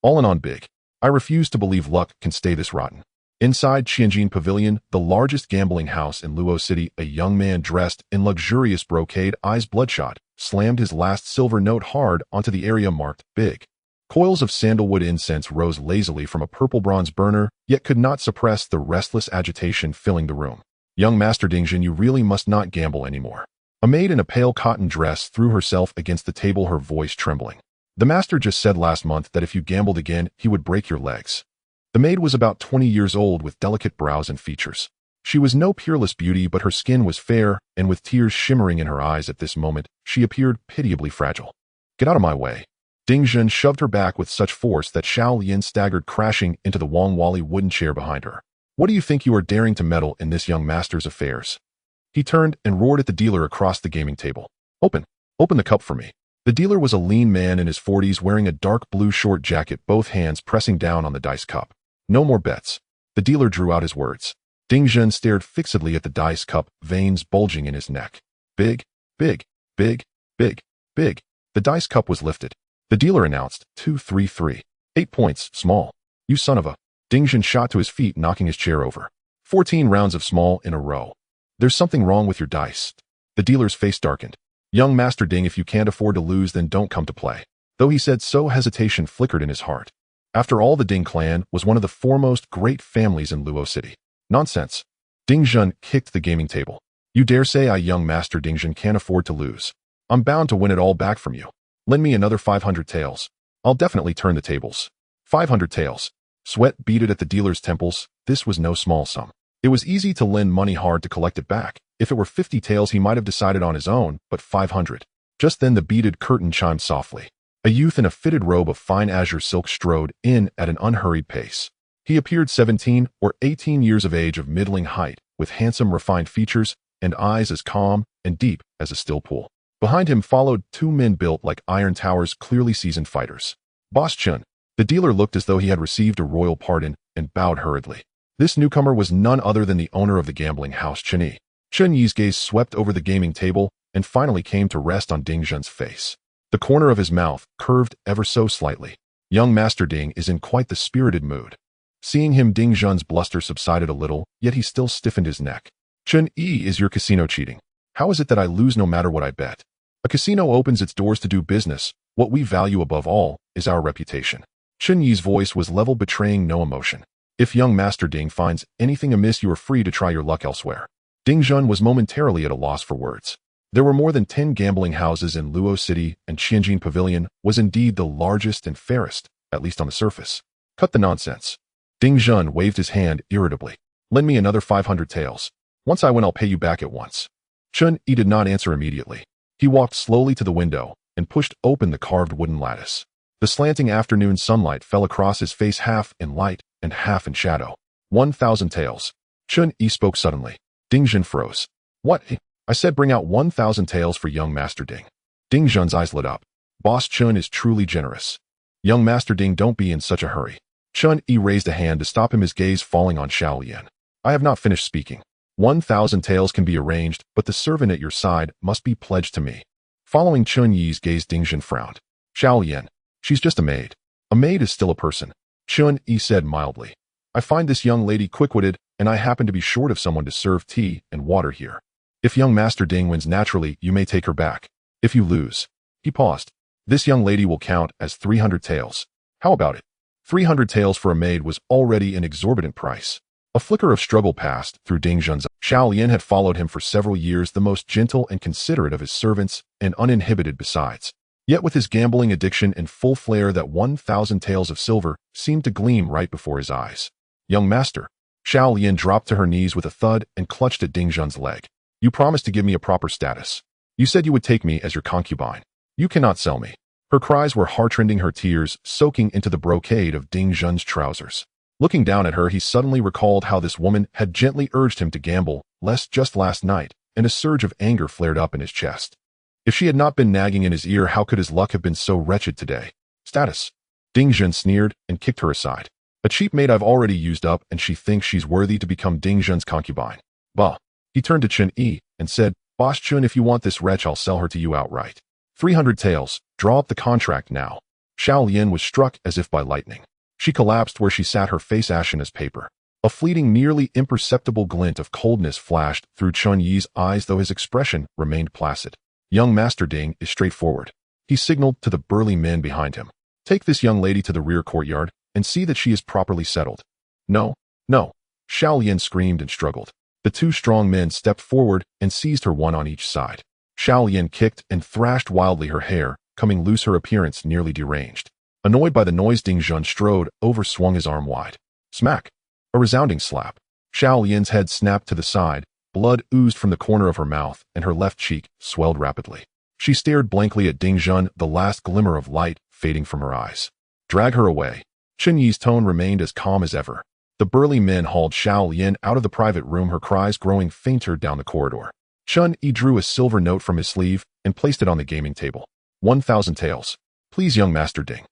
All in on big. I refuse to believe luck can stay this rotten. Inside Qianjin Pavilion, the largest gambling house in Luo City, a young man dressed in luxurious brocade, eyes bloodshot, slammed his last silver note hard onto the area marked big. Coils of sandalwood incense rose lazily from a purple bronze burner, yet could not suppress the restless agitation filling the room. Young Master Dingjun, you really must not gamble anymore. A maid in a pale cotton dress threw herself against the table, her voice trembling. The master just said last month that if you gambled again, he would break your legs. The maid was about 20 years old with delicate brows and features. She was no peerless beauty, but her skin was fair, and with tears shimmering in her eyes at this moment, she appeared pitiably fragile. Get out of my way. Dingjun shoved her back with such force that Xiao Lian staggered, crashing into the Wang Wali wooden chair behind her. What do you think you are daring to meddle in this young master's affairs? He turned and roared at the dealer across the gaming table. Open the cup for me. The dealer was a lean man in his 40s wearing a dark blue short jacket, both hands pressing down on the dice cup. No more bets. The dealer drew out his words. Dingjun stared fixedly at the dice cup, veins bulging in his neck. Big, big, big, big, big. The dice cup was lifted. The dealer announced, 233. 8 points, small. You son of a... Dingjun shot to his feet, knocking his chair over. 14 rounds of small in a row. There's something wrong with your dice. The dealer's face darkened. Young Master Ding, if you can't afford to lose, then don't come to play. Though he said so, hesitation flickered in his heart. After all, the Ding clan was one of the foremost great families in Luo City. Nonsense. Dingjun kicked the gaming table. You dare say I, Young Master Dingjun, can't afford to lose? I'm bound to win it all back from you. Lend me another 500 taels. I'll definitely turn the tables. 500 taels. Sweat beaded at the dealer's temples. This was no small sum. It was easy to lend money, hard to collect it back. If it were 50 taels, he might have decided on his own, but 500. Just then the beaded curtain chimed softly. A youth in a fitted robe of fine azure silk strode in at an unhurried pace. He appeared 17 or 18 years of age, of middling height, with handsome refined features and eyes as calm and deep as a still pool. Behind him followed 2 men built like iron towers, clearly seasoned fighters. Boss Chen. The dealer looked as though he had received a royal pardon and bowed hurriedly. This newcomer was none other than the owner of the gambling house, Chen Yi. Chen Yi's gaze swept over the gaming table and finally came to rest on Dingjun's face. The corner of his mouth curved ever so slightly. Young Master Ding is in quite the spirited mood. Seeing him, Dingjun's bluster subsided a little, yet he still stiffened his neck. Chen Yi, is your casino cheating? How is it that I lose no matter what I bet? A casino opens its doors to do business. What we value above all is our reputation. Chen Yi's voice was level, betraying no emotion. If Young Master Ding finds anything amiss, you are free to try your luck elsewhere. Dingjun was momentarily at a loss for words. There were more than 10 gambling houses in Luo City, and Qianjin Pavilion was indeed the largest and fairest, at least on the surface. Cut the nonsense. Dingjun waved his hand irritably. Lend me another 500 taels. Once I win, I'll pay you back at once. Chen Yi did not answer immediately. He walked slowly to the window and pushed open the carved wooden lattice. The slanting afternoon sunlight fell across his face, half in light and half in shadow. 1,000 taels. Chen Yi spoke suddenly. Dingjun froze. What? I said bring out 1,000 taels for Young Master Ding. Dingjun's eyes lit up. Boss Chen is truly generous. Young Master Ding, don't be in such a hurry. Chen Yi raised a hand to stop him, his gaze falling on Xiao Lian. I have not finished speaking. 1,000 taels can be arranged, but the servant at your side must be pledged to me. Following Chen Yi's gaze, Dingjun frowned. Xiao Lian, she's just a maid. A maid is still a person. Chen Yi said mildly. I find this young lady quick-witted, and I happen to be short of someone to serve tea and water here. If Young Master Ding wins naturally, you may take her back. If you lose... He paused. This young lady will count as 300 taels. How about it? 300 taels for a maid was already an exorbitant price. A flicker of struggle passed through Dingjun's eyes. Xiao Lian had followed him for several years, the most gentle and considerate of his servants, and uninhibited besides. Yet with his gambling addiction in full flare, that 1,000 taels of silver seemed to gleam right before his eyes. Young Master. Xiao Lian dropped to her knees with a thud and clutched at Dingjun's leg. You promised to give me a proper status. You said you would take me as your concubine. You cannot sell me. Her cries were heartrending, her tears soaking into the brocade of Dingjun's trousers. Looking down at her, he suddenly recalled how this woman had gently urged him to gamble, just last night, and a surge of anger flared up in his chest. If she had not been nagging in his ear, how could his luck have been so wretched today? Status. Dingjun sneered and kicked her aside. A cheap maid I've already used up, and she thinks she's worthy to become Dingjun's concubine. Bah. He turned to Chen Yi and said, Boss Chen, if you want this wretch, I'll sell her to you outright. 300 taels. Draw up the contract now. Xiao Lian was struck as if by lightning. She collapsed where she sat, her face ashen as paper. A fleeting, nearly imperceptible glint of coldness flashed through Chen Yi's eyes, though his expression remained placid. Young Master Ding is straightforward. He signaled to the burly men behind him. Take this young lady to the rear courtyard and see that she is properly settled. No, no. Xiao Lian screamed and struggled. The two strong men stepped forward and seized her, one on each side. Xiao Lian kicked and thrashed wildly, her hair coming loose, her appearance nearly deranged. Annoyed by the noise, Ding Zhun strode over, swung his arm wide. Smack! A resounding slap. Xiao Lian's head snapped to the side, blood oozed from the corner of her mouth, and her left cheek swelled rapidly. She stared blankly at Ding Zhun, the last glimmer of light fading from her eyes. Drag her away. Chen Yi's tone remained as calm as ever. The burly men hauled Xiao Lian out of the private room, her cries growing fainter down the corridor. Chen Yi drew a silver note from his sleeve and placed it on the gaming table. 1,000 taels. Please, young Master Ding.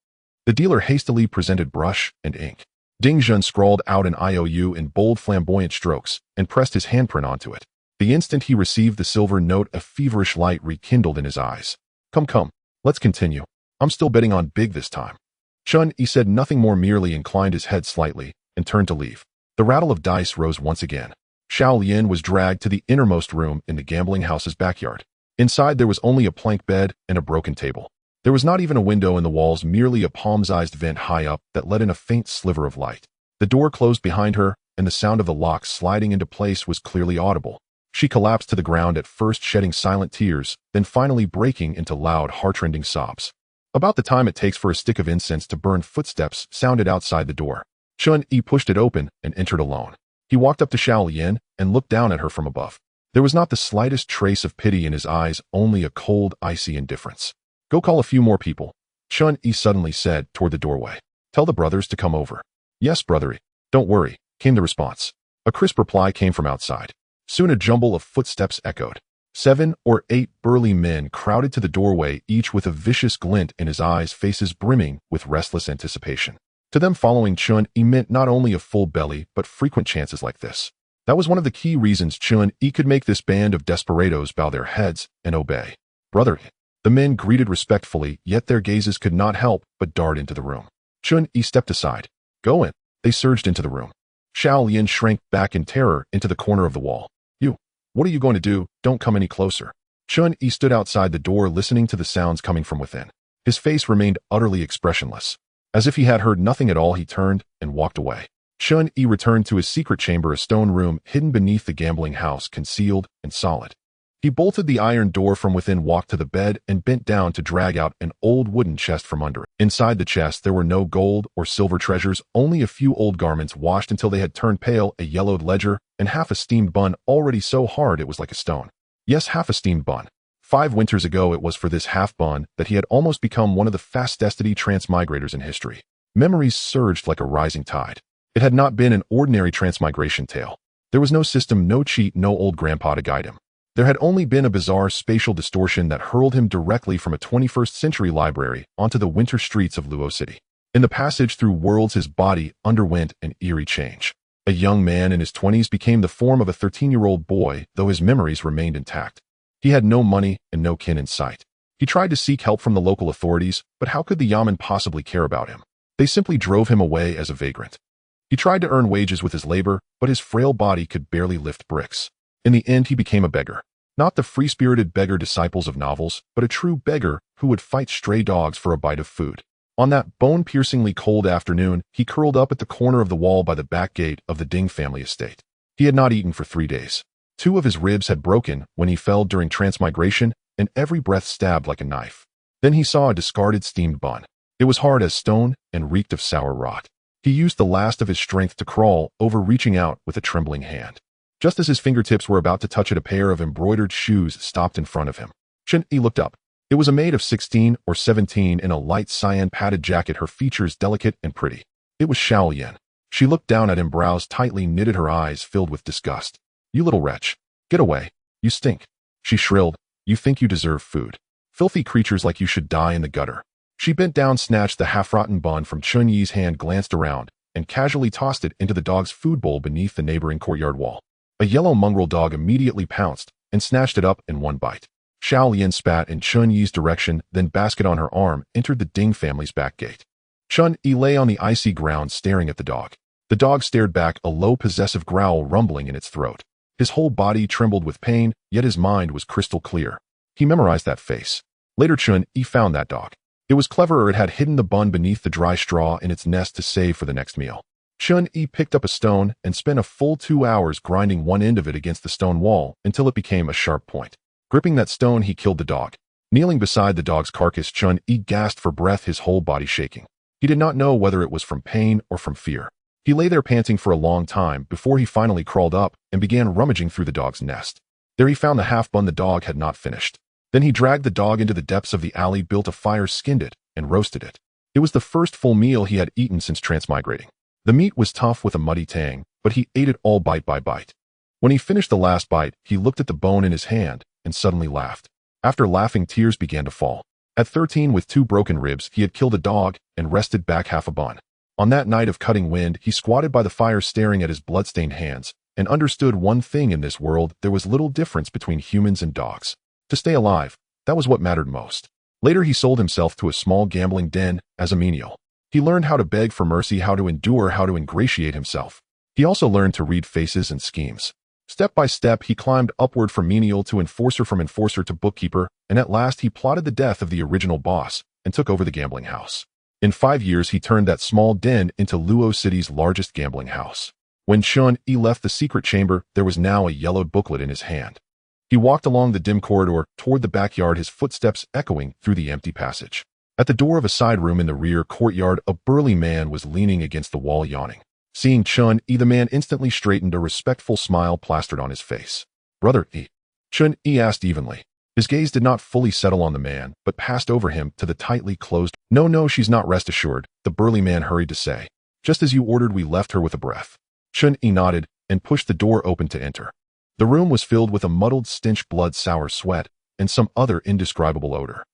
The dealer hastily presented brush and ink. Ding Zhun scrawled out an IOU in bold, flamboyant strokes and pressed his handprint onto it. The instant he received the silver note, a feverish light rekindled in his eyes. Come, let's continue. I'm still betting on big this time. Chen Yi said nothing more, merely inclined his head slightly and turned to leave. The rattle of dice rose once again. Xiao Lian was dragged to the innermost room in the gambling house's backyard. Inside there was only a plank bed and a broken table. There was not even a window in the walls, merely a palm-sized vent high up that let in a faint sliver of light. The door closed behind her, and the sound of the lock sliding into place was clearly audible. She collapsed to the ground, at first shedding silent tears, then finally breaking into loud, heart-rending sobs. About the time it takes for a stick of incense to burn, footsteps sounded outside the door. Chen Yi pushed it open and entered alone. He walked up to Xiao Lian and looked down at her from above. There was not the slightest trace of pity in his eyes, only a cold, icy indifference. Go call a few more people, Chen Yi suddenly said toward the doorway. Tell the brothers to come over. Yes, brother. Don't worry, came the response. A crisp reply came from outside. Soon a jumble of footsteps echoed. 7 or 8 burly men crowded to the doorway, each with a vicious glint in his eyes, faces brimming with restless anticipation. To them, following Chen Yi meant not only a full belly, but frequent chances like this. That was one of the key reasons Chen Yi could make this band of desperados bow their heads and obey. Brother. The men greeted respectfully, yet their gazes could not help but dart into the room. Chen Yi stepped aside. Go in. They surged into the room. Xiao Lian shrank back in terror into the corner of the wall. You. What are you going to do? Don't come any closer. Chen Yi stood outside the door, listening to the sounds coming from within. His face remained utterly expressionless. As if he had heard nothing at all, he turned and walked away. Chen Yi returned to his secret chamber, a stone room hidden beneath the gambling house, concealed and solid. He bolted the iron door from within, walked to the bed, and bent down to drag out an old wooden chest from under it. Inside the chest there were no gold or silver treasures, only a few old garments washed until they had turned pale, a yellowed ledger, and half a steamed bun already so hard it was like a stone. Yes, half a steamed bun. 5 winters ago it was for this half bun that he had almost become one of the fastest transmigrators in history. Memories surged like a rising tide. It had not been an ordinary transmigration tale. There was no system, no cheat, no old grandpa to guide him. There had only been a bizarre spatial distortion that hurled him directly from a 21st century library onto the winter streets of Luo City. In the passage through worlds, his body underwent an eerie change. A young man in his 20s became the form of a 13-year-old boy, though his memories remained intact. He had no money and no kin in sight. He tried to seek help from the local authorities, but how could the Yamen possibly care about him? They simply drove him away as a vagrant. He tried to earn wages with his labor, but his frail body could barely lift bricks. In the end, he became a beggar. Not the free-spirited beggar disciples of novels, but a true beggar who would fight stray dogs for a bite of food. On that bone-piercingly cold afternoon, he curled up at the corner of the wall by the back gate of the Ding family estate. He had not eaten for 3 days. 2 of his ribs had broken when he fell during transmigration, and every breath stabbed like a knife. Then he saw a discarded steamed bun. It was hard as stone and reeked of sour rot. He used the last of his strength to crawl over, reaching out with a trembling hand. Just as his fingertips were about to touch it, a pair of embroidered shoes stopped in front of him. Chen Yi looked up. It was a maid of 16 or 17 in a light cyan padded jacket, her features delicate and pretty. It was Xiao Lian. She looked down at him, brows tightly knitted, her eyes filled with disgust. You little wretch. Get away. You stink. She shrilled. You think you deserve food. Filthy creatures like you should die in the gutter. She bent down, snatched the half-rotten bun from Chen Yi's hand, glanced around, and casually tossed it into the dog's food bowl beneath the neighboring courtyard wall. A yellow mongrel dog immediately pounced and snatched it up in one bite. Xiao Lian spat in Chen Yi's direction, then basket on her arm, entered the Ding family's back gate. Chen Yi lay on the icy ground staring at the dog. The dog stared back, a low possessive growl rumbling in its throat. His whole body trembled with pain, yet his mind was crystal clear. He memorized that face. Later Chen Yi found that dog. It was cleverer, it had hidden the bun beneath the dry straw in its nest to save for the next meal. Chen Yi picked up a stone and spent a full 2 hours grinding one end of it against the stone wall until it became a sharp point. Gripping that stone, he killed the dog. Kneeling beside the dog's carcass, Chen Yi gasped for breath, his whole body shaking. He did not know whether it was from pain or from fear. He lay there panting for a long time before he finally crawled up and began rummaging through the dog's nest. There he found the half-bun the dog had not finished. Then he dragged the dog into the depths of the alley, built a fire, skinned it, and roasted it. It was the first full meal he had eaten since transmigrating. The meat was tough with a muddy tang, but he ate it all bite by bite. When he finished the last bite, he looked at the bone in his hand and suddenly laughed. After laughing, tears began to fall. At 13, with 2 broken ribs, he had killed a dog and rested back half a bun. On that night of cutting wind, he squatted by the fire staring at his blood-stained hands and understood one thing: in this world, there was little difference between humans and dogs. To stay alive, that was what mattered most. Later, he sold himself to a small gambling den as a menial. He learned how to beg for mercy, how to endure, how to ingratiate himself. He also learned to read faces and schemes. Step by step, he climbed upward from menial to enforcer, from enforcer to bookkeeper, and at last he plotted the death of the original boss and took over the gambling house. In 5 years, he turned that small den into Luo City's largest gambling house. When Chen Yi left the secret chamber, there was now a yellowed booklet in his hand. He walked along the dim corridor toward the backyard, his footsteps echoing through the empty passage. At the door of a side room in the rear courtyard, a burly man was leaning against the wall, yawning. Seeing Chen Yi, the man instantly straightened, a respectful smile plastered on his face. "Brother Yi?" Chen Yi asked evenly. His gaze did not fully settle on the man, but passed over him to the tightly closed. No, she's not, rest assured," the burly man hurried to say. "Just as you ordered, we left her with a breath." Chen Yi nodded and pushed the door open to enter. The room was filled with a muddled stench, blood, sour sweat, and some other indescribable odor.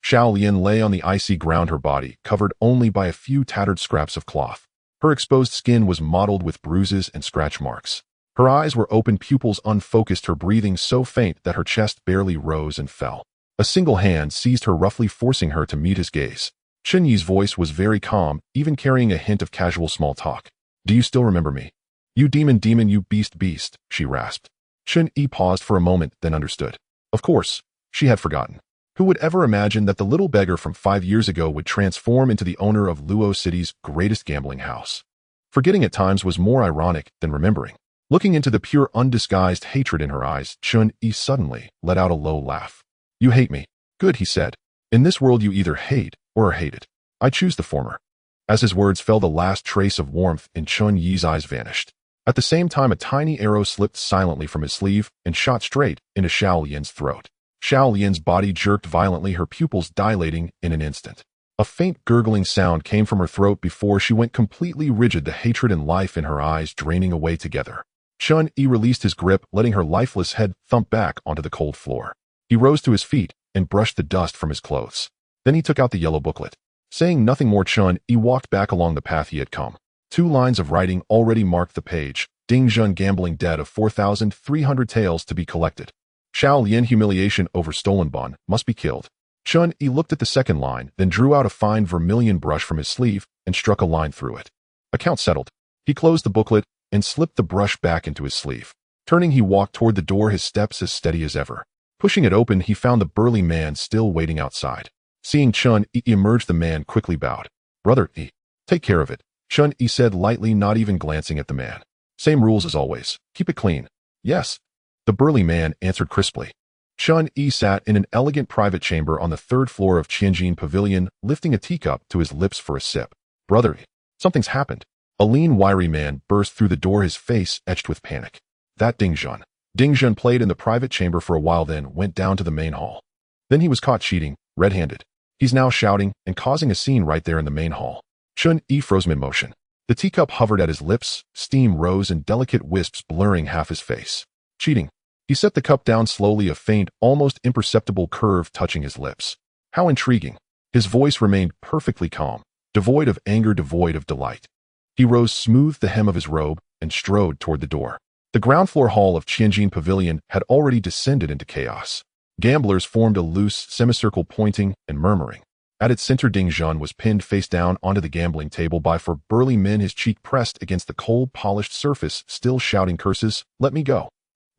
Xiao Lian lay on the icy ground, her body covered only by a few tattered scraps of cloth. Her exposed skin was mottled with bruises and scratch marks. Her eyes were open, pupils unfocused, her breathing so faint that her chest barely rose and fell. A single hand seized her roughly, forcing her to meet his gaze. Chen Yi's voice was very calm, even carrying a hint of casual small talk. "Do you still remember me?" "You demon, you beast," she rasped. Chen Yi paused for a moment, then understood. Of course, she had forgotten. Who would ever imagine that the little beggar from 5 years ago would transform into the owner of Luo City's greatest gambling house? Forgetting at times was more ironic than remembering. Looking into the pure, undisguised hatred in her eyes, Chen Yi suddenly let out a low laugh. "You hate me. Good," he said. "In this world, you either hate or are hated. I choose the former." As his words fell, the last trace of warmth in Chen Yi's eyes vanished. At the same time, a tiny arrow slipped silently from his sleeve and shot straight into Xiao Lian's throat. Xiao Lian's body jerked violently, her pupils dilating in an instant. A faint gurgling sound came from her throat before she went completely rigid, the hatred and life in her eyes draining away together. Chen Yi released his grip, letting her lifeless head thump back onto the cold floor. He rose to his feet and brushed the dust from his clothes. Then he took out the yellow booklet. Saying nothing more, Chen Yi walked back along the path he had come. 2 lines of writing already marked the page. Dingzhen gambling debt of 4,300 taels to be collected. Xiao Lian humiliation over stolen bun must be killed. Chen Yi looked at the second line, then drew out a fine vermilion brush from his sleeve and struck a line through it. Account settled. He closed the booklet and slipped the brush back into his sleeve. Turning, he walked toward the door, his steps as steady as ever. Pushing it open, he found the burly man still waiting outside. Seeing Chen Yi emerge, the man quickly bowed. "Brother Yi, take care of it," Chen Yi said lightly, not even glancing at the man. "Same rules as always. Keep it clean." "Yes," the burly man answered crisply. Chen Yi sat in an elegant private chamber on the 3rd floor of Tianjin Pavilion, lifting a teacup to his lips for a sip. "Brother Yi, something's happened." A lean, wiry man burst through the door, his face etched with panic. "That Dingzhen." Dingzhen played in the private chamber for a while, then went down to the main hall. Then he was caught cheating, red-handed. He's now shouting and causing a scene right there in the main hall. Chen Yi froze mid-motion. The teacup hovered at his lips, steam rose in delicate wisps blurring half his face. "Cheating." He set the cup down slowly, a faint, almost imperceptible curve touching his lips. "How intriguing." His voice remained perfectly calm, devoid of anger, devoid of delight. He rose, smoothed the hem of his robe, and strode toward the door. The ground floor hall of Tianjin Pavilion had already descended into chaos. Gamblers formed a loose semicircle pointing and murmuring. At its center, Ding Zhun was pinned face down onto the gambling table by four burly men, his cheek pressed against the cold, polished surface, still shouting curses. "Let me go.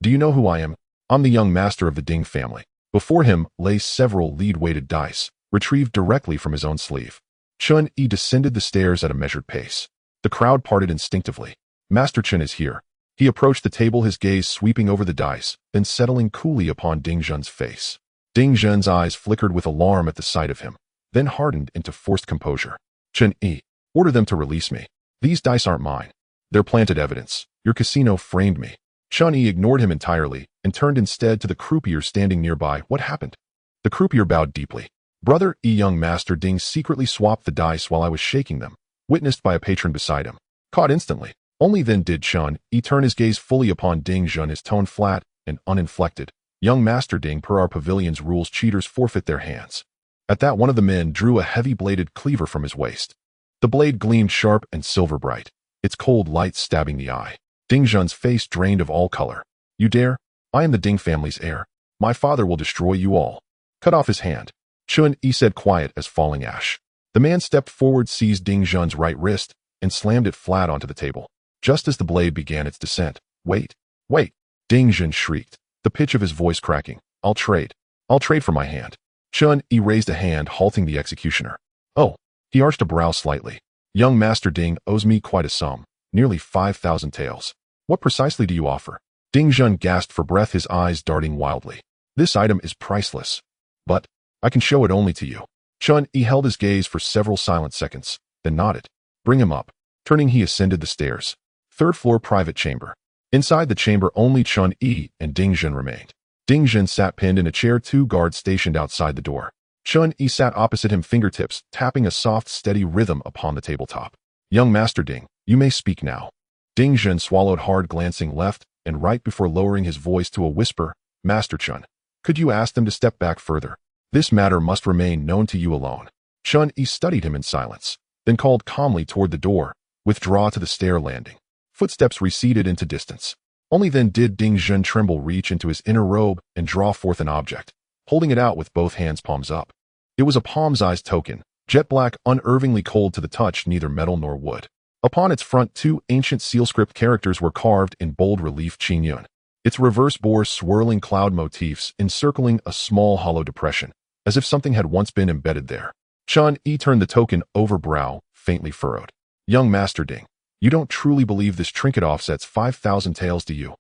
Do you know who I am? I'm the young master of the Ding family." Before him lay several lead-weighted dice, retrieved directly from his own sleeve. Chen Yi descended the stairs at a measured pace. The crowd parted instinctively. "Master Chen is here." He approached the table, his gaze sweeping over the dice, then settling coolly upon Ding Zhun's face. Ding Zhun's eyes flickered with alarm at the sight of him, then hardened into forced composure. "Chen Yi, order them to release me. These dice aren't mine. They're planted evidence. Your casino framed me." Chen Yi ignored him entirely and turned instead to the croupier standing nearby. "What happened?" The croupier bowed deeply. "Brother Yi, young master Ding secretly swapped the dice while I was shaking them, witnessed by a patron beside him. Caught instantly. Only then did Chen Yi turn his gaze fully upon Ding Zhun, his tone flat and uninflected. "Young master Ding, per our pavilion's rules, cheaters forfeit their hands." At that, one of the men drew a heavy-bladed cleaver from his waist. The blade gleamed sharp and silver bright, its cold light stabbing the eye. Ding Zhun's face drained of all color. "You dare? I am the Ding family's heir. My father will destroy you all." "Cut off his hand," Chen Yi said, quiet as falling ash. The man stepped forward, seized Ding Zhun's right wrist, and slammed it flat onto the table. Just as the blade began its descent. "Wait, wait!" Ding Zhun shrieked, the pitch of his voice cracking. I'll trade for my hand." Chen Yi raised a hand, halting the executioner. "Oh." He arched a brow slightly. "Young Master Ding owes me quite a sum, nearly 5,000 taels. What precisely do you offer?" Ding Zhun gasped for breath, his eyes darting wildly. "This item is priceless, but I can show it only to you." Chen Yi held his gaze for several silent seconds, then nodded. "Bring him up." Turning, he ascended the stairs. Third floor private chamber. Inside the chamber, only Chen Yi and Ding Zhun remained. Ding Zhun sat pinned in a chair, two guards stationed outside the door. Chen Yi sat opposite him, fingertips tapping a soft, steady rhythm upon the tabletop. "Young Master Ding, you may speak now." Ding Zhun swallowed hard, glancing left and right before lowering his voice to a whisper. "Master Chen, could you ask them to step back further? This matter must remain known to you alone." Chen Yi studied him in silence, then called calmly toward the door. "Withdraw to the stair landing." Footsteps receded into distance. Only then did Ding Zhun tremble, reach into his inner robe, and draw forth an object, holding it out with both hands palms up. It was a palm-sized token, jet black, unervingly cold to the touch, neither metal nor wood. Upon its front, two ancient seal script characters were carved in bold relief: Chen Yi. Its reverse bore swirling cloud motifs encircling a small hollow depression, as if something had once been embedded there. Chen Yi turned the token over, brow faintly furrowed. "Young Master Ding, you don't truly believe this trinket offsets 5,000 taels, do you?"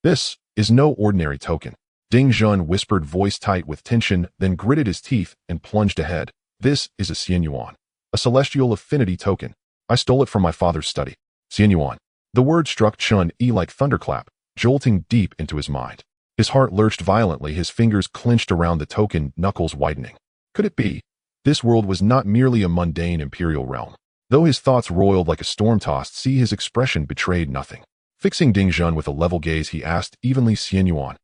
"This is no ordinary token." Ding Zhun whispered, voice tight with tension, then gritted his teeth and plunged ahead. "This is a Xianyuan, a celestial affinity token. I stole it from my father's study." "Xianyuan." The word struck Chen Yi like thunderclap, jolting deep into his mind. His heart lurched violently, his fingers clenched around the token, knuckles widening. Could it be? This world was not merely a mundane imperial realm. Though his thoughts roiled like a storm-tossed sea, his expression betrayed nothing. Fixing Ding Zhun with a level gaze, he asked evenly, "Xianyuan,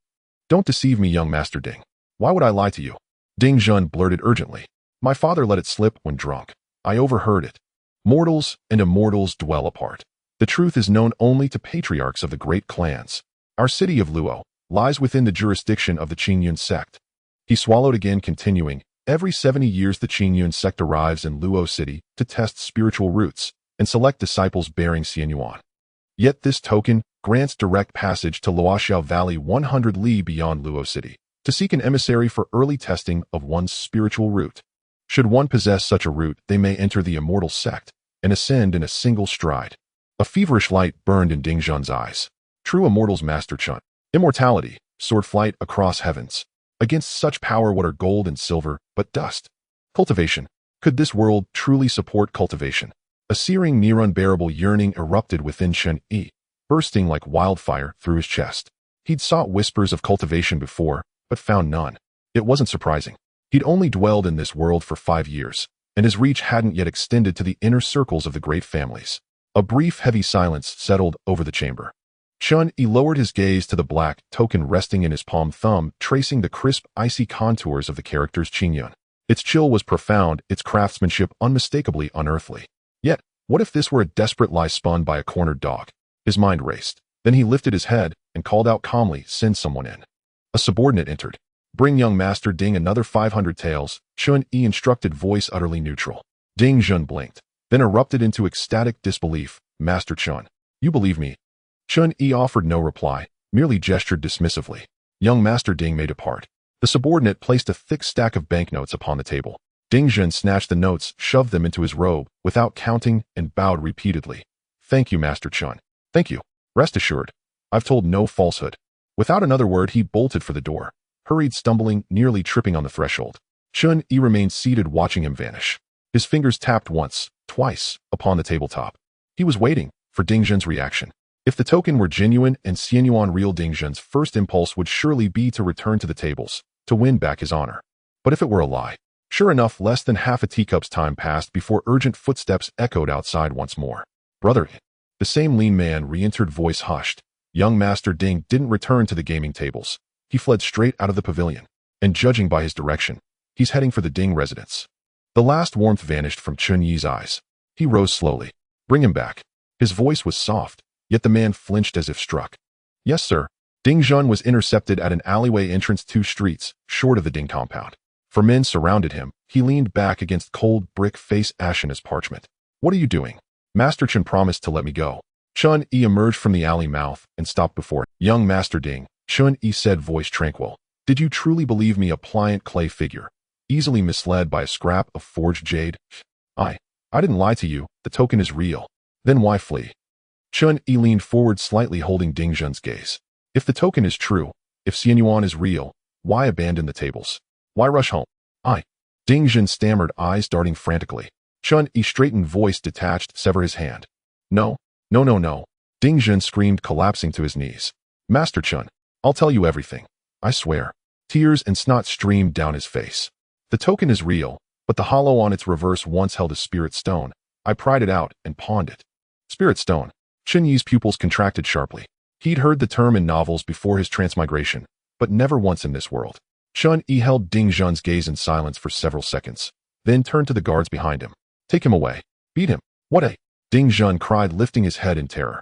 don't deceive me, young Master Ding. Why would I lie to you?" Ding Zhun blurted urgently. "My father let it slip when drunk. I overheard it. Mortals and immortals dwell apart. The truth is known only to patriarchs of the great clans. Our city of Luo lies within the jurisdiction of the Qinyun sect." He swallowed again, continuing, "Every 70 years the Qinyun sect arrives in Luo City to test spiritual roots and select disciples bearing Xianyuan. Yet this token grants direct passage to Luoxiao Valley 100 li beyond Luo City to seek an emissary for early testing of one's spiritual root. Should one possess such a root, they may enter the immortal sect and ascend in a single stride." A feverish light burned in Ding Zhun's eyes. True immortals, Master Chen. Immortality, sword flight across heavens. Against such power, what are gold and silver but dust? Cultivation. Could this world truly support cultivation? A searing, near unbearable yearning erupted within Chen Yi, bursting like wildfire through his chest. He'd sought whispers of cultivation before, but found none. It wasn't surprising. He'd only dwelled in this world for 5 years, and his reach hadn't yet extended to the inner circles of the great families. A brief, heavy silence settled over the chamber. Chen Yi lowered his gaze to the black token resting in his palm, thumb tracing the crisp, icy contours of the characters Qinyun. Its chill was profound, its craftsmanship unmistakably unearthly. Yet, what if this were a desperate lie spun by a cornered dog? His mind raced. Then he lifted his head and called out calmly, "Send someone in." A subordinate entered. Bring young Master Ding another 500 taels, Chen Yi instructed, voice utterly neutral. Ding Zhen blinked, then erupted into ecstatic disbelief. Master Chen, you believe me? Chen Yi offered no reply, merely gestured dismissively. Young Master Ding may depart. The subordinate placed a thick stack of banknotes upon the table. Ding Zhen snatched the notes, shoved them into his robe, without counting, and bowed repeatedly. Thank you, Master Chen. Thank you. Rest assured, I've told no falsehood. Without another word, he bolted for the door, hurried, stumbling, nearly tripping on the threshold. Chen Yi remained seated, watching him vanish. His fingers tapped once, twice, upon the tabletop. He was waiting for Ding Zhen's reaction. If the token were genuine and Xianyuan real, Ding Zhen's first impulse would surely be to return to the tables, to win back his honor. But if it were a lie, sure enough, less than half a teacup's time passed before urgent footsteps echoed outside once more. Brother, the same lean man re-entered, voice hushed. Young Master Ding didn't return to the gaming tables. He fled straight out of the pavilion, and judging by his direction, he's heading for the Ding residence. The last warmth vanished from Chen Yi's eyes. He rose slowly. Bring him back. His voice was soft, yet the man flinched as if struck. Yes, sir. Ding Zhen was intercepted at an alleyway entrance 2 streets, short of the Ding compound. 4 men surrounded him. He leaned back against cold brick, face ashen as parchment. What are you doing? Master Chen promised to let me go. Chen Yi emerged from the alley mouth and stopped before young Master Ding. Chen Yi said, voice tranquil. Did you truly believe me, a pliant clay figure, easily misled by a scrap of forged jade? I didn't lie to you. The token is real. Then why flee? Chen Yi leaned forward slightly, holding Ding Zhen's gaze. If the token is true, if Xianyuan is real, why abandon the tables? Why rush home? Ding Zhen stammered, eyes darting frantically. Chen Yi straightened, voice detached, sever his hand. No. Ding Zhen screamed, collapsing to his knees. Master Chen, I'll tell you everything. I swear. Tears and snot streamed down his face. The token is real, but the hollow on its reverse once held a spirit stone. I pried it out and pawned it. Spirit stone. Chen Yi's pupils contracted sharply. He'd heard the term in novels before his transmigration, but never once in this world. Chen Yi held Ding Zhen's gaze in silence for several seconds, then turned to the guards behind him. Take him away. Beat him. What a... Ding Zhen cried, lifting his head in terror.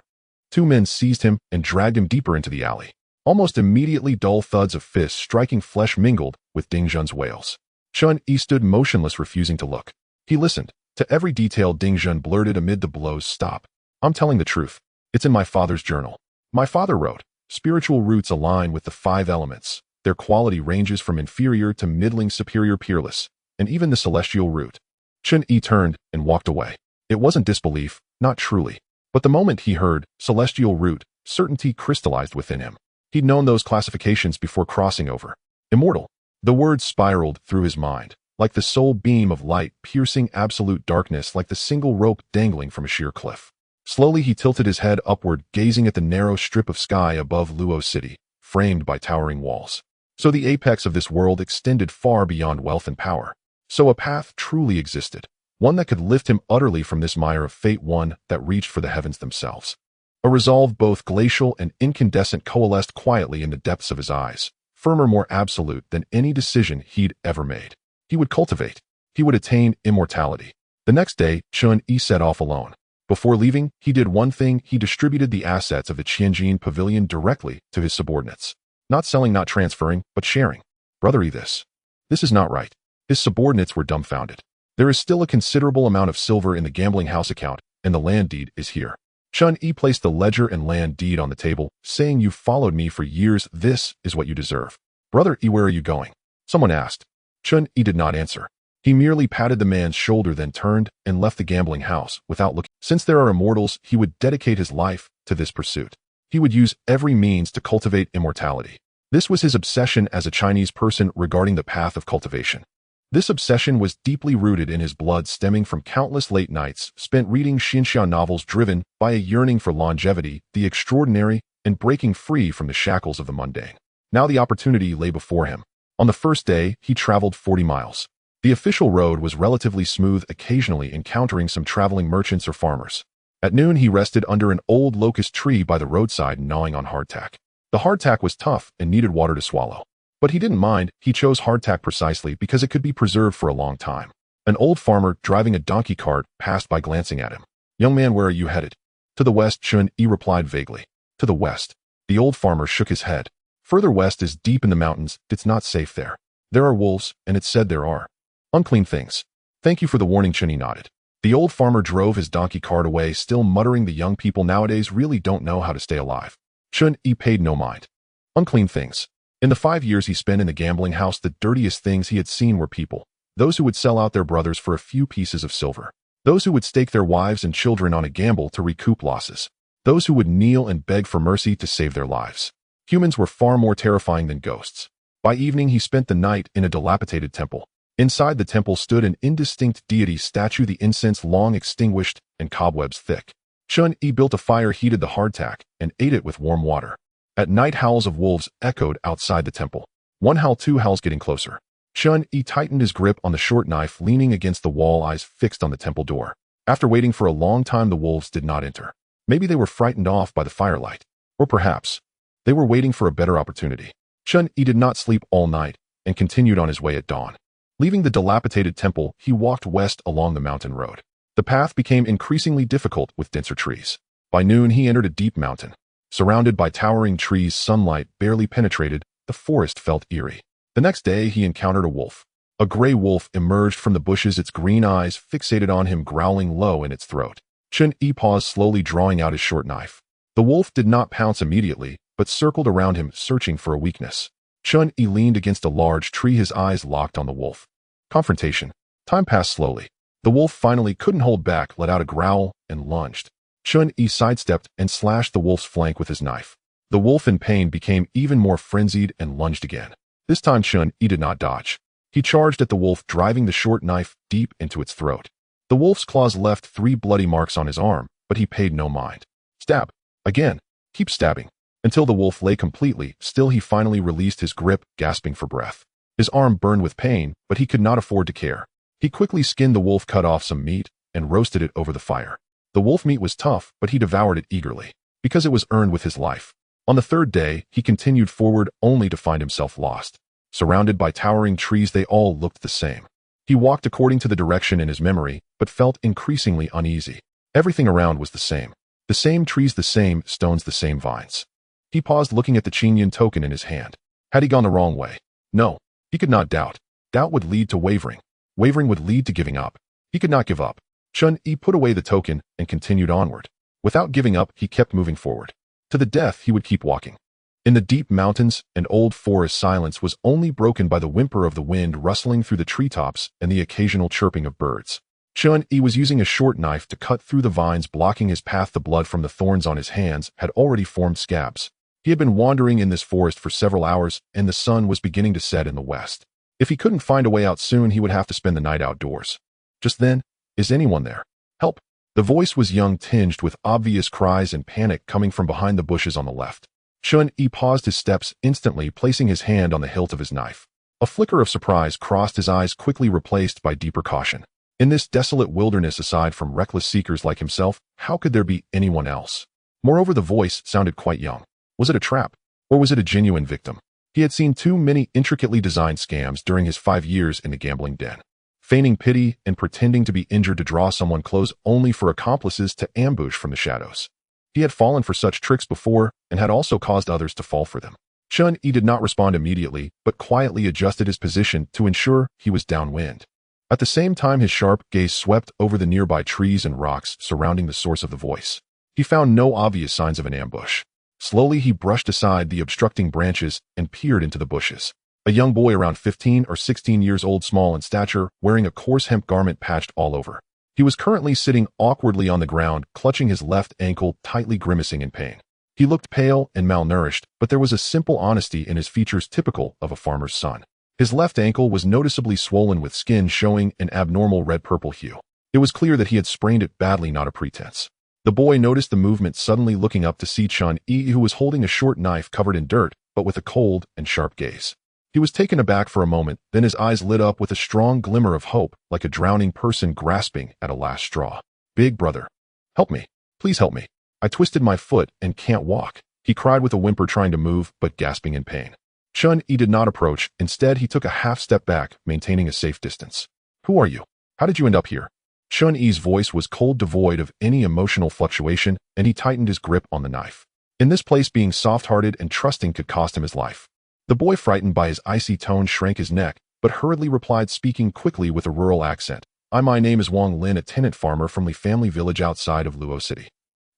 2 men seized him and dragged him deeper into the alley. Almost immediately, dull thuds of fists striking flesh mingled with Ding Zhen's wails. Chen Yi stood motionless, refusing to look. He listened. To every detail Ding Zhen blurted amid the blows. Stop. I'm telling the truth. It's in my father's journal. My father wrote, spiritual roots align with the 5 elements. Their quality ranges from inferior to middling, superior, peerless, and even the celestial root. Chen Yi turned and walked away. It wasn't disbelief, not truly. But the moment he heard celestial root, certainty crystallized within him. He'd known those classifications before crossing over. Immortal. The words spiraled through his mind, like the sole beam of light piercing absolute darkness, like the single rope dangling from a sheer cliff. Slowly he tilted his head upward, gazing at the narrow strip of sky above Luo City, framed by towering walls. So the apex of this world extended far beyond wealth and power. So a path truly existed, one that could lift him utterly from this mire of fate, one that reached for the heavens themselves. A resolve both glacial and incandescent coalesced quietly in the depths of his eyes, firmer, more absolute than any decision he'd ever made. He would cultivate. He would attain immortality. The next day, Chen Yi set off alone. Before leaving, he did one thing. He distributed the assets of the Tianjin pavilion directly to his subordinates. Not selling, not transferring, but sharing. Brother Yi, this is not right. His subordinates were dumbfounded. There is still a considerable amount of silver in the gambling house account, and the land deed is here. Chen Yi placed the ledger and land deed on the table, saying, you've followed me for years. This is what you deserve. Brother Yi, where are you going? Someone asked. Chen Yi did not answer. He merely patted the man's shoulder, then turned and left the gambling house without looking. Since there are immortals, he would dedicate his life to this pursuit. He would use every means to cultivate immortality. This was his obsession as a Chinese person regarding the path of cultivation. This obsession was deeply rooted in his blood, stemming from countless late nights spent reading Xinxia novels, driven by a yearning for longevity, the extraordinary, and breaking free from the shackles of the mundane. Now the opportunity lay before him. On the first day, he traveled 40 miles. The official road was relatively smooth, occasionally encountering some traveling merchants or farmers. At noon, he rested under an old locust tree by the roadside, gnawing on hardtack. The hardtack was tough and needed water to swallow. But he didn't mind. He chose hardtack precisely because it could be preserved for a long time. An old farmer driving a donkey cart passed by, glancing at him. Young man, where are you headed? To the west, Chen Yi replied vaguely. To the west. The old farmer shook his head. Further west is deep in the mountains. It's not safe there. There are wolves, and it's said there are unclean things. Thank you for the warning, Chen Yi nodded. The old farmer drove his donkey cart away, still muttering, the young people nowadays really don't know how to stay alive. Chen Yi paid no mind. Unclean things. In the 5 years he spent in the gambling house, the dirtiest things he had seen were people. Those who would sell out their brothers for a few pieces of silver. Those who would stake their wives and children on a gamble to recoup losses. Those who would kneel and beg for mercy to save their lives. Humans were far more terrifying than ghosts. By evening he spent the night in a dilapidated temple. Inside the temple stood an indistinct deity statue, the incense long extinguished and cobwebs thick. Chen Yi built a fire, heated the hardtack, and ate it with warm water. At night howls of wolves echoed outside the temple. One howl, two howls, getting closer. Chen Yi tightened his grip on the short knife, leaning against the wall, eyes fixed on the temple door. After waiting for a long time, the wolves did not enter. Maybe they were frightened off by the firelight. Or perhaps they were waiting for a better opportunity. Chen Yi did not sleep all night and continued on his way at dawn. Leaving the dilapidated temple, he walked west along the mountain road. The path became increasingly difficult with denser trees. By noon, he entered a deep mountain. Surrounded by towering trees, sunlight barely penetrated, the forest felt eerie. The next day, he encountered a wolf. A gray wolf emerged from the bushes, its green eyes fixated on him, growling low in its throat. Chen Yi paused, slowly drawing out his short knife. The wolf did not pounce immediately, but circled around him, searching for a weakness. Chen Yi leaned against a large tree, his eyes locked on the wolf. Confrontation. Time passed slowly. The wolf finally couldn't hold back, let out a growl, and lunged. Chen Yi sidestepped and slashed the wolf's flank with his knife. The wolf, in pain, became even more frenzied and lunged again. This time Chen Yi did not dodge. He charged at the wolf, driving the short knife deep into its throat. The wolf's claws left 3 bloody marks on his arm, but he paid no mind. Stab. Again. Keep stabbing. Until the wolf lay completely still. He finally released his grip, gasping for breath. His arm burned with pain, but he could not afford to care. He quickly skinned the wolf, cut off some meat, and roasted it over the fire. The wolf meat was tough, but he devoured it eagerly, because it was earned with his life. On the 3rd day, he continued forward, only to find himself lost. Surrounded by towering trees, they all looked the same. He walked according to the direction in his memory, but felt increasingly uneasy. Everything around was the same. The same trees, the same stones, the same vines. He paused, looking at the Chen Yi token in his hand. Had he gone the wrong way? No. He could not doubt. Doubt would lead to wavering. Wavering would lead to giving up. He could not give up. Chen Yi put away the token and continued onward. Without giving up, he kept moving forward. To the death, he would keep walking. In the deep mountains and old forest, silence was only broken by the whimper of the wind rustling through the treetops and the occasional chirping of birds. Chen Yi was using a short knife to cut through the vines blocking his path. The blood from the thorns on his hands had already formed scabs. He had been wandering in this forest for several hours, and the sun was beginning to set in the west. If he couldn't find a way out soon, he would have to spend the night outdoors. Just then, is anyone there? Help! The voice was young, tinged with obvious cries and panic coming from behind the bushes on the left. Chen Yi paused his steps, instantly placing his hand on the hilt of his knife. A flicker of surprise crossed his eyes, quickly replaced by deeper caution. In this desolate wilderness, aside from reckless seekers like himself, how could there be anyone else? Moreover, the voice sounded quite young. Was it a trap? Or was it a genuine victim? He had seen too many intricately designed scams during his 5 years in the gambling den. Feigning pity and pretending to be injured to draw someone close, only for accomplices to ambush from the shadows. He had fallen for such tricks before and had also caused others to fall for them. Chen Yi did not respond immediately, but quietly adjusted his position to ensure he was downwind. At the same time, his sharp gaze swept over the nearby trees and rocks surrounding the source of the voice. He found no obvious signs of an ambush. Slowly, he brushed aside the obstructing branches and peered into the bushes. A young boy around 15 or 16 years old, small in stature, wearing a coarse hemp garment patched all over. He was currently sitting awkwardly on the ground, clutching his left ankle, tightly grimacing in pain. He looked pale and malnourished, but there was a simple honesty in his features typical of a farmer's son. His left ankle was noticeably swollen, with skin showing an abnormal red-purple hue. It was clear that he had sprained it badly, not a pretense. The boy noticed the movement, suddenly looking up to see Chen Yi, who was holding a short knife covered in dirt, but with a cold and sharp gaze. He was taken aback for a moment, then his eyes lit up with a strong glimmer of hope, like a drowning person grasping at a last straw. "Big brother, help me. Please help me. I twisted my foot and can't walk," he cried with a whimper, trying to move, but gasping in pain. Chen Yi did not approach. Instead, he took a half step back, maintaining a safe distance. "Who are you? How did you end up here?" Chen Yi's voice was cold, devoid of any emotional fluctuation, and he tightened his grip on the knife. In this place, being soft-hearted and trusting could cost him his life. The boy, frightened by his icy tone, shrank his neck, but hurriedly replied, speaking quickly with a rural accent. My name is Wang Lin, a tenant farmer from the family village outside of Luo City.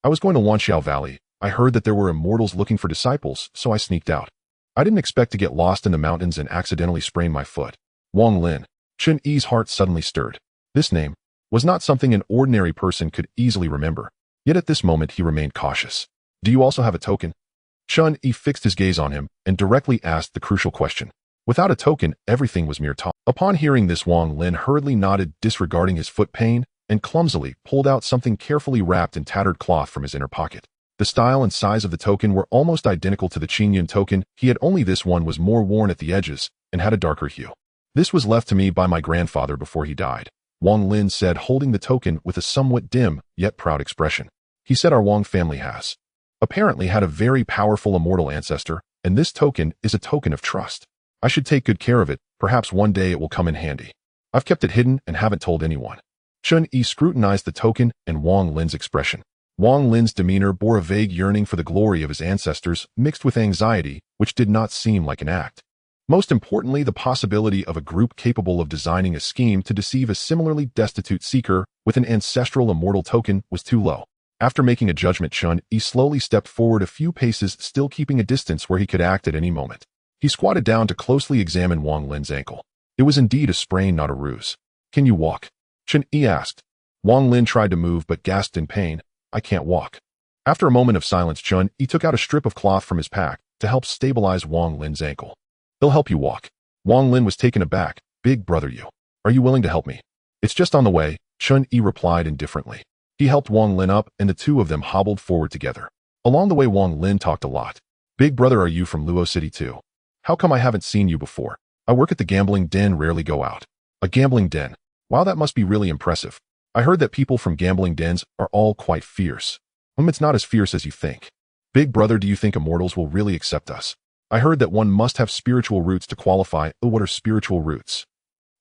I was going to Wanxiao Valley. I heard that there were immortals looking for disciples, so I sneaked out. I didn't expect to get lost in the mountains and accidentally sprain my foot. Wang Lin. Chen Yi's heart suddenly stirred. This name was not something an ordinary person could easily remember. Yet at this moment he remained cautious. Do you also have a token? Chen Yi fixed his gaze on him and directly asked the crucial question. Without a token, everything was mere talk. Upon hearing this, Wang Lin hurriedly nodded, disregarding his foot pain, and clumsily pulled out something carefully wrapped in tattered cloth from his inner pocket. The style and size of the token were almost identical to the Qingyun token, he had only this one was more worn at the edges and had a darker hue. This was left to me by my grandfather before he died, Wang Lin said, holding the token with a somewhat dim yet proud expression. He said our Wang family has apparently had a very powerful immortal ancestor, and this token is a token of trust. I should take good care of it, perhaps one day it will come in handy. I've kept it hidden and haven't told anyone. Chen Yi scrutinized the token and Wang Lin's expression. Wang Lin's demeanor bore a vague yearning for the glory of his ancestors, mixed with anxiety, which did not seem like an act. Most importantly, the possibility of a group capable of designing a scheme to deceive a similarly destitute seeker with an ancestral immortal token was too low. After making a judgment, Chen Yi slowly stepped forward a few paces, still keeping a distance where he could act at any moment. He squatted down to closely examine Wang Lin's ankle. It was indeed a sprain, not a ruse. Can you walk? Chen Yi asked. Wang Lin tried to move but gasped in pain. I can't walk. After a moment of silence, Chen Yi took out a strip of cloth from his pack to help stabilize Wang Lin's ankle. He'll help you walk. Wang Lin was taken aback. Big brother, are you willing to help me? It's just on the way, Chen Yi replied indifferently. He helped Wang Lin up and the two of them hobbled forward together. Along the way, Wang Lin talked a lot. Big brother, are you from Luo City too? How come I haven't seen you before? I work at the gambling den, rarely go out. A gambling den? Wow, that must be really impressive. I heard that people from gambling dens are all quite fierce. It's not as fierce as you think. Big brother, do you think immortals will really accept us? I heard that one must have spiritual roots to qualify. Oh, what are spiritual roots?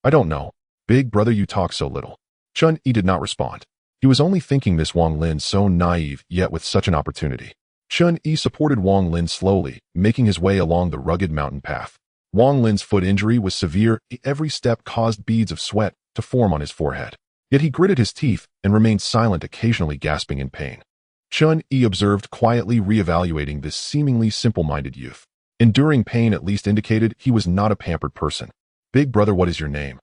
I don't know. Big brother, you talk so little. Chen Yi did not respond. He was only thinking this Wang Lin so naive, yet with such an opportunity. Chen Yi supported Wang Lin slowly, making his way along the rugged mountain path. Wang Lin's foot injury was severe. Every step caused beads of sweat to form on his forehead. Yet he gritted his teeth and remained silent, occasionally gasping in pain. Chen Yi observed, quietly reevaluating this seemingly simple-minded youth. Enduring pain at least indicated he was not a pampered person. Big brother, what is your name?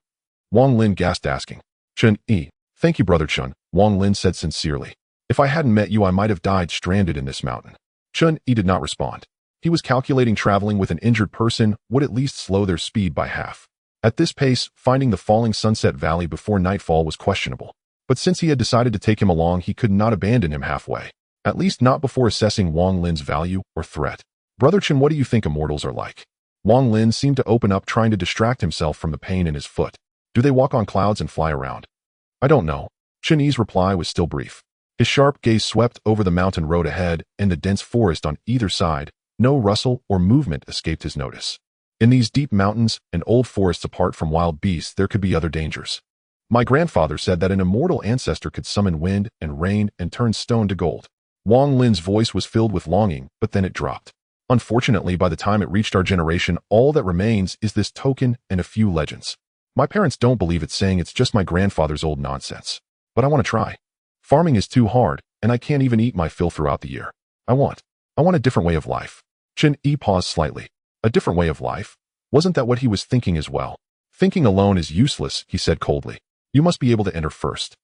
Wang Lin gasped, asking. Chen Yi. Thank you, brother Chen, Wang Lin said sincerely. If I hadn't met you, I might have died stranded in this mountain. Chen Yi did not respond. He was calculating traveling with an injured person would at least slow their speed by half. At this pace, finding the falling Sunset Valley before nightfall was questionable. But since he had decided to take him along, he could not abandon him halfway. At least not before assessing Wang Lin's value or threat. Brother Chen, what do you think immortals are like? Wang Lin seemed to open up, trying to distract himself from the pain in his foot. Do they walk on clouds and fly around? I don't know. Chen Yi's reply was still brief. His sharp gaze swept over the mountain road ahead and the dense forest on either side. No rustle or movement escaped his notice. In these deep mountains and old forests, apart from wild beasts, there could be other dangers. My grandfather said that an immortal ancestor could summon wind and rain and turn stone to gold. Wang Lin's voice was filled with longing, but then it dropped. Unfortunately, by the time it reached our generation, all that remains is this token and a few legends. My parents don't believe it, saying it's just my grandfather's old nonsense. But I want to try. Farming is too hard, and I can't even eat my fill throughout the year. I want a different way of life. Chen Yi paused slightly. A different way of life? Wasn't that what he was thinking as well? Thinking alone is useless, he said coldly. You must be able to enter first.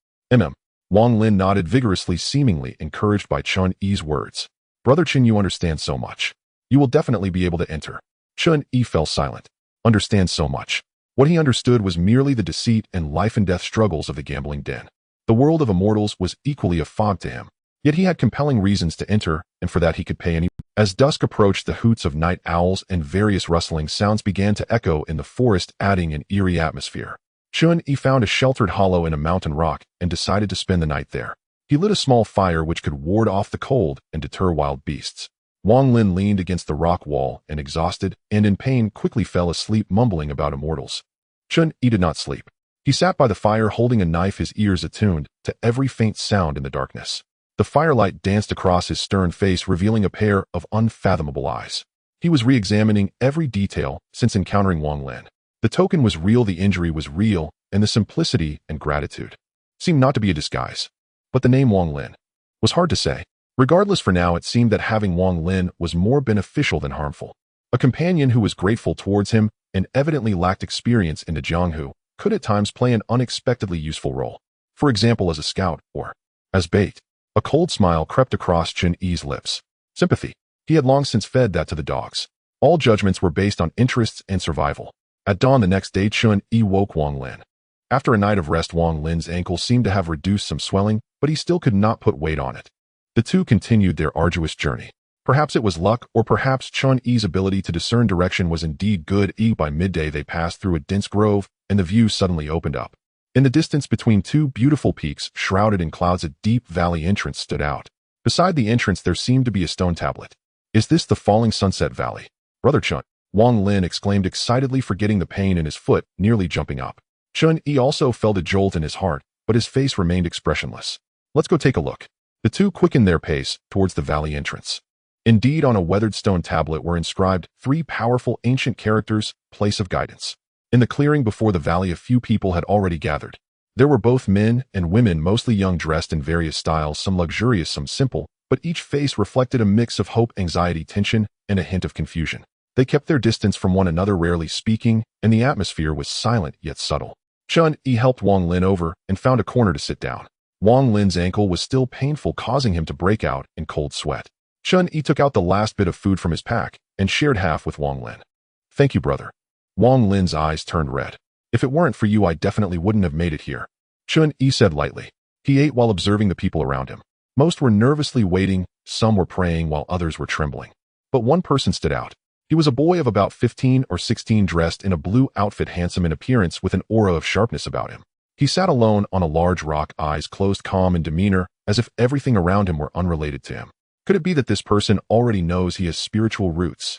Wang Lin nodded vigorously, seemingly encouraged by Chen Yi's words. Brother Chen, you understand so much. You will definitely be able to enter. Chen Yi fell silent. Understand so much. What he understood was merely the deceit and life-and-death struggles of the gambling den. The world of immortals was equally a fog to him. Yet he had compelling reasons to enter, and for that he could pay any. As dusk approached, the hoots of night owls and various rustling sounds began to echo in the forest, adding an eerie atmosphere. Chen Yi found a sheltered hollow in a mountain rock and decided to spend the night there. He lit a small fire which could ward off the cold and deter wild beasts. Wang Lin leaned against the rock wall and, exhausted and in pain, quickly fell asleep, mumbling about immortals. Chen Yi did not sleep. He sat by the fire, holding a knife, his ears attuned to every faint sound in the darkness. The firelight danced across his stern face, revealing a pair of unfathomable eyes. He was re-examining every detail since encountering Wang Lin. The token was real, the injury was real, and the simplicity and gratitude seemed not to be a disguise. But the name Wang Lin was hard to say. Regardless, for now it seemed that having Wang Lin was more beneficial than harmful. A companion who was grateful towards him and evidently lacked experience in the Jianghu could at times play an unexpectedly useful role. For example, as a scout or as bait. A cold smile crept across Chen Yi's lips. Sympathy. He had long since fed that to the dogs. All judgments were based on interests and survival. At dawn the next day, Chen Yi woke Wang Lin. After a night of rest, Wang Lin's ankle seemed to have reduced some swelling, but he still could not put weight on it. The two continued their arduous journey. Perhaps it was luck, or perhaps Chen Yi's ability to discern direction was indeed good. By midday they passed through a dense grove, and the view suddenly opened up. In the distance between two beautiful peaks shrouded in clouds, a deep valley entrance stood out. Beside the entrance there seemed to be a stone tablet. "Is this the falling sunset valley? Brother Chen," Wang Lin exclaimed excitedly, forgetting the pain in his foot, nearly jumping up. Chen Yi also felt a jolt in his heart, but his face remained expressionless. "Let's go take a look." The two quickened their pace towards the valley entrance. Indeed, on a weathered stone tablet were inscribed 3 powerful ancient characters, "Place of Guidance." In the clearing before the valley, a few people had already gathered. There were both men and women, mostly young, dressed in various styles, some luxurious, some simple, but each face reflected a mix of hope, anxiety, tension, and a hint of confusion. They kept their distance from one another, rarely speaking, and the atmosphere was silent yet subtle. Chen Yi helped Wang Lin over and found a corner to sit down. Wang Lin's ankle was still painful, causing him to break out in cold sweat. Chen Yi took out the last bit of food from his pack and shared half with Wang Lin. "Thank you, brother." Wang Lin's eyes turned red. "If it weren't for you, I definitely wouldn't have made it here," Chen Yi said lightly. He ate while observing the people around him. Most were nervously waiting, some were praying, while others were trembling. But one person stood out. He was a boy of about 15 or 16, dressed in a blue outfit, handsome in appearance with an aura of sharpness about him. He sat alone on a large rock, eyes closed, calm in demeanor, as if everything around him were unrelated to him. Could it be that this person already knows he has spiritual roots?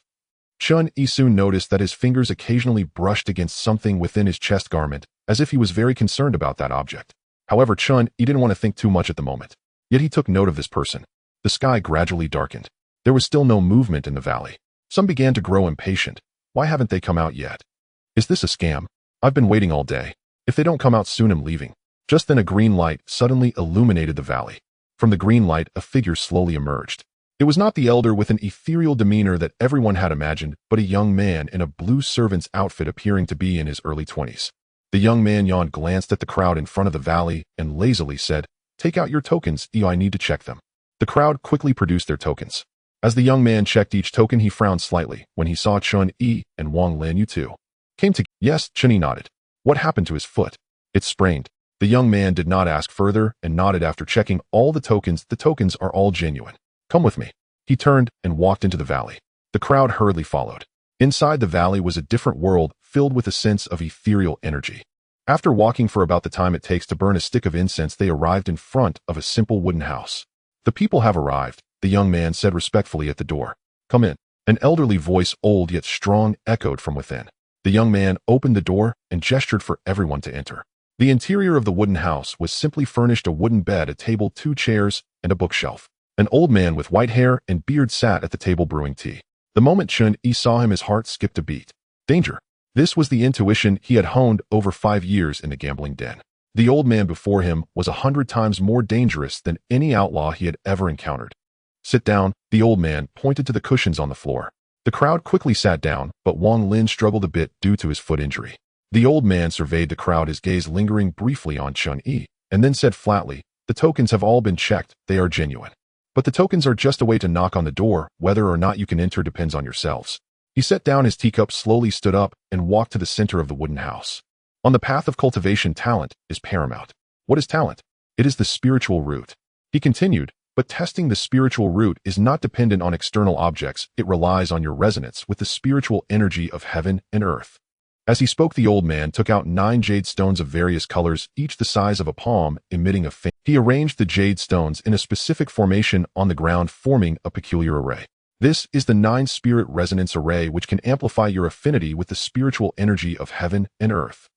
Chen Yi soon noticed that his fingers occasionally brushed against something within his chest garment, as if he was very concerned about that object. However, Chen Yi didn't want to think too much at the moment. Yet he took note of this person. The sky gradually darkened. There was still no movement in the valley. Some began to grow impatient. Why haven't they come out yet? Is this a scam? I've been waiting all day. If they don't come out soon, I'm leaving. Just then a green light suddenly illuminated the valley. From the green light, a figure slowly emerged. It was not the elder with an ethereal demeanor that everyone had imagined, but a young man in a blue servant's outfit, appearing to be in his early 20s. The young man yawned, glanced at the crowd in front of the valley, and lazily said, "Take out your tokens, I need to check them." The crowd quickly produced their tokens. As the young man checked each token, he frowned slightly when he saw Chen Yi and Wang Lin. "You two came to..." "Yes," Chen Yi nodded. "What happened to his foot?" "It's sprained." The young man did not ask further and nodded after checking all the tokens. "The tokens are all genuine. Come with me." He turned and walked into the valley. The crowd hurriedly followed. Inside the valley was a different world, filled with a sense of ethereal energy. After walking for about the time it takes to burn a stick of incense, they arrived in front of a simple wooden house. "The people have arrived," the young man said respectfully at the door. "Come in." An elderly voice, old yet strong, echoed from within. The young man opened the door and gestured for everyone to enter. The interior of the wooden house was simply furnished: a wooden bed, a table, 2 chairs, and a bookshelf. An old man with white hair and beard sat at the table brewing tea. The moment Chen Yi saw him, his heart skipped a beat. Danger. This was the intuition he had honed over 5 years in the gambling den. The old man before him was 100 times more dangerous than any outlaw he had ever encountered. "Sit down," the old man pointed to the cushions on the floor. The crowd quickly sat down, but Wang Lin struggled a bit due to his foot injury. The old man surveyed the crowd, his gaze lingering briefly on Chen Yi, and then said flatly, "The tokens have all been checked, they are genuine. But the tokens are just a way to knock on the door. Whether or not you can enter depends on yourselves." He set down his teacup, slowly stood up, and walked to the center of the wooden house. On the path of cultivation, talent is paramount. What is talent? It is the spiritual root. He continued, but testing the spiritual root is not dependent on external objects. It relies on your resonance with the spiritual energy of heaven and earth. As he spoke, the old man took out 9 jade stones of various colors, each the size of a palm, emitting a faint. He arranged the jade stones in a specific formation on the ground, forming a peculiar array. This is the 9 spirit resonance array, which can amplify your affinity with the spiritual energy of heaven and earth.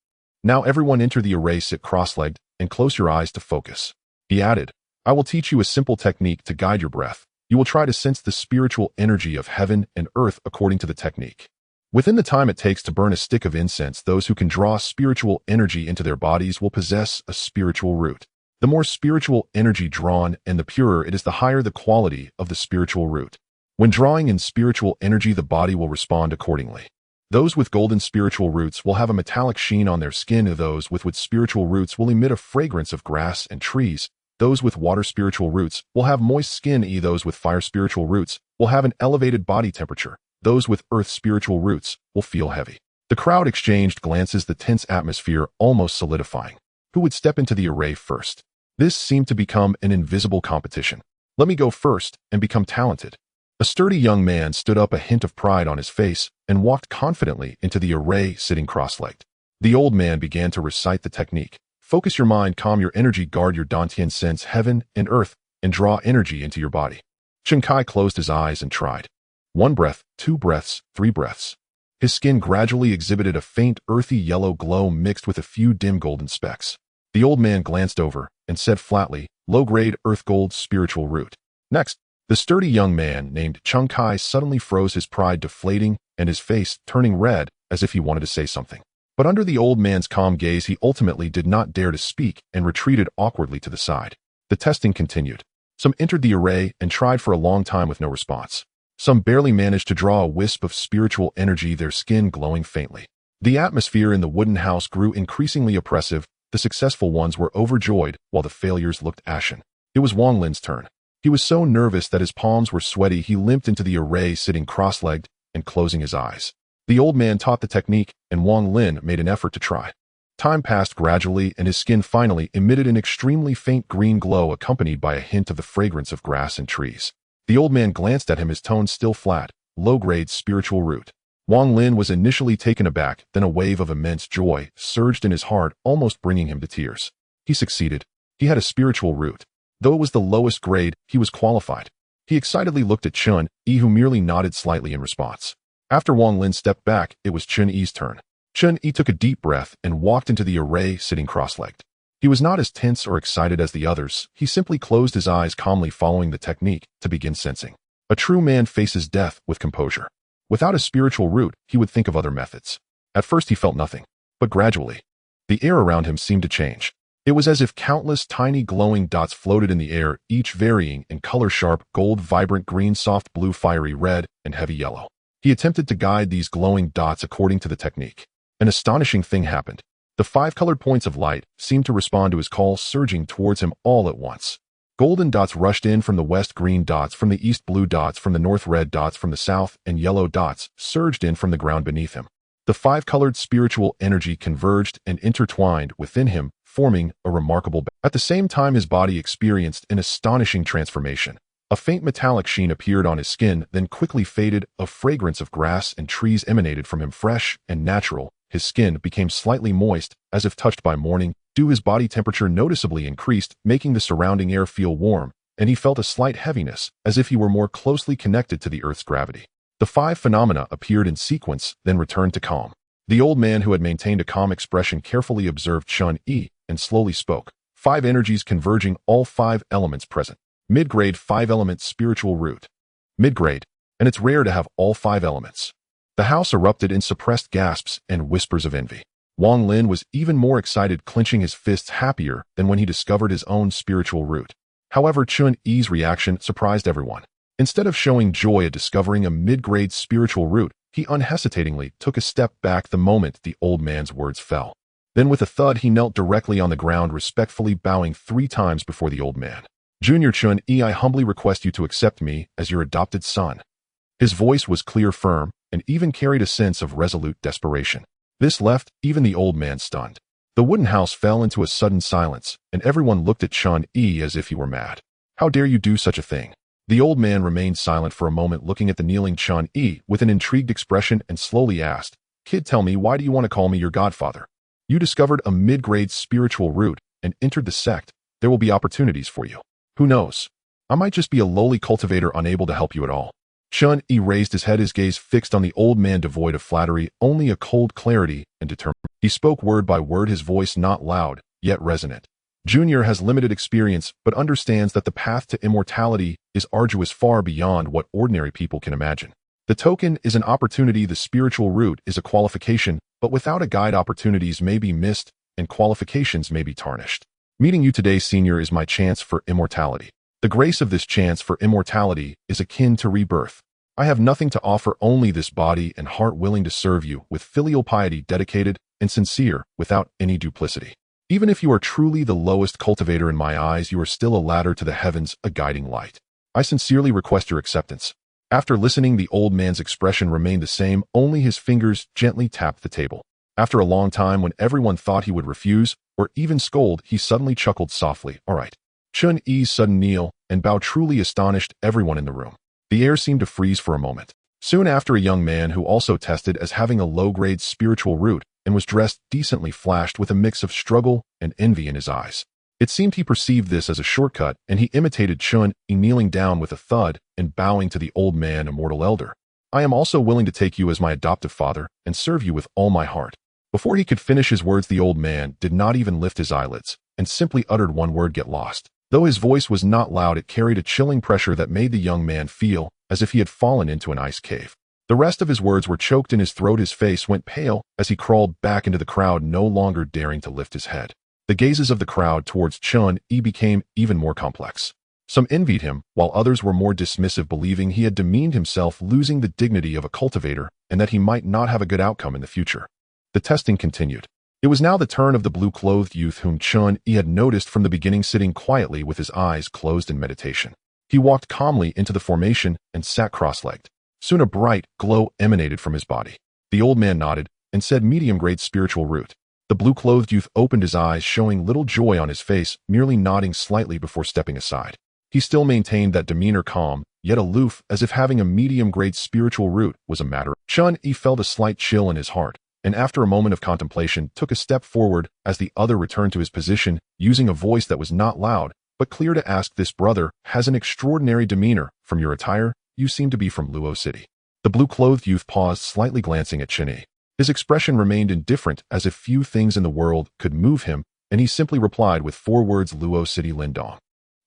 Now everyone enter the array, sit cross-legged, and close your eyes to focus. He added, I will teach you a simple technique to guide your breath. You will try to sense the spiritual energy of heaven and earth according to the technique. Within the time it takes to burn a stick of incense, those who can draw spiritual energy into their bodies will possess a spiritual root. The more spiritual energy drawn and the purer it is, the higher the quality of the spiritual root. When drawing in spiritual energy, the body will respond accordingly. Those with golden spiritual roots will have a metallic sheen on their skin. Those with spiritual roots will emit a fragrance of grass and trees. Those with water spiritual roots will have moist skin. Those with fire spiritual roots will have an elevated body temperature. Those with earth spiritual roots will feel heavy. The crowd exchanged glances, the tense atmosphere almost solidifying. Who would step into the array first? This seemed to become an invisible competition. Let me go first and become talented. A sturdy young man stood up, a hint of pride on his face, and walked confidently into the array, sitting cross-legged. The old man began to recite the technique. Focus your mind, calm your energy, guard your dantian, sense heaven and earth, and draw energy into your body. Chen Yi closed his eyes and tried. 1 breath, 2 breaths, 3 breaths. His skin gradually exhibited a faint earthy yellow glow mixed with a few dim golden specks. The old man glanced over and said flatly, low-grade earth gold spiritual root. Next, the sturdy young man named Chen Yi suddenly froze, his pride deflating and his face turning red as if he wanted to say something. But under the old man's calm gaze, he ultimately did not dare to speak and retreated awkwardly to the side. The testing continued. Some entered the array and tried for a long time with no response. Some barely managed to draw a wisp of spiritual energy, their skin glowing faintly. The atmosphere in the wooden house grew increasingly oppressive. The successful ones were overjoyed, while the failures looked ashen. It was Wang Lin's turn. He was so nervous that his palms were sweaty. He limped into the array, sitting cross-legged and closing his eyes. The old man taught the technique, and Wang Lin made an effort to try. Time passed gradually, and his skin finally emitted an extremely faint green glow accompanied by a hint of the fragrance of grass and trees. The old man glanced at him, his tone still flat. Low-grade spiritual root. Wang Lin was initially taken aback, then a wave of immense joy surged in his heart, almost bringing him to tears. He succeeded. He had a spiritual root. Though it was the lowest grade, he was qualified. He excitedly looked at Chen Yi, who merely nodded slightly in response. After Wang Lin stepped back, it was Chen Yi's turn. Chen Yi took a deep breath and walked into the array, sitting cross-legged. He was not as tense or excited as the others. He simply closed his eyes, calmly following the technique to begin sensing. A true man faces death with composure. Without a spiritual root, he would think of other methods. At first he felt nothing, but gradually, the air around him seemed to change. It was as if countless tiny glowing dots floated in the air, each varying in color: sharp gold, vibrant green, soft blue, fiery red, and heavy yellow. He attempted to guide these glowing dots according to the technique. An astonishing thing happened. The 5 colored points of light seemed to respond to his call, surging towards him all at once. Golden dots rushed in from the west, green dots from the east, blue dots from the north, red dots from the south, and yellow dots surged in from the ground beneath him. The 5-colored spiritual energy converged and intertwined within him, forming a remarkable balance. At the same time, his body experienced an astonishing transformation. A faint metallic sheen appeared on his skin, then quickly faded. A fragrance of grass and trees emanated from him, fresh and natural. His skin became slightly moist, as if touched by morning dew. His body temperature noticeably increased, making the surrounding air feel warm, and he felt a slight heaviness, as if he were more closely connected to the Earth's gravity. The 5 phenomena appeared in sequence, then returned to calm. The old man, who had maintained a calm expression, carefully observed Chen Yi and slowly spoke. 5 energies converging, all 5 elements present. Mid-grade 5-element spiritual root. Mid-grade, and it's rare to have all 5 elements. The house erupted in suppressed gasps and whispers of envy. Wang Lin was even more excited, clenching his fists, happier than when he discovered his own spiritual root. However, Chen Yi's reaction surprised everyone. Instead of showing joy at discovering a mid-grade spiritual root, he unhesitatingly took a step back the moment the old man's words fell. Then with a thud, he knelt directly on the ground, respectfully bowing 3 times before the old man. Junior Chen Yi, I humbly request you to accept me as your adopted son. His voice was clear, firm, and even carried a sense of resolute desperation. This left even the old man stunned. The wooden house fell into a sudden silence, and everyone looked at Chen Yi as if he were mad. How dare you do such a thing? The old man remained silent for a moment, looking at the kneeling Chen Yi with an intrigued expression, and slowly asked, Kid, tell me, why do you want to call me your godfather? You discovered a mid-grade spiritual root and entered the sect. There will be opportunities for you. Who knows? I might just be a lowly cultivator, unable to help you at all. Chen Yi raised his head, his gaze fixed on the old man, devoid of flattery, only a cold clarity and determination. He spoke word by word, his voice not loud, yet resonant. Junior has limited experience but understands that the path to immortality is arduous far beyond what ordinary people can imagine. The token is an opportunity, the spiritual route is a qualification, but without a guide opportunities may be missed and qualifications may be tarnished. Meeting you today, Senior, is my chance for immortality. The grace of this chance for immortality is akin to rebirth. I have nothing to offer, only this body and heart willing to serve you with filial piety, dedicated and sincere without any duplicity. Even if you are truly the lowest cultivator in my eyes, you are still a ladder to the heavens, a guiding light. I sincerely request your acceptance. After listening, the old man's expression remained the same, only his fingers gently tapped the table. After a long time, when everyone thought he would refuse or even scold, he suddenly chuckled softly. All right. Chen Yi's sudden kneel and bow truly astonished everyone in the room. The air seemed to freeze for a moment. Soon after, a young man who also tested as having a low-grade spiritual root and was dressed decently flashed with a mix of struggle and envy in his eyes. It seemed he perceived this as a shortcut, and he imitated Chen Yi, kneeling down with a thud and bowing to the old man, Immortal elder. I am also willing to take you as my adoptive father and serve you with all my heart. Before he could finish his words, the old man did not even lift his eyelids and simply uttered one word: get lost. Though his voice was not loud, it carried a chilling pressure that made the young man feel as if he had fallen into an ice cave. The rest of his words were choked in his throat. His face went pale as he crawled back into the crowd, no longer daring to lift his head. The gazes of the crowd towards Chen Yi became even more complex. Some envied him, while others were more dismissive, believing he had demeaned himself, losing the dignity of a cultivator, and that he might not have a good outcome in the future. The testing continued. It was now the turn of the blue-clothed youth whom Chen Yi had noticed from the beginning, sitting quietly with his eyes closed in meditation. He walked calmly into the formation and sat cross-legged. Soon a bright glow emanated from his body. The old man nodded and said, medium-grade spiritual root. The blue-clothed youth opened his eyes, showing little joy on his face, merely nodding slightly before stepping aside. He still maintained that demeanor, calm, yet aloof, as if having a medium-grade spiritual root was a matter. Chen Yi felt a slight chill in his heart, and after a moment of contemplation, took a step forward as the other returned to his position, using a voice that was not loud, but clear, to ask, this brother has an extraordinary demeanor. From your attire, you seem to be from Luo City. The blue-clothed youth paused, slightly glancing at Chen Yi. His expression remained indifferent, as if few things in the world could move him, and he simply replied with 4 words: Luo City, Lindong.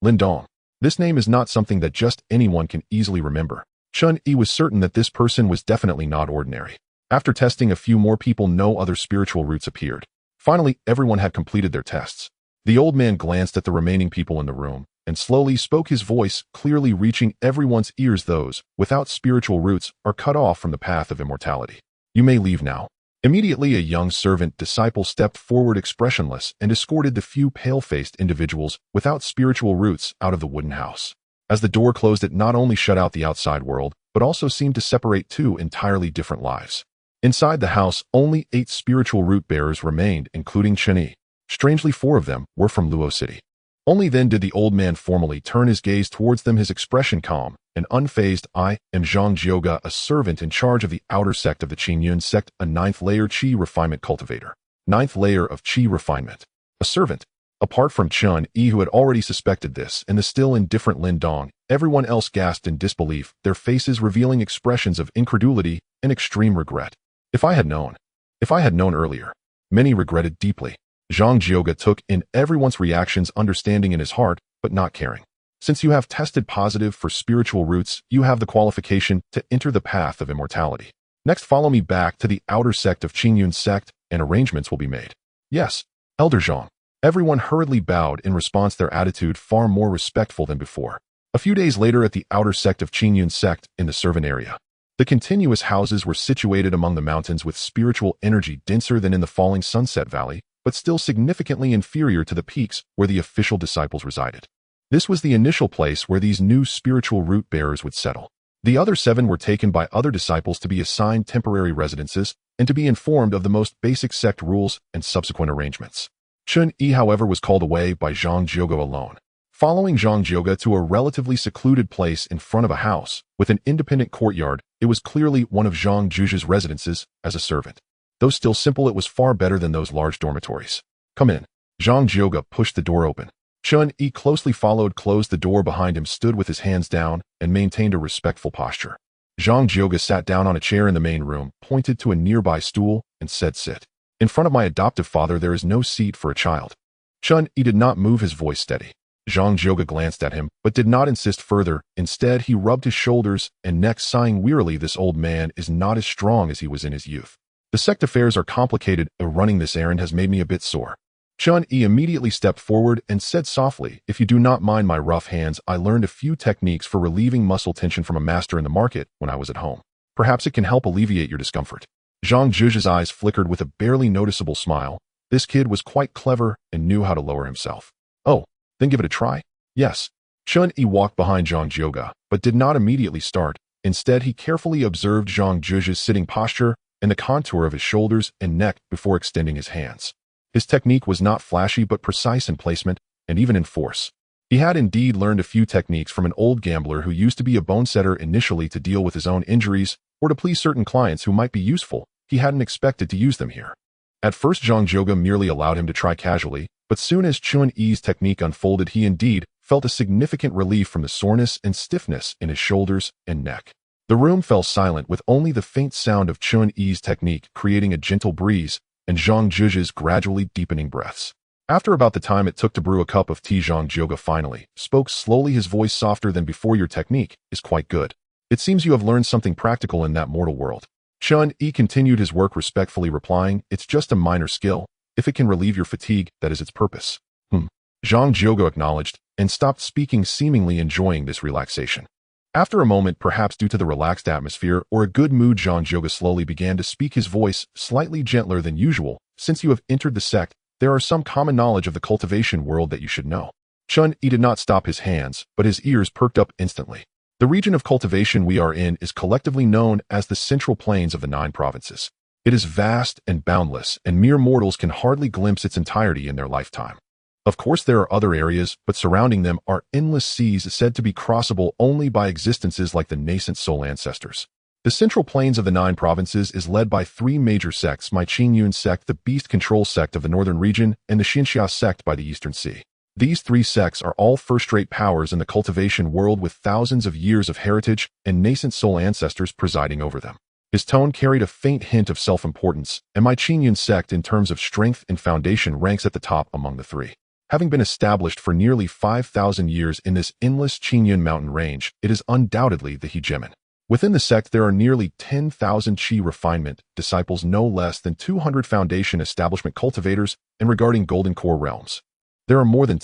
Lindong. This name is not something that just anyone can easily remember. Chen Yi was certain that this person was definitely not ordinary. After testing a few more people, no other spiritual roots appeared. Finally, everyone had completed their tests. The old man glanced at the remaining people in the room and slowly spoke, his voice clearly reaching everyone's ears. Those without spiritual roots are cut off from the path of immortality. You may leave now. Immediately, a young servant disciple stepped forward, expressionless, and escorted the few pale-faced individuals without spiritual roots out of the wooden house. As the door closed, it not only shut out the outside world, but also seemed to separate 2 entirely different lives. Inside the house, only 8 spiritual root bearers remained, including Chen Yi. Strangely, 4 of them were from Luo City. Only then did the old man formally turn his gaze towards them, his expression calm and unfazed. I am Zhang Jioga, a servant in charge of the outer sect of the Qingyun sect, a 9th layer Qi refinement cultivator. 9th layer of Qi refinement. A servant. Apart from Chen Yi, who had already suspected this, and the still indifferent Lin Dong, everyone else gasped in disbelief, their faces revealing expressions of incredulity and extreme regret. If I had known earlier. Many regretted deeply. Zhang Jioga took in everyone's reactions, understanding in his heart, but not caring. Since you have tested positive for spiritual roots, you have the qualification to enter the path of immortality. Next, follow me back to the outer sect of Qingyun sect, and arrangements will be made. Yes, Elder Zhang. Everyone hurriedly bowed in response, their attitude far more respectful than before. A few days later, at the outer sect of Qingyun sect, in the servant area. The continuous houses were situated among the mountains with spiritual energy denser than in the falling Sunset Valley, but still significantly inferior to the peaks where the official disciples resided. This was the initial place where these new spiritual root bearers would settle. The other 7 were taken by other disciples to be assigned temporary residences and to be informed of the most basic sect rules and subsequent arrangements. Chen Yi, however, was called away by Zhang Jioga alone. Following Zhang Jioga to a relatively secluded place in front of a house with an independent courtyard, it was clearly one of Zhang Juju's residences as a servant. Though still simple, it was far better than those large dormitories. Come in. Zhang Jioga pushed the door open. Chen Yi closely followed, closed the door behind him, stood with his hands down, and maintained a respectful posture. Zhang Jioga sat down on a chair in the main room, pointed to a nearby stool, and said, sit. In front of my adoptive father, there is no seat for a child. Chen Yi did not move, his voice steady. Zhang Zhouge glanced at him, but did not insist further. Instead, he rubbed his shoulders and neck, sighing wearily. This old man is not as strong as he was in his youth. The sect affairs are complicated, and running this errand has made me a bit sore. Chen Yi immediately stepped forward and said softly, if you do not mind my rough hands, I learned a few techniques for relieving muscle tension from a master in the market when I was at home. Perhaps it can help alleviate your discomfort. Zhang Zhouge's eyes flickered with a barely noticeable smile. This kid was quite clever and knew how to lower himself. Oh, then give it a try? Yes. Chen Yi walked behind Zhang Zhouge, but did not immediately start. Instead, he carefully observed Zhang Zhouge's sitting posture and the contour of his shoulders and neck before extending his hands. His technique was not flashy but precise in placement and even in force. He had indeed learned a few techniques from an old gambler who used to be a bone setter initially to deal with his own injuries or to please certain clients who might be useful. He hadn't expected to use them here. At first, Zhang Zhouge merely allowed him to try casually, but soon as Chen Yi's technique unfolded, he indeed felt a significant relief from the soreness and stiffness in his shoulders and neck. The room fell silent with only the faint sound of Chen Yi's technique creating a gentle breeze and Zhang Zhouge's gradually deepening breaths. After about the time it took to brew a cup of tea, Zhang Zhouge finally spoke slowly, his voice softer than before. Your technique is quite good. It seems you have learned something practical in that mortal world. Chen Yi continued his work, respectfully replying, it's just a minor skill. If it can relieve your fatigue, that is its purpose. Zhang Zhouge acknowledged and stopped speaking, seemingly enjoying this relaxation. After a moment, perhaps due to the relaxed atmosphere or a good mood, Zhang Zhouge slowly began to speak, his voice slightly gentler than usual. Since you have entered the sect, there are some common knowledge of the cultivation world that you should know. Chen Yi did not stop his hands, but his ears perked up instantly. The region of cultivation we are in is collectively known as the Central Plains of the 9 provinces. It is vast and boundless, and mere mortals can hardly glimpse its entirety in their lifetime. Of course, there are other areas, but surrounding them are endless seas said to be crossable only by existences like the nascent soul ancestors. The Central Plains of the 9 provinces is led by 3 major sects: my Qingyun sect, the Beast Control sect of the northern region, and the Xinxia sect by the eastern sea. These 3 sects are all first-rate powers in the cultivation world with thousands of years of heritage and nascent soul ancestors presiding over them. His tone carried a faint hint of self-importance, and my Qingyun sect in terms of strength and foundation ranks at the top among the 3. Having been established for nearly 5,000 years in this endless Qingyun mountain range, it is undoubtedly the hegemon. Within the sect, there are nearly 10,000 Qi refinement disciples, no less than 200 foundation establishment cultivators, and regarding Golden Core realms, there are more than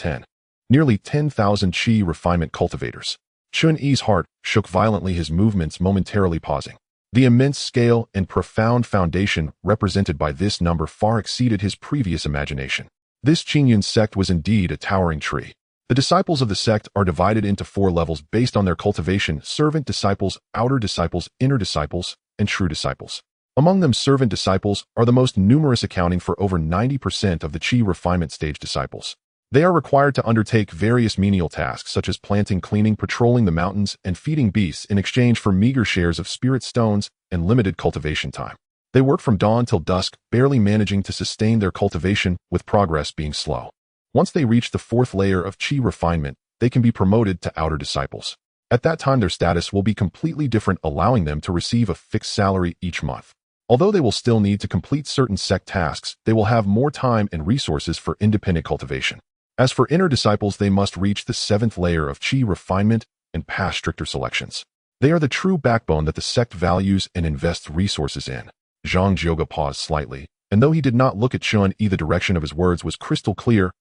nearly 10,000 Qi refinement cultivators. Chen Yi's heart shook violently, his movements momentarily pausing. The immense scale and profound foundation represented by this number far exceeded his previous imagination. This Qingyun sect was indeed a towering tree. The disciples of the sect are divided into 4 levels based on their cultivation: servant disciples, outer disciples, inner disciples, and true disciples. Among them, servant disciples are the most numerous, accounting for over 90% of the Qi refinement stage disciples. They are required to undertake various menial tasks such as planting, cleaning, patrolling the mountains, and feeding beasts in exchange for meager shares of spirit stones and limited cultivation time. They work from dawn till dusk, barely managing to sustain their cultivation, with progress being slow. Once they reach the 4th layer of Qi refinement, they can be promoted to outer disciples. At that time, their status will be completely different, allowing them to receive a fixed salary each month. Although they will still need to complete certain sect tasks, they will have more time and resources for independent cultivation. As for inner disciples, they must reach the 7th layer of Qi refinement and pass stricter selections. They are the true backbone that the sect values and invests resources in. Zhang Zhouge paused slightly, and though he did not look at Chen Yi, the direction of his words was crystal clear.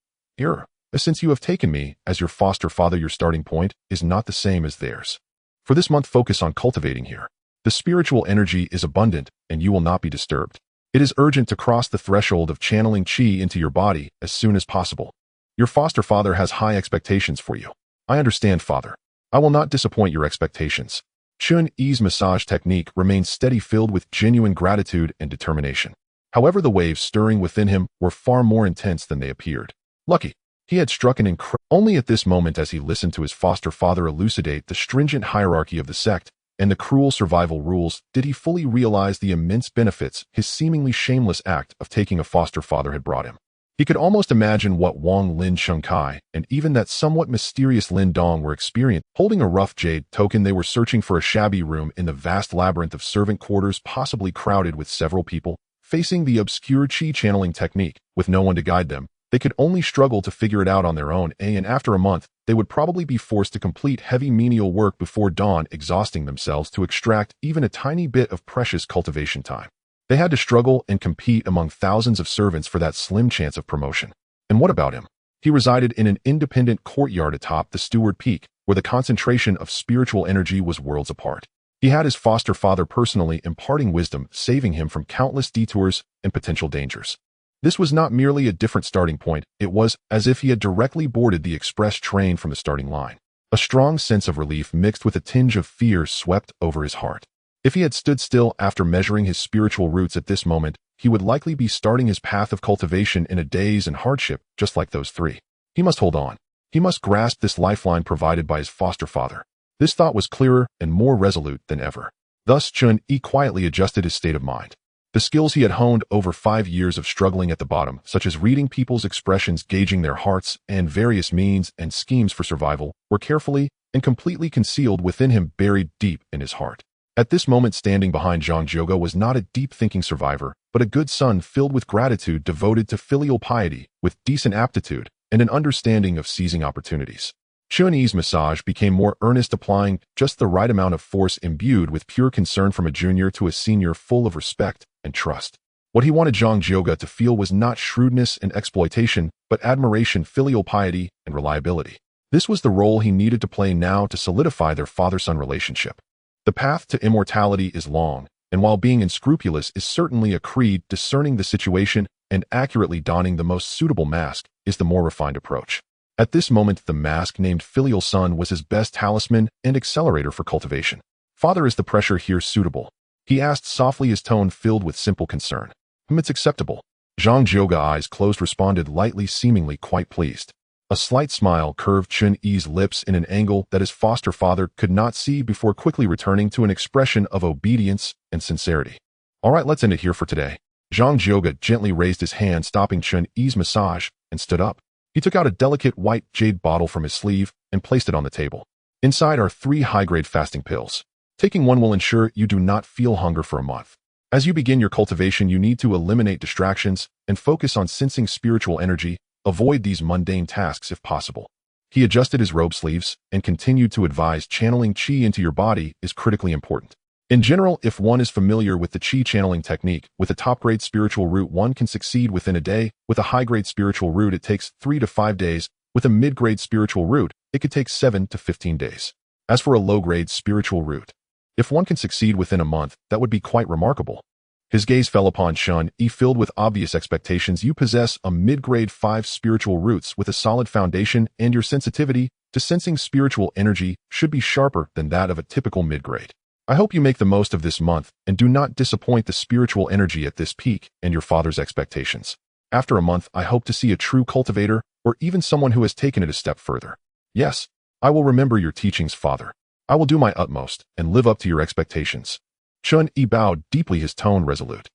Since you have taken me as your foster father, your starting point is not the same as theirs. For this month, focus on cultivating here. The spiritual energy is abundant, and you will not be disturbed. It is urgent to cross the threshold of channeling Qi into your body as soon as possible. Your foster father has high expectations for you. I understand, father. I will not disappoint your expectations. Chen Yi's massage technique remained steady, filled with genuine gratitude and determination. However, the waves stirring within him were far more intense than they appeared. Lucky, he had struck an only at this moment, as he listened to his foster father elucidate the stringent hierarchy of the sect and the cruel survival rules, did he fully realize the immense benefits his seemingly shameless act of taking a foster father had brought him. He could almost imagine what Wang Lin Shengkai and even that somewhat mysterious Lin Dong were experiencing. Holding a rough jade token, they were searching for a shabby room in the vast labyrinth of servant quarters, possibly crowded with several people facing the obscure Qi channeling technique. With no one to guide them, They could only struggle to figure it out on their own, and after a month, they would probably be forced to complete heavy menial work before dawn, exhausting themselves to extract even a tiny bit of precious cultivation time. They had to struggle and compete among thousands of servants for that slim chance of promotion. And what about him? He resided in an independent courtyard atop the Steward Peak, where the concentration of spiritual energy was worlds apart. He had his foster father personally imparting wisdom, saving him from countless detours and potential dangers. This was not merely a different starting point, it was as if he had directly boarded the express train from the starting line. A strong sense of relief mixed with a tinge of fear swept over his heart. If he had stood still after measuring his spiritual roots at this moment, he would likely be starting his path of cultivation in a daze and hardship, just like those three. He must hold on. He must grasp this lifeline provided by his foster father. This thought was clearer and more resolute than ever. Thus, Chen Yi quietly adjusted his state of mind. The skills he had honed over 5 years of struggling at the bottom, such as reading people's expressions, gauging their hearts, and various means and schemes for survival, were carefully and completely concealed within him, buried deep in his heart. At this moment, standing behind Zhang Jioge was not a deep-thinking survivor, but a good son filled with gratitude, devoted to filial piety, with decent aptitude, and an understanding of seizing opportunities. Chen Yi's massage became more earnest, applying just the right amount of force imbued with pure concern from a junior to a senior, full of respect and trust. What he wanted Zhang Jioge to feel was not shrewdness and exploitation, but admiration, filial piety, and reliability. This was the role he needed to play now to solidify their father-son relationship. The path to immortality is long, and while being unscrupulous is certainly a creed, discerning the situation and accurately donning the most suitable mask is the more refined approach. At this moment, the mask named Filial Son was his best talisman and accelerator for cultivation. "Father, is the pressure here suitable?" he asked softly, his tone filled with simple concern. "It's acceptable." Zhang Jioge, eyes closed, responded lightly, seemingly quite pleased. A slight smile curved Chen Yi's lips in an angle that his foster father could not see before quickly returning to an expression of obedience and sincerity. "All right, let's end it here for today." Zhang Jioge gently raised his hand, stopping Chen Yi's massage, and stood up. He took out a delicate white jade bottle from his sleeve and placed it on the table. Inside are 3 high-grade fasting pills. Taking one will ensure you do not feel hunger for a month. As you begin your cultivation, you need to eliminate distractions and focus on sensing spiritual energy. Avoid these mundane tasks if possible. He adjusted his robe sleeves and continued to advise channeling qi into your body is critically important. In general, if one is familiar with the qi channeling technique, with a top-grade spiritual root, one can succeed within a day. With a high-grade spiritual root, it takes 3 to 5 days. With a mid-grade spiritual root, it could take 7 to 15 days. As for a low-grade spiritual root, if one can succeed within a month, that would be quite remarkable. His gaze fell upon Chen Yi, filled with obvious expectations. "You possess a mid-grade 5 spiritual roots with a solid foundation, and your sensitivity to sensing spiritual energy should be sharper than that of a typical mid-grade. I hope you make the most of this month and do not disappoint the spiritual energy at this peak and your father's expectations. After a month, I hope to see a true cultivator, or even someone who has taken it a step further. Yes, I will remember your teachings, father. I will do my utmost and live up to your expectations." Chen Yi bowed deeply, his tone resolute.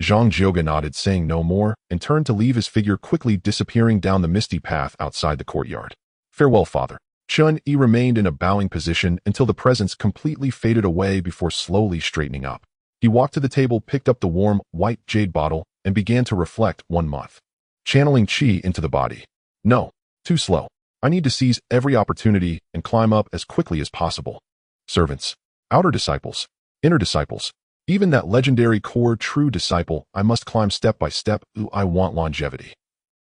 Zhang Jioge nodded, saying no more, and turned to leave, his figure quickly disappearing down the misty path outside the courtyard. "Farewell, father." Chen Yi remained in a bowing position until the presence completely faded away before slowly straightening up. He walked to the table, picked up the warm, white jade bottle, and began to reflect. 1 month. Channeling qi into the body. No, too slow. I need to seize every opportunity and climb up as quickly as possible. Servants. Outer disciples. Inner disciples. Even that legendary core true disciple, I must climb step by step. I want longevity.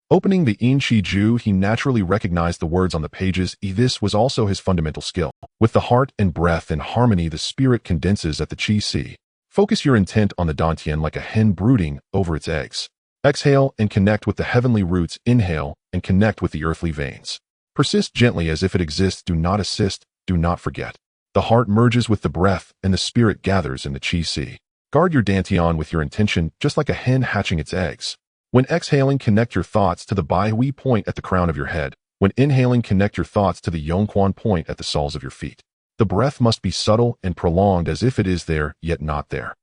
Opening the Yin Shi Ju, he naturally recognized the words on the pages. This was also his fundamental skill. With the heart and breath in harmony, the spirit condenses at the Qi Si. Focus your intent on the Dantian like a hen brooding over its eggs. Exhale and connect with the heavenly roots. Inhale and connect with the earthly veins. Persist gently as if it exists. Do not assist, do not forget. The heart merges with the breath and the spirit gathers in the Qi Si. Guard your Dantian with your intention, just like a hen hatching its eggs. When exhaling, connect your thoughts to the Bai Hui point at the crown of your head. When inhaling, connect your thoughts to the Yongquan point at the soles of your feet. The breath must be subtle and prolonged, as if it is there, yet not there.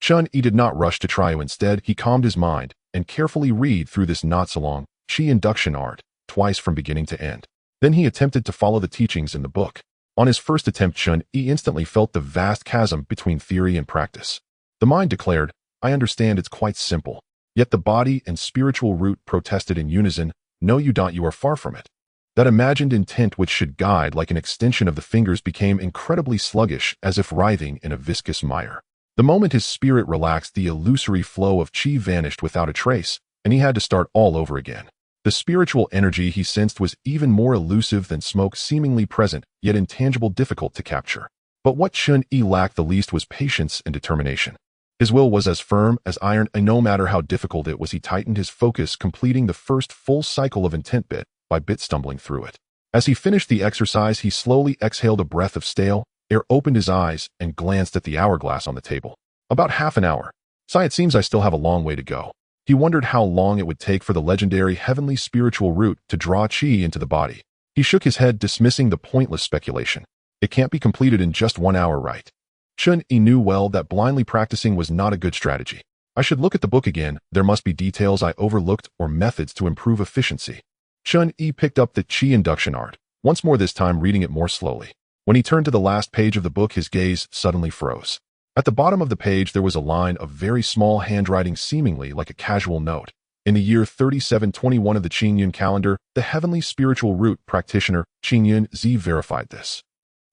Chen Yi did not rush to try. Instead, he calmed his mind and carefully read through this not-so-long Qi induction art, twice from beginning to end. Then he attempted to follow the teachings in the book. On his first attempt, Chen Yi instantly felt the vast chasm between theory and practice. The mind declared, "I understand, it's quite simple." Yet the body and spiritual root protested in unison, "No, you are far from it." That imagined intent which should guide like an extension of the fingers became incredibly sluggish, as if writhing in a viscous mire. The moment his spirit relaxed, the illusory flow of chi vanished without a trace, and he had to start all over again. The spiritual energy he sensed was even more elusive than smoke, seemingly present, yet intangible, difficult to capture. But what Chen Yi lacked the least was patience and determination. His will was as firm as iron, and no matter how difficult it was, he tightened his focus, completing the first full cycle of intent bit by bit, stumbling through it. As he finished the exercise, he slowly exhaled a breath of stale air, opened his eyes, and glanced at the hourglass on the table. About half an hour. Sigh, it seems I still have a long way to go. He wondered how long it would take for the legendary heavenly spiritual root to draw chi into the body. He shook his head, dismissing the pointless speculation. It can't be completed in just 1 hour, right? Chen Yi knew well that blindly practicing was not a good strategy. I should look at the book again. There must be details I overlooked or methods to improve efficiency. Chen Yi picked up the chi induction art, once more, this time reading it more slowly. When he turned to the last page of the book, his gaze suddenly froze. At the bottom of the page, there was a line of very small handwriting, seemingly like a casual note. In the year 3721 of the Qingyun calendar, the heavenly spiritual root practitioner, Qingyun Zi, verified this.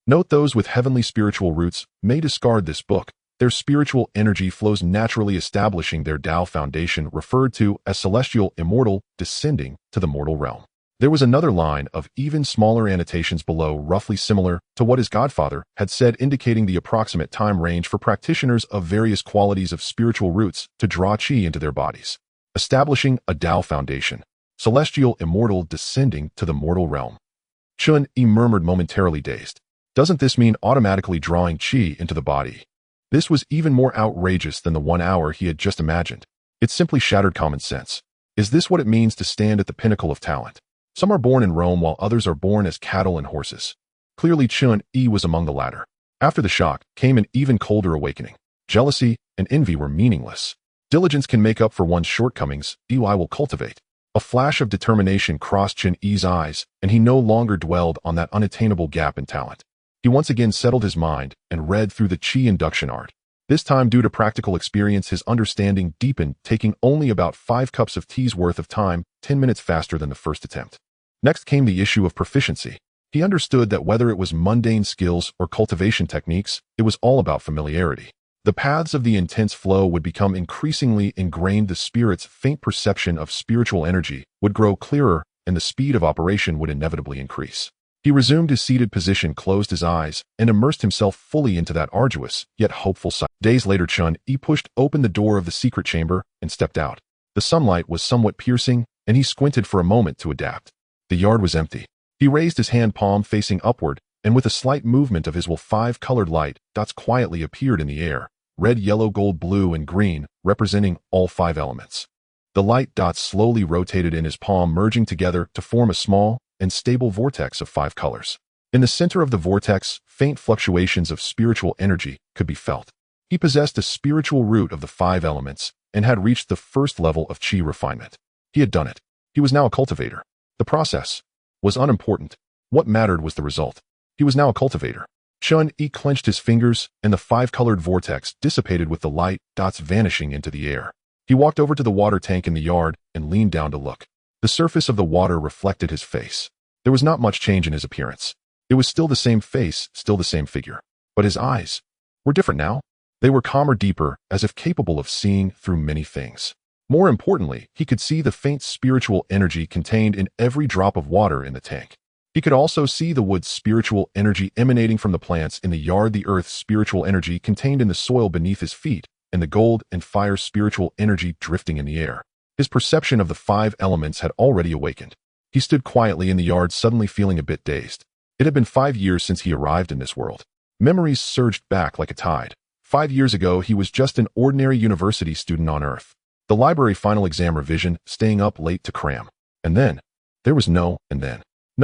Note: those with heavenly spiritual roots may discard this book. Their spiritual energy flows naturally, establishing their Tao foundation, referred to as celestial, immortal, descending to the mortal realm. There was another line of even smaller annotations below, roughly similar to what his godfather had said, indicating the approximate time range for practitioners of various qualities of spiritual roots to draw chi into their bodies. Establishing a Tao foundation. Celestial, immortal, descending to the mortal realm. Chen Yi murmured, momentarily dazed. Doesn't this mean automatically drawing chi into the body? This was even more outrageous than the 1 hour he had just imagined. It simply shattered common sense. Is this what it means to stand at the pinnacle of talent? Some are born in Rome while others are born as cattle and horses. Clearly Chen Yi was among the latter. After the shock came an even colder awakening. Jealousy and envy were meaningless. Diligence can make up for one's shortcomings. I will cultivate. A flash of determination crossed Chen Yi's eyes, and he no longer dwelled on that unattainable gap in talent. He once again settled his mind and read through the chi induction art. This time, due to practical experience, his understanding deepened, taking only about 5 cups of tea's worth of time, 10 minutes faster than the first attempt. Next came the issue of proficiency. He understood that whether it was mundane skills or cultivation techniques, it was all about familiarity. The paths of the intense flow would become increasingly ingrained, the spirit's faint perception of spiritual energy would grow clearer, and the speed of operation would inevitably increase. He resumed his seated position, closed his eyes, and immersed himself fully into that arduous, yet hopeful sight. Days later, Chen Yi pushed open the door of the secret chamber and stepped out. The sunlight was somewhat piercing, and he squinted for a moment to adapt. The yard was empty. He raised his hand palm facing upward, and with a slight movement of his will, 5 colored light dots quietly appeared in the air. Red, yellow, gold, blue, and green, representing all 5 elements. The light dots slowly rotated in his palm, merging together to form a small and stable vortex of 5 colors. In the center of the vortex, faint fluctuations of spiritual energy could be felt. He possessed a spiritual root of the 5 elements and had reached the first level of chi refinement. He had done it. He was now a cultivator. The process was unimportant. What mattered was the result. He was now a cultivator. Chen Yi clenched his fingers, and the 5-colored vortex dissipated with the light dots vanishing into the air. He walked over to the water tank in the yard and leaned down to look. The surface of the water reflected his face. There was not much change in his appearance. It was still the same face, still the same figure. But his eyes were different now. They were calmer, deeper, as if capable of seeing through many things. More importantly, he could see the faint spiritual energy contained in every drop of water in the tank. He could also see the wood's spiritual energy emanating from the plants in the yard, the earth's spiritual energy contained in the soil beneath his feet, and the gold and fire spiritual energy drifting in the air. His perception of the 5 elements had already awakened. He stood quietly in the yard, suddenly feeling a bit dazed. It had been 5 years since he arrived in this world. Memories surged back like a tide. 5 years ago, he was just an ordinary university student on Earth. The library final exam revision, staying up late to cram. And then, there was no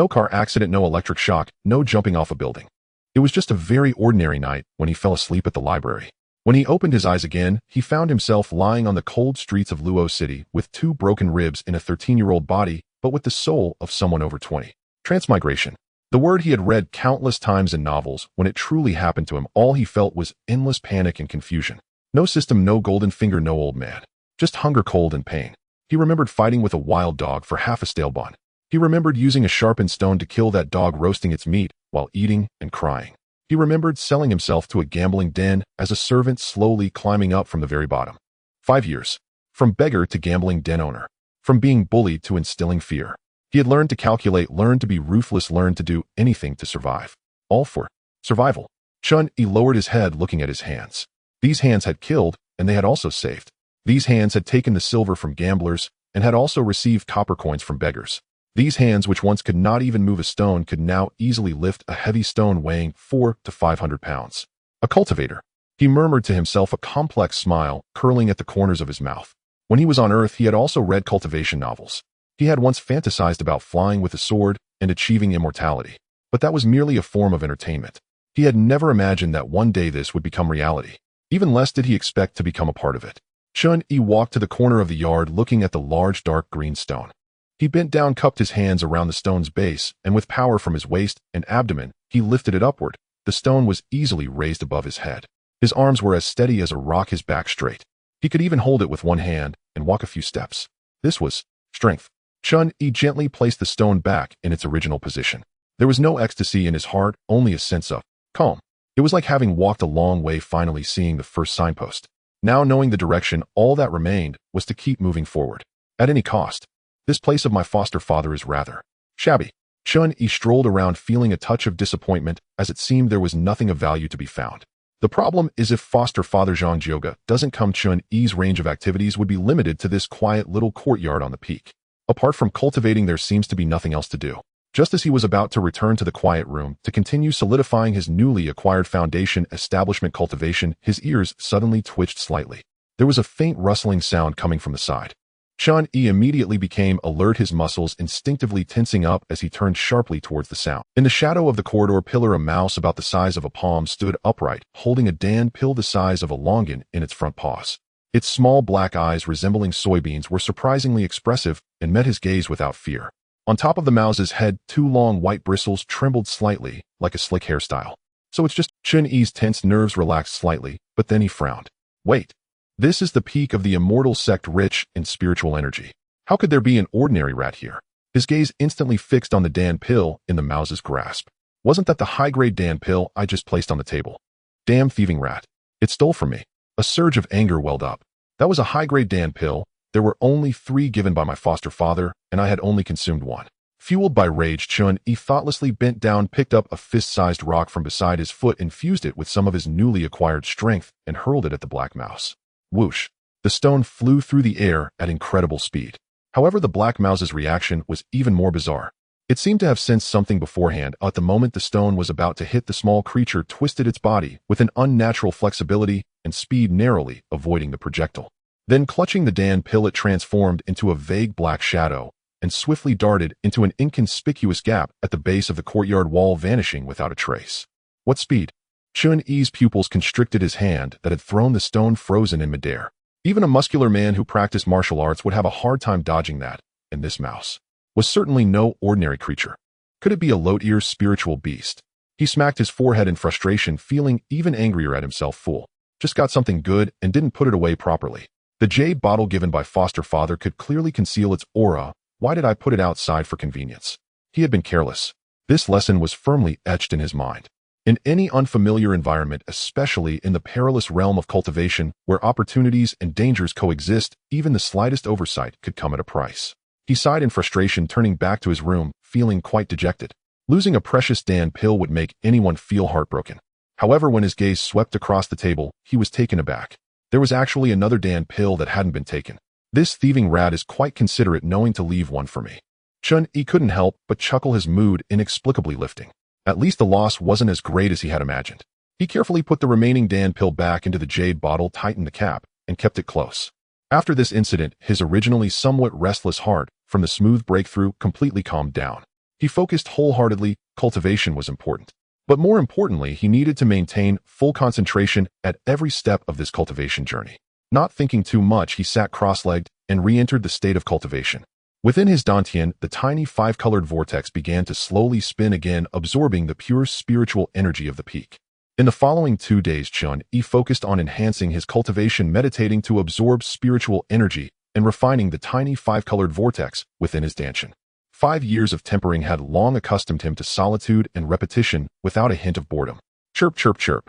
car accident, no electric shock, no jumping off a building. It was just a very ordinary night when he fell asleep at the library. When he opened his eyes again, he found himself lying on the cold streets of Luo City with 2 broken ribs in a 13-year-old body, but with the soul of someone over 20. Transmigration. The word he had read countless times in novels. When it truly happened to him, all he felt was endless panic and confusion. No system, no golden finger, no old man. just hunger, cold, and pain. He remembered fighting with a wild dog for half a stale bun. He remembered using a sharpened stone to kill that dog, roasting its meat while eating and crying. He remembered selling himself to a gambling den as a servant, slowly climbing up from the very bottom. 5 years. From beggar to gambling den owner. From being bullied to instilling fear. He had learned to calculate, learned to be ruthless, learned to do anything to survive. All for survival. Chen Yi lowered his head, looking at his hands. These hands had killed, and they had also saved. These hands had taken the silver from gamblers, and had also received copper coins from beggars. These hands, which once could not even move a stone, could now easily lift a heavy stone weighing 400 to 500 pounds. A cultivator. He murmured to himself, a complex smile curling at the corners of his mouth. When he was on Earth, he had also read cultivation novels. He had once fantasized about flying with a sword and achieving immortality. But that was merely a form of entertainment. He had never imagined that one day this would become reality. Even less did he expect to become a part of it. Chen Yi walked to the corner of the yard, looking at the large dark green stone. He bent down, cupped his hands around the stone's base, and with power from his waist and abdomen, he lifted it upward. The stone was easily raised above his head. His arms were as steady as a rock, his back straight. He could even hold it with one hand and walk a few steps. This was strength. Chen Yi gently placed the stone back in its original position. There was no ecstasy in his heart, only a sense of calm. It was like having walked a long way, finally seeing the first signpost. Now knowing the direction, all that remained was to keep moving forward. At any cost. This place of my foster father is rather shabby. Chen Yi strolled around, feeling a touch of disappointment, as it seemed there was nothing of value to be found. The problem is, if foster father Zhang Jioga doesn't come, Chen Yi's range of activities would be limited to this quiet little courtyard on the peak. Apart from cultivating, there seems to be nothing else to do. Just as he was about to return to the quiet room to continue solidifying his newly acquired foundation establishment cultivation, his ears suddenly twitched slightly. There was a faint rustling sound coming from the side. Chen Yi immediately became alert, his muscles instinctively tensing up as he turned sharply towards the sound. In the shadow of the corridor pillar, a mouse about the size of a palm stood upright, holding a dan pill the size of a longan in its front paws. Its small black eyes, resembling soybeans, were surprisingly expressive and met his gaze without fear. On top of the mouse's head, 2 long white bristles trembled slightly, like a slick hairstyle. So it's just— Chen Yi's tense nerves relaxed slightly, but then he frowned. Wait. This is the peak of the Immortal sect, rich in spiritual energy. How could there be an ordinary rat here? His gaze instantly fixed on the dan pill in the mouse's grasp. Wasn't that the high-grade dan pill I just placed on the table? Damn thieving rat. It stole from me. A surge of anger welled up. That was a high-grade dan pill. There were only 3 given by my foster father, and I had only consumed 1. Fueled by rage, Chen Yi thoughtlessly bent down, picked up a fist-sized rock from beside his foot, infused it with some of his newly acquired strength, and hurled it at the black mouse. Whoosh! The stone flew through the air at incredible speed. However, the black mouse's reaction was even more bizarre. It seemed to have sensed something beforehand. At the moment the stone was about to hit, the small creature twisted its body with an unnatural flexibility and speed, narrowly avoiding the projectile. Then, clutching the dan pill, it transformed into a vague black shadow and swiftly darted into an inconspicuous gap at the base of the courtyard wall, vanishing without a trace. What speed! Chen Yi's pupils constricted, his hand that had thrown the stone frozen in midair. Even a muscular man who practiced martial arts would have a hard time dodging that, and this mouse was certainly no ordinary creature. Could it be a Loteir's spiritual beast? He smacked his forehead in frustration, feeling even angrier at himself. Fool. Just got something good and didn't put it away properly. The jade bottle given by foster father could clearly conceal its aura. Why did I put it outside for convenience? He had been careless. This lesson was firmly etched in his mind. In any unfamiliar environment, especially in the perilous realm of cultivation, where opportunities and dangers coexist, even the slightest oversight could come at a price. He sighed in frustration, turning back to his room, feeling quite dejected. Losing a precious dan pill would make anyone feel heartbroken. However, when his gaze swept across the table, he was taken aback. There was actually another dan pill that hadn't been taken. This thieving rat is quite considerate, knowing to leave one for me. Chen Yi couldn't help but chuckle, his mood inexplicably lifting. At least the loss wasn't as great as he had imagined. He carefully put the remaining dan pill back into the jade bottle, tightened the cap, and kept it close. After this incident, his originally somewhat restless heart, from the smooth breakthrough, completely calmed down. He focused wholeheartedly. Cultivation was important. But more importantly, he needed to maintain full concentration at every step of this cultivation journey. Not thinking too much, he sat cross-legged and re-entered the state of cultivation. Within his dantian, the tiny 5-colored vortex began to slowly spin again, absorbing the pure spiritual energy of the peak. In the following 2 days, Chen Yi focused on enhancing his cultivation, meditating to absorb spiritual energy and refining the tiny 5-colored vortex within his dantian. 5 years of tempering had long accustomed him to solitude and repetition without a hint of boredom. Chirp, chirp, chirp.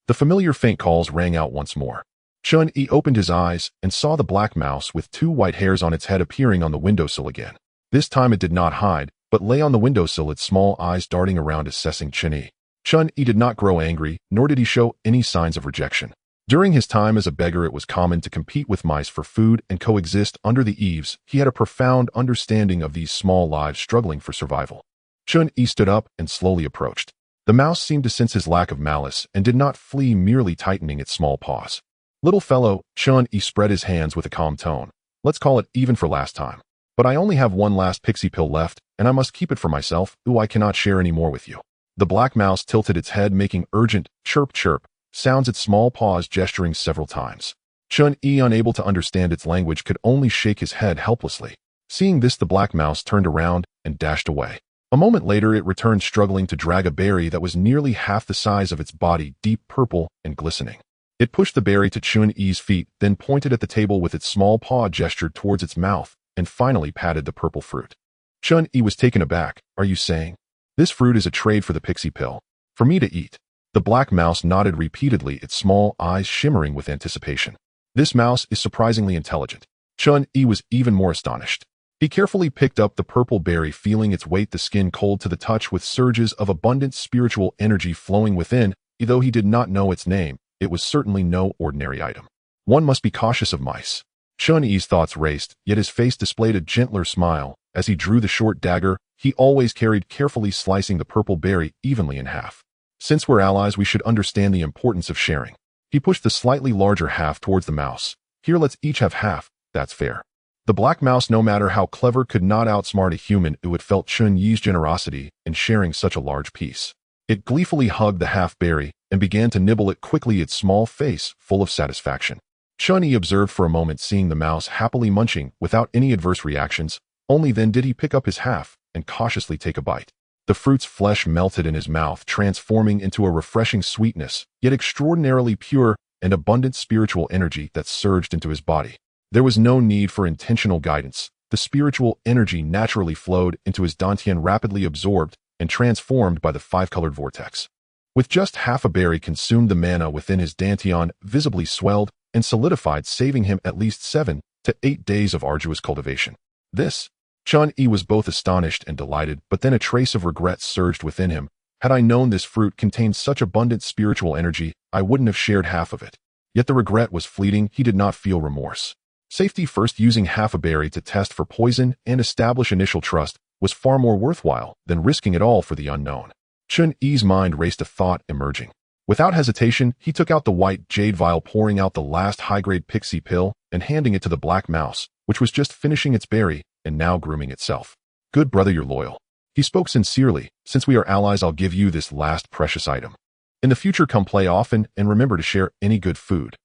The familiar faint calls rang out once more. Chen Yi opened his eyes and saw the black mouse with 2 white hairs on its head appearing on the windowsill again. This time it did not hide, but lay on the windowsill, its small eyes darting around assessing Chen Yi. Chen Yi did not grow angry, nor did he show any signs of rejection. During his time as a beggar, it was common to compete with mice for food and coexist under the eaves. He had a profound understanding of these small lives struggling for survival. Chen Yi stood up and slowly approached. The mouse seemed to sense his lack of malice and did not flee, merely tightening its small paws. Little fellow, Chen Yi spread his hands with a calm tone. Let's call it even for last time. But I only have one last pixie pill left, and I must keep it for myself. Ooh, I cannot share any more with you. The black mouse tilted its head, making urgent chirp chirp sounds, its small paws gesturing several times. Chen Yi, unable to understand its language, could only shake his head helplessly. Seeing this, the black mouse turned around and dashed away. A moment later, it returned, struggling to drag a berry that was nearly half the size of its body, deep purple and glistening. It pushed the berry to Chen Yi's feet, then pointed at the table with its small paw, gestured towards its mouth, and finally patted the purple fruit. Chen Yi was taken aback. Are you saying this fruit is a trade for the pixie pill? For me to eat? The black mouse nodded repeatedly, its small eyes shimmering with anticipation. This mouse is surprisingly intelligent. Chen Yi was even more astonished. He carefully picked up the purple berry, feeling its weight, the skin cold to the touch with surges of abundant spiritual energy flowing within. Though he did not know its name, it was certainly no ordinary item. One must be cautious of mice. Chen Yi's thoughts raced, yet his face displayed a gentler smile. As he drew the short dagger he always carried, carefully slicing the purple berry evenly in half. Since we're allies, we should understand the importance of sharing. He pushed the slightly larger half towards the mouse. Here, let's each have half. That's fair. The black mouse, no matter how clever, could not outsmart a human who had felt Chen Yi's generosity in sharing such a large piece. It gleefully hugged the half berry and began to nibble it quickly, its small face full of satisfaction. Chen Yi observed for a moment, seeing the mouse happily munching without any adverse reactions. Only then did he pick up his half and cautiously take a bite. The fruit's flesh melted in his mouth, transforming into a refreshing sweetness, yet extraordinarily pure and abundant spiritual energy that surged into his body. There was no need for intentional guidance. The spiritual energy naturally flowed into his dantian, rapidly absorbed and transformed by the 5-colored vortex. With just half a berry consumed, the mana within his dantian visibly swelled and solidified, saving him at least 7 to 8 days of arduous cultivation. This, Chen Yi was both astonished and delighted, but then a trace of regret surged within him. Had I known this fruit contained such abundant spiritual energy, I wouldn't have shared half of it. Yet the regret was fleeting. He did not feel remorse. Safety first, using half a berry to test for poison and establish initial trust was far more worthwhile than risking it all for the unknown. Chen Yi's mind raced, a thought emerging. Without hesitation, he took out the white jade vial, pouring out the last high-grade pixie pill and handing it to the black mouse, which was just finishing its berry and now grooming itself. Good brother, you're loyal. He spoke sincerely. Since we are allies, I'll give you this last precious item. In the future, come play often and remember to share any good food.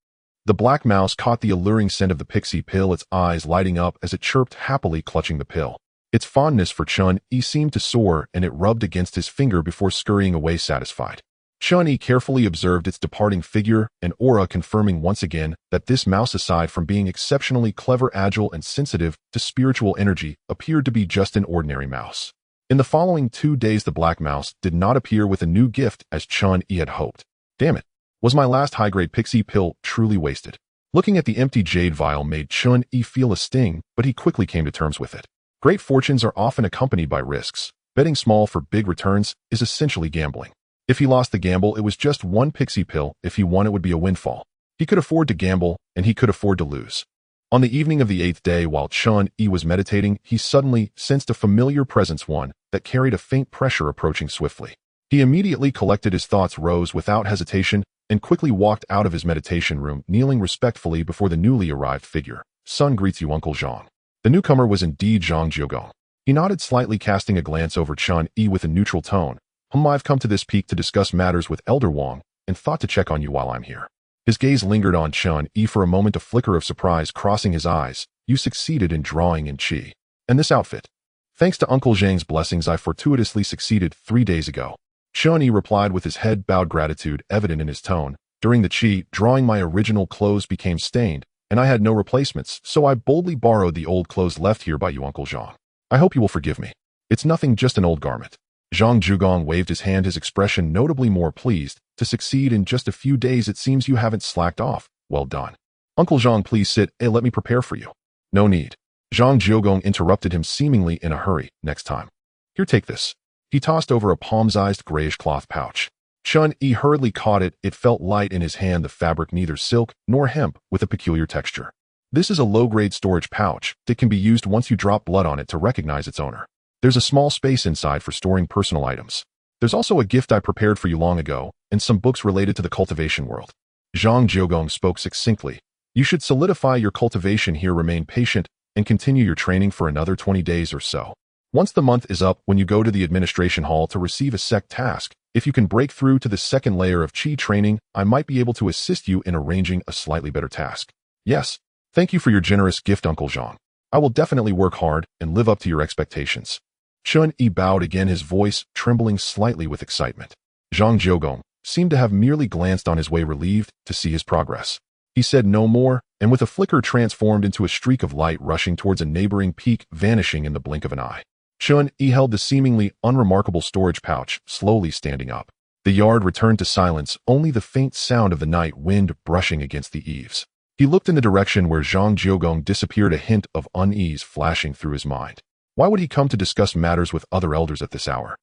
The black mouse caught the alluring scent of the pixie pill, its eyes lighting up as it chirped happily, clutching the pill. Its fondness for Chen Yi seemed to soar, and it rubbed against his finger before scurrying away satisfied. Chen Yi carefully observed its departing figure and aura, confirming once again that this mouse, aside from being exceptionally clever, agile, and sensitive to spiritual energy, appeared to be just an ordinary mouse. In the following 2 days, the black mouse did not appear with a new gift as Chen Yi had hoped. Damn it. Was my last high-grade pixie pill truly wasted? Looking at the empty jade vial made Chen Yi feel a sting, but he quickly came to terms with it. Great fortunes are often accompanied by risks. Betting small for big returns is essentially gambling. If he lost the gamble, it was just one pixie pill. If he won, it would be a windfall. He could afford to gamble, and he could afford to lose. On the evening of the 8th day, while Chen Yi was meditating, he suddenly sensed a familiar presence, one that carried a faint pressure, approaching swiftly. He immediately collected his thoughts, rose without hesitation, and quickly walked out of his meditation room, kneeling respectfully before the newly arrived figure. Son greets you, Uncle Zhang. The newcomer was indeed Zhang Jiugong. He nodded slightly, casting a glance over Chen Yi with a neutral tone. I've come to this peak to discuss matters with Elder Wang, and thought to check on you while I'm here. His gaze lingered on Chen Yi for a moment, a flicker of surprise crossing his eyes. You succeeded in drawing in Qi. And this outfit? Thanks to Uncle Zhang's blessings, I fortuitously succeeded 3 days ago. Chen Yi replied with his head bowed, gratitude evident in his tone. During the qi drawing, my original clothes became stained, and I had no replacements, so I boldly borrowed the old clothes left here by you, Uncle Zhang. I hope you will forgive me. It's nothing, just an old garment. Zhang Zhugong waved his hand, his expression notably more pleased. To succeed in just a few days, it seems you haven't slacked off. Well done. Uncle Zhang, please sit. Let me prepare for you. No need. Zhang Zhugong interrupted him, seemingly in a hurry. Next time. Here, take this. He tossed over a palm-sized grayish cloth pouch. Chen Yi hurriedly caught it. It felt light in his hand, the fabric neither silk nor hemp, with a peculiar texture. This is a low-grade storage pouch that can be used once you drop blood on it to recognize its owner. There's a small space inside for storing personal items. There's also a gift I prepared for you long ago, and some books related to the cultivation world. Zhang Jiogong spoke succinctly. You should solidify your cultivation here, remain patient, and continue your training for another 20 days or so. Once the month is up, when you go to the administration hall to receive a sect task, if you can break through to the second layer of qi training, I might be able to assist you in arranging a slightly better task. Yes. Thank you for your generous gift, Uncle Zhang. I will definitely work hard and live up to your expectations. Chen Yi bowed again, his voice trembling slightly with excitement. Zhang Jiogong seemed to have merely glanced on his way, relieved to see his progress. He said no more, and with a flicker transformed into a streak of light rushing towards a neighboring peak, vanishing in the blink of an eye. Chen Yi held the seemingly unremarkable storage pouch, slowly standing up. The yard returned to silence, only the faint sound of the night wind brushing against the eaves. He looked in the direction where Zhang Jiogong disappeared, a hint of unease flashing through his mind. Why would he come to discuss matters with other elders at this hour?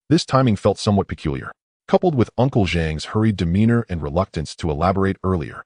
This timing felt somewhat peculiar, coupled with Uncle Zhang's hurried demeanor and reluctance to elaborate earlier.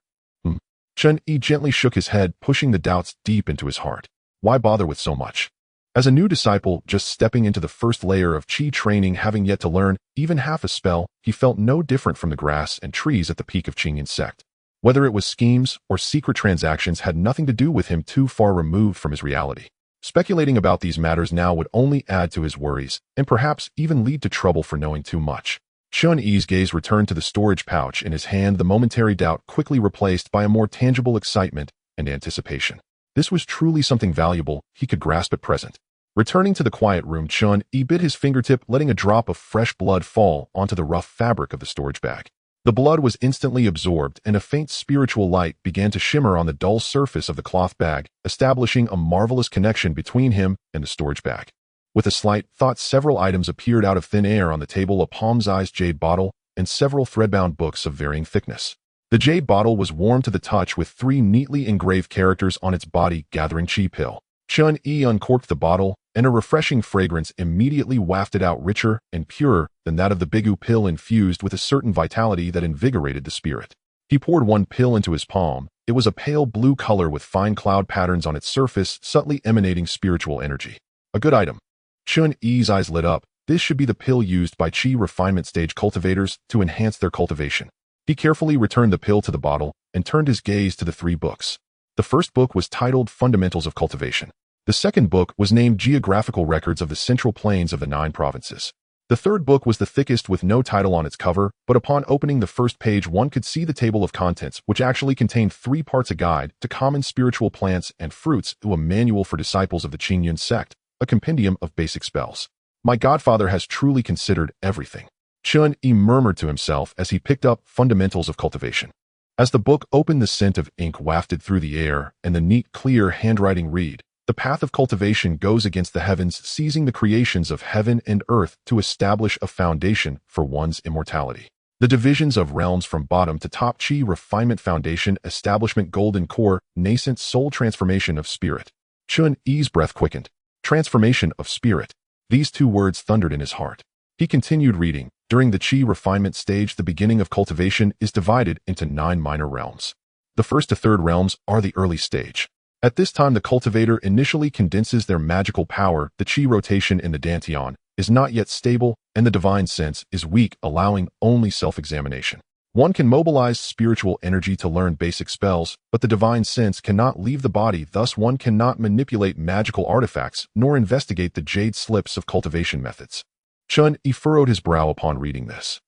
Chen Yi gently shook his head, pushing the doubts deep into his heart. Why bother with so much? As a new disciple, just stepping into the first layer of qi training, having yet to learn even half a spell, he felt no different from the grass and trees at the peak of Qingyun's sect. Whether it was schemes or secret transactions had nothing to do with him, too far removed from his reality. Speculating about these matters now would only add to his worries, and perhaps even lead to trouble for knowing too much. Chen Yi's gaze returned to the storage pouch in his hand, the momentary doubt quickly replaced by a more tangible excitement and anticipation. This was truly something valuable he could grasp at present. Returning to the quiet room, Chen Yi bit his fingertip, letting a drop of fresh blood fall onto the rough fabric of the storage bag. The blood was instantly absorbed, and a faint spiritual light began to shimmer on the dull surface of the cloth bag, establishing a marvelous connection between him and the storage bag. With a slight thought, several items appeared out of thin air on the table: a palm-sized jade bottle and several thread-bound books of varying thickness. The jade bottle was warm to the touch, with 3 neatly engraved characters on its body: gathering qi pill. Chen Yi uncorked the bottle, and a refreshing fragrance immediately wafted out, richer and purer than that of the bigu pill, infused with a certain vitality that invigorated the spirit. He poured one pill into his palm. It was a pale blue color with fine cloud patterns on its surface, subtly emanating spiritual energy. A good item. Chen Yi's eyes lit up. This should be the pill used by qi refinement stage cultivators to enhance their cultivation. He carefully returned the pill to the bottle and turned his gaze to the 3 books. The first book was titled Fundamentals of Cultivation. The second book was named Geographical Records of the Central Plains of the 9 Provinces. The third book was the thickest, with no title on its cover, but upon opening the first page one could see the table of contents, which actually contained 3 parts: a guide to common spiritual plants and fruits, a manual for disciples of the Qingyun sect, a compendium of basic spells. My godfather has truly considered everything. Chen Yi murmured to himself as he picked up Fundamentals of Cultivation. As the book opened, the scent of ink wafted through the air, and the neat, clear handwriting read, "The path of cultivation goes against the heavens, seizing the creations of heaven and earth to establish a foundation for one's immortality. The divisions of realms from bottom to top: qi refinement, foundation, establishment, golden core, nascent soul, transformation of spirit." Chen Yi's breath quickened. Transformation of spirit. These 2 words thundered in his heart. He continued reading. During the qi refinement stage, the beginning of cultivation is divided into 9 minor realms. The first to 3rd realms are the early stage. At this time, the cultivator initially condenses their magical power. The qi rotation in the dantian is not yet stable, and the divine sense is weak, allowing only self-examination. One can mobilize spiritual energy to learn basic spells, but the divine sense cannot leave the body, thus one cannot manipulate magical artifacts nor investigate the jade slips of cultivation methods. Chen Yi furrowed his brow upon reading this.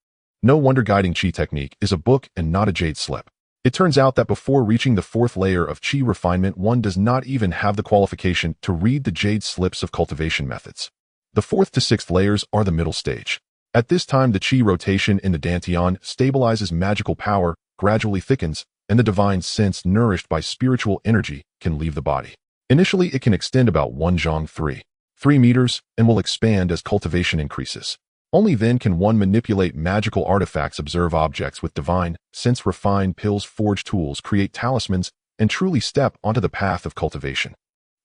No wonder guiding qi technique is a book and not a jade slip. It turns out that before reaching the 4th layer of qi refinement, one does not even have the qualification to read the jade slips of cultivation methods. The 4th to 6th layers are the middle stage. At this time, the qi rotation in the dantian stabilizes magical power, gradually thickens, and the divine sense nourished by spiritual energy can leave the body. Initially, it can extend about 1 zhang 3 meters, and will expand as cultivation increases. Only then can one manipulate magical artifacts, observe objects with divine sense, refine pills, forge tools, create talismans, and truly step onto the path of cultivation.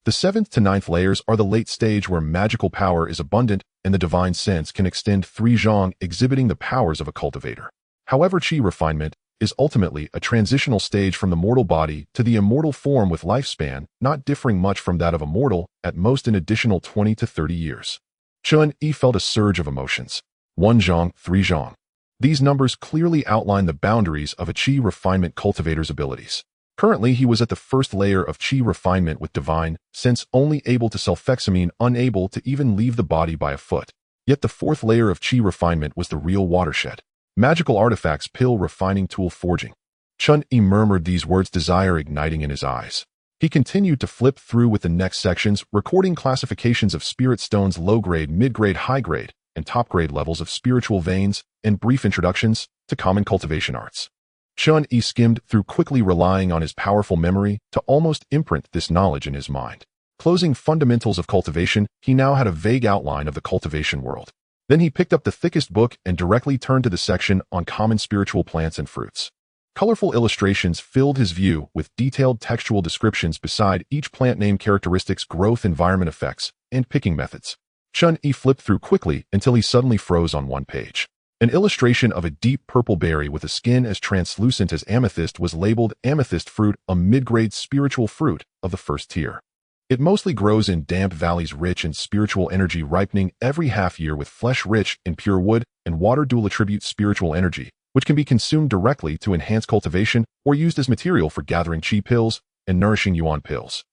The 7th to 9th layers are the late stage where magical power is abundant and the divine sense can extend 3 zhang, exhibiting the powers of a cultivator. However, qi refinement is ultimately a transitional stage from the mortal body to the immortal form, with lifespan not differing much from that of a mortal, at most an additional 20 to 30 years. Chen Yi felt a surge of emotions. 1 zhang, 3 zhang. These numbers clearly outline the boundaries of a qi refinement cultivator's abilities. Currently, he was at the 1st layer of qi refinement with divine sense, only able to self-examine, unable to even leave the body by a foot. Yet the 4th layer of qi refinement was the real watershed. Magical artifacts, pill refining, tool forging. Chen Yi murmured these words, desire igniting in his eyes. He continued to flip through with the next sections, recording classifications of spirit stones, low-grade, mid-grade, high-grade, and top-grade levels of spiritual veins, and brief introductions to common cultivation arts. Chen Yi skimmed through quickly, relying on his powerful memory to almost imprint this knowledge in his mind. Closing fundamentals of cultivation, he now had a vague outline of the cultivation world. Then he picked up the thickest book and directly turned to the section on common spiritual plants and fruits. Colorful illustrations filled his view with detailed textual descriptions beside each plant name, characteristics, growth, environment effects, and picking methods. Chen Yi flipped through quickly until he suddenly froze on one page. An illustration of a deep purple berry with a skin as translucent as amethyst was labeled amethyst fruit, a mid-grade spiritual fruit of the 1st tier. It mostly grows in damp valleys rich in spiritual energy, ripening every half year, with flesh rich in pure wood and water, dual attribute spiritual energy, which can be consumed directly to enhance cultivation or used as material for gathering qi pills and nourishing yuan pills.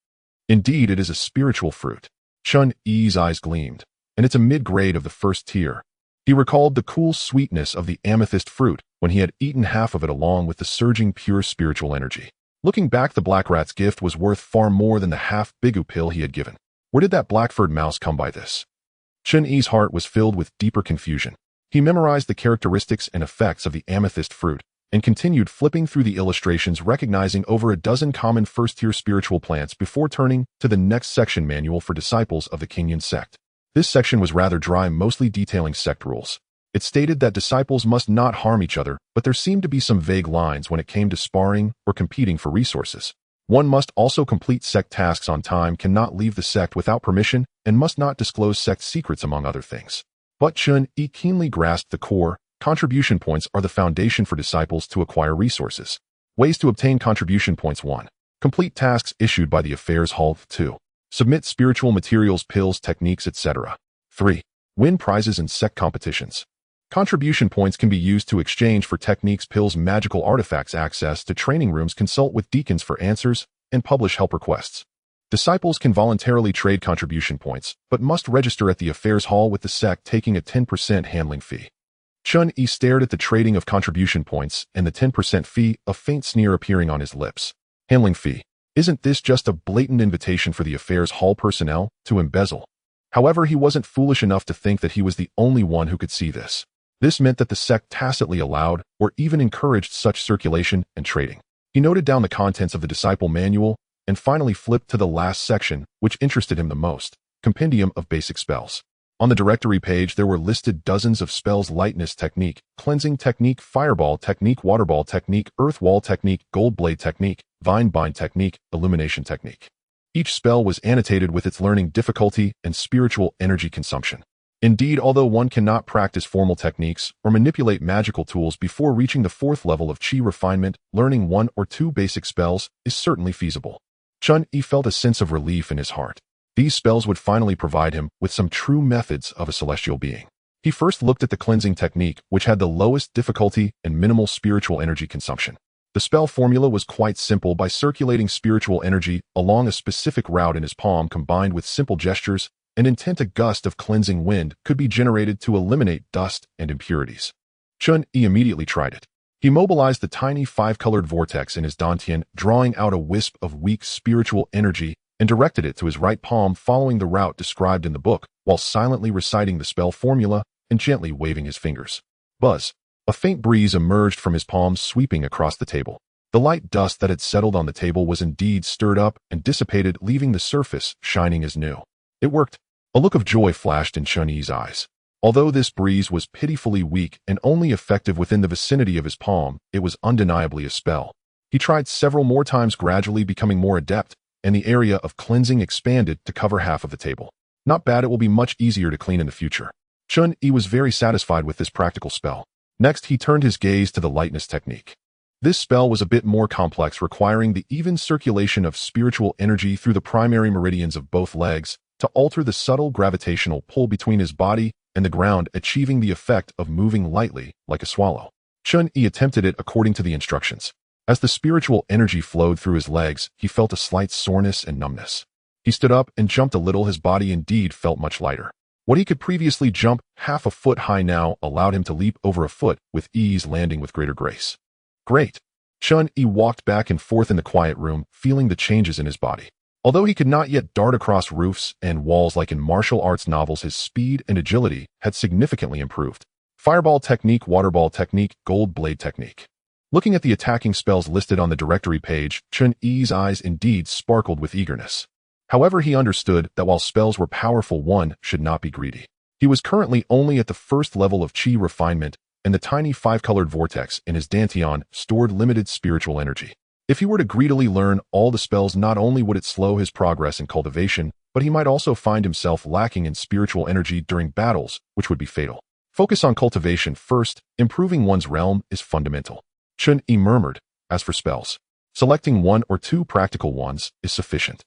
Indeed, it is a spiritual fruit. Chen Yi's eyes gleamed, and it's a mid-grade of the 1st tier. He recalled the cool sweetness of the amethyst fruit when he had eaten half of it, along with the surging pure spiritual energy. Looking back, the black rat's gift was worth far more than the half-bigu pill he had given. Where did that black-furred mouse come by this? Chen Yi's heart was filled with deeper confusion. He memorized the characteristics and effects of the amethyst fruit and continued flipping through the illustrations, recognizing over a dozen common 1st-tier spiritual plants before turning to the next section, manual for disciples of the Qingyan sect. This section was rather dry, mostly detailing sect rules. It stated that disciples must not harm each other, but there seemed to be some vague lines when it came to sparring or competing for resources. One must also complete sect tasks on time, cannot leave the sect without permission, and must not disclose sect secrets, among other things. But Chen Yi keenly grasped the core. Contribution points are the foundation for disciples to acquire resources. Ways to obtain contribution points: 1. Complete tasks issued by the Affairs Hall. 2. Submit spiritual materials, pills, techniques, etc. 3. Win prizes in sect competitions. Contribution points can be used to exchange for techniques, pills, magical artifacts, access to training rooms, consult with deacons for answers, and publish help requests. Disciples can voluntarily trade contribution points, but must register at the Affairs Hall, with the sect taking a 10% handling fee. Chen Yi stared at the trading of contribution points and the 10% fee, a faint sneer appearing on his lips. Handling fee. Isn't this just a blatant invitation for the Affairs Hall personnel to embezzle? However, he wasn't foolish enough to think that he was the only one who could see this. This meant that the sect tacitly allowed or even encouraged such circulation and trading. He noted down the contents of the disciple manual and finally flipped to the last section, which interested him the most: Compendium of Basic Spells. On the directory page, there were listed dozens of spells: lightness technique, cleansing technique, fireball technique, waterball technique, earth wall technique, gold blade technique, vine bind technique, illumination technique. Each spell was annotated with its learning difficulty and spiritual energy consumption. Indeed, although one cannot practice formal techniques or manipulate magical tools before reaching the 4th level of qi refinement, learning 1 or 2 basic spells is certainly feasible. Chen Yi felt a sense of relief in his heart. These spells would finally provide him with some true methods of a celestial being. He first looked at the cleansing technique, which had the lowest difficulty and minimal spiritual energy consumption. The spell formula was quite simple. By circulating spiritual energy along a specific route in his palm, combined with simple gestures and intent, a gust of cleansing wind could be generated to eliminate dust and impurities. Chen Yi immediately tried it. He mobilized the tiny 5-colored vortex in his dantian, drawing out a wisp of weak spiritual energy, and directed it to his right palm, following the route described in the book, while silently reciting the spell formula and gently waving his fingers. Buzz. A faint breeze emerged from his palms, sweeping across the table. The light dust that had settled on the table was indeed stirred up and dissipated, leaving the surface shining as new. It worked. A look of joy flashed in Chen Yi's eyes. Although this breeze was pitifully weak and only effective within the vicinity of his palm, it was undeniably a spell. He tried several more times, gradually becoming more adept, and the area of cleansing expanded to cover half of the table. Not bad, it will be much easier to clean in the future. Chen Yi was very satisfied with this practical spell. Next, he turned his gaze to the lightness technique. This spell was a bit more complex, requiring the even circulation of spiritual energy through the primary meridians of both legs to alter the subtle gravitational pull between his body and the ground, achieving the effect of moving lightly, like a swallow. Chen Yi attempted it according to the instructions. As the spiritual energy flowed through his legs, he felt a slight soreness and numbness. He stood up and jumped a little. His body indeed felt much lighter. What he could previously jump half a foot high now allowed him to leap over a foot with ease, landing with greater grace. Great! Chen Yi walked back and forth in the quiet room, feeling the changes in his body. Although he could not yet dart across roofs and walls like in martial arts novels, his speed and agility had significantly improved. Fireball technique, waterball technique, gold blade technique. Looking at the attacking spells listed on the directory page, Chen Yi's eyes indeed sparkled with eagerness. However, he understood that while spells were powerful, one should not be greedy. He was currently only at the first level of Qi refinement, and the tiny five-colored vortex in his dantian stored limited spiritual energy. If he were to greedily learn all the spells, not only would it slow his progress in cultivation, but he might also find himself lacking in spiritual energy during battles, which would be fatal. Focus on cultivation first. Improving one's realm is fundamental. Chen Yi murmured. As for spells, selecting one or two practical ones is sufficient.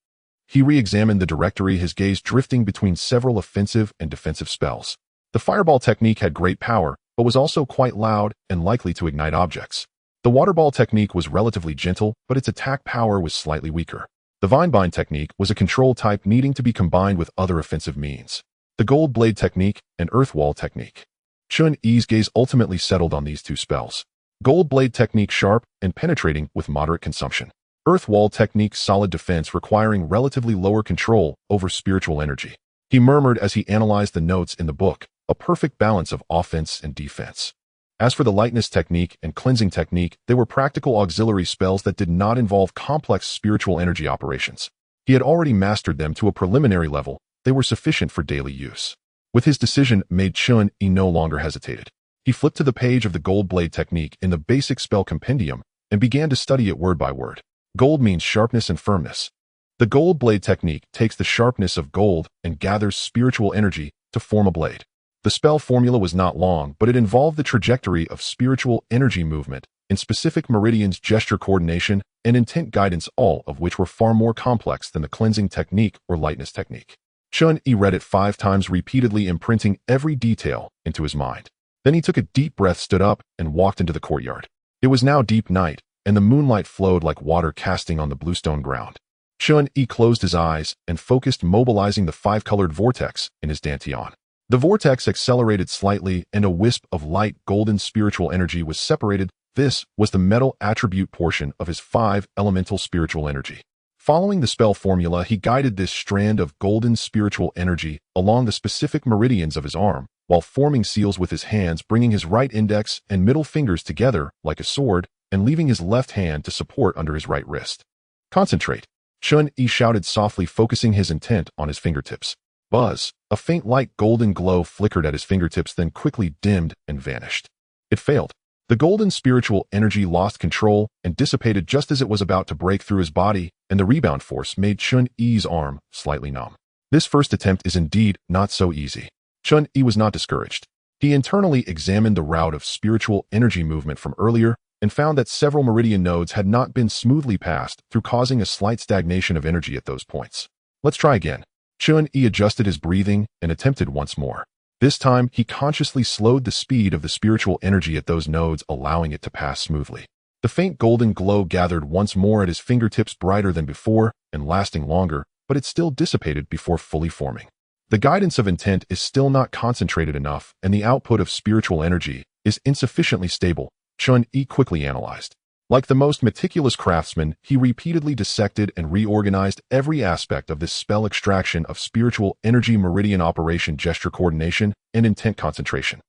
He re-examined the directory, his gaze drifting between several offensive and defensive spells. The fireball technique had great power, but was also quite loud and likely to ignite objects. The waterball technique was relatively gentle, but its attack power was slightly weaker. The vine-bind technique was a control type, needing to be combined with other offensive means. The gold blade technique and earth wall technique. Chen Yi's gaze ultimately settled on these two spells. Gold blade technique, sharp and penetrating with moderate consumption. Earth wall technique, solid defense requiring relatively lower control over spiritual energy. He murmured as he analyzed the notes in the book, a perfect balance of offense and defense. As for the lightness technique and cleansing technique, they were practical auxiliary spells that did not involve complex spiritual energy operations. He had already mastered them to a preliminary level. They were sufficient for daily use. With his decision made, Chen Yi no longer hesitated. He flipped to the page of the gold blade technique in the basic spell compendium and began to study it word by word. Gold means sharpness and firmness. The gold blade technique takes the sharpness of gold and gathers spiritual energy to form a blade. The spell formula was not long, but it involved the trajectory of spiritual energy movement in specific meridians, gesture coordination, and intent guidance, all of which were far more complex than the cleansing technique or lightness technique. Chen Yi read it 5 times repeatedly, imprinting every detail into his mind. Then he took a deep breath, stood up, and walked into the courtyard. It was now deep night, and the moonlight flowed like water casting on the bluestone ground. Chen Yi closed his eyes and focused, mobilizing the 5-colored vortex in his dantian. The vortex accelerated slightly, and a wisp of light golden spiritual energy was separated. This was the metal attribute portion of his 5 elemental spiritual energy. Following the spell formula, he guided this strand of golden spiritual energy along the specific meridians of his arm, while forming seals with his hands, bringing his right index and middle fingers together like a sword, and leaving his left hand to support under his right wrist. Concentrate. Chen Yi shouted softly, focusing his intent on his fingertips. Buzz. A faint light golden glow flickered at his fingertips, then quickly dimmed and vanished. It failed. The golden spiritual energy lost control and dissipated just as it was about to break through his body, and the rebound force made Chen Yi's arm slightly numb. This first attempt is indeed not so easy. Chen Yi was not discouraged. He internally examined the route of spiritual energy movement from earlier and found that several meridian nodes had not been smoothly passed through, causing a slight stagnation of energy at those points. Let's try again. Chen Yi adjusted his breathing and attempted once more. This time, he consciously slowed the speed of the spiritual energy at those nodes, allowing it to pass smoothly. The faint golden glow gathered once more at his fingertips, brighter than before and lasting longer, but it still dissipated before fully forming. The guidance of intent is still not concentrated enough, and the output of spiritual energy is insufficiently stable, Chen Yi quickly analyzed. Like the most meticulous craftsman, he repeatedly dissected and reorganized every aspect of this spell extraction of spiritual energy meridian operation, gesture coordination, and intent concentration.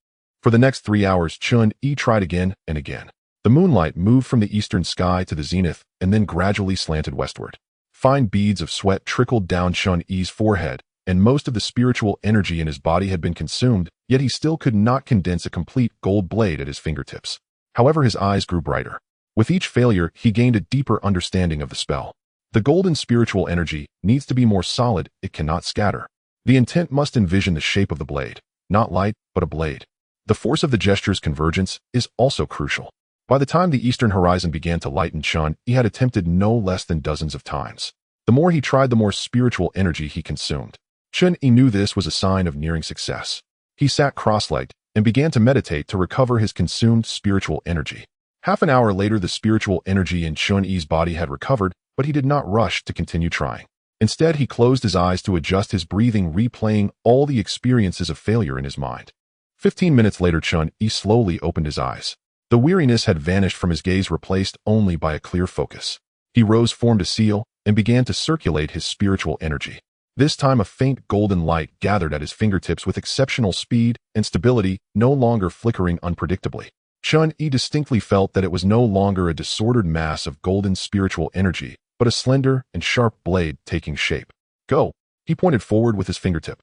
For the next 3 hours, Chen Yi tried again and again. The moonlight moved from the eastern sky to the zenith and then gradually slanted westward. Fine beads of sweat trickled down Chen Yi's forehead, and most of the spiritual energy in his body had been consumed, yet he still could not condense a complete gold blade at his fingertips. However, his eyes grew brighter. With each failure, he gained a deeper understanding of the spell. The golden spiritual energy needs to be more solid, it cannot scatter. The intent must envision the shape of the blade, not light, but a blade. The force of the gesture's convergence is also crucial. By the time the eastern horizon began to lighten, Chen Yi had attempted no less than dozens of times. The more he tried, the more spiritual energy he consumed. Chen Yi knew this was a sign of nearing success. He sat cross-legged and began to meditate to recover his consumed spiritual energy. Half an hour later, the spiritual energy in Chen Yi's body had recovered, but he did not rush to continue trying. Instead, he closed his eyes to adjust his breathing, replaying all the experiences of failure in his mind. 15 minutes later, Chen Yi slowly opened his eyes. The weariness had vanished from his gaze, replaced only by a clear focus. He rose, formed a seal, and began to circulate his spiritual energy. This time, a faint golden light gathered at his fingertips with exceptional speed and stability, no longer flickering unpredictably. Chen Yi distinctly felt that it was no longer a disordered mass of golden spiritual energy, but a slender and sharp blade taking shape. Go! He pointed forward with his fingertip.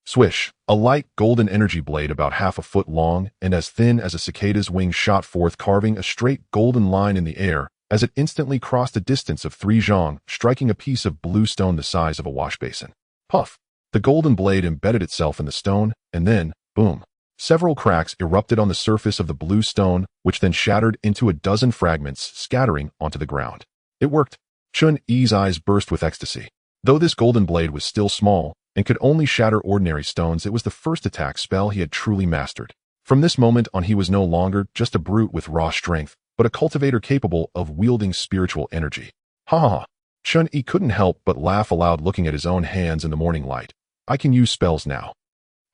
Swish! A light golden energy blade about half a foot long and as thin as a cicada's wing shot forth, carving a straight golden line in the air as it instantly crossed a distance of 3 zhang, striking a piece of blue stone the size of a wash basin. Puff! The golden blade embedded itself in the stone, and then, boom! Several cracks erupted on the surface of the blue stone, which then shattered into a dozen fragments, scattering onto the ground. It worked. Chen Yi's eyes burst with ecstasy. Though this golden blade was still small and could only shatter ordinary stones, it was the first attack spell he had truly mastered. From this moment on, he was no longer just a brute with raw strength, but a cultivator capable of wielding spiritual energy. Ha ha ha! Chen Yi couldn't help but laugh aloud, looking at his own hands in the morning light. I can use spells now.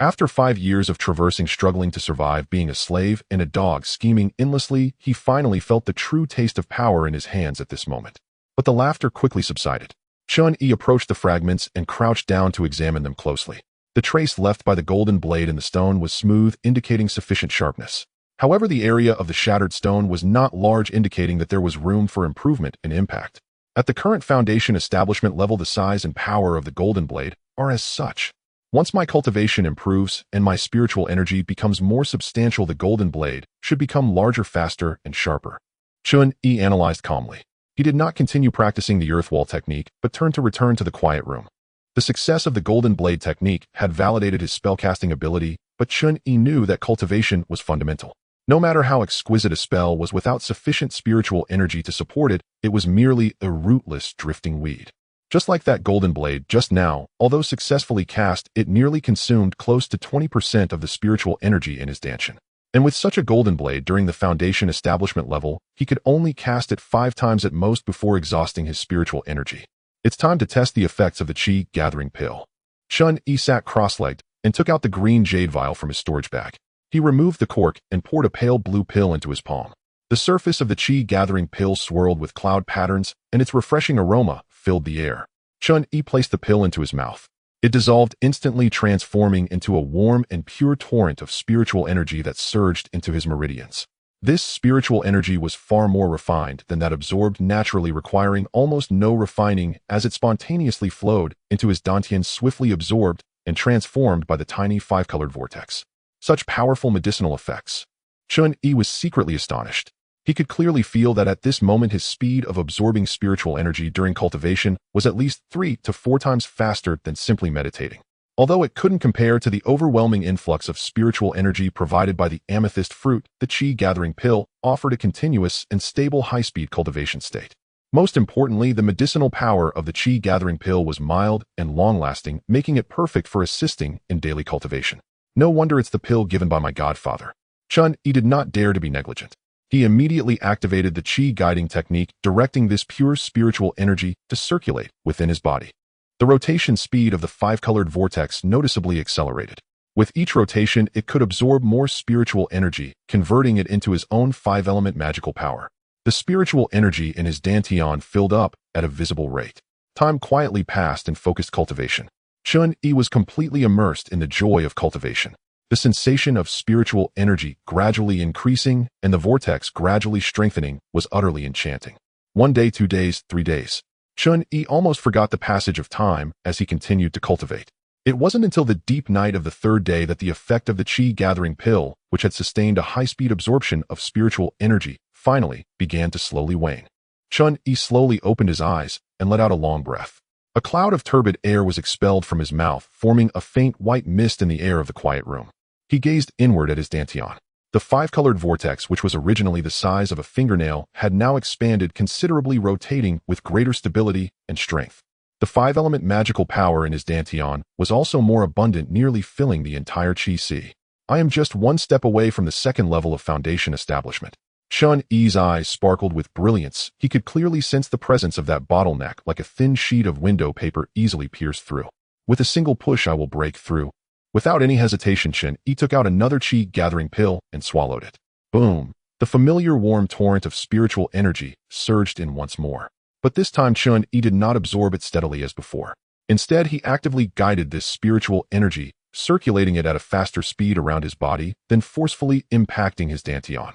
After 5 years of traversing, struggling to survive, being a slave and a dog, scheming endlessly, he finally felt the true taste of power in his hands at this moment. But the laughter quickly subsided. Chen Yi approached the fragments and crouched down to examine them closely. The trace left by the golden blade in the stone was smooth, indicating sufficient sharpness. However, the area of the shattered stone was not large, indicating that there was room for improvement and impact. At the current foundation establishment level, the size and power of the golden blade are as such. Once my cultivation improves and my spiritual energy becomes more substantial, the golden blade should become larger, faster, and sharper. Chen Yi analyzed calmly. He did not continue practicing the earth wall technique, but turned to return to the quiet room. The success of the golden blade technique had validated his spellcasting ability, but Chen Yi knew that cultivation was fundamental. No matter how exquisite a spell was, without sufficient spiritual energy to support it, it was merely a rootless, drifting weed. Just like that golden blade just now, although successfully cast, it nearly consumed close to 20% of the spiritual energy in his danshan. And with such a golden blade during the foundation establishment level, he could only cast it 5 times at most before exhausting his spiritual energy. It's time to test the effects of the Qi gathering pill. Chen Yi sat cross-legged and took out the green jade vial from his storage bag. He removed the cork and poured a pale blue pill into his palm. The surface of the Qi gathering pill swirled with cloud patterns, and its refreshing aroma filled the air. Chen Yi placed the pill into his mouth. It dissolved instantly, transforming into a warm and pure torrent of spiritual energy that surged into his meridians. This spiritual energy was far more refined than that absorbed naturally, requiring almost no refining, as it spontaneously flowed into his dantian, swiftly absorbed and transformed by the tiny 5-colored vortex. Such powerful medicinal effects. Chen Yi was secretly astonished. He could clearly feel that at this moment his speed of absorbing spiritual energy during cultivation was at least 3 to 4 times faster than simply meditating. Although it couldn't compare to the overwhelming influx of spiritual energy provided by the amethyst fruit, the Qi gathering pill offered a continuous and stable high-speed cultivation state. Most importantly, the medicinal power of the Qi gathering pill was mild and long-lasting, making it perfect for assisting in daily cultivation. No wonder it's the pill given by my godfather. Chen Yi did not dare to be negligent. He immediately activated the Qi guiding technique, directing this pure spiritual energy to circulate within his body. The rotation speed of the 5-colored vortex noticeably accelerated. With each rotation, it could absorb more spiritual energy, converting it into his own 5-element magical power. The spiritual energy in his dantian filled up at a visible rate. Time quietly passed in focused cultivation. Chen Yi was completely immersed in the joy of cultivation. The sensation of spiritual energy gradually increasing and the vortex gradually strengthening was utterly enchanting. 1 day, 2 days, 3 days. Chen Yi almost forgot the passage of time as he continued to cultivate. It wasn't until the deep night of the 3rd day that the effect of the chi gathering pill, which had sustained a high-speed absorption of spiritual energy, finally began to slowly wane. Chen Yi slowly opened his eyes and let out a long breath. A cloud of turbid air was expelled from his mouth, forming a faint white mist in the air of the quiet room. He gazed inward at his dantian. The 5-colored vortex, which was originally the size of a fingernail, had now expanded considerably, rotating with greater stability and strength. The 5-element magical power in his dantian was also more abundant, nearly filling the entire chi sea. I am just 1 step away from the 2nd level of foundation establishment. Chen Yi's eyes sparkled with brilliance. He could clearly sense the presence of that bottleneck, like a thin sheet of window paper easily pierced through. With a single push, I will break through. Without any hesitation, Chen Yi took out another chi gathering pill and swallowed it. Boom! The familiar warm torrent of spiritual energy surged in once more. But this time Chen Yi did not absorb it steadily as before. Instead, he actively guided this spiritual energy, circulating it at a faster speed around his body, then forcefully impacting his dantian.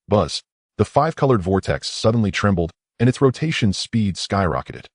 Buzz! The 5-colored vortex suddenly trembled, and its rotation speed skyrocketed.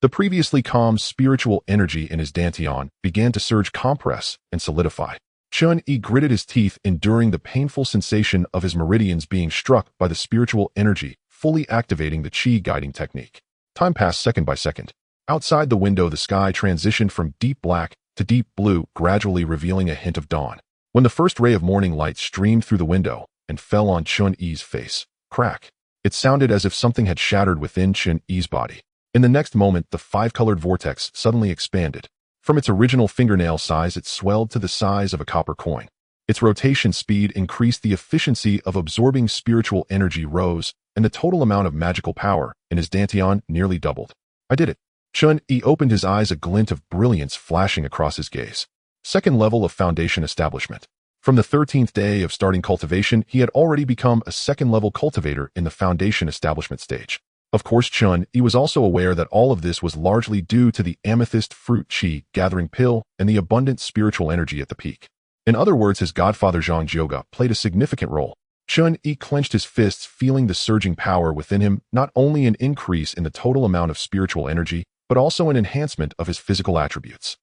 The previously calm spiritual energy in his dantian began to surge, compress, and solidify. Chen Yi gritted his teeth, enduring the painful sensation of his meridians being struck by the spiritual energy, fully activating the chi guiding technique. Time passed second by second. Outside the window, the sky transitioned from deep black to deep blue, gradually revealing a hint of dawn. When the first ray of morning light streamed through the window and fell on Chen Yi's face, crack! It sounded as if something had shattered within Chen Yi's body. In the next moment, the 5-colored vortex suddenly expanded. From its original fingernail size, it swelled to the size of a copper coin. Its rotation speed increased, the efficiency of absorbing spiritual energy rose, and the total amount of magical power in his dantian nearly doubled. I did it. Chen Yi opened his eyes, a glint of brilliance flashing across his gaze. 2nd level of foundation establishment. From the 13th day of starting cultivation, he had already become a 2nd-level cultivator in the foundation establishment stage. Of course, Chen Yi was also aware that all of this was largely due to the amethyst fruit chi gathering pill and the abundant spiritual energy at the peak. In other words, his godfather Zhang Jioga played a significant role. Chen Yi clenched his fists, feeling the surging power within him, not only an increase in the total amount of spiritual energy, but also an enhancement of his physical attributes.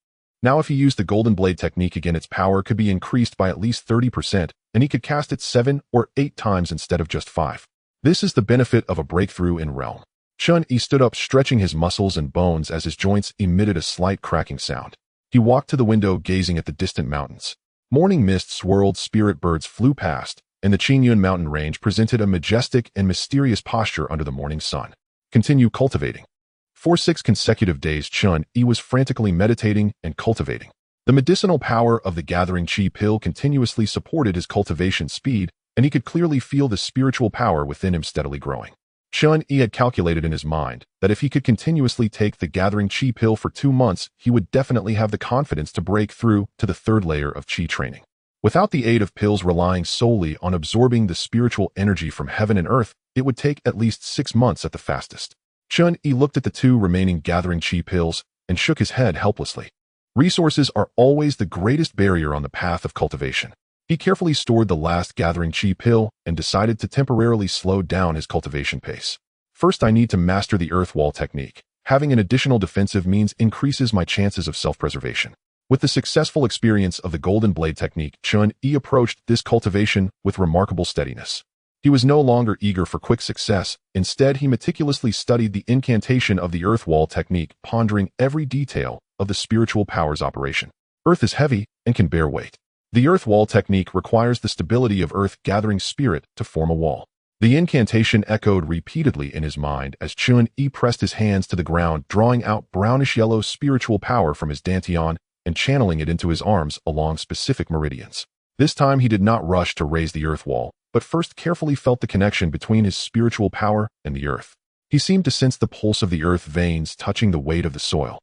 Now, if he used the Golden Blade technique again, its power could be increased by at least 30%, and he could cast it 7 or 8 times instead of just 5. This is the benefit of a breakthrough in realm. Chen Yi stood up, stretching his muscles and bones as his joints emitted a slight cracking sound. He walked to the window, gazing at the distant mountains. Morning mist swirled, spirit birds flew past, and the Qingyun mountain range presented a majestic and mysterious posture under the morning sun. Continue cultivating. For 6 consecutive days, Chen Yi was frantically meditating and cultivating. The medicinal power of the gathering chi pill continuously supported his cultivation speed, and he could clearly feel the spiritual power within him steadily growing. Chen Yi had calculated in his mind that if he could continuously take the gathering chi pill for 2 months, he would definitely have the confidence to break through to the 3rd layer of chi training. Without the aid of pills relying solely on absorbing the spiritual energy from heaven and earth, it would take at least 6 months at the fastest. Chen Yi looked at the 2 remaining gathering chi pills and shook his head helplessly. Resources are always the greatest barrier on the path of cultivation. He carefully stored the last gathering chi pill and decided to temporarily slow down his cultivation pace. First, I need to master the earth wall technique. Having an additional defensive means increases my chances of self-preservation. With the successful experience of the Golden Blade technique, Chen Yi approached this cultivation with remarkable steadiness. He was no longer eager for quick success. Instead, he meticulously studied the incantation of the earth wall technique, pondering every detail of the spiritual power's operation. Earth is heavy and can bear weight. The earth wall technique requires the stability of earth gathering spirit to form a wall. The incantation echoed repeatedly in his mind as Chen Yi pressed his hands to the ground, drawing out brownish-yellow spiritual power from his dantian and channeling it into his arms along specific meridians. This time he did not rush to raise the earth wall, but first carefully felt the connection between his spiritual power and the earth. He seemed to sense the pulse of the earth veins touching the weight of the soil.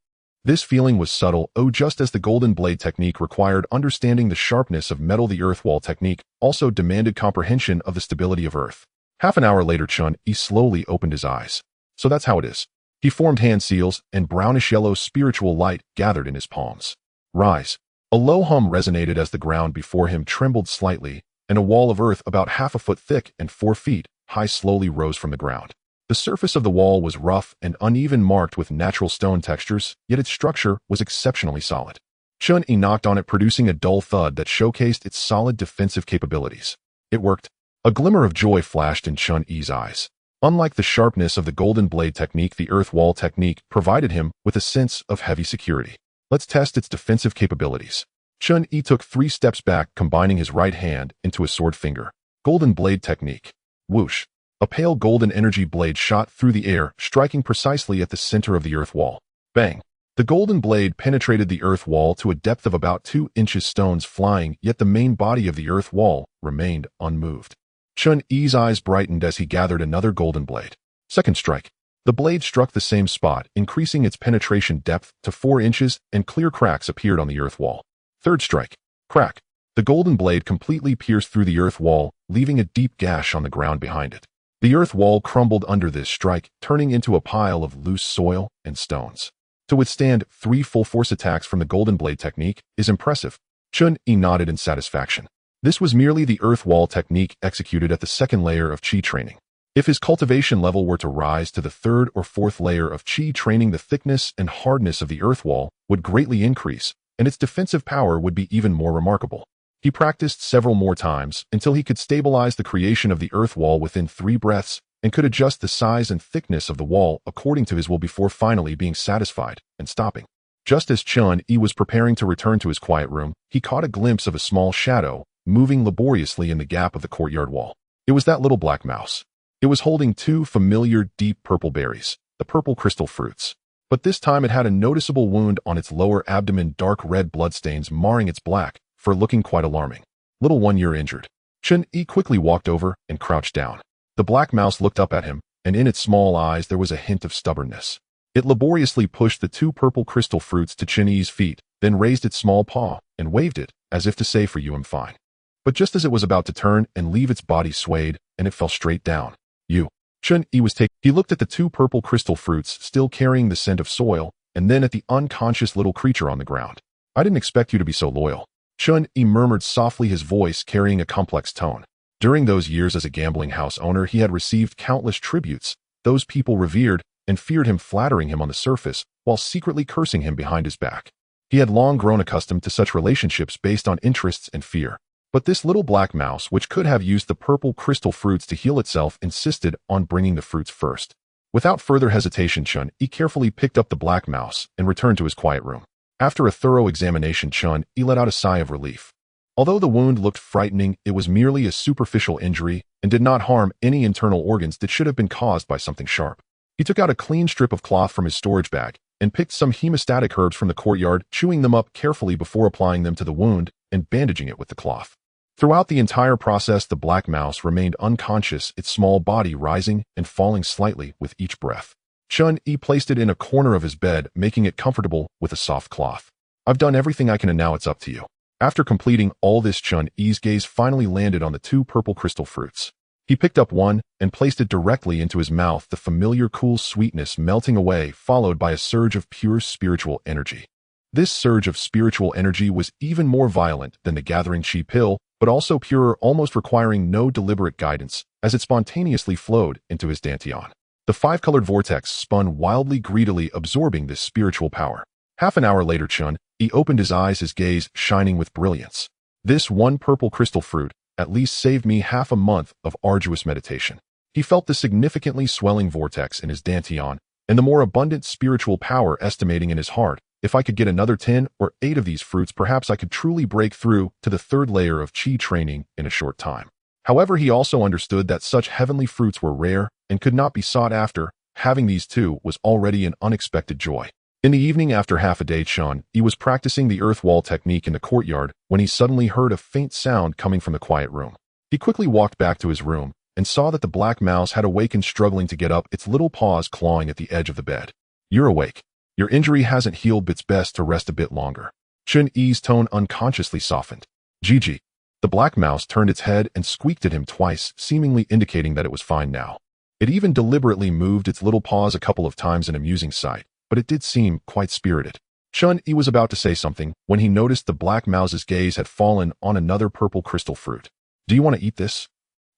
This feeling was subtle, just as the Golden Blade technique required understanding the sharpness of metal. The earth wall technique also demanded comprehension of the stability of earth. Half an hour later, Chen Yi slowly opened his eyes. So that's how it is. He formed hand seals, and brownish-yellow spiritual light gathered in his palms. Rise. A low hum resonated as the ground before him trembled slightly, and a wall of earth about 1/2 foot thick and 4 feet high slowly rose from the ground. The surface of the wall was rough and uneven, marked with natural stone textures, yet its structure was exceptionally solid. Chen Yi knocked on it, producing a dull thud that showcased its solid defensive capabilities. It worked. A glimmer of joy flashed in Chen Yi's eyes. Unlike the sharpness of the golden blade technique, the earth wall technique provided him with a sense of heavy security. Let's test its defensive capabilities. Chen Yi took 3 steps back, combining his right hand into a sword finger. Golden blade technique. Whoosh. A pale golden energy blade shot through the air, striking precisely at the center of the earth wall. Bang. The golden blade penetrated the earth wall to a depth of about 2 inches, stones flying, yet the main body of the earth wall remained unmoved. Chen Yi's eyes brightened as he gathered another golden blade. Second strike. The blade struck the same spot, increasing its penetration depth to 4 inches, and clear cracks appeared on the earth wall. Third strike. Crack. The golden blade completely pierced through the earth wall, leaving a deep gash on the ground behind it. The earth wall crumbled under this strike, turning into a pile of loose soil and stones. To withstand 3 full-force attacks from the golden blade technique is impressive. Chen Yi nodded in satisfaction. This was merely the earth wall technique executed at the 2nd layer of Qi training. If his cultivation level were to rise to the 3rd or 4th layer of Qi training, the thickness and hardness of the earth wall would greatly increase, and its defensive power would be even more remarkable. He practiced several more times until he could stabilize the creation of the earth wall within 3 breaths and could adjust the size and thickness of the wall according to his will before finally being satisfied and stopping. Just as Chen Yi was preparing to return to his quiet room, he caught a glimpse of a small shadow moving laboriously in the gap of the courtyard wall. It was that little black mouse. It was holding 2 familiar deep purple berries, the purple crystal fruits. But this time it had a noticeable wound on its lower abdomen, dark red bloodstains marring its black fur, looking quite alarming. Little one, you're injured. Chen Yi quickly walked over and crouched down. The black mouse looked up at him, and in its small eyes there was a hint of stubbornness. It laboriously pushed the 2 purple crystal fruits to Chen Yi's feet, then raised its small paw and waved it, as if to say, "For you, I'm fine." But just as it was about to turn and leave, its body swayed, and it fell straight down. You. Chen Yi was taken. He looked at the 2 purple crystal fruits still carrying the scent of soil, and then at the unconscious little creature on the ground. I didn't expect you to be so loyal. Chen Yi murmured softly, his voice carrying a complex tone. During those years as a gambling house owner, he had received countless tributes. Those people revered and feared him, flattering him on the surface, while secretly cursing him behind his back. He had long grown accustomed to such relationships based on interests and fear. But this little black mouse, which could have used the purple crystal fruits to heal itself, insisted on bringing the fruits first. Without further hesitation, Chen Yi carefully picked up the black mouse and returned to his quiet room. After a thorough examination, Chen Yi let out a sigh of relief. Although the wound looked frightening, it was merely a superficial injury and did not harm any internal organs that should have been caused by something sharp. He took out a clean strip of cloth from his storage bag and picked some hemostatic herbs from the courtyard, chewing them up carefully before applying them to the wound and bandaging it with the cloth. Throughout the entire process, the black mouse remained unconscious, its small body rising and falling slightly with each breath. Chen Yi placed it in a corner of his bed, making it comfortable with a soft cloth. I've done everything I can, and now it's up to you. After completing all this, Chen Yi's gaze finally landed on the 2 purple crystal fruits. He picked up one and placed it directly into his mouth, the familiar cool sweetness melting away, followed by a surge of pure spiritual energy. This surge of spiritual energy was even more violent than the gathering Qi pill, but also purer, almost requiring no deliberate guidance, as it spontaneously flowed into his dantian. The 5-colored vortex spun wildly, greedily absorbing this spiritual power. Half an hour later, Chen Yi opened his eyes, his gaze shining with brilliance. This 1 purple crystal fruit at least saved me half a month of arduous meditation. He felt the significantly swelling vortex in his dantian, and the more abundant spiritual power estimating in his heart. If I could get another 10 or 8 of these fruits, perhaps I could truly break through to the 3rd layer of Qi training in a short time. However, he also understood that such heavenly fruits were rare and could not be sought after. Having these 2 was already an unexpected joy. In the evening, after half a day, Chen Yi was practicing the earth wall technique in the courtyard when he suddenly heard a faint sound coming from the quiet room. He quickly walked back to his room and saw that the black mouse had awakened, struggling to get up, its little paws clawing at the edge of the bed. You're awake. Your injury hasn't healed, but it's best to rest a bit longer. Chen Yi's tone unconsciously softened. Gigi. The black mouse turned its head and squeaked at him twice, seemingly indicating that it was fine now. It even deliberately moved its little paws a couple of times, an amusing sight, but it did seem quite spirited. Chen Yi was about to say something when he noticed the black mouse's gaze had fallen on another purple crystal fruit. Do you want to eat this?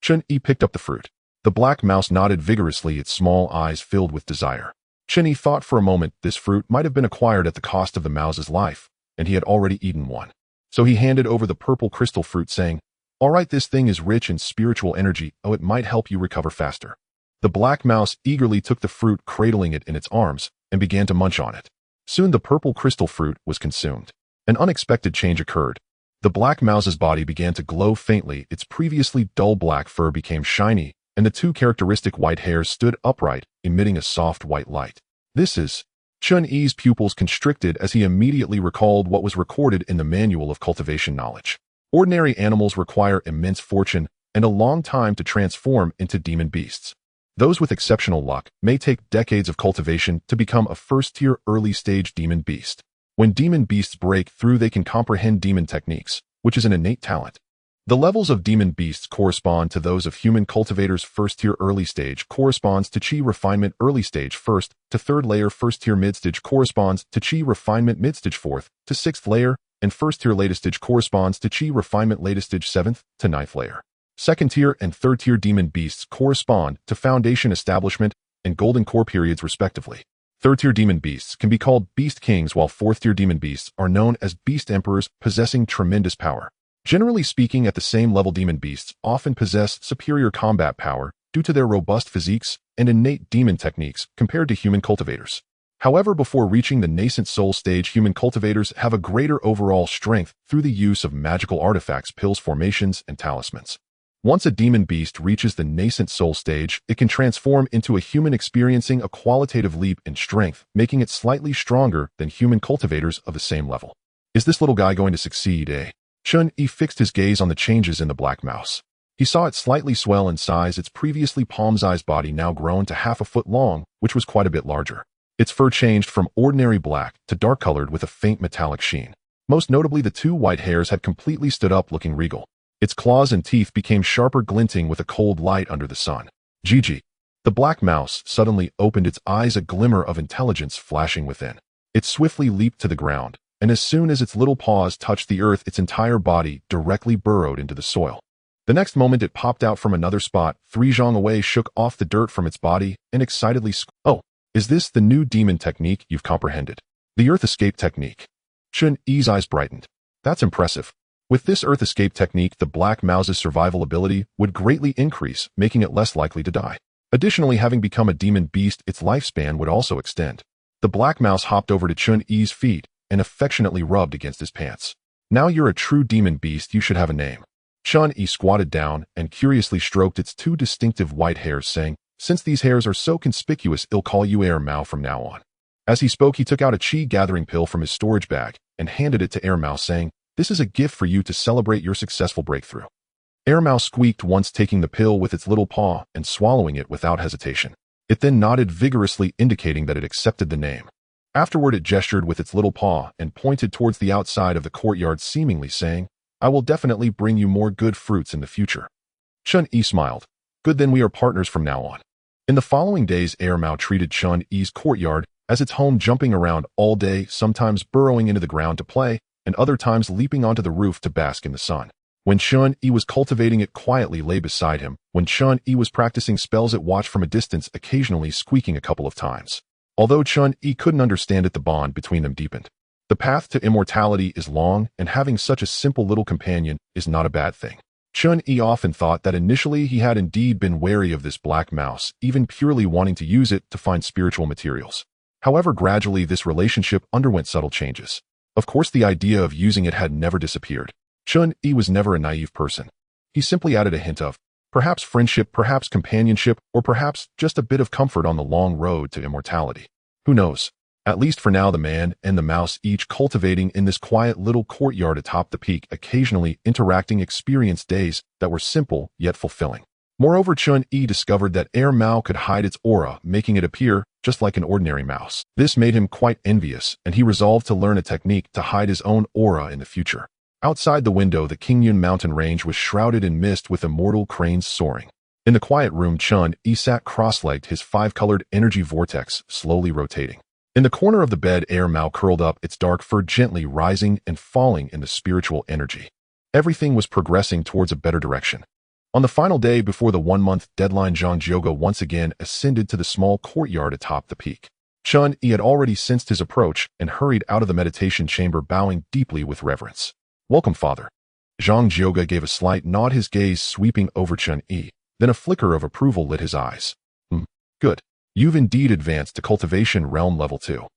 Chen Yi picked up the fruit. The black mouse nodded vigorously, its small eyes filled with desire. Chen Yi thought for a moment this fruit might have been acquired at the cost of the mouse's life, and he had already eaten one. So he handed over the purple crystal fruit, saying, "All right, this thing is rich in spiritual energy. Oh, it might help you recover faster." The black mouse eagerly took the fruit, cradling it in its arms, and began to munch on it. Soon the purple crystal fruit was consumed. An unexpected change occurred. The black mouse's body began to glow faintly, its previously dull black fur became shiny, and the two characteristic white hairs stood upright, emitting a soft white light. This is... Chen Yi's pupils constricted as he immediately recalled what was recorded in the Manual of Cultivation knowledge. Ordinary animals require immense fortune and a long time to transform into demon beasts. Those with exceptional luck may take decades of cultivation to become a first-tier early-stage demon beast. When demon beasts break through, they can comprehend demon techniques, which is an innate talent. The levels of demon beasts correspond to those of human cultivators. First-tier early stage corresponds to Qi refinement. Early stage first to third layer. First-tier mid-stage corresponds to Qi refinement. Mid-stage fourth to sixth layer, and first-tier latest stage corresponds to Qi refinement. Latest stage seventh to ninth layer. Second-tier and third-tier demon beasts correspond to foundation establishment and golden core periods respectively. Third-tier demon beasts can be called beast kings, while fourth-tier demon beasts are known as beast emperors, possessing tremendous power. Generally speaking, at the same level, demon beasts often possess superior combat power due to their robust physiques and innate demon techniques compared to human cultivators. However, before reaching the nascent soul stage, human cultivators have a greater overall strength through the use of magical artifacts, pills, formations, and talismans. Once a demon beast reaches the nascent soul stage, it can transform into a human, experiencing a qualitative leap in strength, making it slightly stronger than human cultivators of the same level. Is this little guy going to succeed, eh? Chen Yi fixed his gaze on the changes in the black mouse. He saw it slightly swell in size, its previously palm-sized body now grown to half a foot long, which was quite a bit larger. Its fur changed from ordinary black to dark-colored with a faint metallic sheen. Most notably, the two white hairs had completely stood up, looking regal. Its claws and teeth became sharper, glinting with a cold light under the sun. Gigi. The black mouse suddenly opened its eyes, a glimmer of intelligence flashing within. It swiftly leaped to the ground, and as soon as its little paws touched the earth, its entire body directly burrowed into the soil. The next moment, it popped out from another spot, 3 zhong away, shook off the dirt from its body, and excitedly "Oh, is this the new demon technique you've comprehended? The earth escape technique?" Chen Yi's eyes brightened. "That's impressive. With this earth escape technique, the black mouse's survival ability would greatly increase, making it less likely to die. Additionally, having become a demon beast, its lifespan would also extend." The black mouse hopped over to Chen Yi's feet and affectionately rubbed against his pants. "Now you're a true demon beast, you should have a name." Chen Yi squatted down and curiously stroked its 2 distinctive white hairs, saying, "Since these hairs are so conspicuous, I'll call you Air Mao from now on." As he spoke, he took out a Qi gathering pill from his storage bag and handed it to Air Mao, saying, "This is a gift for you to celebrate your successful breakthrough." Air Mao squeaked once, taking the pill with its little paw and swallowing it without hesitation. It then nodded vigorously, indicating that it accepted the name. Afterward, it gestured with its little paw and pointed towards the outside of the courtyard, seemingly saying, "I will definitely bring you more good fruits in the future." Chen Yi smiled. "Good, then we are partners from now on." In the following days, Air Mao treated Chen Yi's courtyard as its home, jumping around all day, sometimes burrowing into the ground to play, and other times leaping onto the roof to bask in the sun. When Chen Yi was cultivating, it quietly lay beside him. When Chen Yi was practicing spells, it watched from a distance, occasionally squeaking a couple of times. Although Chen Yi couldn't understand it, the bond between them deepened. The path to immortality is long, and having such a simple little companion is not a bad thing. Chen Yi often thought that initially he had indeed been wary of this black mouse, even purely wanting to use it to find spiritual materials. However, gradually this relationship underwent subtle changes. Of course, the idea of using it had never disappeared. Chen Yi was never a naive person. He simply added a hint of, perhaps friendship, perhaps companionship, or perhaps just a bit of comfort on the long road to immortality. Who knows? At least for now, the man and the mouse, each cultivating in this quiet little courtyard atop the peak, occasionally interacting, experienced days that were simple yet fulfilling. Moreover, Chen Yi discovered that Air Mao could hide its aura, making it appear just like an ordinary mouse. This made him quite envious, and he resolved to learn a technique to hide his own aura in the future. Outside the window, the Qingyun mountain range was shrouded in mist with immortal cranes soaring. In the quiet room, Chen Yi sat cross-legged, his five-colored energy vortex slowly rotating. In the corner of the bed, Air Mao curled up, its dark fur gently rising and falling in the spiritual energy. Everything was progressing towards a better direction. On the final day before the one-month deadline, Zhang Jiuge once again ascended to the small courtyard atop the peak. Chen Yi had already sensed his approach and hurried out of the meditation chamber, bowing deeply with reverence. "Welcome, Father." Zhang Jiuge gave a slight nod, his gaze sweeping over Chen Yi. Then a flicker of approval lit his eyes. Good. You've indeed advanced to cultivation realm level 2.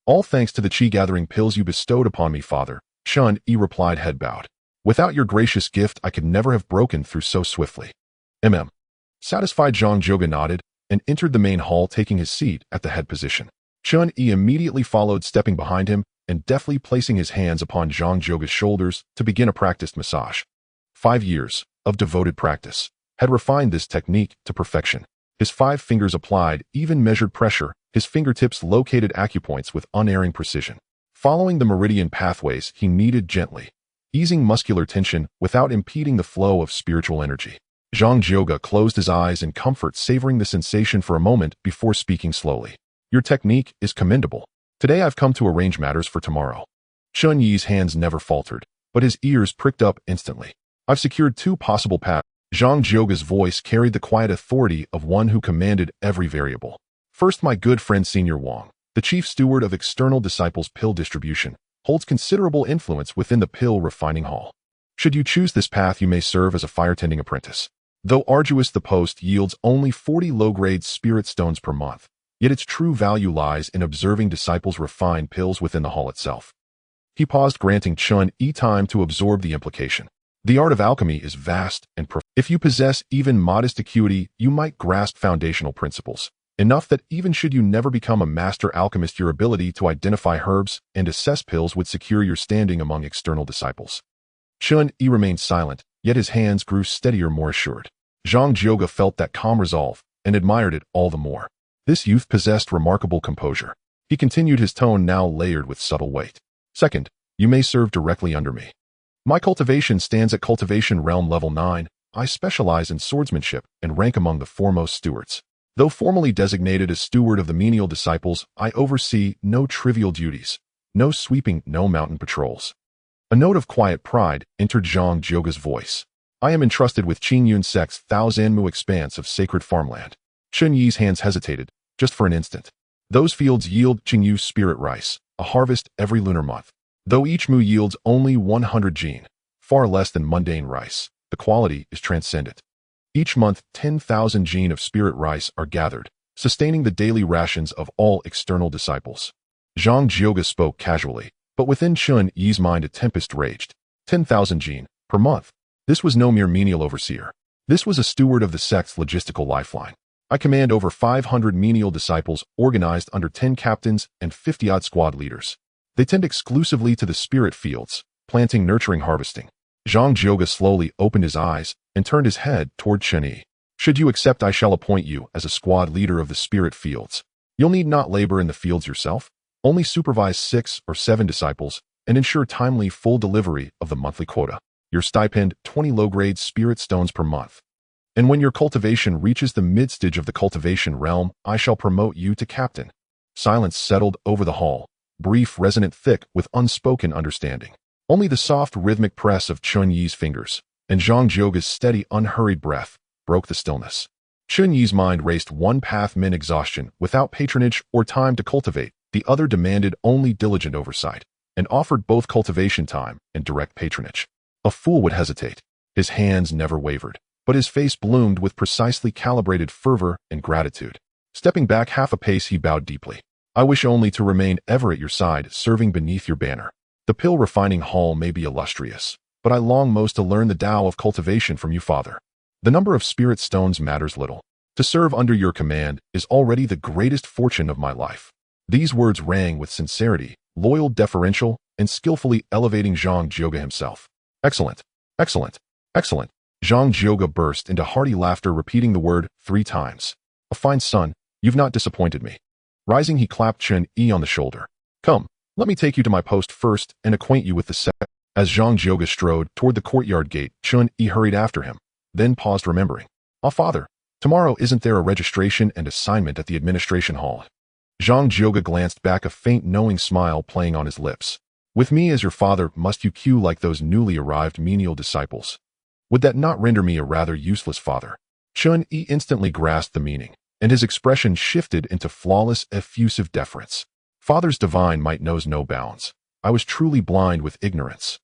All thanks to the chi-gathering pills you bestowed upon me, Father, Chen Yi replied, head bowed. Without your gracious gift, I could never have broken through so swiftly. Satisfied, Zhang Jiuge nodded and entered the main hall, taking his seat at the head position. Chen Yi immediately followed, stepping behind him and deftly placing his hands upon Zhang Jiuge's shoulders to begin a practiced massage. 5 years of devoted practice had refined this technique to perfection. His 5 fingers applied even measured pressure, his fingertips located acupoints with unerring precision. Following the meridian pathways, he kneaded gently, easing muscular tension without impeding the flow of spiritual energy. Zhang Jiuge closed his eyes in comfort, savoring the sensation for a moment before speaking slowly. Your technique is commendable. Today I've come to arrange matters for tomorrow. Chen Yi's hands never faltered, but his ears pricked up instantly. I've secured 2 possible paths. Zhang Jiuge's voice carried the quiet authority of one who commanded every variable. First, my good friend Senior Wang, the chief steward of external disciples' pill distribution, holds considerable influence within the pill refining hall. Should you choose this path, you may serve as a fire-tending apprentice. Though arduous, the post yields only 40 low-grade spirit stones per month, yet its true value lies in observing disciples refine pills within the hall itself. He paused, granting Chen Yi time to absorb the implication. The art of alchemy is vast and profound. If you possess even modest acuity, you might grasp foundational principles, enough that even should you never become a master alchemist, your ability to identify herbs and assess pills would secure your standing among external disciples. Chen Yi remained silent, yet his hands grew steadier, more assured. Zhang Jiuge felt that calm resolve and admired it all the more. This youth possessed remarkable composure. He continued, his tone now layered with subtle weight. Second, you may serve directly under me. My cultivation stands at cultivation realm level 9. I specialize in swordsmanship and rank among the foremost stewards. Though formally designated as steward of the menial disciples, I oversee no trivial duties, no sweeping, no mountain patrols. A note of quiet pride entered Zhang Jiuge's voice. I am entrusted with Qingyun sect's Thousand-mu expanse of sacred farmland. Chen Yi's hands hesitated, just for an instant. Those fields yield Qingyu spirit rice, a harvest every lunar month. Though each mu yields only 100 jin, far less than mundane rice, the quality is transcendent. Each month, 10,000 jin of spirit rice are gathered, sustaining the daily rations of all external disciples. Zhang Jiuge spoke casually, but within Chen Yi's mind a tempest raged. 10,000 jin per month. This was no mere menial overseer. This was a steward of the sect's logistical lifeline. I command over 500 menial disciples organized under 10 captains and 50-odd squad leaders. They tend exclusively to the spirit fields, planting, nurturing, harvesting. Zhang Jiuge slowly opened his eyes and turned his head toward Chen Yi. Should you accept, I shall appoint you as a squad leader of the spirit fields. You'll need not labor in the fields yourself, only supervise 6 or 7 disciples and ensure timely full delivery of the monthly quota. Your stipend, 20 low-grade spirit stones per month. And when your cultivation reaches the mid-stage of the cultivation realm, I shall promote you to captain. Silence settled over the hall, brief, resonant, thick with unspoken understanding. Only the soft, rhythmic press of Chen Yi's fingers and Zhang Jiuge's steady, unhurried breath broke the stillness. Chen Yi's mind raced. One path meant exhaustion without patronage or time to cultivate. The other demanded only diligent oversight and offered both cultivation time and direct patronage. A fool would hesitate. His hands never wavered, but his face bloomed with precisely calibrated fervor and gratitude. Stepping back half a pace, he bowed deeply. I wish only to remain ever at your side, serving beneath your banner. The pill refining hall may be illustrious, but I long most to learn the Tao of cultivation from you, Father. The number of spirit stones matters little. To serve under your command is already the greatest fortune of my life. These words rang with sincerity, loyal, deferential, and skillfully elevating Zhang Jiuge himself. Excellent, excellent, excellent. Zhang Jiuge burst into hearty laughter, repeating the word 3 times. A fine son, you've not disappointed me. Rising, he clapped Chen Yi on the shoulder. Come, let me take you to my post first and acquaint you with the sect. As Zhang Jioge strode toward the courtyard gate, Chen Yi hurried after him, then paused remembering. "Ah, father, tomorrow isn't there a registration and assignment at the administration hall?" Zhang Jioge glanced back, a faint knowing smile playing on his lips. "With me as your father, must you queue like those newly arrived menial disciples? Would that not render me a rather useless father?" Chen Yi instantly grasped the meaning, and his expression shifted into flawless, effusive deference. "Father's divine might knows no bounds. I was truly blind with ignorance.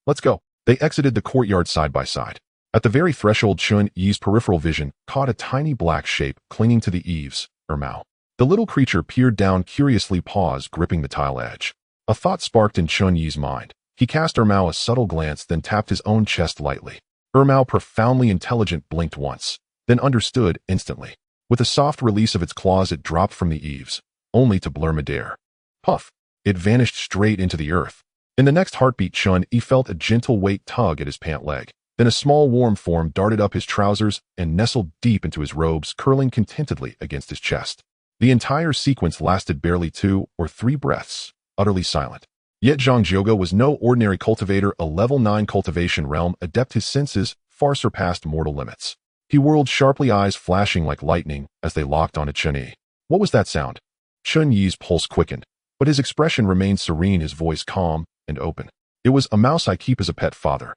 Let's go." They exited the courtyard side by side. At the very threshold, Chen Yi's peripheral vision caught a tiny black shape clinging to the eaves, Ermao. The little creature peered down curiously, paws gripping the tile edge. A thought sparked in Chen Yi's mind. He cast Ermao a subtle glance, then tapped his own chest lightly. Ermao, profoundly intelligent, blinked once, then understood instantly. With a soft release of its claws, it dropped from the eaves, only to blur midair. Puff! It vanished straight into the earth. In the next heartbeat, Chen Yi felt a gentle weight tug at his pant leg. Then a small warm form darted up his trousers and nestled deep into his robes, curling contentedly against his chest. The entire sequence lasted barely 2 or 3 breaths, utterly silent. Yet Zhang Jioge was no ordinary cultivator, a level 9 cultivation realm adept. His senses far surpassed mortal limits. He whirled sharply, eyes flashing like lightning as they locked onto Chen Yi. What was that sound? Chen Yi's pulse quickened, but his expression remained serene, his voice calm and open. "It was a mouse I keep as a pet, father."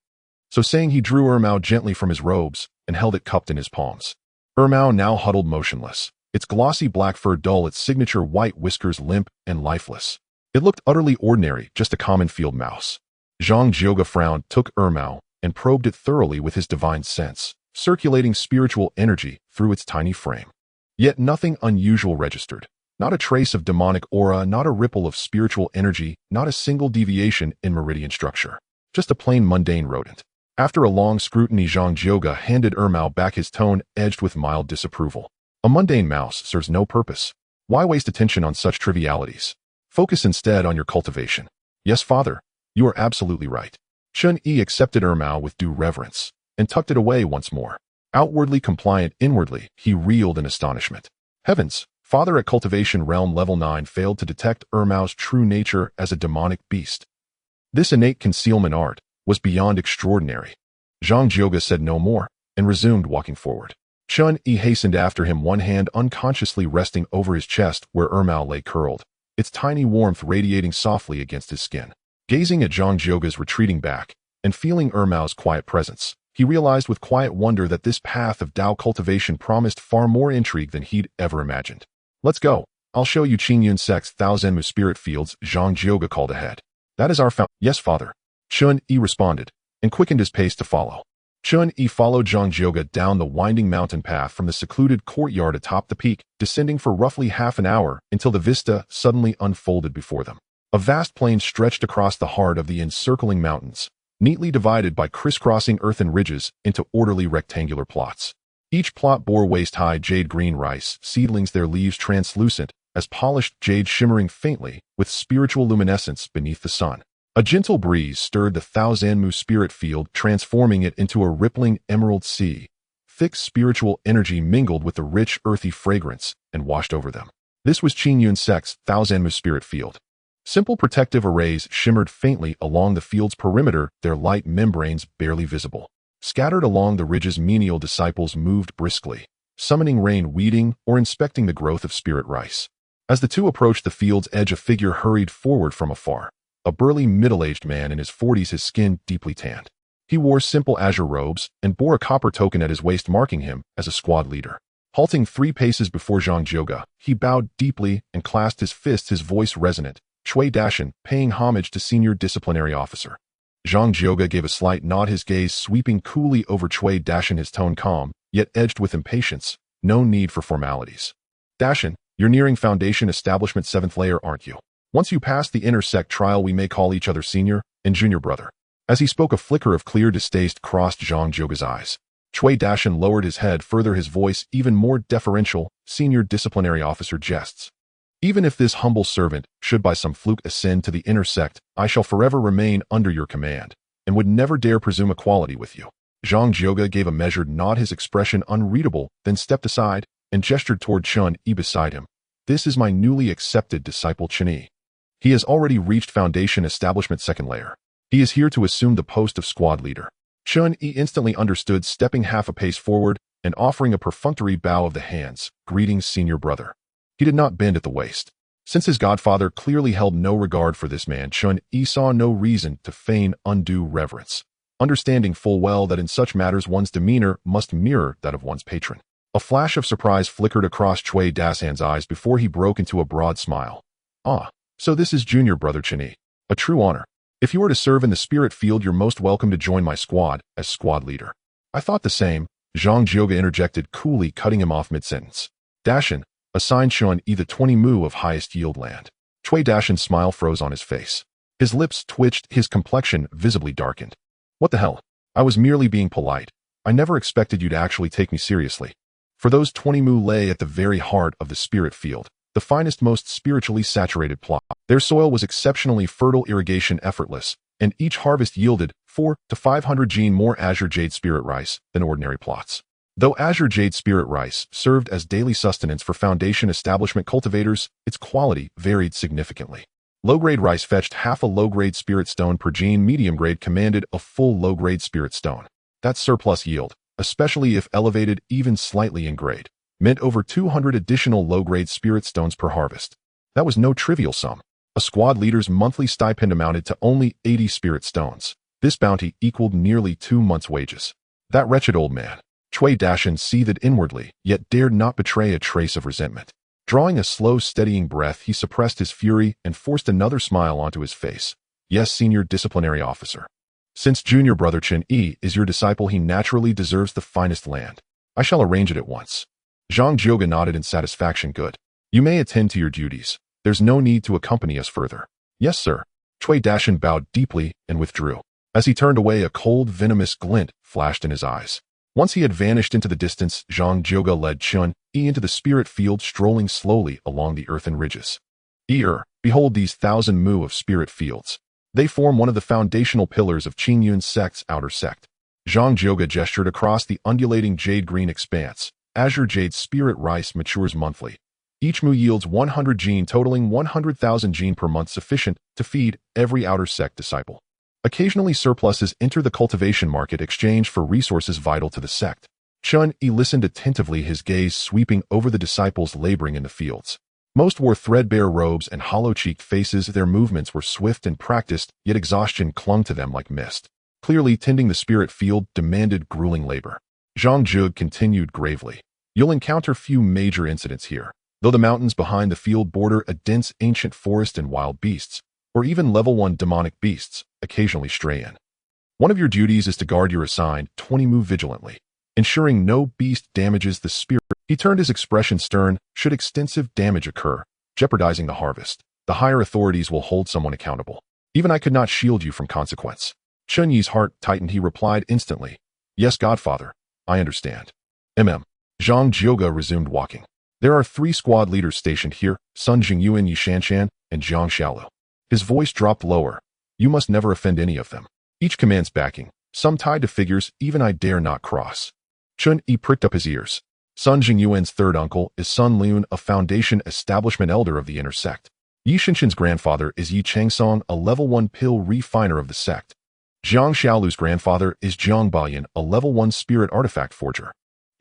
So saying, he drew Ermao gently from his robes and held it cupped in his palms. Ermao now huddled motionless, its glossy black fur dull, its signature white whiskers limp and lifeless. It looked utterly ordinary, just a common field mouse. Zhang Jioge frowned, took Ermao, and probed it thoroughly with his divine sense, circulating spiritual energy through its tiny frame. Yet nothing unusual registered. Not a trace of demonic aura, not a ripple of spiritual energy, not a single deviation in meridian structure. Just a plain mundane rodent. After a long scrutiny, Zhang Jioge handed Ermao back, his tone edged with mild disapproval. "A mundane mouse serves no purpose. Why waste attention on such trivialities? Focus instead on your cultivation." "Yes, father, you are absolutely right." Chen Yi accepted Ermao with due reverence and tucked it away once more. Outwardly compliant, inwardly, he reeled in astonishment. Heavens! Father at Cultivation Realm Level 9 failed to detect Ermao's true nature as a demonic beast. This innate concealment art was beyond extraordinary. Zhang Jioge said no more and resumed walking forward. Chen Yi hastened after him, one hand unconsciously resting over his chest where Ermao lay curled, its tiny warmth radiating softly against his skin. Gazing at Zhang Jioge's retreating back and feeling Ermao's quiet presence, he realized with quiet wonder that this path of Dao cultivation promised far more intrigue than he'd ever imagined. "Let's go. I'll show you Qingyun Sect's Thousand Spirit Fields," Zhang Jioge called ahead. "That is our "Yes, father," Chen Yi responded, and quickened his pace to follow. Chen Yi followed Zhang Jioge down the winding mountain path from the secluded courtyard atop the peak, descending for roughly half an hour until the vista suddenly unfolded before them. A vast plain stretched across the heart of the encircling mountains, neatly divided by crisscrossing earthen ridges into orderly rectangular plots. Each plot bore waist-high jade-green rice seedlings, their leaves translucent as polished jade, shimmering faintly with spiritual luminescence beneath the sun. A gentle breeze stirred the Thousand Spirit Field, transforming it into a rippling emerald sea. Thick spiritual energy mingled with the rich earthy fragrance and washed over them. This was Qingyun Sect's Thousand Spirit Field. Simple protective arrays shimmered faintly along the field's perimeter, their light membranes barely visible. Scattered along the ridges, menial disciples moved briskly, summoning rain, weeding, or inspecting the growth of spirit rice. As the two approached the field's edge, a figure hurried forward from afar. A burly, middle-aged man in his 40s, his skin deeply tanned. He wore simple azure robes and bore a copper token at his waist marking him as a squad leader. Halting 3 paces before Zhang Jioge, he bowed deeply and clasped his fists, his voice resonant. "Cui Dashan, paying homage to Senior Disciplinary Officer." Zhang Jioge gave a slight nod, his gaze sweeping coolly over Cui Dashan, his tone calm, yet edged with impatience. "No need for formalities. Dashan, you're nearing Foundation Establishment 7th layer, aren't you? Once you pass the intersect trial, we may call each other senior and junior brother." As he spoke, a flicker of clear distaste crossed Zhang Jioge's eyes. Cui Dashan lowered his head further, his voice even more deferential. "Senior Disciplinary Officer jests. Even if this humble servant should by some fluke ascend to the intersect, I shall forever remain under your command, and would never dare presume equality with you." Zhang Jioge gave a measured nod, his expression unreadable, then stepped aside and gestured toward Chen Yi beside him. "This is my newly accepted disciple Chen Yi. He has already reached Foundation Establishment 2nd layer. He is here to assume the post of squad leader. Chen Yi instantly understood, stepping half a pace forward and offering a perfunctory bow of the hands. Greetings, senior brother. He did not bend at the waist. Since his godfather clearly held no regard for this man, Chen Yi saw no reason to feign undue reverence, understanding full well that in such matters one's demeanor must mirror that of one's patron. A flash of surprise flickered across Chui Dasan's eyes before he broke into a broad smile. Ah, so this is junior brother Chen Yi. A true honor. If you are to serve in the spirit field, you're most welcome to join my squad as squad leader. I thought the same, Zhang Jioga interjected coolly, cutting him off mid-sentence. Dashan, assign Chen Yi the 20 mu of highest yield land. Chui Dashan's smile froze on his face. His lips twitched, his complexion visibly darkened. What the hell? I was merely being polite. I never expected you to actually take me seriously. For those 20 mu lay at the very heart of the spirit field, the finest, most spiritually saturated plot. Their soil was exceptionally fertile, irrigation effortless, and each harvest yielded 400 to 500 gene more Azure Jade Spirit Rice than ordinary plots. Though Azure Jade Spirit Rice served as daily sustenance for Foundation establishment cultivators, its quality varied significantly. Low-grade rice fetched half a low-grade spirit stone per gene, medium-grade commanded a full low-grade spirit stone. That surplus yield, especially if elevated even slightly in grade, meant over 200 additional low-grade spirit stones per harvest. That was no trivial sum. A squad leader's monthly stipend amounted to only 80 spirit stones. This bounty equaled nearly 2 months' wages. That wretched old man, Chui Dashan, seethed inwardly, yet dared not betray a trace of resentment. Drawing a slow, steadying breath, he suppressed his fury and forced another smile onto his face. Yes, senior disciplinary officer. Since junior brother Chen Yi is your disciple, he naturally deserves the finest land. I shall arrange it at once. Zhang Jioga nodded in satisfaction. Good. You may attend to your duties. There's no need to accompany us further. Yes, sir. Chui Dashan bowed deeply and withdrew. As he turned away, a cold, venomous glint flashed in his eyes. Once he had vanished into the distance, Zhang Jioga led Chen Yi into the spirit field, strolling slowly along the earthen ridges. Behold these 1,000 mu of spirit fields. They form one of the foundational pillars of Qingyun's sect's outer sect. Zhang Jioga gestured across the undulating jade-green expanse. Azure Jade Spirit Rice matures monthly. Each mu yields 100 gene, totaling 100,000 gene per month, sufficient to feed every outer sect disciple. Occasionally surpluses enter the cultivation market, exchanged for resources vital to the sect. Chen Yi listened attentively, his gaze sweeping over the disciples laboring in the fields. Most wore threadbare robes and hollow-cheeked faces. Their movements were swift and practiced, yet exhaustion clung to them like mist. Clearly, tending the spirit field demanded grueling labor. Zhang Jioga continued gravely. You'll encounter few major incidents here, though the mountains behind the field border a dense ancient forest, and wild beasts, or even level 1 demonic beasts, occasionally stray in. One of your duties is to guard your assigned 20 mu vigilantly, ensuring no beast damages the spirit. He turned his expression stern. Should extensive damage occur, jeopardizing the harvest, the higher authorities will hold someone accountable. Even I could not shield you from consequence. Chen Yi's heart tightened. He replied instantly, Yes, Godfather, I understand. Zhang Jioga resumed walking. There are 3 squad leaders stationed here, Sun Jingyuan, Yi Shanshan, and Jiang Xiaolu. His voice dropped lower. You must never offend any of them. Each commands backing, some tied to figures even I dare not cross. Chen Yi pricked up his ears. Sun Jingyuan's third uncle is Sun Lun, a Foundation establishment elder of the inner sect. Yi Shinshan's grandfather is Yi Changsong, a level 1 pill refiner of the sect. Jiang Xiaolu's grandfather is Jiang Bayan, a level 1 spirit artifact forger.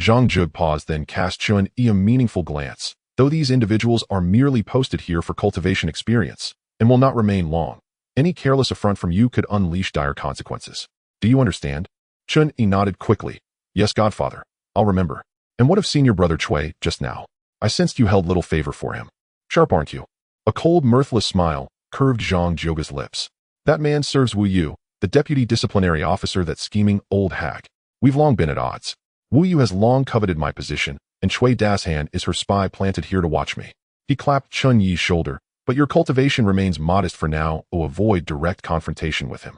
Zhang Jioga paused, then cast Chen Yi a meaningful glance. Though these individuals are merely posted here for cultivation experience, and will not remain long, any careless affront from you could unleash dire consequences. Do you understand? Chen Yi nodded quickly. Yes, Godfather. I'll remember. And what of senior brother Chui just now? I sensed you held little favor for him. Sharp, aren't you? A cold, mirthless smile curved Zhang Jioga's lips. That man serves Wu Yu, the deputy disciplinary officer, that scheming old hag. We've long been at odds. Wu Yu has long coveted my position, and Chui Dashan is her spy planted here to watch me. He clapped Chen Yi's shoulder. But your cultivation remains modest for now. Avoid direct confrontation with him.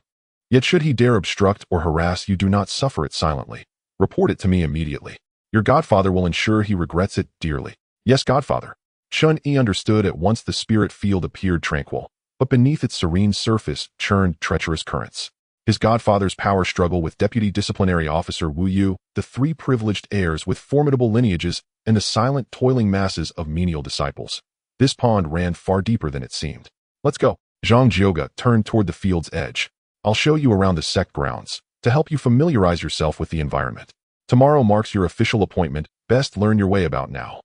Yet should he dare obstruct or harass you, do not suffer it silently. Report it to me immediately. Your godfather will ensure he regrets it dearly. Yes, Godfather. Chen Yi understood at once. The spirit field appeared tranquil, but beneath its serene surface churned treacherous currents. His godfather's power struggle with Deputy Disciplinary Officer Wu Yu, the 3 privileged heirs with formidable lineages, and the silent, toiling masses of menial disciples. This pond ran far deeper than it seemed. Let's go. Zhang Jioga turned toward the field's edge. I'll show you around the sect grounds to help you familiarize yourself with the environment. Tomorrow marks your official appointment. Best learn your way about now.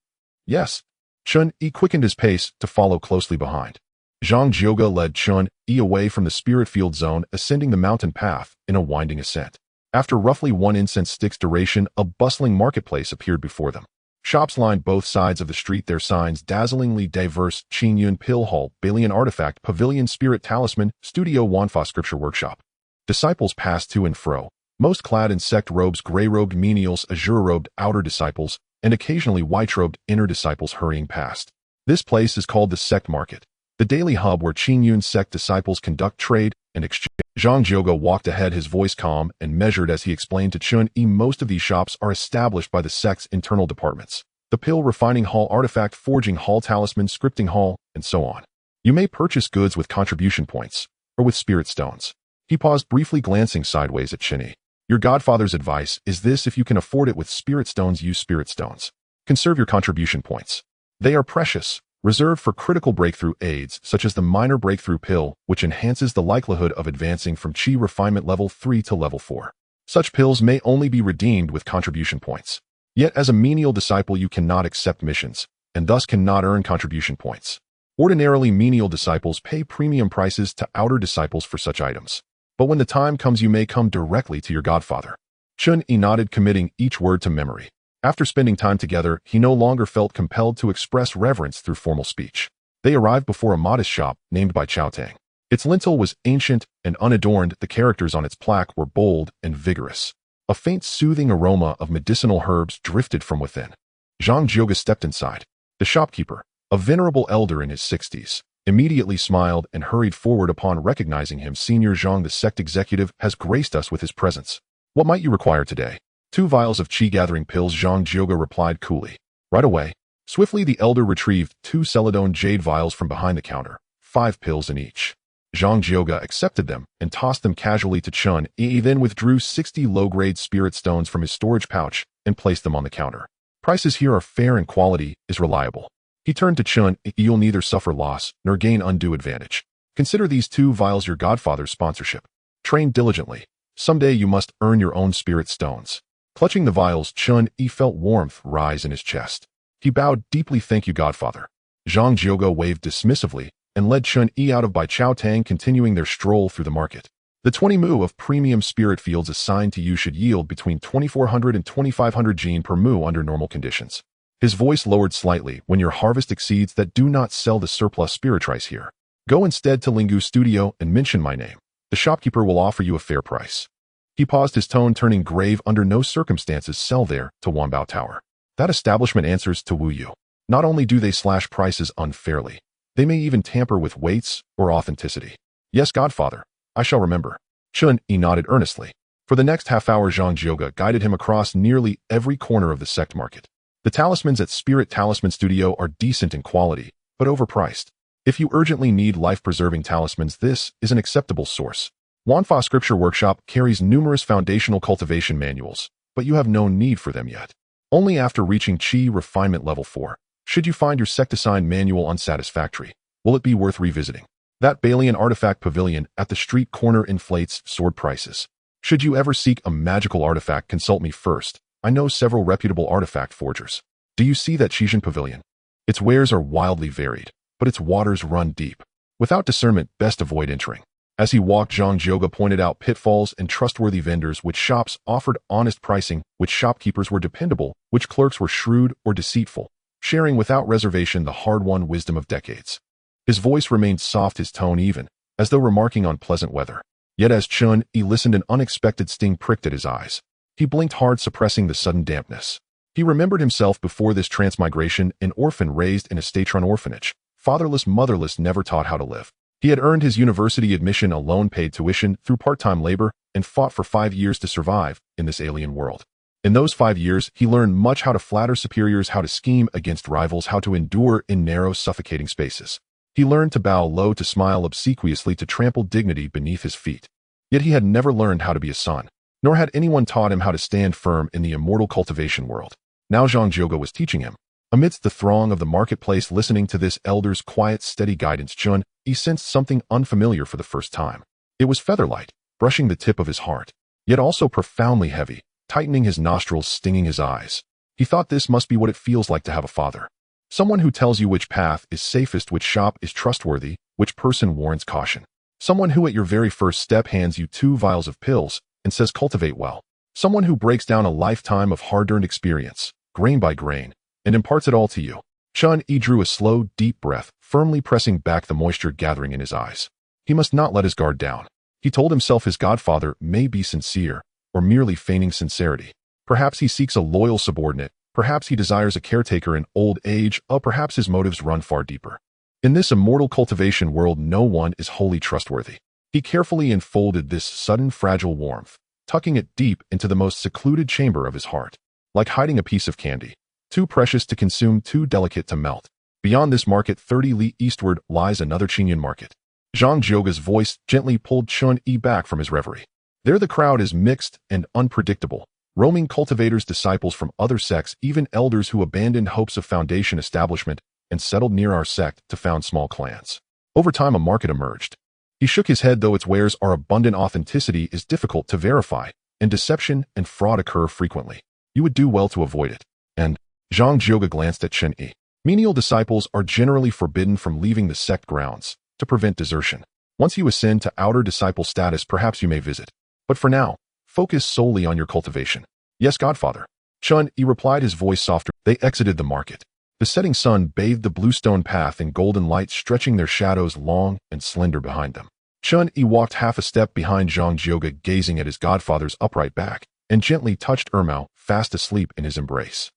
Yes. Chen Yi quickened his pace to follow closely behind. Zhang Jiuge led Chen Yi away from the spirit field zone, ascending the mountain path in a winding ascent. After roughly 1 incense stick's duration, a bustling marketplace appeared before them. Shops lined both sides of the street, their signs dazzlingly diverse: Qingyun Pill Hall, Balian Artifact, Pavilion, Spirit Talisman, Studio, Wanfa Scripture Workshop. Disciples passed to and fro, most clad in sect robes, gray-robed menials, azure-robed outer disciples, and occasionally white-robed inner disciples hurrying past. This place is called the Sect Market, the daily hub where Qingyun sect disciples conduct trade and exchange. Zhang Jiuge walked ahead, his voice calm and measured as he explained to Chen Yi most of these shops are established by the sect's internal departments: the Pill Refining Hall, Artifact Forging Hall, Talisman Scripting Hall, and so on. You may purchase goods with contribution points or with spirit stones. He paused briefly, glancing sideways at Chen Yi. Your godfather's advice is this: if you can afford it with spirit stones, use spirit stones. Conserve your contribution points. They are precious, reserved for critical breakthrough aids such as the minor breakthrough pill, which enhances the likelihood of advancing from Qi refinement level 3 to level 4. Such pills may only be redeemed with contribution points. Yet as a menial disciple you cannot accept missions, and thus cannot earn contribution points. Ordinarily menial disciples pay premium prices to outer disciples for such items. But when the time comes you may come directly to your godfather. Chen Yi nodded, committing each word to memory. After spending time together, he no longer felt compelled to express reverence through formal speech. They arrived before a modest shop named by Chao Tang. Its lintel was ancient and unadorned. The characters on its plaque were bold and vigorous. A faint soothing aroma of medicinal herbs drifted from within. Zhang Jiuge stepped inside. The shopkeeper, a venerable elder in his 60s, immediately smiled and hurried forward upon recognizing him. Senior Zhang, the sect executive, has graced us with his presence. What might you require today? 2 vials of qi-gathering pills, Zhang Jiuge replied coolly. Right away. Swiftly the elder retrieved 2 celadone jade vials from behind the counter, 5 pills in each. Zhang Jiuge accepted them and tossed them casually to Chen Yi, then withdrew 60 low-grade spirit stones from his storage pouch and placed them on the counter. Prices here are fair and quality is reliable. He turned to Chen Yi. You'll neither suffer loss nor gain undue advantage. Consider these 2 vials your godfather's sponsorship. Train diligently. Someday you must earn your own spirit stones. Clutching the vials, Chen Yi felt warmth rise in his chest. He bowed deeply. Thank you, godfather. Zhang Jiuge waved dismissively and led Chen Yi out of by Chao Tang, continuing their stroll through the market. The 20 mu of premium spirit fields assigned to you should yield between 2400 and 2500 gene per mu under normal conditions. His voice lowered slightly. When your harvest exceeds that, do not sell the surplus spiritrice here. Go instead to Lingu Studio and mention my name. The shopkeeper will offer you a fair price. He paused, his tone turning grave. Under no circumstances sell there to Wanbao Tower. That establishment answers to Wu Yu. Not only do they slash prices unfairly, they may even tamper with weights or authenticity. Yes, godfather, I shall remember. Chen Yi nodded earnestly. For the next half hour, Zhang Jiuge guided him across nearly every corner of the sect market. The talismans at Spirit Talisman Studio are decent in quality, but overpriced. If you urgently need life-preserving talismans, this is an acceptable source. Wanfa Scripture Workshop carries numerous foundational cultivation manuals, but you have no need for them yet. Only after reaching Qi Refinement Level 4, should you find your sect-assigned manual unsatisfactory, will it be worth revisiting. That Balian Artifact Pavilion at the street corner inflates sword prices. Should you ever seek a magical artifact, consult me first. I know several reputable artifact forgers. Do you see that Qijin Pavilion? Its wares are wildly varied, but its waters run deep. Without discernment, best avoid entering. As he walked, Zhang Jiuge pointed out pitfalls and trustworthy vendors. Which shops offered honest pricing, which shopkeepers were dependable, which clerks were shrewd or deceitful, sharing without reservation the hard-won wisdom of decades. His voice remained soft, his tone even, as though remarking on pleasant weather. Yet as Chen Yi listened, an unexpected sting pricked at his eyes. He blinked hard, suppressing the sudden dampness. He remembered himself before this transmigration, an orphan raised in a state-run orphanage, fatherless, motherless, never taught how to live. He had earned his university admission alone, paid tuition through part-time labor, and fought for 5 years to survive in this alien world. In those 5 years, he learned much: how to flatter superiors, how to scheme against rivals, how to endure in narrow, suffocating spaces. He learned to bow low, to smile obsequiously, to trample dignity beneath his feet. Yet he had never learned how to be a son, nor had anyone taught him how to stand firm in the immortal cultivation world. Now Zhang Jiuge was teaching him. Amidst the throng of the marketplace, listening to this elder's quiet, steady guidance, Chen Yi sensed something unfamiliar for the first time. It was featherlight, brushing the tip of his heart, yet also profoundly heavy, tightening his nostrils, stinging his eyes. He thought this must be what it feels like to have a father. Someone who tells you which path is safest, which shop is trustworthy, which person warrants caution. Someone who at your very first step hands you 2 vials of pills and says cultivate well. Someone who breaks down a lifetime of hard-earned experience, grain by grain, and imparts it all to you. Chen Yi drew a slow, deep breath, firmly pressing back the moisture gathering in his eyes. He must not let his guard down. He told himself his godfather may be sincere, or merely feigning sincerity. Perhaps he seeks a loyal subordinate, perhaps he desires a caretaker in old age, or perhaps his motives run far deeper. In this immortal cultivation world, no one is wholly trustworthy. He carefully enfolded this sudden fragile warmth, tucking it deep into the most secluded chamber of his heart, like hiding a piece of candy, too precious to consume, too delicate to melt. Beyond this market 30 li eastward lies another Qingyan market. Zhang Zhouge's voice gently pulled Chen Yi back from his reverie. There the crowd is mixed and unpredictable, roaming cultivators, disciples from other sects, even elders who abandoned hopes of foundation establishment and settled near our sect to found small clans. Over time a market emerged. He shook his head, though its wares are abundant, authenticity is difficult to verify, and deception and fraud occur frequently. You would do well to avoid it. And Zhang Zhouge glanced at Chen Yi. Menial disciples are generally forbidden from leaving the sect grounds to prevent desertion. Once you ascend to outer disciple status, perhaps you may visit. But for now, focus solely on your cultivation. Yes, Godfather. Chen Yi replied, his voice softer. They exited the market. The setting sun bathed the bluestone path in golden light, stretching their shadows long and slender behind them. Chen Yi walked half a step behind Zhang Zhouge, gazing at his godfather's upright back, and gently touched Ermao, fast asleep in his embrace.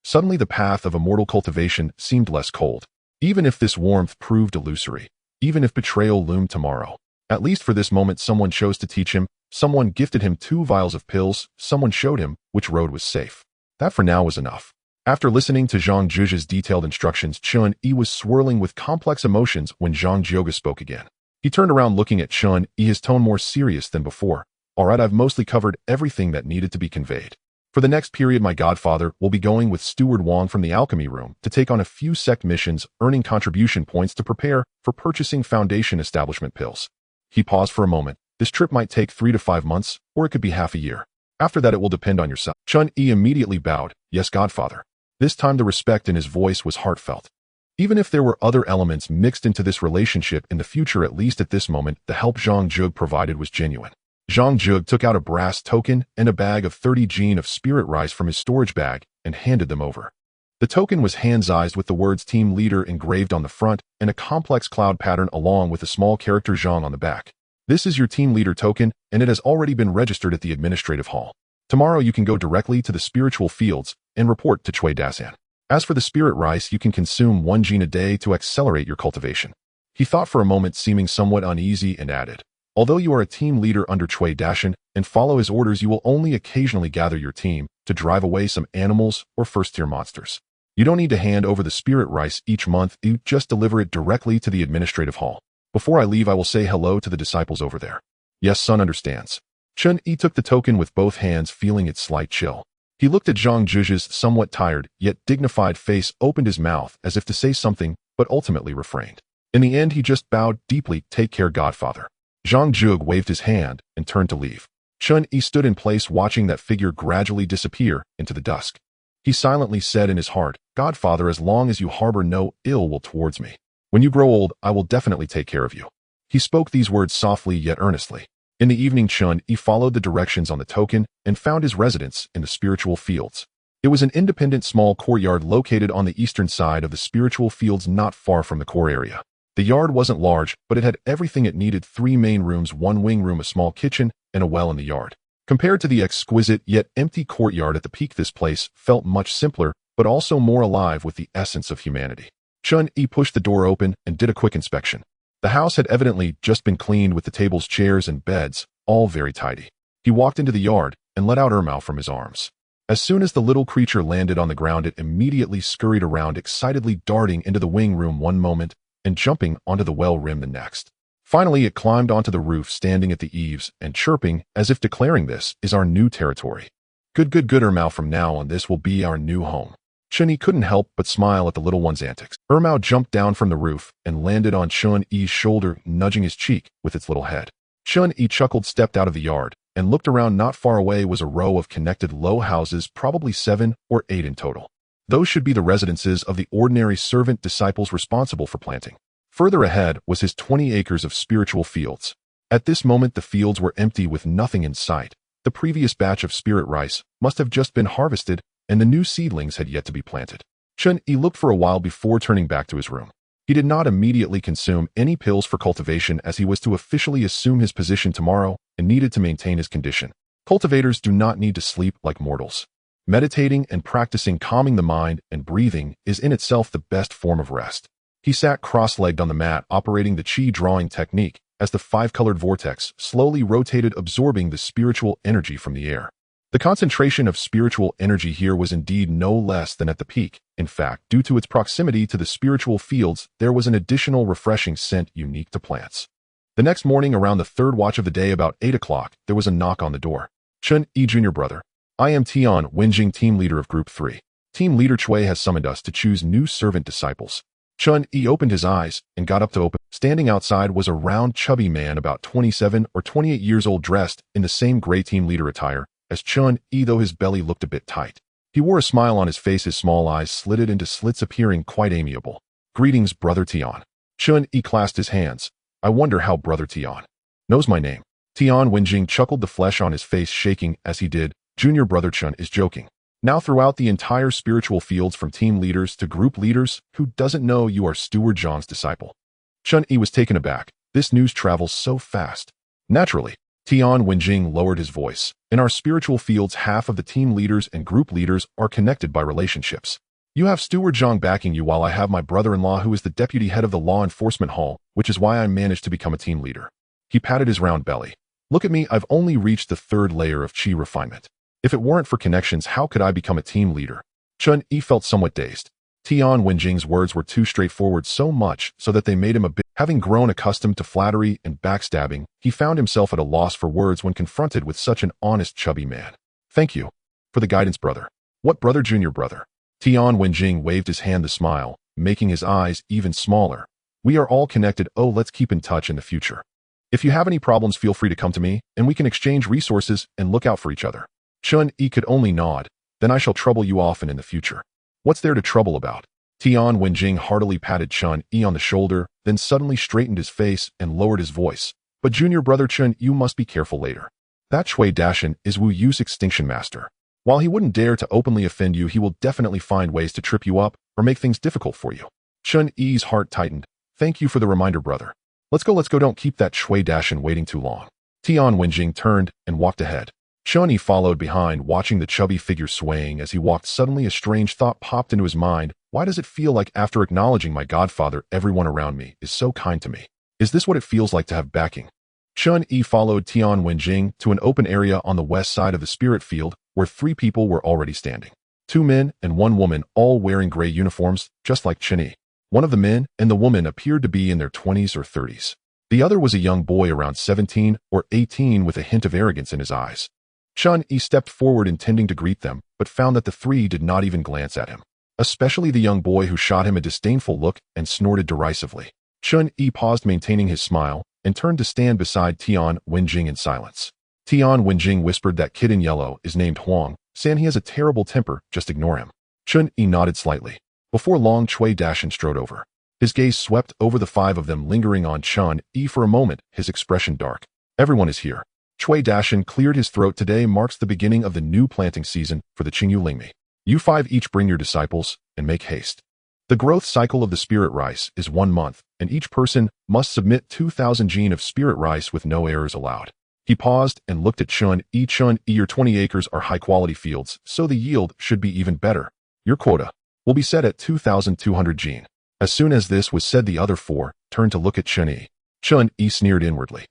Suddenly the path of immortal cultivation seemed less cold. Even if this warmth proved illusory, even if betrayal loomed tomorrow, at least for this moment someone chose to teach him, someone gifted him 2 vials of pills, someone showed him which road was safe. That for now was enough. After listening to Zhang Zhouge's detailed instructions, Chen Yi was swirling with complex emotions when Zhang Zhouge spoke again. He turned around looking at Chen Yi, his tone more serious than before. All right, I've mostly covered everything that needed to be conveyed. For the next period, my godfather will be going with Steward Wang from the alchemy room to take on a few sect missions, earning contribution points to prepare for purchasing foundation establishment pills. He paused for a moment. This trip might take 3 to 5 months, or it could be half a year. After that, it will depend on yourself. Chen Yi immediately bowed. Yes, godfather. This time the respect in his voice was heartfelt. Even if there were other elements mixed into this relationship in the future, at least at this moment, the help Zhang Zhouge provided was genuine. Zhang Zhouge took out a brass token and a bag of 30 gene of spirit rice from his storage bag and handed them over. The token was hand-sized with the words Team Leader engraved on the front and a complex cloud pattern along with a small character Zhang on the back. This is your Team Leader token, and it has already been registered at the administrative hall. Tomorrow you can go directly to the spiritual fields and report to Cui Dasan. As for the spirit rice, you can consume 1 gene a day to accelerate your cultivation. He thought for a moment, seeming somewhat uneasy, and added, although you are a team leader under Cui Dasan and follow his orders, you will only occasionally gather your team to drive away some animals or first-tier monsters. You don't need to hand over the spirit rice each month, you just deliver it directly to the administrative hall. Before I leave, I will say hello to the disciples over there. Yes, son understands. Chen Yi took the token with both hands, feeling its slight chill. He looked at Zhang Zhouge's somewhat tired, yet dignified face, opened his mouth as if to say something, but ultimately refrained. In the end, he just bowed deeply. Take care, godfather. Zhang Zhouge waved his hand and turned to leave. Chen Yi stood in place, watching that figure gradually disappear into the dusk. He silently said in his heart, Godfather, as long as you harbor no ill will towards me, when you grow old, I will definitely take care of you. He spoke these words softly yet earnestly. In the evening, Chen Yi followed the directions on the token and found his residence in the spiritual fields. It was an independent small courtyard located on the eastern side of the spiritual fields, not far from the core area. The yard wasn't large, but it had everything it needed: 3 main rooms, 1 wing room, a small kitchen, and a well in the yard. Compared to the exquisite yet empty courtyard at the peak, this place felt much simpler, but also more alive with the essence of humanity. Chen Yi pushed the door open and did a quick inspection. The house had evidently just been cleaned, with the tables, chairs, and beds, all very tidy. He walked into the yard and let out Ermao from his arms. As soon as the little creature landed on the ground, it immediately scurried around, excitedly darting into the wing room one moment and jumping onto the well rim the next. Finally, it climbed onto the roof, standing at the eaves and chirping as if declaring, this is our new territory. Good, Ermao, from now on this will be our new home. Chen Yi couldn't help but smile at the little one's antics. Ermao jumped down from the roof and landed on Chen Yi's shoulder, nudging his cheek with its little head. Chen Yi chuckled, stepped out of the yard, and looked around. Not far away was a row of connected low houses, probably 7 or 8 in total. Those should be the residences of the ordinary servant disciples responsible for planting. Further ahead was his 20 acres of spiritual fields. At this moment the fields were empty with nothing in sight. The previous batch of spirit rice must have just been harvested, and the new seedlings had yet to be planted. Chen Yi looked for a while before turning back to his room. He did not immediately consume any pills for cultivation, as he was to officially assume his position tomorrow and needed to maintain his condition. Cultivators do not need to sleep like mortals. Meditating and practicing calming the mind and breathing is in itself the best form of rest. He sat cross-legged on the mat, operating the chi drawing technique as the 5-colored vortex slowly rotated, absorbing the spiritual energy from the air. The concentration of spiritual energy here was indeed no less than at the peak. In fact, due to its proximity to the spiritual fields, there was an additional refreshing scent unique to plants. The next morning, around the third watch of the day, about 8 o'clock, there was a knock on the door. Chen Yi, Junior Brother. I am Tian Wenjing, team leader of Group 3. Team leader Chui has summoned us to choose new servant disciples. Chen Yi opened his eyes and got up to open. Standing outside was a round, chubby man about 27 or 28 years old, dressed in the same gray team leader attire as Chen Yi, though his belly looked a bit tight. He wore a smile on his face, his small eyes slitted into slits, appearing quite amiable. Greetings, Brother Tian. Chen Yi clasped his hands. I wonder how Brother Tian knows my name. Tian Wenjing chuckled, the flesh on his face shaking as he did. Junior Brother Chen is joking. Now throughout the entire spiritual fields, from team leaders to group leaders, who doesn't know you are Steward Zhang's disciple? Chen Yi was taken aback. This news travels so fast. Naturally, Tian Wenjing lowered his voice. In our spiritual fields, half of the team leaders and group leaders are connected by relationships. You have Steward Zhang backing you, while I have my brother-in-law who is the deputy head of the law enforcement hall, which is why I managed to become a team leader. He patted his round belly. Look at me, I've only reached the 3rd layer of chi refinement. If it weren't for connections, how could I become a team leader? Chen Yi felt somewhat dazed. Tian Wenjing's words were too straightforward, so much so that they made him a bit. Having grown accustomed to flattery and backstabbing, he found himself at a loss for words when confronted with such an honest, chubby man. Thank you for the guidance, brother. What brother, Junior Brother? Tian Wenjing waved his hand, the smile making his eyes even smaller. We are all connected. Oh, let's keep in touch in the future. If you have any problems, feel free to come to me, and we can exchange resources and look out for each other. Chen Yi could only nod. Then I shall trouble you often in the future. What's there to trouble about? Tian Wenjing heartily patted Chen Yi on the shoulder, then suddenly straightened his face and lowered his voice. But Junior Brother Chen, you must be careful later. That Chui Dashan is Wu Yu's extinction master. While he wouldn't dare to openly offend you, he will definitely find ways to trip you up or make things difficult for you. Chen Yi's heart tightened. Thank you for the reminder, brother. Let's go, don't keep that Chui Dashan waiting too long. Tian Wenjing turned and walked ahead. Chen Yi followed behind, watching the chubby figure swaying. As he walked, suddenly a strange thought popped into his mind. Why does it feel like, after acknowledging my godfather, everyone around me is so kind to me? Is this what it feels like to have backing? Chen Yi followed Tian Wenjing to an open area on the west side of the spirit field, where 3 people were already standing. 2 men and 1 woman, all wearing gray uniforms, just like Chen Yi. One of the men and the woman appeared to be in their 20s or 30s. The other was a young boy around 17 or 18 with a hint of arrogance in his eyes. Chen Yi stepped forward intending to greet them, but found that the 3 did not even glance at him, especially the young boy, who shot him a disdainful look and snorted derisively. Chen Yi paused, maintaining his smile, and turned to stand beside Tian Wenjing in silence. Tian Wenjing whispered, that kid in yellow is named Huang San. He has a terrible temper, just ignore him. Chen Yi nodded slightly. Before long, Chui Dashan strode over. His gaze swept over the 5 of them, lingering on Chen Yi for a moment, his expression dark. Everyone is here. Chui Dashan cleared his throat. Today marks the beginning of the new planting season for the Qingyu Lingmi. You 5 each bring your disciples and make haste. The growth cycle of the spirit rice is 1 month, and each person must submit 2,000 gene of spirit rice with no errors allowed. He paused and looked at Chen Yi. Chen Yi, your 20 acres are high-quality fields, so the yield should be even better. Your quota will be set at 2,200 gene. As soon as this was said, the other 4 turned to look at Chen Yi. Chen Yi sneered inwardly.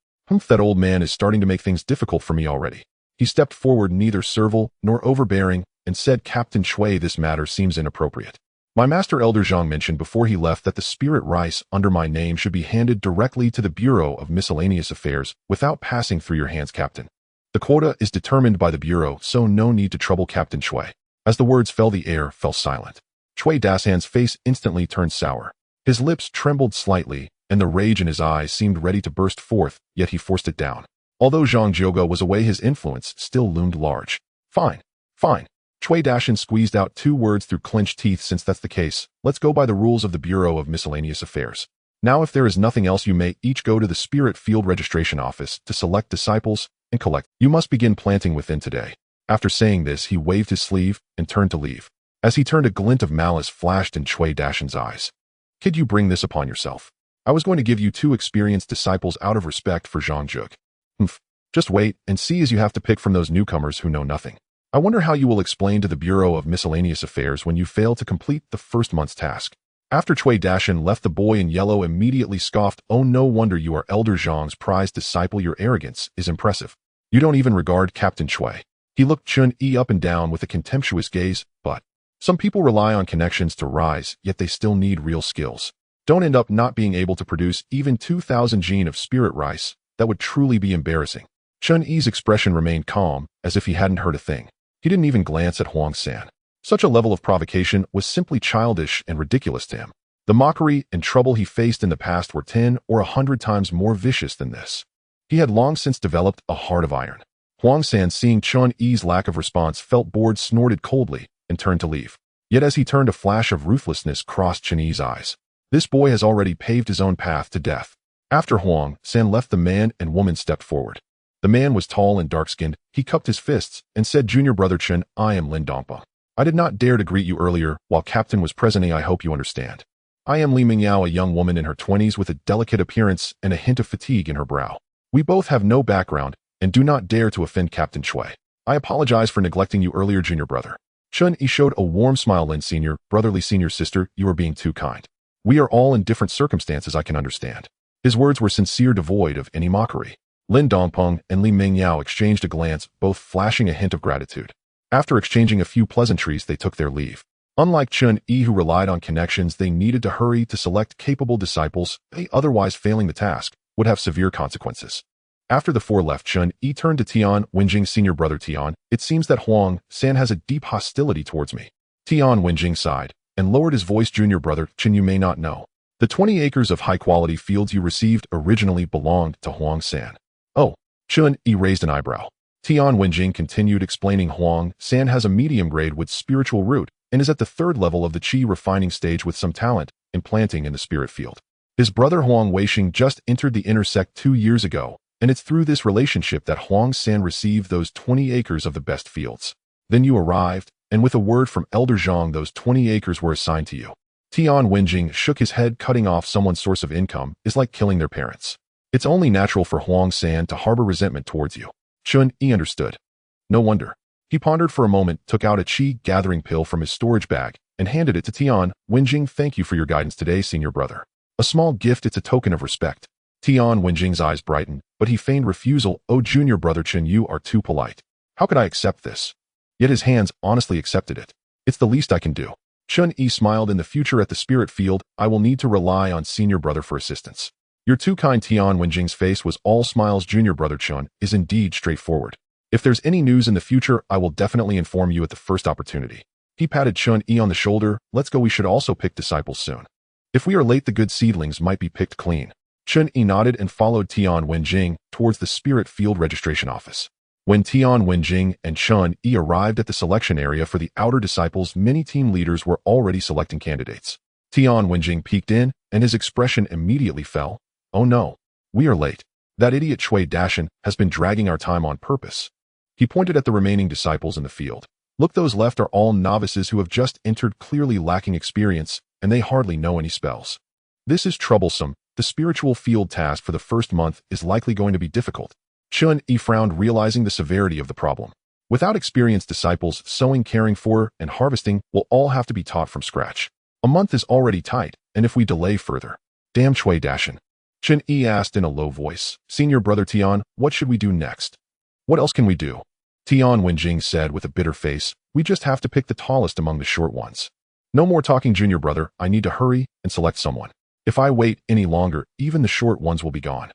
That old man is starting to make things difficult for me already. He stepped forward, neither servile nor overbearing, and said, Captain Chui, this matter seems inappropriate. My master Elder Zhang mentioned before he left that the spirit rice under my name should be handed directly to the Bureau of Miscellaneous Affairs without passing through your hands, Captain. The quota is determined by the Bureau, so no need to trouble Captain Chui. As the words fell, the air fell silent. Chui Dashan's face instantly turned sour. His lips trembled slightly, and the rage in his eyes seemed ready to burst forth, yet he forced it down. Although Zhang Jiogo was away, his influence still loomed large. Fine. Fine. Cui Dashan squeezed out 2 words through clenched teeth. Since that's the case, let's go by the rules of the Bureau of Miscellaneous Affairs. Now if there is nothing else, you may each go to the Spirit Field Registration Office to select disciples and collect. You must begin planting within today. After saying this, he waved his sleeve and turned to leave. As he turned, a glint of malice flashed in Cui Dashan's eyes. Could you bring this upon yourself? I was going to give you 2 experienced disciples out of respect for Zhang Juk. Just wait and see, as you have to pick from those newcomers who know nothing. I wonder how you will explain to the Bureau of Miscellaneous Affairs when you fail to complete the first month's task. After Cui Dashan left, the boy in yellow immediately scoffed. Oh, no wonder you are Elder Zhang's prized disciple. Your arrogance is impressive. You don't even regard Captain Cui. He looked Chen Yi up and down with a contemptuous gaze. But some people rely on connections to rise, yet they still need real skills. Don't end up not being able to produce even 2,000 gene of spirit rice. That would truly be embarrassing. Chen Yi's expression remained calm, as if he hadn't heard a thing. He didn't even glance at Huang San. Such a level of provocation was simply childish and ridiculous to him. The mockery and trouble he faced in the past were 10 or 100 times more vicious than this. He had long since developed a heart of iron. Huang San, seeing Chen Yi's lack of response, felt bored, snorted coldly, and turned to leave. Yet as he turned, a flash of ruthlessness crossed Chen Yi's eyes. This boy has already paved his own path to death. After Huang San left, the man and woman stepped forward. The man was tall and dark-skinned. He cupped his fists and said, Junior Brother Chen, I am Lin Dongpa. I did not dare to greet you earlier while Captain was present. I hope you understand. I am Li Mingyao, a young woman in her 20s with a delicate appearance and a hint of fatigue in her brow. We both have no background and do not dare to offend Captain Cui. I apologize for neglecting you earlier, Junior Brother. Chen Yi showed a warm smile. Lin Senior, Brotherly Senior Sister, you are being too kind. We are all in different circumstances, I can understand. His words were sincere, devoid of any mockery. Lin Dongpeng and Li Mingyao exchanged a glance, both flashing a hint of gratitude. After exchanging a few pleasantries, they took their leave. Unlike Chen Yi, who relied on connections, they needed to hurry to select capable disciples. Otherwise, failing the task would have severe consequences. After the 4 left, Chen Yi turned to Tian Wenjing. Senior Brother Tian, it seems that Huang San has a deep hostility towards me. Tian Wenjing sighed and lowered his voice. Junior Brother Chen, you may not know. The 20 acres of high-quality fields you received originally belonged to Huang San. Oh, Chen Yi raised an eyebrow. Tian Wenjing continued explaining, Huang San has a medium grade with spiritual root and is at the 3rd level of the Qi refining stage with some talent in planting in the spirit field. His brother Huang Weixing just entered the inner sect 2 years ago, and it's through this relationship that Huang San received those 20 acres of the best fields. Then you arrived, and with a word from Elder Zhang, those 20 acres were assigned to you. Tian Wenjing shook his head. Cutting off someone's source of income is like killing their parents. It's only natural for Huang San to harbor resentment towards you. Chen Yi understood. No wonder. He pondered for a moment, took out a Qi gathering pill from his storage bag, and handed it to Tian Wenjing. Thank you for your guidance today, Senior Brother. A small gift, it's a token of respect. Tian Wenjing's eyes brightened, but he feigned refusal. Oh, Junior Brother Chen, you are too polite. How could I accept this? Yet his hands honestly accepted it. It's the least I can do. Chen Yi smiled. In the future at the spirit field, I will need to rely on Senior Brother for assistance. You're too kind. Tian Wenjing's face was all smiles. Junior Brother Chen is indeed straightforward. If there's any news in the future, I will definitely inform you at the first opportunity. He patted Chen Yi on the shoulder. Let's go. We should also pick disciples soon. If we are late, the good seedlings might be picked clean. Chen Yi nodded and followed Tian Wenjing towards the Spirit Field Registration Office. When Tian Wenjing and Chen Yi arrived at the selection area for the outer disciples, many team leaders were already selecting candidates. Tian Wenjing peeked in, and his expression immediately fell. Oh no, we are late. That idiot Cui Dashan has been dragging our time on purpose. He pointed at the remaining disciples in the field. Look, those left are all novices who have just entered, clearly lacking experience, and they hardly know any spells. This is troublesome. The spiritual field task for the first month is likely going to be difficult. Chen Yi frowned, realizing the severity of the problem. Without experienced disciples, sowing, caring for, and harvesting will all have to be taught from scratch. A month is already tight, and if we delay further. Damn Cui Dashan. Chen Yi asked in a low voice. Senior Brother Tian, what should we do next? What else can we do? Tian Wenjing said with a bitter face. We just have to pick the tallest among the short ones. No more talking, Junior Brother. I need to hurry and select someone. If I wait any longer, even the short ones will be gone.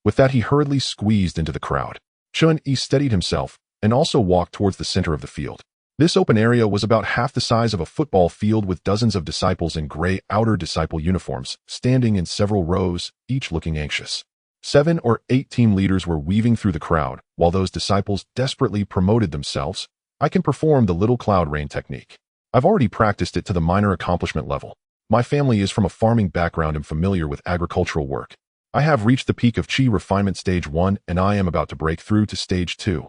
With that, he hurriedly squeezed into the crowd. Chen Yi steadied himself and also walked towards the center of the field. This open area was about half the size of a football field with dozens of disciples in gray outer disciple uniforms, standing in several rows, each looking anxious. 7 or 8 team leaders were weaving through the crowd, while those disciples desperately promoted themselves. I can perform the little cloud rain technique. I've already practiced it to the minor accomplishment level. My family is from a farming background and familiar with agricultural work. I have reached the peak of Chi refinement stage 1 and I am about to break through to stage 2.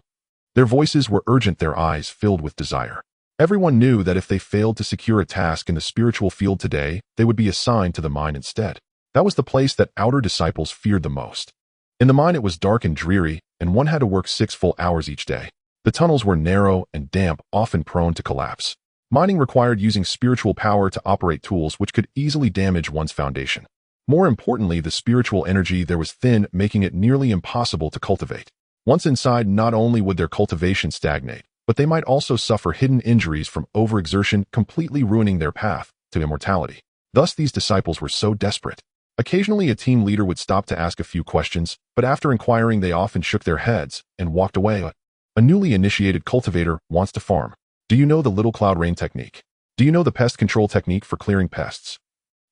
Their voices were urgent, their eyes filled with desire. Everyone knew that if they failed to secure a task in the spiritual field today, they would be assigned to the mine instead. That was the place that outer disciples feared the most. In the mine it was dark and dreary, and one had to work 6 full hours each day. The tunnels were narrow and damp, often prone to collapse. Mining required using spiritual power to operate tools which could easily damage one's foundation. More importantly, the spiritual energy there was thin, making it nearly impossible to cultivate. Once inside, not only would their cultivation stagnate, but they might also suffer hidden injuries from overexertion, completely ruining their path to immortality. Thus, these disciples were so desperate. Occasionally, a team leader would stop to ask a few questions, but after inquiring, they often shook their heads and walked away. A newly initiated cultivator wants to farm. Do you know the little cloud rain technique? Do you know the pest control technique for clearing pests?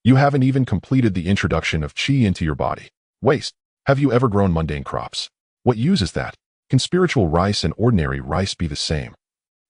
You haven't even completed the introduction of Chi into your body. Waste. Have you ever grown mundane crops? What use is that? Can spiritual rice and ordinary rice be the same?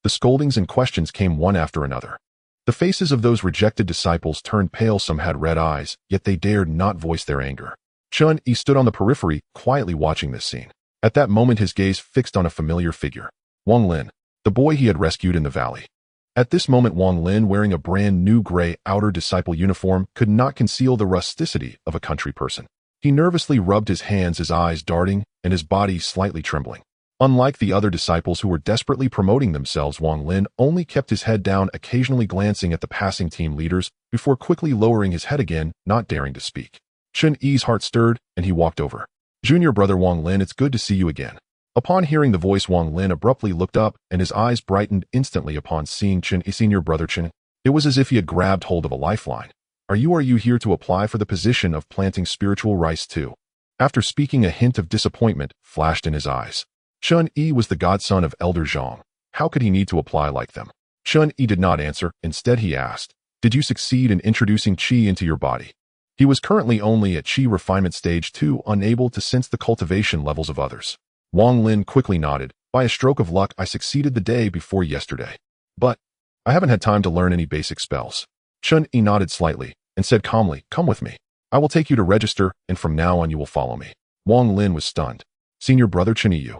The scoldings and questions came one after another. The faces of those rejected disciples turned pale, some had red eyes, yet they dared not voice their anger. Chen Yi stood on the periphery, quietly watching this scene. At that moment his gaze fixed on a familiar figure. Wang Lin, the boy he had rescued in the valley. At this moment Wang Lin, wearing a brand new gray outer disciple uniform, could not conceal the rusticity of a country person. He nervously rubbed his hands, his eyes darting, and his body slightly trembling. Unlike the other disciples who were desperately promoting themselves, Wang Lin only kept his head down, occasionally glancing at the passing team leaders before quickly lowering his head again, not daring to speak. Chen Yi's heart stirred, and he walked over. Junior brother Wang Lin, it's good to see you again. Upon hearing the voice, Wang Lin abruptly looked up, and his eyes brightened instantly upon seeing Chen Yi. Senior brother Chen. It was as if he had grabbed hold of a lifeline. Are you here to apply for the position of planting spiritual rice too? After speaking, a hint of disappointment flashed in his eyes. Chen Yi was the godson of Elder Zhang. How could he need to apply like them? Chen Yi did not answer. Instead he asked, did you succeed in introducing Qi into your body? He was currently only at Qi refinement stage 2, unable to sense the cultivation levels of others. Wang Lin quickly nodded. By a stroke of luck, I succeeded the day before yesterday. But I haven't had time to learn any basic spells. Chen Yi nodded slightly and said calmly, come with me. I will take you to register, and from now on you will follow me. Wang Lin was stunned. Senior brother Chen Yi.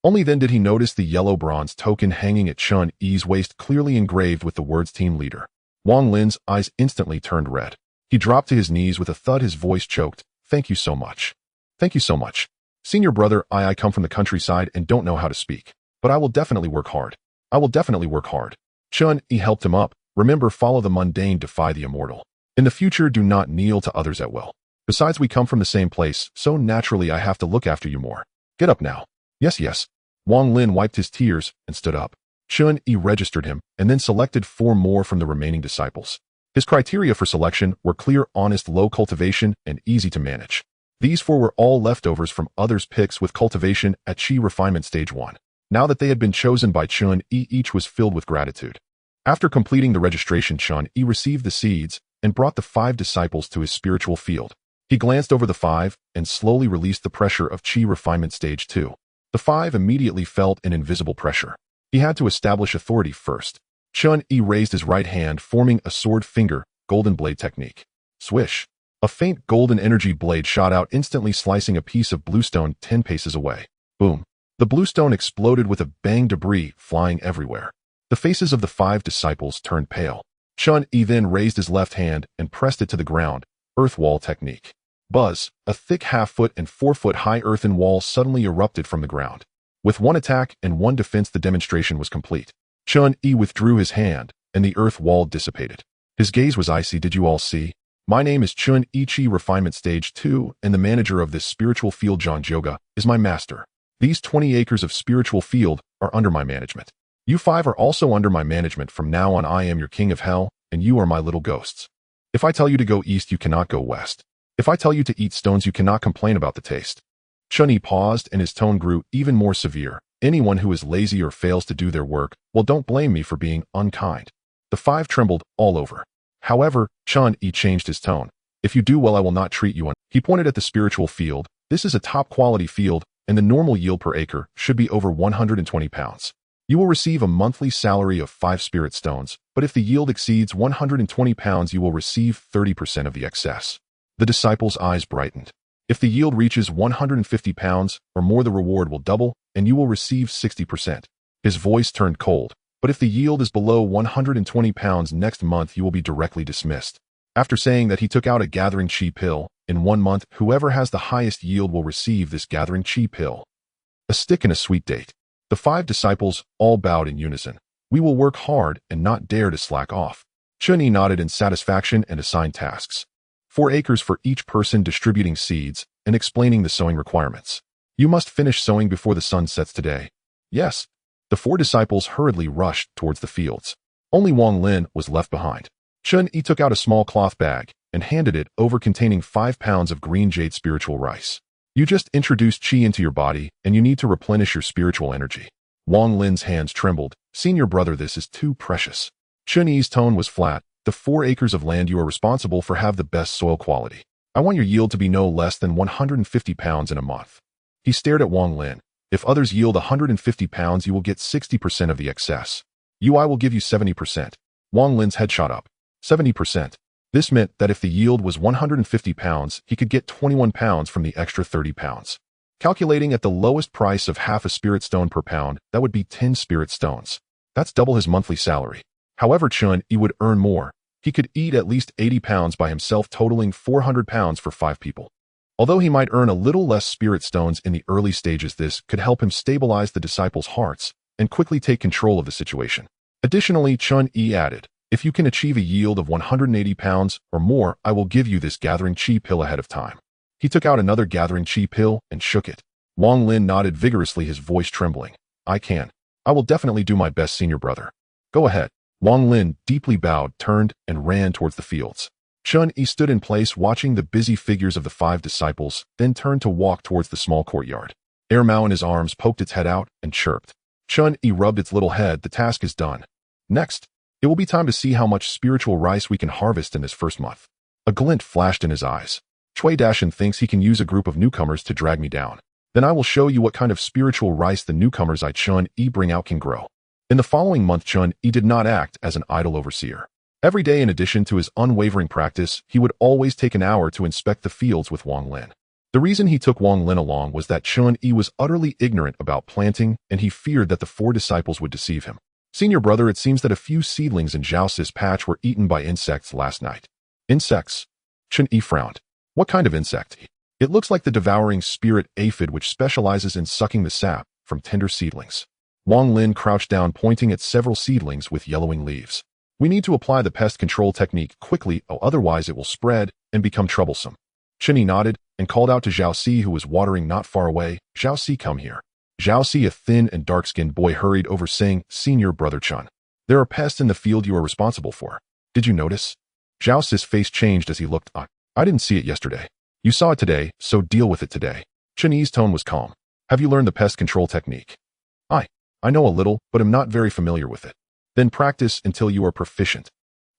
Only then did he notice the yellow bronze token hanging at Chen Yi's waist, clearly engraved with the words team leader. Wang Lin's eyes instantly turned red. He dropped to his knees with a thud, his voice choked. Thank you so much. Thank you so much. Senior brother, I come from the countryside and don't know how to speak. But I will definitely work hard. I will definitely work hard. Chen Yi helped him up. Remember, follow the mundane, defy the immortal. In the future, do not kneel to others at will. Besides, we come from the same place, so naturally I have to look after you more. Get up now. Yes, yes. Wang Lin wiped his tears and stood up. Chen Yi registered him and then selected 4 more from the remaining disciples. His criteria for selection were clear, honest, low cultivation, and easy to manage. These 4 were all leftovers from others' picks with cultivation at Qi refinement stage 1. Now that they had been chosen by Chen Yi, each was filled with gratitude. After completing the registration, Chen Yi received the seeds and brought the 5 disciples to his spiritual field. He glanced over the 5 and slowly released the pressure of Qi refinement stage 2. The 5 immediately felt an invisible pressure. He had to establish authority first. Chen Yi raised his right hand, forming a sword finger, golden blade technique. Swish. A faint golden energy blade shot out, instantly slicing a piece of bluestone 10 paces away. Boom. The bluestone exploded with a bang, debris flying everywhere. The faces of the 5 disciples turned pale. Chen Yi then raised his left hand and pressed it to the ground. Earth wall technique. Buzz. A thick half-foot and 4-foot high earthen wall suddenly erupted from the ground. With 1 attack and 1 defense, the demonstration was complete. Chen Yi withdrew his hand, and the earth wall dissipated. His gaze was icy. Did you all see? My name is Chen Yi, Qi refinement stage 2, and the manager of this spiritual field, Zhang Yoga, is my master. These 20 acres of spiritual field are under my management. You 5 are also under my management. From now on, I am your king of hell, and you are my little ghosts. If I tell you to go east, you cannot go west. If I tell you to eat stones, you cannot complain about the taste. Chen Yi paused, and his tone grew even more severe. Anyone who is lazy or fails to do their work, well, don't blame me for being unkind. The 5 trembled all over. However, Chen Yi changed his tone. If you do well, I will not treat you He pointed at the spiritual field. This is a top-quality field, and the normal yield per acre should be over 120 pounds. You will receive a monthly salary of 5 spirit stones, but if the yield exceeds 120 pounds, you will receive 30% of the excess. The disciples' eyes brightened. If the yield reaches 150 pounds or more, the reward will double, and you will receive 60%. His voice turned cold. But if the yield is below 120 pounds next month, you will be directly dismissed. After saying that, he took out a gathering chi pill. In 1 month, whoever has the highest yield will receive this gathering chi pill. A stick and a sweet date. The 5 disciples all bowed in unison. We will work hard and not dare to slack off. Chen Yi nodded in satisfaction and assigned tasks. 4 acres for each person, distributing seeds and explaining the sowing requirements. You must finish sowing before the sun sets today. Yes. The 4 disciples hurriedly rushed towards the fields. Only Wang Lin was left behind. Chen Yi took out a small cloth bag and handed it over, containing 5 pounds of green jade spiritual rice. You just introduced chi into your body, and you need to replenish your spiritual energy. Wang Lin's hands trembled. Senior brother, this is too precious. Chen Yi's tone was flat. The 4 acres of land you are responsible for have the best soil quality. I want your yield to be no less than 150 pounds in a month. He stared at Wang Lin. If others yield 150 pounds, you will get 60% of the excess. I will give you 70%. Wang Lin's head shot up. 70%. This meant that if the yield was 150 pounds, he could get 21 pounds from the extra 30 pounds. Calculating at the lowest price of half a spirit stone per pound, that would be 10 spirit stones. That's double his monthly salary. However, Chen Yi would earn more. He could eat at least 80 pounds by himself, totaling 400 pounds for 5 people. Although he might earn a little less spirit stones in the early stages, this could help him stabilize the disciples' hearts and quickly take control of the situation. Additionally, Chen Yi added, if you can achieve a yield of 180 pounds or more, I will give you this gathering chi pill ahead of time. He took out another gathering chi pill and shook it. Wang Lin nodded vigorously, his voice trembling. I will definitely do my best, senior brother. Go ahead. Wang Lin deeply bowed, turned, and ran towards the fields. Chen Yi stood in place, watching the busy figures of the 5 disciples, then turned to walk towards the small courtyard. Air Mao in his arms poked its head out and chirped. Chen Yi rubbed its little head. The task is done. Next, it will be time to see how much spiritual rice we can harvest in this first month. A glint flashed in his eyes. Cui Dashan thinks he can use a group of newcomers to drag me down. Then I will show you what kind of spiritual rice the newcomers Chen Yi bring out can grow. In the following month, Chen Yi did not act as an idle overseer. Every day, in addition to his unwavering practice, he would always take an hour to inspect the fields with Wang Lin. The reason he took Wang Lin along was that Chen Yi was utterly ignorant about planting, and he feared that the 4 disciples would deceive him. Senior brother, it seems that a few seedlings in Zhao's patch were eaten by insects last night. Insects? Chen Yi frowned. What kind of insect? It looks like the devouring spirit aphid, which specializes in sucking the sap from tender seedlings. Wang Lin crouched down, pointing at several seedlings with yellowing leaves. We need to apply the pest control technique quickly, or otherwise it will spread and become troublesome. Chen Yi nodded and called out to Zhao, who was watering not far away. Zhao, come here. Zhao, a thin and dark-skinned boy, hurried over, saying, Senior brother Chen, there are pests in the field you are responsible for. Did you notice? Zhao's face changed as he looked on. I didn't see it yesterday. You saw it today, so deal with it today. Chen Yi's tone was calm. Have you learned the pest control technique? I know a little, but am not very familiar with it. Then practice until you are proficient.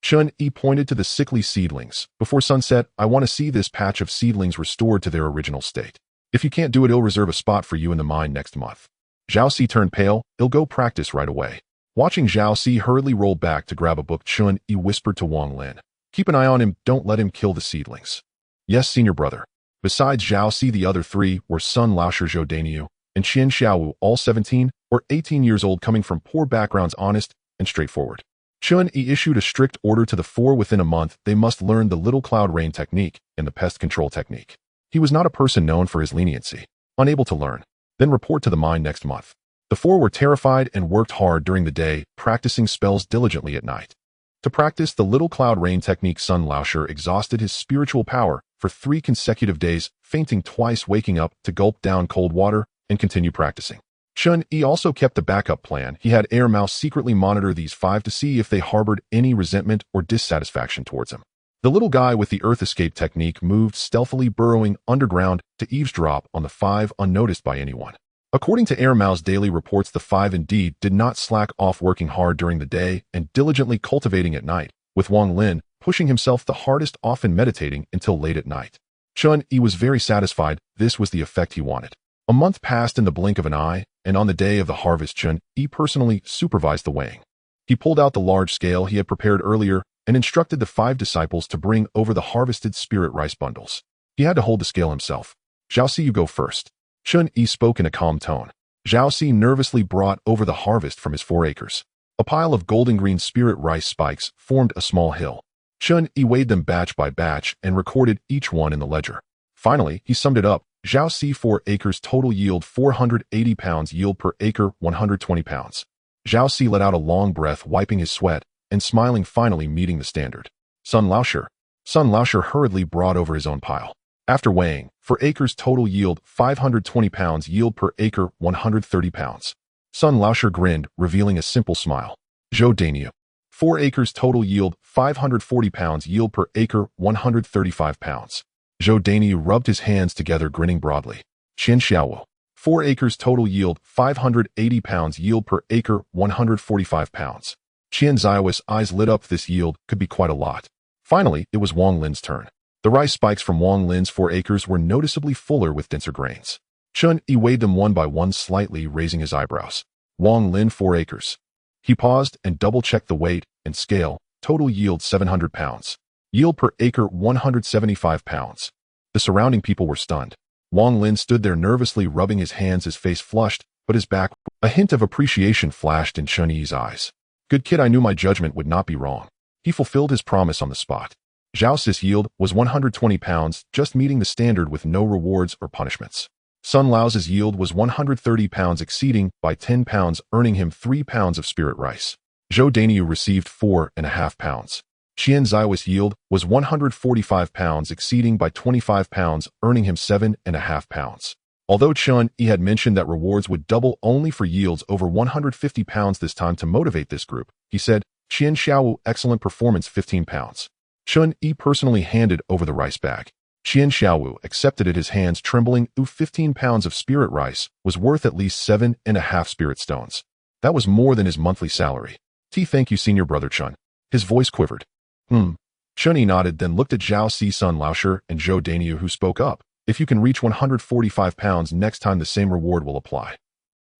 Chen Yi pointed to the sickly seedlings. Before sunset, I want to see this patch of seedlings restored to their original state. If you can't do it, I'll reserve a spot for you in the mine next month. Zhao turned pale. He'll go practice right away. Watching Zhao hurriedly roll back to grab a book, Chen Yi whispered to Wang Lin. Keep an eye on him. Don't let him kill the seedlings. Yes, senior brother. Besides Zhao, the other 3 were Sun Laosher, Zhou Daniu, and Qian Xiaowu, all 17 or 18 years old, coming from poor backgrounds, honest and straightforward. Chen Yi issued a strict order to the 4 within a month. They must learn the little cloud rain technique and the pest control technique. He was not a person known for his leniency. Unable to learn, then report to the mine next month. The 4 were terrified and worked hard during the day, practicing spells diligently at night. To practice the little cloud rain technique, Sun Laosher exhausted his spiritual power for 3 consecutive days, fainting twice, waking up to gulp down cold water and continue practicing. Chen Yi also kept a backup plan. He had Air Mao secretly monitor these 5 to see if they harbored any resentment or dissatisfaction towards him. The little guy with the earth escape technique moved stealthily, burrowing underground to eavesdrop on the 5 unnoticed by anyone. According to Air Mao's daily reports, the five indeed did not slack off working hard during the day and diligently cultivating at night, with Wang Lin pushing himself the hardest, often meditating until late at night. Chen Yi was very satisfied. This was the effect he wanted. A month passed in the blink of an eye, and on the day of the harvest, Chen Yi personally supervised the weighing. He pulled out the large scale he had prepared earlier and instructed the 5 disciples to bring over the harvested spirit rice bundles. He had to hold the scale himself. "Zhao Si, you go first." Chen Yi spoke in a calm tone. Zhao Si nervously brought over the harvest from his 4 acres. A pile of golden-green spirit rice spikes formed a small hill. Chen Yi weighed them batch by batch and recorded each one in the ledger. Finally, he summed it up. Zhao Si, 4 acres total yield 480 pounds, yield per acre 120 pounds. Zhao Si let out a long breath, wiping his sweat and smiling, finally meeting the standard. Sun Laosher hurriedly brought over his own pile. After weighing, 4 acres total yield 520 pounds, yield per acre 130 pounds. Sun Laosher grinned, revealing a simple smile. Zhou Dainyu, 4 acres total yield 540 pounds, yield per acre 135 pounds. Zhou Dainyu rubbed his hands together, grinning broadly. Qian Xiaowu, 4 acres total yield 580 pounds, yield per acre 145 pounds. Qian Zaiwa's eyes lit up. This yield could be quite a lot. Finally, it was Wang Lin's turn. The rice spikes from Wang Lin's 4 acres were noticeably fuller with denser grains. Chen Yi weighed them one by one, slightly raising his eyebrows. Wang Lin, 4 acres. He paused and double-checked the weight and scale. Total yield 700 pounds. Yield per acre 175 pounds. The surrounding people were stunned. Wang Lin stood there nervously rubbing his hands, his face flushed, but his back. A hint of appreciation flashed in Chen Yi's eyes. "Good kid, I knew my judgment would not be wrong." He fulfilled his promise on the spot. Zhao Si's yield was 120 pounds, just meeting the standard with no rewards or punishments. Sun Lao's yield was 130 pounds, exceeding by 10 pounds, earning him 3 pounds of spirit rice. Zhou Dainyu received 4.5 pounds. Qian Zaiwa's yield was 145 pounds, exceeding by 25 pounds, earning him 7.5 pounds. Although Chen Yi had mentioned that rewards would double only for yields over 150 pounds this time to motivate this group, he said, "Qian Xiaowu, excellent performance, 15 pounds. Chen Yi personally handed over the rice bag. Qian Xiaowu accepted it, his hands trembling. 15 pounds of spirit rice was worth at least 7.5 spirit stones. That was more than his monthly salary. Thank you, senior brother Chen." His voice quivered. Chen Yi nodded, then looked at Zhao Si, Sun Laosher, and Zhou Dainyu, who spoke up. "If you can reach 145 pounds next time, the same reward will apply."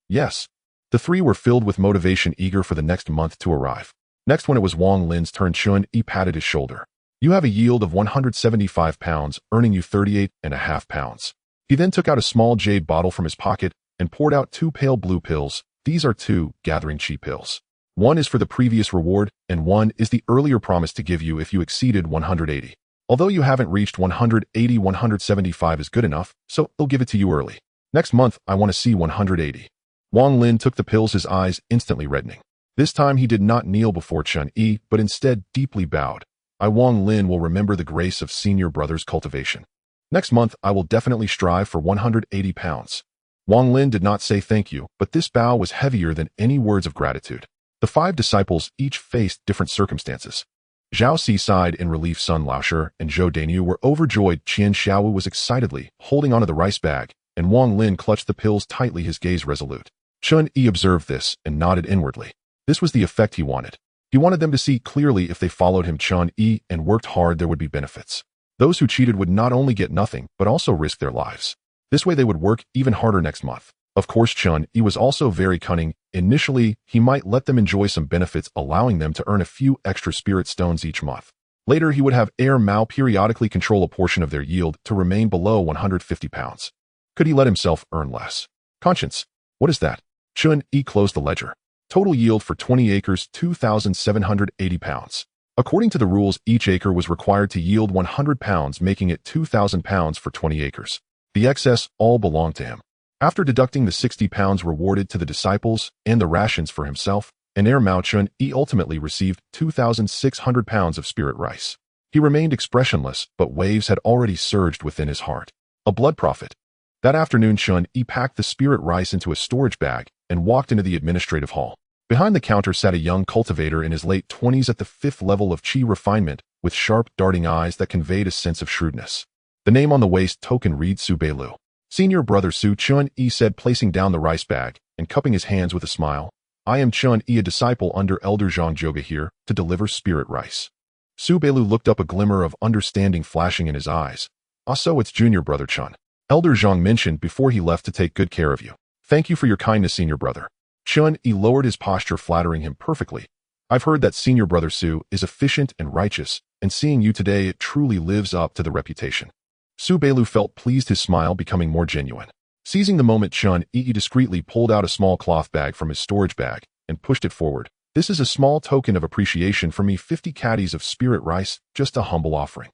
Yes. The 3 were filled with motivation, eager for the next month to arrive. Next, when it was Wang Lin's turn, Chen Yi patted his shoulder. "You have a yield of 175 pounds, earning you 38.5 pounds. He then took out a small jade bottle from his pocket and poured out 2 pale blue pills. These are 2 gathering chi pills. One is for the previous reward, and one is the earlier promise to give you if you exceeded 180. Although you haven't reached 180, 175 is good enough, so they'll give it to you early. Next month, I want to see 180. Wang Lin took the pills, his eyes instantly reddening. This time he did not kneel before Chen Yi, but instead deeply bowed. "I, Wang Lin, will remember the grace of senior brother's cultivation. Next month, I will definitely strive for 180 pounds. Wang Lin did not say thank you, but this bow was heavier than any words of gratitude. The 5 disciples each faced different circumstances. Zhao Si sighed in relief, Sun Laosher and Zhou Dainyu were overjoyed, Qian Xiaowu was excitedly holding onto the rice bag, and Wang Lin clutched the pills tightly, his gaze resolute. Chen Yi observed this and nodded inwardly. This was the effect he wanted. He wanted them to see clearly if they followed him, Chen Yi, and worked hard, there would be benefits. Those who cheated would not only get nothing, but also risk their lives. This way they would work even harder next month. Of course, Chen Yi was also very cunning. Initially, he might let them enjoy some benefits, allowing them to earn a few extra spirit stones each month. Later, he would have Air Mao periodically control a portion of their yield to remain below 150 pounds. Could he let himself earn less? Conscience. What is that? Chen Yi closed the ledger. Total yield for 20 acres, 2,780 pounds. According to the rules, each acre was required to yield 100 pounds, making it 2,000 pounds for 20 acres. The excess all belonged to him. After deducting the 60 pounds rewarded to the disciples and the rations for himself, and Air Mao, Chen Yi ultimately received 2,600 pounds of spirit rice. He remained expressionless, but waves had already surged within his heart. A blood prophet. That afternoon, Chen Yi packed the spirit rice into a storage bag and walked into the administrative hall. Behind the counter sat a young cultivator in his late 20s at the 5th level of chi refinement, with sharp, darting eyes that conveyed a sense of shrewdness. The name on the waist token reads Su Beilu. Senior brother Su, Chen Yi said, placing down the rice bag and cupping his hands with a smile. I am Chen Yi, a disciple under Elder Zhang Zhoga here to deliver spirit rice. Su Beilu looked up, a glimmer of understanding flashing in his eyes. So it's junior brother Chen. Elder Zhang mentioned before he left to take good care of you. Thank you for your kindness, senior brother. Chen Yi lowered his posture, flattering him perfectly. I've heard that senior brother Su is efficient and righteous, and seeing you today, it truly lives up to the reputation. Su Beilu felt pleased, his smile becoming more genuine. Seizing the moment, Chen Yi discreetly pulled out a small cloth bag from his storage bag and pushed it forward. This is a small token of appreciation for me, 50 caddies of spirit rice, just a humble offering.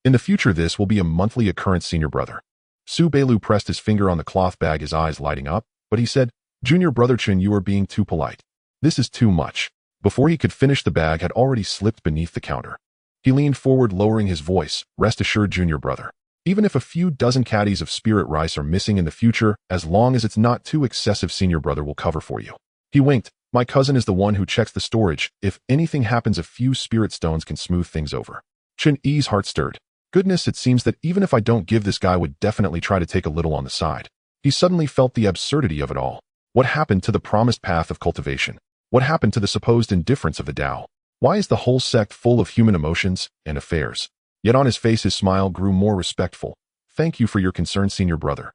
In the future, this will be a monthly occurrence, senior brother. Su Beilu pressed his finger on the cloth bag, his eyes lighting up, but he said, Junior brother Chen, you are being too polite. This is too much. Before he could finish, the bag had already slipped beneath the counter. He leaned forward, lowering his voice. Rest assured, junior brother. Even if a few dozen caddies of spirit rice are missing in the future, as long as it's not too excessive, senior brother will cover for you. He winked. My cousin is the one who checks the storage. If anything happens, a few spirit stones can smooth things over. Chen Yi's heart stirred. Goodness, it seems that even if I don't give, this guy would definitely try to take a little on the side. He suddenly felt the absurdity of it all. What happened to the promised path of cultivation? What happened to the supposed indifference of the Tao? Why is the whole sect full of human emotions and affairs? Yet on his face, his smile grew more respectful. Thank you for your concern, senior brother.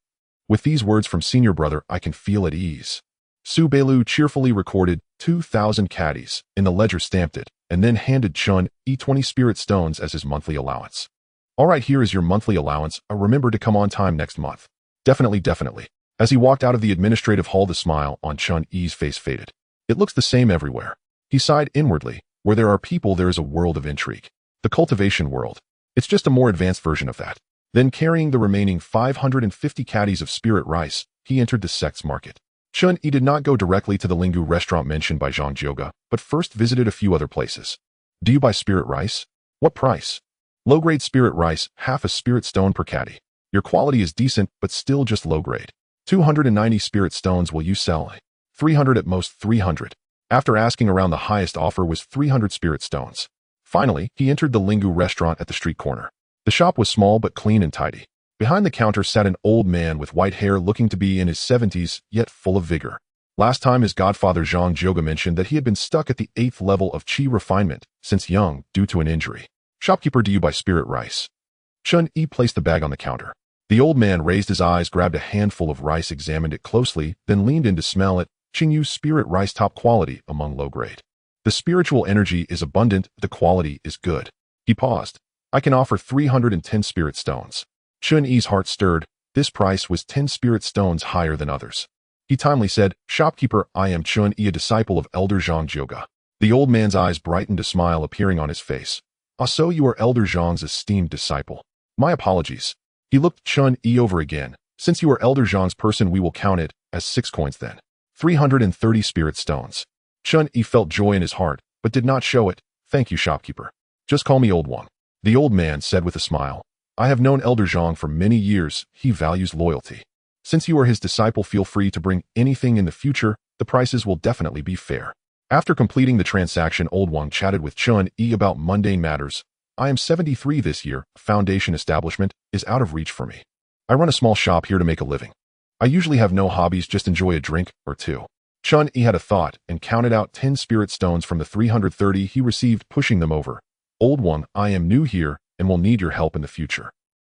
With these words from senior brother, I can feel at ease. Su Beilu cheerfully recorded 2,000 caddies in the ledger, stamped it, and then handed Chen Yi 20 spirit stones as his monthly allowance. All right, here is your monthly allowance. Remember to come on time next month. Definitely, definitely. As he walked out of the administrative hall, the smile on Chen Yi's face faded. It looks the same everywhere. He sighed inwardly. Where there are people, there is a world of intrigue. The cultivation world. It's just a more advanced version of that. Then, carrying the remaining 550 caddies of spirit rice, he entered the sect's market. Chen Yi did not go directly to the Lingu restaurant mentioned by Zhang Zhoga, but first visited a few other places. Do you buy spirit rice? What price? Low-grade spirit rice, half a spirit stone per caddy. Your quality is decent, but still just low-grade. 290 spirit stones will you sell? 300 at most, 300. After asking around, the highest offer was 300 spirit stones. Finally, he entered the Lingu restaurant at the street corner. The shop was small but clean and tidy. Behind the counter sat an old man with white hair, looking to be in his 70s, yet full of vigor. Last time, his godfather Zhang Zhoga mentioned that he had been stuck at the 8th level of qi refinement since young due to an injury. Shopkeeper, do you buy spirit rice? Chen Yi placed the bag on the counter. The old man raised his eyes, grabbed a handful of rice, examined it closely, then leaned in to smell it. Qingyu spirit rice, top quality among low grade. The spiritual energy is abundant, the quality is good. He paused. I can offer 310 spirit stones. Chen Yi's heart stirred. This price was 10 spirit stones higher than others. He timely said, Shopkeeper, I am Chen Yi, a disciple of Elder Zhang Zhoga. The old man's eyes brightened, a smile appearing on his face. So you are Elder Zhang's esteemed disciple. My apologies. He looked Chen Yi over again. Since you are Elder Zhang's person, we will count it as 6 coins then. 330 spirit stones. Chen Yi felt joy in his heart, but did not show it. Thank you, shopkeeper. Just call me Old One. The old man said with a smile. I have known Elder Zhang for many years. He values loyalty. Since you are his disciple, feel free to bring anything in the future. The prices will definitely be fair. After completing the transaction, Old Wang chatted with Chen Yi about mundane matters. I am 73 this year. A foundation establishment is out of reach for me. I run a small shop here to make a living. I usually have no hobbies, just enjoy a drink or two. Chen Yi had a thought and counted out 10 spirit stones from the 330 he received, pushing them over. Old One, I am new here and will need your help in the future.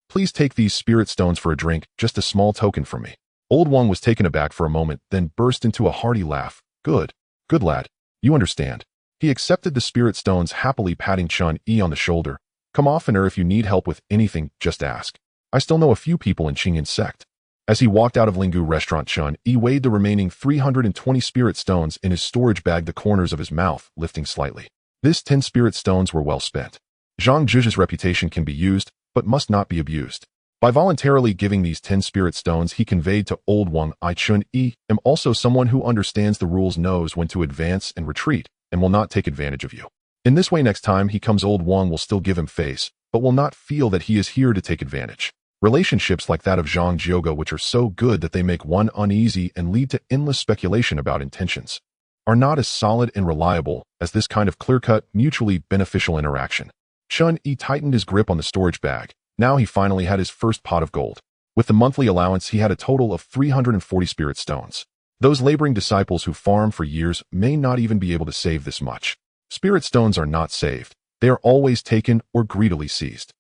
Please take these spirit stones for a drink, just a small token from me. Old Wang was taken aback for a moment, then burst into a hearty laugh. Good lad. You understand. He accepted the spirit stones happily, patting Chen Yi on the shoulder. Come oftener if you need help with anything, just ask. I still know a few people in Qingyan sect. As he walked out of Lingu restaurant, Chen Yi weighed the remaining 320 spirit stones in his storage bag, the corners of his mouth lifting slightly. This 10 spirit stones were well spent. Zhang Zhizhi's reputation can be used, but must not be abused. By voluntarily giving these 10 spirit stones, he conveyed to Old Wang, I Chen Yi am also someone who understands the rules, knows when to advance and retreat, and will not take advantage of you. In this way, next time he comes, Old Wang will still give him face, but will not feel that he is here to take advantage. Relationships like that of Zhang Zhoga, which are so good that they make one uneasy and lead to endless speculation about intentions, are not as solid and reliable as this kind of clear-cut, mutually beneficial interaction. Chen Yi tightened his grip on the storage bag. Now he finally had his first pot of gold. With the monthly allowance, he had a total of 340 spirit stones. Those laboring disciples who farm for years may not even be able to save this much. Spirit stones are not saved. They are always taken or greedily seized.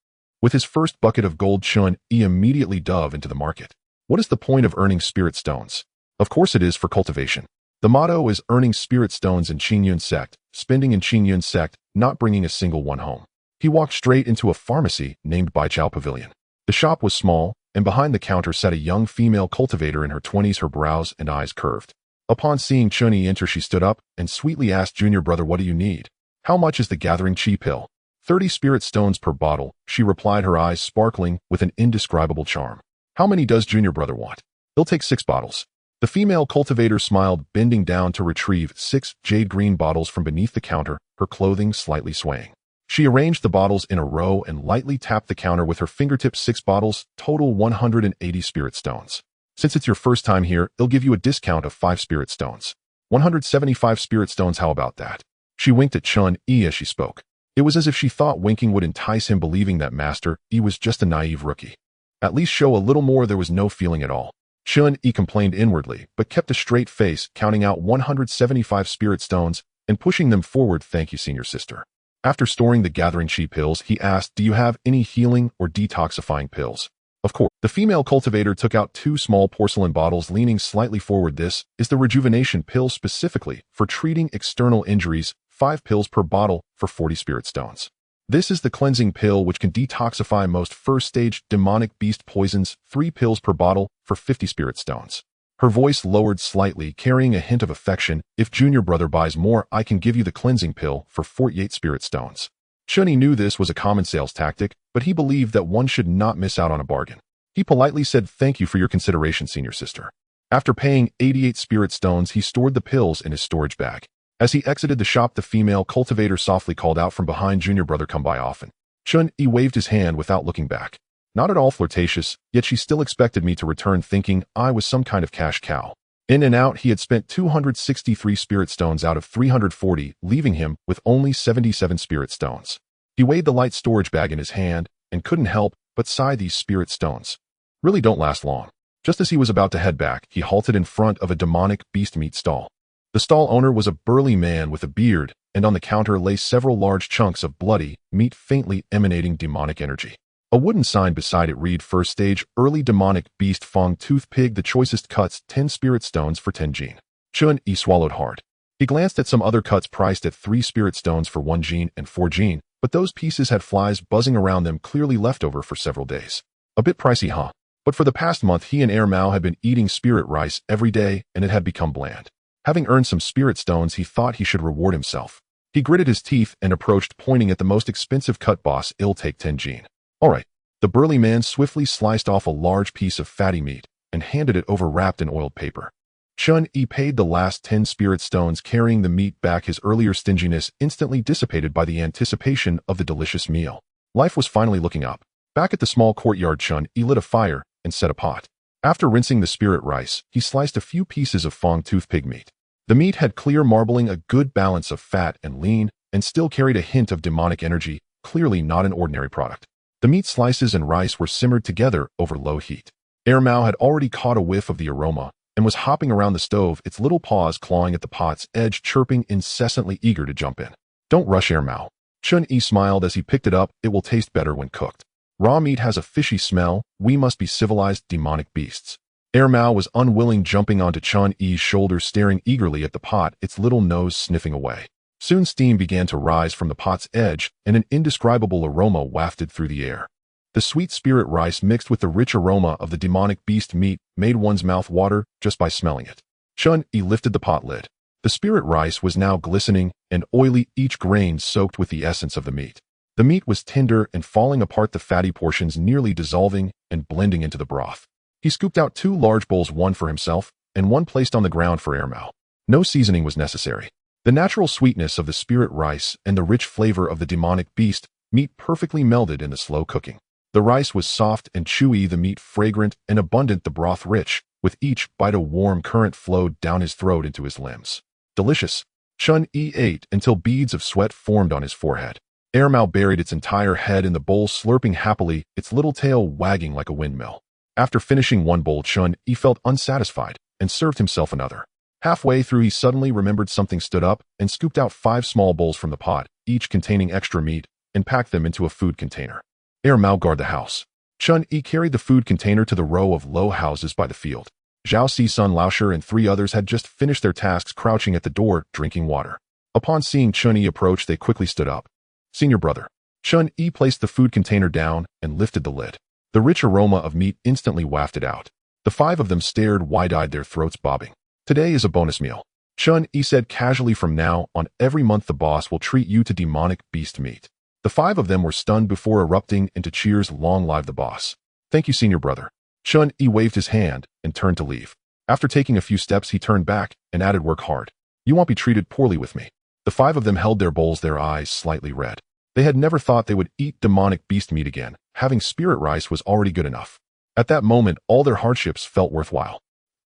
With his first bucket of gold, Chen Yi immediately dove into the market. What is the point of earning spirit stones? Of course it is for cultivation. The motto is earning spirit stones in Qingyun sect, spending in Qingyun sect, not bringing a single one home. He walked straight into a pharmacy named Baijiao Pavilion. The shop was small, and behind the counter sat a young female cultivator in her 20s, her brows and eyes curved. Upon seeing Chen Yi enter, she stood up and sweetly asked, "Junior brother, what do you need? How much is the gathering chi pill?" 30 spirit stones per bottle, she replied, her eyes sparkling with an indescribable charm. "How many does Junior brother want?" "He'll take 6 bottles. The female cultivator smiled, bending down to retrieve 6 jade green bottles from beneath the counter, her clothing slightly swaying. She arranged the bottles in a row and lightly tapped the counter with her fingertips. 6 bottles, total 180 spirit stones. "Since it's your first time here, I'll give you a discount of 5 spirit stones. 175 spirit stones, how about that?" She winked at Chen Yi as she spoke. It was as if she thought winking would entice him, believing that Master Yi was just a naive rookie. At least show a little more. There was no feeling at all. Chen Yi complained inwardly, but kept a straight face, counting out 175 spirit stones and pushing them forward. "Thank you, senior sister." After storing the gathering chi pills, he asked, "Do you have any healing or detoxifying pills?" "Of course." The female cultivator took out 2 small porcelain bottles, leaning slightly forward. "This is the rejuvenation pill, specifically for treating external injuries, 5 pills per bottle for 40 spirit stones. This is the cleansing pill, which can detoxify most first-stage demonic beast poisons, 3 pills per bottle for 50 spirit stones." Her voice lowered slightly, carrying a hint of affection. "If Junior brother buys more, I can give you the cleansing pill for 48 spirit stones." Chen Yi knew this was a common sales tactic, but he believed that one should not miss out on a bargain. He politely said, "Thank you for your consideration, senior sister." After paying 88 spirit stones, he stored the pills in his storage bag. As he exited the shop, the female cultivator softly called out from behind, "Junior brother, come by often." Chen Yi waved his hand without looking back. Not at all flirtatious, yet she still expected me to return, thinking I was some kind of cash cow. In and out, he had spent 263 spirit stones out of 340, leaving him with only 77 spirit stones. He weighed the light storage bag in his hand and couldn't help but sigh. These spirit stones really don't last long. Just as he was about to head back, he halted in front of a demonic beast meat stall. The stall owner was a burly man with a beard, and on the counter lay several large chunks of bloody meat faintly emanating demonic energy. A wooden sign beside it read, "First stage, early demonic beast fong tooth pig, the choicest cuts, 10 spirit stones for 10 gene." Chen Yi swallowed hard. He glanced at some other cuts priced at 3 spirit stones for 1 gene and 4 gene, but those pieces had flies buzzing around them, clearly left over for several days. A bit pricey, huh? But for the past month, he and Air Mao had been eating spirit rice every day, and it had become bland. Having earned some spirit stones, he thought he should reward himself. He gritted his teeth and approached, pointing at the most expensive cut. "Boss, I'll take 10 gene." "All right." The burly man swiftly sliced off a large piece of fatty meat and handed it over wrapped in oiled paper. Chen Yi paid the last 10 spirit stones, carrying the meat back, his earlier stinginess instantly dissipated by the anticipation of the delicious meal. Life was finally looking up. Back at the small courtyard, Chen Yi lit a fire and set a pot. After rinsing the spirit rice, he sliced a few pieces of fong tooth pig meat. The meat had clear marbling, a good balance of fat and lean, and still carried a hint of demonic energy, clearly not an ordinary product. The meat slices and rice were simmered together over low heat. Air Mao had already caught a whiff of the aroma and was hopping around the stove, its little paws clawing at the pot's edge, chirping incessantly, eager to jump in. "Don't rush, Air Mao." Chen Yi smiled as he picked it up. "It will taste better when cooked. Raw meat has a fishy smell. We must be civilized demonic beasts." Air Mao was unwilling, jumping onto Chen Yi's shoulder, staring eagerly at the pot, its little nose sniffing away. Soon steam began to rise from the pot's edge, and an indescribable aroma wafted through the air. The sweet spirit rice mixed with the rich aroma of the demonic beast meat made one's mouth water just by smelling it. Chen Yi lifted the pot lid. The spirit rice was now glistening and oily, each grain soaked with the essence of the meat. The meat was tender and falling apart, the fatty portions nearly dissolving and blending into the broth. He scooped out 2 large bowls, one for himself and one placed on the ground for Air Mao. No seasoning was necessary. The natural sweetness of the spirit rice and the rich flavor of the demonic beast meat perfectly melded in the slow cooking. The rice was soft and chewy, the meat fragrant and abundant, the broth rich. With each bite, a warm current flowed down his throat into his limbs. Delicious. Chen Yi ate until beads of sweat formed on his forehead. Air Mao buried its entire head in the bowl, slurping happily, its little tail wagging like a windmill. After finishing one bowl, Chen Yi felt unsatisfied and served himself another. Halfway through, he suddenly remembered something, stood up and scooped out 5 small bowls from the pot, each containing extra meat, and packed them into a food container. Air Mao, guard the house. Chen Yi carried the food container to the row of low houses by the field. Zhao Si-sun, Laosher, and 3 others had just finished their tasks, crouching at the door, drinking water. Upon seeing Chen Yi approach, they quickly stood up. Senior brother. Chen Yi placed the food container down and lifted the lid. The rich aroma of meat instantly wafted out. The 5 of them stared wide-eyed, their throats bobbing. Today is a bonus meal. Chen Yi said casually, from now on, every month the boss will treat you to demonic beast meat. The 5 of them were stunned before erupting into cheers. Long live the boss. Thank you, senior brother. Chen Yi waved his hand and turned to leave. After taking a few steps, he turned back and added, work hard. You won't be treated poorly with me. The 5 of them held their bowls, their eyes slightly red. They had never thought they would eat demonic beast meat again. Having spirit rice was already good enough. At that moment, all their hardships felt worthwhile.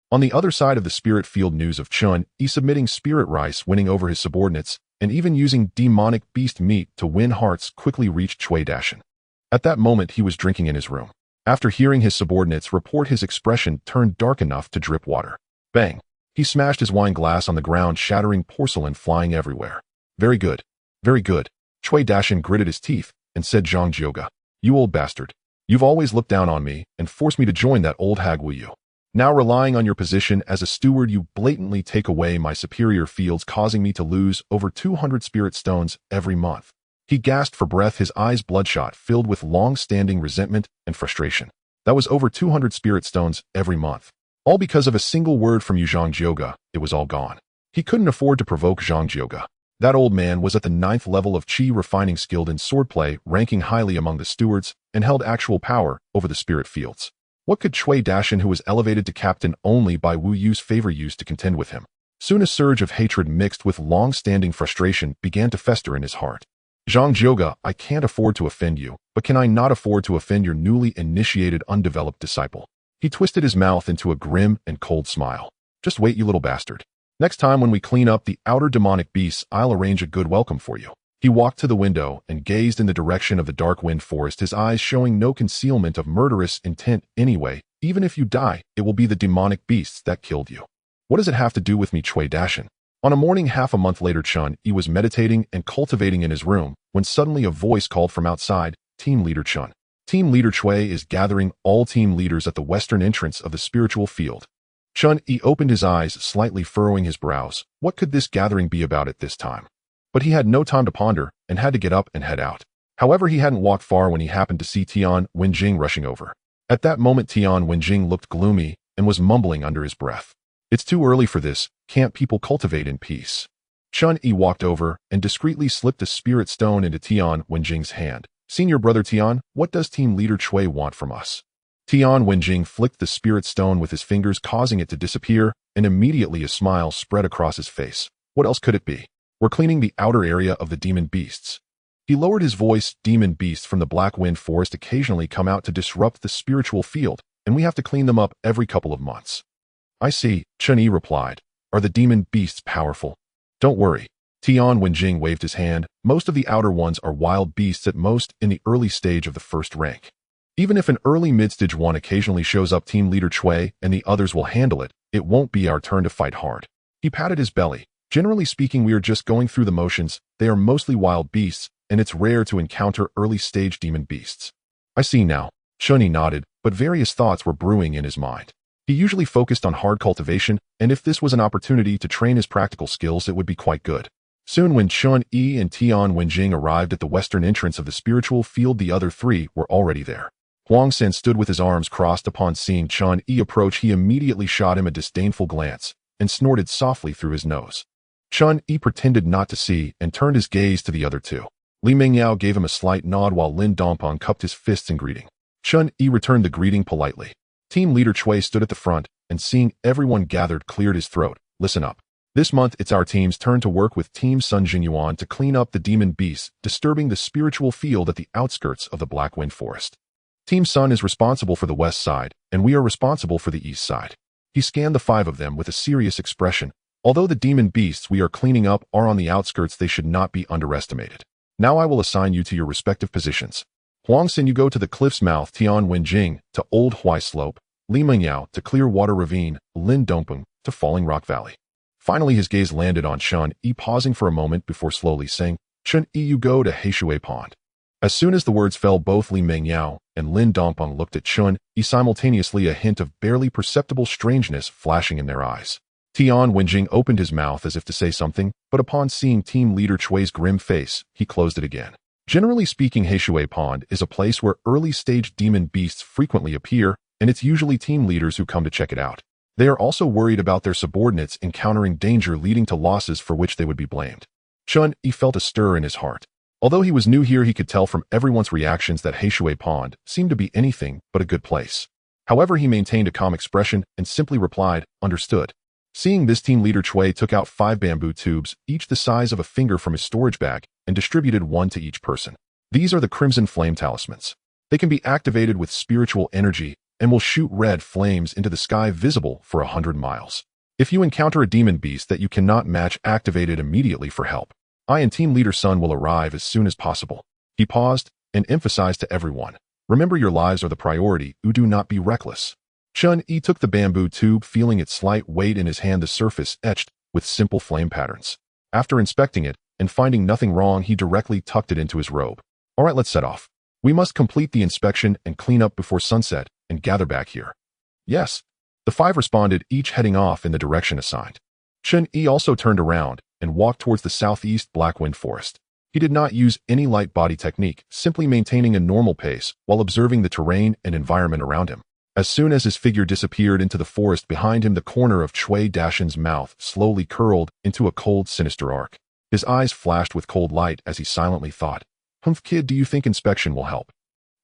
On the other side of the spirit field, news of Chen Yi submitting spirit rice, winning over his subordinates, and even using demonic beast meat to win hearts quickly reached Cui Dashan. At that moment, he was drinking in his room. After hearing his subordinates report, his expression turned dark enough to drip water. Bang! He smashed his wine glass on the ground, shattering porcelain flying everywhere. Very good. Very good. Cui Dashan gritted his teeth and said, Zhang Jioga, you old bastard. You've always looked down on me and forced me to join that old hag, will you? Now, relying on your position as a steward, you blatantly take away my superior fields, causing me to lose over 200 spirit stones every month. He gasped for breath, his eyes bloodshot, filled with long-standing resentment and frustration. That was over 200 spirit stones every month. All because of a single word from you, Zhang Jioga. It was all gone. He couldn't afford to provoke Zhang Jioga. That old man was at the 9th level of Qi refining, skilled in swordplay, ranking highly among the stewards, and held actual power over the spirit fields. What could Cui Dashan, who was elevated to captain only by Wu Yu's favor, use to contend with him? Soon a surge of hatred mixed with long-standing frustration began to fester in his heart. Zhang Jioga, I can't afford to offend you, but can I not afford to offend your newly initiated, undeveloped disciple? He twisted his mouth into a grim and cold smile. Just wait, you little bastard. Next time when we clean up the outer demonic beasts, I'll arrange a good welcome for you. He walked to the window and gazed in the direction of the dark wind forest, his eyes showing no concealment of murderous intent. Anyway, even if you die, it will be the demonic beasts that killed you. What does it have to do with me, Cui Dashan? On a morning half a month later, Chen Yi was meditating and cultivating in his room when suddenly a voice called from outside, Team Leader Chen. Team Leader Cui is gathering all team leaders at the western entrance of the spiritual field. Chen Yi opened his eyes, slightly furrowing his brows. What could this gathering be about at this time? But he had no time to ponder and had to get up and head out. However, he hadn't walked far when he happened to see Tian Wenjing rushing over. At that moment, Tian Wenjing looked gloomy and was mumbling under his breath. It's too early for this. Can't people cultivate in peace? Chen Yi walked over and discreetly slipped a spirit stone into Tian Wenjing's hand. Senior brother Tian, what does Team Leader Cui want from us? Tian Wenjing flicked the spirit stone with his fingers, causing it to disappear, and immediately a smile spread across his face. What else could it be? We're cleaning the outer area of the demon beasts. He lowered his voice. Demon beasts from the Black Wind Forest occasionally come out to disrupt the spiritual field, and we have to clean them up every couple of months. I see, Chen Yi replied. Are the demon beasts powerful? Don't worry. Tian Wenjing waved his hand. Most of the outer ones are wild beasts, at most in the early stage of the first rank. Even if an early mid-stage one occasionally shows up, Team Leader Cui and the others will handle it. It won't be our turn to fight hard. He patted his belly. Generally speaking, we are just going through the motions. They are mostly wild beasts, and it's rare to encounter early-stage demon beasts. I see now. Chen Yi nodded, but various thoughts were brewing in his mind. He usually focused on hard cultivation, and if this was an opportunity to train his practical skills, it would be quite good. Soon, when Chen Yi and Tian Wenjing arrived at the western entrance of the spiritual field, the other 3 were already there. Huang Sen stood with his arms crossed. Upon seeing Chen Yi approach, he immediately shot him a disdainful glance and snorted softly through his nose. Chen Yi pretended not to see and turned his gaze to the other 2. Li Mingyao gave him a slight nod while Lin Dongpeng cupped his fists in greeting. Chen Yi returned the greeting politely. Team Leader Cui stood at the front and, seeing everyone gathered, cleared his throat. Listen up. This month, it's our team's turn to work with Team Sun Jinyuan to clean up the demon beasts disturbing the spiritual field at the outskirts of the Black Wind Forest. Team Sun is responsible for the west side, and we are responsible for the east side. He scanned the 5 of them with a serious expression. Although the demon beasts we are cleaning up are on the outskirts, they should not be underestimated. Now I will assign you to your respective positions. Huangxin, you go to the cliff's mouth, Tian Wenjing to Old Huai Slope, Li Mengyao to Clear Water Ravine, Lin Dongpeng to Falling Rock Valley. Finally, his gaze landed on Chen Yi, pausing for a moment before slowly saying, Chen Yi, you go to Heishui Pond. As soon as the words fell, both Li Mengyao and Lin Dongpeng looked at Chen Yi simultaneously, a hint of barely perceptible strangeness flashing in their eyes. Tian Wenjing opened his mouth as if to say something, but upon seeing team leader Chui's grim face, he closed it again. Generally speaking, Heishui Pond is a place where early-stage demon beasts frequently appear, and it's usually team leaders who come to check it out. They are also worried about their subordinates encountering danger leading to losses for which they would be blamed. Chen Yi felt a stir in his heart. Although he was new here, he could tell from everyone's reactions that Heishui Pond seemed to be anything but a good place. However, he maintained a calm expression and simply replied, understood. Seeing this, team leader Chui took out 5 bamboo tubes, each the size of a finger, from his storage bag, and distributed one to each person. These are the Crimson Flame Talismans. They can be activated with spiritual energy and will shoot red flames into the sky, visible for 100 miles. If you encounter a demon beast that you cannot match, activate it immediately for help. I and team leader Sun will arrive as soon as possible. He paused and emphasized to everyone, remember, your lives are the priority, do not be reckless. Chen Yi took the bamboo tube, feeling its slight weight in his hand, the surface etched with simple flame patterns. After inspecting it and finding nothing wrong, he directly tucked it into his robe. All right, let's set off. We must complete the inspection and clean up before sunset and gather back here. Yes. The 5 responded, each heading off in the direction assigned. Chen Yi also turned around and walked towards the southeast Blackwind Forest. He did not use any light body technique, simply maintaining a normal pace while observing the terrain and environment around him. As soon as his figure disappeared into the forest behind him, the corner of Chui Dashin's mouth slowly curled into a cold, sinister arc. His eyes flashed with cold light as he silently thought, Humph, kid, do you think inspection will help?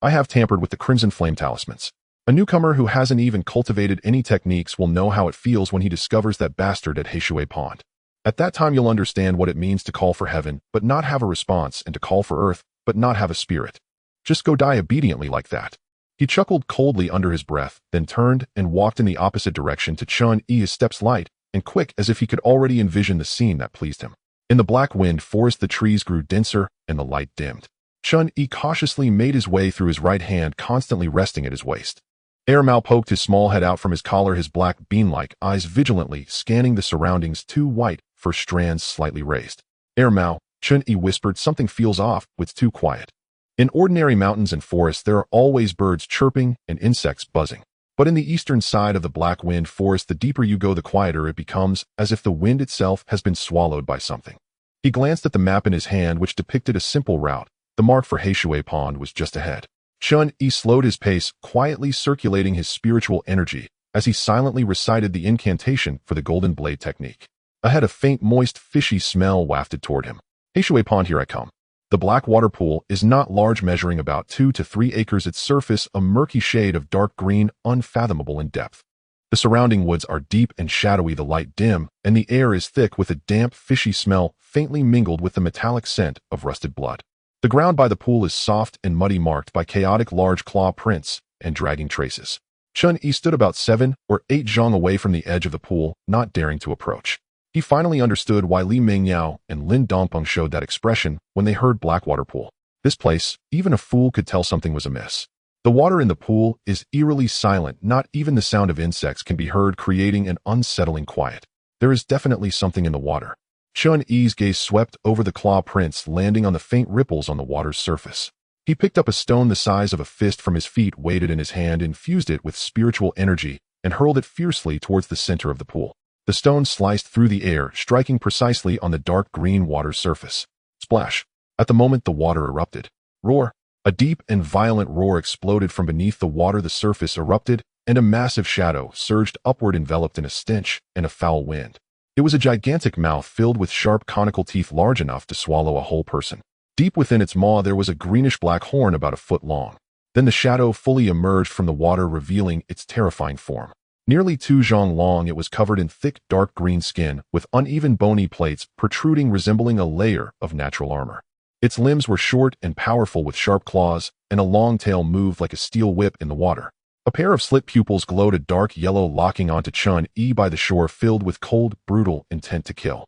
I have tampered with the Crimson Flame Talismans. A newcomer who hasn't even cultivated any techniques will know how it feels when he discovers that bastard at Heishui Pond. At that time, you'll understand what it means to call for heaven, but not have a response, and to call for earth, but not have a spirit. Just go die obediently like that. He chuckled coldly under his breath, then turned and walked in the opposite direction to Chen Yi, his steps light and quick as if he could already envision the scene that pleased him. In the Black Wind Forest, the trees grew denser and the light dimmed. Chen Yi cautiously made his way through, his right hand constantly resting at his waist. Mao poked his small head out from his collar, his black bean-like eyes vigilantly scanning the surroundings, 2 white fur strands slightly raised. Mao, Chen Yi whispered, something feels off, it's too quiet. In ordinary mountains and forests, there are always birds chirping and insects buzzing. But in the eastern side of the Black Wind Forest, the deeper you go, the quieter it becomes, as if the wind itself has been swallowed by something. He glanced at the map in his hand, which depicted a simple route. The mark for Heishui Pond was just ahead. Chen Yi slowed his pace, quietly circulating his spiritual energy as he silently recited the incantation for the Golden Blade technique. Ahead, a faint, moist, fishy smell wafted toward him. Heishui Pond, here I come. The black water pool is not large, measuring about 2 to 3 acres, its surface a murky shade of dark green, unfathomable in depth. The surrounding woods are deep and shadowy, the light dim, and the air is thick with a damp, fishy smell faintly mingled with the metallic scent of rusted blood. The ground by the pool is soft and muddy, marked by chaotic large claw prints and dragging traces. Chen Yi stood about 7 or 8 zhang away from the edge of the pool, not daring to approach. He finally understood why Li Mengyao and Lin Dongpeng showed that expression when they heard Blackwater Pool. This place, even a fool could tell something was amiss. The water in the pool is eerily silent, not even the sound of insects can be heard, creating an unsettling quiet. There is definitely something in the water. Chen Yi's gaze swept over the claw prints, landing on the faint ripples on the water's surface. He picked up a stone the size of a fist from his feet, weighed it in his hand, infused it with spiritual energy, and hurled it fiercely towards the center of the pool. The stone sliced through the air, striking precisely on the dark green water's surface. Splash! At the moment, the water erupted. Roar! A deep and violent roar exploded from beneath the water. The surface erupted, and a massive shadow surged upward, enveloped in a stench and a foul wind. It was a gigantic mouth filled with sharp conical teeth large enough to swallow a whole person. Deep within its maw there was a greenish-black horn about a foot long. Then the shadow fully emerged from the water, revealing its terrifying form. Nearly 2 zhang long, it was covered in thick, dark green skin, with uneven bony plates protruding, resembling a layer of natural armor. Its limbs were short and powerful, with sharp claws, and a long tail moved like a steel whip in the water. A pair of slit pupils glowed a dark yellow, locking onto Chen Yi by the shore, filled with cold, brutal intent to kill.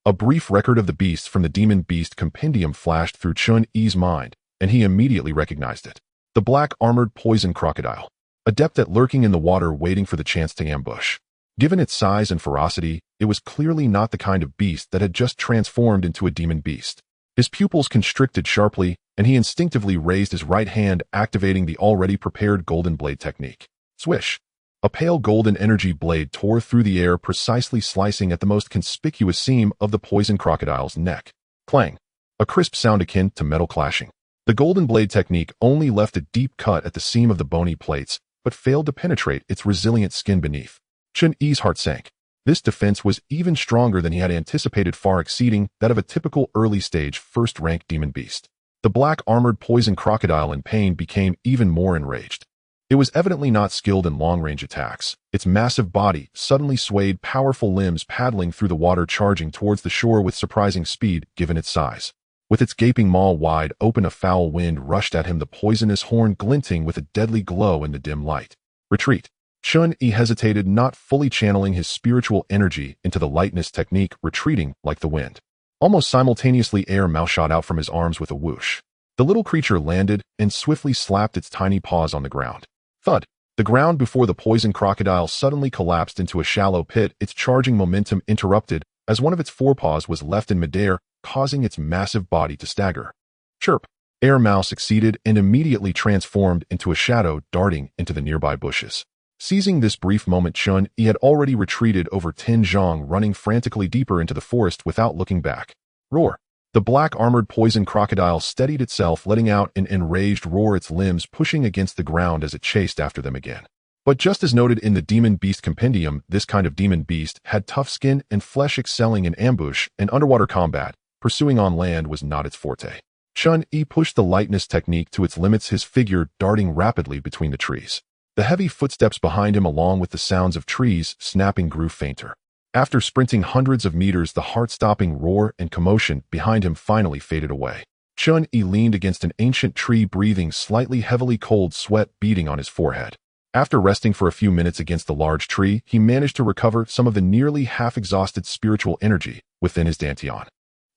A brief record of the beasts from the Demon Beast Compendium flashed through Chen Yi's mind, and he immediately recognized it. The black armored poison crocodile, adept at lurking in the water waiting for the chance to ambush. Given its size and ferocity, it was clearly not the kind of beast that had just transformed into a demon beast. His pupils constricted sharply, and he instinctively raised his right hand, activating the already prepared golden blade technique. Swish! A pale golden energy blade tore through the air, precisely slicing at the most conspicuous seam of the poison crocodile's neck. Clang! A crisp sound akin to metal clashing. The golden blade technique only left a deep cut at the seam of the bony plates, but failed to penetrate its resilient skin beneath. Chen Yi's heart sank. This defense was even stronger than he had anticipated, far exceeding that of a typical early-stage first-rank demon beast. The black armored poison crocodile in pain became even more enraged. It was evidently not skilled in long-range attacks. Its massive body suddenly swayed, powerful limbs paddling through the water, charging towards the shore with surprising speed given its size. With its gaping maw wide open, a foul wind rushed at him, the poisonous horn glinting with a deadly glow in the dim light. Retreat! Chen Yi hesitated, not fully channeling his spiritual energy into the lightness technique, retreating like the wind. Almost simultaneously, air mouse shot out from his arms with a whoosh. The little creature landed and swiftly slapped its tiny paws on the ground. Thud! The ground before the poison crocodile suddenly collapsed into a shallow pit, its charging momentum interrupted as one of its forepaws was left in midair, causing its massive body to stagger. Chirp! Air mouse succeeded and immediately transformed into a shadow, darting into the nearby bushes. Seizing this brief moment, Chen Yi had already retreated over 10 zhang, running frantically deeper into the forest without looking back. Roar! The black armored poison crocodile steadied itself, letting out an enraged roar, its limbs pushing against the ground as it chased after them again. But just as noted in the Demon Beast Compendium, this kind of demon beast had tough skin and flesh, excelling in ambush and underwater combat. Pursuing on land was not its forte. Chen Yi pushed the lightness technique to its limits, his figure darting rapidly between the trees. The heavy footsteps behind him, along with the sounds of trees snapping, grew fainter. After sprinting hundreds of meters, the heart-stopping roar and commotion behind him finally faded away. Chen Yi leaned against an ancient tree, breathing slightly heavily, cold sweat beading on his forehead. After resting for a few minutes against the large tree, he managed to recover some of the nearly half-exhausted spiritual energy within his dantian.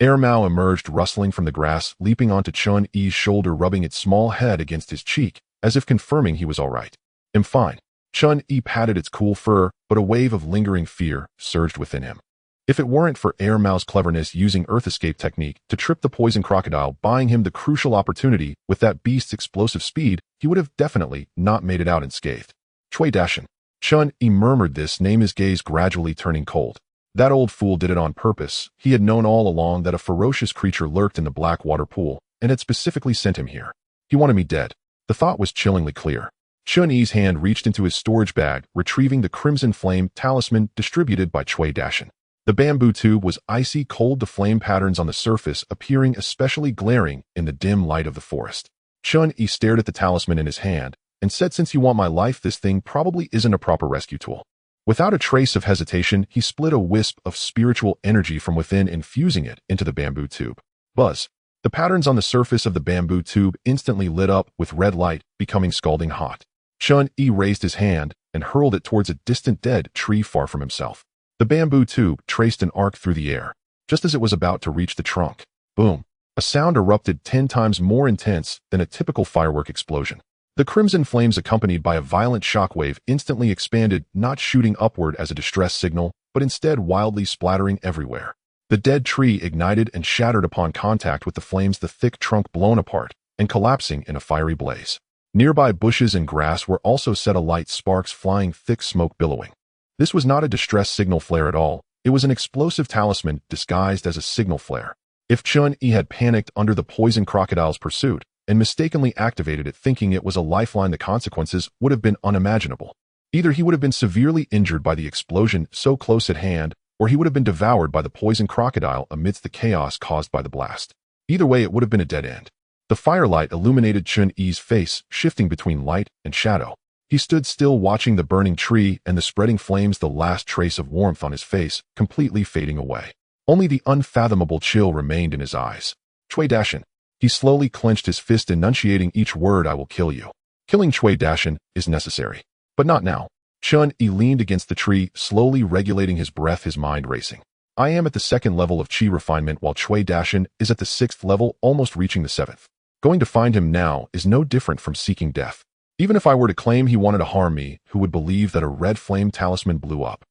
Air Mao emerged, rustling from the grass, leaping onto Chen Yi's shoulder, rubbing its small head against his cheek, as if confirming he was all right. "I'm fine." Chen Yi patted its cool fur, but a wave of lingering fear surged within him. If it weren't for Air Mao's cleverness using Earth Escape technique to trip the poison crocodile, buying him the crucial opportunity with that beast's explosive speed, he would have definitely not made it out unscathed. Cui Dashin. Chen Yi murmured this name, his gaze gradually turning cold. That old fool did it on purpose. He had known all along that a ferocious creature lurked in the black water pool, and had specifically sent him here. He wanted me dead. The thought was chillingly clear. Chen Yi's hand reached into his storage bag, retrieving the crimson flame talisman distributed by Cui Dashin. The bamboo tube was icy cold, the flame patterns on the surface appearing especially glaring in the dim light of the forest. Chen Yi stared at the talisman in his hand and said, "Since you want my life, this thing probably isn't a proper rescue tool." Without a trace of hesitation, he split a wisp of spiritual energy from within, infusing it into the bamboo tube. Buzz! The patterns on the surface of the bamboo tube instantly lit up with red light, becoming scalding hot. Chen Yi raised his hand and hurled it towards a distant dead tree far from himself. The bamboo tube traced an arc through the air. Just as it was about to reach the trunk, boom! A sound erupted 10 times more intense than a typical firework explosion. The crimson flames, accompanied by a violent shockwave, instantly expanded, not shooting upward as a distress signal, but instead wildly splattering everywhere. The dead tree ignited and shattered upon contact with the flames, the thick trunk blown apart and collapsing in a fiery blaze. Nearby bushes and grass were also set alight, sparks flying, thick smoke billowing. This was not a distress signal flare at all. It was an explosive talisman disguised as a signal flare. If Chen Yi had panicked under the poison crocodile's pursuit and mistakenly activated it thinking it was a lifeline, the consequences would have been unimaginable. Either he would have been severely injured by the explosion so close at hand, or he would have been devoured by the poison crocodile amidst the chaos caused by the blast. Either way, it would have been a dead end. The firelight illuminated Chen Yi's face, shifting between light and shadow. He stood still, watching the burning tree and the spreading flames, the last trace of warmth on his face completely fading away. Only the unfathomable chill remained in his eyes. Cui Dashin. He slowly clenched his fist, enunciating each word, "I will kill you." Killing Cui Dashin is necessary, but not now. Chen Yi leaned against the tree, slowly regulating his breath, his mind racing. "I am at the 2nd level of Qi refinement, while Cui Dashin is at the 6th level, almost reaching the 7th. Going to find him now is no different from seeking death. Even if I were to claim he wanted to harm me, who would believe that a red flame talisman blew up?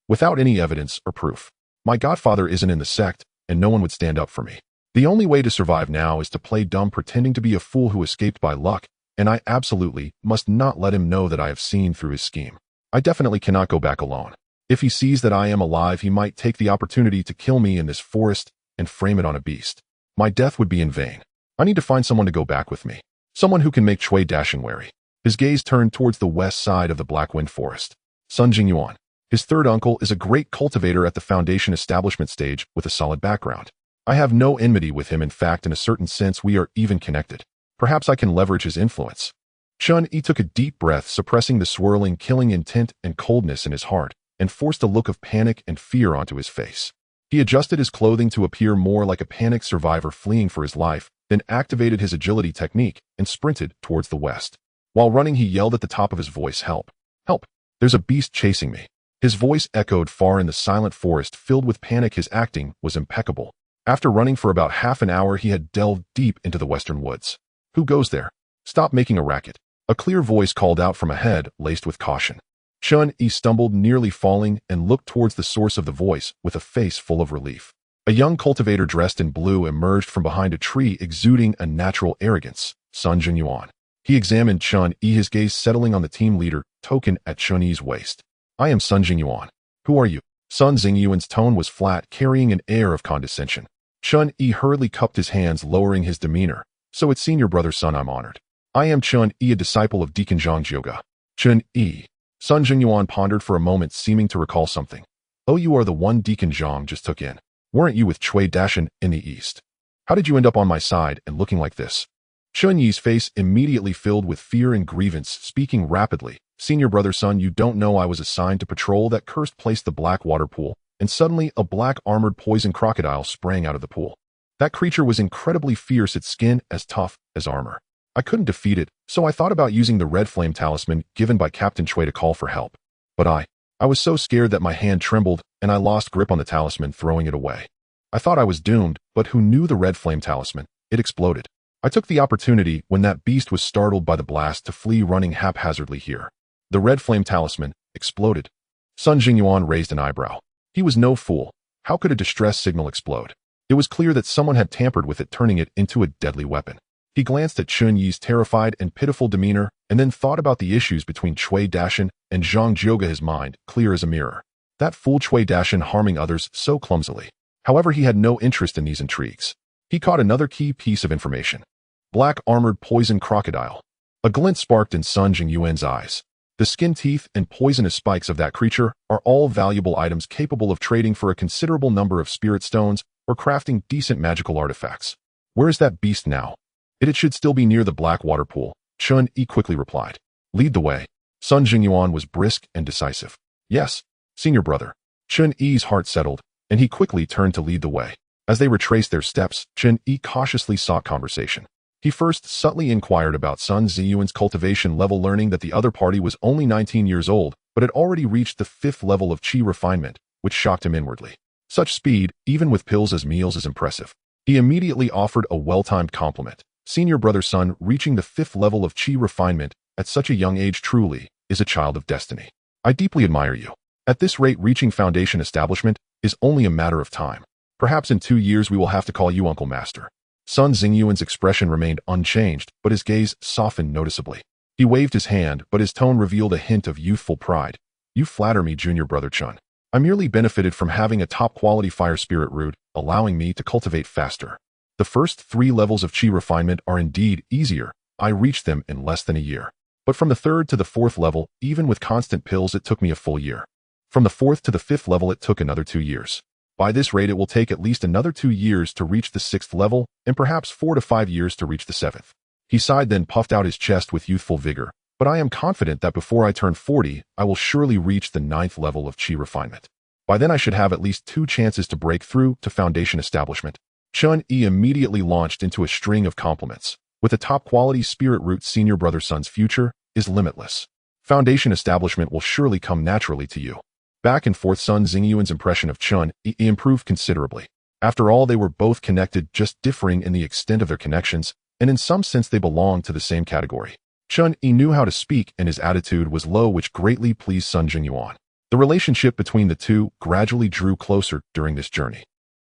Without any evidence or proof. My godfather isn't in the sect, and no one would stand up for me. The only way to survive now is to play dumb pretending to be a fool who escaped by luck, and I absolutely must not let him know that I have seen through his scheme. I definitely cannot go back alone. If he sees that I am alive, he might take the opportunity to kill me in this forest and frame it on a beast. My death would be in vain. I need to find someone to go back with me. Someone who can make Chui Dashing wary. His gaze turned towards the west side of the Black Wind Forest. Sun Jingyuan. His third uncle is a great cultivator at the foundation establishment stage with a solid background. I have no enmity with him. In fact, in a certain sense, we are even connected. Perhaps I can leverage his influence. Chen Yi took a deep breath, suppressing the swirling, killing intent and coldness in his heart, and forced a look of panic and fear onto his face. He adjusted his clothing to appear more like a panicked survivor fleeing for his life, then activated his agility technique and sprinted towards the west. While running, he yelled at the top of his voice, "Help! Help! There's a beast chasing me." His voice echoed far in the silent forest. Filled with panic, his acting was impeccable. After running for about half an hour, he had delved deep into the western woods. "Who goes there? Stop making a racket." A clear voice called out from ahead, laced with caution. Chen Yi stumbled, nearly falling, and looked towards the source of the voice with a face full of relief. A young cultivator dressed in blue emerged from behind a tree, exuding a natural arrogance. Sun Jingyuan. He examined Chen Yi, his gaze settling on the team leader token at Chen Yi's waist. "I am Sun Jingyuan. Who are you?" Sun Jingyuan's tone was flat, carrying an air of condescension. Chen Yi hurriedly cupped his hands, lowering his demeanor. "So it's senior brother Sun, I'm honored. I am Chen Yi, a disciple of Deacon Zhang's yoga." Chen Yi. Sun Jingyuan pondered for a moment, seeming to recall something. "Oh, you are the one Deacon Zhang just took in. Weren't you with Chui Dashing in the east? How did you end up on my side and looking like this?" Chen Yi's face immediately filled with fear and grievance, speaking rapidly. "Senior brother Sun, you don't know I was assigned to patrol that cursed place, the Black Water Pool," and suddenly a black armored poison crocodile sprang out of the pool. That creature was incredibly fierce, its skin as tough as armor. I couldn't defeat it, so I thought about using the red flame talisman given by Captain Chui to call for help. But I was so scared that my hand trembled and I lost grip on the talisman, throwing it away. I thought I was doomed, but who knew the red flame talisman? It exploded. I took the opportunity when that beast was startled by the blast to flee, running haphazardly here. The red flame talisman exploded. Sun Jingyuan raised an eyebrow. He was no fool. How could a distress signal explode? It was clear that someone had tampered with it, turning it into a deadly weapon. He glanced at Chen Yi's terrified and pitiful demeanor, and then thought about the issues between Chui Dashing and Zhang Jioga, his mind clear as a mirror. That fool Chui Dashing harming others so clumsily. However, he had no interest in these intrigues. He caught another key piece of information. Black armored poison crocodile. A glint sparked in Sun Jingyuan's eyes. The skin, teeth, and poisonous spikes of that creature are all valuable items capable of trading for a considerable number of spirit stones or crafting decent magical artifacts. Where is that beast now? It should still be near the Black Water Pool, Chen Yi quickly replied. Lead the way. Sun Jingyuan was brisk and decisive. Yes, senior brother. Chen Yi's heart settled, and he quickly turned to lead the way. As they retraced their steps, Chen Yi cautiously sought conversation. He first subtly inquired about Sun Jingyuan's cultivation level, learning that the other party was only 19 years old, but had already reached the 5th level of Qi refinement, which shocked him inwardly. Such speed, even with pills as meals, is impressive. He immediately offered a well-timed compliment. Senior brother Sun, reaching the 5th level of Qi refinement at such a young age truly is a child of destiny. I deeply admire you. At this rate, reaching foundation establishment is only a matter of time. Perhaps in 2 years we will have to call you Uncle Master. Sun Jingyuan's expression remained unchanged, but his gaze softened noticeably. He waved his hand, but his tone revealed a hint of youthful pride. You flatter me, junior brother Chen. I merely benefited from having a top-quality fire spirit root, allowing me to cultivate faster. The first 3 levels of Qi refinement are indeed easier. I reached them in less than a year. But from the 3rd to the 4th level, even with constant pills, it took me a full year. From the 4th to the 5th level, it took another 2 years. By this rate, it will take at least another 2 years to reach the 6th level, and perhaps 4 to 5 years to reach the 7th. He sighed, then puffed out his chest with youthful vigor. But I am confident that before I turn 40, I will surely reach the 9th level of Qi refinement. By then I should have at least 2 chances to break through to foundation establishment. Chen Yi immediately launched into a string of compliments. With a top-quality spirit root, senior brother Sun's future is limitless. Foundation establishment will surely come naturally to you. Back and forth, Sun Jingyuan's impression of Chen Yi improved considerably. After all, they were both connected, just differing in the extent of their connections, and in some sense they belonged to the same category. Chen Yi knew how to speak, and his attitude was low, which greatly pleased Sun Jingyuan. The relationship between the two gradually drew closer during this journey.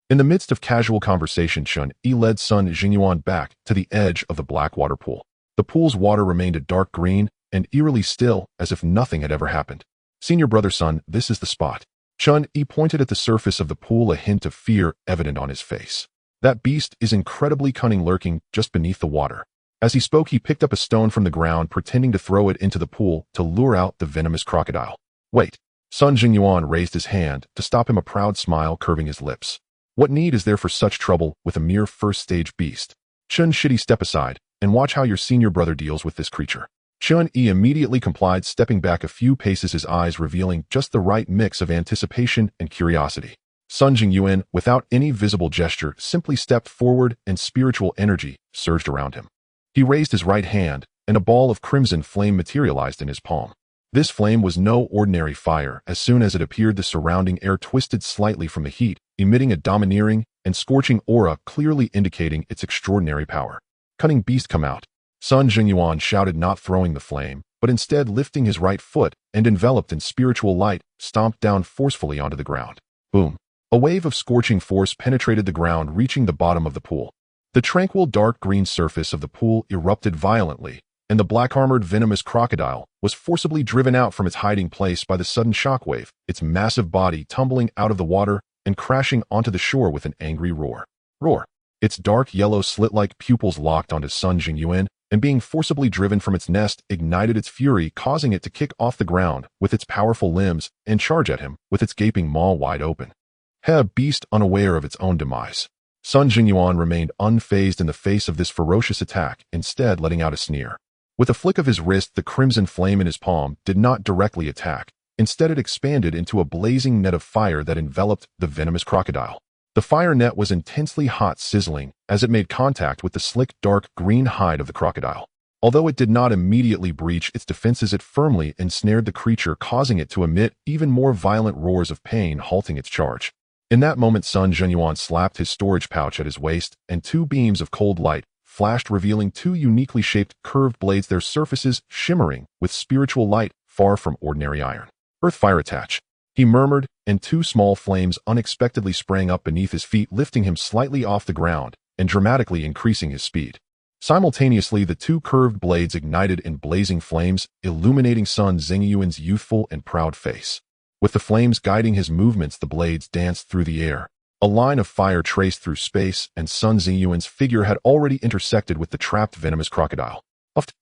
In the midst of casual conversation, Chen Yi led Sun Jingyuan back to the edge of the black water pool. The pool's water remained a dark green and eerily still, as if nothing had ever happened. "Senior brother Sun, this is the spot." Chen Yi pointed at the surface of the pool, a hint of fear evident on his face. "That beast is incredibly cunning, lurking just beneath the water." As he spoke, he picked up a stone from the ground, pretending to throw it into the pool to lure out the venomous crocodile. "Wait." Sun Jingyuan raised his hand to stop him, a proud smile curving his lips. "What need is there for such trouble with a mere first-stage beast? Chen Shitty, step aside and watch how your senior brother deals with this creature." Chen Yi immediately complied, stepping back a few paces, his eyes revealing just the right mix of anticipation and curiosity. Sun Jingyuan, without any visible gesture, simply stepped forward, and spiritual energy surged around him. He raised his right hand, and a ball of crimson flame materialized in his palm. This flame was no ordinary fire. As soon as it appeared, the surrounding air twisted slightly from the heat, emitting a domineering and scorching aura, clearly indicating its extraordinary power. "Cunning beast, come out." Sun Jingyuan shouted, not throwing the flame, but instead lifting his right foot and, enveloped in spiritual light, stomped down forcefully onto the ground. Boom! A wave of scorching force penetrated the ground, reaching the bottom of the pool. The tranquil dark green surface of the pool erupted violently, and the black-armored venomous crocodile was forcibly driven out from its hiding place by the sudden shockwave, its massive body tumbling out of the water and crashing onto the shore with an angry roar. Roar! Its dark yellow slit-like pupils locked onto Sun Jingyuan, and being forcibly driven from its nest ignited its fury, causing it to kick off the ground with its powerful limbs and charge at him with its gaping maw wide open. Beast, unaware of its own demise. Sun Jingyuan remained unfazed in the face of this ferocious attack, instead letting out a sneer. With a flick of his wrist, the crimson flame in his palm did not directly attack. Instead, it expanded into a blazing net of fire that enveloped the venomous crocodile. The fire net was intensely hot, sizzling as it made contact with the slick, dark green hide of the crocodile. Although it did not immediately breach its defenses, it firmly ensnared the creature, causing it to emit even more violent roars of pain, halting its charge. In that moment, Sun Jingyuan slapped his storage pouch at his waist, and two beams of cold light flashed, revealing two uniquely shaped curved blades, their surfaces shimmering with spiritual light far from ordinary iron. "Earth fire attach," he murmured, and two small flames unexpectedly sprang up beneath his feet, lifting him slightly off the ground and dramatically increasing his speed. Simultaneously, the two curved blades ignited in blazing flames, illuminating Sun Jingyuan's youthful and proud face. With the flames guiding his movements, the blades danced through the air. A line of fire traced through space, and Sun Jingyuan's figure had already intersected with the trapped venomous crocodile. Uft!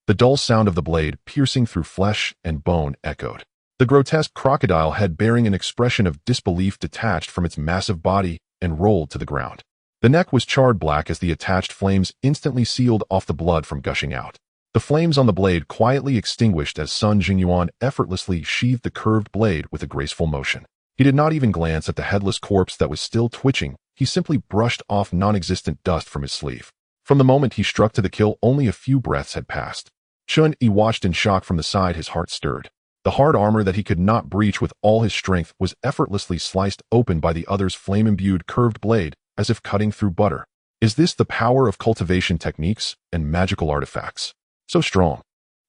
The dull sound of the blade piercing through flesh and bone echoed. The grotesque crocodile head, bearing an expression of disbelief, detached from its massive body and rolled to the ground. The neck was charred black as the attached flames instantly sealed off the blood from gushing out. The flames on the blade quietly extinguished as Sun Jingyuan effortlessly sheathed the curved blade with a graceful motion. He did not even glance at the headless corpse that was still twitching. He simply brushed off non-existent dust from his sleeve. From the moment he struck to the kill, only a few breaths had passed. Chen Yi watched in shock from the side, his heart stirred. The hard armor that he could not breach with all his strength was effortlessly sliced open by the other's flame-imbued curved blade, as if cutting through butter. Is this the power of cultivation techniques and magical artifacts? So strong.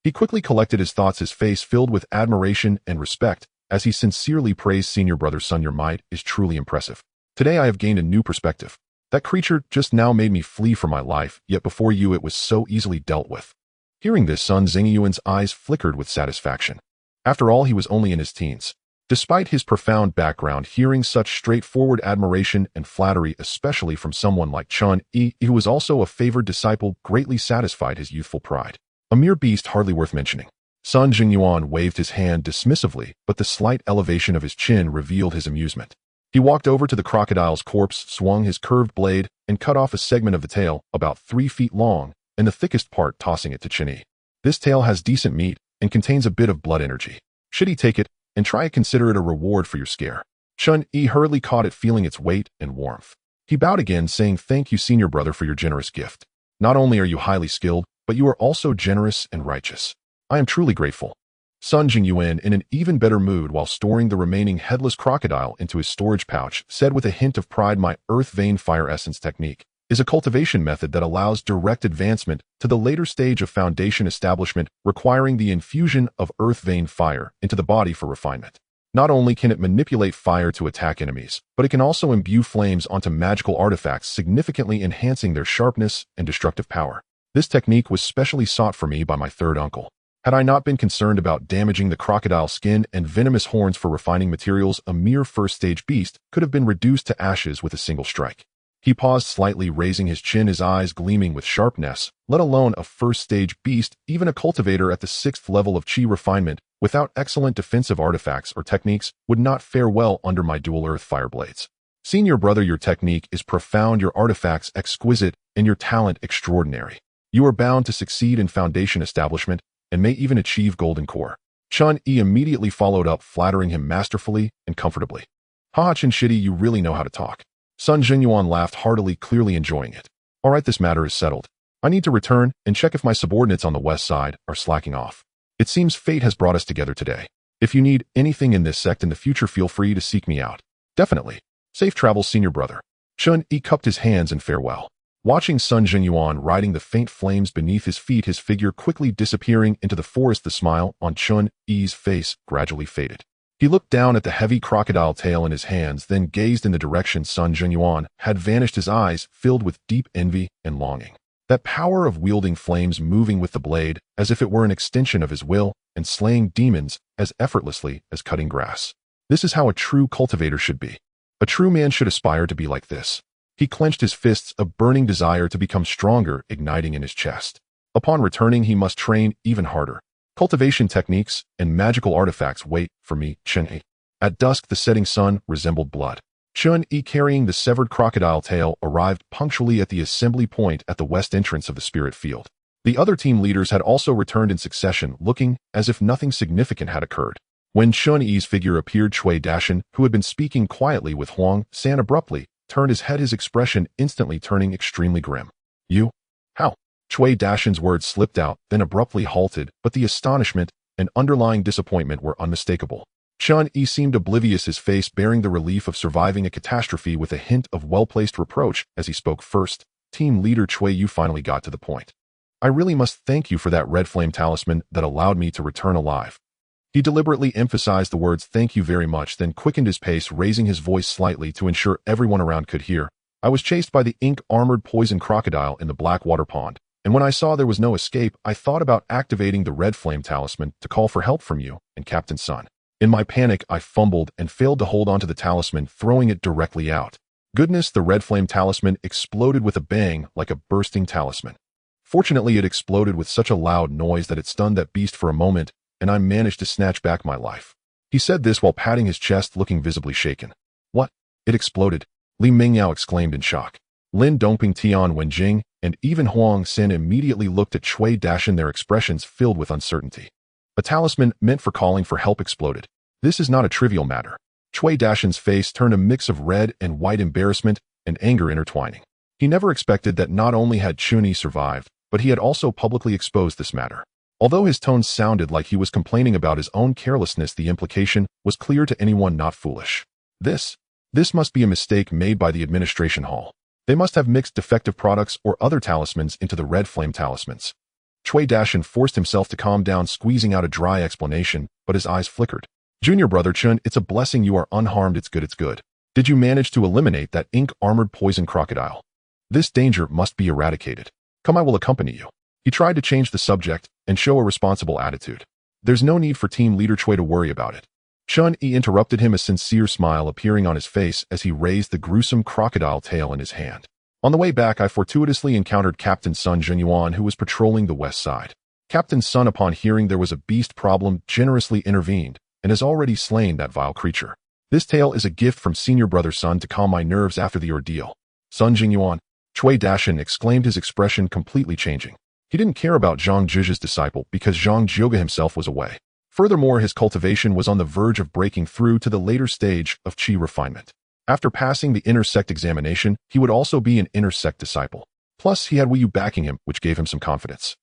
He quickly collected his thoughts, his face filled with admiration and respect, as he sincerely praised senior brother Sun. "Your might is truly impressive. Today I have gained a new perspective. That creature just now made me flee for my life, yet before you it was so easily dealt with." Hearing this, Sun Jingyuan's eyes flickered with satisfaction. After all, he was only in his teens. Despite his profound background, hearing such straightforward admiration and flattery, especially from someone like Chen Yi, who was also a favored disciple, greatly satisfied his youthful pride. A mere beast, hardly worth mentioning. Sun Jingyuan waved his hand dismissively, but the slight elevation of his chin revealed his amusement. He walked over to the crocodile's corpse, swung his curved blade, and cut off a segment of the tail, about 3 feet long, and the thickest part tossing it to Chen Yi. "This tail has decent meat and contains a bit of blood energy. Should he take it and try to consider it a reward for your scare?" Chen Yi hurriedly caught it, feeling its weight and warmth. He bowed again, saying, "Thank you, senior brother, for your generous gift. Not only are you highly skilled, but you are also generous and righteous. I am truly grateful." Sun Jingyuan, in an even better mood while storing the remaining headless crocodile into his storage pouch, said with a hint of pride, "My earth vein fire essence technique is a cultivation method that allows direct advancement to the later stage of foundation establishment, requiring the infusion of earth vein fire into the body for refinement. Not only can it manipulate fire to attack enemies, but it can also imbue flames onto magical artifacts, significantly enhancing their sharpness and destructive power. This technique was specially sought for me by my third uncle. Had I not been concerned about damaging the crocodile skin and venomous horns for refining materials, a mere first-stage beast could have been reduced to ashes with a single strike. He paused slightly, raising his chin, his eyes gleaming with sharpness. Let alone a first-stage beast, even a cultivator at the 6th level of chi refinement, without excellent defensive artifacts or techniques, would not fare well under my dual earth fire blades. Senior brother, your technique is profound, your artifacts exquisite, and your talent extraordinary. You are bound to succeed in foundation establishment, and may even achieve golden core. Chen Yi immediately followed up, flattering him masterfully and comfortably. Haha, Chen Shitty, you really know how to talk. Sun Jinyuan laughed heartily, clearly enjoying it. All right, this matter is settled. I need to return and check if my subordinates on the west side are slacking off. It seems fate has brought us together today. If you need anything in this sect in the future, feel free to seek me out. Definitely. Safe travels, senior brother. Chen Yi cupped his hands in farewell. Watching Sun Jinyuan riding the faint flames beneath his feet, his figure quickly disappearing into the forest, the smile on Chen Yi's face gradually faded. He looked down at the heavy crocodile tail in his hands, then gazed in the direction Sun Jinyuan had vanished, his eyes filled with deep envy and longing. That power of wielding flames, moving with the blade as if it were an extension of his will, and slaying demons as effortlessly as cutting grass. This is how a true cultivator should be. A true man should aspire to be like this. He clenched his fists, a burning desire to become stronger igniting in his chest. Upon returning, he must train even harder. Cultivation techniques and magical artifacts wait for me, Chen Yi. At dusk, the setting sun resembled blood. Chen Yi, carrying the severed crocodile tail, arrived punctually at the assembly point at the west entrance of the spirit field. The other team leaders had also returned in succession, looking as if nothing significant had occurred. When Chen Yi's figure appeared, Cui Dashan, who had been speaking quietly with Huang San, abruptly turned his head, his expression instantly turning extremely grim. You? How? Cui Dashan's words slipped out, then abruptly halted, but the astonishment and underlying disappointment were unmistakable. Chen Yi seemed oblivious, his face bearing the relief of surviving a catastrophe with a hint of well-placed reproach as he spoke first. Team leader Cui, you finally got to the point. I really must thank you for that red flame talisman that allowed me to return alive. He deliberately emphasized the words thank you very much, then quickened his pace, raising his voice slightly to ensure everyone around could hear. I was chased by the ink-armored poison crocodile in the Blackwater Pond, and when I saw there was no escape, I thought about activating the red flame talisman to call for help from you and Captain Sun. In my panic, I fumbled and failed to hold onto the talisman, throwing it directly out. Goodness, the red flame talisman exploded with a bang like a bursting talisman. Fortunately, it exploded with such a loud noise that it stunned that beast for a moment, and I managed to snatch back my life. He said this while patting his chest, looking visibly shaken. What? It exploded? Li Mingyao exclaimed in shock. Lin Dongping, Tian Wenjing, and even Huang San immediately looked at Cui Dashan, their expressions filled with uncertainty. A talisman meant for calling for help exploded. This is not a trivial matter. Cui Dashan's face turned a mix of red and white, embarrassment and anger intertwining. He never expected that not only had Chen Yi survived, but he had also publicly exposed this matter. Although his tone sounded like he was complaining about his own carelessness, the implication was clear to anyone not foolish. This must be a mistake made by the administration hall. They must have mixed defective products or other talismans into the red flame talismans. Cui Dashan forced himself to calm down, squeezing out a dry explanation, but his eyes flickered. Junior brother Chen, it's a blessing you are unharmed, it's good, it's good. Did you manage to eliminate that ink-armored poison crocodile? This danger must be eradicated. Come, I will accompany you. He tried to change the subject and show a responsible attitude. There's no need for team leader Cui to worry about it. Chen Yi interrupted him, a sincere smile appearing on his face as he raised the gruesome crocodile tail in his hand. On the way back, I fortuitously encountered Captain Sun Jinyuan, who was patrolling the west side. Captain Sun, upon hearing there was a beast problem, generously intervened and has already slain that vile creature. This tale is a gift from senior brother Sun to calm my nerves after the ordeal. Sun Jinyuan, Cui Dashan exclaimed, his expression completely changing. He didn't care about Zhang Zhizha's disciple because Zhang Zhioga himself was away. Furthermore, his cultivation was on the verge of breaking through to the later stage of chi refinement. After passing the inner sect examination, he would also be an inner sect disciple. Plus, he had Wu Yu backing him, which gave him some confidence.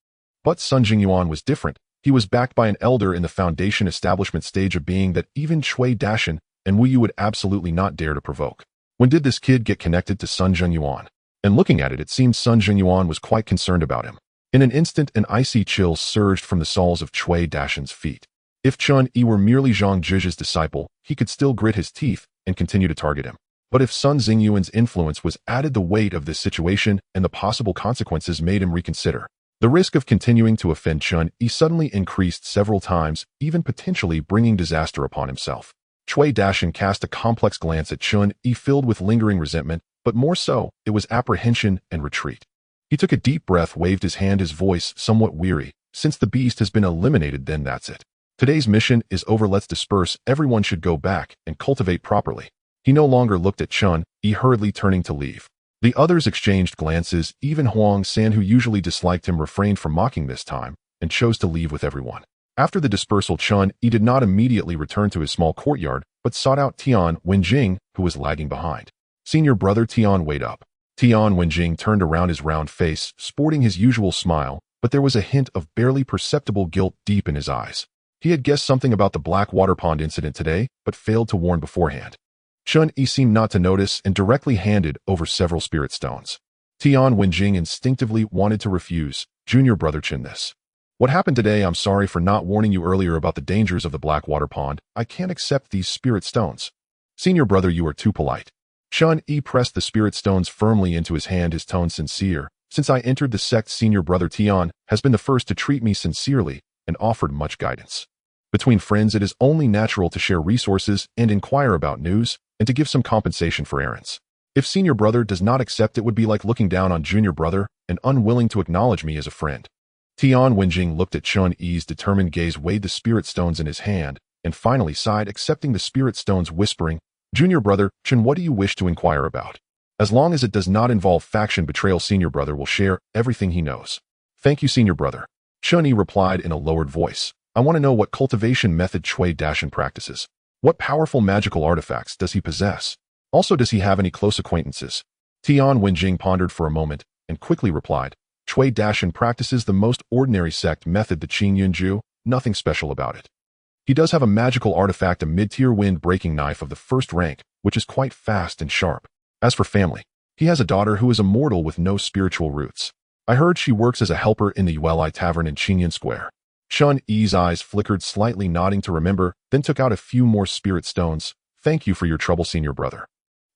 But Sun Jingyuan was different. He was backed by an elder in the foundation establishment stage of being that even Cui Dashan and Wu Yu would absolutely not dare to provoke. When did this kid get connected to Sun Jingyuan? and looking at it, it seemed Sun Jingyuan was quite concerned about him. In an instant, an icy chill surged from the soles of Cui Dashan's feet. If Chen Yi were merely Zhang Zhizhi's disciple, he could still grit his teeth and continue to target him. But if Sun Jingyuan's influence was added, the weight of this situation and the possible consequences made him reconsider. The risk of continuing to offend Chen Yi suddenly increased several times, even potentially bringing disaster upon himself. Cui Dashan cast a complex glance at Chen Yi filled with lingering resentment, but more so, it was apprehension and retreat. He took a deep breath, waved his hand, his voice somewhat weary. Since the beast has been eliminated, then that's it. Today's mission is over. Let's disperse. Everyone should go back and cultivate properly. He no longer looked at Chen Yi, hurriedly turning to leave. The others exchanged glances. Even Huang San, who usually disliked him, refrained from mocking this time and chose to leave with everyone. After the dispersal, Chen Yi did not immediately return to his small courtyard, but sought out Tian Wenjing, who was lagging behind. Senior brother Tian, wait up. Tian Wenjing turned around, his round face sporting his usual smile, but there was a hint of barely perceptible guilt deep in his eyes. He had guessed something about the Black Water Pond incident today, but failed to warn beforehand. Chen Yi seemed not to notice and directly handed over several spirit stones. Tian Wenjing instinctively wanted to refuse. Junior brother Chen, this. What happened today? I'm sorry for not warning you earlier about the dangers of the Black Water Pond. I can't accept these spirit stones. Senior brother, you are too polite. Chen Yi pressed the spirit stones firmly into his hand, his tone sincere. Since I entered the sect, senior brother Tian has been the first to treat me sincerely and offered much guidance. Between friends, it is only natural to share resources and inquire about news, and to give some compensation for errands. If senior brother does not accept, it would be like looking down on junior brother and unwilling to acknowledge me as a friend. Tian Wenjing looked at Chen Yi's determined gaze, weighed the spirit stones in his hand, and finally sighed, accepting the spirit stones, whispering, Junior brother, Chen, what do you wish to inquire about? As long as it does not involve faction betrayal, senior brother will share everything he knows. Thank you, senior brother. Chen Yi replied in a lowered voice. I want to know what cultivation method Cui Dashan practices. What powerful magical artifacts does he possess? Also, does he have any close acquaintances? Tian Wenjing pondered for a moment and quickly replied, Cui Dashan practices the most ordinary sect method, the Qing Yunju, nothing special about it. He does have a magical artifact, a mid-tier wind-breaking knife of the first rank, which is quite fast and sharp. As for family, he has a daughter who is immortal with no spiritual roots. I heard she works as a helper in the Yueli Tavern in Qingyan Square. Chen Yi's eyes flickered slightly, nodding to remember, then took out a few more spirit stones. Thank you for your trouble, senior brother.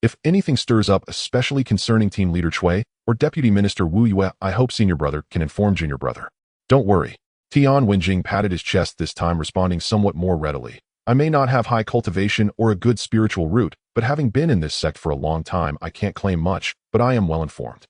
If anything stirs up, especially concerning Team Leader Cui or Deputy Minister Wu Yue, I hope senior brother can inform junior brother. Don't worry. Tian Wenjing patted his chest this time, responding somewhat more readily. I may not have high cultivation or a good spiritual root, but having been in this sect for a long time, I can't claim much, but I am well informed.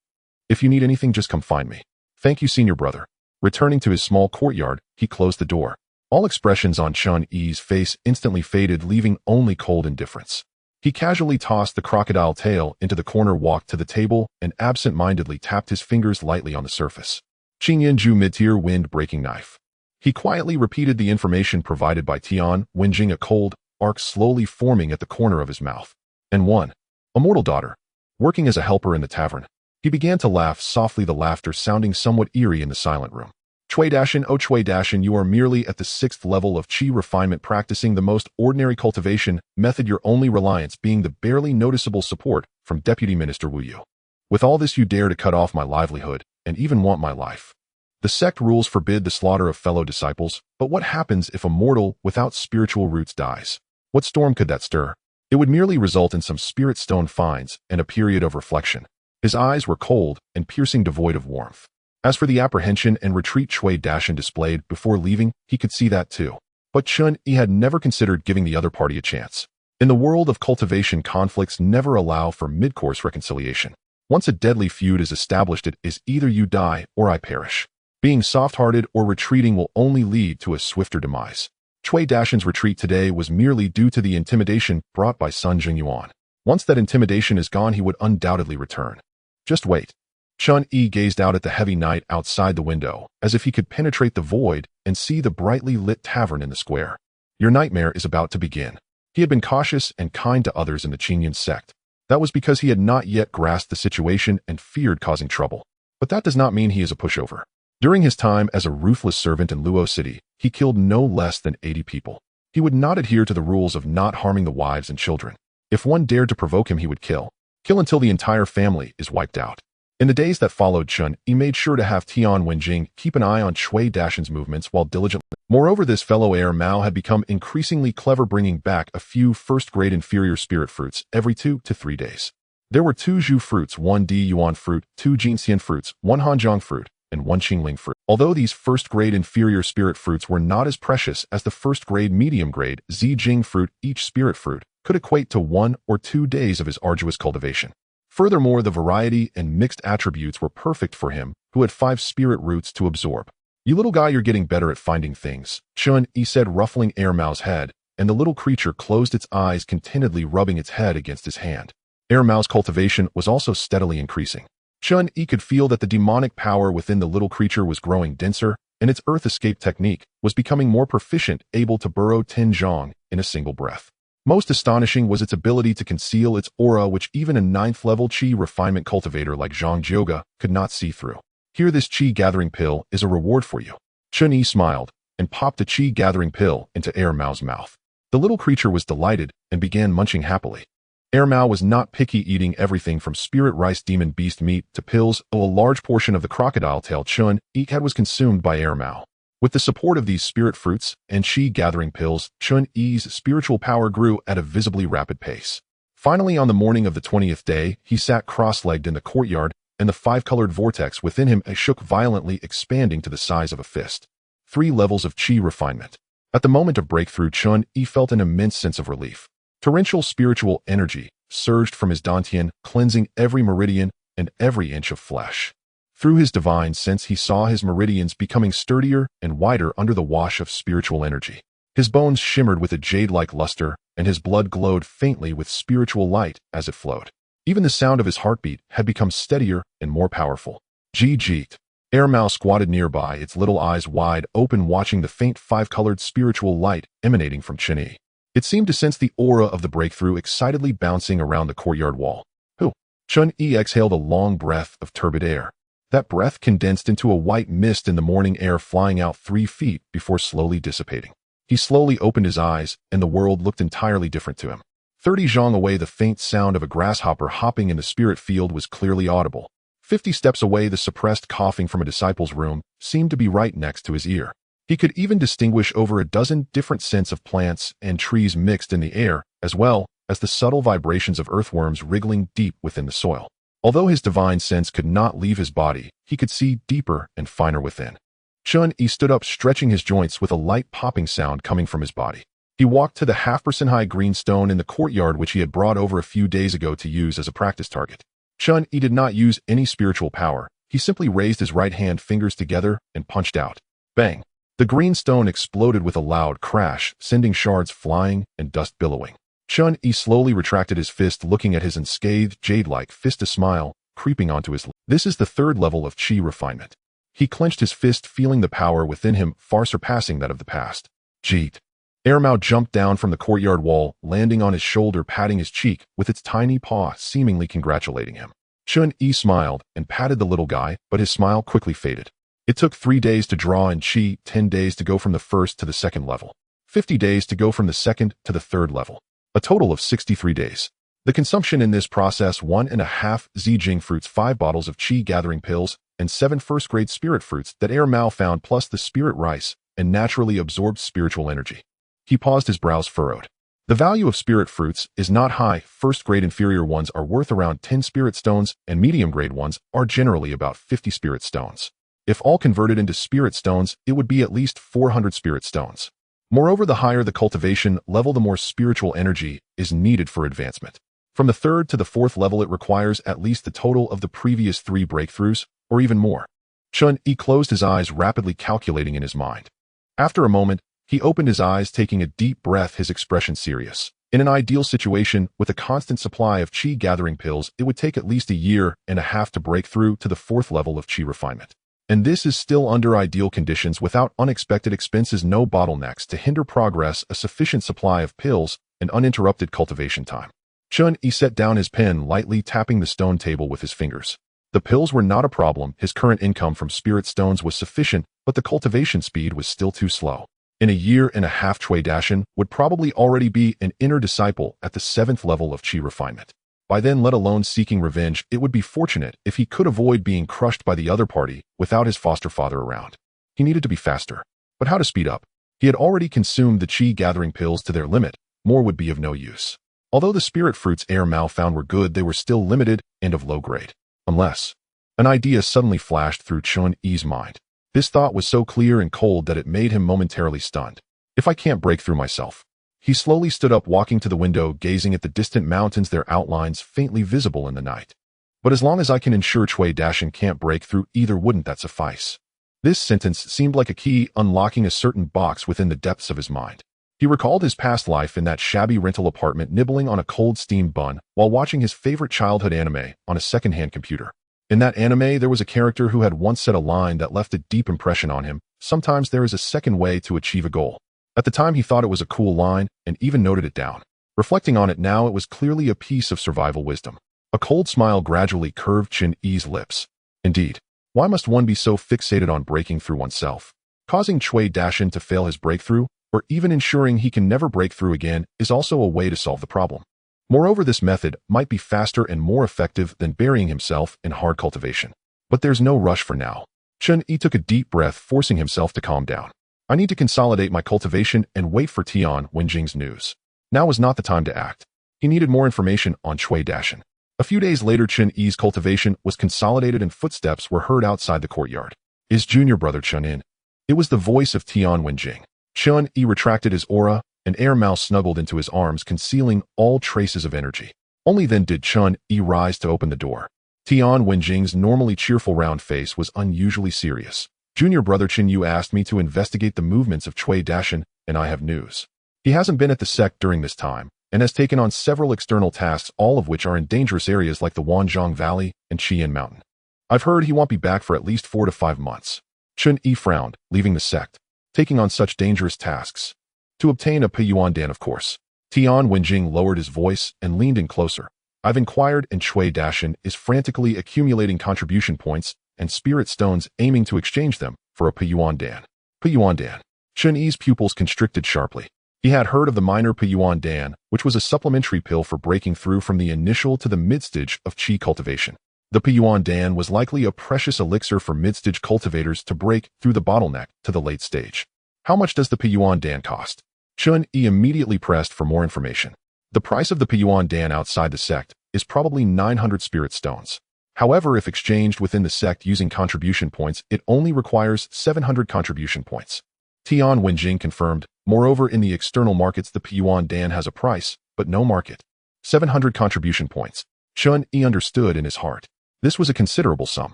If you need anything, just come find me. Thank you, senior brother. Returning to his small courtyard, he closed the door. All expressions on Chen Yi's face instantly faded, leaving only cold indifference. He casually tossed the crocodile tail into the corner, walked to the table, and absent-mindedly tapped his fingers lightly on the surface. Qingyunju mid-tier wind-breaking knife. He quietly repeated the information provided by Tian Wenjing, a cold arc slowly forming at the corner of his mouth. And one. Immortal daughter. Working as a helper in the tavern. He began to laugh softly, the laughter sounding somewhat eerie in the silent room. Cui Dashan, oh Cui Dashan, you are merely at the 6th level of Qi refinement, practicing the most ordinary cultivation method, your only reliance being the barely noticeable support from Deputy Minister Wu Yu. With all this, you dare to cut off my livelihood and even want my life. The sect rules forbid the slaughter of fellow disciples, but what happens if a mortal without spiritual roots dies? What storm could that stir? It would merely result in some spirit stone finds and a period of reflection. His eyes were cold and piercing, devoid of warmth. As for the apprehension and retreat Cui Dashan displayed before leaving, he could see that too. But Chen Yi had never considered giving the other party a chance. In the world of cultivation, conflicts never allow for mid-course reconciliation. Once a deadly feud is established, it is either you die or I perish. Being soft-hearted or retreating will only lead to a swifter demise. Cui Dashan's retreat today was merely due to the intimidation brought by Sun Jingyuan. Once that intimidation is gone, he would undoubtedly return. Just wait. Chen Yi gazed out at the heavy night outside the window, as if he could penetrate the void and see the brightly lit tavern in the square. Your nightmare is about to begin. He had been cautious and kind to others in the Qingyan sect. That was because he had not yet grasped the situation and feared causing trouble. But that does not mean he is a pushover. During his time as a ruthless servant in Luo City, he killed no less than 80 people. He would not adhere to the rules of not harming the wives and children. If one dared to provoke him, he would kill. Kill until the entire family is wiped out. In the days that followed, Chen Yi made sure to have Tian Wenjing keep an eye on Cui Dashan's movements while diligently. Moreover, this fellow heir Mao had become increasingly clever, bringing back a few first-grade inferior spirit fruits every 2 to 3 days. There were 2 Zhu fruits, 1 Di Yuan fruit, 2 Jinxian fruits, 1 Hanjiang fruit, and 1 Qingling fruit. Although these first-grade inferior spirit fruits were not as precious as the first-grade medium-grade Zijing fruit, each spirit fruit could equate to 1 or 2 days of his arduous cultivation. Furthermore, the variety and mixed attributes were perfect for him, who had 5 spirit roots to absorb. "You little guy, you're getting better at finding things," Chen Yi said, ruffling Heir Mao's head, and the little creature closed its eyes, contentedly rubbing its head against his hand. Heir Mao's cultivation was also steadily increasing. Chen Yi could feel that the demonic power within the little creature was growing denser, and its earth escape technique was becoming more proficient, able to burrow 10 zhang in a single breath. Most astonishing was its ability to conceal its aura, which even a 9th-level Qi refinement cultivator like Zhang Jioga could not see through. "Here, this Qi gathering pill is a reward for you." Chen Yi smiled and popped a Qi gathering pill into Heir Mao's mouth. The little creature was delighted and began munching happily. Heir Mao was not picky, eating everything from spirit rice demon beast meat to pills, though a large portion of the crocodile tail Chen Yi had was consumed by Heir Mao. With the support of these spirit fruits and Qi gathering pills, Chen Yi's spiritual power grew at a visibly rapid pace. Finally, on the morning of the 20th day, he sat cross-legged in the courtyard, and the 5-colored vortex within him shook violently, expanding to the size of a fist. 3 levels of Qi refinement. At the moment of breakthrough, Chen Yi felt an immense sense of relief. Torrential spiritual energy surged from his dantian, cleansing every meridian and every inch of flesh. Through his divine sense, he saw his meridians becoming sturdier and wider under the wash of spiritual energy. His bones shimmered with a jade-like luster, and his blood glowed faintly with spiritual light as it flowed. Even the sound of his heartbeat had become steadier and more powerful. Jeet. Heir Mao squatted nearby, its little eyes wide open, watching the faint 5-colored spiritual light emanating from Chen Yi. It seemed to sense the aura of the breakthrough excitedly bouncing around the courtyard wall. "Who?" Chen Yi exhaled a long breath of turbid air. That breath condensed into a white mist in the morning air, flying out 3 feet before slowly dissipating. He slowly opened his eyes, and the world looked entirely different to him. 30 zhang away, the faint sound of a grasshopper hopping in the spirit field was clearly audible. 50 steps away, the suppressed coughing from a disciple's room seemed to be right next to his ear. He could even distinguish over a dozen different scents of plants and trees mixed in the air, as well as the subtle vibrations of earthworms wriggling deep within the soil. Although his divine sense could not leave his body, he could see deeper and finer within. Chen Yi stood up, stretching his joints with a light popping sound coming from his body. He walked to the half-percent high green stone in the courtyard, which he had brought over a few days ago to use as a practice target. Chen Yi did not use any spiritual power. He simply raised his right hand fingers together and punched out. Bang! The green stone exploded with a loud crash, sending shards flying and dust billowing. Chen Yi slowly retracted his fist, looking at his unscathed, jade-like fist, a smile creeping onto his lips. This is the 3rd level of Qi refinement. He clenched his fist, feeling the power within him far surpassing that of the past. Jeet. Heir Mao jumped down from the courtyard wall, landing on his shoulder, patting his cheek with its tiny paw, seemingly congratulating him. Chen Yi smiled and patted the little guy, but his smile quickly faded. It took 3 days to draw in Qi, 10 days to go from the 1st to the 2nd level, 50 days to go from the 2nd to the 3rd level. A total of 63 days. The consumption in this process: 1.5 Zijing fruits, 5 bottles of Qi gathering pills, and 7 first-grade spirit fruits that Heir Mao found, plus the spirit rice and naturally absorbed spiritual energy. He paused, his brows furrowed. The value of spirit fruits is not high. First-grade inferior ones are worth around 10 spirit stones, and medium-grade ones are generally about 50 spirit stones. If all converted into spirit stones, it would be at least 400 spirit stones. Moreover, the higher the cultivation level, the more spiritual energy is needed for advancement. From the 3rd to the 4th level, it requires at least the total of the previous 3 breakthroughs, or even more. Chen Yi closed his eyes, rapidly calculating in his mind. After a moment, he opened his eyes, taking a deep breath, his expression serious. In an ideal situation, with a constant supply of Qi gathering pills, it would take at least 1.5 years to break through to the 4th level of Qi refinement. And this is still under ideal conditions, without unexpected expenses, no bottlenecks to hinder progress, a sufficient supply of pills, and uninterrupted cultivation time. Chen Yi set down his pen, lightly tapping the stone table with his fingers. The pills were not a problem. His current income from spirit stones was sufficient, but the cultivation speed was still too slow. In 1.5 years, Cui Dashan would probably already be an inner disciple at the 7th level of Qi refinement. By then, let alone seeking revenge, it would be fortunate if he could avoid being crushed by the other party without his foster father around. He needed to be faster. But how to speed up? He had already consumed the chi-gathering pills to their limit. More would be of no use. Although the spirit fruits Mao found were good, they were still limited and of low grade. Unless... An idea suddenly flashed through Chen Yi's mind. This thought was so clear and cold that it made him momentarily stunned. If I can't break through myself. He slowly stood up, walking to the window, gazing at the distant mountains, their outlines faintly visible in the night. But as long as I can ensure Cui Dashin can't break through either, wouldn't that suffice? This sentence seemed like a key unlocking a certain box within the depths of his mind. He recalled his past life in that shabby rental apartment, nibbling on a cold steamed bun while watching his favorite childhood anime on a second-hand computer. In that anime, there was a character who had once said a line that left a deep impression on him: sometimes there is a second way to achieve a goal. At the time, he thought it was a cool line and even noted it down. Reflecting on it now, it was clearly a piece of survival wisdom. A cold smile gradually curved Chen Yi's lips. Indeed, why must one be so fixated on breaking through oneself? Causing Cui Dashin to fail his breakthrough, or even ensuring he can never break through again, is also a way to solve the problem. Moreover, this method might be faster and more effective than burying himself in hard cultivation. But there's no rush for now. Chen Yi took a deep breath, forcing himself to calm down. I need to consolidate my cultivation and wait for Tian Wenjing's news. Now was not the time to act. He needed more information on Cui Dashin. A few days later, Chen Yi's cultivation was consolidated and footsteps were heard outside the courtyard. Is junior brother Chen in? It was the voice of Tian Wenjing. Chen Yi retracted his aura, and Mao snuggled into his arms, concealing all traces of energy. Only then did Chen Yi rise to open the door. Tian Wenjing's normally cheerful round face was unusually serious. Junior brother Chen Yi asked me to investigate the movements of Cui Dashin, and I have news. He hasn't been at the sect during this time, and has taken on several external tasks, all of which are in dangerous areas like the Wanzhong Valley and Qian Mountain. I've heard he won't be back for at least 4 to 5 months. Chen Yi frowned, leaving the sect, taking on such dangerous tasks. To obtain a Peyuan Dan, of course. Tian Wenjing lowered his voice and leaned in closer. I've inquired, and Cui Dashin is frantically accumulating contribution points and spirit stones, aiming to exchange them for a Peyuan Dan. Peyuan Dan. Chen Yi's pupils constricted sharply. He had heard of the minor Peyuan Dan, which was a supplementary pill for breaking through from the initial to the mid-stage of Qi cultivation. The Peyuan Dan was likely a precious elixir for mid-stage cultivators to break through the bottleneck to the late stage. How much does the Peyuan Dan cost? Chen Yi immediately pressed for more information. The price of the Peyuan Dan outside the sect is probably 900 spirit stones. However, if exchanged within the sect using contribution points, it only requires 700 contribution points. Tian Wenjing confirmed. Moreover, in the external markets, the Peyuan Dan has a price, but no market. 700 contribution points. Chen Yi understood in his heart. This was a considerable sum.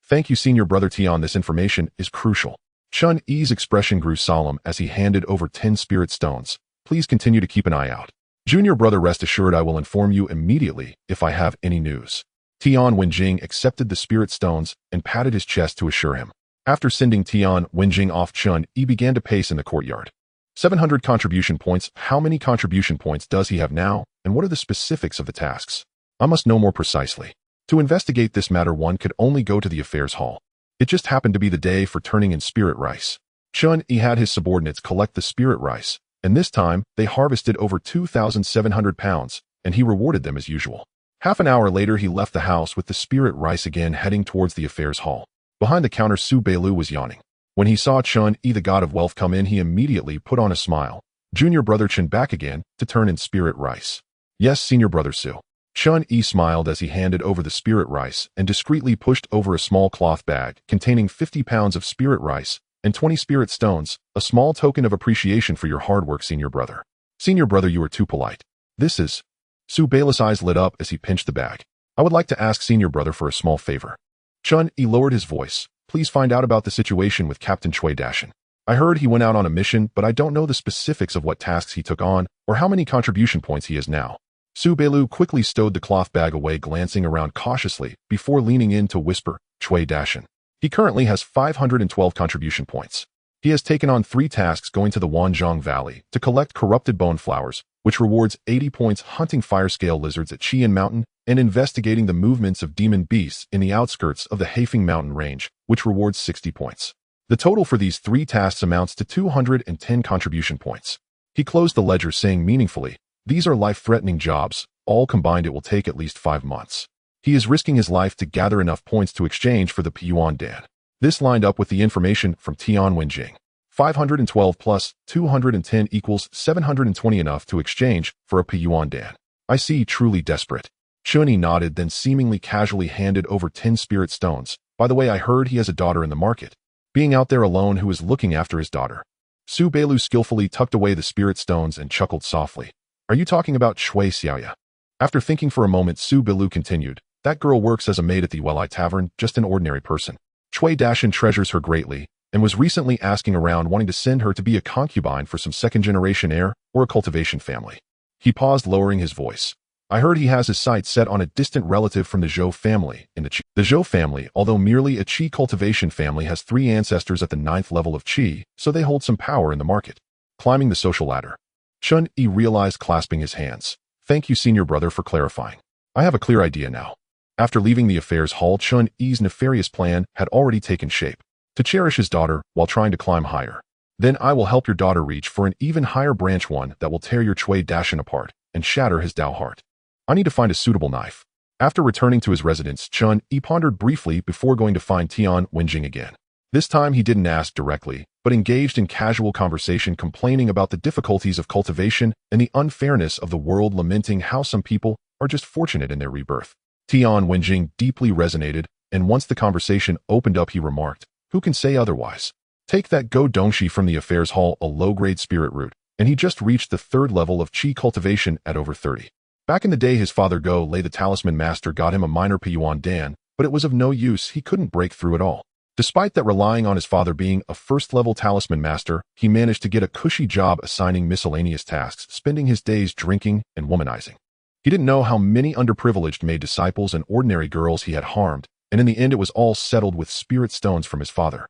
Thank you, senior brother Tian. This information is crucial. Chen Yi's expression grew solemn as he handed over 10 spirit stones. Please continue to keep an eye out. Junior brother, rest assured I will inform you immediately if I have any news. Tian Wenjing accepted the spirit stones and patted his chest to assure him. After sending Tian Wenjing off, Chen Yi began to pace in the courtyard. 700 contribution points. How many contribution points does he have now, and what are the specifics of the tasks? I must know more precisely. To investigate this matter, one could only go to the affairs hall. It just happened to be the day for turning in spirit rice. Chen Yi had his subordinates collect the spirit rice, and this time they harvested over 2,700 pounds, and he rewarded them as usual. Half an hour later, he left the house with the spirit rice again, heading towards the affairs hall. Behind the counter, Su Beilu was yawning. When he saw Chen Yi, the god of wealth, come in, he immediately put on a smile. Junior brother Chen back again to turn in spirit rice. Yes, senior brother Su. Chen Yi smiled as he handed over the spirit rice and discreetly pushed over a small cloth bag containing 50 pounds of spirit rice and 20 spirit stones, a small token of appreciation for your hard work, senior brother. Senior brother, you are too polite. This is... Su Beilu's eyes lit up as he pinched the bag. I would like to ask senior brother for a small favor. Chen Yi lowered his voice. Please find out about the situation with Captain Cui Dashin. I heard he went out on a mission, but I don't know the specifics of what tasks he took on or how many contribution points he has now. Su Beilu quickly stowed the cloth bag away, glancing around cautiously before leaning in to whisper, Cui Dashin. He currently has 512 contribution points. He has taken on 3 tasks, going to the Wanzhong Valley to collect corrupted bone flowers, which rewards 80 points, hunting fire-scale lizards at Qian Mountain, and investigating the movements of demon beasts in the outskirts of the Haifeng Mountain range, which rewards 60 points. The total for these 3 tasks amounts to 210 contribution points. He closed the ledger, saying meaningfully, these are life-threatening jobs, all combined it will take at least 5 months. He is risking his life to gather enough points to exchange for the Piyuan Dan. This lined up with the information from Tian Wenjing. 512 plus 210 equals 720, enough to exchange for a Piyuan Dan. I see, truly desperate. Chen Yi nodded, then seemingly casually handed over 10 spirit stones. By the way, I heard he has a daughter in the market. Being out there alone, who is looking after his daughter? Su Beilu skillfully tucked away the spirit stones and chuckled softly. Are you talking about Shui Xiaoya? After thinking for a moment, Su Beilu continued. That girl works as a maid at the Welai Tavern, just an ordinary person. Shui Dashan treasures her greatly, and was recently asking around wanting to send her to be a concubine for some second-generation heir or a cultivation family. He paused, lowering his voice. I heard he has his sights set on a distant relative from the Zhou family in the Qi. The Zhou family, although merely a Qi cultivation family, has 3 ancestors at the 9th level of Qi, so they hold some power in the market. Climbing the social ladder. Chen Yi realized, clasping his hands. Thank you, senior brother, for clarifying. I have a clear idea now. After leaving the affairs hall, Chen Yi's nefarious plan had already taken shape. To cherish his daughter while trying to climb higher. Then I will help your daughter reach for an even higher branch, one that will tear your Shui Dashan apart and shatter his Dao heart. I need to find a suitable knife. After returning to his residence, Chen Yi pondered briefly before going to find Tian Wenjing again. This time he didn't ask directly, but engaged in casual conversation, complaining about the difficulties of cultivation and the unfairness of the world, lamenting how some people are just fortunate in their rebirth. Tian Wenjing deeply resonated, and once the conversation opened up, he remarked, who can say otherwise? Take that Go Dongxi from the affairs hall, a low-grade spirit root, and he just reached the 3rd level of Qi cultivation at over 30. Back in the day, his father Go Lei, the talisman master, got him a minor Piyuan Dan, but it was of no use. He couldn't break through at all. Despite that, relying on his father being a 1st-level talisman master, he managed to get a cushy job assigning miscellaneous tasks, spending his days drinking and womanizing. He didn't know how many underprivileged maid disciples and ordinary girls he had harmed, and in the end it was all settled with spirit stones from his father.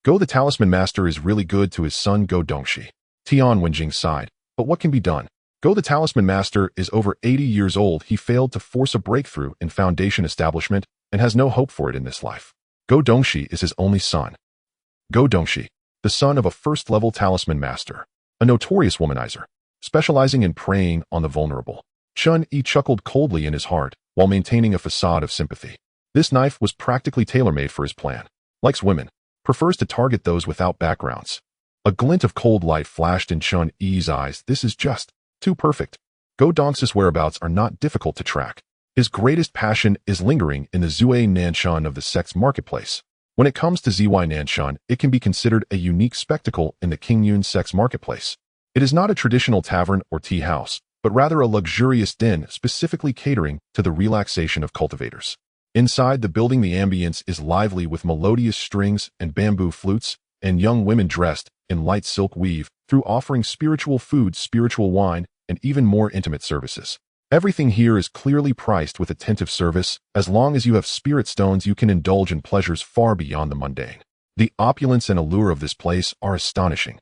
Go the talisman master is really good to his son Go Dongxi. Tian Wenjing sighed, but what can be done? Go the talisman master is over 80 years old. He failed to force a breakthrough in foundation establishment and has no hope for it in this life. Go Dongxi is his only son. Go Dongxi, the son of a 1st-level talisman master, a notorious womanizer, specializing in preying on the vulnerable. Chen Yi chuckled coldly in his heart while maintaining a facade of sympathy. This knife was practically tailor-made for his plan. Likes women, prefers to target those without backgrounds. A glint of cold light flashed in Chen Yi's eyes. This is just too perfect. Go Dongxi's whereabouts are not difficult to track. His greatest passion is lingering in the Zui Nanshan of the sect's marketplace. When it comes to Zy Nanshan, it can be considered a unique spectacle in the Qingyun sect's marketplace. It is not a traditional tavern or tea house, but rather a luxurious den specifically catering to the relaxation of cultivators. Inside the building, the ambience is lively with melodious strings and bamboo flutes, and young women dressed in light silk weave, through offering spiritual food, spiritual wine, and even more intimate services. Everything here is clearly priced with attentive service. As long as you have spirit stones, you can indulge in pleasures far beyond the mundane. The opulence and allure of this place are astonishing.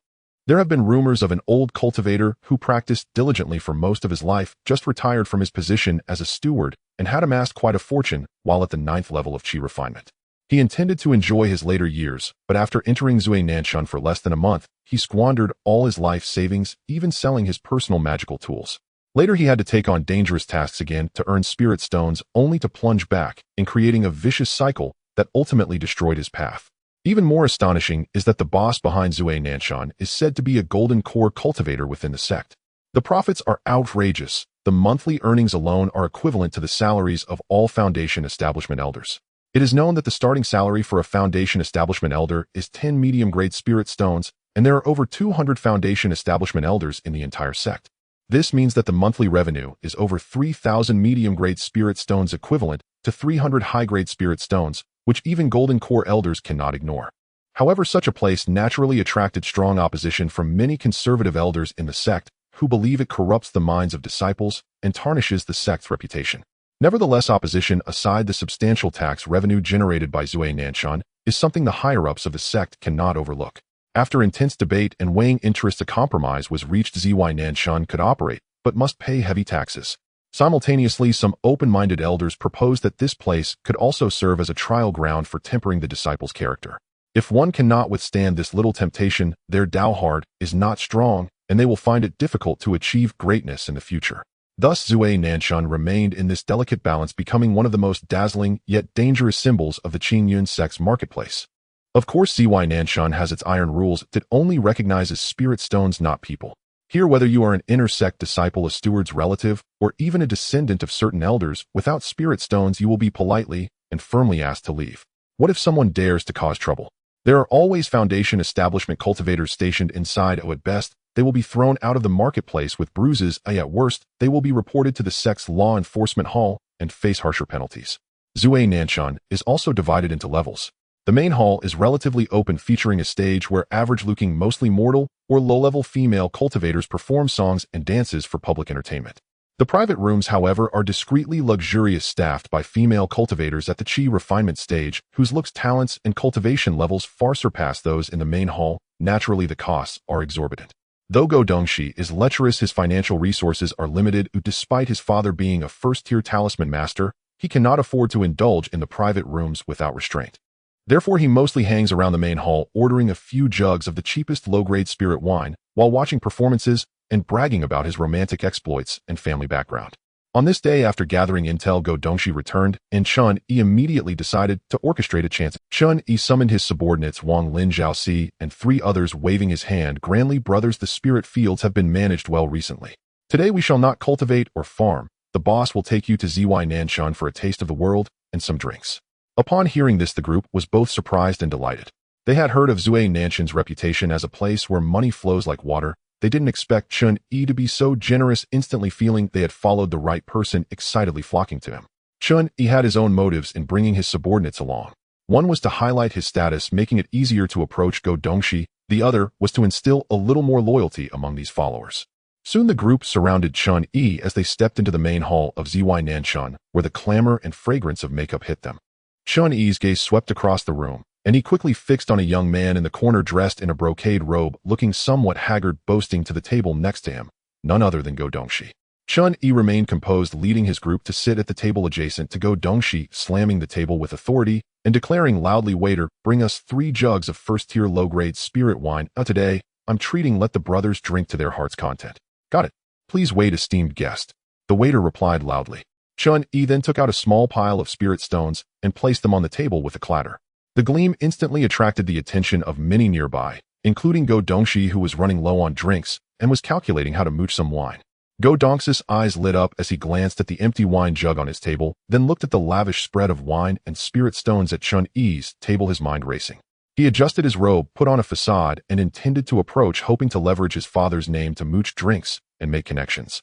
There have been rumors of an old cultivator who practiced diligently for most of his life, just retired from his position as a steward, and had amassed quite a fortune while at the 9th level of Qi refinement. He intended to enjoy his later years, but after entering Zui Nanshan for less than a month, he squandered all his life savings, even selling his personal magical tools. Later he had to take on dangerous tasks again to earn spirit stones, only to plunge back in creating a vicious cycle that ultimately destroyed his path. Even more astonishing is that the boss behind Zui Nanshan is said to be a golden core cultivator within the sect. The profits are outrageous. The monthly earnings alone are equivalent to the salaries of all foundation establishment elders. It is known that the starting salary for a foundation establishment elder is 10 medium-grade spirit stones, and there are over 200 foundation establishment elders in the entire sect. This means that the monthly revenue is over 3,000 medium-grade spirit stones, equivalent to 300 high-grade spirit stones, which even golden core elders cannot ignore. However, such a place naturally attracted strong opposition from many conservative elders in the sect, who believe it corrupts the minds of disciples and tarnishes the sect's reputation. Nevertheless, opposition aside, the substantial tax revenue generated by Zui Nanshan is something the higher-ups of the sect cannot overlook. After intense debate and weighing interests, a compromise was reached. Zy Nanshan could operate, but must pay heavy taxes. Simultaneously, some open-minded elders proposed that this place could also serve as a trial ground for tempering the disciples' character. If one cannot withstand this little temptation, their Dao heart is not strong, and they will find it difficult to achieve greatness in the future. Thus, Zui Nanshan remained in this delicate balance, becoming one of the most dazzling yet dangerous symbols of the Qingyun sect's marketplace. Of course, Zui Nanshan has its iron rules that only recognizes spirit stones, not people. Here, whether you are an inner sect disciple, a steward's relative, or even a descendant of certain elders, without spirit stones you will be politely and firmly asked to leave. What if someone dares to cause trouble? There are always Foundation establishment cultivators stationed inside, or at best, they will be thrown out of the marketplace with bruises, at worst, they will be reported to the sect's law enforcement hall and face harsher penalties. Zui Nanshan is also divided into levels. The main hall is relatively open, featuring a stage where average-looking, mostly mortal or low-level female cultivators perform songs and dances for public entertainment. The private rooms, however, are discreetly luxurious, staffed by female cultivators at the Qi refinement stage, whose looks, talents, and cultivation levels far surpass those in the main hall. Naturally, the costs are exorbitant. Though Go Dongxi is lecherous, his financial resources are limited. Despite his father being a first-tier talisman master, he cannot afford to indulge in the private rooms without restraint. Therefore, he mostly hangs around the main hall, ordering a few jugs of the cheapest low-grade spirit wine while watching performances and bragging about his romantic exploits and family background. On this day, after gathering intel, Go Dongxi returned, and Chen Yi immediately decided to orchestrate a chance. Chen Yi summoned his subordinates Wang Lin Zhaoxi and 3 others, waving his hand grandly. Brothers, the spirit fields have been managed well recently. Today we shall not cultivate or farm. The boss will take you to Zui Nanshan for a taste of the world and some drinks. Upon hearing this, the group was both surprised and delighted. They had heard of Zui Nanshan's reputation as a place where money flows like water. They didn't expect Chen Yi to be so generous, instantly feeling they had followed the right person, excitedly flocking to him. Chen Yi had his own motives in bringing his subordinates along. One was to highlight his status, making it easier to approach Go Dongxi. The other was to instill a little more loyalty among these followers. Soon the group surrounded Chen Yi as they stepped into the main hall of Zui Nanshan, where the clamor and fragrance of makeup hit them. Chen Yi's gaze swept across the room, and he quickly fixed on a young man in the corner dressed in a brocade robe, looking somewhat haggard, boasting to the table next to him, none other than Go Dongxi. Chen Yi remained composed, leading his group to sit at the table adjacent to Go Dongxi, slamming the table with authority and declaring loudly, "Waiter, bring us 3 jugs of first-tier low-grade spirit wine. Today, I'm treating, let the brothers drink to their heart's content." "Got it. Please wait, esteemed guest," the waiter replied loudly. Chen Yi then took out a small pile of spirit stones and placed them on the table with a clatter. The gleam instantly attracted the attention of many nearby, including Go Dongxi, who was running low on drinks and was calculating how to mooch some wine. Go Dongxi's eyes lit up as he glanced at the empty wine jug on his table, then looked at the lavish spread of wine and spirit stones at Chen Yi's table, his mind racing. He adjusted his robe, put on a facade, and intended to approach, hoping to leverage his father's name to mooch drinks and make connections.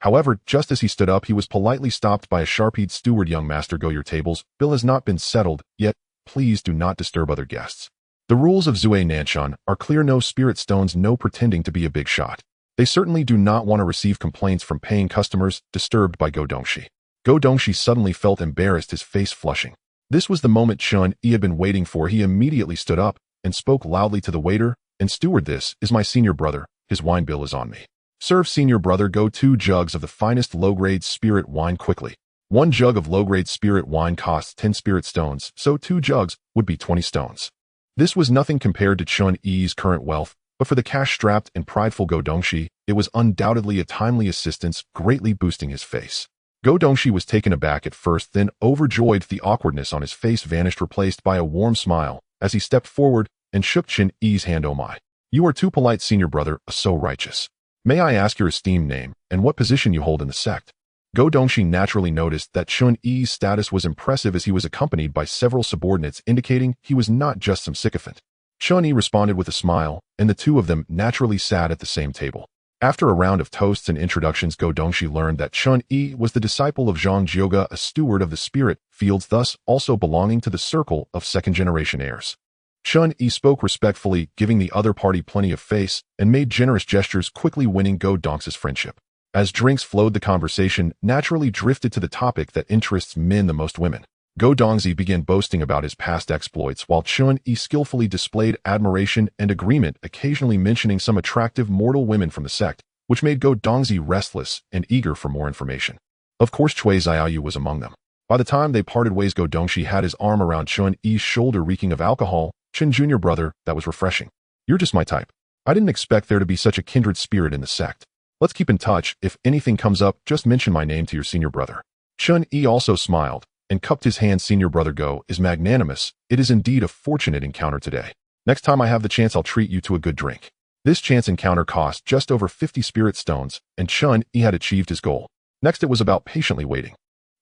However, just as he stood up, he was politely stopped by a sharp-eyed steward. "Young master, go, your table's bill has not been settled yet. Please do not disturb other guests." The rules of Zui Nanshan are clear: no spirit stones, no pretending to be a big shot. They certainly do not want to receive complaints from paying customers. Disturbed by Go Dongxi. Go Dongxi suddenly felt embarrassed, his face flushing. This was the moment Chen Yi had been waiting for. He immediately stood up and spoke loudly to the waiter and steward. "This is my senior brother. His wine bill is on me." "Serve, senior brother. Go 2 jugs of the finest low-grade spirit wine quickly." 1 jug of low-grade spirit wine costs 10 spirit stones, so 2 jugs would be 20 stones. This was nothing compared to Chen Yi's current wealth, but for the cash-strapped and prideful Go Dongxi, it was undoubtedly a timely assistance, greatly boosting his face. Go Dongxi was taken aback at first, then overjoyed. The awkwardness on his face vanished, replaced by a warm smile, as he stepped forward and shook Chen Yi's hand. "Oh my, you are too polite, senior brother, so righteous. May I ask your esteemed name and what position you hold in the sect?" Go Dongxi naturally noticed that Chen Yi's status was impressive, as he was accompanied by several subordinates, indicating he was not just some sycophant. Chen Yi responded with a smile, and the 2 of them naturally sat at the same table. After a round of toasts and introductions, Go Dongxi learned that Chen Yi was the disciple of Zhang Jioga, a steward of the spirit fields, thus also belonging to the circle of second-generation heirs. Chen Yi spoke respectfully, giving the other party plenty of face, and made generous gestures, quickly winning Go Dongxi's friendship. As drinks flowed, the conversation naturally drifted to the topic that interests men the most, women. Go Dongxi began boasting about his past exploits, while Chen Yi skillfully displayed admiration and agreement, occasionally mentioning some attractive mortal women from the sect, which made Go Dongxi restless and eager for more information. Of course, Cui Xiaoyu was among them. By the time they parted ways, Go Dongxi had his arm around Chen Yi's shoulder, reeking of alcohol. "Chen Jr. brother, that was refreshing. You're just my type. I didn't expect there to be such a kindred spirit in the sect. Let's keep in touch. If anything comes up, just mention my name to your senior brother. Chen Yi also smiled and cupped his hand. Senior brother Go is magnanimous. It is indeed a fortunate encounter today. Next time I have the chance, I'll treat you to a good drink. This chance encounter cost just over 50 spirit stones, and Chen Yi had achieved his goal. Next, it was about patiently waiting.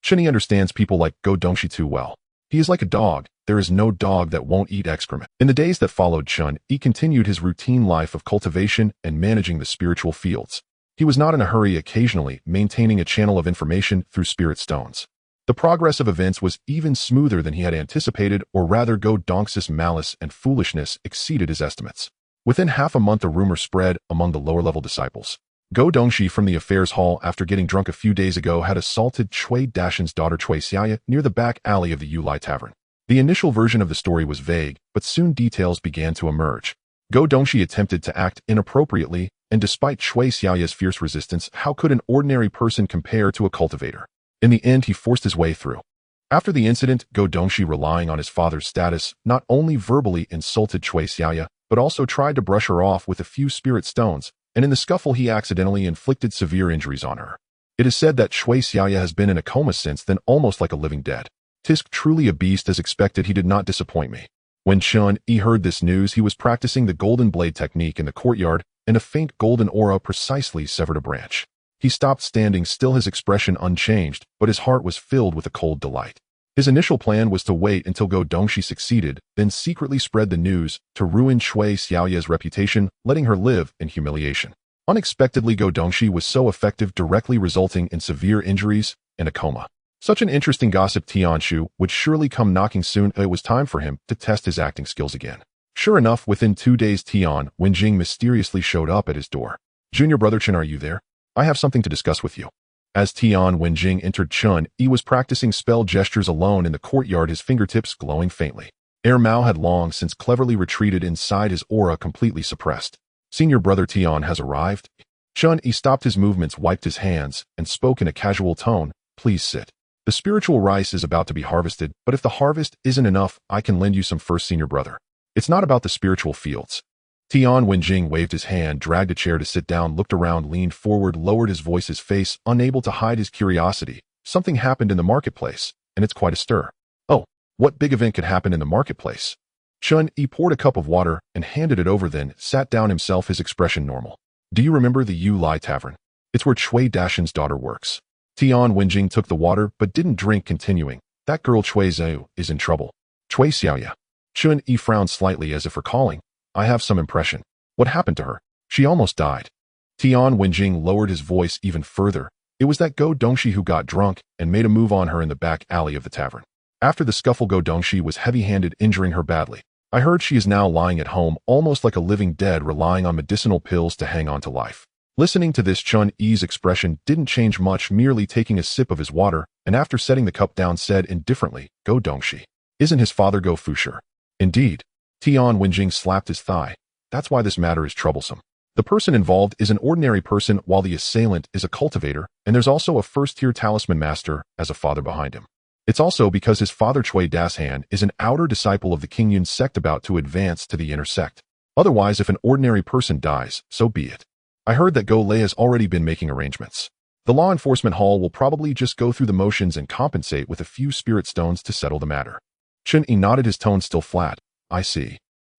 Chen Yi understands people like Go Dongxi too well. He is like a dog. There is no dog that won't eat excrement. In the days that followed, Chen Yi continued his routine life of cultivation and managing the spiritual fields. He was not in a hurry, occasionally maintaining a channel of information through spirit stones. The progress of events was even smoother than he had anticipated, or rather Go Dongxi's malice and foolishness exceeded his estimates. Within half a month, a rumor spread among the lower-level disciples. Go Dongxi from the affairs hall, after getting drunk a few days ago, had assaulted Cui Dashan's daughter Cui Xiaoya near the back alley of the Yulai Tavern. The initial version of the story was vague, but soon details began to emerge. Go Dongxi attempted to act inappropriately, and despite Cui Xiaoya's fierce resistance, how could an ordinary person compare to a cultivator? In the end, he forced his way through. After the incident, Go Dongxi, relying on his father's status, not only verbally insulted Cui Xiaoya, but also tried to brush her off with a few spirit stones, and in the scuffle he accidentally inflicted severe injuries on her. It is said that Cui Xiaoya has been in a coma since then, almost like a living dead. Tisk, truly a beast. As expected, he did not disappoint me. When Chen Yi heard this news, he was practicing the golden blade technique in the courtyard, and a faint golden aura precisely severed a branch. He stopped standing still, his expression unchanged, but his heart was filled with a cold delight. His initial plan was to wait until Go Dongxi succeeded, then secretly spread the news to ruin Cui Xiaoya's reputation, letting her live in humiliation. Unexpectedly, Go Dongxi was so effective, directly resulting in severe injuries and a coma. Such an interesting gossip. Tianshu would surely come knocking soon. It was time for him to test his acting skills again. Sure enough, within 2 days, Tian Wenjing mysteriously showed up at his door. Junior brother Chen, are you there? I have something to discuss with you. As Tian Wenjing entered, Chen Yi was practicing spell gestures alone in the courtyard, his fingertips glowing faintly. Air Mao had long since cleverly retreated inside, his aura completely suppressed. Senior brother Tian has arrived. Chen Yi stopped his movements, wiped his hands, and spoke in a casual tone. Please sit. The spiritual rice is about to be harvested, but if the harvest isn't enough, I can lend you some first, senior brother. It's not about the spiritual fields. Tian Wenjing waved his hand, dragged a chair to sit down, looked around, leaned forward, lowered his voice, his face unable to hide his curiosity. Something happened in the marketplace, and it's quite a stir. Oh, what big event could happen in the marketplace? Chen Yi poured a cup of water and handed it over, then sat down himself, his expression normal. Do you remember the Yulai Tavern? It's where Cui Dashan's daughter works. Tian Wenjing took the water but didn't drink, continuing. That girl Cui Zhou is in trouble. Cui Xiaoya. Chen Yi frowned slightly, as if recalling. I have some impression. What happened to her? She almost died. Tian Wenjing lowered his voice even further. It was that Go Dongxi who got drunk and made a move on her in the back alley of the tavern. After the scuffle, Go Dongxi was heavy-handed, injuring her badly. I heard she is now lying at home, almost like a living dead, relying on medicinal pills to hang on to life. Listening to this, Chen Yi's expression didn't change much, merely taking a sip of his water, and after setting the cup down, said indifferently, Go Dongxi. Isn't his father Go Fusher? Indeed. Tian Wenjing slapped his thigh. That's why this matter is troublesome. The person involved is an ordinary person, while the assailant is a cultivator, and there's also a first-tier talisman master as a father behind him. It's also because his father Cui Dashan is an outer disciple of the Qingyun sect about to advance to the inner sect. Otherwise, if an ordinary person dies, so be it. I heard that Go Lei has already been making arrangements. The law enforcement hall will probably just go through the motions and compensate with a few spirit stones to settle the matter. Chen Yi nodded, his tone still flat. I see.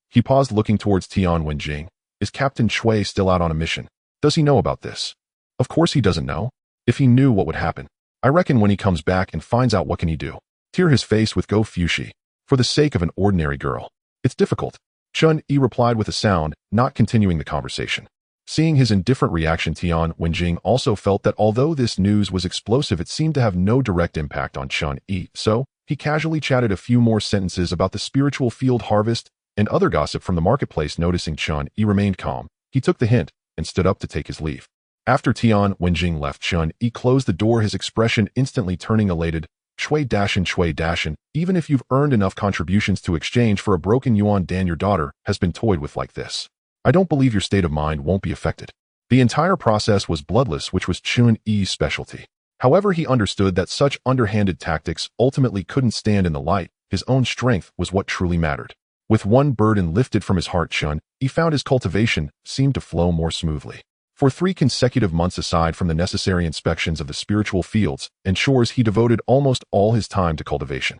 He paused, looking towards Tian Wenjing. Is Captain Cui still out on a mission? Does he know about this? Of course he doesn't know. If he knew, what would happen? I reckon when he comes back and finds out, what can he do? Tear his face with Go Fushi. For the sake of an ordinary girl. It's difficult. Chen Yi replied with a sound, not continuing the conversation. Seeing his indifferent reaction, Tian Wenjing also felt that although this news was explosive, it seemed to have no direct impact on Chen Yi, so he casually chatted a few more sentences about the spiritual field harvest and other gossip from the marketplace. Noticing Chen Yi remained calm, he took the hint and stood up to take his leave. After Tian Wenjing left, Chen Yi closed the door, his expression instantly turning elated. Cui Dashan, even if you've earned enough contributions to exchange for a broken yuan dan, your daughter has been toyed with like this. I don't believe your state of mind won't be affected. The entire process was bloodless, which was Chen Yi's specialty. However, he understood that such underhanded tactics ultimately couldn't stand in the light. His own strength was what truly mattered. With one burden lifted from his heart, Chen Yi found his cultivation seemed to flow more smoothly. For 3 consecutive months aside from the necessary inspections of the spiritual fields and shores, he devoted almost all his time to cultivation.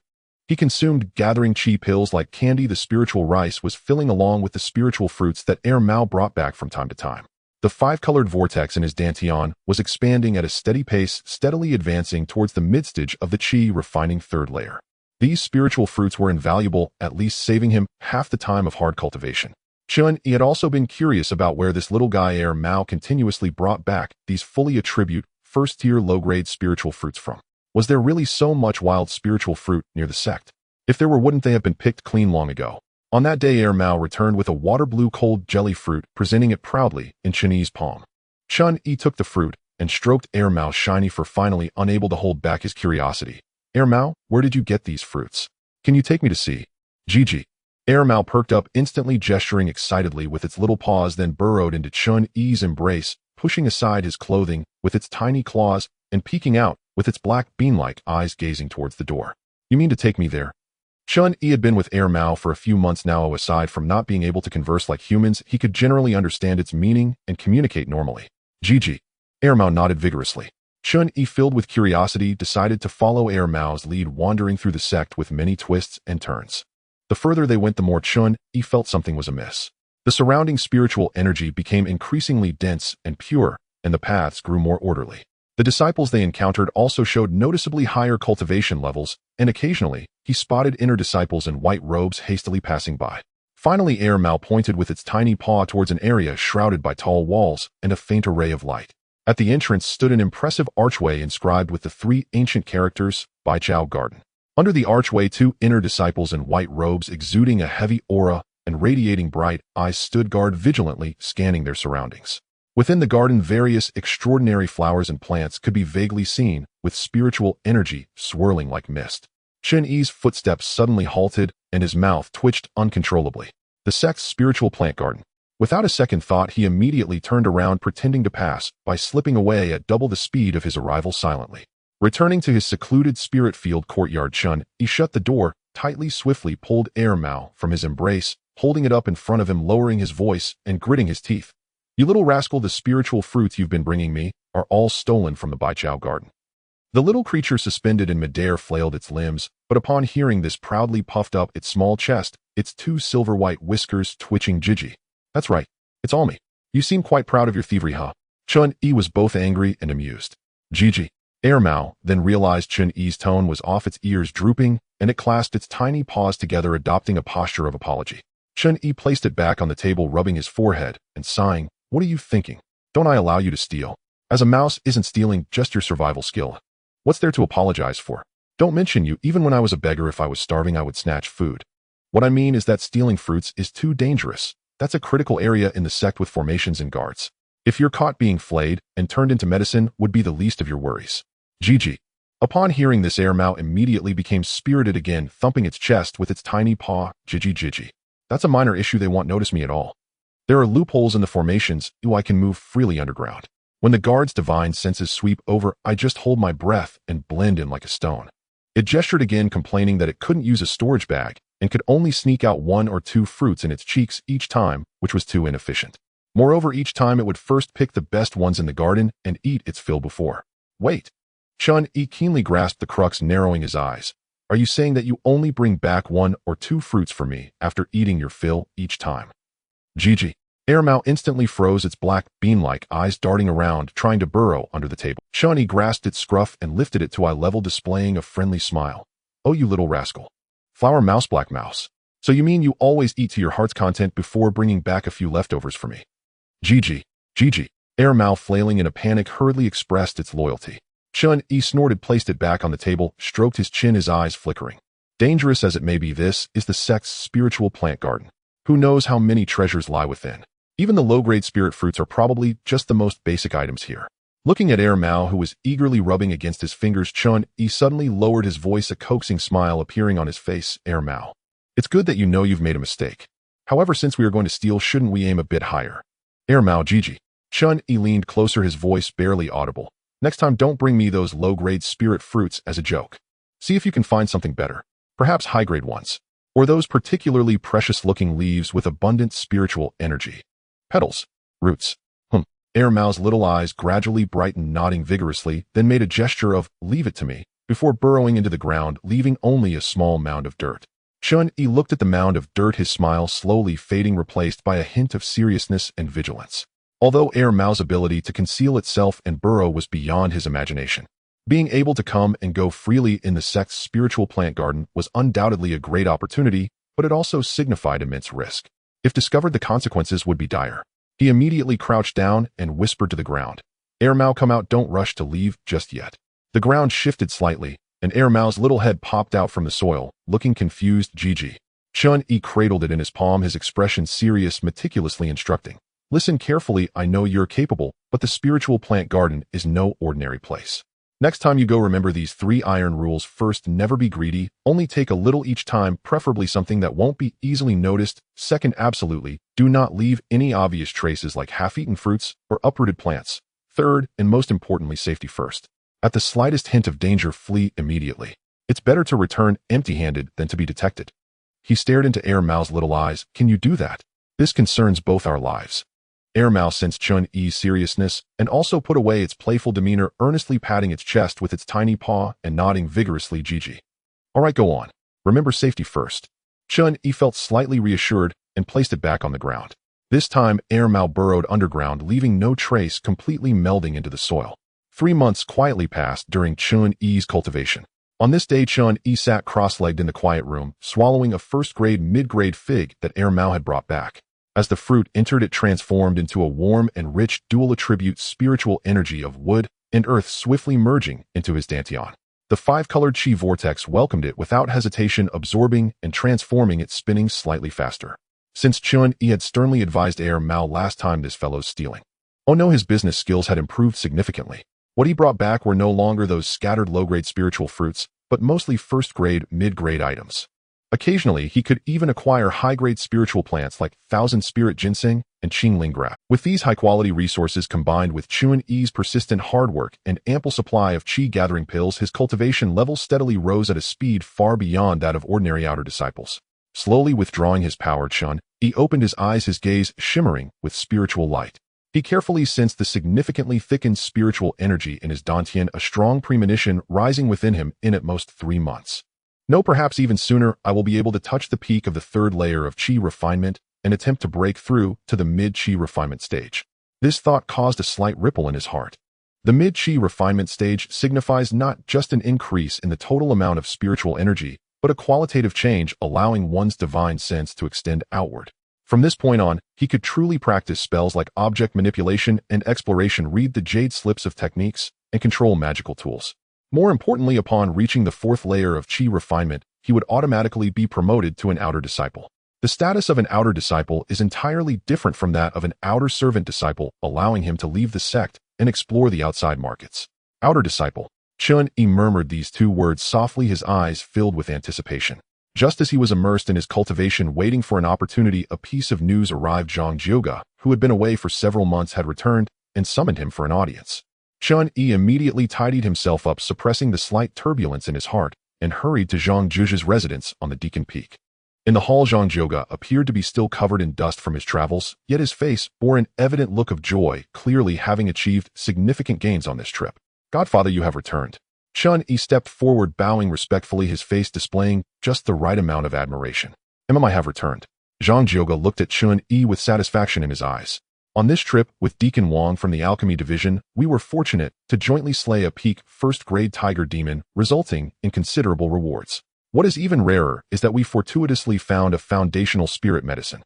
He consumed gathering chi pills like candy. The spiritual rice was filling along with the spiritual fruits that Mao brought back from time to time. The 5-colored vortex in his dantian was expanding at a steady pace, steadily advancing towards the midstage of the chi refining 3rd layer. These spiritual fruits were invaluable, at least saving him half the time of hard cultivation. Chen Yi had also been curious about where this little guy Mao continuously brought back these fully attribute, first-tier low-grade spiritual fruits from. Was there really so much wild spiritual fruit near the sect? If there were, wouldn't they have been picked clean long ago? On that day, Mao returned with a water-blue cold jelly fruit, presenting it proudly in Chen Yi's palm. Chen Yi took the fruit and stroked Mao's shiny fur, finally unable to hold back his curiosity. Mao, where did you get these fruits? Can you take me to see? Gigi. Mao perked up, instantly gesturing excitedly with its little paws, then burrowed into Chen Yi's embrace, pushing aside his clothing with its tiny claws and peeking out with its black bean-like eyes gazing towards the door. You mean to take me there? Chen Yi had been with Mao for a few months now. Aside from not being able to converse like humans, he could generally understand its meaning and communicate normally. Gigi. Mao nodded vigorously. Chen Yi, filled with curiosity, decided to follow Mao's lead, wandering through the sect with many twists and turns. The further they went, the more Chen Yi felt something was amiss. The surrounding spiritual energy became increasingly dense and pure, and the paths grew more orderly. The disciples they encountered also showed noticeably higher cultivation levels, and occasionally, he spotted inner disciples in white robes hastily passing by. Finally, Mao pointed with its tiny paw towards an area shrouded by tall walls and a faint array of light. At the entrance stood an impressive archway inscribed with the 3 ancient characters, Baijiao Garden. Under the archway, 2 inner disciples in white robes exuding a heavy aura and radiating bright eyes stood guard, vigilantly scanning their surroundings. Within the garden, various extraordinary flowers and plants could be vaguely seen, with spiritual energy swirling like mist. Chen Yi's footsteps suddenly halted, and his mouth twitched uncontrollably. The sect's spiritual plant garden. Without a second thought, he immediately turned around, pretending to pass by slipping away at double the speed of his arrival silently. Returning to his secluded spirit field courtyard, Chen Yi shut the door tightly, swiftly pulled Mao from his embrace, holding it up in front of him, lowering his voice and gritting his teeth. You little rascal, the spiritual fruits you've been bringing me are all stolen from the Baijiao Garden. The little creature suspended in midair flailed its limbs, but upon hearing this proudly puffed up its small chest, its 2 silver-white whiskers twitching. Gigi. That's right. It's all me. You seem quite proud of your thievery, huh? Chen Yi was both angry and amused. Gigi. Mao then realized Chen Yi's tone was off, its ears drooping, and it clasped its tiny paws together, adopting a posture of apology. Chen Yi placed it back on the table, rubbing his forehead and sighing. What are you thinking? Don't I allow you to steal? As a mouse isn't stealing just your survival skill. What's there to apologize for? Don't mention you. Even when I was a beggar, if I was starving, I would snatch food. What I mean is that stealing fruits is too dangerous. That's a critical area in the sect with formations and guards. If you're caught being flayed and turned into medicine, would be the least of your worries. Gigi. Upon hearing this, Mao immediately became spirited again, thumping its chest with its tiny paw. Gigi. That's a minor issue. They won't notice me at all. There are loopholes in the formations, I can move freely underground. When the guard's divine senses sweep over, I just hold my breath and blend in like a stone. It gestured again, complaining that it couldn't use a storage bag and could only sneak out 1 or 2 fruits in its cheeks each time, which was too inefficient. Moreover, each time it would first pick the best ones in the garden and eat its fill before. Wait. Chen Yi keenly grasped the crux, narrowing his eyes. Are you saying that you only bring back 1 or 2 fruits for me after eating your fill each time? Gigi. Mao instantly froze, its black, bean-like eyes darting around, trying to burrow under the table. Chen Yi grasped its scruff and lifted it to eye level, displaying a friendly smile. Oh, you little rascal. Flower mouse, black mouse. So you mean you always eat to your heart's content before bringing back a few leftovers for me? Gigi. Mao, flailing in a panic, hurriedly expressed its loyalty. Chen Yi snorted, placed it back on the table, stroked his chin, his eyes flickering. Dangerous as it may be, this is the sect's spiritual plant garden. Who knows how many treasures lie within? Even the low-grade spirit fruits are probably just the most basic items here. Looking at Mao, who was eagerly rubbing against his fingers, Chen Yi suddenly lowered his voice, a coaxing smile appearing on his face. Mao. It's good that you know you've made a mistake. However, since we are going to steal, shouldn't we aim a bit higher? Mao. Gigi. Chen Yi leaned closer, his voice barely audible. Next time, don't bring me those low-grade spirit fruits as a joke. See if you can find something better. Perhaps high-grade ones. Or those particularly precious-looking leaves with abundant spiritual energy. Petals. Roots. Mao's little eyes gradually brightened, nodding vigorously, then made a gesture of, "Leave it to me," before burrowing into the ground, leaving only a small mound of dirt. Chen Yi looked at the mound of dirt, his smile slowly fading, replaced by a hint of seriousness and vigilance. Although Mao's ability to conceal itself and burrow was beyond his imagination, being able to come and go freely in the sect's spiritual plant garden was undoubtedly a great opportunity, but it also signified immense risk. If discovered, the consequences would be dire. He immediately crouched down and whispered to the ground, Mao, come out, don't rush to leave just yet." The ground shifted slightly, and Mao's little head popped out from the soil, looking confused. Gigi. Chen Yi cradled it in his palm, his expression serious, meticulously instructing, "Listen carefully, I know you're capable, but the spiritual plant garden is no ordinary place. Next time you go, remember these 3 iron rules. First, never be greedy, only take a little each time, preferably something that won't be easily noticed. Second, absolutely, do not leave any obvious traces like half-eaten fruits or uprooted plants. Third, and most importantly, safety first. At the slightest hint of danger, flee immediately. It's better to return empty-handed than to be detected." He stared into Mao's little eyes. "Can you do that? This concerns both our lives." Mao sensed Chen Yi's seriousness and also put away its playful demeanor, earnestly patting its chest with its tiny paw and nodding vigorously. Gigi. "All right, go on. Remember safety first." Chen Yi felt slightly reassured and placed it back on the ground. This time, Mao burrowed underground, leaving no trace, completely melding into the soil. 3 months quietly passed during Chen Yi's cultivation. On this day, Chen Yi sat cross-legged in the quiet room, swallowing a first-grade, mid-grade fig that Mao had brought back. As the fruit entered, it transformed into a warm and rich dual-attribute spiritual energy of wood and earth, swiftly merging into his dantian. The 5-colored chi vortex welcomed it without hesitation, absorbing and transforming it, spinning slightly faster. Since Chen Yi had sternly advised Mao last time this fellow's stealing, oh no, his business skills had improved significantly. What he brought back were no longer those scattered low-grade spiritual fruits, but mostly first-grade, mid-grade items. Occasionally, he could even acquire high-grade spiritual plants like Thousand Spirit Ginseng and Qingling grass. With these high-quality resources combined with Chen Yi's persistent hard work and ample supply of chi-gathering pills, his cultivation level steadily rose at a speed far beyond that of ordinary outer disciples. Slowly withdrawing his power, Chen Yi opened his eyes, his gaze shimmering with spiritual light. He carefully sensed the significantly thickened spiritual energy in his dantian, a strong premonition rising within him. In at most 3 months. No, perhaps even sooner, I will be able to touch the peak of the 3rd layer of chi refinement and attempt to break through to the mid-chi refinement stage. This thought caused a slight ripple in his heart. The mid-chi refinement stage signifies not just an increase in the total amount of spiritual energy, but a qualitative change, allowing one's divine sense to extend outward. From this point on, he could truly practice spells like object manipulation and exploration, read the jade slips of techniques, and control magical tools. More importantly, upon reaching the 4th layer of chi refinement, he would automatically be promoted to an outer disciple. The status of an outer disciple is entirely different from that of an outer servant disciple, allowing him to leave the sect and explore the outside markets. Outer disciple. Chen Yi murmured these 2 words softly, his eyes filled with anticipation. Just as he was immersed in his cultivation, waiting for an opportunity, a piece of news arrived. Zhang Jiuge, who had been away for several months, had returned and summoned him for an audience. Chen Yi immediately tidied himself up, suppressing the slight turbulence in his heart, and hurried to Zhang Jiuge's residence on the Deacon Peak. In the hall, Zhang Jiuge appeared to be still covered in dust from his travels, yet his face bore an evident look of joy, clearly having achieved significant gains on this trip. "Godfather, you have returned." Chen Yi stepped forward, bowing respectfully, his face displaying just the right amount of admiration. "I have returned." Zhang Jiuge looked at Chen Yi with satisfaction in his eyes. "On this trip, with Deacon Wang from the Alchemy Division, we were fortunate to jointly slay a peak 1st-grade tiger demon, resulting in considerable rewards. What is even rarer is that we fortuitously found a foundational spirit medicine."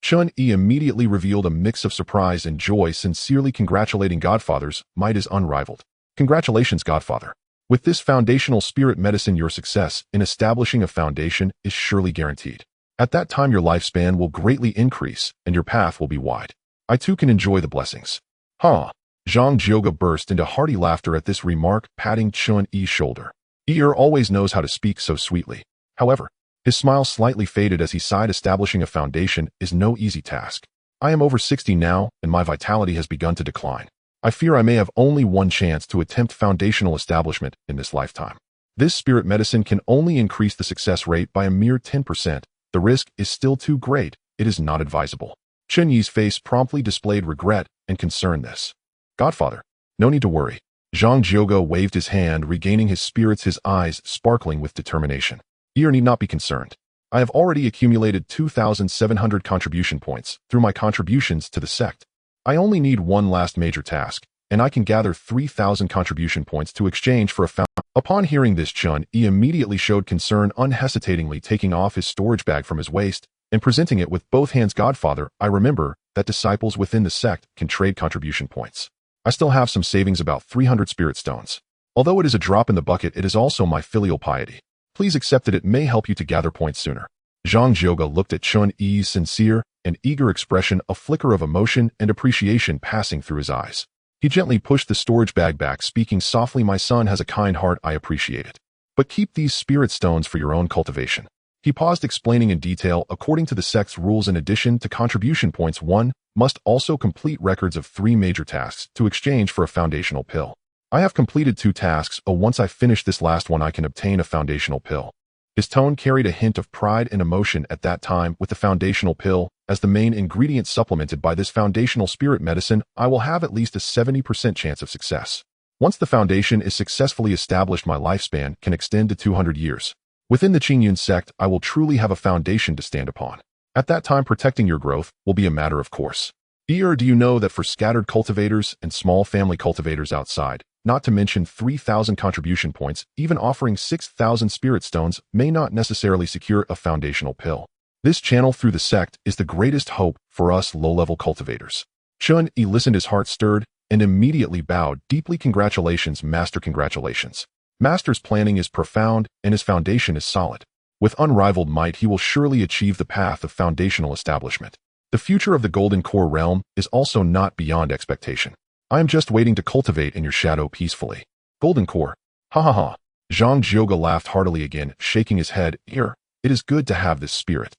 Chen Yi immediately revealed a mix of surprise and joy, sincerely congratulating Godfather's might is unrivaled. "Congratulations, Godfather. With this foundational spirit medicine, your success in establishing a foundation is surely guaranteed. At that time, your lifespan will greatly increase and your path will be wide. I too can enjoy the blessings." "Huh?" Zhang Jiuge burst into hearty laughter at this remark, patting Chen Yi's shoulder. "Yi always knows how to speak so sweetly." However, his smile slightly faded as he sighed. "Establishing a foundation is no easy task. I am over 60 now, and my vitality has begun to decline. I fear I may have only one chance to attempt foundational establishment in this lifetime. This spirit medicine can only increase the success rate by a mere 10%. The risk is still too great. It is not advisable." Chen Yi's face promptly displayed regret and concern this. Godfather, no need to worry. Zhang Jiuge waved his hand, regaining his spirits, his eyes sparkling with determination. You need not be concerned. I have already accumulated 2,700 contribution points through my contributions to the sect. I only need one last major task, and I can gather 3,000 contribution points to exchange for a fountain. Upon hearing this, Chen Yi immediately showed concern, unhesitatingly taking off his storage bag from his waist and presenting it with both hands. Godfather, I remember that disciples within the sect can trade contribution points. I still have some savings, about 300 spirit stones. Although it is a drop in the bucket, it is also my filial piety. Please accept that it may help you to gather points sooner. Zhang Jiuge looked at Chen Yi's sincere and eager expression, a flicker of emotion and appreciation passing through his eyes. He gently pushed the storage bag back, speaking softly, my son has a kind heart, I appreciate it. But keep these spirit stones for your own cultivation. He paused, explaining in detail, according to the sect's rules, in addition to contribution points, one must also complete records of 3 major tasks to exchange for a foundational pill. I have completed 2 tasks, once I finish this last one I can obtain a foundational pill. His tone carried a hint of pride and emotion at that time. With the foundational pill as the main ingredient supplemented by this foundational spirit medicine, I will have at least a 70% chance of success. Once the foundation is successfully established, my lifespan can extend to 200 years. Within the Qingyun sect, I will truly have a foundation to stand upon. At that time, protecting your growth will be a matter of course. Do you know that for scattered cultivators and small family cultivators outside, not to mention 3,000 contribution points, even offering 6,000 spirit stones may not necessarily secure a foundational pill. This channel through the sect is the greatest hope for us low-level cultivators. Chen Yi listened, his heart stirred, and immediately bowed deeply. Congratulations, Master, congratulations. Master's planning is profound and his foundation is solid. With unrivaled might, he will surely achieve the path of foundational establishment. The future of the Golden Core realm is also not beyond expectation. I am just waiting to cultivate in your shadow peacefully. Golden Core. Ha ha ha. Zhang Jiuge laughed heartily again, shaking his head. It is good to have this spirit.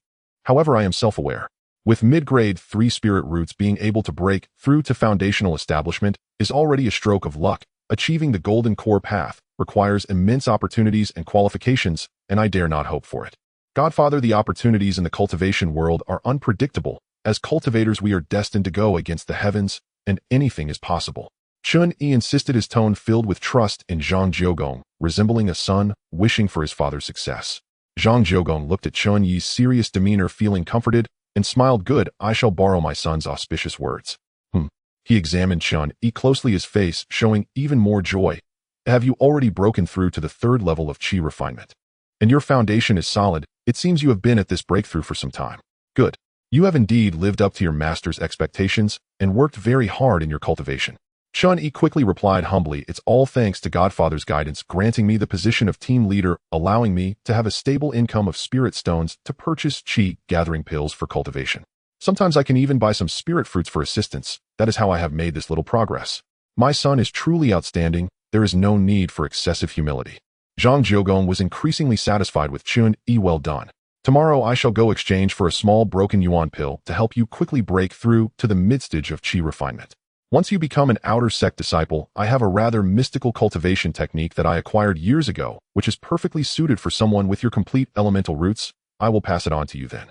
However, I am self-aware. With mid-grade 3 spirit roots, being able to break through to foundational establishment is already a stroke of luck. Achieving the Golden Core path requires immense opportunities and qualifications, and I dare not hope for it. Godfather, the opportunities in the cultivation world are unpredictable. As cultivators, we are destined to go against the heavens, and anything is possible. Chen Yi insisted, his tone filled with trust in Zhang Jiuge, resembling a son wishing for his father's success. Zhang Jiuge looked at Chen Yi's serious demeanor, feeling comforted, and smiled. Good, I shall borrow my son's auspicious words. He examined Chen Yi closely, his face showing even more joy. Have you already broken through to the 3rd level of Qi refinement? And your foundation is solid. It seems you have been at this breakthrough for some time. Good. You have indeed lived up to your master's expectations and worked very hard in your cultivation. Chen Yi quickly replied humbly, it's all thanks to Godfather's guidance, granting me the position of team leader, allowing me to have a stable income of spirit stones to purchase Qi gathering pills for cultivation. Sometimes I can even buy some spirit fruits for assistance. That is how I have made this little progress. My son is truly outstanding. There is no need for excessive humility. Zhang Jiuge was increasingly satisfied with Chen Yi. Well done. Tomorrow I shall go exchange for a small broken yuan pill to help you quickly break through to the mid-stage of Qi refinement. Once you become an outer sect disciple, I have a rather mystical cultivation technique that I acquired years ago, which is perfectly suited for someone with your complete elemental roots. I will pass it on to you then.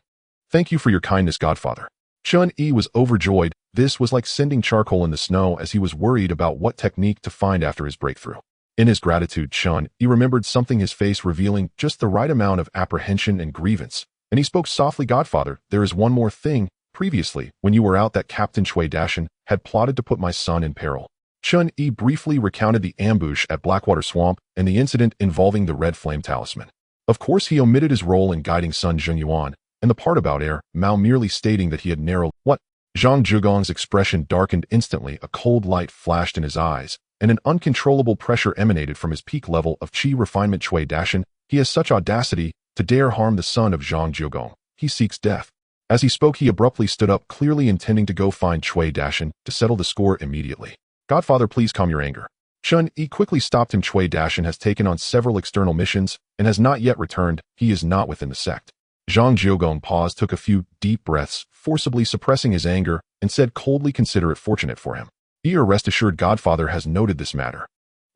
Thank you for your kindness, Godfather. Chen Yi was overjoyed. This was like sending charcoal in the snow, as he was worried about what technique to find after his breakthrough. In his gratitude, Chen Yi remembered something, his face revealing just the right amount of apprehension and grievance, and he spoke softly, Godfather, there is one more thing. Previously, when you were out, that Captain Cui Dashan had plotted to put my son in peril. Chen Yi briefly recounted the ambush at Blackwater Swamp and the incident involving the Red Flame Talisman. Of course, he omitted his role in guiding Sun Zhengyuan, and the part about Mao merely stating that he had narrowed. What? Zhang Jiuge's expression darkened instantly, a cold light flashed in his eyes, and an uncontrollable pressure emanated from his peak level of Qi refinement. Cui Dashan, he has such audacity to dare harm the son of Zhang Jiuge. He seeks death. As he spoke, he abruptly stood up, clearly intending to go find Cui Dashan to settle the score immediately. Godfather, please calm your anger. Chen Yi quickly stopped him. Cui Dashan has taken on several external missions and has not yet returned. He is not within the sect. Zhang Jiuge paused, took a few deep breaths, forcibly suppressing his anger, and said coldly, consider it fortunate for him. Rest assured, Godfather has noted this matter.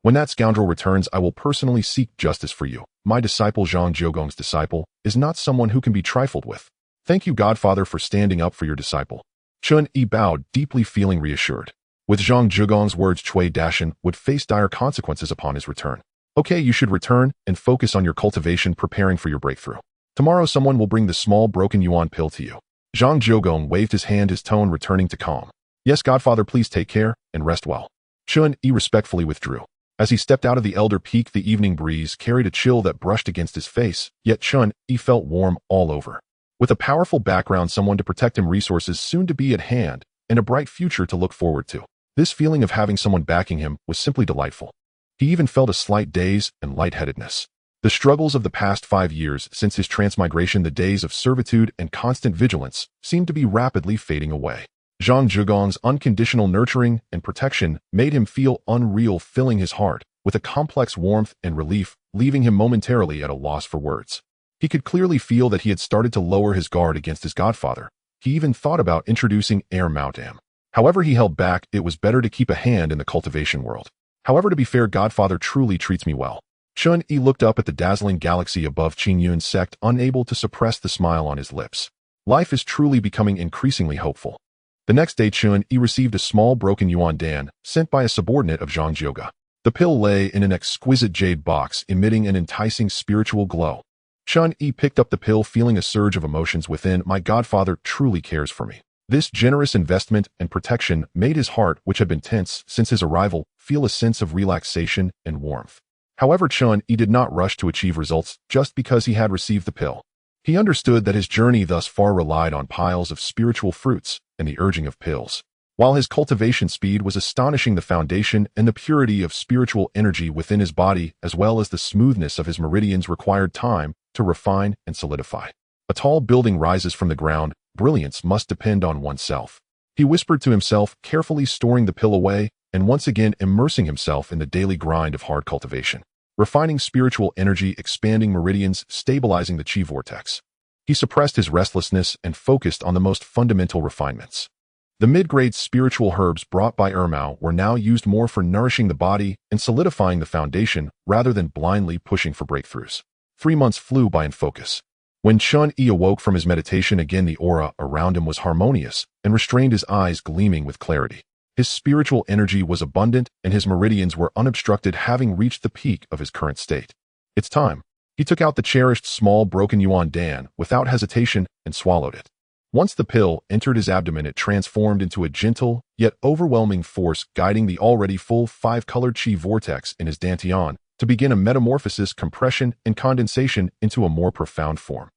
When that scoundrel returns, I will personally seek justice for you. My disciple, Zhang Jiuge's disciple, is not someone who can be trifled with. Thank you, Godfather, for standing up for your disciple. Chen Yi bowed, deeply feeling reassured. With Zhang Zhigong's words, Cui Dashan would face dire consequences upon his return. Okay, you should return and focus on your cultivation, preparing for your breakthrough. Tomorrow someone will bring the small broken yuan pill to you. Zhang Zhigong waved his hand, his tone returning to calm. Yes, Godfather, please take care and rest well. Chen Yi respectfully withdrew. As he stepped out of the elder peak, the evening breeze carried a chill that brushed against his face, yet Chen Yi felt warm all over. With a powerful background, someone to protect him, resources soon to be at hand, and a bright future to look forward to. This feeling of having someone backing him was simply delightful. He even felt a slight daze and lightheadedness. The struggles of the past 5 years since his transmigration, the days of servitude and constant vigilance, seemed to be rapidly fading away. Zhang Zhigong's unconditional nurturing and protection made him feel unreal, filling his heart with a complex warmth and relief, leaving him momentarily at a loss for words. He could clearly feel that he had started to lower his guard against his godfather. He even thought about introducing heir Mount Am. However, he held back. It was better to keep a hand in the cultivation world. However, to be fair, Godfather truly treats me well. Chen Yi looked up at the dazzling galaxy above Qing Yun's sect, unable to suppress the smile on his lips. Life is truly becoming increasingly hopeful. The next day, Chen Yi received a small broken yuan dan, sent by a subordinate of Zhang Zhioga. The pill lay in an exquisite jade box, emitting an enticing spiritual glow. Chen Yi picked up the pill, feeling a surge of emotions within. My godfather truly cares for me. This generous investment and protection made his heart, which had been tense since his arrival, feel a sense of relaxation and warmth. However, Chen Yi did not rush to achieve results just because he had received the pill. He understood that his journey thus far relied on piles of spiritual fruits and the urging of pills. While his cultivation speed was astonishing, the foundation and the purity of spiritual energy within his body, as well as the smoothness of his meridians, required time to refine and solidify. A tall building rises from the ground. Brilliance must depend on oneself. He whispered to himself, carefully storing the pill away and once again immersing himself in the daily grind of hard cultivation. Refining spiritual energy, expanding meridians, stabilizing the chi vortex. He suppressed his restlessness and focused on the most fundamental refinements. The mid-grade spiritual herbs brought by Ermao were now used more for nourishing the body and solidifying the foundation rather than blindly pushing for breakthroughs. 3 months flew by in focus. When Chen Yi awoke from his meditation again, the aura around him was harmonious and restrained, his eyes gleaming with clarity. His spiritual energy was abundant and his meridians were unobstructed, having reached the peak of his current state. It's time. He took out the cherished small broken yuan dan without hesitation and swallowed it. Once the pill entered his abdomen, it transformed into a gentle yet overwhelming force, guiding the already full 5-colored chi vortex in his dantian to begin a metamorphosis, compression, and condensation into a more profound form.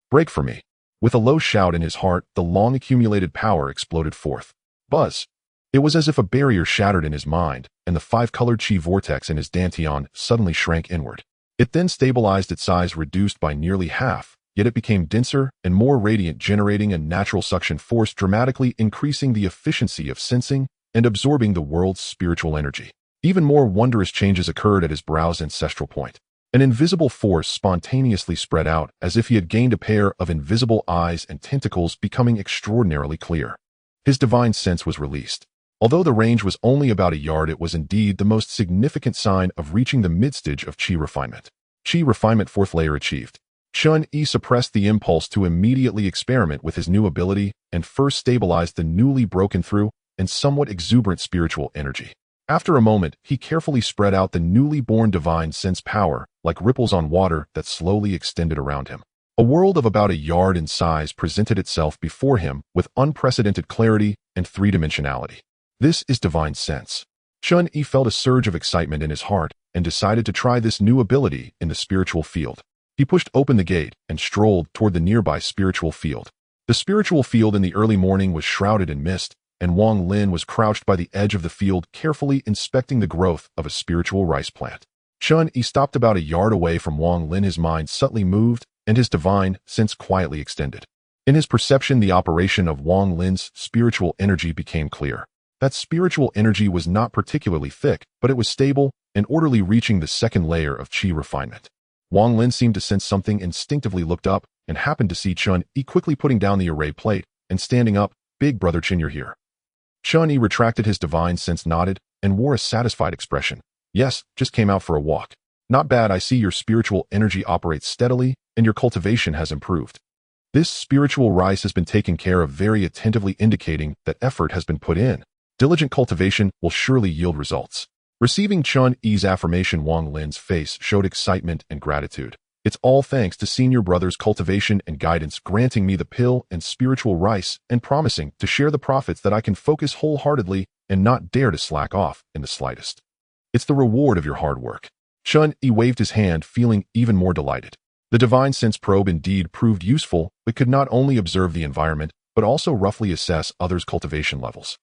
Break for me. With a low shout in his heart, the long-accumulated power exploded forth. Buzz. It was as if a barrier shattered in his mind, and the 5-colored chi vortex in his dantian suddenly shrank inward. It then stabilized, its size reduced by nearly half, yet it became denser and more radiant, generating a natural suction force, dramatically increasing the efficiency of sensing and absorbing the world's spiritual energy. Even more wondrous changes occurred at his brow's ancestral point. An invisible force spontaneously spread out, as if he had gained a pair of invisible eyes and tentacles, becoming extraordinarily clear. His divine sense was released. Although the range was only about a yard, it was indeed the most significant sign of reaching the mid-stage of chi refinement. Chi refinement, 4th layer achieved. Chen Yi suppressed the impulse to immediately experiment with his new ability and first stabilized the newly broken through and somewhat exuberant spiritual energy. After a moment, he carefully spread out the newly born divine sense power like ripples on water that slowly extended around him. A world of about a yard in size presented itself before him with unprecedented clarity and three-dimensionality. This is divine sense. Chen Yi felt a surge of excitement in his heart and decided to try this new ability in the spiritual field. He pushed open the gate and strolled toward the nearby spiritual field. The spiritual field in the early morning was shrouded in mist, and Wang Lin was crouched by the edge of the field, carefully inspecting the growth of a spiritual rice plant. Chen Yi stopped about a yard away from Wang Lin, his mind subtly moved and his divine sense quietly extended. In his perception, the operation of Wang Lin's spiritual energy became clear. That spiritual energy was not particularly thick, but it was stable and orderly, reaching the 2nd layer of chi refinement. Wang Lin seemed to sense something, instinctively looked up, and happened to see Chen Yi quickly putting down the array plate and standing up. Big brother Chen, you're here. Chen Yi retracted his divine sense, nodded, and wore a satisfied expression. Yes, just came out for a walk. Not bad. I see your spiritual energy operates steadily, and your cultivation has improved. This spiritual rice has been taken care of very attentively, indicating that effort has been put in. Diligent cultivation will surely yield results. Receiving Chen Yi's affirmation, Wang Lin's face showed excitement and gratitude. It's all thanks to senior brother's cultivation and guidance, granting me the pill and spiritual rice and promising to share the profits that I can focus wholeheartedly and not dare to slack off in the slightest. It's the reward of your hard work. Chen Yi waved his hand, feeling even more delighted. The divine sense probe indeed proved useful, but could not only observe the environment, but also roughly assess others' cultivation levels.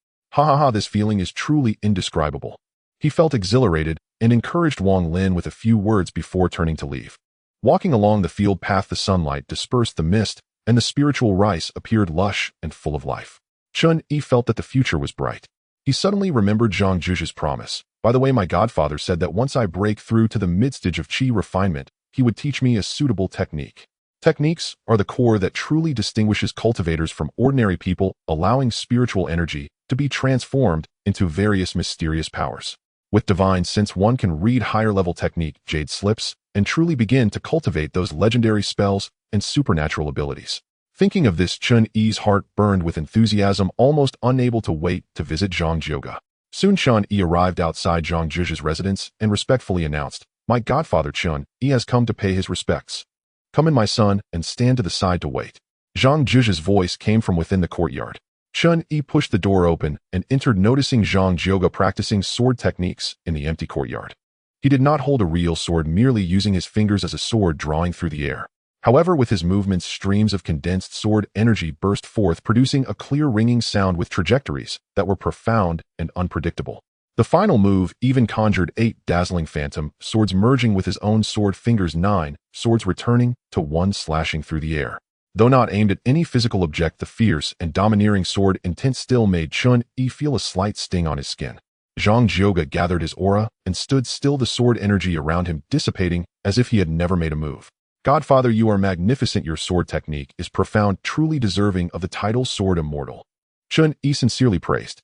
This feeling is truly indescribable. He felt exhilarated and encouraged Wang Lin with a few words before turning to leave. Walking along the field path, the sunlight dispersed the mist, and the spiritual rice appeared lush and full of life. Chen Yi felt that the future was bright. He suddenly remembered Zhang Zhuzh's promise. By the way, my godfather said that once I break through to the mid-stage of qi refinement, he would teach me a suitable technique. Techniques are the core that truly distinguishes cultivators from ordinary people, allowing spiritual energy to be transformed into various mysterious powers. With divine sense, one can read higher-level technique, jade slips, and truly begin to cultivate those legendary spells and supernatural abilities. Thinking of this, Chen Yi's heart burned with enthusiasm, almost unable to wait to visit Zhang Zhuge. Soon Chen Yi arrived outside Zhang Zhuzh's residence and respectfully announced, "My godfather Chen Yi has come to pay his respects. Come in, my son, and stand to the side to wait." Zhang Zhuzh's voice came from within the courtyard. Chen Yi pushed the door open and entered, noticing Zhang Zhuge practicing sword techniques in the empty courtyard. He did not hold a real sword, merely using his fingers as a sword, drawing through the air. However, with his movements, streams of condensed sword energy burst forth, producing a clear ringing sound with trajectories that were profound and unpredictable. The final move even conjured 8 dazzling phantom swords merging with his own sword fingers, 9 swords returning to 1, slashing through the air. Though not aimed at any physical object, the fierce and domineering sword intent still made Chen Yi feel a slight sting on his skin. Zhang Zhuge gathered his aura and stood still, the sword energy around him dissipating as if he had never made a move. "Godfather, you are magnificent. Your sword technique is profound, truly deserving of the title Sword Immortal." Chen Yi sincerely praised.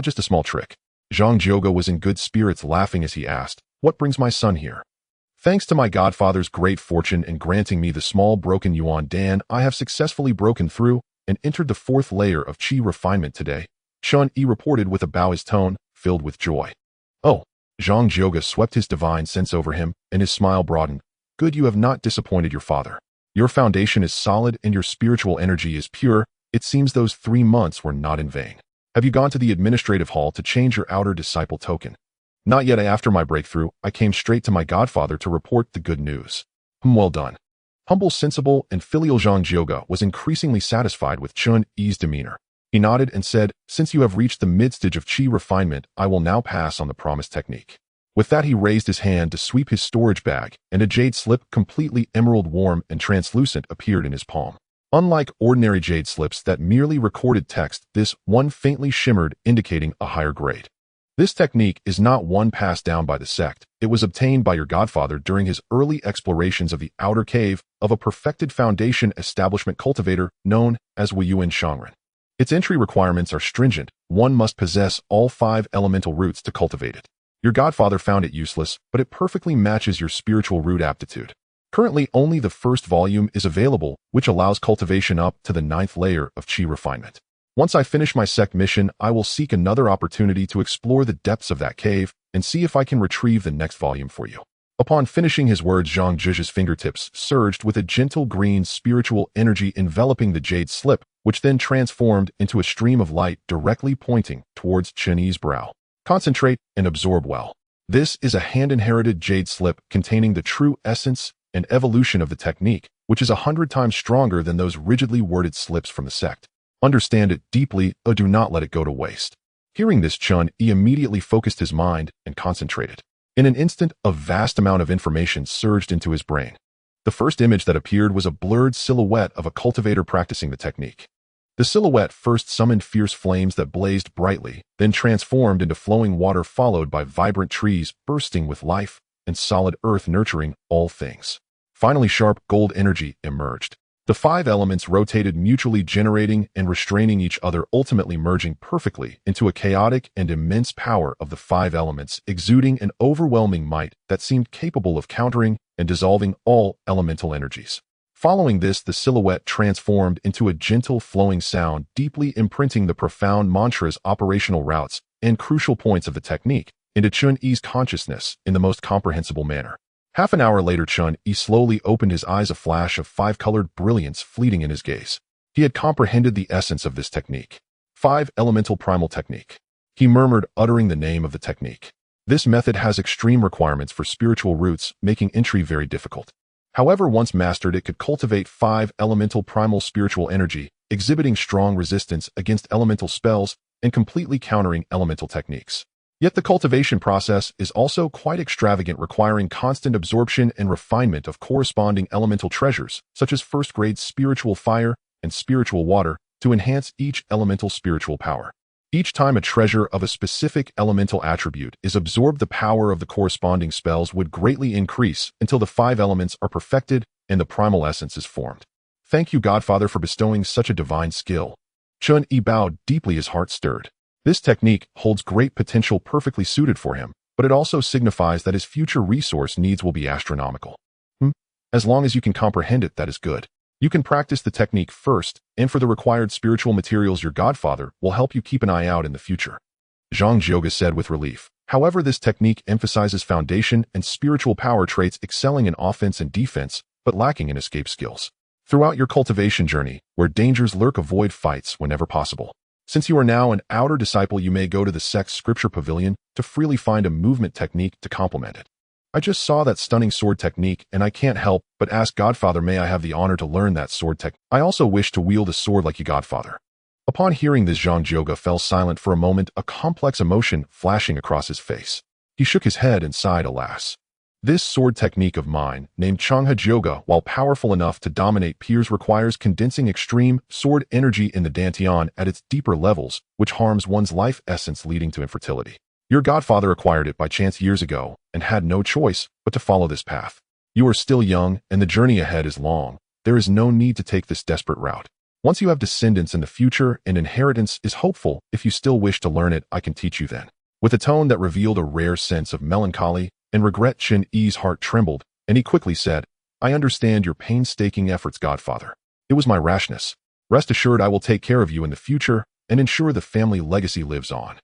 Just a small trick." Zhang Zhuge was in good spirits, laughing as he asked, "What brings my son here?" "Thanks to my godfather's great fortune in granting me the small broken Yuan Dan, I have successfully broken through and entered the 4th layer of qi refinement today," Chen Yi reported with a bow, his tone filled with joy. "Oh." Zhang Zhuge swept his divine sense over him, and his smile broadened. "Good, you have not disappointed your father. Your foundation is solid and your spiritual energy is pure. It seems those 3 months were not in vain. Have you gone to the administrative hall to change your outer disciple token?" "Not yet. After my breakthrough, I came straight to my godfather to report the good news." Well done." Humble, sensible, and filial Zhang Zhuge was increasingly satisfied with Chen Yi's demeanor. He nodded and said, "Since you have reached the mid-stage of qi refinement, I will now pass on the promised technique." With that, he raised his hand to sweep his storage bag, and a jade slip, completely emerald, warm, and translucent, appeared in his palm. Unlike ordinary jade slips that merely recorded text, this one faintly shimmered, indicating a higher grade. This technique is not one passed down by the sect. It was obtained by your godfather during his early explorations of the outer cave of a perfected foundation establishment cultivator known as Wuyuan Shangren. Its entry requirements are stringent. One must possess all 5 elemental roots to cultivate it. Your godfather found it useless, but it perfectly matches your spiritual root aptitude. Currently, only the 1st volume is available, which allows cultivation up to the 9th layer of qi refinement. Once I finish my sect mission, I will seek another opportunity to explore the depths of that cave and see if I can retrieve the next volume for you. Upon finishing his words, Zhang Zhuzh's fingertips surged with a gentle green spiritual energy enveloping the jade slip, which then transformed into a stream of light directly pointing towards Chen Yi's brow. "Concentrate and absorb well." This is a hand-inherited jade slip containing the true essence and evolution of the technique, which is 100 times stronger than those rigidly worded slips from the sect. Understand it deeply, or do not let it go to waste. Hearing this, Chen Yi immediately focused his mind and concentrated. In an instant, a vast amount of information surged into his brain. The first image that appeared was a blurred silhouette of a cultivator practicing the technique. The silhouette first summoned fierce flames that blazed brightly, then transformed into flowing water, followed by vibrant trees bursting with life and solid earth nurturing all things. Finally, sharp gold energy emerged. The 5 elements rotated, mutually generating and restraining each other, ultimately merging perfectly into a chaotic and immense power of the 5 elements, exuding an overwhelming might that seemed capable of countering and dissolving all elemental energies. Following this, the silhouette transformed into a gentle flowing sound, deeply imprinting the profound mantra's operational routes and crucial points of the technique into Chen Yi's consciousness in the most comprehensible manner. Half an hour later, Chen Yi slowly opened his eyes, a flash of five-colored brilliance fleeting in his gaze. He had comprehended the essence of this technique. 5 Elemental Primal Technique. He murmured, uttering the name of the technique. This method has extreme requirements for spiritual roots, making entry very difficult. However, once mastered, it could cultivate 5 elemental primal spiritual energy, exhibiting strong resistance against elemental spells and completely countering elemental techniques. Yet the cultivation process is also quite extravagant, requiring constant absorption and refinement of corresponding elemental treasures, such as first-grade spiritual fire and spiritual water, to enhance each elemental spiritual power. Each time a treasure of a specific elemental attribute is absorbed, the power of the corresponding spells would greatly increase until the 5 elements are perfected and the primal essence is formed. Thank you, Godfather, for bestowing such a divine skill. Chen Yi bowed deeply, his heart stirred. This technique holds great potential, perfectly suited for him, but it also signifies that his future resource needs will be astronomical. As long as you can comprehend it, that is good. You can practice the technique first, and for the required spiritual materials, your Godfather will help you keep an eye out in the future. Zhang Jioge said with relief. However, this technique emphasizes foundation and spiritual power traits, excelling in offense and defense, but lacking in escape skills. Throughout your cultivation journey, where dangers lurk, avoid fights whenever possible. Since you are now an outer disciple, you may go to the sect's scripture pavilion to freely find a movement technique to complement it. I just saw that stunning sword technique, and I can't help but ask, Godfather, may I have the honor to learn that sword technique? I also wish to wield a sword like you, Godfather. Upon hearing this, Zhang Jioge fell silent for a moment, a complex emotion flashing across his face. He shook his head and sighed, alas. This sword technique of mine, named Changhe Jioge, while powerful enough to dominate peers, requires condensing extreme sword energy in the dantian at its deeper levels, which harms one's life essence, leading to infertility. Your Godfather acquired it by chance years ago and had no choice but to follow this path. You are still young, and the journey ahead is long. There is no need to take this desperate route. Once you have descendants in the future, and inheritance is hopeful, if you still wish to learn it, I can teach you then. With a tone that revealed a rare sense of melancholy and regret, Chen Yi's heart trembled, and he quickly said, I understand your painstaking efforts, Godfather. It was my rashness. Rest assured, I will take care of you in the future and ensure the family legacy lives on.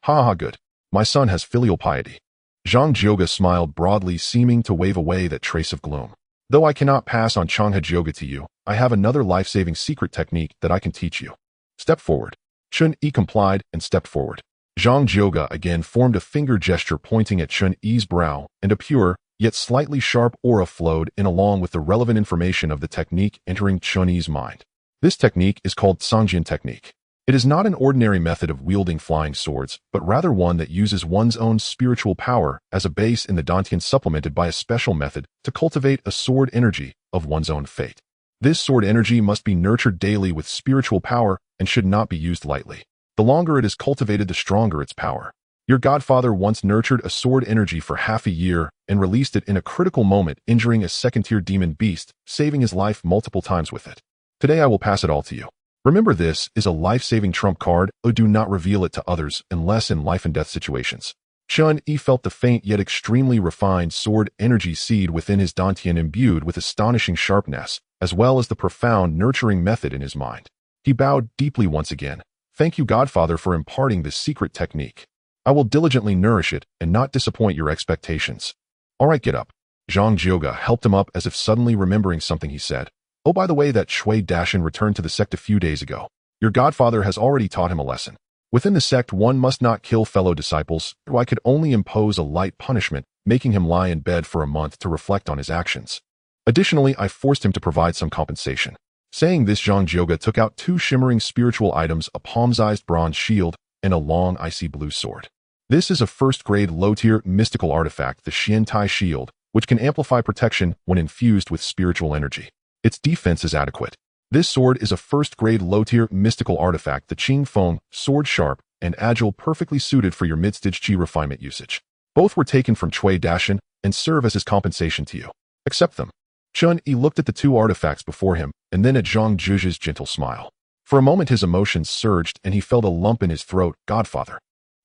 Ha, good. My son has filial piety. Zhang Jioge smiled broadly, seeming to wave away that trace of gloom. Though I cannot pass on Changhe Jioge to you, I have another life-saving secret technique that I can teach you. Step forward. Chen Yi complied and stepped forward. Zhang Jioge again formed a finger gesture pointing at Chen Yi's brow, and a pure, yet slightly sharp aura flowed in along with the relevant information of the technique entering Chen Yi's mind. This technique is called Sangjin technique. It is not an ordinary method of wielding flying swords, but rather one that uses one's own spiritual power as a base in the dantian, supplemented by a special method to cultivate a sword energy of one's own fate. This sword energy must be nurtured daily with spiritual power and should not be used lightly. The longer it is cultivated, the stronger its power. Your Godfather once nurtured a sword energy for half a year and released it in a critical moment, injuring a second-tier demon beast, saving his life multiple times with it. Today I will pass it all to you. Remember, this is a life-saving trump card, or do not reveal it to others unless in life-and-death situations. Chen Yi felt the faint yet extremely refined sword energy seed within his dantian, imbued with astonishing sharpness, as well as the profound nurturing method in his mind. He bowed deeply once again. Thank you, Godfather, for imparting this secret technique. I will diligently nourish it and not disappoint your expectations. All right, get up. Zhang Jioge helped him up, as if suddenly remembering something. He said, Oh, by the way, that Shui Dashan returned to the sect a few days ago. Your Godfather has already taught him a lesson. Within the sect, one must not kill fellow disciples, or I could only impose a light punishment, making him lie in bed for a month to reflect on his actions. Additionally, I forced him to provide some compensation. Saying this, Zhang Jioge took out 2 shimmering spiritual items, a palm-sized bronze shield and a long icy blue sword. This is a first-grade low-tier mystical artifact, the Xiantai shield, which can amplify protection when infused with spiritual energy. Its defense is adequate. This sword is a first-grade low-tier mystical artifact, the Qing Feng, sword sharp and agile, perfectly suited for your mid-stage chi refinement usage. Both were taken from Shui Dashan and serve as his compensation to you. Accept them. Chen Yi looked at the 2 artifacts before him, and then at Zhang Jioge's gentle smile. For a moment his emotions surged, and he felt a lump in his throat. Godfather.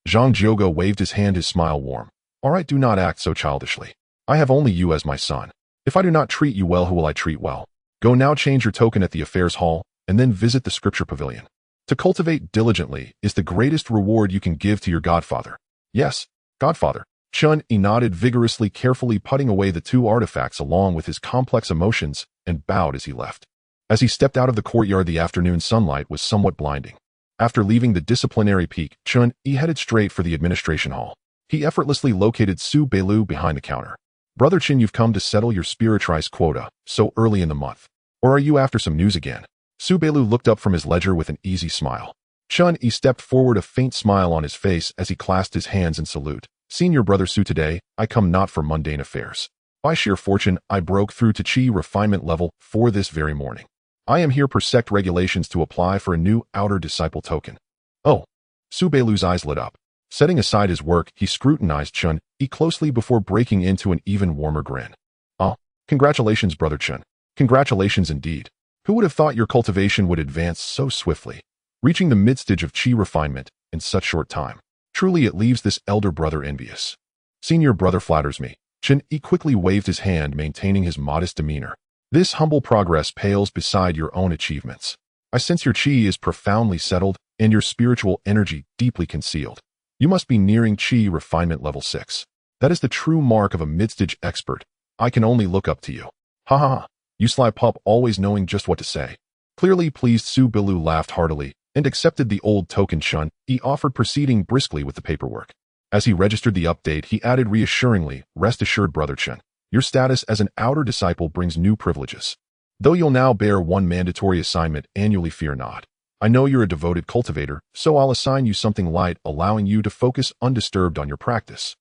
Zhang Jioge waved his hand, his smile warm. All right, do not act so childishly. I have only you as my son. If I do not treat you well, who will I treat well? Go now change your token at the affairs hall, and then visit the scripture pavilion. To cultivate diligently is the greatest reward you can give to your godfather. Yes, godfather. Chen Yi nodded vigorously, carefully putting away the two artifacts along with his complex emotions, and bowed as he left. As he stepped out of the courtyard, the afternoon sunlight was somewhat blinding. After leaving the disciplinary peak, Chen Yi headed straight for the administration hall. He effortlessly located Su Beilu behind the counter. Brother Chen, you've come to settle your spiritualized quota so early in the month. Or are you after some news again? Su Beilu looked up from his ledger with an easy smile. Chen Yi stepped forward, a faint smile on his face as he clasped his hands in salute. Senior brother Su, today, I come not for mundane affairs. By sheer fortune, I broke through to Qi refinement level 4 this very morning. I am here per sect regulations to apply for a new outer disciple token. Oh. Su Beilu's eyes lit up. Setting aside his work, he scrutinized Chen Yi closely before breaking into an even warmer grin. Oh, congratulations, brother Chen. Congratulations indeed. Who would have thought your cultivation would advance so swiftly, reaching the mid-stage of Qi refinement in such short time? Truly it leaves this elder brother envious. Senior brother flatters me. Chen Yi quickly waved his hand, maintaining his modest demeanor. This humble progress pales beside your own achievements. I sense your Qi is profoundly settled and your spiritual energy deeply concealed. You must be nearing Qi refinement level 6. That is the true mark of a mid-stage expert. I can only look up to you. Ha ha ha. You sly pup, always knowing just what to say. Clearly pleased, Su Beilu laughed heartily and accepted the old token. Chen Yi offered, proceeding briskly with the paperwork. As he registered the update, he added reassuringly, rest assured, brother Chen, your status as an outer disciple brings new privileges. Though you'll now bear one mandatory assignment annually, fear not. I know you're a devoted cultivator, so I'll assign you something light, allowing you to focus undisturbed on your practice.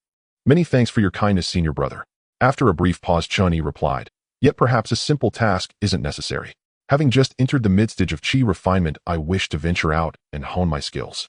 Many thanks for your kindness, senior brother. After a brief pause, Chen Yi replied, yet perhaps a simple task isn't necessary. Having just entered the mid-stage of Qi refinement, I wish to venture out and hone my skills.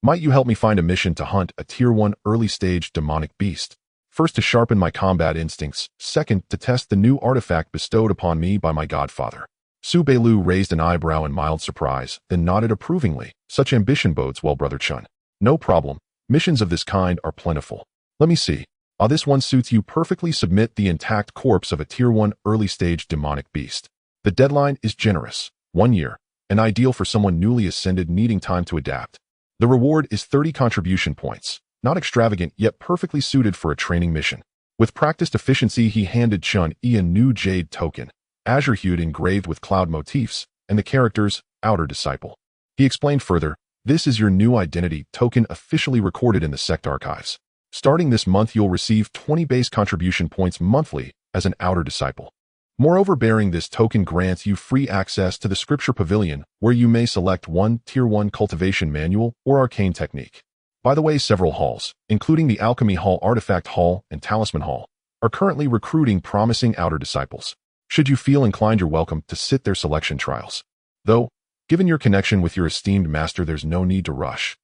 Might you help me find a mission to hunt a Tier 1 early-stage demonic beast? First, to sharpen my combat instincts. Second, to test the new artifact bestowed upon me by my godfather. Su Beilu raised an eyebrow in mild surprise, then nodded approvingly. Such ambition bodes well, brother Chen. No problem. Missions of this kind are plentiful. Let me see. Ah, this one suits you perfectly. Submit the intact corpse of a Tier 1 early-stage demonic beast. The deadline is generous. 1 year. And ideal for someone newly ascended needing time to adapt. The reward is 30 contribution points. Not extravagant, yet perfectly suited for a training mission. With practiced efficiency, he handed Chen Yi a new jade token, azure-hued, engraved with cloud motifs, and the characters, outer disciple. He explained further, this is your new identity token, officially recorded in the sect archives. Starting this month, you'll receive 20 base contribution points monthly as an outer disciple. Moreover, bearing this token grants you free access to the Scripture Pavilion, where you may select one Tier 1 cultivation manual or arcane technique. By the way, several halls, including the Alchemy Hall, Artifact Hall, and Talisman Hall, are currently recruiting promising outer disciples. Should you feel inclined, you're welcome to sit their selection trials. Though, given your connection with your esteemed master, there's no need to rush.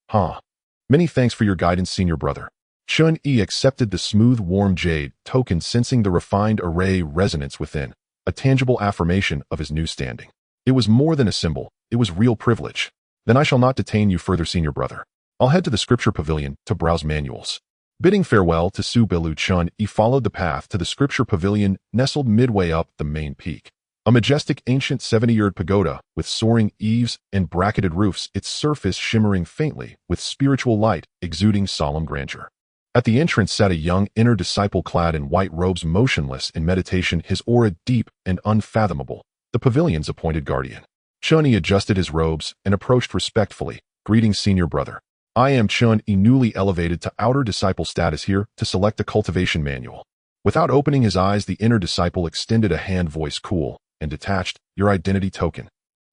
Many thanks for your guidance, senior brother. Chen Yi accepted the smooth, warm jade token, sensing the refined array resonance within, a tangible affirmation of his new standing. It was more than a symbol, it was real privilege. Then I shall not detain you further, senior brother. I'll head to the Scripture Pavilion to browse manuals. Bidding farewell to Su Beilu, Chen Yi followed the path to the Scripture Pavilion, nestled midway up the main peak. A majestic ancient 70-year pagoda with soaring eaves and bracketed roofs, its surface shimmering faintly with spiritual light, exuding solemn grandeur. At the entrance sat a young inner disciple clad in white robes, motionless in meditation, his aura deep and unfathomable, the pavilion's appointed guardian. Chen Yi adjusted his robes and approached respectfully. Greetings, senior brother. I am Chen Yi, newly elevated to outer disciple status, here to select a cultivation manual. Without opening his eyes, the inner disciple extended a hand, voice cool and detached, your identity token.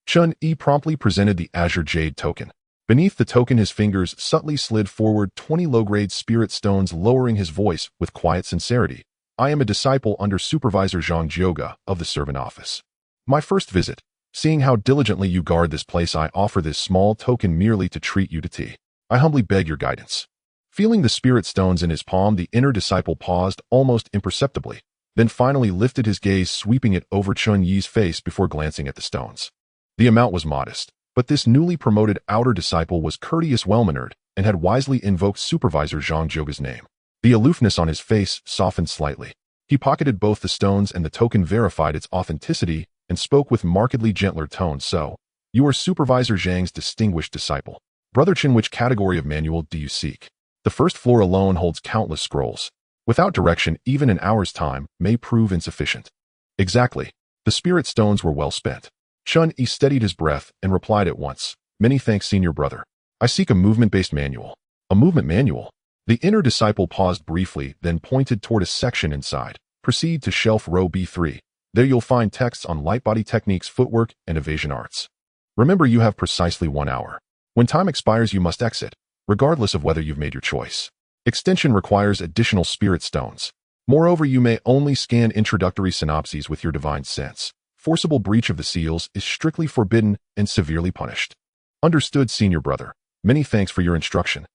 Chen Yi promptly presented the Azure Jade token. Beneath the token, his fingers subtly slid forward 20 low-grade spirit stones, lowering his voice with quiet sincerity. I am a disciple under Supervisor Zhang Jioga of the Servant Office. My first visit. Seeing how diligently you guard this place, I offer this small token merely to treat you to tea. I humbly beg your guidance. Feeling the spirit stones in his palm, the inner disciple paused almost imperceptibly, then finally lifted his gaze, sweeping it over Chen Yi's face before glancing at the stones. The amount was modest, but this newly promoted outer disciple was courteous, well-mannered, and had wisely invoked Supervisor Zhang Jioga's name. The aloofness on his face softened slightly. He pocketed both the stones, and the token verified its authenticity and spoke with markedly gentler tone. So, you are Supervisor Zhang's distinguished disciple. Brother Chen, which category of manual do you seek? The first floor alone holds countless scrolls. Without direction, even an hour's time may prove insufficient. Exactly. The spirit stones were well spent. Chen Yi steadied his breath and replied at once. Many thanks, senior brother. I seek a movement-based manual. A movement manual? The inner disciple paused briefly, then pointed toward a section inside. Proceed to shelf row B3. There you'll find texts on light body techniques, footwork, and evasion arts. Remember, you have precisely 1 hour. When time expires, you must exit, regardless of whether you've made your choice. Extension requires additional spirit stones. Moreover, you may only scan introductory synopses with your divine sense. Forcible breach of the seals is strictly forbidden and severely punished. Understood, senior brother. Many thanks for your instruction.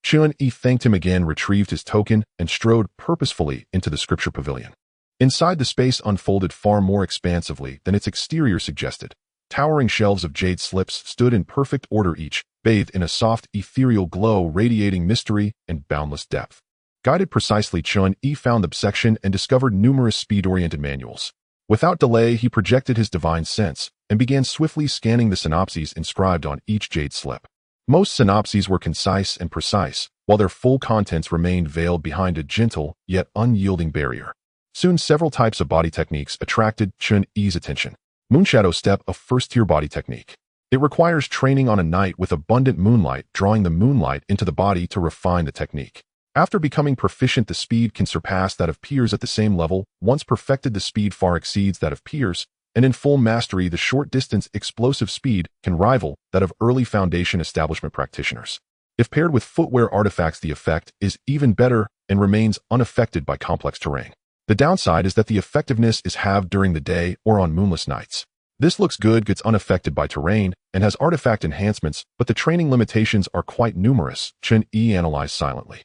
Chen Yi thanked him again, retrieved his token, and strode purposefully into the scripture pavilion. Inside, the space unfolded far more expansively than its exterior suggested. Towering shelves of jade slips stood in perfect order, each bathed in a soft, ethereal glow radiating mystery and boundless depth. Guided precisely, Chen Yi found the section and discovered numerous speed-oriented manuals. Without delay, he projected his divine sense and began swiftly scanning the synopses inscribed on each jade slip. Most synopses were concise and precise, while their full contents remained veiled behind a gentle yet unyielding barrier. Soon, several types of body techniques attracted Chen Yi's attention. Moonshadow step, a first-tier body technique. It requires training on a night with abundant moonlight, drawing the moonlight into the body to refine the technique. After becoming proficient, the speed can surpass that of peers at the same level. Once perfected, the speed far exceeds that of peers, and in full mastery, the short-distance explosive speed can rival that of early foundation establishment practitioners. If paired with footwear artifacts, the effect is even better and remains unaffected by complex terrain. The downside is that the effectiveness is halved during the day or on moonless nights. This looks good, gets unaffected by terrain, and has artifact enhancements, but the training limitations are quite numerous, Chen Yi analyzed silently.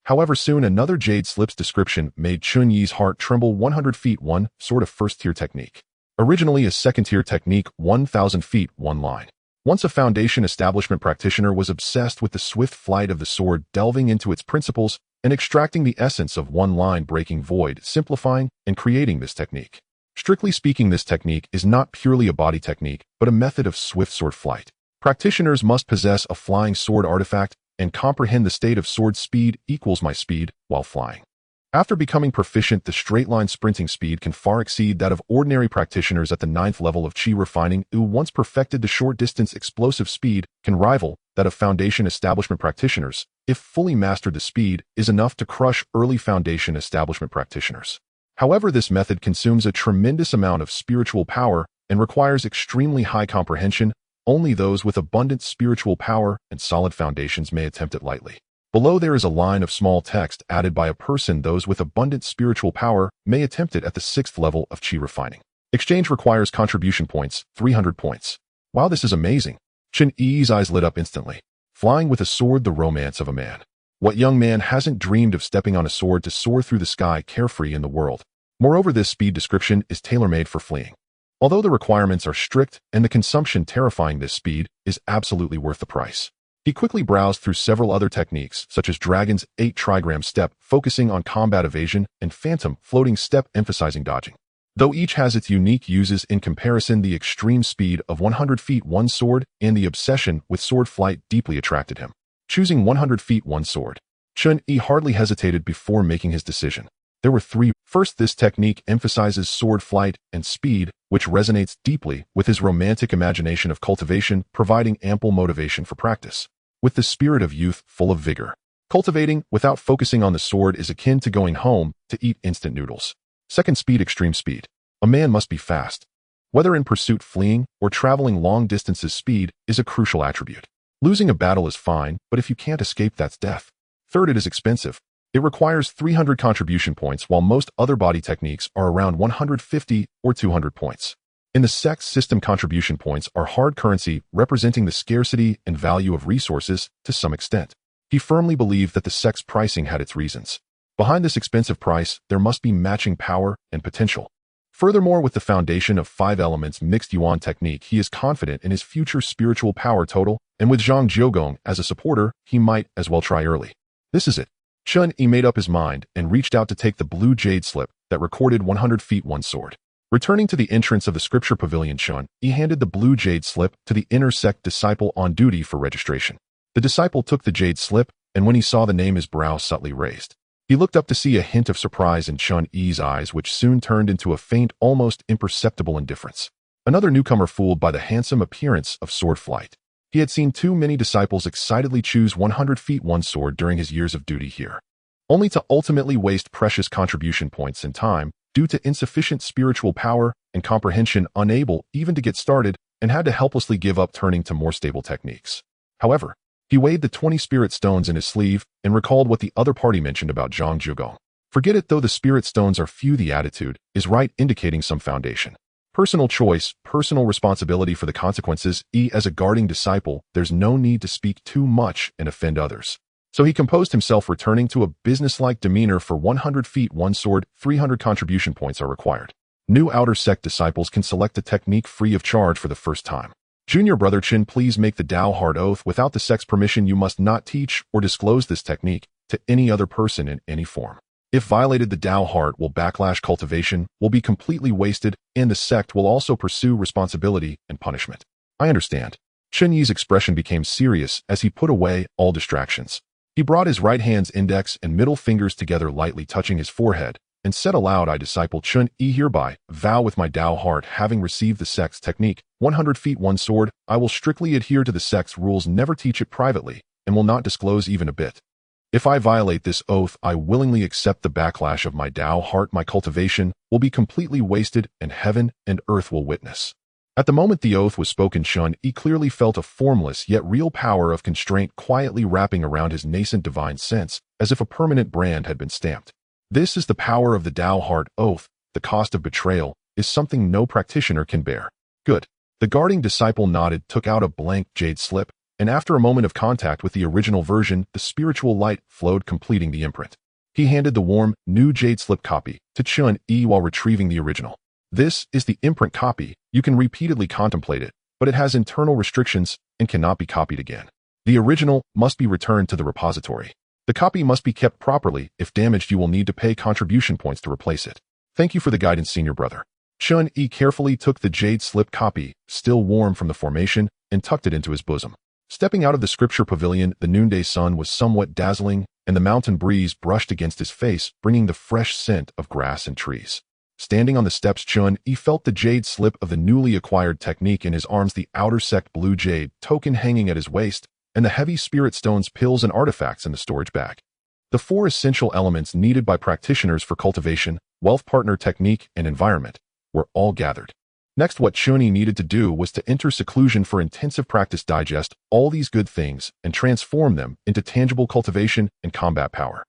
However, soon another jade slip's description made Chen Yi's heart tremble. 100 feet, one sort of first-tier technique. Originally a second-tier technique, 1,000 feet, one line. Once a foundation establishment practitioner was obsessed with the swift flight of the sword, delving into its principles and extracting the essence of one line, breaking void, simplifying, and creating this technique. Strictly speaking, this technique is not purely a body technique, but a method of swift sword flight. Practitioners must possess a flying sword artifact and comprehend the state of sword speed equals my speed while flying. After becoming proficient, the straight-line sprinting speed can far exceed that of ordinary practitioners at the 9th level of Qi refining. Once perfected, the short-distance explosive speed can rival that of foundation establishment practitioners. If fully mastered, the speed is enough to crush early foundation establishment practitioners. However, this method consumes a tremendous amount of spiritual power and requires extremely high comprehension. Only those with abundant spiritual power and solid foundations may attempt it lightly. Below there is a line of small text added by a person. Those with abundant spiritual power may attempt it at the 6th level of Qi refining. Exchange requires contribution points, 300 points. Wow, this is amazing. Chen Yi's eyes lit up instantly. Flying with a sword, the romance of a man. What young man hasn't dreamed of stepping on a sword to soar through the sky carefree in the world? Moreover, this speed description is tailor-made for fleeing. Although the requirements are strict and the consumption terrifying, this speed is absolutely worth the price. He quickly browsed through several other techniques, such as Dragon's 8 trigram step, focusing on combat evasion, and Phantom floating step, emphasizing dodging. Though each has its unique uses, in comparison, the extreme speed of 100 feet one sword and the obsession with sword flight deeply attracted him. Choosing 100 feet one sword, Chen Yi hardly hesitated before making his decision. There were three. First, this technique emphasizes sword flight and speed, which resonates deeply with his romantic imagination of cultivation, providing ample motivation for practice. With the spirit of youth full of vigor, cultivating without focusing on the sword is akin to going home to eat instant noodles. Second, speed, extreme speed. A man must be fast. Whether in pursuit, fleeing, or traveling long distances, speed is a crucial attribute. Losing a battle is fine, but if you can't escape, that's death. Third, it is expensive. It requires 300 contribution points, while most other body techniques are around 150 or 200 points. In the sex system, contribution points are hard currency, representing the scarcity and value of resources to some extent. He firmly believed that the sex pricing had its reasons. Behind this expensive price, there must be matching power and potential. Furthermore, with the foundation of 5 elements mixed yuan technique, he is confident in his future spiritual power total, and with Zhang Jiugong as a supporter, he might as well try early. This is it. Chen Yi made up his mind and reached out to take the blue jade slip that recorded 100 feet one sword. Returning to the entrance of the scripture pavilion, Chen Yi handed the blue jade slip to the inner sect disciple on duty for registration. The disciple took the jade slip, and when he saw the name, his brow subtly raised. He looked up to see a hint of surprise in Chen Yi's eyes, which soon turned into a faint, almost imperceptible indifference. Another newcomer fooled by the handsome appearance of sword flight. He had seen too many disciples excitedly choose 100 feet one sword during his years of duty here, only to ultimately waste precious contribution points and time due to insufficient spiritual power and comprehension, unable even to get started, and had to helplessly give up, turning to more stable techniques. However, he weighed the 20 spirit stones in his sleeve and recalled what the other party mentioned about Zhang Zhugong. Forget it, though the spirit stones are few, the attitude is right, indicating some foundation. Personal choice, personal responsibility for the consequences. As a guarding disciple, there's no need to speak too much and offend others. So he composed himself, returning to a businesslike demeanor. For 100 feet one sword, 300 contribution points are required. New outer sect disciples can select a technique free of charge for the first time. Junior brother Chen, please make the Tao Heart Oath. Without the sect's permission, you must not teach or disclose this technique to any other person in any form. If violated, the Tao Heart will backlash. Cultivation will be completely wasted, and the sect will also pursue responsibility and punishment. I understand. Chen Yi's expression became serious as he put away all distractions. He brought his right hand's index and middle fingers together, lightly touching his forehead, and said aloud, I, disciple Chen Yi, hereby vow with my Tao heart, having received the sect's technique, 100 feet one sword, I will strictly adhere to the sect's rules, never teach it privately, and will not disclose even a bit. If I violate this oath, I willingly accept the backlash of my Tao heart. My cultivation will be completely wasted, and heaven and earth will witness. At the moment the oath was spoken, Chen Yi clearly felt a formless yet real power of constraint quietly wrapping around his nascent divine sense, as if a permanent brand had been stamped. This is the power of the Tao heart oath. The cost of betrayal is something no practitioner can bear. Good. The guarding disciple nodded, took out a blank jade slip, and after a moment of contact with the original version, the spiritual light flowed, completing the imprint. He handed the warm, new jade slip copy to Chen Yi while retrieving the original. This is the imprint copy. You can repeatedly contemplate it, but it has internal restrictions and cannot be copied again. The original must be returned to the repository. The copy must be kept properly. If damaged, you will need to pay contribution points to replace it. Thank you for the guidance, senior brother. Chen Yi carefully took the jade slip copy, still warm from the formation, and tucked it into his bosom. Stepping out of the scripture pavilion, the noonday sun was somewhat dazzling, and the mountain breeze brushed against his face, bringing the fresh scent of grass and trees. Standing on the steps, Chen Yi felt the jade slip of the newly acquired technique in his arms, the outer sect blue jade token hanging at his waist, and the heavy spirit stones, pills, and artifacts in the storage bag. The four essential elements needed by practitioners for cultivation, wealth partner technique, and environment were all gathered. Next, what Chen Yi needed to do was to enter seclusion for intensive practice, digest all these good things, and transform them into tangible cultivation and combat power.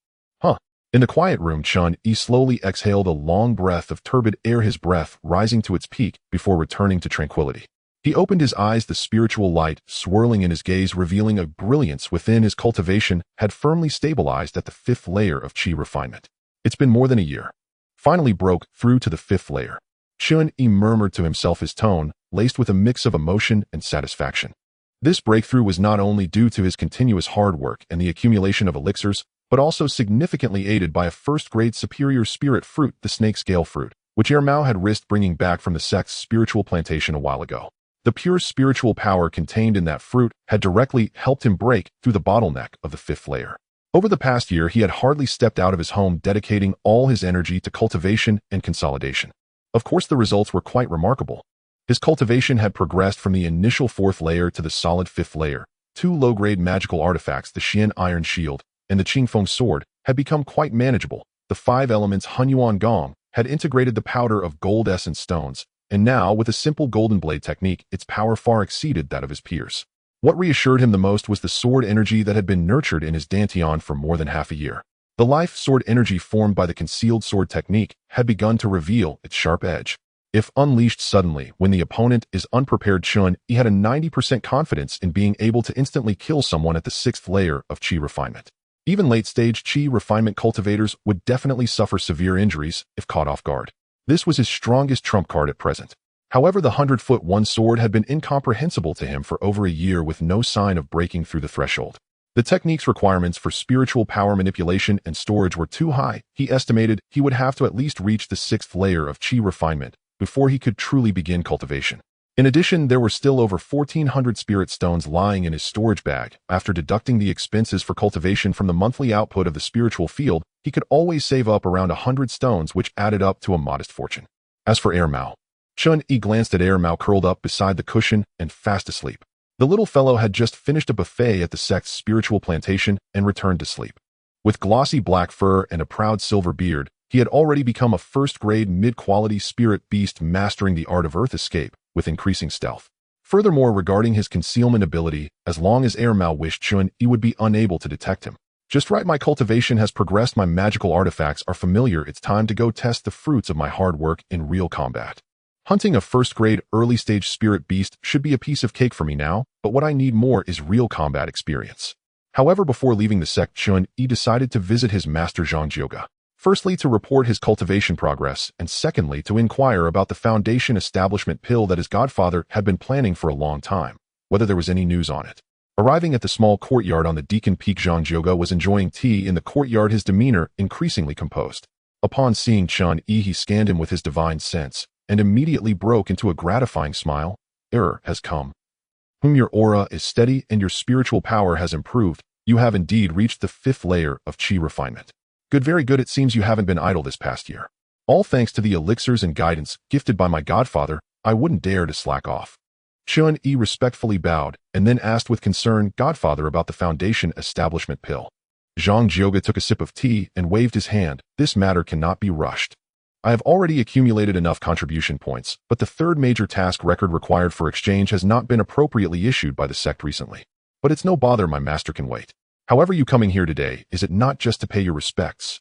In the quiet room, Chen Yi slowly exhaled a long breath of turbid air, his breath rising to its peak before returning to tranquility. He opened his eyes, the spiritual light swirling in his gaze, revealing a brilliance within. His cultivation had firmly stabilized at the 5th layer of Qi refinement. It's been more than a year. Finally broke through to the 5th layer. Chen Yi murmured to himself, his tone laced with a mix of emotion and satisfaction. This breakthrough was not only due to his continuous hard work and the accumulation of elixirs, but also significantly aided by a first-grade superior spirit fruit, the snake scale fruit, which Mao had risked bringing back from the sect's spiritual plantation a while ago. The pure spiritual power contained in that fruit had directly helped him break through the bottleneck of the 5th layer. Over the past year, he had hardly stepped out of his home, dedicating all his energy to cultivation and consolidation. Of course, the results were quite remarkable. His cultivation had progressed from the initial 4th layer to the solid 5th layer. 2 low-grade magical artifacts, the Xian Iron Shield and the Qingfeng Sword, had become quite manageable. The 5 elements Hunyuan Gong had integrated the powder of gold essence stones, and now, with a simple golden blade technique, its power far exceeded that of his peers. What reassured him the most was the sword energy that had been nurtured in his dantian for more than half a year. The life sword energy formed by the concealed sword technique had begun to reveal its sharp edge. If unleashed suddenly when the opponent is unprepared, Chen Yi had a 90% confidence in being able to instantly kill someone at the 6th layer of Qi refinement. Even late-stage Qi refinement cultivators would definitely suffer severe injuries if caught off guard. This was his strongest trump card at present. However, the 100-foot one sword had been incomprehensible to him for over a year, with no sign of breaking through the threshold. The technique's requirements for spiritual power manipulation and storage were too high. He estimated he would have to at least reach the 6th layer of Qi refinement before he could truly begin cultivation. In addition, there were still over 1,400 spirit stones lying in his storage bag. After deducting the expenses for cultivation from the monthly output of the spiritual field, he could always save up around 100 stones, which added up to a modest fortune. As for Air Mao, Chen Yi glanced at Air Mao curled up beside the cushion and fast asleep. The little fellow had just finished a buffet at the sect's spiritual plantation and returned to sleep. With glossy black fur and a proud silver beard, he had already become a first-grade mid-quality spirit beast mastering the art of earth escape with increasing stealth. Furthermore, regarding his concealment ability, as long as Air Mao wished, Chen Yi would be unable to detect him. Just right, my cultivation has progressed, my magical artifacts are familiar, it's time to go test the fruits of my hard work in real combat. Hunting a first-grade, early-stage spirit beast should be a piece of cake for me now, but what I need more is real combat experience. However, before leaving the sect, Chen Yi decided to visit his master Zhang Jioge. Firstly, to report his cultivation progress, and secondly, to inquire about the foundation establishment pill that his godfather had been planning for a long time, whether there was any news on it. Arriving at the small courtyard on the Deacon Peak, Zhang Jioge was enjoying tea in the courtyard, his demeanor increasingly composed. Upon seeing Chen Yi, he scanned him with his divine sense, and immediately broke into a gratifying smile. Error has come. Your aura is steady and your spiritual power has improved. You have indeed reached the 5th layer of Qi refinement. Good, very good. It seems you haven't been idle this past year. All thanks to the elixirs and guidance gifted by my godfather, I wouldn't dare to slack off. Chen Yi respectfully bowed and then asked with concern, Godfather, about the foundation establishment pill. Zhang Jioge took a sip of tea and waved his hand. This matter cannot be rushed. I have already accumulated enough contribution points, but the 3rd major task record required for exchange has not been appropriately issued by the sect recently. But it's no bother, my master can wait. However, you coming here today, is it not just to pay your respects?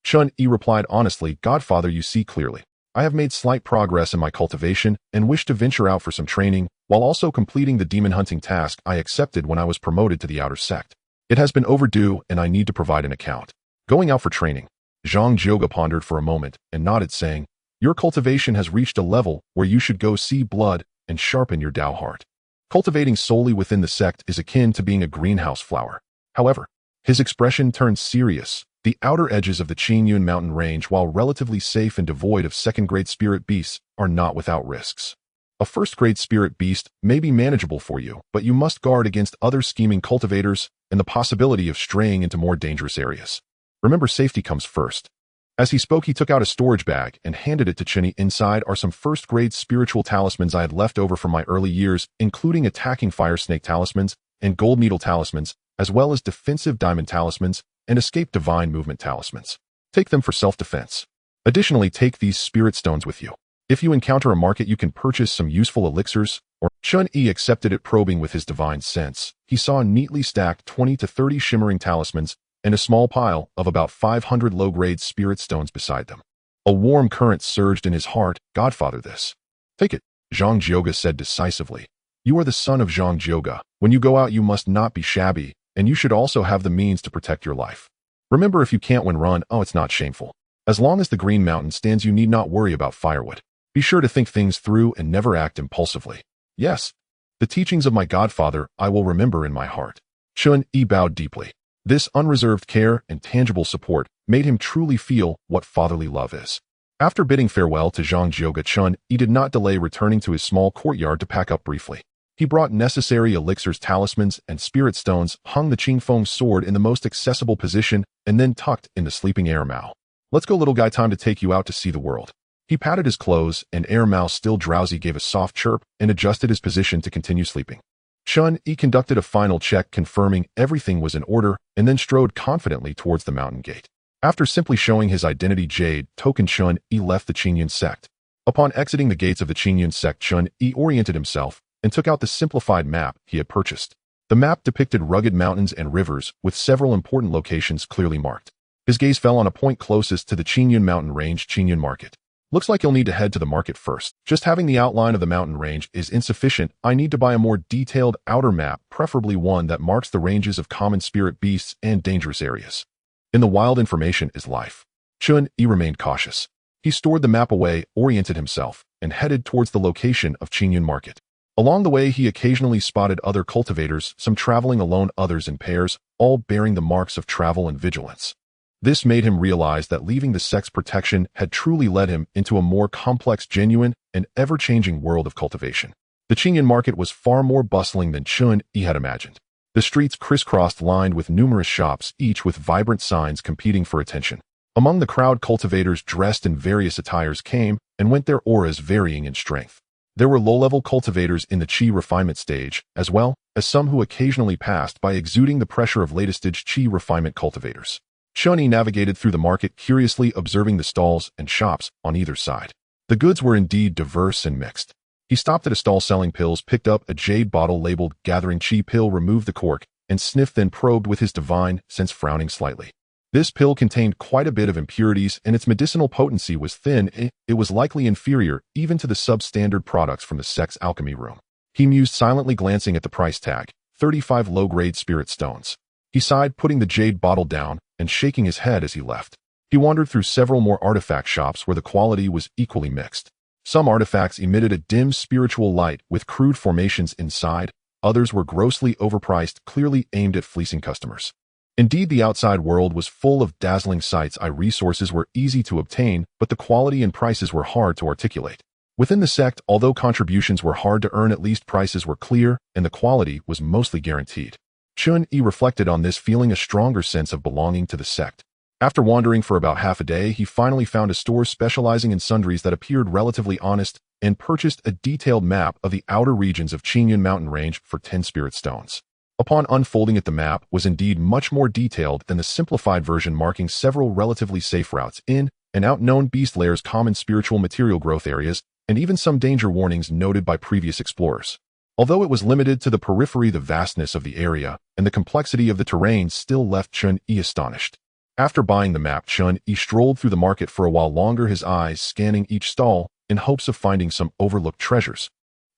Chen Yi replied honestly, Godfather, you see clearly. I have made slight progress in my cultivation and wish to venture out for some training, while also completing the demon hunting task I accepted when I was promoted to the outer sect. It has been overdue and I need to provide an account. Going out for training. Zhang Jioge pondered for a moment and nodded, saying, Your cultivation has reached a level where you should go see blood and sharpen your Tao heart. Cultivating solely within the sect is akin to being a greenhouse flower. However, his expression turned serious. The outer edges of the Qingyun mountain range, while relatively safe and devoid of second-grade spirit beasts, are not without risks. A first-grade spirit beast may be manageable for you, but you must guard against other scheming cultivators and the possibility of straying into more dangerous areas. Remember, safety comes first. As he spoke, he took out a storage bag and handed it to Chen Yi. Inside are some first-grade spiritual talismans I had left over from my early years, including attacking fire snake talismans and gold needle talismans, as well as defensive diamond talismans and escape divine movement talismans. Take them for self-defense. Additionally, take these spirit stones with you. If you encounter a market, you can purchase some useful elixirs, or Chen Yi accepted it, probing with his divine sense. He saw neatly stacked 20 to 30 shimmering talismans and a small pile of about 500 low-grade spirit stones beside them. A warm current surged in his heart. Godfather, this. Take it, Zhang Jioge said decisively. You are the son of Zhang Jioge. When you go out, you must not be shabby, and you should also have the means to protect your life. Remember, if you can't win, run. Oh, it's not shameful. As long as the Green Mountain stands, you need not worry about firewood. Be sure to think things through and never act impulsively. Yes, the teachings of my godfather I will remember in my heart. Chen Yi bowed deeply. This unreserved care and tangible support made him truly feel what fatherly love is. After bidding farewell to Zhang Jioge, Chen Yi did not delay returning to his small courtyard to pack up briefly. He brought necessary elixirs, talismans, and spirit stones, hung the Qingfeng sword in the most accessible position, and then tucked in the sleeping Air Mao. Let's go, little guy, time to take you out to see the world. He patted his clothes, and Air Mao, still drowsy, gave a soft chirp and adjusted his position to continue sleeping. Chen Yi conducted a final check, confirming everything was in order, and then strode confidently towards the mountain gate. After simply showing his identity jade token, Chen Yi left the Qingyun sect. Upon exiting the gates of the Qingyun sect, Chen Yi oriented himself and took out the simplified map he had purchased. The map depicted rugged mountains and rivers with several important locations clearly marked. His gaze fell on a point closest to the Qingyun mountain range, Qingyun Market. Looks like you'll need to head to the market first. Just having the outline of the mountain range is insufficient. I need to buy a more detailed outer map, preferably one that marks the ranges of common spirit beasts and dangerous areas. In the wild, information is life. Chen Yi remained cautious. He stored the map away, oriented himself, and headed towards the location of Qingyun Market. Along the way, he occasionally spotted other cultivators, some traveling alone, others in pairs, all bearing the marks of travel and vigilance. This made him realize that leaving the sect's protection had truly led him into a more complex, genuine, and ever-changing world of cultivation. The Qingyan market was far more bustling than Chen Yi had imagined. The streets crisscrossed, lined with numerous shops, each with vibrant signs competing for attention. Among the crowd, cultivators dressed in various attires came and went, their auras varying in strength. There were low-level cultivators in the qi refinement stage, as well as some who occasionally passed by exuding the pressure of latest-stage qi refinement cultivators. Chen Yi navigated through the market, curiously observing the stalls and shops on either side. The goods were indeed diverse and mixed. He stopped at a stall selling pills, picked up a jade bottle labeled Gathering Qi pill, removed the cork, and sniffed, then probed with his divine sense, frowning slightly. This pill contained quite a bit of impurities, and its medicinal potency was thin. It was likely inferior even to the substandard products from the sect's alchemy room. He mused silently, glancing at the price tag, 35 low-grade spirit stones. He sighed, putting the jade bottle down and shaking his head as he left. He wandered through several more artifact shops where the quality was equally mixed. Some artifacts emitted a dim spiritual light with crude formations inside. Others were grossly overpriced, clearly aimed at fleecing customers. Indeed, the outside world was full of dazzling sights. Resources were easy to obtain, but the quality and prices were hard to articulate. Within the sect, although contributions were hard to earn, at least prices were clear, and the quality was mostly guaranteed. Chen Yi reflected on this, feeling a stronger sense of belonging to the sect. After wandering for about half a day, he finally found a store specializing in sundries that appeared relatively honest and purchased a detailed map of the outer regions of Qingyun mountain range for 10 spirit stones. Upon unfolding it, the map was indeed much more detailed than the simplified version, marking several relatively safe routes, in and out, known beast lairs, common spiritual material growth areas, and even some danger warnings noted by previous explorers. Although it was limited to the periphery, the vastness of the area and the complexity of the terrain still left Chen Yi astonished. After buying the map, Chen Yi strolled through the market for a while longer, his eyes scanning each stall in hopes of finding some overlooked treasures.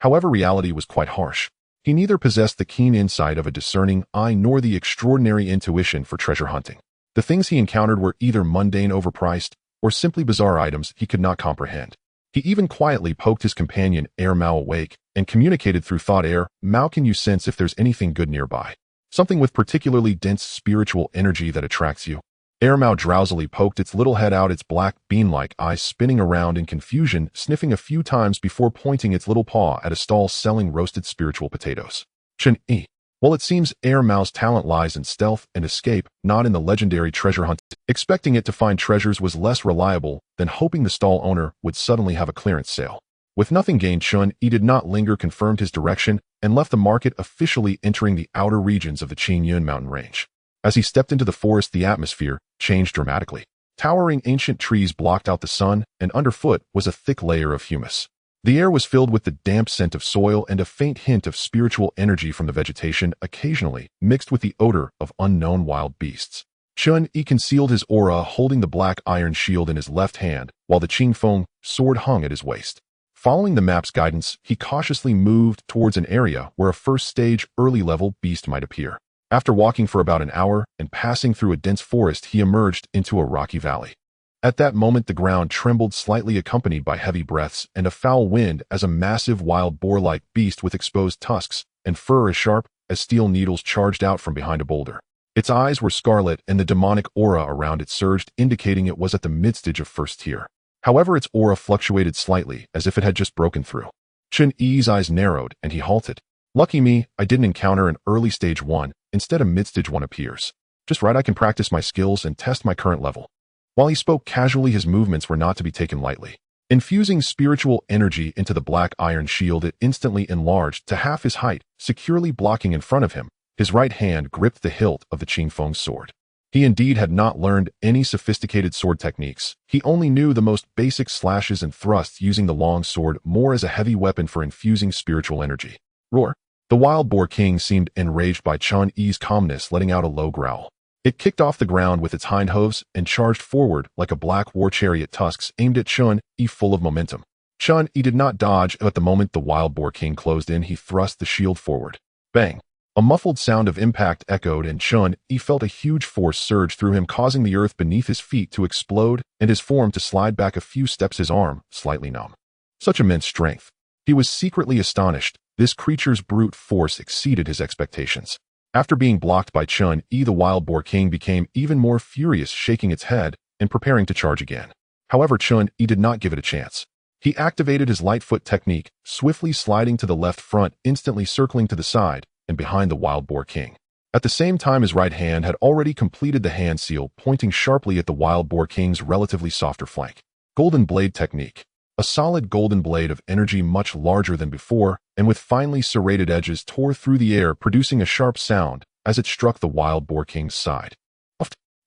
However, reality was quite harsh. He neither possessed the keen insight of a discerning eye nor the extraordinary intuition for treasure hunting. The things he encountered were either mundane, overpriced, or simply bizarre items he could not comprehend. He even quietly poked his companion, Mao, awake, and communicated through thought. Mao, can you sense if there's anything good nearby? Something with particularly dense spiritual energy that attracts you? Mao drowsily poked its little head out, its black bean-like eyes spinning around in confusion, sniffing a few times before pointing its little paw at a stall selling roasted spiritual potatoes. Chen Yi. Well, it seems Mao's talent lies in stealth and escape, not in the legendary treasure hunt. Expecting it to find treasures was less reliable than hoping the stall owner would suddenly have a clearance sale. With nothing gained, Chen Yi did not linger, confirmed his direction, and left the market, officially entering the outer regions of the Qingyun mountain range. As he stepped into the forest, the atmosphere changed dramatically. Towering ancient trees blocked out the sun, and underfoot was a thick layer of humus. The air was filled with the damp scent of soil and a faint hint of spiritual energy from the vegetation, occasionally mixed with the odor of unknown wild beasts. Chen Yi concealed his aura, holding the black iron shield in his left hand, while the Qingfeng sword hung at his waist. Following the map's guidance, he cautiously moved towards an area where a first-stage, early-level beast might appear. After walking for about an hour and passing through a dense forest, he emerged into a rocky valley. At that moment, the ground trembled slightly, accompanied by heavy breaths and a foul wind, as a massive wild boar-like beast with exposed tusks and fur as sharp as steel needles charged out from behind a boulder. Its eyes were scarlet, and the demonic aura around it surged, indicating it was at the mid-stage of first tier. However, its aura fluctuated slightly, as if it had just broken through. Chen Yi's eyes narrowed, and he halted. Lucky me, I didn't encounter an early stage one. Instead, a mid-stage one appears. Just right, I can practice my skills and test my current level. While he spoke casually, his movements were not to be taken lightly. Infusing spiritual energy into the black iron shield, it instantly enlarged to half his height, securely blocking in front of him. His right hand gripped the hilt of the Qingfeng sword. He indeed had not learned any sophisticated sword techniques. He only knew the most basic slashes and thrusts, using the long sword more as a heavy weapon for infusing spiritual energy. Roar! The wild boar king seemed enraged by Chen Yi's calmness, letting out a low growl. It kicked off the ground with its hind hooves and charged forward like a black war chariot, tusks aimed at Chen Yi, full of momentum. Chen Yi did not dodge. At the moment the wild boar king closed in, he thrust the shield forward. Bang! A muffled sound of impact echoed, and Chen Yi felt a huge force surge through him, causing the earth beneath his feet to explode and his form to slide back a few steps, his arm slightly numb. Such immense strength. He was secretly astonished. This creature's brute force exceeded his expectations. After being blocked by Chen Yi, the Wild Boar King became even more furious, shaking its head and preparing to charge again. However, Chen Yi did not give it a chance. He activated his Lightfoot technique, swiftly sliding to the left front, instantly circling to the side and behind the Wild Boar King. At the same time, his right hand had already completed the hand seal, pointing sharply at the Wild Boar King's relatively softer flank. Golden Blade Technique. A solid golden blade of energy much larger than before, and with finely serrated edges, tore through the air, producing a sharp sound as it struck the Wild Boar King's side.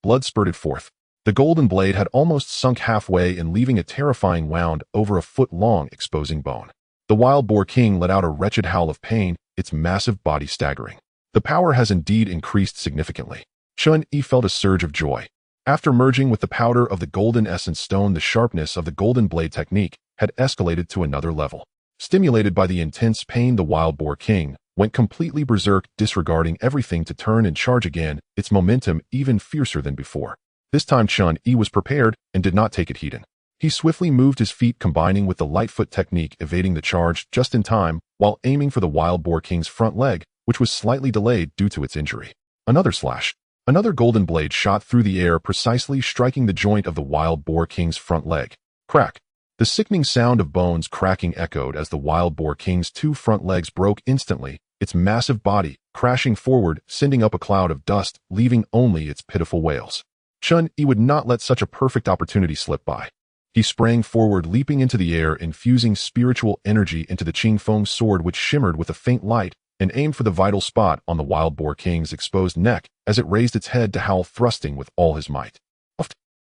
Blood spurted forth. The golden blade had almost sunk halfway and leaving a terrifying wound over a foot long, exposing bone. The Wild Boar King let out a wretched howl of pain, its massive body staggering. The power has indeed increased significantly. Chen Yi felt a surge of joy. After merging with the powder of the Golden Essence Stone, the sharpness of the Golden Blade technique had escalated to another level. Stimulated by the intense pain, the Wild Boar King went completely berserk, disregarding everything to turn and charge again, its momentum even fiercer than before. This time Chen Yi was prepared and did not take it heeding. He swiftly moved his feet, combining with the Lightfoot technique, evading the charge just in time while aiming for the Wild Boar King's front leg, which was slightly delayed due to its injury. Another slash. Another golden blade shot through the air, precisely striking the joint of the Wild Boar King's front leg. Crack. The sickening sound of bones cracking echoed as the Wild Boar King's two front legs broke instantly, its massive body crashing forward, sending up a cloud of dust, leaving only its pitiful wails. Chen Yi would not let such a perfect opportunity slip by. He sprang forward, leaping into the air, infusing spiritual energy into the Qingfeng sword, which shimmered with a faint light, and aimed for the vital spot on the Wild Boar King's exposed neck as it raised its head to howl, thrusting with all his might.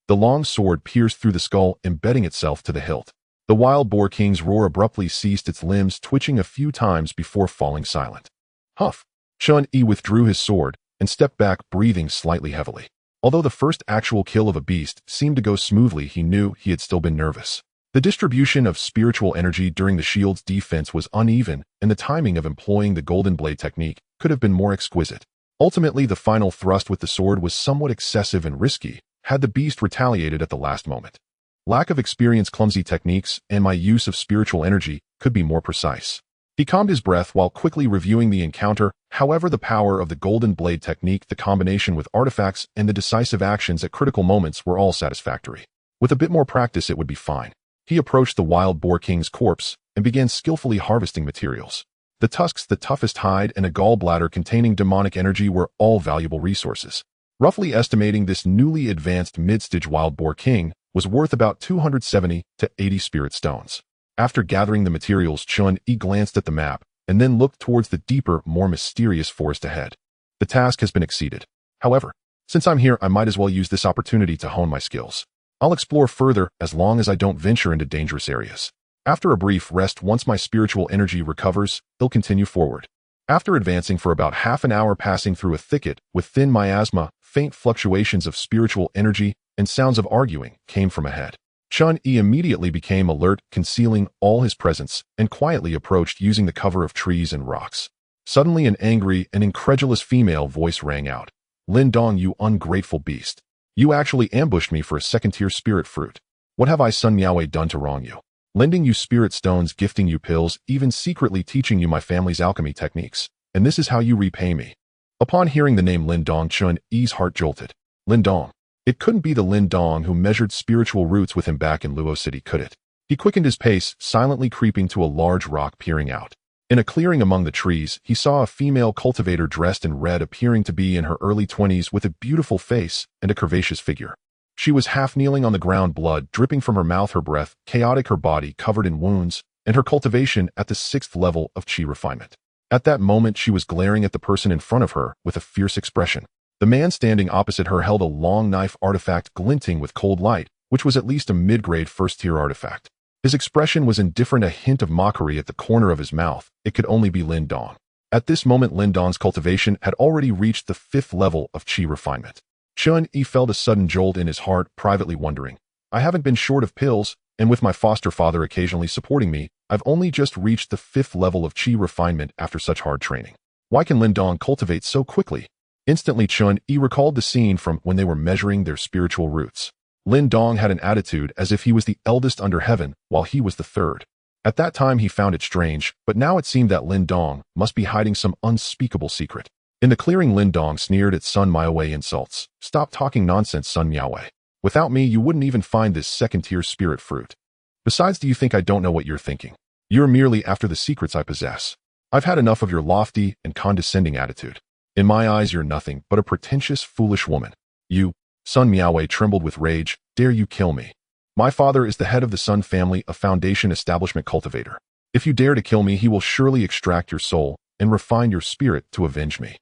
The long sword pierced through the skull, embedding itself to the hilt. The Wild Boar King's roar abruptly ceased, its limbs twitching a few times before falling silent. Huff! Chen Yi withdrew his sword and stepped back, breathing slightly heavily. Although the first actual kill of a beast seemed to go smoothly, he knew he had still been nervous. The distribution of spiritual energy during the shield's defense was uneven, and the timing of employing the Golden Blade technique could have been more exquisite. Ultimately, the final thrust with the sword was somewhat excessive and risky, had the beast retaliated at the last moment. Lack of experience, clumsy techniques, and my use of spiritual energy could be more precise. He calmed his breath while quickly reviewing the encounter. However, the power of the Golden Blade technique, the combination with artifacts, and the decisive actions at critical moments were all satisfactory. With a bit more practice, it would be fine. He approached the Wild Boar King's corpse and began skillfully harvesting materials. The tusks, the toughest hide, and a gallbladder containing demonic energy were all valuable resources. Roughly estimating, this newly advanced mid-stage Wild Boar King was worth about 270 to 80 spirit stones. After gathering the materials, Chen Yi glanced at the map and then looked towards the deeper, more mysterious forest ahead. The task has been exceeded. However, since I'm here, I might as well use this opportunity to hone my skills. I'll explore further as long as I don't venture into dangerous areas. After a brief rest, once my spiritual energy recovers, he'll continue forward. After advancing for about half an hour, passing through a thicket with thin miasma, faint fluctuations of spiritual energy and sounds of arguing came from ahead. Chen Yi immediately became alert, concealing all his presence, and quietly approached using the cover of trees and rocks. Suddenly, an angry and incredulous female voice rang out. "Lin Dong, you ungrateful beast. You actually ambushed me for a second-tier spirit fruit. What have I, Sun Miaowei, done to wrong you? Lending you spirit stones, gifting you pills, even secretly teaching you my family's alchemy techniques. And this is how you repay me." Upon hearing the name Lin Dong, Chen Yi's heart jolted. Lin Dong. It couldn't be the Lin Dong who measured spiritual roots with him back in Luo City, could it? He quickened his pace, silently creeping to a large rock, peering out. In a clearing among the trees, he saw a female cultivator dressed in red, appearing to be in her early 20s, with a beautiful face and a curvaceous figure. She was half kneeling on the ground, blood dripping from her mouth, her breath chaotic, her body covered in wounds, and her cultivation at the 6th level of chi refinement. At that moment, she was glaring at the person in front of her with a fierce expression. The man standing opposite her held a long knife artifact glinting with cold light, which was at least a mid-grade first-tier artifact. His expression was indifferent, a hint of mockery at the corner of his mouth. It could only be Lin Dong. At this moment, Lin Dong's cultivation had already reached the 5th level of chi refinement. Chen Yi felt a sudden jolt in his heart, privately wondering, I haven't been short of pills, and with my foster father occasionally supporting me, I've only just reached the 5th level of chi refinement after such hard training. Why can Lin Dong cultivate so quickly? Instantly, Chen Yi recalled the scene from when they were measuring their spiritual roots. Lin Dong had an attitude as if he was the eldest under heaven, while he was the third. At that time, he found it strange, but now it seemed that Lin Dong must be hiding some unspeakable secret. In the clearing, Lin Dong sneered at Sun Miaowei insults. Stop talking nonsense, Sun Miaowei. Without me, you wouldn't even find this second-tier spirit fruit. Besides, do you think I don't know what you're thinking? You're merely after the secrets I possess. I've had enough of your lofty and condescending attitude. In my eyes, you're nothing but a pretentious, foolish woman. You, Sun Miaowei trembled with rage. Dare you kill me? My father is the head of the Sun family, a foundation establishment cultivator. If you dare to kill me, he will surely extract your soul and refine your spirit to avenge me.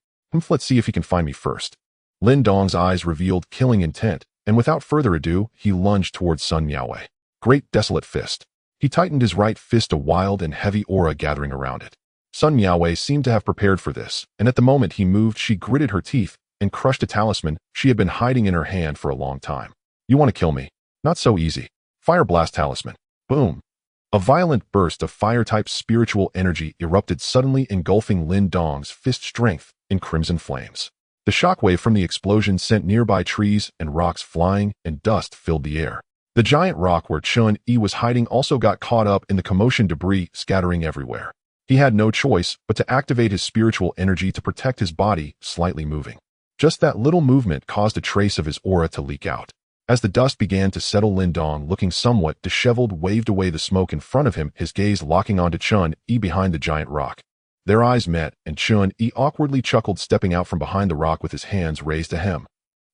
Let's see if he can find me first. Lin Dong's eyes revealed killing intent, and without further ado, he lunged towards Sun Miaowei. Great desolate fist. He tightened his right fist, a wild and heavy aura gathering around it. Sun Miaowei seemed to have prepared for this, and at the moment he moved, she gritted her teeth and crushed a talisman she had been hiding in her hand for a long time. You want to kill me? Not so easy. Fire Blast Talisman. Boom. A violent burst of fire-type spiritual energy erupted suddenly, engulfing Lin Dong's fist strength in crimson flames. The shockwave from the explosion sent nearby trees and rocks flying, and dust filled the air. The giant rock where Chen Yi was hiding also got caught up in the commotion, debris scattering everywhere. He had no choice but to activate his spiritual energy to protect his body, slightly moving. Just that little movement caused a trace of his aura to leak out. As the dust began to settle, Lin Dong, looking somewhat disheveled, waved away the smoke in front of him, his gaze locking onto Chen Yi behind the giant rock. Their eyes met, and Chen Yi awkwardly chuckled, stepping out from behind the rock with his hands raised to him.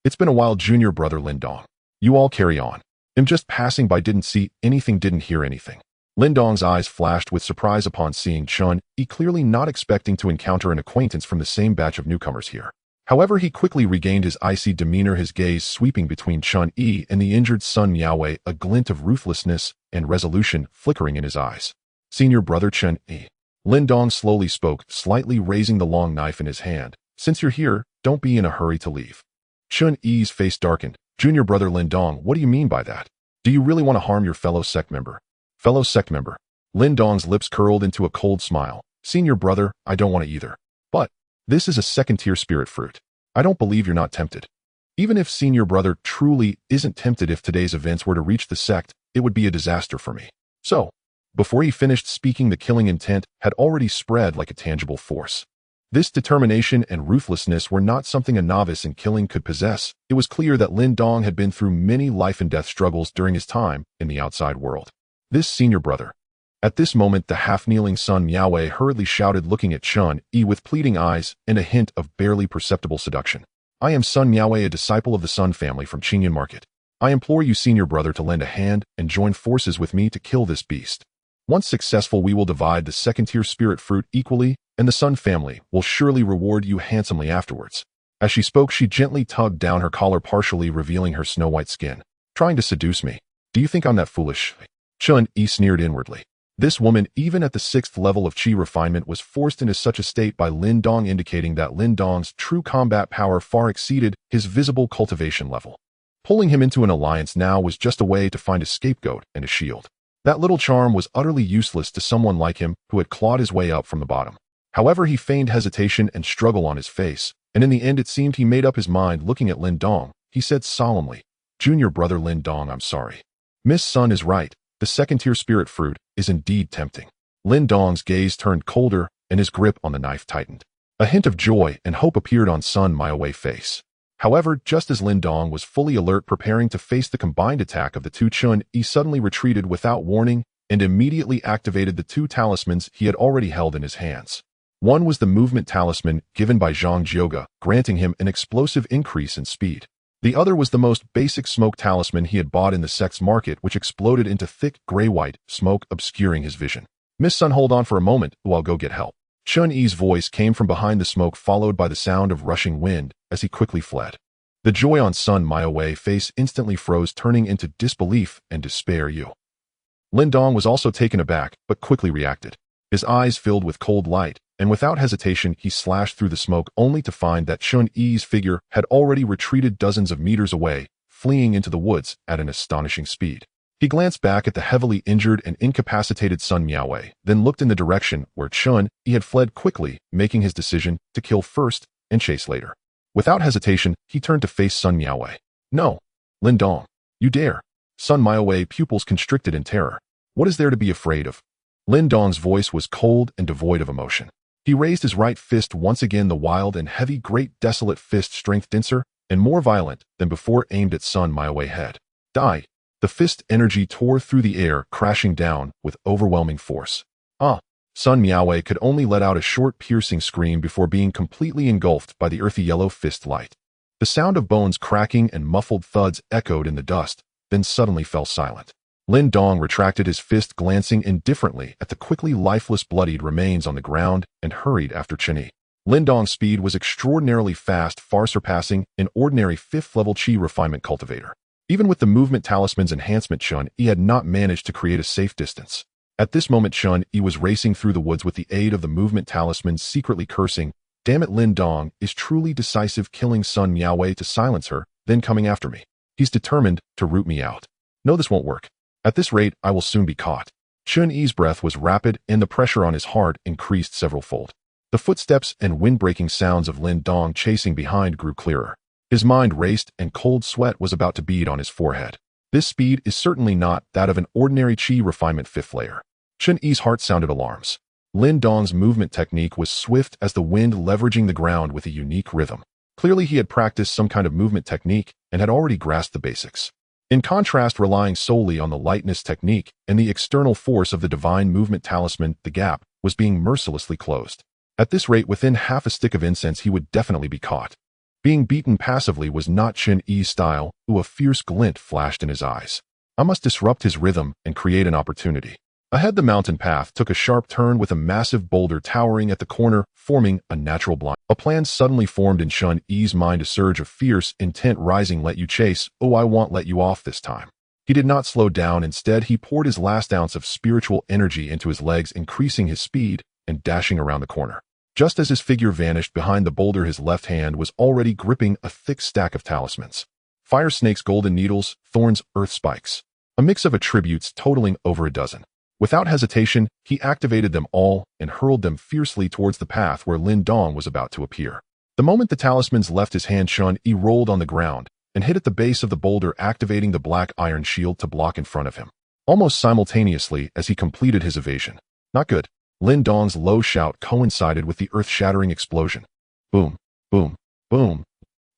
It's been a while, junior brother Lin Dong. You all carry on. I'm just passing by, didn't see anything, didn't hear anything. Lin Dong's eyes flashed with surprise upon seeing Chen Yi, clearly not expecting to encounter an acquaintance from the same batch of newcomers here. However, he quickly regained his icy demeanor, his gaze sweeping between Chen Yi and the injured Sun Miaowei, a glint of ruthlessness and resolution flickering in his eyes. Senior brother Chen Yi. Lin Dong slowly spoke, slightly raising the long knife in his hand. Since you're here, don't be in a hurry to leave. Chen Yi's face darkened. Junior brother Lin Dong, what do you mean by that? Do you really want to harm your fellow sect member? Fellow sect member. Lin Dong's lips curled into a cold smile. Senior brother, I don't want to either. But this is a second-tier spirit fruit. I don't believe you're not tempted. Even if senior brother truly isn't tempted, if today's events were to reach the sect, it would be a disaster for me. So, before he finished speaking, the killing intent had already spread like a tangible force. This determination and ruthlessness were not something a novice in killing could possess. It was clear that Lin Dong had been through many life-and-death struggles during his time in the outside world. This senior brother. At this moment, the half-kneeling Sun Miaowei hurriedly shouted, looking at Chen Yi with pleading eyes and a hint of barely perceptible seduction. I am Sun Miaowei, a disciple of the Sun family from Qingyan Market. I implore you, senior brother, to lend a hand and join forces with me to kill this beast. Once successful, we will divide the second-tier spirit fruit equally, and the Sun family will surely reward you handsomely afterwards. As she spoke, she gently tugged down her collar, partially revealing her snow-white skin. Trying to seduce me. Do you think I'm that foolish? Chen Yi sneered inwardly. This woman, even at the 6th level of Qi refinement, was forced into such a state by Lin Dong, indicating that Lin Dong's true combat power far exceeded his visible cultivation level. Pulling him into an alliance now was just a way to find a scapegoat and a shield. That little charm was utterly useless to someone like him who had clawed his way up from the bottom. However, he feigned hesitation and struggle on his face, and in the end it seemed he made up his mind. Looking at Lin Dong, he said solemnly, Junior brother Lin Dong, I'm sorry. Miss Sun is right. The second-tier spirit fruit is indeed tempting. Lin Dong's gaze turned colder and his grip on the knife tightened. A hint of joy and hope appeared on Sun Miaowei's face. However, just as Lin Dong was fully alert, preparing to face the combined attack of the two, Chen Yi suddenly retreated without warning and immediately activated the two talismans he had already held in his hands. One was the movement talisman given by Zhang Jioga, granting him an explosive increase in speed. The other was the most basic smoke talisman he had bought in the sect's market, which exploded into thick gray-white smoke, obscuring his vision. Miss Sun, hold on for a moment, or I'll go get help. Chen Yi's voice came from behind the smoke, followed by the sound of rushing wind as he quickly fled. The joy on Sun Miaowei's face instantly froze, turning into disbelief and despair. Lin Dong was also taken aback, but quickly reacted. His eyes filled with cold light, and without hesitation he slashed through the smoke, only to find that Chen Yi's figure had already retreated dozens of meters away, fleeing into the woods at an astonishing speed. He glanced back at the heavily injured and incapacitated Sun Miaowei, then looked in the direction where Chen Yi had fled, quickly making his decision to kill first and chase later. Without hesitation, he turned to face Sun Miaowei. No, Lin Dong, you dare. Sun Miaowei's pupils constricted in terror. What is there to be afraid of? Lin Dong's voice was cold and devoid of emotion. He raised his right fist once again, the wild and heavy great desolate fist, strength denser and more violent than before, aimed at Sun Miaowei head. Die! The fist energy tore through the air, crashing down with overwhelming force. Sun Miaowei could only let out a short piercing scream before being completely engulfed by the earthy yellow fist light. The sound of bones cracking and muffled thuds echoed in the dust, then suddenly fell silent. Lin Dong retracted his fist, glancing indifferently at the quickly lifeless bloodied remains on the ground, and hurried after Chen Yi. Lin Dong's speed was extraordinarily fast, far surpassing an ordinary 5th-level Qi refinement cultivator. Even with the movement talisman's enhancement, Chen Yi had not managed to create a safe distance. At this moment, Chen Yi was racing through the woods with the aid of the movement talisman, secretly cursing, "Damn it, Lin Dong is truly decisive, killing Sun Miaowei to silence her, then coming after me. He's determined to root me out. No, this won't work. At this rate, I will soon be caught." Chen Yi's breath was rapid, and the pressure on his heart increased several-fold. The footsteps and wind-breaking sounds of Lin Dong chasing behind grew clearer. His mind raced, and cold sweat was about to bead on his forehead. This speed is certainly not that of an ordinary Qi refinement 5th layer. Chen Yi's heart sounded alarms. Lin Dong's movement technique was swift as the wind, leveraging the ground with a unique rhythm. Clearly, he had practiced some kind of movement technique and had already grasped the basics. In contrast, relying solely on the lightness technique and the external force of the divine movement talisman, the gap was being mercilessly closed. At this rate, within half a stick of incense, he would definitely be caught. Being beaten passively was not Chen Yi's style. A fierce glint flashed in his eyes. I must disrupt his rhythm and create an opportunity. Ahead, the mountain path took a sharp turn, with a massive boulder towering at the corner, forming a natural blind. A plan suddenly formed in Chen Yi's mind, a surge of fierce intent rising. "Let you chase? Oh, I won't let you off this time." He did not slow down. Instead, he poured his last ounce of spiritual energy into his legs, increasing his speed and dashing around the corner. Just as his figure vanished behind the boulder, his left hand was already gripping a thick stack of talismans. Fire snakes, golden needles, thorns, earth spikes. A mix of attributes totaling over a dozen. Without hesitation, he activated them all and hurled them fiercely towards the path where Lin Dong was about to appear. The moment the talismans left his hand, Chen Yi rolled on the ground and hit at the base of the boulder, activating the black iron shield to block in front of him. Almost simultaneously as he completed his evasion. Not good. Lin Dong's low shout coincided with the earth-shattering explosion. Boom, boom, boom.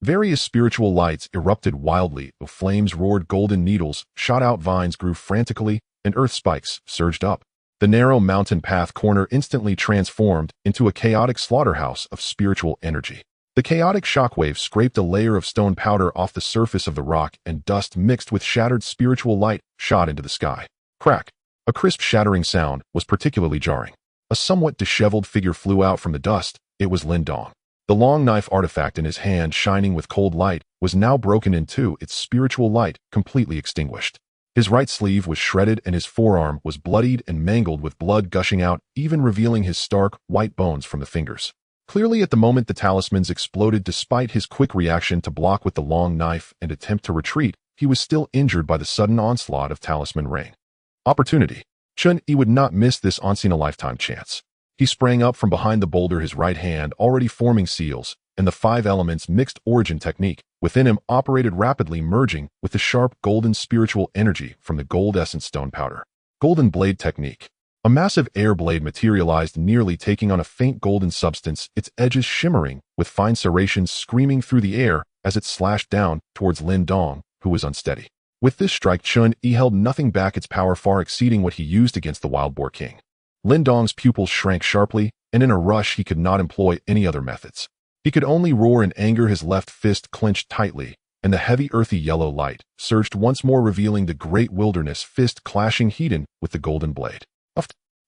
Various spiritual lights erupted wildly. Flames roared, golden needles shot out, vines grew frantically, and earth spikes surged up. The narrow mountain path corner instantly transformed into a chaotic slaughterhouse of spiritual energy. The chaotic shockwave scraped a layer of stone powder off the surface of the rock, and dust mixed with shattered spiritual light shot into the sky. Crack! A crisp shattering sound was particularly jarring. A somewhat disheveled figure flew out from the dust. It was Lin Dong. The long knife artifact in his hand, shining with cold light, was now broken in two, its spiritual light completely extinguished. His right sleeve was shredded, and his forearm was bloodied and mangled, with blood gushing out, even revealing his stark, white bones from the fingers. Clearly, at the moment the talismans exploded, despite his quick reaction to block with the long knife and attempt to retreat, he was still injured by the sudden onslaught of talisman rain. Opportunity. Chen Yi would not miss this once-in-a-lifetime chance. He sprang up from behind the boulder, his right hand already forming seals, and the 5 elements mixed origin technique within him operated rapidly, merging with the sharp golden spiritual energy from the gold essence stone powder. Golden blade technique. A massive air blade materialized, nearly taking on a faint golden substance, its edges shimmering with fine serrations screaming through the air as it slashed down towards Lin Dong, who was unsteady. With this strike, Chen Yi held nothing back, its power far exceeding what he used against the Wild Boar King. Lin Dong's pupils shrank sharply, and in a rush he could not employ any other methods. He could only roar in anger, his left fist clenched tightly, and the heavy earthy yellow light surged once more, revealing the great wilderness fist clashing heat with the golden blade.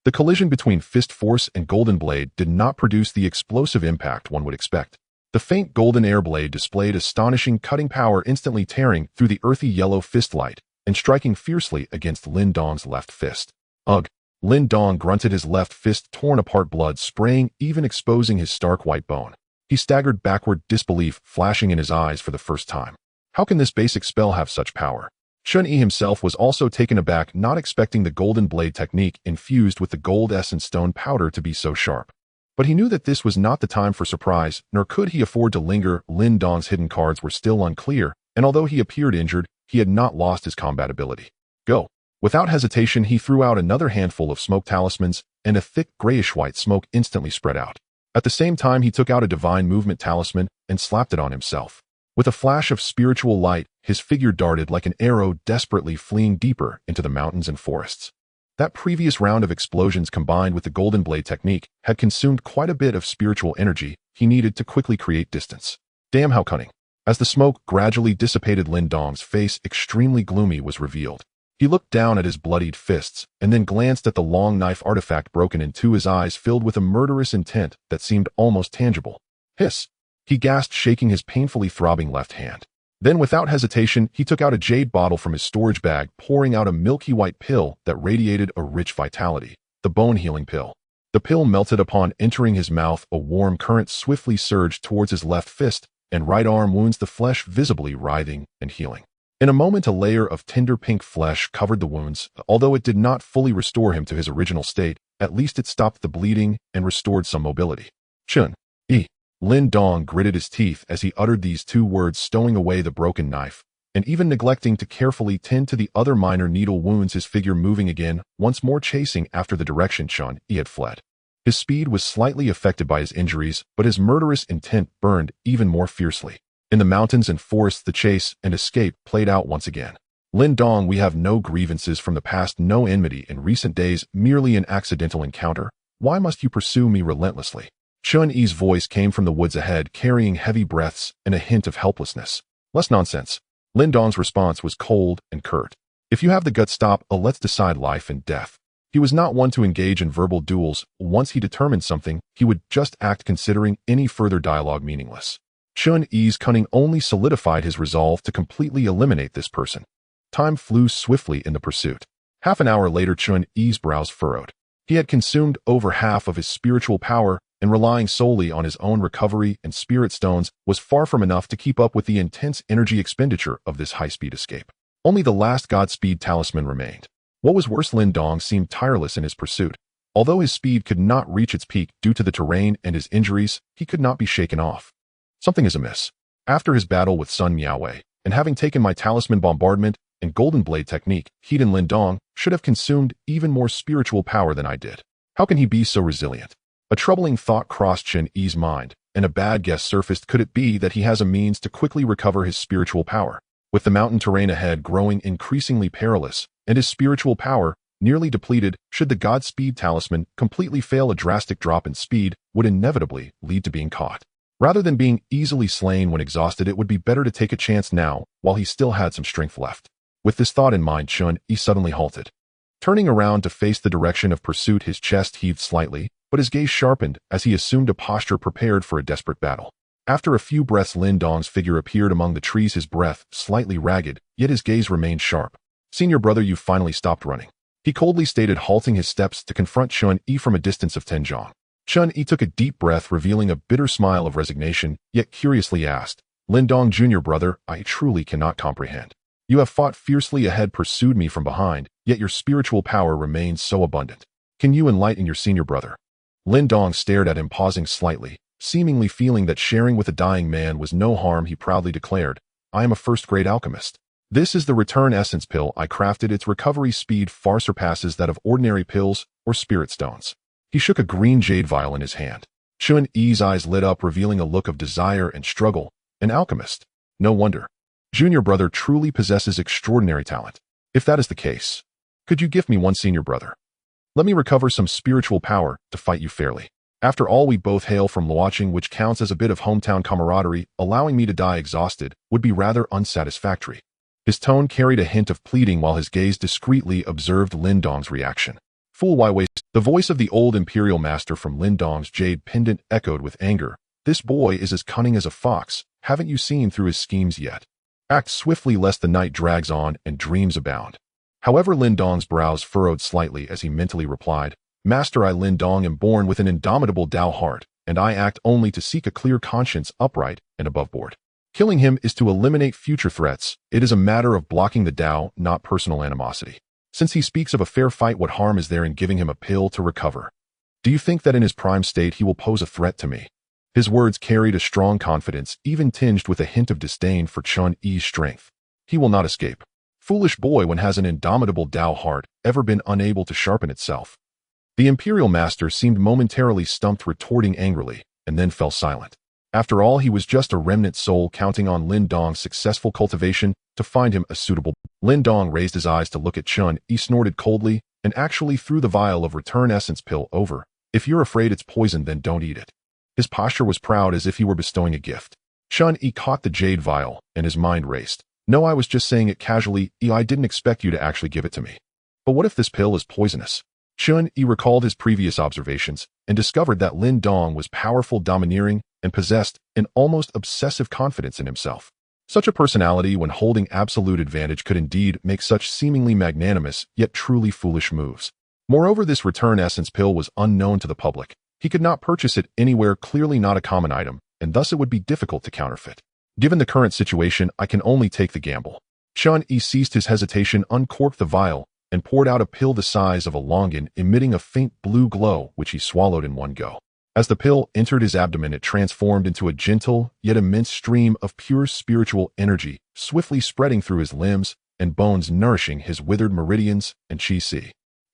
The collision between fist force and golden blade did not produce the explosive impact one would expect. The faint golden air blade displayed astonishing cutting power, instantly tearing through the earthy yellow fist light and striking fiercely against Lin Dong's left fist. Ugh! Lin Dong grunted, his left fist torn apart, blood spraying, even exposing his stark white bone. He staggered backward, disbelief flashing in his eyes for the first time. How can this basic spell have such power? Chen Yi himself was also taken aback, not expecting the golden blade technique infused with the gold essence stone powder to be so sharp. But he knew that this was not the time for surprise, nor could he afford to linger. Lin Dong's hidden cards were still unclear, and although he appeared injured, he had not lost his combat ability. Go! Without hesitation, he threw out another handful of smoke talismans, and a thick grayish-white smoke instantly spread out. At the same time, he took out a divine movement talisman and slapped it on himself. With a flash of spiritual light, his figure darted like an arrow, desperately fleeing deeper into the mountains and forests. That previous round of explosions combined with the golden blade technique had consumed quite a bit of spiritual energy he needed to quickly create distance. Damn, how cunning. As the smoke gradually dissipated, Lin Dong's face, extremely gloomy, was revealed. He looked down at his bloodied fists and then glanced at the long knife artifact broken in two, his eyes filled with a murderous intent that seemed almost tangible. Hiss! He gasped, shaking his painfully throbbing left hand. Then, without hesitation, he took out a jade bottle from his storage bag, pouring out a milky white pill that radiated a rich vitality, the bone-healing pill. The pill melted upon entering his mouth. A warm current swiftly surged towards his left fist and right arm wounds, the flesh visibly writhing and healing. In a moment, a layer of tender pink flesh covered the wounds. Although it did not fully restore him to his original state, at least it stopped the bleeding and restored some mobility. Chen Yi. Lin Dong gritted his teeth as he uttered these two words, stowing away the broken knife, and even neglecting to carefully tend to the other minor needle wounds, his figure moving again, once more chasing after the direction Chen Yi had fled. His speed was slightly affected by his injuries, but his murderous intent burned even more fiercely. In the mountains and forests, the chase and escape played out once again. Lin Dong, we have no grievances from the past, no enmity in recent days, merely an accidental encounter. Why must you pursue me relentlessly? Chen Yi's voice came from the woods ahead, carrying heavy breaths and a hint of helplessness. Less nonsense. Lin Dong's response was cold and curt. If you have the guts, stop, let's decide life and death. He was not one to engage in verbal duels. Once he determined something, he would just act, considering any further dialogue meaningless. Chen Yi's cunning only solidified his resolve to completely eliminate this person. Time flew swiftly in the pursuit. Half an hour later, Chen Yi's brows furrowed. He had consumed over half of his spiritual power, and relying solely on his own recovery and spirit stones was far from enough to keep up with the intense energy expenditure of this high-speed escape. Only the last Godspeed talisman remained. What was worse, Lin Dong seemed tireless in his pursuit. Although his speed could not reach its peak due to the terrain and his injuries, he could not be shaken off. Something is amiss. After his battle with Sun Miaowei, and having taken my talisman bombardment and golden blade technique, he and Lin Dong should have consumed even more spiritual power than I did. How can he be so resilient? A troubling thought crossed Chen Yi's mind, and a bad guess surfaced. Could it be that he has a means to quickly recover his spiritual power? With the mountain terrain ahead growing increasingly perilous, and his spiritual power nearly depleted, should the Godspeed talisman completely fail, a drastic drop in speed would inevitably lead to being caught. Rather than being easily slain when exhausted, it would be better to take a chance now, while he still had some strength left. With this thought in mind, Chen Yi suddenly halted. Turning around to face the direction of pursuit, his chest heaved slightly, but his gaze sharpened as he assumed a posture prepared for a desperate battle. After a few breaths, Lin Dong's figure appeared among the trees, his breath slightly ragged, yet his gaze remained sharp. Senior brother, you've finally stopped running. He coldly stated, halting his steps to confront Chen Yi from a distance of 10 zhang. Chen Yi took a deep breath, revealing a bitter smile of resignation, yet curiously asked, Lin Dong, junior brother, I truly cannot comprehend. You have fought fiercely ahead, pursued me from behind, yet your spiritual power remains so abundant. Can you enlighten your senior brother? Lin Dong stared at him, pausing slightly, seemingly feeling that sharing with a dying man was no harm. He proudly declared, I am a first-grade alchemist. This is the return essence pill I crafted. Its recovery speed far surpasses that of ordinary pills or spirit stones. He shook a green jade vial in his hand. Chen Yi's eyes lit up, revealing a look of desire and struggle. An alchemist. No wonder. Junior brother truly possesses extraordinary talent. If that is the case, could you gift me one, senior brother? Let me recover some spiritual power to fight you fairly. After all, we both hail from Luocheng, which counts as a bit of hometown camaraderie. Allowing me to die exhausted would be rather unsatisfactory. His tone carried a hint of pleading while his gaze discreetly observed Lin Dong's reaction. Fool, why waste? The voice of the old imperial master from Lin Dong's jade pendant echoed with anger. This boy is as cunning as a fox. Haven't you seen through his schemes yet? Act swiftly lest the night drags on and dreams abound. However, Lin Dong's brows furrowed slightly as he mentally replied, Master, I Lin Dong am born with an indomitable Dao heart, and I act only to seek a clear conscience, upright and above board. Killing him is to eliminate future threats. It is a matter of blocking the Dao, not personal animosity. Since he speaks of a fair fight, what harm is there in giving him a pill to recover? Do you think that in his prime state he will pose a threat to me? His words carried a strong confidence, even tinged with a hint of disdain for Chen Yi's strength. He will not escape. Foolish boy, when has an indomitable Dao heart ever been unable to sharpen itself? The Imperial Master seemed momentarily stumped, retorting angrily, and then fell silent. After all, he was just a remnant soul counting on Lin Dong's successful cultivation to find him a suitable. Lin Dong raised his eyes to look at Chen Yi, snorted coldly, and actually threw the vial of return essence pill over. If you're afraid it's poison, then don't eat it. His posture was proud, as if he were bestowing a gift. Chen Yi caught the jade vial, and his mind raced. No, I was just saying it casually. I didn't expect you to actually give it to me. But what if this pill is poisonous? Chen Yi recalled his previous observations and discovered that Lin Dong was powerful, domineering, and possessed an almost obsessive confidence in himself. Such a personality, when holding absolute advantage, could indeed make such seemingly magnanimous yet truly foolish moves. Moreover, this return essence pill was unknown to the public. He could not purchase it anywhere, clearly not a common item, and thus it would be difficult to counterfeit. Given the current situation, I can only take the gamble. Chen Yi ceased his hesitation, uncorked the vial, and poured out a pill the size of a longan, emitting a faint blue glow, which he swallowed in one go. As the pill entered his abdomen, it transformed into a gentle, yet immense stream of pure spiritual energy, swiftly spreading through his limbs and bones, nourishing his withered meridians and chi.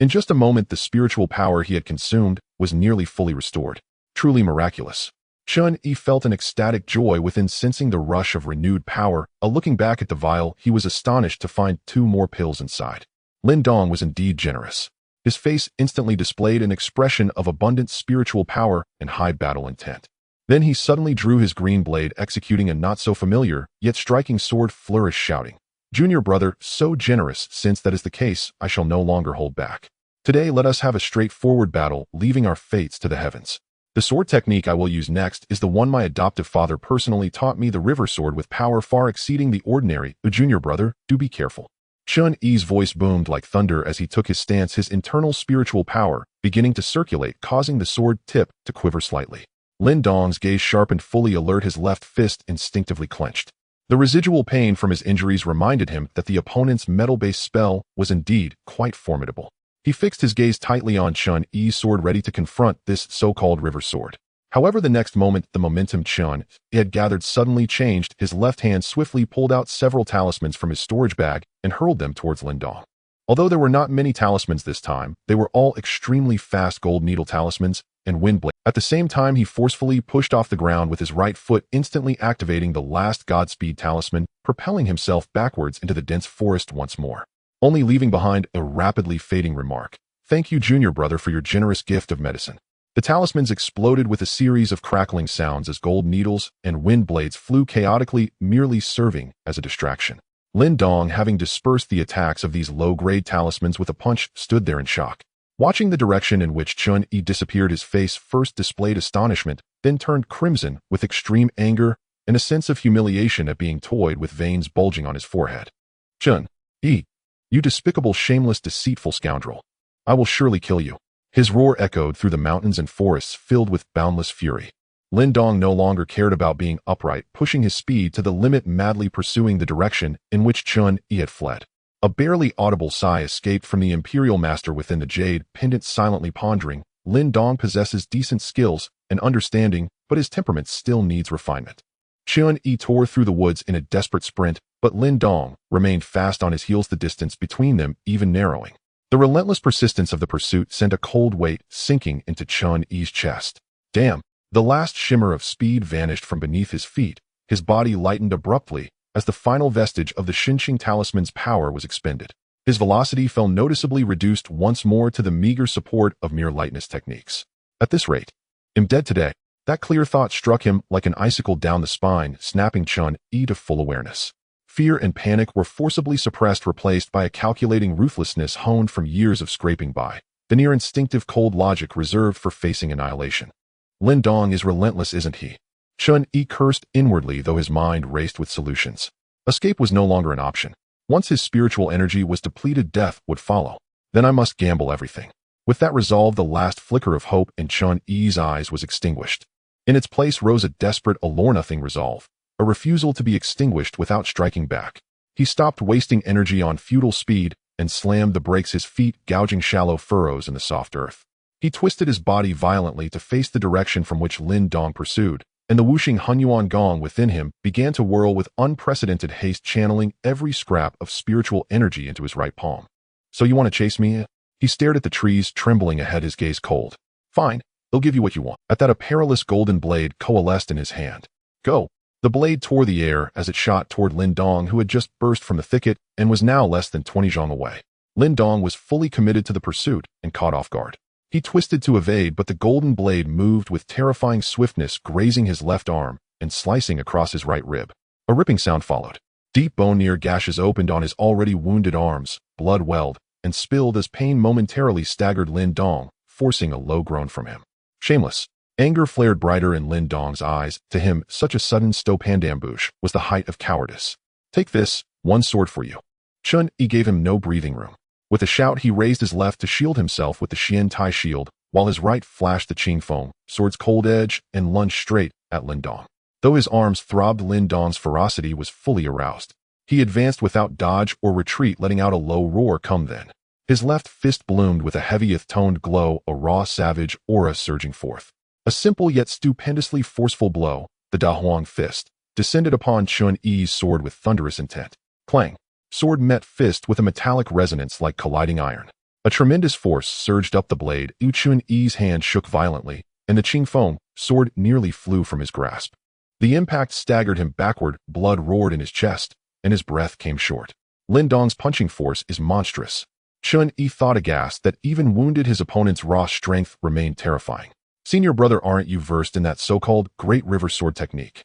In just a moment, the spiritual power he had consumed was nearly fully restored. Truly miraculous. Chen Yi felt an ecstatic joy within, sensing the rush of renewed power. Looking back at the vial, he was astonished to find 2 more pills inside. Lin Dong was indeed generous. His face instantly displayed an expression of abundant spiritual power and high battle intent. Then he suddenly drew his green blade, executing a not-so-familiar, yet striking sword flourish, shouting, "Junior brother, so generous, since that is the case, I shall no longer hold back. Today let us have a straightforward battle, leaving our fates to the heavens. The sword technique I will use next is the one my adoptive father personally taught me, the river sword, with power far exceeding the ordinary. Junior brother, do be careful." Chen Yi's voice boomed like thunder as he took his stance, his internal spiritual power beginning to circulate, causing the sword tip to quiver slightly. Lin Dong's gaze sharpened, fully alert, his left fist instinctively clenched. The residual pain from his injuries reminded him that the opponent's metal-based spell was indeed quite formidable. He fixed his gaze tightly on Chen Yi's sword, ready to confront this so-called river sword. However, the next moment, the momentum Chen Yi had gathered suddenly changed. His left hand swiftly pulled out several talismans from his storage bag and hurled them towards Lin Dong. Although there were not many talismans this time, they were all extremely fast gold needle talismans and wind blade. At the same time, he forcefully pushed off the ground with his right foot, instantly activating the last Godspeed talisman, propelling himself backwards into the dense forest once more, only leaving behind a rapidly fading remark. "Thank you, junior brother, for your generous gift of medicine." The talismans exploded with a series of crackling sounds as gold needles and wind blades flew chaotically, merely serving as a distraction. Lin Dong, having dispersed the attacks of these low-grade talismans with a punch, stood there in shock. Watching the direction in which Chen Yi disappeared, his face first displayed astonishment, then turned crimson with extreme anger and a sense of humiliation at being toyed with, veins bulging on his forehead. "Chen Yi, you despicable, shameless, deceitful scoundrel. I will surely kill you." His roar echoed through the mountains and forests, filled with boundless fury. Lin Dong no longer cared about being upright, pushing his speed to the limit, madly pursuing the direction in which Chen Yi had fled. A barely audible sigh escaped from the Imperial Master within the jade pendant, silently pondering. Lin Dong possesses decent skills and understanding, but his temperament still needs refinement. Chen Yi tore through the woods in a desperate sprint, but Lin Dong remained fast on his heels, the distance between them even narrowing. The relentless persistence of the pursuit sent a cold weight sinking into Chen Yi's chest. Damn! The last shimmer of speed vanished from beneath his feet. His body lightened abruptly as the final vestige of the Xinqing talisman's power was expended. His velocity fell noticeably, reduced once more to the meager support of mere lightness techniques. At this rate, I'm dead today. That clear thought struck him like an icicle down the spine, snapping Chen Yi to full awareness. Fear and panic were forcibly suppressed, replaced by a calculating ruthlessness honed from years of scraping by, the near instinctive cold logic reserved for facing annihilation. Lin Dong is relentless, isn't he? Chen Yi cursed inwardly, though his mind raced with solutions. Escape was no longer an option. Once his spiritual energy was depleted, death would follow. Then I must gamble everything. With that resolve, the last flicker of hope in Chen Yi's eyes was extinguished. In its place rose a desperate, allure-nothing resolve, a refusal to be extinguished without striking back. He stopped wasting energy on futile speed and slammed the brakes, his feet gouging shallow furrows in the soft earth. He twisted his body violently to face the direction from which Lin Dong pursued, and the whooshing Hunyuan gong within him began to whirl with unprecedented haste, channeling every scrap of spiritual energy into his right palm. "So you want to chase me?" He stared at the trees, trembling ahead, his gaze cold. Fine, they'll give you what you want. At that, a perilous golden blade coalesced in his hand. Go! The blade tore the air as it shot toward Lin Dong, who had just burst from the thicket and was now less than 20 zhang away. Lin Dong was fully committed to the pursuit and caught off guard. He twisted to evade, but the golden blade moved with terrifying swiftness, grazing his left arm and slicing across his right rib. A ripping sound followed. Deep bone-near gashes opened on his already wounded arms, blood welled and spilled as pain momentarily staggered Lin Dong, forcing a low groan from him. Shameless. Anger flared brighter in Lin Dong's eyes. To him, such a sudden stopandambush was the height of cowardice. Take this, one sword for you. Chen Yi gave him no breathing room. With a shout, he raised his left to shield himself with the Xian Tai shield, while his right flashed the Qing Feng, sword's cold edge, and lunged straight at Lin Dong. Though his arms throbbed, Lin Dong's ferocity was fully aroused. He advanced without dodge or retreat, letting out a low roar. Come then. His left fist bloomed with a heavy toned glow, a raw savage aura surging forth. A simple yet stupendously forceful blow, the Da Huang fist, descended upon Chen Yi's sword with thunderous intent. Clang! Sword met fist with a metallic resonance like colliding iron. A tremendous force surged up the blade. Chen Yi's hand shook violently, and the Qing Feng sword nearly flew from his grasp. The impact staggered him backward, blood roared in his chest, and his breath came short. Lin Dong's punching force is monstrous. Chen Yi thought aghast that even wounded, his opponent's raw strength remained terrifying. Senior brother, aren't you versed in that so-called Great River Sword technique?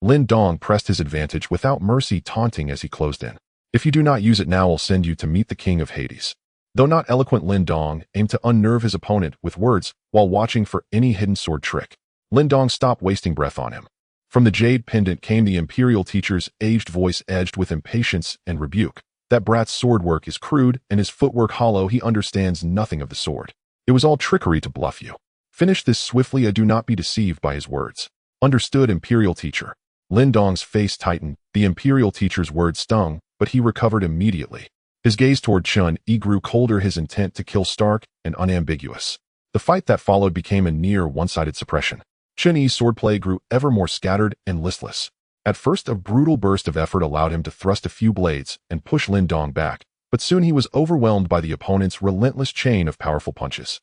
Lin Dong pressed his advantage without mercy, taunting as he closed in. If you do not use it now, I'll send you to meet the King of Hades. Though not eloquent, Lin Dong aimed to unnerve his opponent with words while watching for any hidden sword trick. Lin Dong stopped wasting breath on him. From the jade pendant came the imperial teacher's aged voice, edged with impatience and rebuke. That brat's sword work is crude and his footwork hollow. He understands nothing of the sword. It was all trickery to bluff you. Finish this swiftly. Do not be deceived by his words. Understood, imperial teacher. Lin Dong's face tightened. The imperial teacher's words stung, but he recovered immediately. His gaze toward Chen Yi grew colder, his intent to kill stark and unambiguous. The fight that followed became a near one-sided suppression. Chen Yi's swordplay grew ever more scattered and listless. At first, a brutal burst of effort allowed him to thrust a few blades and push Lin Dong back, but soon he was overwhelmed by the opponent's relentless chain of powerful punches.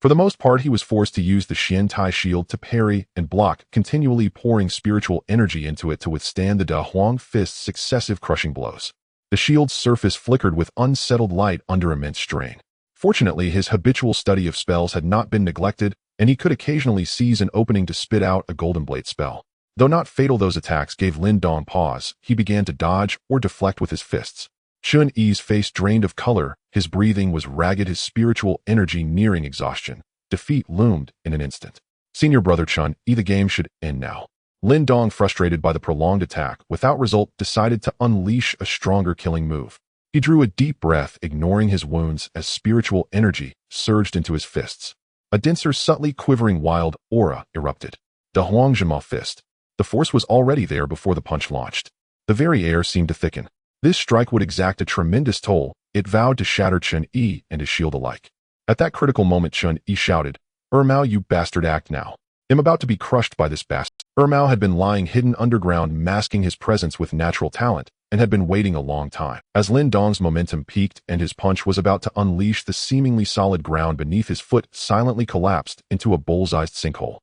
For the most part, he was forced to use the Xian Tai shield to parry and block, continually pouring spiritual energy into it to withstand the Da Huang fist's successive crushing blows. The shield's surface flickered with unsettled light under immense strain. Fortunately, his habitual study of spells had not been neglected, and he could occasionally seize an opening to spit out a golden blade spell. Though not fatal, those attacks gave Lin Dong pause. He began to dodge or deflect with his fists. Chen Yi's face drained of color, his breathing was ragged, his spiritual energy nearing exhaustion. Defeat loomed in an instant. Senior brother Chen Yi, the game should end now. Lin Dong, frustrated by the prolonged attack, without result, decided to unleash a stronger killing move. He drew a deep breath, ignoring his wounds as spiritual energy surged into his fists. A denser, subtly quivering wild aura erupted. Da Huang Zhima fist. The force was already there before the punch launched. The very air seemed to thicken. This strike would exact a tremendous toll. It vowed to shatter Chen Yi and his shield alike. At that critical moment, Chen Yi shouted, "Mao, you bastard, act now. I'm about to be crushed by this bastard." Mao had been lying hidden underground, masking his presence with natural talent, and had been waiting a long time. As Lin Dong's momentum peaked and his punch was about to unleash, the seemingly solid ground beneath his foot silently collapsed into a bullseyed sinkhole.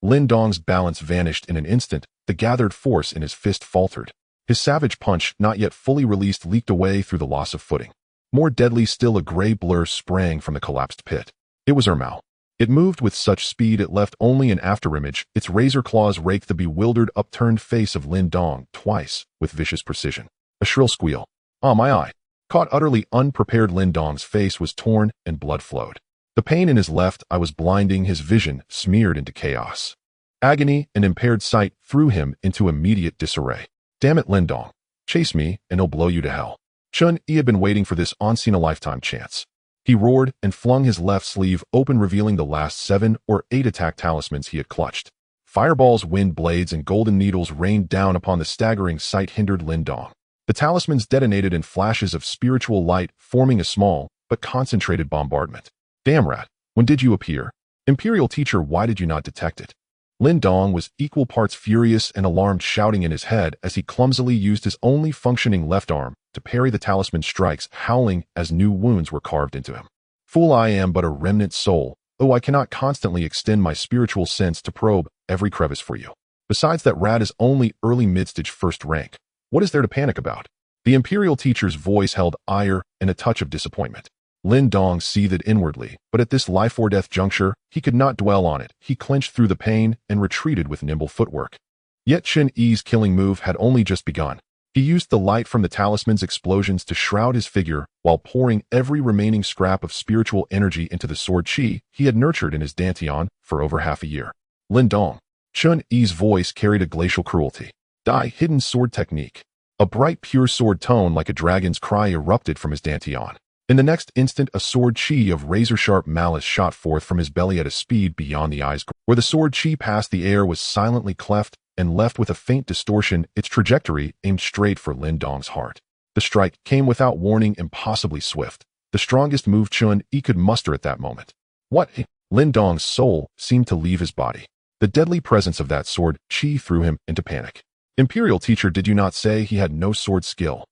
Lin Dong's balance vanished in an instant. The gathered force in his fist faltered. His savage punch, not yet fully released, leaked away through the loss of footing. More deadly still, a gray blur sprang from the collapsed pit. It was Mao. It moved with such speed it left only an afterimage. Its razor claws raked the bewildered, upturned face of Lin Dong twice with vicious precision. A shrill squeal. "Ah, my eye!" Caught utterly unprepared, Lin Dong's face was torn and blood flowed. The pain in his left eye was blinding, his vision smeared into chaos. Agony and impaired sight threw him into immediate disarray. "Damn it, Lin Dong. Chase me, and I'll blow you to hell." Chen Yi had been waiting for this unseen-a-lifetime chance. He roared and flung his left sleeve open, revealing the last 7 or 8 attack talismans he had clutched. Fireballs, wind blades, and golden needles rained down upon the staggering sight hindered Lin Dong. The talismans detonated in flashes of spiritual light, forming a small but concentrated bombardment. "Damn rat, when did you appear? Imperial teacher, why did you not detect it?" Lin Dong was equal parts furious and alarmed, shouting in his head as he clumsily used his only functioning left arm to parry the talisman strikes, howling as new wounds were carved into him. Fool, I am but a remnant soul. Oh, I cannot constantly extend my spiritual sense to probe every crevice for you. Besides, that rat is only early mid-stage first rank. What is there to panic about? The imperial teacher's voice held ire and a touch of disappointment. Lin Dong seethed inwardly, but at this life-or-death juncture, he could not dwell on it. He clenched through the pain and retreated with nimble footwork. Yet Chen Yi's killing move had only just begun. He used the light from the talisman's explosions to shroud his figure while pouring every remaining scrap of spiritual energy into the sword chi he had nurtured in his dantian for over half a year. Lin Dong. Chen Yi's voice carried a glacial cruelty. Die hidden sword technique. A bright pure sword tone like a dragon's cry erupted from his dantian. In the next instant, a sword chi of razor-sharp malice shot forth from his belly at a speed beyond the eyes. Where the sword chi passed, the air was silently cleft and left with a faint distortion, its trajectory aimed straight for Lin Dong's heart. The strike came without warning, impossibly swift, the strongest move Chen Yi could muster at that moment. What? Lin Dong's soul seemed to leave his body. The deadly presence of that sword chi threw him into panic. Imperial teacher, did you not say he had no sword skill?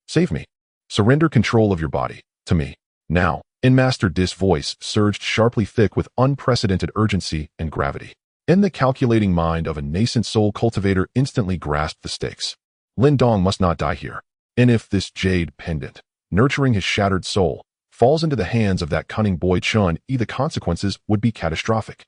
Save me. Surrender control of your body to me. Now. In Master Di's voice surged sharply thick with unprecedented urgency and gravity. In the calculating mind of a nascent soul cultivator instantly grasped the stakes. Lin Dong must not die here. And if this jade pendant, nurturing his shattered soul, falls into the hands of that cunning boy Chen Yi, the consequences would be catastrophic.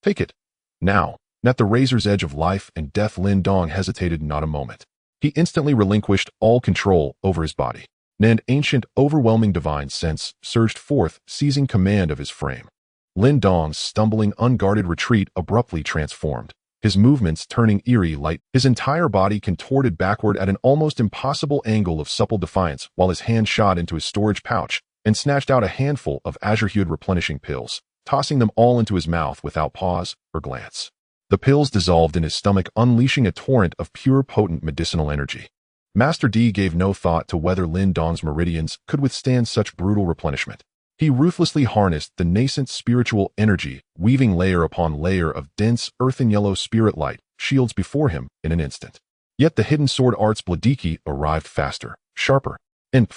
Take it. Now. At the razor's edge of life and death, Lin Dong hesitated not a moment. He instantly relinquished all control over his body. An ancient, overwhelming divine sense surged forth, seizing command of his frame. Lin Dong's stumbling, unguarded retreat abruptly transformed, his movements turning eerie light, his entire body contorted backward at an almost impossible angle of supple defiance, while his hand shot into his storage pouch and snatched out a handful of azure-hued replenishing pills, tossing them all into his mouth without pause or glance. The pills dissolved in his stomach, unleashing a torrent of pure, potent medicinal energy. Master Di gave no thought to whether Lin Dong's meridians could withstand such brutal replenishment. He ruthlessly harnessed the nascent spiritual energy, weaving layer upon layer of dense, earthen yellow spirit light shields before him in an instant. Yet the hidden sword art's Bladiki arrived faster, sharper, and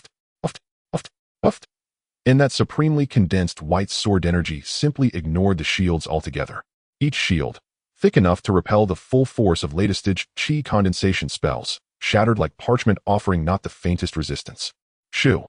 puffed. And that supremely condensed white sword energy simply ignored the shields altogether. Each shield, thick enough to repel the full force of latest-stage chi condensation spells, shattered like parchment, offering not the faintest resistance. Shoo!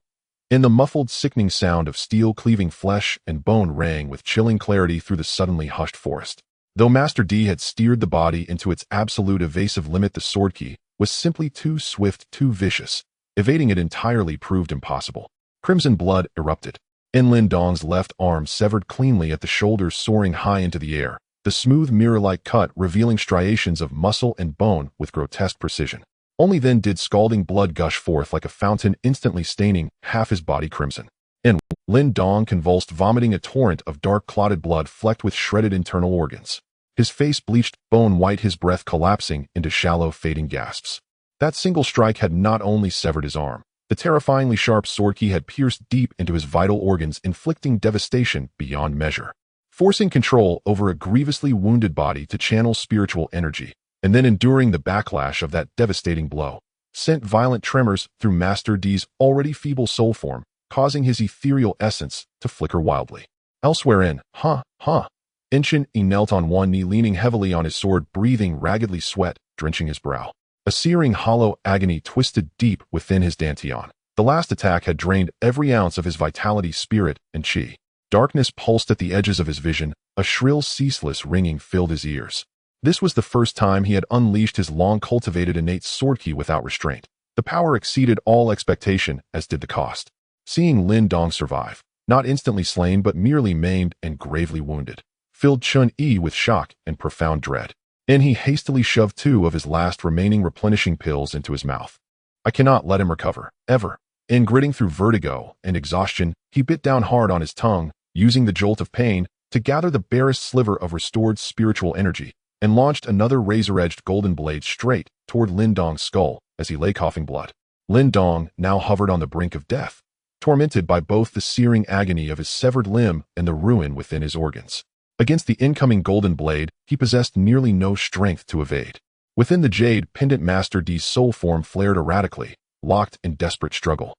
In the muffled, sickening sound of steel cleaving flesh and bone rang with chilling clarity through the suddenly hushed forest. Though Master Di had steered the body into its absolute evasive limit, the sword key was simply too swift, too vicious. Evading it entirely proved impossible. Crimson blood erupted. In Lin Dong's left arm severed cleanly at the shoulders, soaring high into the air, the smooth mirror-like cut revealing striations of muscle and bone with grotesque precision. Only then did scalding blood gush forth like a fountain, instantly staining half his body crimson. And Lin Dong convulsed, vomiting a torrent of dark clotted blood flecked with shredded internal organs. His face bleached, bone white, his breath collapsing into shallow, fading gasps. That single strike had not only severed his arm, the terrifyingly sharp sword key had pierced deep into his vital organs, inflicting devastation beyond measure. Forcing control over a grievously wounded body to channel spiritual energy, and then enduring the backlash of that devastating blow, sent violent tremors through Master Di's already feeble soul form, causing his ethereal essence to flicker wildly. Elsewhere in, Chen Yi knelt on one knee, leaning heavily on his sword, breathing raggedly, sweat drenching his brow. A searing hollow agony twisted deep within his dantian. The last attack had drained every ounce of his vitality, spirit, and chi. Darkness pulsed at the edges of his vision, a shrill, ceaseless ringing filled his ears. This was the first time he had unleashed his long-cultivated innate sword key without restraint. The power exceeded all expectation, as did the cost. Seeing Lin Dong survive, not instantly slain but merely maimed and gravely wounded, filled Chen Yi with shock and profound dread. And he hastily shoved 2 of his last remaining replenishing pills into his mouth. I cannot let him recover, ever. In gritting through vertigo and exhaustion, he bit down hard on his tongue, using the jolt of pain to gather the barest sliver of restored spiritual energy, and launched another razor-edged golden blade straight toward Lin Dong's skull as he lay coughing blood. Lin Dong now hovered on the brink of death, tormented by both the searing agony of his severed limb and the ruin within his organs. Against the incoming golden blade, he possessed nearly no strength to evade. Within the jade pendant, Master Di's soul form flared erratically, locked in desperate struggle.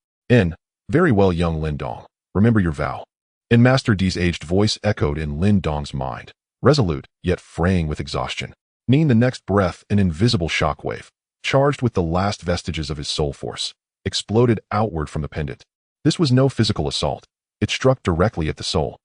Very well, young Lin Dong. Remember your vow. And Master D's aged voice echoed in Lin Dong's mind, resolute, yet fraying with exhaustion. In the next breath, an invisible shockwave, charged with the last vestiges of his soul force, exploded outward from the pendant. This was no physical assault. It struck directly at the soul.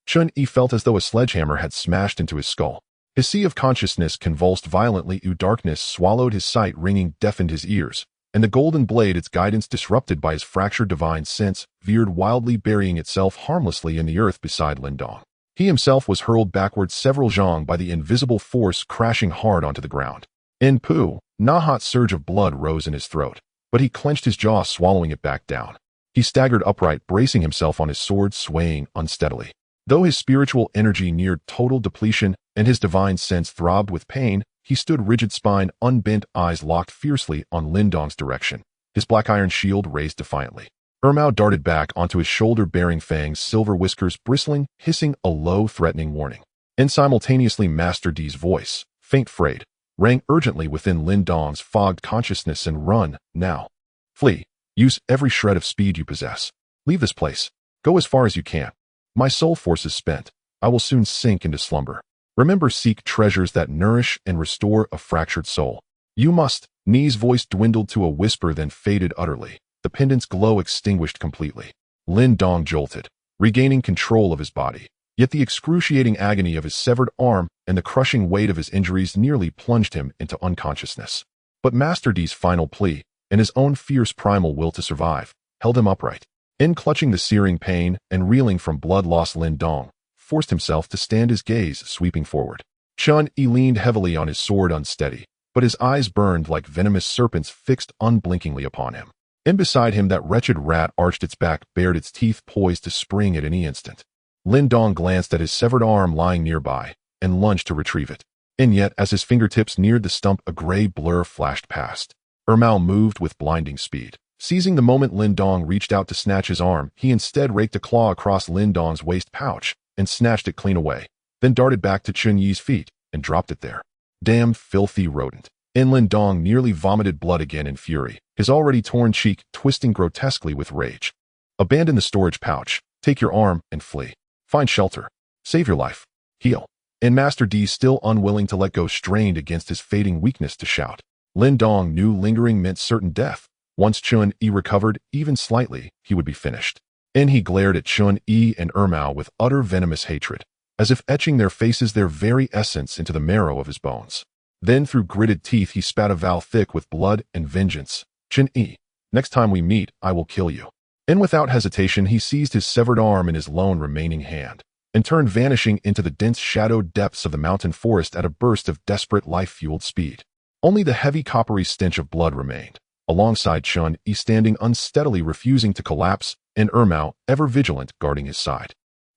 Chen Yi felt as though a sledgehammer had smashed into his skull. His sea of consciousness convulsed violently. Darkness swallowed his sight, ringing deafened his ears, and the golden blade, its guidance disrupted by his fractured divine sense, veered wildly, burying itself harmlessly in the earth beside Lin Dong. He himself was hurled backward several zhang by the invisible force, crashing hard onto the ground. In poo, a hot surge of blood rose in his throat, but he clenched his jaw, swallowing it back down. He staggered upright, bracing himself on his sword, swaying unsteadily. Though his spiritual energy neared total depletion and his divine sense throbbed with pain, he stood rigid, spine unbent, eyes locked fiercely on Lin Dong's direction, his black iron shield raised defiantly. Mao darted back onto his shoulder, bearing fangs, silver whiskers bristling, hissing a low, threatening warning. And simultaneously Master D's voice, faint frayed, rang urgently within Lin Dong's fogged consciousness. And run, now. Flee. Use every shred of speed you possess. Leave this place. Go as far as you can. My soul force is spent. I will soon sink into slumber. Remember, seek treasures that nourish and restore a fractured soul. You must. Ni's voice dwindled to a whisper, then faded utterly. The pendant's glow extinguished completely. Lin Dong jolted, regaining control of his body. Yet the excruciating agony of his severed arm and the crushing weight of his injuries nearly plunged him into unconsciousness. But Master D's final plea, and his own fierce primal will to survive, held him upright. In clutching the searing pain and reeling from blood loss, Lin Dong forced himself to stand, his gaze sweeping forward. Chen Yi leaned heavily on his sword, unsteady, but his eyes burned like venomous serpents, fixed unblinkingly upon him. And beside him that wretched rat arched its back, bared its teeth, poised to spring at any instant. Lin Dong glanced at his severed arm lying nearby and lunged to retrieve it. And yet, as his fingertips neared the stump, a gray blur flashed past. Mao moved with blinding speed. Seizing the moment Lin Dong reached out to snatch his arm, he instead raked a claw across Lin Dong's waist pouch and snatched it clean away, then darted back to Chen Yi's feet and dropped it there. Damned filthy rodent. And Lin Dong nearly vomited blood again in fury, his already torn cheek twisting grotesquely with rage. Abandon the storage pouch, take your arm, and flee. Find shelter. Save your life. Heal. And Master D, still unwilling to let go, strained against his fading weakness to shout. Lin Dong knew lingering meant certain death. Once Chen Yi recovered, even slightly, he would be finished. And he glared at Chen Yi and Mao with utter venomous hatred, as if etching their faces, their very essence, into the marrow of his bones. Then through gritted teeth he spat a vow thick with blood and vengeance. Chen Yi, next time we meet, I will kill you. And without hesitation he seized his severed arm in his lone remaining hand, and turned, vanishing into the dense shadowed depths of the mountain forest at a burst of desperate life-fueled speed. Only the heavy coppery stench of blood remained, alongside Chen Yi standing unsteadily, refusing to collapse, and Mao, ever vigilant, guarding his side.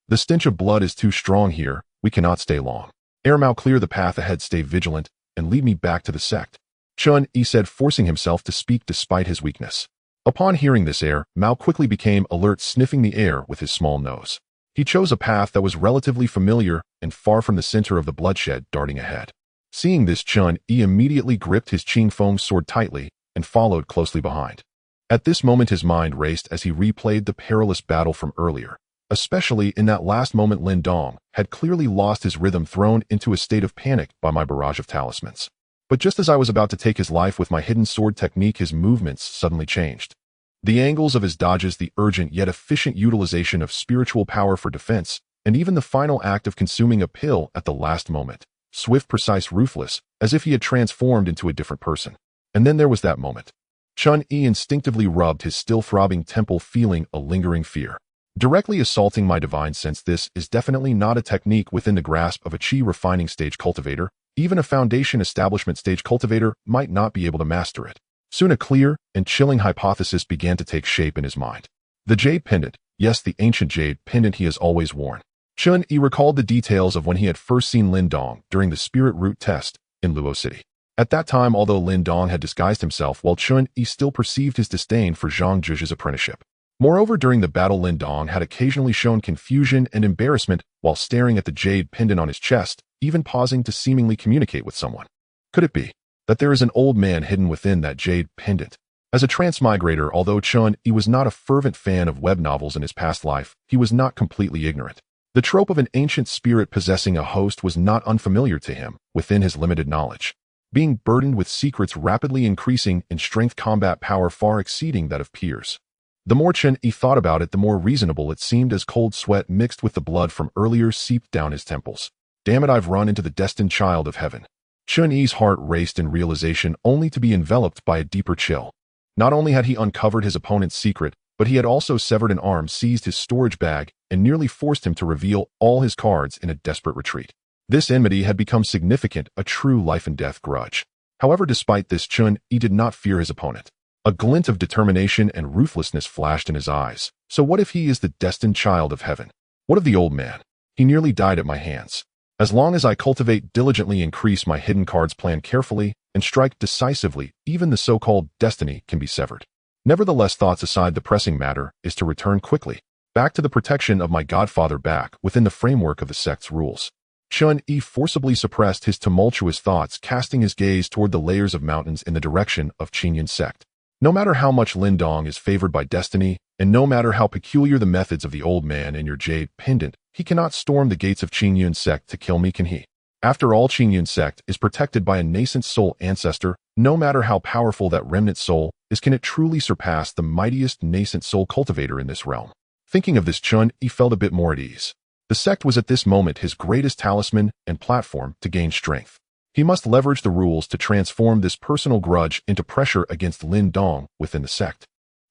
The stench of blood is too strong here, we cannot stay long. Mao, clear the path ahead, stay vigilant, and lead me back to the sect. Chen Yi said, forcing himself to speak despite his weakness. Upon hearing this, Mao quickly became alert, sniffing the air with his small nose. He chose a path that was relatively familiar and far from the center of the bloodshed darting ahead. Seeing this, Chen Yi immediately gripped his Qingfeng sword tightly and followed closely behind. At this moment his mind raced as he replayed the perilous battle from earlier. Especially in that last moment, Lin Dong had clearly lost his rhythm, thrown into a state of panic by my barrage of talismans. But just as I was about to take his life with my hidden sword technique, his movements suddenly changed. The angles of his dodges, the urgent yet efficient utilization of spiritual power for defense, and even the final act of consuming a pill at the last moment. Swift, precise, ruthless, as if he had transformed into a different person. And then there was that moment. Chen Yi instinctively rubbed his still throbbing temple, feeling a lingering fear. Directly assaulting my divine sense, this is definitely not a technique within the grasp of a chi refining stage cultivator. Even a foundation establishment stage cultivator might not be able to master it. Soon a clear and chilling hypothesis began to take shape in his mind. The jade pendant, yes, the ancient jade pendant he has always worn. Chen Yi recalled the details of when he had first seen Lin Dong during the spirit root test in Luo City. At that time, although Lin Dong had disguised himself, while Chen Yi still perceived his disdain for Zhang Zhizhi's apprenticeship. Moreover, during the battle, Lin Dong had occasionally shown confusion and embarrassment while staring at the jade pendant on his chest, even pausing to seemingly communicate with someone. Could it be that there is an old man hidden within that jade pendant? As a transmigrator, although Chen Yi was not a fervent fan of web novels in his past life, he was not completely ignorant. The trope of an ancient spirit possessing a host was not unfamiliar to him within his limited knowledge. Being burdened with secrets rapidly increasing in strength, combat power far exceeding that of peers. The more Chen Yi thought about it, the more reasonable it seemed, as cold sweat mixed with the blood from earlier seeped down his temples. Damn it, I've run into the destined child of heaven. Chen Yi's heart raced in realization, only to be enveloped by a deeper chill. Not only had he uncovered his opponent's secret, but he had also severed an arm, seized his storage bag, and nearly forced him to reveal all his cards in a desperate retreat. This enmity had become significant, a true life-and-death grudge. However, despite this, Chen Yi did not fear his opponent. A glint of determination and ruthlessness flashed in his eyes. So what if he is the destined child of heaven? What of the old man? He nearly died at my hands. As long as I cultivate, diligently increase my hidden cards, plan carefully, and strike decisively, even the so-called destiny can be severed. Nevertheless, thoughts aside, the pressing matter is to return quickly back to the protection of my godfather, back within the framework of the sect's rules. Chen Yi forcibly suppressed his tumultuous thoughts, casting his gaze toward the layers of mountains in the direction of Qingyun sect. No matter how much Lindong is favored by destiny, and no matter how peculiar the methods of the old man and your jade pendant, he cannot storm the gates of Qingyun sect to kill me, can he? After all, Qingyun sect is protected by a nascent soul ancestor. No matter how powerful that remnant soul is, can it truly surpass the mightiest nascent soul cultivator in this realm? Thinking of this, Chen Yi felt a bit more at ease. The sect was at this moment his greatest talisman and platform to gain strength. He must leverage the rules to transform this personal grudge into pressure against Lin Dong within the sect.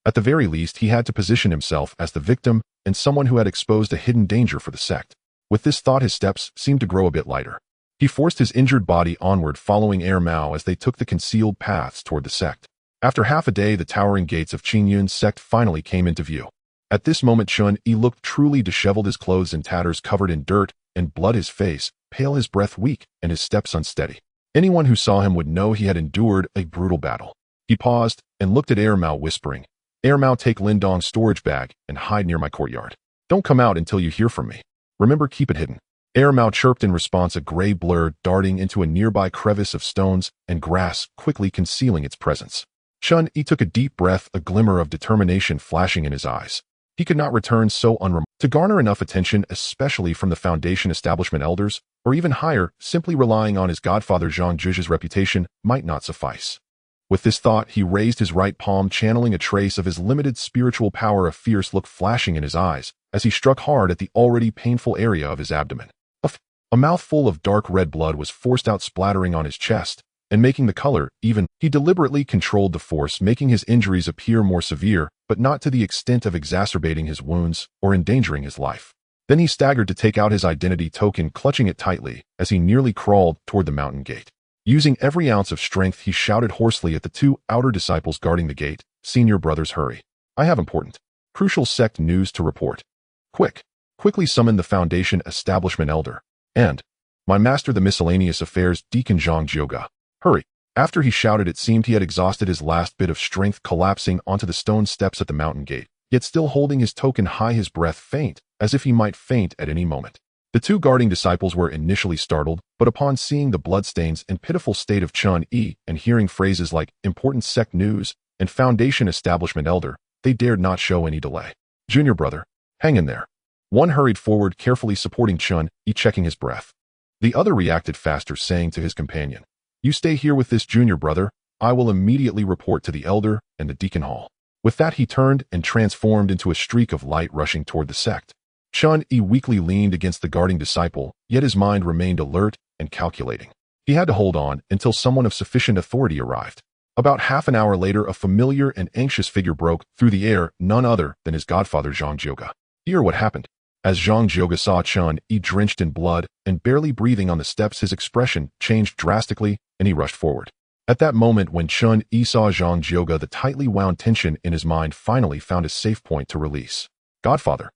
At the very least, he had to position himself as the victim and someone who had exposed a hidden danger for the sect. With this thought, his steps seemed to grow a bit lighter. He forced his injured body onward, following Air Mao as they took the concealed paths toward the sect. After half a day, the towering gates of Qingyun sect finally came into view. At this moment, Chen Yi looked truly disheveled, his clothes in tatters, covered in dirt and blood, his face pale, his breath weak, and his steps unsteady. Anyone who saw him would know he had endured a brutal battle. He paused and looked at Air Mao, whispering, "Air Mao, take Lin Dong's storage bag and hide near my courtyard. Don't come out until you hear from me. Remember, keep it hidden." Air Mao chirped in response, a gray blur darting into a nearby crevice of stones and grass, quickly concealing its presence. Chen Yi took a deep breath, a glimmer of determination flashing in his eyes. He could not return so unremarkable. To garner enough attention, especially from the Foundation establishment elders, or even higher, simply relying on his godfather Zhang Zhizhi's reputation might not suffice. With this thought, he raised his right palm, channeling a trace of his limited spiritual power, a fierce look flashing in his eyes as he struck hard at the already painful area of his abdomen. A mouthful of dark red blood was forced out, splattering on his chest and making the color even. He deliberately controlled the force, making his injuries appear more severe, but not to the extent of exacerbating his wounds or endangering his life. Then he staggered to take out his identity token, clutching it tightly as he nearly crawled toward the mountain gate. Using every ounce of strength, he shouted hoarsely at the two outer disciples guarding the gate, "Senior brothers, hurry. I have important, crucial sect news to report. Quickly summon the Foundation establishment elder. And my master, the miscellaneous affairs deacon Zhang Jioga. Hurry." After he shouted, it seemed he had exhausted his last bit of strength, collapsing onto the stone steps at the mountain gate, yet still holding his token high, his breath faint, as if he might faint at any moment. The two guarding disciples were initially startled, but upon seeing the bloodstains and pitiful state of Chen Yi and hearing phrases like important sect news and Foundation establishment elder, they dared not show any delay. "Junior brother, hang in there." One hurried forward, carefully supporting Chen Yi, checking his breath. The other reacted faster, saying to his companion, "You stay here with this junior brother. I will immediately report to the elder and the deacon hall." With that, he turned and transformed into a streak of light rushing toward the sect. Chen Yi weakly leaned against the guarding disciple, yet his mind remained alert and calculating. He had to hold on until someone of sufficient authority arrived. About half an hour later, a familiar and anxious figure broke through the air, none other than his godfather Zhang Jioga. Hear what happened. As Zhang Jioga saw Chen Yi drenched in blood and barely breathing on the steps, his expression changed drastically and he rushed forward. At that moment, when Chen Yi saw Zhang Jioga, the tightly wound tension in his mind finally found a safe point to release. "Godfather."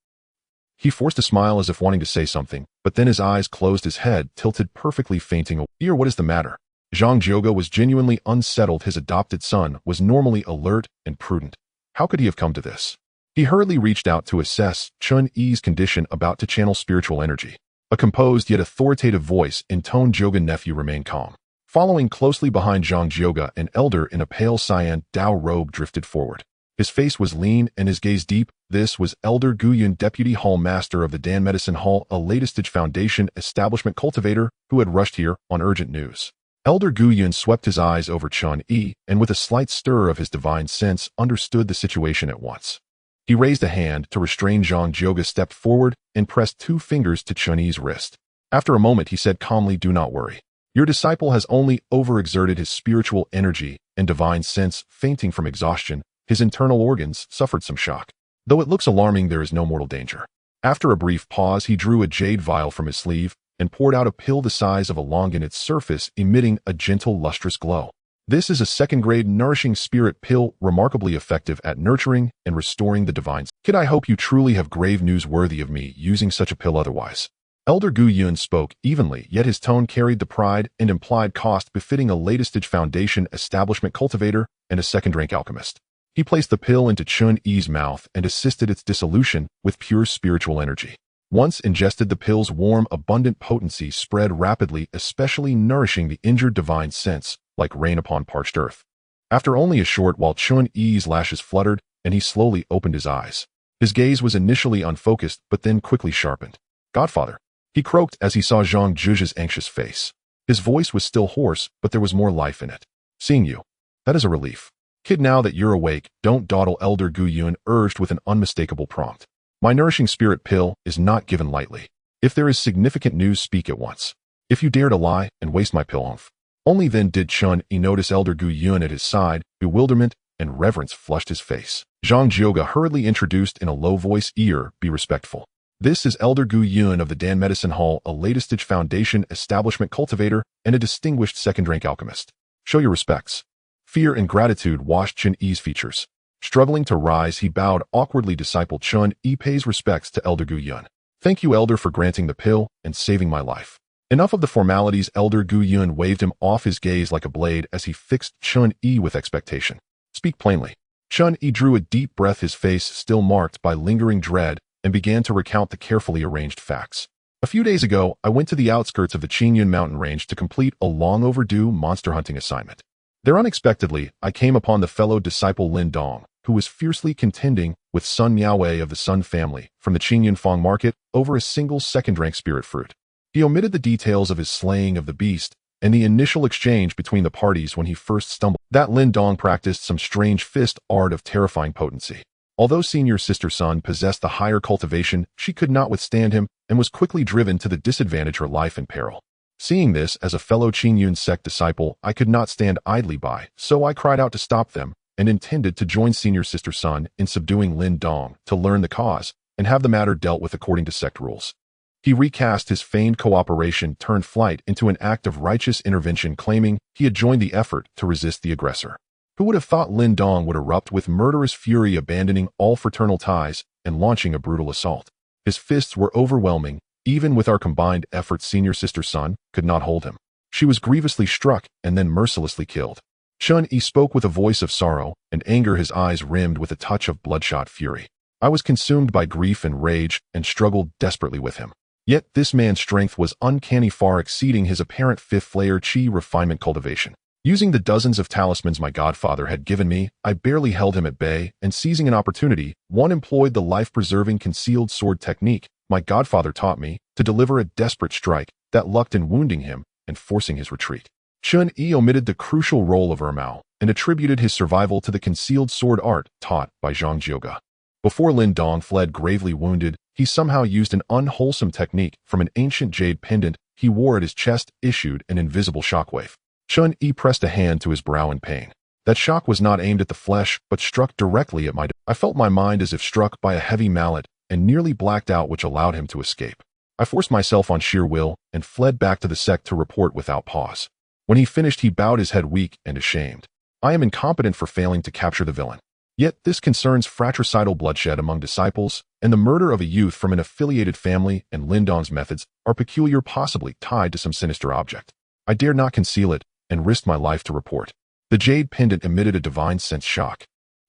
He forced a smile as if wanting to say something, but then his eyes closed, his head tilted, perfectly fainting away. "Dear, what is the matter?" Zhang Jioga was genuinely unsettled. His adopted son was normally alert and prudent. How could he have come to this? He hurriedly reached out to assess Chen Yi's condition, about to channel spiritual energy. A composed yet authoritative voice intoned, "Jioga nephew, remain calm. Following closely behind Zhang Jioga, an elder in a pale cyan Dao robe drifted forward. His face was lean and his gaze deep. This was Elder Gu Yun, Deputy Hall Master of the Dan Medicine Hall, a latest Foundation establishment cultivator who had rushed here on urgent news. Elder Gu Yun swept his eyes over Chen Yi and with a slight stir of his divine sense understood the situation at once. He raised a hand to restrain Zhang Jioga, stepped forward and pressed 2 fingers to Chen Yi's wrist. After a moment he said calmly, "Do not worry. Your disciple has only overexerted his spiritual energy and divine sense, fainting from exhaustion. His internal organs suffered some shock. Though it looks alarming, there is no mortal danger." After a brief pause, he drew a jade vial from his sleeve and poured out a pill the size of a longan, its surface emitting a gentle, lustrous glow. This is a second-grade nourishing spirit pill, remarkably effective at nurturing and restoring the divine. Kid, I hope you truly have grave news worthy of me using such a pill otherwise. Elder Gu Yun spoke evenly, yet his tone carried the pride and implied cost befitting a latest Foundation establishment cultivator and a second-rank alchemist. He placed the pill into Chen Yi's mouth and assisted its dissolution with pure spiritual energy. Once ingested, the pill's warm, abundant potency spread rapidly, especially nourishing the injured divine sense, like rain upon parched earth. After only a short while, Chen Yi's lashes fluttered, and he slowly opened his eyes. His gaze was initially unfocused, but then quickly sharpened. "Godfather," he croaked as he saw Zhang Jioga's anxious face. His voice was still hoarse, but there was more life in it. "Seeing you. That is a relief. Kid, now that you're awake, don't dawdle," Elder Gu Yun urged with an unmistakable prompt. "My nourishing spirit pill is not given lightly. If there is significant news, speak at once. If you dare to lie and waste my pill, Only then did Chen Yi notice Elder Gu Yun at his side. Bewilderment and reverence flushed his face. Zhang Jioga hurriedly introduced in a low voice, "Be respectful. This is Elder Gu Yun of the Dan Medicine Hall, a latest Foundation establishment cultivator and a distinguished second-rank alchemist. Show your respects." Fear and gratitude washed Chen Yi's features. Struggling to rise, he bowed awkwardly. "Disciple Chen Yi pays respects to Elder Gu Yun. Thank you, Elder, for granting the pill and saving my life." Enough of the formalities. Elder Gu Yun waved him off, his gaze like a blade as he fixed Chen Yi with expectation. "Speak plainly." Chen Yi drew a deep breath, his face still marked by lingering dread, and began to recount the carefully arranged facts. "A few days ago, I went to the outskirts of the Qingyun mountain range to complete a long-overdue monster hunting assignment. There, unexpectedly, I came upon the fellow disciple Lin Dong, who was fiercely contending with Sun Miaowei of the Sun family from the Qingyun Fang market over a single second-rank spirit fruit. He omitted the details of his slaying of the beast and the initial exchange between the parties when he first stumbled. That Lin Dong practiced some strange fist art of terrifying potency. Although senior sister Sun possessed the higher cultivation, she could not withstand him and was quickly driven to the disadvantage, her life in peril. Seeing this, as a fellow Qingyun sect disciple, I could not stand idly by, so I cried out to stop them and intended to join senior sister Sun in subduing Lin Dong to learn the cause and have the matter dealt with according to sect rules. He recast his feigned cooperation turned flight into an act of righteous intervention, claiming he had joined the effort to resist the aggressor. Who would have thought Lin Dong would erupt with murderous fury, abandoning all fraternal ties and launching a brutal assault? His fists were overwhelming. Even with our combined efforts, senior sister Sun could not hold him. She was grievously struck and then mercilessly killed. Chen Yi spoke with a voice of sorrow and anger, his eyes rimmed with a touch of bloodshot fury. I was consumed by grief and rage and struggled desperately with him. Yet this man's strength was uncanny, far exceeding his apparent fifth-layer qi refinement cultivation. Using the dozens of talismans my godfather had given me, I barely held him at bay, and seizing an opportunity, one employed the life-preserving concealed sword technique my godfather taught me to deliver a desperate strike that lucked in wounding him and forcing his retreat. Chen Yi omitted the crucial role of Ermao and attributed his survival to the concealed sword art taught by Zhang Jioga. Before Lin Dong fled gravely wounded, he somehow used an unwholesome technique from an ancient jade pendant he wore at his chest, issued an invisible shockwave. Chen Yi pressed a hand to his brow in pain. That shock was not aimed at the flesh, but struck directly at I felt my mind as if struck by a heavy mallet and nearly blacked out, which allowed him to escape. I forced myself on sheer will and fled back to the sect to report without pause. When he finished, he bowed his head, weak and ashamed. I am incompetent for failing to capture the villain. Yet this concerns fratricidal bloodshed among disciples, and the murder of a youth from an affiliated family, and Lin Dong's methods are peculiar, possibly tied to some sinister object. I dared not conceal it and risked my life to report. The jade pendant emitted a divine sense shock.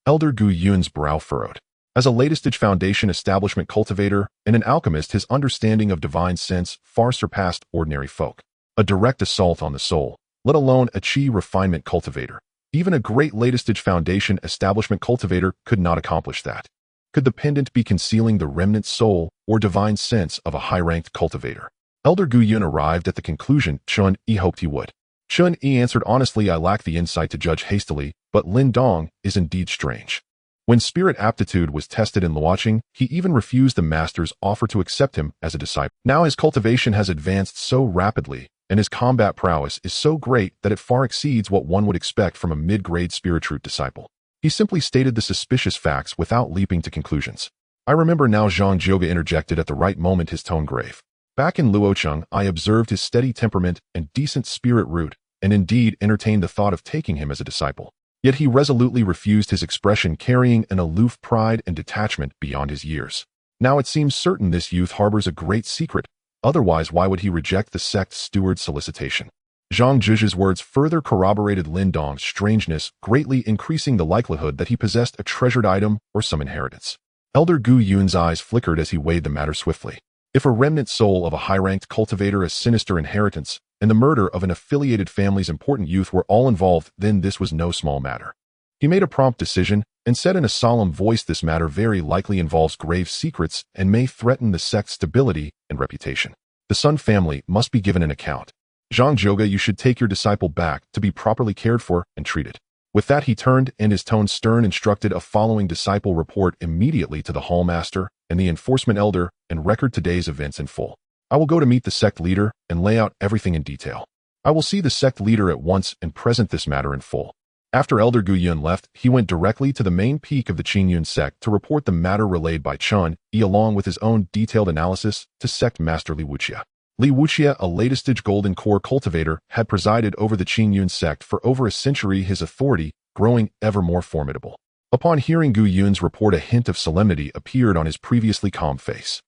Elder Gu Yun's brow furrowed. As a latest Foundation establishment cultivator and an alchemist, his understanding of divine sense far surpassed ordinary folk. A direct assault on the soul, let alone a Qi refinement cultivator. Even a great latest-stage foundation establishment cultivator could not accomplish that. Could the pendant be concealing the remnant soul or divine sense of a high-ranked cultivator? Elder Gu Yun arrived at the conclusion Chen Yi hoped he would. Chen Yi answered honestly, I lack the insight to judge hastily, but Lin Dong is indeed strange. When spirit aptitude was tested in Luoqing, he even refused the master's offer to accept him as a disciple. Now his cultivation has advanced so rapidly, and his combat prowess is so great that it far exceeds what one would expect from a mid-grade spiritroot disciple. He simply stated the suspicious facts without leaping to conclusions. I remember now Zhang Zhouge interjected at the right moment, his tone grave. Back in Luocheng, I observed his steady temperament and decent spirit root, and indeed entertained the thought of taking him as a disciple. Yet he resolutely refused, his expression carrying an aloof pride and detachment beyond his years. Now it seems certain this youth harbors a great secret, otherwise why would he reject the sect steward's solicitation? Zhang Zhizhi's words further corroborated Lin Dong's strangeness, greatly increasing the likelihood that he possessed a treasured item or some inheritance. Elder Gu Yun's eyes flickered as he weighed the matter swiftly. If a remnant soul of a high-ranked cultivator, a sinister inheritance, and the murder of an affiliated family's important youth were all involved, then this was no small matter. He made a prompt decision and said in a solemn voice, this matter very likely involves grave secrets and may threaten the sect's stability and reputation. The Sun family must be given an account. Zhang Zhouge, you should take your disciple back to be properly cared for and treated. With that he turned, and his tone stern, instructed a following disciple report immediately to the hallmaster and the enforcement elder and record today's events in full. I will go to meet the sect leader and lay out everything in detail. I will see the sect leader at once and present this matter in full. After Elder Gu Yun left, he went directly to the main peak of the Qingyun sect to report the matter relayed by Chen Yi along with his own detailed analysis to sect master Li Wuqia. Li Wuqia, a latest-stage golden core cultivator, had presided over the Qingyun sect for over a century, his authority growing ever more formidable. Upon hearing Gu Yun's report, a hint of solemnity appeared on his previously calm face.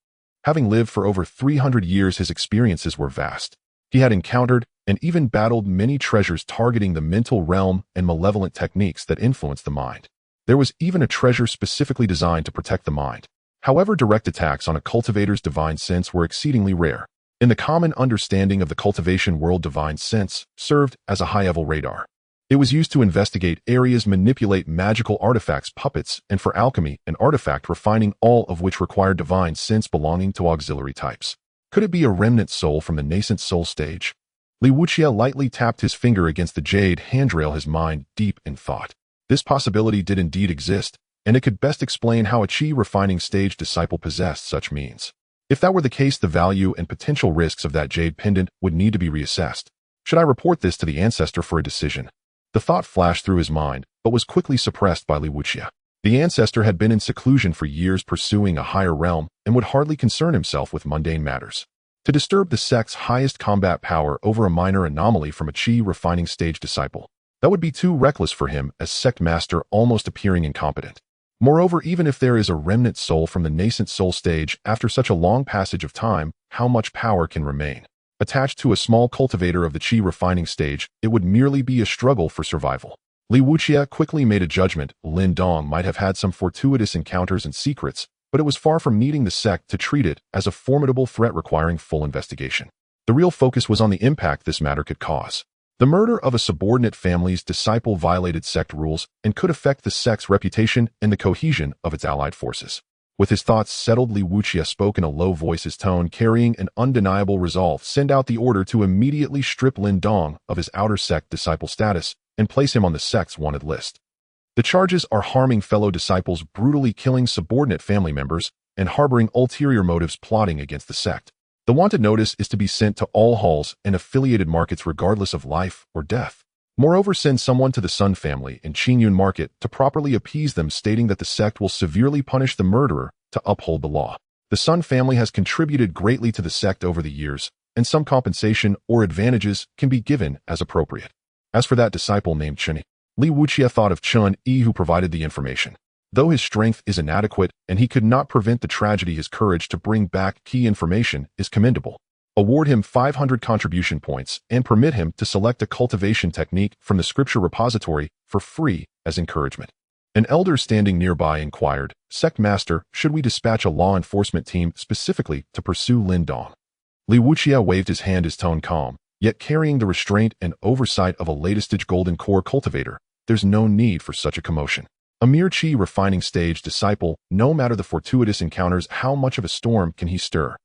Having lived for over 300 years, his experiences were vast. He had encountered and even battled many treasures targeting the mental realm and malevolent techniques that influence the mind. There was even a treasure specifically designed to protect the mind. However, direct attacks on a cultivator's divine sense were exceedingly rare. In the common understanding of the cultivation world, divine sense served as a high-level radar. It was used to investigate areas, manipulate magical artifacts, puppets, and for alchemy and artifact refining, all of which required divine sense belonging to auxiliary types. Could it be a remnant soul from the nascent soul stage? Li Wuqia lightly tapped his finger against the jade handrail, his mind deep in thought. This possibility did indeed exist, and it could best explain how a Qi refining stage disciple possessed such means. If that were the case, the value and potential risks of that jade pendant would need to be reassessed. Should I report this to the ancestor for a decision? The thought flashed through his mind, but was quickly suppressed by Li Wuqia. The ancestor had been in seclusion for years, pursuing a higher realm, and would hardly concern himself with mundane matters. To disturb the sect's highest combat power over a minor anomaly from a Qi refining stage disciple, that would be too reckless for him as sect master, almost appearing incompetent. Moreover, even if there is a remnant soul from the nascent soul stage, after such a long passage of time, how much power can remain? Attached to a small cultivator of the Qi refining stage, it would merely be a struggle for survival. Li Wuqia quickly made a judgment. Lin Dong might have had some fortuitous encounters and secrets, but it was far from needing the sect to treat it as a formidable threat requiring full investigation. The real focus was on the impact this matter could cause. The murder of a subordinate family's disciple violated sect rules and could affect the sect's reputation and the cohesion of its allied forces. With his thoughts settled, Li Wuqia spoke in a low voice, his tone carrying an undeniable resolve. Send out the order to immediately strip Lin Dong of his outer sect disciple status and place him on the sect's wanted list. The charges are harming fellow disciples, brutally killing subordinate family members, and harboring ulterior motives, plotting against the sect. The wanted notice is to be sent to all halls and affiliated markets regardless of life or death. Moreover, send someone to the Sun family in Qingyun market to properly appease them, stating that the sect will severely punish the murderer to uphold the law. The Sun family has contributed greatly to the sect over the years, and some compensation or advantages can be given as appropriate. As for that disciple named Chen Yi, Li Wuqia thought of Chen Yi, who provided the information. Though his strength is inadequate and he could not prevent the tragedy, his courage to bring back key information is commendable. Award him 500 contribution points and permit him to select a cultivation technique from the scripture repository for free as encouragement. An elder standing nearby inquired, Sect Master, should we dispatch a law enforcement team specifically to pursue Lin Dong? Li Wuqia waved his hand, his tone calm. Yet carrying the restraint and oversight of a latest-stage golden core cultivator, there's no need for such a commotion. A mere chi refining stage disciple, no matter the fortuitous encounters, how much of a storm can he stir?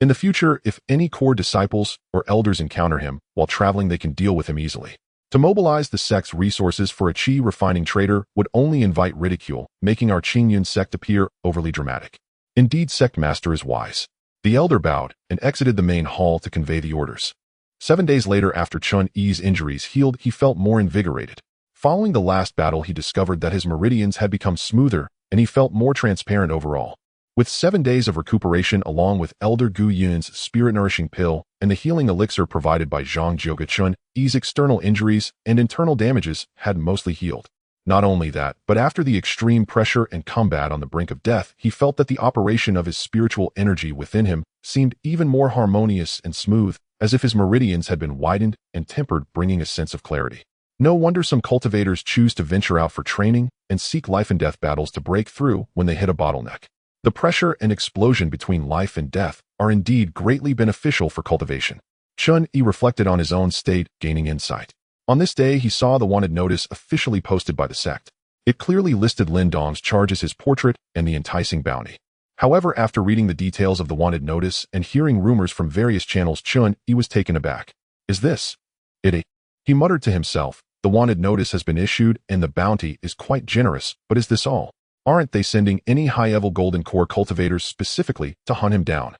In the future, if any core disciples or elders encounter him while traveling, they can deal with him easily. To mobilize the sect's resources for a chi refining trader would only invite ridicule, making our Qingyun sect appear overly dramatic. Indeed, sect master is wise. The elder bowed and exited the main hall to convey the orders. 7 days later, after Chen Yi's injuries healed, he felt more invigorated. Following the last battle, he discovered that his meridians had become smoother, and he felt more transparent overall. With 7 days of recuperation along with Elder Gu Yun's spirit-nourishing pill and the healing elixir provided by Zhang Jiuge, Chen Yi's external injuries and internal damages had mostly healed. Not only that, but after the extreme pressure and combat on the brink of death, he felt that the operation of his spiritual energy within him seemed even more harmonious and smooth, as if his meridians had been widened and tempered, bringing a sense of clarity. No wonder some cultivators choose to venture out for training and seek life-and-death battles to break through when they hit a bottleneck. The pressure and explosion between life and death are indeed greatly beneficial for cultivation. Chen Yi reflected on his own state, gaining insight. On this day, he saw the wanted notice officially posted by the sect. It clearly listed Lin Dong's charge as his portrait and the enticing bounty. However, after reading the details of the wanted notice and hearing rumors from various channels, Chen Yi was taken aback. Is this it? He muttered to himself. The wanted notice has been issued and the bounty is quite generous, but is this all? Aren't they sending any high-level golden core cultivators specifically to hunt him down?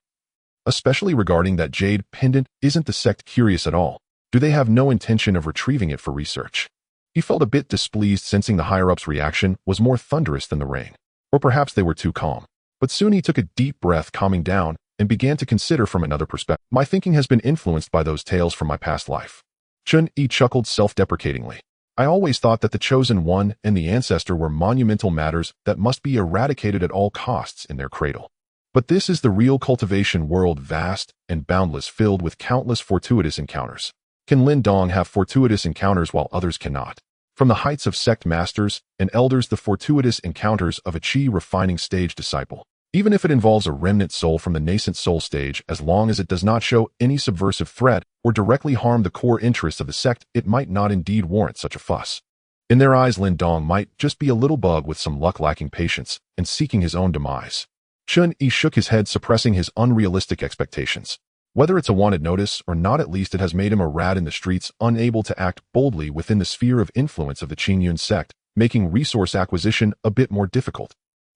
Especially regarding that jade pendant, isn't the sect curious at all? Do they have no intention of retrieving it for research? He felt a bit displeased, sensing the higher-ups' reaction was more thunderous than the rain. Or perhaps they were too calm. But soon he took a deep breath, calming down, and began to consider from another perspective. My thinking has been influenced by those tales from my past life. Chen Yi chuckled self-deprecatingly. I always thought that the Chosen One and the Ancestor were monumental matters that must be eradicated at all costs in their cradle. But this is the real cultivation world, vast and boundless, filled with countless fortuitous encounters. Can Lin Dong have fortuitous encounters while others cannot? From the heights of sect masters and elders, the fortuitous encounters of a chi refining stage disciple. Even if it involves a remnant soul from the nascent soul stage, as long as it does not show any subversive threat or directly harm the core interests of the sect, it might not indeed warrant such a fuss. In their eyes, Lin Dong might just be a little bug with some luck, lacking patience, and seeking his own demise. Chen Yi shook his head, suppressing his unrealistic expectations. Whether it's a wanted notice or not, at least it has made him a rat in the streets, unable to act boldly within the sphere of influence of the Qingyun sect, making resource acquisition a bit more difficult.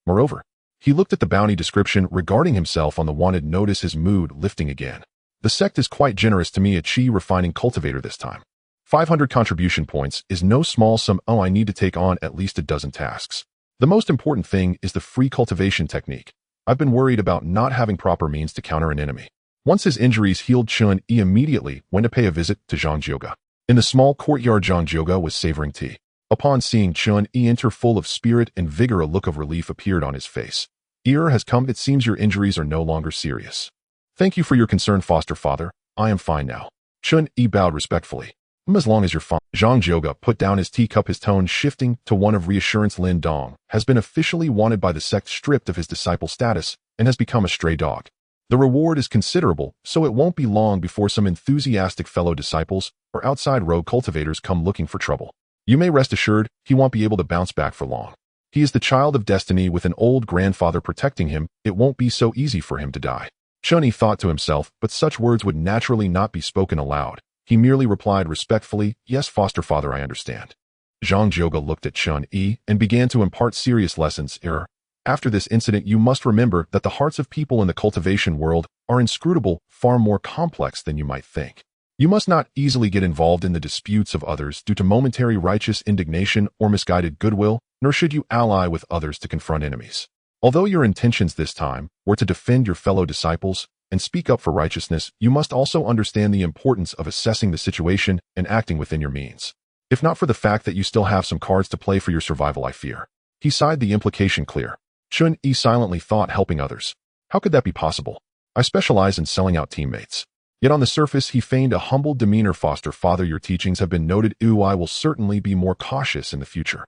Moreover, he looked at the bounty description regarding himself on the wanted notice, his mood lifting again. The sect is quite generous to me, a chi refining cultivator this time. 500 contribution points is no small sum. Oh, I need to take on at least a dozen tasks. The most important thing is the free cultivation technique. I've been worried about not having proper means to counter an enemy. Once his injuries healed, Chen Yi immediately went to pay a visit to Zhang Jiuge. In the small courtyard, Zhang Jiuge was savoring tea. Upon seeing Chen Yi enter full of spirit and vigor, a look of relief appeared on his face. Ear has come. It seems your injuries are no longer serious. Thank you for your concern, foster father. I am fine now. Chen Yi bowed respectfully. As long as you're fine. Zhang Jiuge put down his teacup, his tone shifting to one of reassurance. Lin Dong has been officially wanted by the sect, stripped of his disciple status, and has become a stray dog. The reward is considerable, so it won't be long before some enthusiastic fellow disciples or outside rogue cultivators come looking for trouble. You may rest assured he won't be able to bounce back for long. He is the child of destiny with an old grandfather protecting him. It won't be so easy for him to die. Chen Yi thought to himself, but such words would naturally not be spoken aloud. He merely replied respectfully, yes, foster father, I understand. Zhang Jiuge looked at Chen Yi and began to impart serious lessons. After this incident, you must remember that the hearts of people in the cultivation world are inscrutable, far more complex than you might think. You must not easily get involved in the disputes of others due to momentary righteous indignation or misguided goodwill, nor should you ally with others to confront enemies. Although your intentions this time were to defend your fellow disciples and speak up for righteousness, you must also understand the importance of assessing the situation and acting within your means. If not for the fact that you still have some cards to play for your survival, I fear. He sighed, the implication clear. Chen Yi silently thought, helping others. How could that be possible? I specialize in selling out teammates. Yet on the surface, he feigned a humble demeanor. Foster father, your teachings have been noted. I will certainly be more cautious in the future.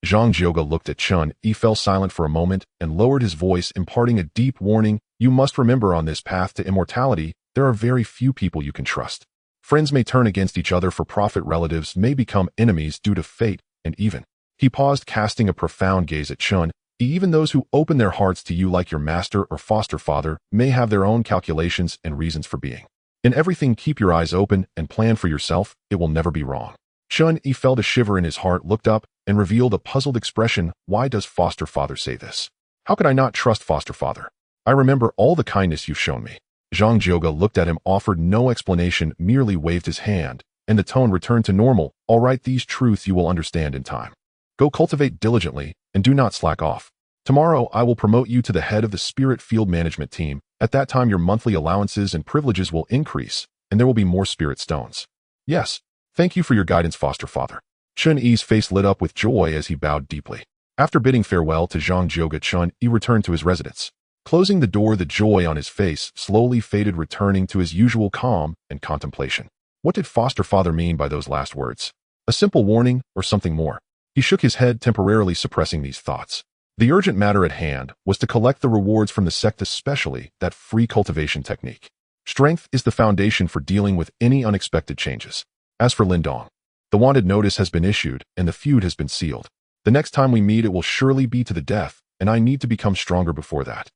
Zhang Jiuge looked at Chen Yi, fell silent for a moment, and lowered his voice, imparting a deep warning. You must remember, on this path to immortality, there are very few people you can trust. Friends may turn against each other for profit, relatives may become enemies due to fate, and even. He paused, casting a profound gaze at Chen. Even those who open their hearts to you like your master or foster father may have their own calculations and reasons for being. In everything, keep your eyes open and plan for yourself. It will never be wrong. Chen Yi felt a shiver in his heart, looked up, and revealed a puzzled expression. Why does foster father say this? How could I not trust foster father? I remember all the kindness you've shown me. Zhang Jioge looked at him, offered no explanation, merely waved his hand, and the tone returned to normal. All right, these truths you will understand in time. Go cultivate diligently, and do not slack off. Tomorrow I will promote you to the head of the Spirit Field Management Team. At that time your monthly allowances and privileges will increase, and there will be more spirit stones. Yes, thank you for your guidance, foster father. Chen Yi's face lit up with joy as he bowed deeply. After bidding farewell to Zhang Jioge, Chen Yi returned to his residence. Closing the door, the joy on his face slowly faded, returning to his usual calm and contemplation. What did foster father mean by those last words? A simple warning or something more? He shook his head, temporarily suppressing these thoughts. The urgent matter at hand was to collect the rewards from the sect, especially that free cultivation technique. Strength is the foundation for dealing with any unexpected changes. As for Lindong, the wanted notice has been issued and the feud has been sealed. The next time we meet, it will surely be to the death, and I need to become stronger before that.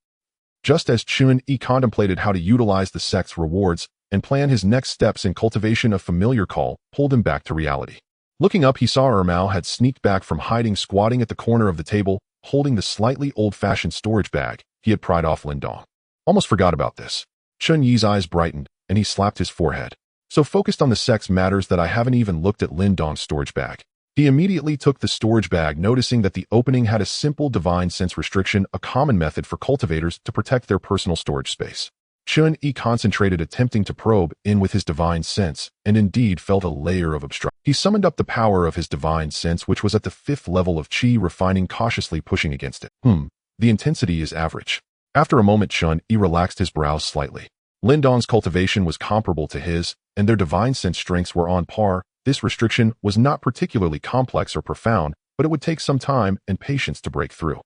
Just as Chen Yi contemplated how to utilize the sect's rewards and plan his next steps in cultivation, a familiar call pulled him back to reality. Looking up, he saw Ermao had sneaked back from hiding, squatting at the corner of the table, holding the slightly old-fashioned storage bag he had pried off Lindong. Almost forgot about this. Chen Yi's eyes brightened, and he slapped his forehead. So focused on the sex matters that I haven't even looked at Lindong's storage bag. He immediately took the storage bag, noticing that the opening had a simple divine sense restriction, a common method for cultivators to protect their personal storage space. Chen Yi concentrated, attempting to probe in with his divine sense, and indeed felt a layer of obstruction. He summoned up the power of his divine sense, which was at the 5th level of Qi, refining, cautiously pushing against it. The intensity is average. After a moment, Chen Yi relaxed his brows slightly. Lindong's cultivation was comparable to his, and their divine sense strengths were on par. This restriction was not particularly complex or profound, but it would take some time and patience to break through.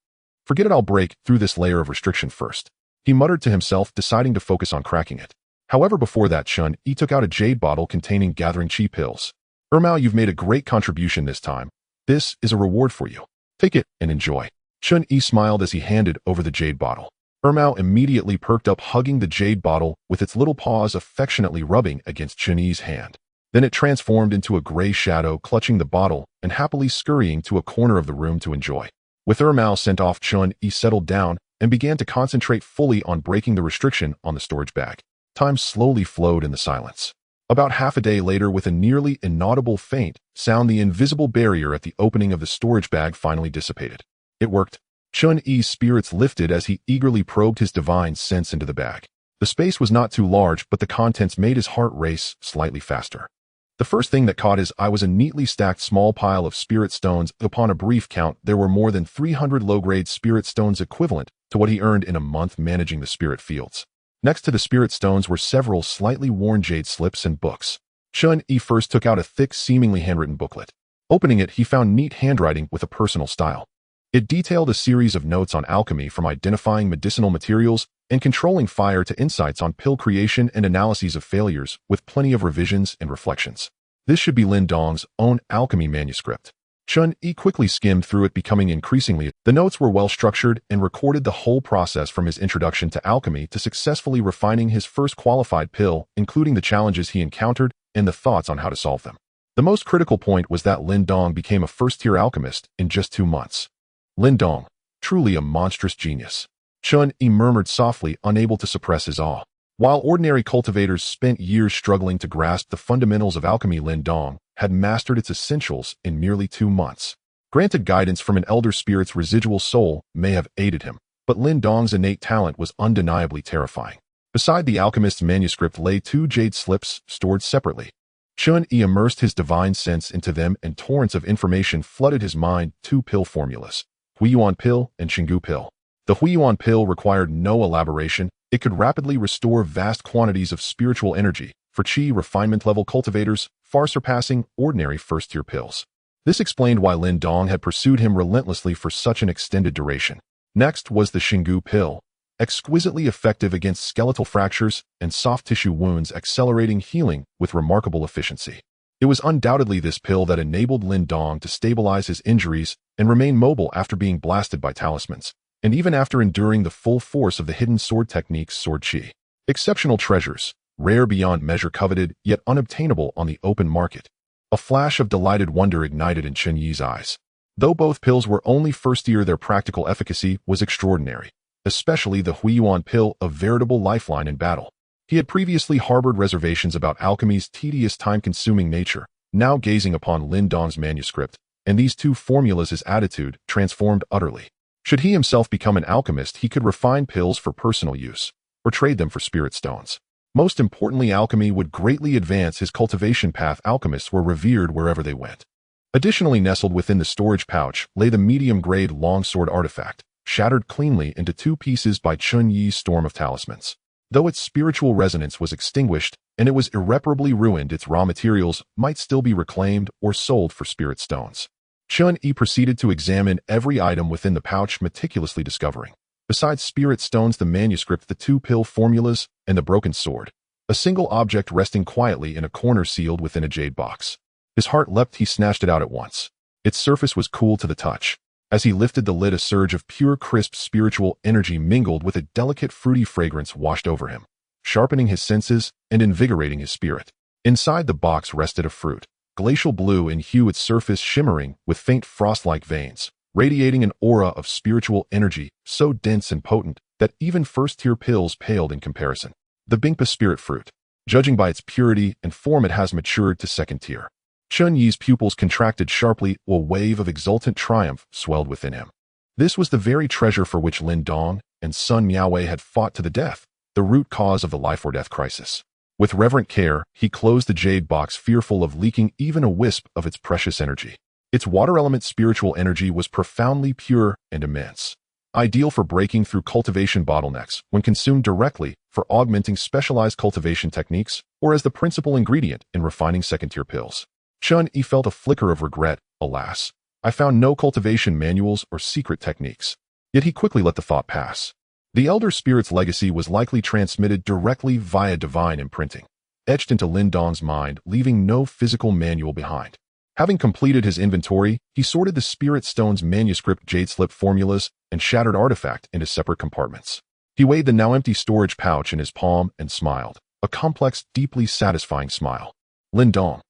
Forget it, I'll break through this layer of restriction first. He muttered to himself, deciding to focus on cracking it. However, before that, Chen Yi took out a jade bottle containing gathering Qi pills. Ermao, you've made a great contribution this time. This is a reward for you. Take it and enjoy. Chen Yi smiled as he handed over the jade bottle. Ermao immediately perked up, hugging the jade bottle with its little paws affectionately rubbing against Chen Yi's hand. Then it transformed into a gray shadow, clutching the bottle and happily scurrying to a corner of the room to enjoy. With Ermao sent off, Chen Yi settled down and began to concentrate fully on breaking the restriction on the storage bag. Time slowly flowed in the silence. About half a day later, with a nearly inaudible faint sound, the invisible barrier at the opening of the storage bag finally dissipated. It worked. Chen Yi's spirits lifted as he eagerly probed his divine sense into the bag. The space was not too large, but the contents made his heart race slightly faster. The first thing that caught his eye was a neatly stacked small pile of spirit stones. Upon a brief count, there were more than 300 low-grade spirit stones, equivalent to what he earned in a month managing the spirit fields. Next to the spirit stones were several slightly worn jade slips and books. Chen Yi first took out a thick, seemingly handwritten booklet. Opening it, he found neat handwriting with a personal style. It detailed a series of notes on alchemy, from identifying medicinal materials and controlling fire to insights on pill creation and analyses of failures, with plenty of revisions and reflections. This should be Lindong's own alchemy manuscript. Chen Yi quickly skimmed through it, becoming increasingly. The notes were well structured and recorded the whole process from his introduction to alchemy to successfully refining his first qualified pill, including the challenges he encountered and the thoughts on how to solve them. The most critical point was that Lindong became a first-tier alchemist in just 2 months. Lindong, truly a monstrous genius. Chen Yi murmured softly, unable to suppress his awe. While ordinary cultivators spent years struggling to grasp the fundamentals of alchemy, Lindong had mastered its essentials in merely 2 months. Granted, guidance from an elder spirit's residual soul may have aided him, but Lindong's innate talent was undeniably terrifying. Beside the alchemist's manuscript lay 2 jade slips stored separately. Chen Yi immersed his divine sense into them, and torrents of information flooded his mind. 2 pill formulas: Huiyuan pill and Xinggu pill. The Huiyuan pill required no elaboration. It could rapidly restore vast quantities of spiritual energy for Qi refinement level cultivators, far surpassing ordinary first-tier pills. This explained why Lindong had pursued him relentlessly for such an extended duration. Next was the Xinggu pill, exquisitely effective against skeletal fractures and soft tissue wounds, accelerating healing with remarkable efficiency. It was undoubtedly this pill that enabled Lin Dong to stabilize his injuries and remain mobile after being blasted by talismans, and even after enduring the full force of the hidden sword technique's sword chi. Exceptional treasures, rare beyond measure, coveted yet unobtainable on the open market. A flash of delighted wonder ignited in Chen Yi's eyes. Though both pills were only first year, their practical efficacy was extraordinary, especially the Huiyuan pill, a veritable lifeline in battle. He had previously harbored reservations about alchemy's tedious, time-consuming nature. Now, gazing upon Lin Dong's manuscript and these two formulas, his attitude transformed utterly. Should he himself become an alchemist, he could refine pills for personal use or trade them for spirit stones. Most importantly, alchemy would greatly advance his cultivation path. Alchemists were revered wherever they went. Additionally, nestled within the storage pouch lay the medium-grade longsword artifact, shattered cleanly into two pieces by Chen Yi's storm of talismans. Though its spiritual resonance was extinguished and it was irreparably ruined, its raw materials might still be reclaimed or sold for spirit stones. Chen Yi proceeded to examine every item within the pouch, meticulously discovering, besides spirit stones, the manuscript, the two pill formulas, and the broken sword, a single object resting quietly in a corner sealed within a jade box. His heart leapt. He snatched it out at once. Its surface was cool to the touch. As he lifted the lid, a surge of pure, crisp spiritual energy mingled with a delicate, fruity fragrance washed over him, sharpening his senses and invigorating his spirit. Inside the box rested a fruit, glacial blue in hue, its surface shimmering with faint frost-like veins, radiating an aura of spiritual energy so dense and potent that even first-tier pills paled in comparison. The Bingpa spirit fruit. Judging by its purity and form, it has matured to second tier. Chen Yi's pupils contracted sharply, a wave of exultant triumph swelled within him. This was the very treasure for which Lin Dong and Sun Miaowei had fought to the death, the root cause of the life-or-death crisis. With reverent care, he closed the jade box, fearful of leaking even a wisp of its precious energy. Its water element spiritual energy was profoundly pure and immense, ideal for breaking through cultivation bottlenecks when consumed directly, for augmenting specialized cultivation techniques, or as the principal ingredient in refining second-tier pills. Chen Yi felt a flicker of regret. Alas, I found no cultivation manuals or secret techniques. Yet he quickly let the thought pass. The Elder Spirit's legacy was likely transmitted directly via divine imprinting, etched into Lin Dong's mind, leaving no physical manual behind. Having completed his inventory, he sorted the Spirit Stone's manuscript, jade slip formulas, and shattered artifact into separate compartments. He weighed the now empty storage pouch in his palm and smiled, a complex, deeply satisfying smile. Lin Dong,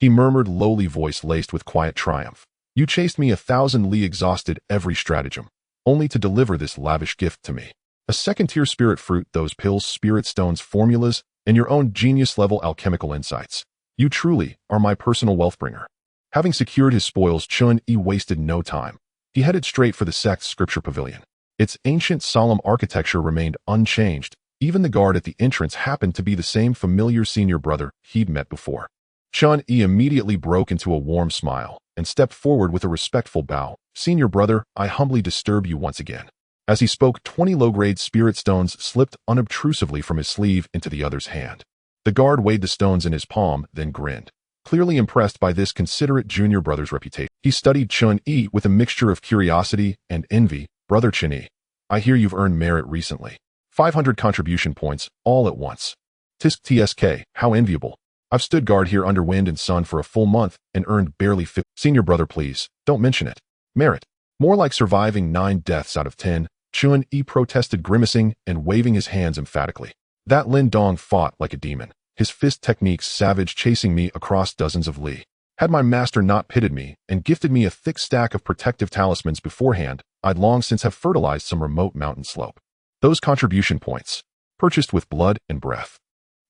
he murmured, lowly voice laced with quiet triumph. You chased me 1,000 li, exhausted every stratagem, only to deliver this lavish gift to me. A second-tier spirit fruit, those pills, spirit stones, formulas, and your own genius-level alchemical insights. You truly are my personal wealth-bringer. Having secured his spoils, Chen Yi wasted no time. He headed straight for the sect's scripture pavilion. Its ancient, solemn architecture remained unchanged. Even the guard at the entrance happened to be the same familiar senior brother he'd met before. Chen Yi immediately broke into a warm smile and stepped forward with a respectful bow. Senior brother, I humbly disturb you once again. As he spoke, 20 low-grade spirit stones slipped unobtrusively from his sleeve into the other's hand. The guard weighed the stones in his palm, then grinned, clearly impressed by this considerate junior brother's reputation. He studied Chen Yi with a mixture of curiosity and envy. Brother Chen Yi, I hear you've earned merit recently. 500 contribution points, all at once. TSK, how enviable. I've stood guard here under wind and sun for a full month and earned barely 50. Senior brother, please, don't mention it. Merit. More like surviving 9 deaths out of 10, Chen Yi protested, grimacing and waving his hands emphatically. That Lin Dong fought like a demon, his fist techniques savage, chasing me across dozens of li. Had my master not pitted me and gifted me a thick stack of protective talismans beforehand, I'd long since have fertilized some remote mountain slope. Those contribution points, purchased with blood and breath.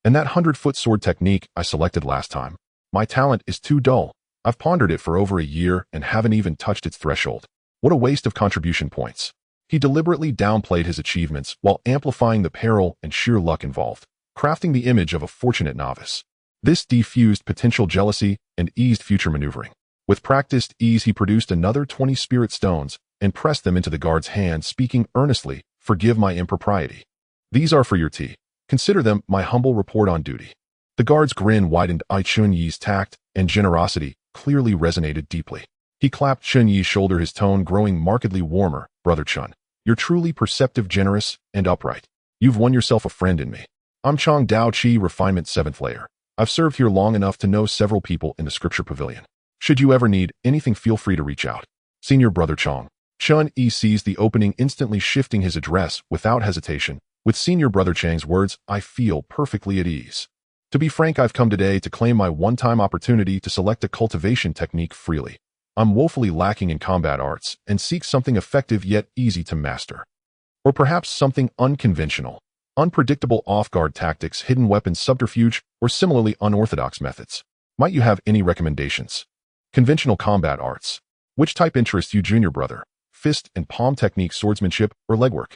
And that 100-foot sword technique I selected last time. My talent is too dull. I've pondered it for over a year and haven't even touched its threshold. What a waste of contribution points. He deliberately downplayed his achievements while amplifying the peril and sheer luck involved, crafting the image of a fortunate novice. This diffused potential jealousy and eased future maneuvering. With practiced ease, he produced another 20 spirit stones and pressed them into the guard's hand, speaking earnestly, Forgive my impropriety. These are for your tea. Consider them my humble report on duty. The guard's grin widened. Chen Yi's tact and generosity clearly resonated deeply. He clapped Chen Yi's shoulder, his tone growing markedly warmer. Brother Chen, You're truly perceptive, generous, and upright. You've won yourself a friend in me. I'm Chong Dao Chi, Refinement 7th Layer. I've served here long enough to know several people in the Scripture Pavilion. Should you ever need anything, feel free to reach out. Senior Brother Chong. Chen Yi seized the opening, instantly shifting his address without hesitation. With Senior Brother Chang's words, I feel perfectly at ease. To be frank, I've come today to claim my one-time opportunity to select a cultivation technique freely. I'm woefully lacking in combat arts and seek something effective yet easy to master. Or perhaps something unconventional, unpredictable off-guard tactics, hidden weapons, subterfuge, or similarly unorthodox methods. Might you have any recommendations? Conventional combat arts. Which type interests you, Junior Brother? Fist and palm technique, swordsmanship, or legwork?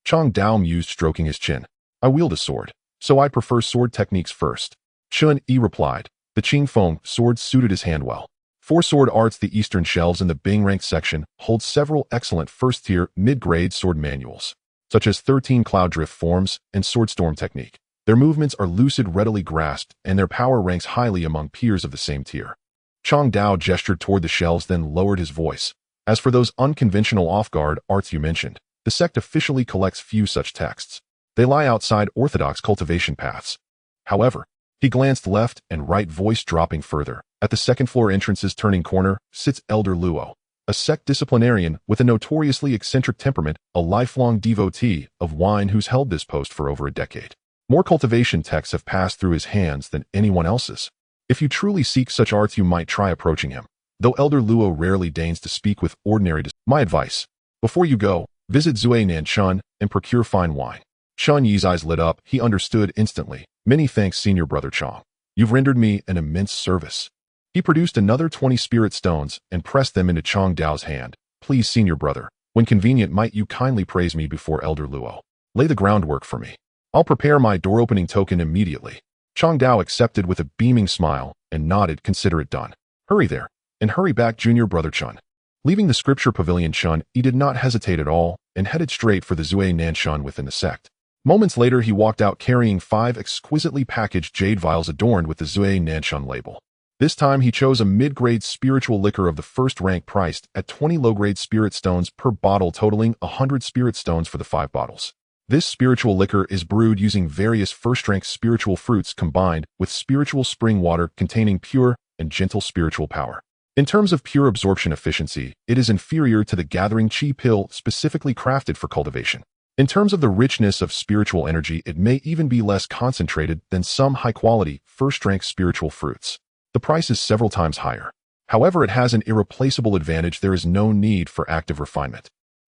Chong Dao mused, stroking his chin. I wield a sword, so I prefer sword techniques first. Chen Yi replied. The Qing Feng sword suited his hand well. For sword arts, the Eastern shelves in the Bing Rank section hold several excellent first-tier, mid-grade sword manuals, such as 13 Cloud Drift forms and Swordstorm technique. Their movements are lucid, readily grasped, and their power ranks highly among peers of the same tier. Chong Dao gestured toward the shelves, then lowered his voice. As for those unconventional off-guard arts you mentioned, the sect officially collects few such texts. They lie outside orthodox cultivation paths. However, he glanced left and right, voice dropping further. At the second-floor entrance's turning corner sits Elder Luo, a sect disciplinarian with a notoriously eccentric temperament, a lifelong devotee of wine who's held this post for over a decade. More cultivation texts have passed through his hands than anyone else's. If you truly seek such arts, you might try approaching him. Though Elder Luo rarely deigns to speak with ordinary my advice, before you go, visit Zui Nanchun and procure fine wine. Chen Yi's eyes lit up. He understood instantly. Many thanks, Senior Brother Chong. You've rendered me an immense service. He produced another 20 spirit stones and pressed them into Chong Dao's hand. Please, Senior Brother, when convenient, might you kindly praise me before Elder Luo. Lay the groundwork for me. I'll prepare my door-opening token immediately. Chong Dao accepted with a beaming smile and nodded, consider it done. Hurry there, and hurry back, Junior Brother Chun. Leaving the Scripture Pavilion, Chun Yi did not hesitate at all and headed straight for the Zui Nanchun within the sect. Moments later, he walked out carrying 5 exquisitely packaged jade vials adorned with the Zui Nanchun label. This time, he chose a mid-grade spiritual liquor of the first rank, priced at 20 low-grade spirit stones per bottle, totaling 100 spirit stones for the 5 bottles. This spiritual liquor is brewed using various first-rank spiritual fruits combined with spiritual spring water containing pure and gentle spiritual power. In terms of pure absorption efficiency, it is inferior to the Gathering Chi pill specifically crafted for cultivation. In terms of the richness of spiritual energy, it may even be less concentrated than some high-quality, first-rank spiritual fruits. The price is several times higher. However, it has an irreplaceable advantage: there is no need for active refinement.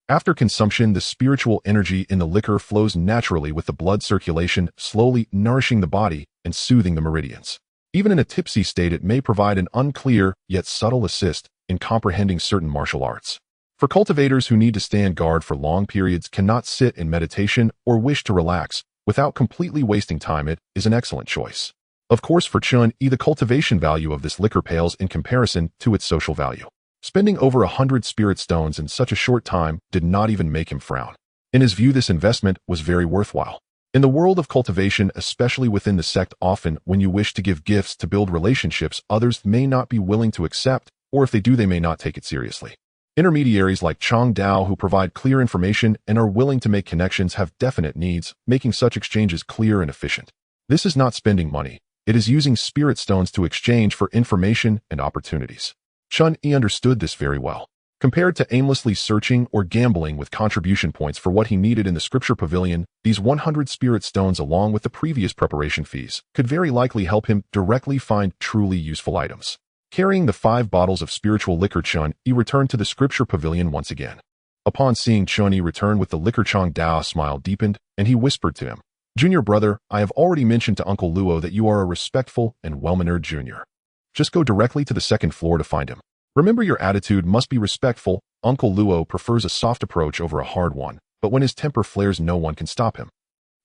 After consumption, the spiritual energy in the liquor flows naturally with the blood circulation, slowly nourishing the body and soothing the meridians. Even in a tipsy state, it may provide an unclear yet subtle assist in comprehending certain martial arts. For cultivators who need to stand guard for long periods, cannot sit in meditation, or wish to relax without completely wasting time, it is an excellent choice. Of course, for Chen Yi, the cultivation value of this liquor pales in comparison to its social value. Spending over 100 spirit stones in such a short time did not even make him frown. In his view, this investment was very worthwhile. In the world of cultivation, especially within the sect, often when you wish to give gifts to build relationships, others may not be willing to accept, or if they do, they may not take it seriously. Intermediaries like Chong Dao, who provide clear information and are willing to make connections, have definite needs, making such exchanges clear and efficient. This is not spending money. It is using spirit stones to exchange for information and opportunities. Chen Yi understood this very well. Compared to aimlessly searching or gambling with contribution points for what he needed in the Scripture Pavilion, these 100 spirit stones, along with the previous preparation fees, could very likely help him directly find truly useful items. Carrying the 5 bottles of spiritual liquor, Chen Yi returned to the Scripture Pavilion once again. Upon seeing Chen Yi return with the liquor, Chong Dao's smile deepened, and he whispered to him, Junior Brother, I have already mentioned to Uncle Luo that you are a respectful and well-mannered junior. Just go directly to the second floor to find him. Remember, your attitude must be respectful. Uncle Luo prefers a soft approach over a hard one, but when his temper flares, no one can stop him.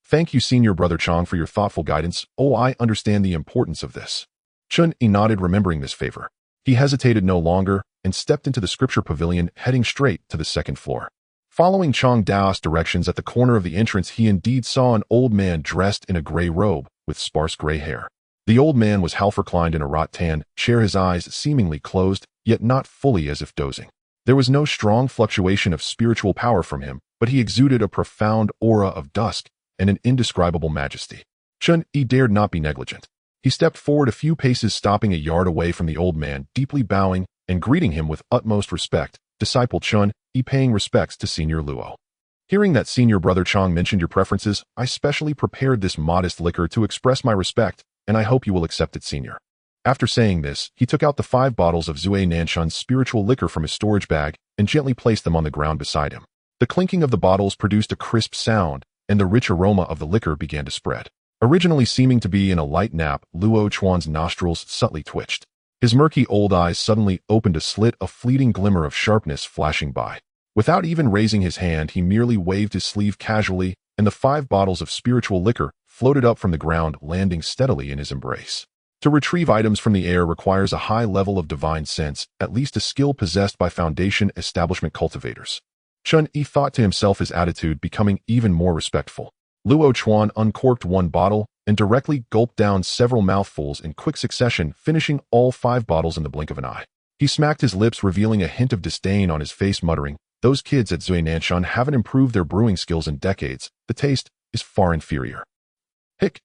Thank you, Senior Brother Chong, for your thoughtful guidance. Oh, I understand the importance of this. Chen Yi nodded, remembering this favor. He hesitated no longer and stepped into the Scripture Pavilion, heading straight to the second floor. Following Chong Dao's directions, at the corner of the entrance, he indeed saw an old man dressed in a gray robe with sparse gray hair. The old man was half reclined in a rattan chair, his eyes seemingly closed, yet not fully, as if dozing. There was no strong fluctuation of spiritual power from him, but he exuded a profound aura of dusk and an indescribable majesty. Chen Yi dared not be negligent. He stepped forward a few paces, stopping a yard away from the old man, deeply bowing and greeting him with utmost respect. Disciple Chen Yi, paying respects to Senior Luo. Hearing that Senior Brother Chang mentioned your preferences, I specially prepared this modest liquor to express my respect, and I hope you will accept it, Senior. After saying this, he took out the 5 bottles of Zui Nanshan's spiritual liquor from his storage bag and gently placed them on the ground beside him. The clinking of the bottles produced a crisp sound, and the rich aroma of the liquor began to spread. Originally seeming to be in a light nap, Luo Chuan's nostrils subtly twitched. His murky old eyes suddenly opened a slit, a fleeting glimmer of sharpness flashing by. Without even raising his hand, he merely waved his sleeve casually, and the 5 bottles of spiritual liquor floated up from the ground, landing steadily in his embrace. To retrieve items from the air requires a high level of divine sense, at least a skill possessed by Foundation establishment cultivators. Chen Yi thought to himself, his attitude becoming even more respectful. Luo Chuan uncorked 1 bottle and directly gulped down several mouthfuls in quick succession, finishing all 5 bottles in the blink of an eye. He smacked his lips, revealing a hint of disdain on his face, muttering, "Those kids at Zui Nanshan haven't improved their brewing skills in decades. The taste is far inferior." Hick.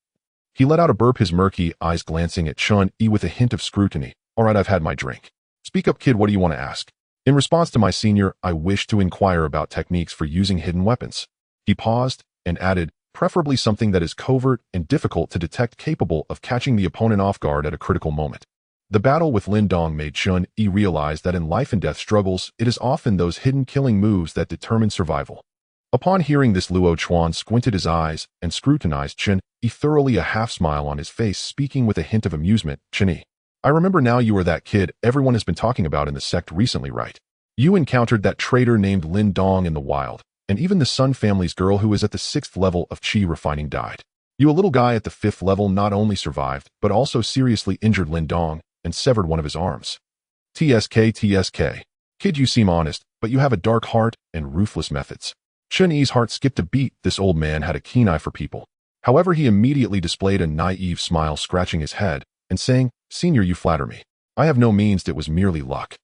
He let out a burp, his murky eyes glancing at Chen Yi with a hint of scrutiny. "All right, I've had my drink. Speak up, kid, what do you want to ask?" "In response to my senior, I wish to inquire about techniques for using hidden weapons." He paused and added, "Preferably something that is covert and difficult to detect, capable of catching the opponent off guard at a critical moment." The battle with Lin Dong made Chen Yi realize that in life and death struggles, it is often those hidden killing moves that determine survival. Upon hearing this, Luo Chuan squinted his eyes and scrutinized Chen Yi thoroughly, a half-smile on his face, speaking with a hint of amusement. "Chen Yi, I remember now, you are that kid everyone has been talking about in the sect recently, right? You encountered that traitor named Lin Dong in the wild, and even the Sun family's girl who is at the 6th level of Qi refining died. You, a little guy at the 5th level, not only survived, but also seriously injured Lin Dong and severed one of his arms. TSK. Kid, you seem honest, but you have a dark heart and ruthless methods." Chen Yi's heart skipped a beat. This old man had a keen eye for people. However, he immediately displayed a naive smile, scratching his head and saying, "Senior, you flatter me. I have no means. It was merely luck.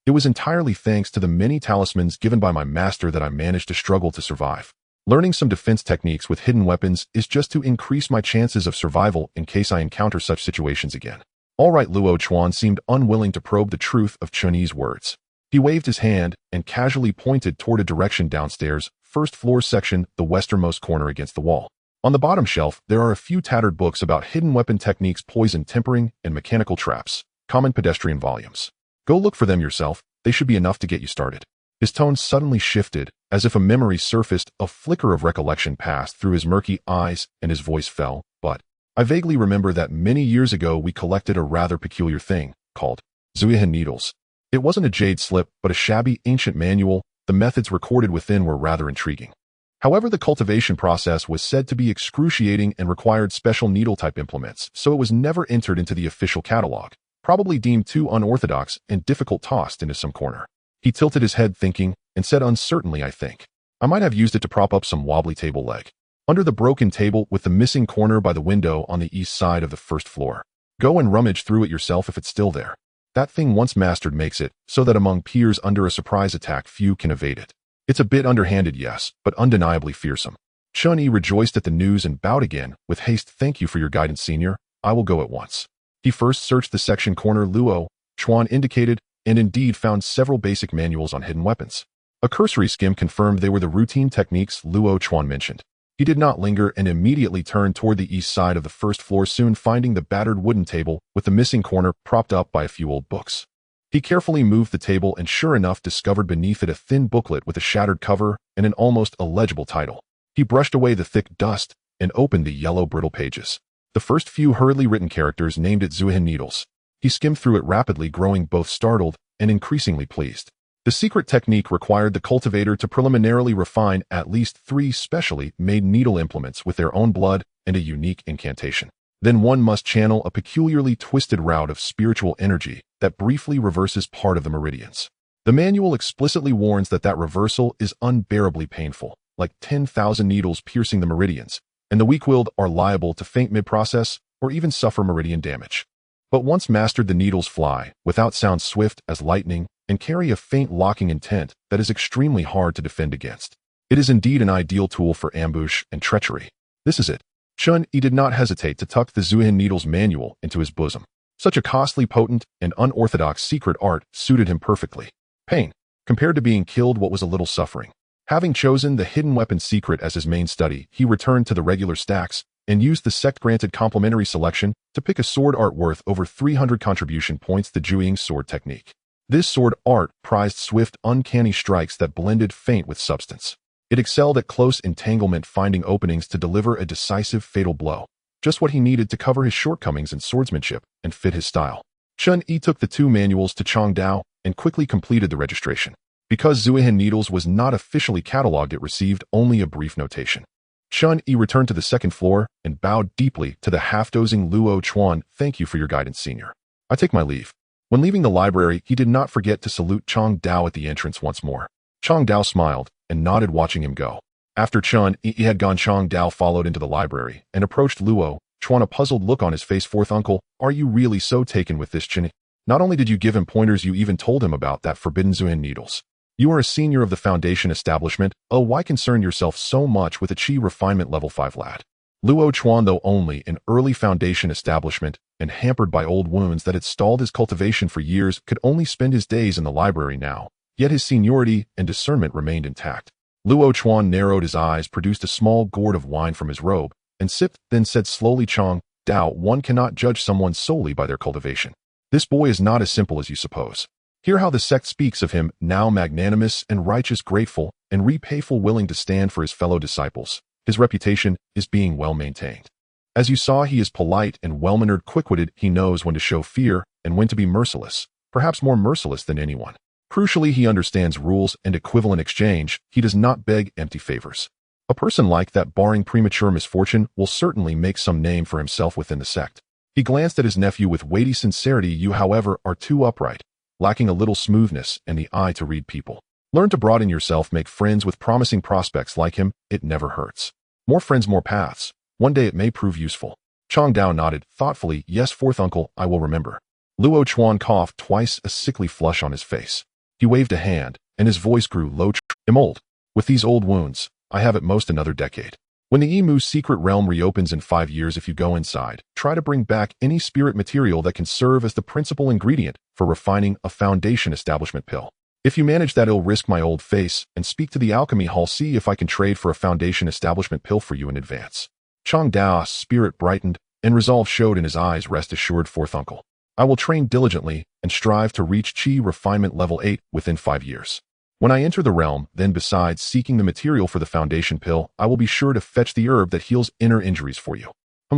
It was entirely thanks to the many talismans given by my master that I managed to struggle to survive. Learning some defense techniques with hidden weapons is just to increase my chances of survival in case I encounter such situations again." All right, Luo Chuan seemed unwilling to probe the truth of Chen Yi's words. He waved his hand and casually pointed toward a direction downstairs, 1st floor section, the westernmost corner against the wall. On the bottom shelf, there are a few tattered books about hidden weapon techniques, poison tempering, and mechanical traps, common pedestrian volumes. Go look for them yourself. They should be enough to get you started. His tone suddenly shifted, as if a memory surfaced. A flicker of recollection passed through his murky eyes, and his voice fell. "But I vaguely remember that many years ago we collected a rather peculiar thing called Zuihan needles. It wasn't a jade slip, but a shabby ancient manual. The methods recorded within were rather intriguing. However, the cultivation process was said to be excruciating and required special needle-type implements, so it was never entered into the official catalog, probably deemed too unorthodox and difficult, tossed into some corner." He tilted his head, thinking, and said uncertainly, "I think I might have used it to prop up some wobbly table leg under the broken table with the missing corner by the window on the east side of the 1st floor. Go and rummage through it yourself if it's still there. That thing, once mastered, makes it so that among peers under a surprise attack few can evade it. It's a bit underhanded, yes, but undeniably fearsome." Chen Yi rejoiced at the news and bowed again with haste. "Thank you for your guidance, senior. I will go at once." He first searched the section corner Luo Chuan indicated, and indeed found several basic manuals on hidden weapons. A cursory skim confirmed they were the routine techniques Luo Chuan mentioned. He did not linger and immediately turned toward the east side of the 1st floor, soon finding the battered wooden table with the missing corner propped up by a few old books. He carefully moved the table and sure enough discovered beneath it a thin booklet with a shattered cover and an almost illegible title. He brushed away the thick dust and opened the yellow brittle pages. The first few hurriedly written characters named it Zuihan needles. He skimmed through it rapidly, growing both startled and increasingly pleased. The secret technique required the cultivator to preliminarily refine at least 3 specially made needle implements with their own blood and a unique incantation. Then one must channel a peculiarly twisted route of spiritual energy that briefly reverses part of the meridians. The manual explicitly warns that reversal is unbearably painful, like 10,000 needles piercing the meridians, and the weak-willed are liable to faint mid-process or even suffer meridian damage. But once mastered, the needles fly, without sound, swift as lightning and carry a faint locking intent that is extremely hard to defend against. It is indeed an ideal tool for ambush and treachery. This is it. Chen Yi did not hesitate to tuck the Zuihan Needle's manual into his bosom. Such a costly, potent, and unorthodox secret art suited him perfectly. Pain, compared to being killed, what was a little suffering. Having chosen the hidden weapon secret as his main study, he returned to the regular stacks and used the sect-granted complementary selection to pick a sword art worth over 300 contribution points, the Zhuiying sword technique. This sword art prized swift, uncanny strikes that blended feint with substance. It excelled at close entanglement, finding openings to deliver a decisive, fatal blow. Just what he needed to cover his shortcomings in swordsmanship and fit his style. Chen Yi took the two manuals to Changdao and quickly completed the registration. Because Zuihan Needles was not officially cataloged, it received only a brief notation. Chen Yi returned to the second floor and bowed deeply to the half-dozing Luo Chuan. Thank you for your guidance, senior. I take my leave. When leaving the library, he did not forget to salute Changdao at the entrance once more. Changdao smiled and nodded, watching him go. After Chen Yi had gone, Changdao followed into the library and approached Luo Chuan, a puzzled look on his face. Fourth uncle, are you really so taken with this Chen Yi? Not only did you give him pointers, you even told him about that forbidden Zuihan Needles. You are a senior of the Foundation establishment. Oh, why concern yourself so much with a Qi refinement level 5 lad? Luo Chuan, though only an early Foundation establishment and hampered by old wounds that had stalled his cultivation for years, could only spend his days in the library now, yet his seniority and discernment remained intact. Luo Chuan narrowed his eyes, produced a small gourd of wine from his robe, and sipped, then said slowly, Chang Dao, one cannot judge someone solely by their cultivation. This boy is not as simple as you suppose. Hear how the sect speaks of him, now magnanimous and righteous, grateful and repayful, willing to stand for his fellow disciples. His reputation is being well maintained. As you saw, he is polite and well-mannered, quick-witted. He knows when to show fear and when to be merciless, perhaps more merciless than anyone. Crucially, he understands rules and equivalent exchange. He does not beg empty favors. A person like that, barring premature misfortune, will certainly make some name for himself within the sect. He glanced at his nephew with weighty sincerity. You, however, are too upright, lacking a little smoothness and the eye to read people. Learn to broaden yourself, make friends with promising prospects like him. It never hurts. More friends, more paths. One day it may prove useful. Changdao nodded thoughtfully. Yes, fourth uncle, I will remember. Luo Chuan coughed twice, a sickly flush on his face. He waved a hand, and his voice grew low. Immortal. With these old wounds, I have at most another decade. When the Emu's secret realm reopens in 5 years, if you go inside, try to bring back any spirit material that can serve as the principal ingredient for refining a Foundation establishment pill. If you manage that, I'll risk my old face and speak to the alchemy hall, see if I can trade for a Foundation establishment pill for you in advance. Changdao's spirit brightened, and resolve showed in his eyes. Rest assured, fourth uncle. I will train diligently and strive to reach Qi refinement level 8 within 5 years. When I enter the realm, then besides seeking the material for the Foundation pill, I will be sure to fetch the herb that heals inner injuries for you.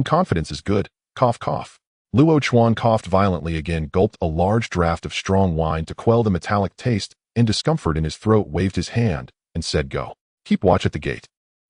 Confidence is good. Cough, cough. Luo Chuan coughed violently again, gulped a large draught of strong wine to quell the metallic taste and discomfort in his throat, waved his hand, and said, Go. Keep watch at the gate.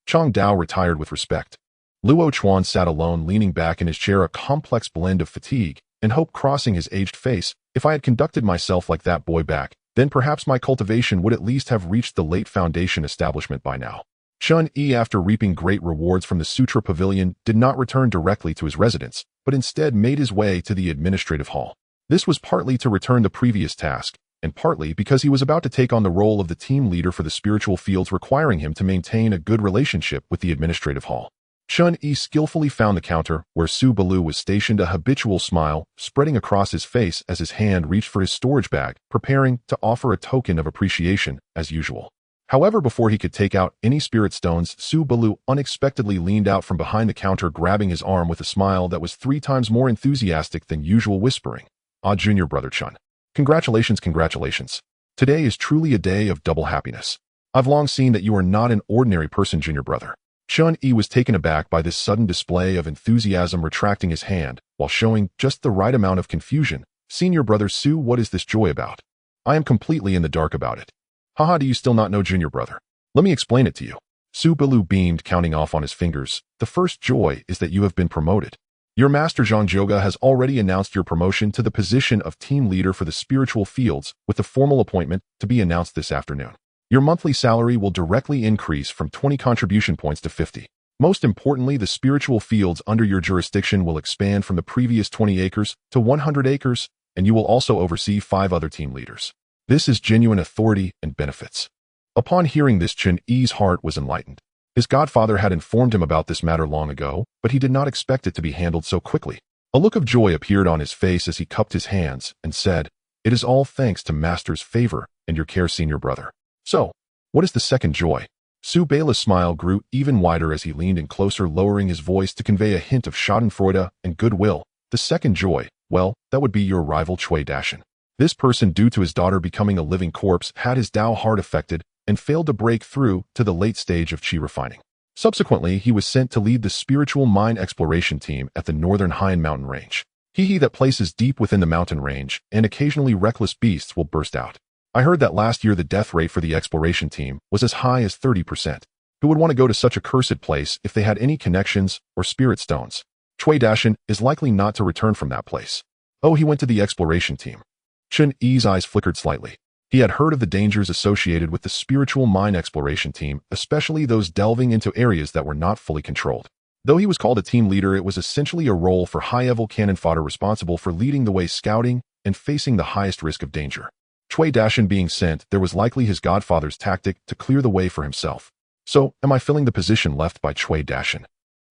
Changdao retired with respect. Luo Chuan sat alone, leaning back in his chair, a complex blend of fatigue and hope crossing his aged face. If I had conducted myself like that boy back, then perhaps my cultivation would at least have reached the late Foundation establishment by now. Chen Yi, after reaping great rewards from the Sutra Pavilion, did not return directly to his residence, but instead made his way to the administrative hall. This was partly to return the previous task, and partly because he was about to take on the role of the team leader for the spiritual fields, requiring him to maintain a good relationship with the administrative hall. Chen Yi skillfully found the counter where Su Balu was stationed, a habitual smile spreading across his face as his hand reached for his storage bag, preparing to offer a token of appreciation as usual. However, before he could take out any spirit stones, Su Balu unexpectedly leaned out from behind the counter, grabbing his arm with a smile that was 3 times more enthusiastic than usual, whispering, Ah, junior brother Chen. Congratulations, congratulations. Today is truly a day of double happiness. I've long seen that you are not an ordinary person, junior brother. Chen Yi was taken aback by this sudden display of enthusiasm, retracting his hand while showing just the right amount of confusion. Senior brother Su, what is this joy about? I am completely in the dark about it. Haha, do you still not know, junior brother? Let me explain it to you. Su Balu beamed, counting off on his fingers. The first joy is that you have been promoted. Your master Zhang Zhouge has already announced your promotion to the position of team leader for the spiritual fields, with the formal appointment to be announced this afternoon. Your monthly salary will directly increase from 20 contribution points to 50. Most importantly, the spiritual fields under your jurisdiction will expand from the previous 20 acres to 100 acres, and you will also oversee 5 other team leaders. This is genuine authority and benefits. Upon hearing this, Chen Yi's heart was enlightened. His godfather had informed him about this matter long ago, but he did not expect it to be handled so quickly. A look of joy appeared on his face as he cupped his hands and said, "It is all thanks to Master's favor and your care, senior brother." So, what is the second joy? Su Beila's smile grew even wider as he leaned in closer, lowering his voice to convey a hint of schadenfreude and goodwill. The second joy, well, that would be your rival Cui Dashin. This person, due to his daughter becoming a living corpse, had his Dao heart affected and failed to break through to the late stage of Qi refining. Subsequently, he was sent to lead the spiritual mine exploration team at the northern Haiyan mountain range. He that places deep within the mountain range, and occasionally reckless beasts will burst out. I heard that last year the death rate for the exploration team was as high as 30%. Who would want to go to such a cursed place if they had any connections or spirit stones? Cui Dashin is likely not to return from that place. Oh, he went to the exploration team. Chen Yi's eyes flickered slightly. He had heard of the dangers associated with the spiritual mine exploration team, especially those delving into areas that were not fully controlled. Though he was called a team leader, it was essentially a role for high-level cannon fodder responsible for leading the way, scouting, and facing the highest risk of danger. Cui Dashin being sent, there was likely his godfather's tactic to clear the way for himself. So, am I filling the position left by Cui Dashin?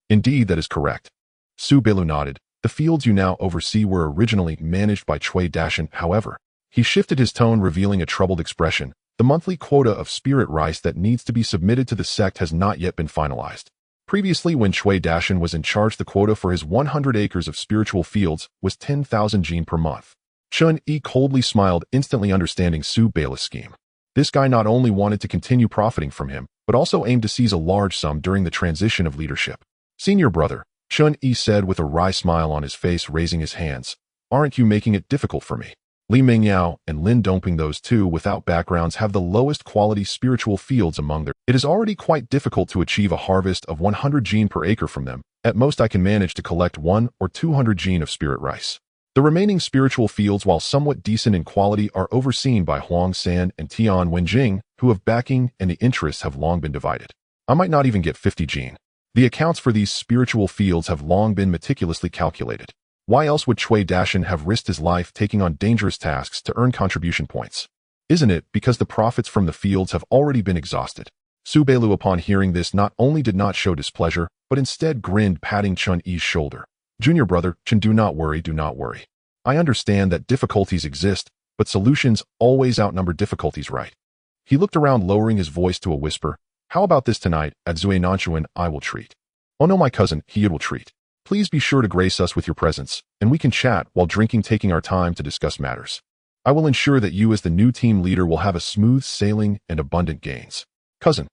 Indeed, that is correct. Su Beilu nodded. The fields you now oversee were originally managed by Cui Dashin, however. He shifted his tone, revealing a troubled expression. The monthly quota of spirit rice that needs to be submitted to the sect has not yet been finalized. Previously, when Cui Dashin was in charge, the quota for his 100 acres of spiritual fields was 10,000 jin per month. Chen Yi coldly smiled, instantly understanding Su Beila's scheme. This guy not only wanted to continue profiting from him, but also aimed to seize a large sum during the transition of leadership. "Senior brother," Chen Yi said with a wry smile on his face, raising his hands, "aren't you making it difficult for me? Li Mingyao and Lin Dongping, those two without backgrounds, have the lowest quality spiritual fields among their. It is already quite difficult to achieve a harvest of 100 jin per acre from them. At most I can manage to collect 1 or 200 jin of spirit rice. The remaining spiritual fields, while somewhat decent in quality, are overseen by Huang San and Tian Wenjing, who have backing, and the interests have long been divided. I might not even get 50 jin. The accounts for these spiritual fields have long been meticulously calculated. Why else would Cui Dashin have risked his life taking on dangerous tasks to earn contribution points? Isn't it because the profits from the fields have already been exhausted?" Su Beilu, upon hearing this, not only did not show displeasure, but instead grinned, patting Chen Yi's shoulder. "Junior brother, Chen, do not worry, do not worry. I understand that difficulties exist, but solutions always outnumber difficulties, right?" He looked around, lowering his voice to a whisper. "How about this tonight, at Zui Nanchuan, I will treat. Oh no, my cousin, he will treat. Please be sure to grace us with your presence, and we can chat while drinking, taking our time to discuss matters. I will ensure that you as the new team leader will have a smooth sailing and abundant gains." "Cousin,"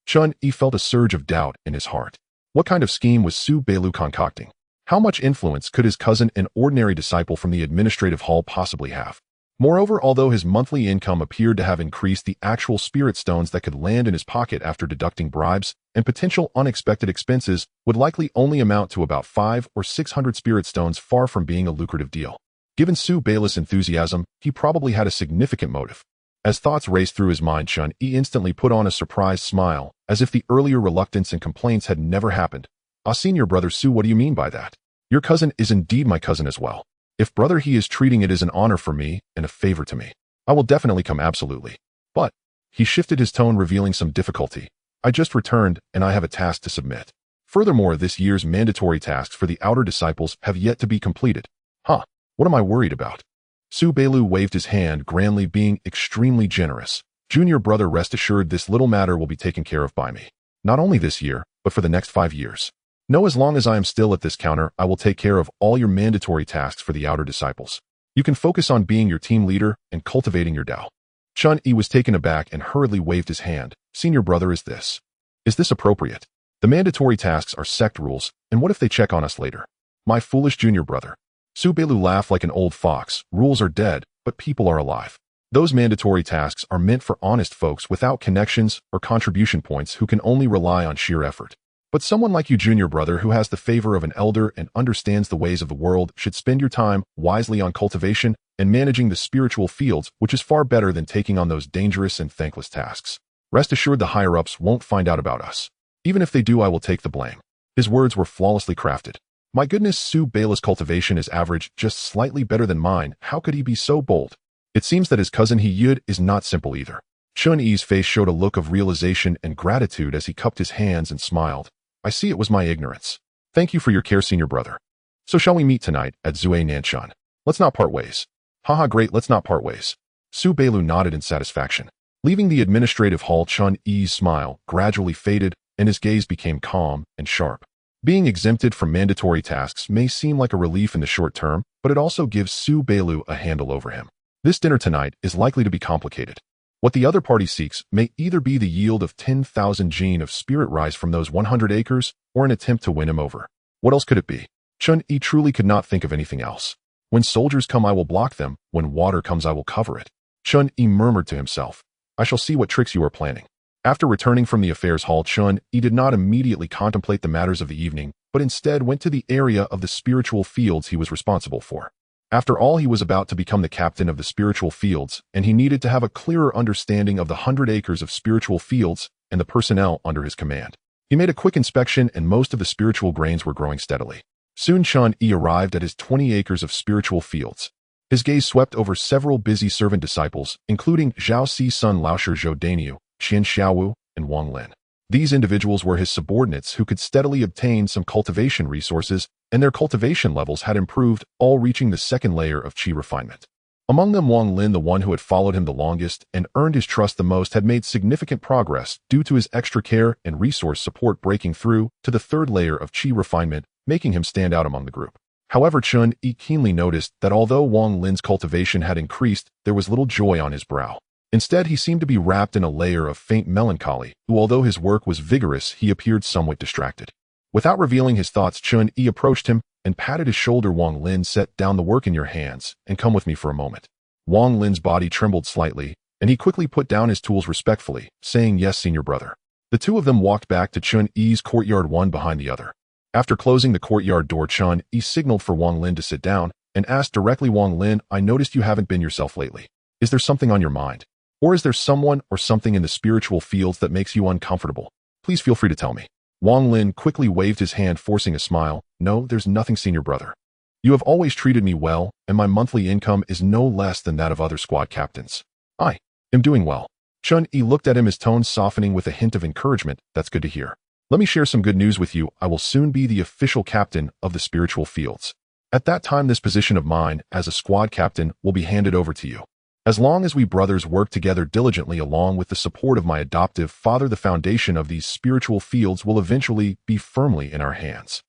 Chen Yi felt a surge of doubt in his heart. What kind of scheme was Su Beilu concocting? How much influence could his cousin, an ordinary disciple from the administrative hall, possibly have? Moreover, although his monthly income appeared to have increased, the actual spirit stones that could land in his pocket after deducting bribes and potential unexpected expenses would likely only amount to about 500 or 600 spirit stones, far from being a lucrative deal. Given Su Beila's enthusiasm, he probably had a significant motive. As thoughts raced through his mind, Chen Yi instantly put on a surprised smile, as if the earlier reluctance and complaints had never happened. "Ah, senior brother Su, what do you mean by that? Your cousin is indeed my cousin as well. If brother, he is treating it as an honor for me and a favor to me. I will definitely come, absolutely. But," he shifted his tone, revealing some difficulty, "I just returned and I have a task to submit. Furthermore, this year's mandatory tasks for the outer disciples have yet to be completed." "Huh, what am I worried about?" Su Beilu waved his hand grandly, being extremely generous. "Junior brother, rest assured this little matter will be taken care of by me. Not only this year, but for the next 5 years. No, as long as I am still at this counter, I will take care of all your mandatory tasks for the outer disciples. You can focus on being your team leader and cultivating your Dao." Chen Yi was taken aback and hurriedly waved his hand. "Senior brother, is this appropriate? The mandatory tasks are sect rules, and what if they check on us later? My foolish junior brother." Su Beilu laughed like an old fox. "Rules are dead, but people are alive. Those mandatory tasks are meant for honest folks without connections or contribution points who can only rely on sheer effort. But someone like you, junior brother, who has the favor of an elder and understands the ways of the world, should spend your time wisely on cultivation and managing the spiritual fields, which is far better than taking on those dangerous and thankless tasks. Rest assured the higher-ups won't find out about us. Even if they do, I will take the blame." His words were flawlessly crafted. My goodness, Su Beila's cultivation is average, just slightly better than mine. How could he be so bold? It seems that his cousin He Yud is not simple either. Chen Yi's face showed a look of realization and gratitude as he cupped his hands and smiled. I see it was my ignorance. Thank you for your care, senior brother. So shall we meet tonight at Zue Nanshan? Let's not part ways. Haha, great, let's not part ways. Su Beilu nodded in satisfaction. Leaving the administrative hall, Chen Yi's smile gradually faded and his gaze became calm and sharp. Being exempted from mandatory tasks may seem like a relief in the short term, but it also gives Su Beilu a handle over him. This dinner tonight is likely to be complicated. What the other party seeks may either be the yield of 10,000 gene of spirit rise from those 100 acres or an attempt to win him over. What else could it be? Chen Yi truly could not think of anything else. When soldiers come, I will block them. When water comes, I will cover it. Chen Yi murmured to himself. I shall see what tricks you are planning. After returning from the affairs hall, Chen Yi did not immediately contemplate the matters of the evening, but instead went to the area of the spiritual fields he was responsible for. After all, he was about to become the captain of the spiritual fields, and he needed to have a clearer understanding of the 100 acres of spiritual fields and the personnel under his command. He made a quick inspection, and most of the spiritual grains were growing steadily. Soon Chen Yi arrived at his 20 acres of spiritual fields. His gaze swept over several busy servant disciples, including Zhao Si's son Laoshi Zhou Daniu, Qian Xiaowu, and Wang Lin. These individuals were his subordinates who could steadily obtain some cultivation resources, and their cultivation levels had improved, all reaching the second layer of qi refinement. Among them, Wang Lin, the one who had followed him the longest and earned his trust the most, had made significant progress due to his extra care and resource support, breaking through to the third layer of qi refinement, making him stand out among the group. However, Chen Yi keenly noticed that although Wang Lin's cultivation had increased, there was little joy on his brow. Instead, he seemed to be wrapped in a layer of faint melancholy, who, although his work was vigorous, he appeared somewhat distracted. Without revealing his thoughts, Chen Yi approached him and patted his shoulder. Wang Lin, set down the work in your hands and come with me for a moment. Wang Lin's body trembled slightly, and he quickly put down his tools respectfully, saying, yes, senior brother. The two of them walked back to Chen Yi's courtyard, one behind the other. After closing the courtyard door, Chen Yi signaled for Wang Lin to sit down and asked directly, Wang Lin, I noticed you haven't been yourself lately. Is there something on your mind? Or is there someone or something in the spiritual fields that makes you uncomfortable? Please feel free to tell me. Wang Lin quickly waved his hand, forcing a smile. No, there's nothing, senior brother. You have always treated me well, and my monthly income is no less than that of other squad captains. I am doing well. Chen Yi looked at him, his tone softening with a hint of encouragement. That's good to hear. Let me share some good news with you. I will soon be the official captain of the spiritual fields. At that time, this position of mine as a squad captain will be handed over to you. As long as we brothers work together diligently along with the support of my adoptive father, the foundation of these spiritual fields will eventually be firmly in our hands.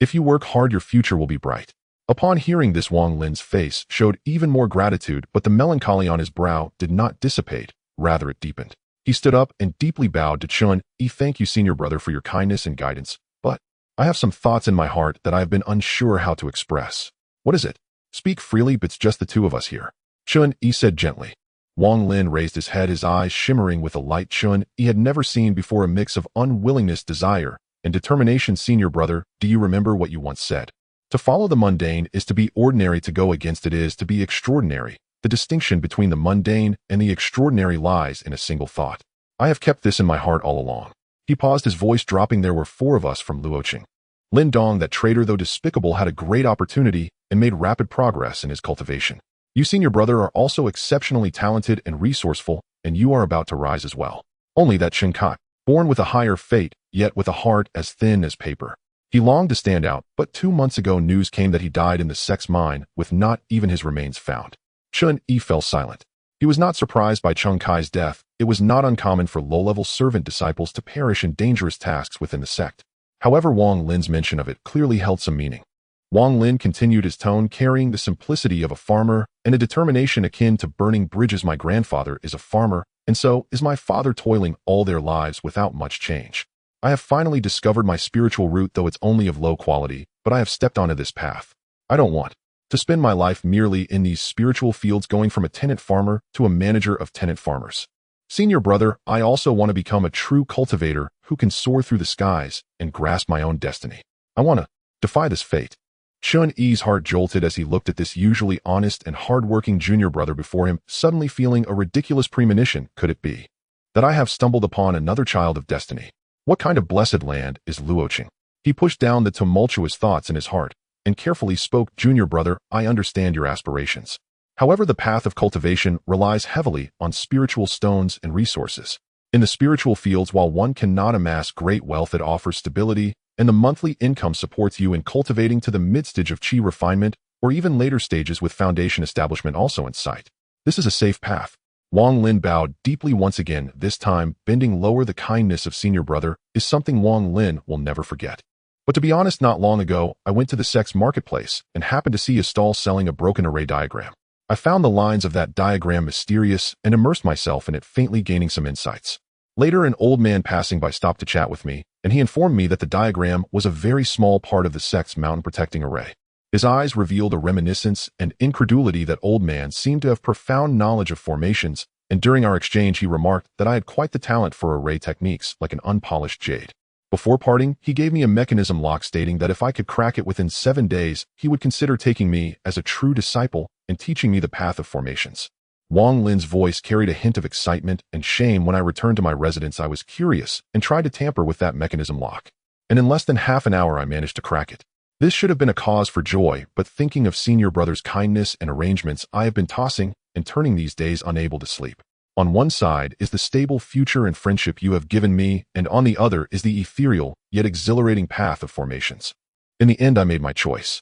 If you work hard, your future will be bright. Upon hearing this, Wang Lin's face showed even more gratitude, but the melancholy on his brow did not dissipate, rather it deepened. He stood up and deeply bowed to Chen Yi. Thank you, senior brother, for your kindness and guidance, but I have some thoughts in my heart that I have been unsure how to express. What is it? Speak freely, but it's just the two of us here. Chen Yi said gently. Wang Lin raised his head, his eyes shimmering with a light Chen Yi had never seen before, a mix of unwillingness, desire, and determination. Senior brother, do you remember what you once said? To follow the mundane is to be ordinary, to go against it is to be extraordinary. The distinction between the mundane and the extraordinary lies in a single thought. I have kept this in my heart all along. He paused, his voice dropping. There were 4 of us from Luoqing. Lin Dong, that traitor, though despicable, had a great opportunity and made rapid progress in his cultivation. You, senior brother, are also exceptionally talented and resourceful, and you are about to rise as well. Only that Chen Kai, born with a higher fate, yet with a heart as thin as paper. He longed to stand out, but 2 months ago news came that he died in the sex mine, with not even his remains found. Chen Yi fell silent. He was not surprised by Chen Kai's death. It was not uncommon for low-level servant disciples to perish in dangerous tasks within the sect. However, Wang Lin's mention of it clearly held some meaning. Wang Lin continued, his tone carrying the simplicity of a farmer and a determination akin to burning bridges. My grandfather is a farmer, and so is my father, toiling all their lives without much change. I have finally discovered my spiritual route, though it's only of low quality, but I have stepped onto this path. I don't want to spend my life merely in these spiritual fields, going from a tenant farmer to a manager of tenant farmers. Senior brother, I also want to become a true cultivator who can soar through the skies and grasp my own destiny. I want to defy this fate. Chen Yi's heart jolted as he looked at this usually honest and hard-working junior brother before him, suddenly feeling a ridiculous premonition. Could it be that I have stumbled upon another child of destiny? What kind of blessed land is Luoqing? He pushed down the tumultuous thoughts in his heart and carefully spoke. Junior brother, I understand your aspirations. However, the path of cultivation relies heavily on spiritual stones and resources. In the spiritual fields, while one cannot amass great wealth, it offers stability, and the monthly income supports you in cultivating to the mid-stage of chi refinement or even later stages with foundation establishment also in sight. This is a safe path. Wang Lin bowed deeply once again, this time bending lower. The kindness of senior brother is something Wang Lin will never forget. But to be honest, not long ago, I went to the sex marketplace and happened to see a stall selling a broken array diagram. I found the lines of that diagram mysterious and immersed myself in it, faintly gaining some insights. Later, an old man passing by stopped to chat with me, and he informed me that the diagram was a very small part of the sect's mountain protecting array. His eyes revealed a reminiscence and incredulity. That old man seemed to have profound knowledge of formations, and during our exchange he remarked that I had quite the talent for array techniques, like an unpolished jade. Before parting, he gave me a mechanism lock, stating that if I could crack it within 7 days, he would consider taking me as a true disciple and teaching me the path of formations. Wang Lin's voice carried a hint of excitement and shame. When I returned to my residence, I was curious and tried to tamper with that mechanism lock. And in less than half an hour, I managed to crack it. This should have been a cause for joy, but thinking of senior brother's kindness and arrangements, I have been tossing and turning these days, unable to sleep. On one side is the stable future and friendship you have given me, and on the other is the ethereal yet exhilarating path of formations. In the end, I made my choice.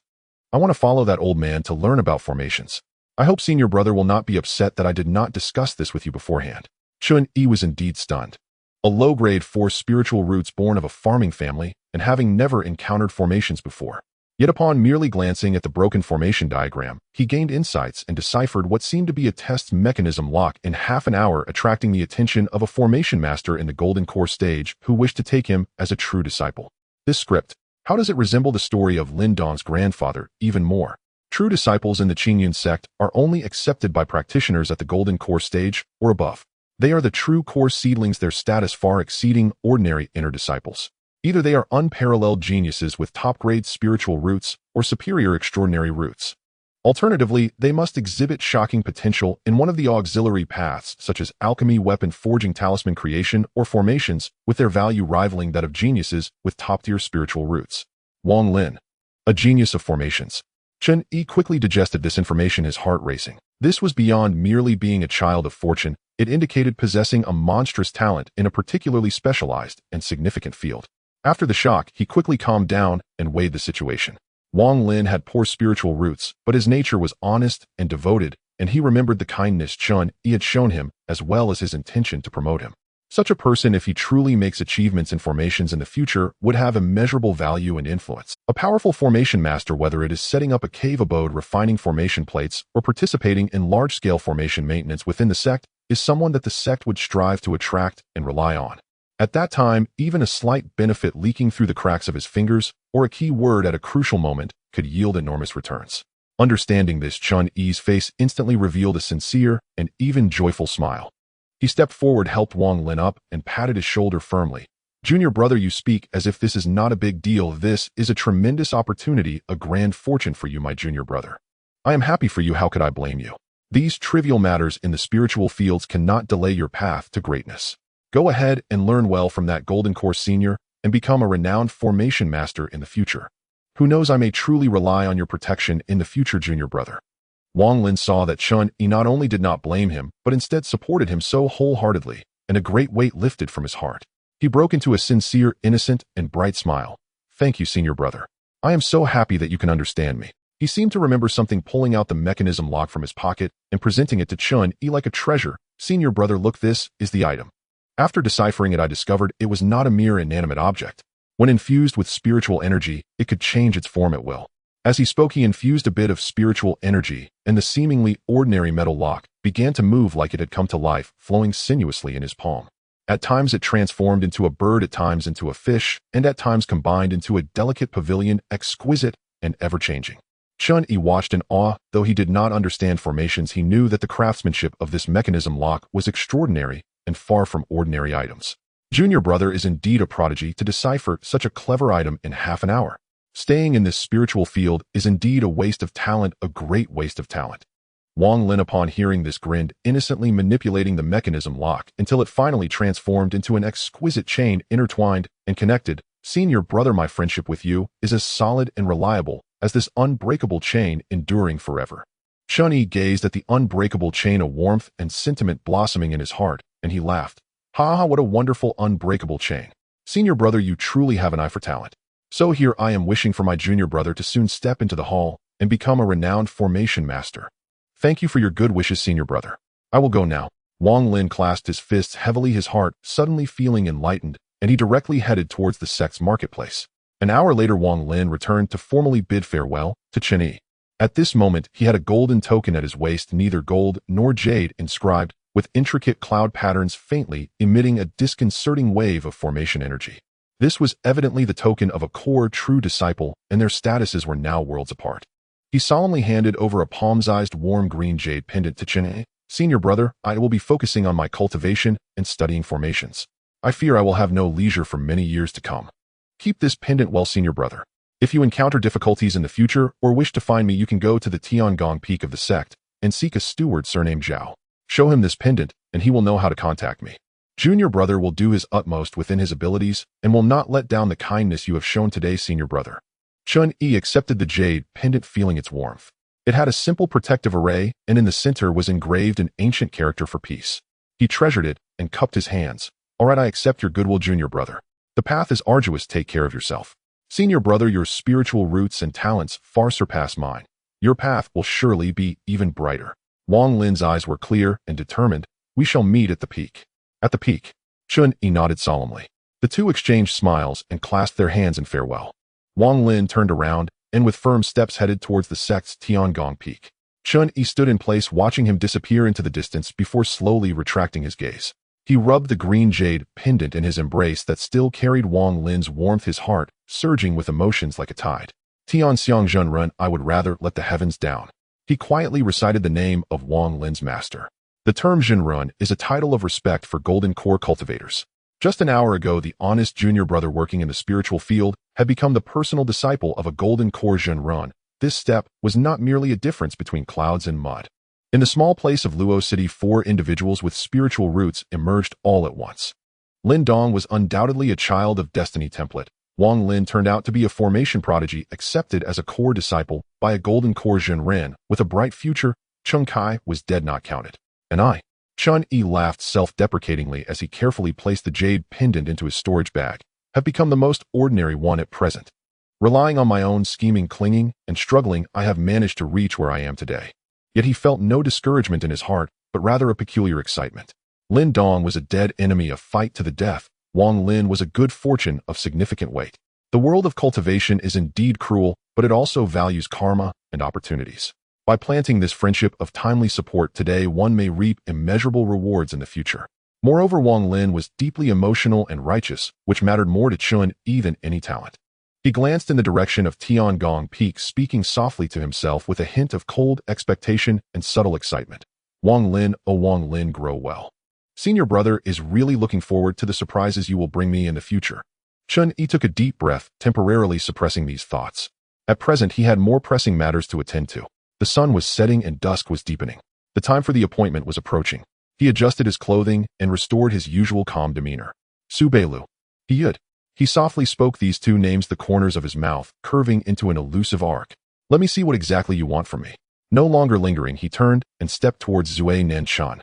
I want to follow that old man to learn about formations. I hope senior brother will not be upset that I did not discuss this with you beforehand. Chen Yi was indeed stunned. A low-grade 4 spiritual roots born of a farming family and having never encountered formations before. Yet upon merely glancing at the broken formation diagram, he gained insights and deciphered what seemed to be a test mechanism lock in half an hour, attracting the attention of a formation master in the golden core stage who wished to take him as a true disciple. This script, how does it resemble the story of Lin Dong's grandfather? Even more. True disciples in the Qingyun sect are only accepted by practitioners at the golden core stage or above. They are the true core seedlings, their status far exceeding ordinary inner disciples. Either they are unparalleled geniuses with top-grade spiritual roots or superior extraordinary roots. Alternatively, they must exhibit shocking potential in one of the auxiliary paths, such as alchemy, weapon forging, talisman creation, or formations, with their value rivaling that of geniuses with top-tier spiritual roots. Wang Lin, a genius of formations. Chen Yi quickly digested this information, his heart racing. This was beyond merely being a child of fortune. It indicated possessing a monstrous talent in a particularly specialized and significant field. After the shock, he quickly calmed down and weighed the situation. Wang Lin had poor spiritual roots, but his nature was honest and devoted, and he remembered the kindness Chen Yi had shown him, as well as his intention to promote him. Such a person, if he truly makes achievements in formations in the future, would have immeasurable value and influence. A powerful formation master, whether it is setting up a cave abode, refining formation plates, or participating in large-scale formation maintenance within the sect, is someone that the sect would strive to attract and rely on. At that time, even a slight benefit leaking through the cracks of his fingers, or a key word at a crucial moment, could yield enormous returns. Understanding this, Chen Yi's face instantly revealed a sincere and even joyful smile. He stepped forward, helped Wang Lin up, and patted his shoulder firmly. Junior brother, you speak as if this is not a big deal. This is a tremendous opportunity, a grand fortune for you, my junior brother. I am happy for you. How could I blame you? These trivial matters in the spiritual fields cannot delay your path to greatness. Go ahead and learn well from that golden core senior and become a renowned formation master in the future. Who knows, I may truly rely on your protection in the future, junior brother. Wang Lin saw that Chen Yi not only did not blame him, but instead supported him so wholeheartedly, and a great weight lifted from his heart. He broke into a sincere, innocent, and bright smile. Thank you, senior brother. I am so happy that you can understand me. He seemed to remember something, pulling out the mechanism lock from his pocket and presenting it to Chen Yi like a treasure. Senior brother, look, this is the item. After deciphering it, I discovered it was not a mere inanimate object. When infused with spiritual energy, it could change its form at will. As he spoke, he infused a bit of spiritual energy, and the seemingly ordinary metal lock began to move like it had come to life, flowing sinuously in his palm. At times it transformed into a bird, at times into a fish, and at times combined into a delicate pavilion, exquisite and ever-changing. Chen Yi watched in awe. Though he did not understand formations, he knew that the craftsmanship of this mechanism lock was extraordinary and far from ordinary items. Junior brother is indeed a prodigy to decipher such a clever item in half an hour. Staying in this spiritual field is indeed a waste of talent, a great waste of talent. Wang Lin, upon hearing this, grinned, innocently manipulating the mechanism lock until it finally transformed into an exquisite chain, intertwined and connected. Senior brother, my friendship with you is as solid and reliable as this unbreakable chain, enduring forever. Chen Yi gazed at the unbreakable chain of warmth and sentiment blossoming in his heart, and he laughed. Ha ha, what a wonderful unbreakable chain. Senior brother, you truly have an eye for talent. So here I am wishing for my junior brother to soon step into the hall and become a renowned formation master. Thank you for your good wishes, senior brother. I will go now. Wang Lin clasped his fists heavily, his heart suddenly feeling enlightened, and he directly headed towards the sect's marketplace. An hour later, Wang Lin returned to formally bid farewell to Chen Yi. At this moment, he had a golden token at his waist, neither gold nor jade, inscribed with intricate cloud patterns faintly emitting a disconcerting wave of formation energy. This was evidently the token of a core true disciple, and their statuses were now worlds apart. He solemnly handed over a palm-sized warm green jade pendant to Chen Yi. Senior brother, I will be focusing on my cultivation and studying formations. I fear I will have no leisure for many years to come. Keep this pendant well, senior brother. If you encounter difficulties in the future or wish to find me, you can go to the Tiangong Peak of the sect and seek a steward surnamed Zhao. Show him this pendant, and he will know how to contact me. Junior brother will do his utmost within his abilities and will not let down the kindness you have shown today, senior brother. Chen Yi accepted the jade pendant, feeling its warmth. It had a simple protective array, and in the center was engraved an ancient character for peace. He treasured it and cupped his hands. All right, I accept your goodwill, junior brother. The path is arduous, take care of yourself. Senior brother, your spiritual roots and talents far surpass mine. Your path will surely be even brighter. Wang Lin's eyes were clear and determined. We shall meet at the peak. At the peak. Chen Yi nodded solemnly. The two exchanged smiles and clasped their hands in farewell. Wang Lin turned around and with firm steps headed towards the sect's Tiangong Peak. Chen Yi stood in place, watching him disappear into the distance before slowly retracting his gaze. He rubbed the green jade pendant in his embrace that still carried Wang Lin's warmth, his heart surging with emotions like a tide. Tian Xiang Zhenrun, I would rather let the heavens down. He quietly recited the name of Wang Lin's master. The term Zhenrun is a title of respect for golden core cultivators. Just an hour ago, the honest junior brother working in the spiritual field had become the personal disciple of a golden core Zhenrun. This step was not merely a difference between clouds and mud. In the small place of Luo City, 4 individuals with spiritual roots emerged all at once. Lin Dong was undoubtedly a child of destiny template. Wang Lin turned out to be a formation prodigy accepted as a core disciple by a golden core Zhenren with a bright future. Cheng Kai was dead, not counted. And I. Chen Yi laughed self-deprecatingly as he carefully placed the jade pendant into his storage bag. Have become the most ordinary one at present. Relying on my own scheming, clinging, and struggling, I have managed to reach where I am today. Yet he felt no discouragement in his heart, but rather a peculiar excitement. Lin Dong was a dead enemy, a fight to the death. Wang Lin was a good fortune of significant weight. The world of cultivation is indeed cruel, but it also values karma and opportunities. By planting this friendship of timely support today, one may reap immeasurable rewards in the future. Moreover, Wang Lin was deeply emotional and righteous, which mattered more to Chen Yi than any talent. He glanced in the direction of Tiangong Peak, speaking softly to himself with a hint of cold expectation and subtle excitement. Wang Lin, oh Wang Lin, grow well. Senior brother is really looking forward to the surprises you will bring me in the future. Chen Yi took a deep breath, temporarily suppressing these thoughts. At present, he had more pressing matters to attend to. The sun was setting and dusk was deepening. The time for the appointment was approaching. He adjusted his clothing and restored his usual calm demeanor. Su Beilu. He yud. He softly spoke these 2 names, the corners of his mouth curving into an elusive arc. Let me see what exactly you want from me. No longer lingering, he turned and stepped towards Zui Nanshan.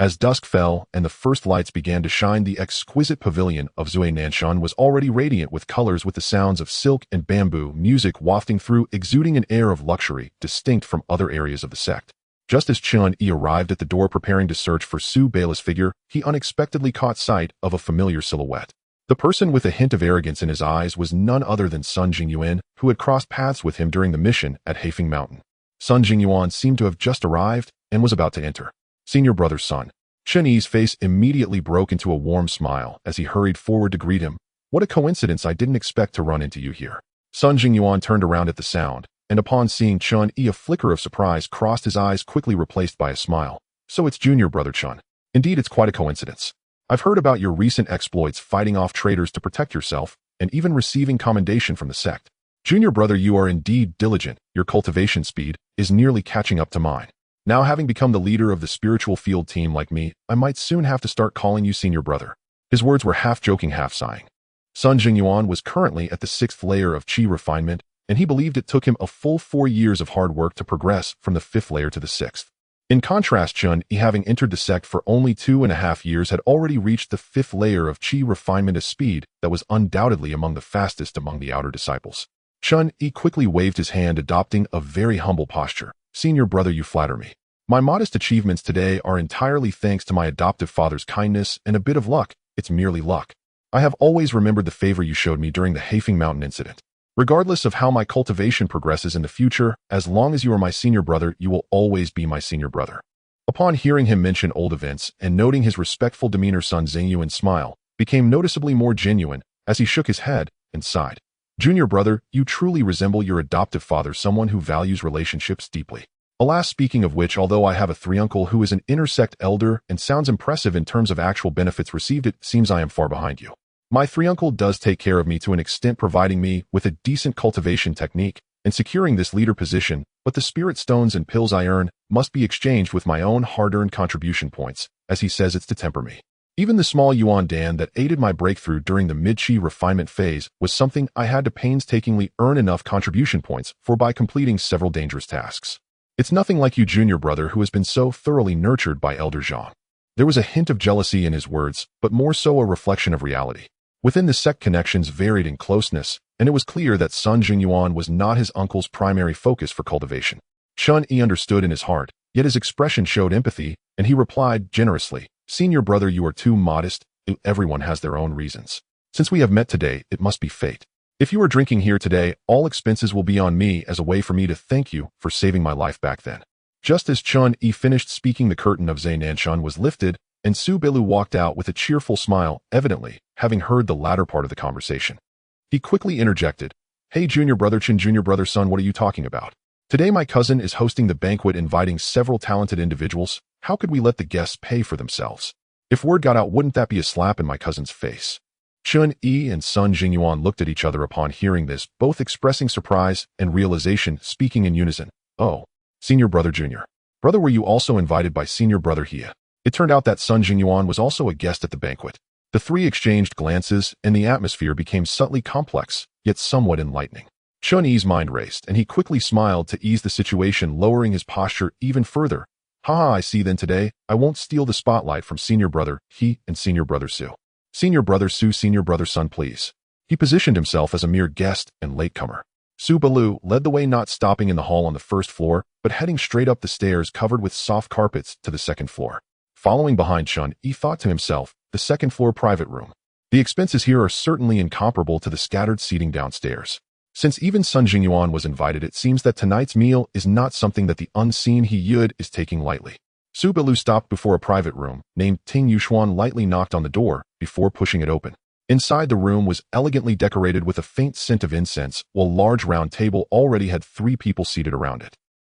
As dusk fell and the first lights began to shine, the exquisite pavilion of Zui Nanshan was already radiant with colors, with the sounds of silk and bamboo music wafting through, exuding an air of luxury distinct from other areas of the sect. Just as Chen Yi arrived at the door preparing to search for Su Beilu's figure, he unexpectedly caught sight of a familiar silhouette. The person with a hint of arrogance in his eyes was none other than Sun Jingyuan, who had crossed paths with him during the mission at Haifeng Mountain. Sun Jingyuan seemed to have just arrived and was about to enter. Senior brother's son. Chen Yi's face immediately broke into a warm smile as he hurried forward to greet him. What a coincidence, I didn't expect to run into you here. Sun Jingyuan turned around at the sound, and upon seeing Chen Yi, a flicker of surprise crossed his eyes, quickly replaced by a smile. So it's junior brother Chen. Indeed, it's quite a coincidence. I've heard about your recent exploits fighting off traitors to protect yourself, and even receiving commendation from the sect. Junior brother, you are indeed diligent. Your cultivation speed is nearly catching up to mine. Now, having become the leader of the spiritual field team like me, I might soon have to start calling you senior brother. His words were half joking, half sighing. Sun Jingyuan was currently at the 6th layer of qi refinement, and he believed it took him a full 4 years of hard work to progress from the 5th layer to the 6th. In contrast, Chen Yi, having entered the sect for only 2.5 years, had already reached the 5th layer of qi refinement, a speed that was undoubtedly among the fastest among the outer disciples. Chen Yi quickly waved his hand, adopting a very humble posture. "Senior brother, you flatter me. My modest achievements today are entirely thanks to my adoptive father's kindness and a bit of luck. It's merely luck. I have always remembered the favor you showed me during the Hafing Mountain incident. Regardless of how my cultivation progresses in the future, as long as you are my senior brother, you will always be my senior brother." Upon hearing him mention old events and noting his respectful demeanor, Sun Zhengyuan's smile became noticeably more genuine as he shook his head and sighed. "Junior brother, you truly resemble your adoptive father, someone who values relationships deeply. Alas, speaking of which, although I have a three-uncle who is an intersect elder and sounds impressive in terms of actual benefits received, it seems I am far behind you. My three-uncle does take care of me to an extent, providing me with a decent cultivation technique and securing this leader position, but the spirit stones and pills I earn must be exchanged with my own hard-earned contribution points, as he says it's to temper me. Even the small yuan dan that aided my breakthrough during the mid-qi refinement phase was something I had to painstakingly earn enough contribution points for by completing several dangerous tasks. It's nothing like you, junior brother, who has been so thoroughly nurtured by Elder Zhang." There was a hint of jealousy in his words, but more so a reflection of reality. Within the sect, connections varied in closeness, and it was clear that Sun Jingyuan was not his uncle's primary focus for cultivation. Chen Yi understood in his heart, yet his expression showed empathy, and he replied generously, "Senior brother, you are too modest. Everyone has their own reasons. Since we have met today, it must be fate. If you are drinking here today, all expenses will be on me as a way for me to thank you for saving my life back then." Just as Chen Yi finished speaking, the curtain of Zhe Nanshan was lifted, and Su Bilu walked out with a cheerful smile, evidently having heard the latter part of the conversation. He quickly interjected, "Hey, junior brother Chen, junior brother Sun, what are you talking about? Today my cousin is hosting the banquet, inviting several talented individuals. How could we let the guests pay for themselves? If word got out, wouldn't that be a slap in my cousin's face?" Chen Yi and Sun Jingyuan looked at each other upon hearing this, both expressing surprise and realization, speaking in unison. "Oh, senior brother, junior brother, were you also invited by senior brother He?" It turned out that Sun Jingyuan was also a guest at the banquet. The three exchanged glances, and the atmosphere became subtly complex, yet somewhat enlightening. Chen Yi's mind raced, and he quickly smiled to ease the situation, lowering his posture even further. "Haha, I see then today, I won't steal the spotlight from senior brother He and senior brother Su. Senior brother Su, senior brother Sun, please." He positioned himself as a mere guest and latecomer. Su Bilu led the way, not stopping in the hall on the first floor, but heading straight up the stairs covered with soft carpets to the second floor. Following behind, Chen Yi thought to himself, the second floor private room. The expenses here are certainly incomparable to the scattered seating downstairs. Since even Sun Jingyuan was invited, it seems that tonight's meal is not something that the unseen He Yud is taking lightly. Su Bilu stopped before a private room named Ting Yuxuan, lightly knocked on the door before pushing it open. Inside, the room was elegantly decorated with a faint scent of incense, while a large round table already had 3 people seated around it.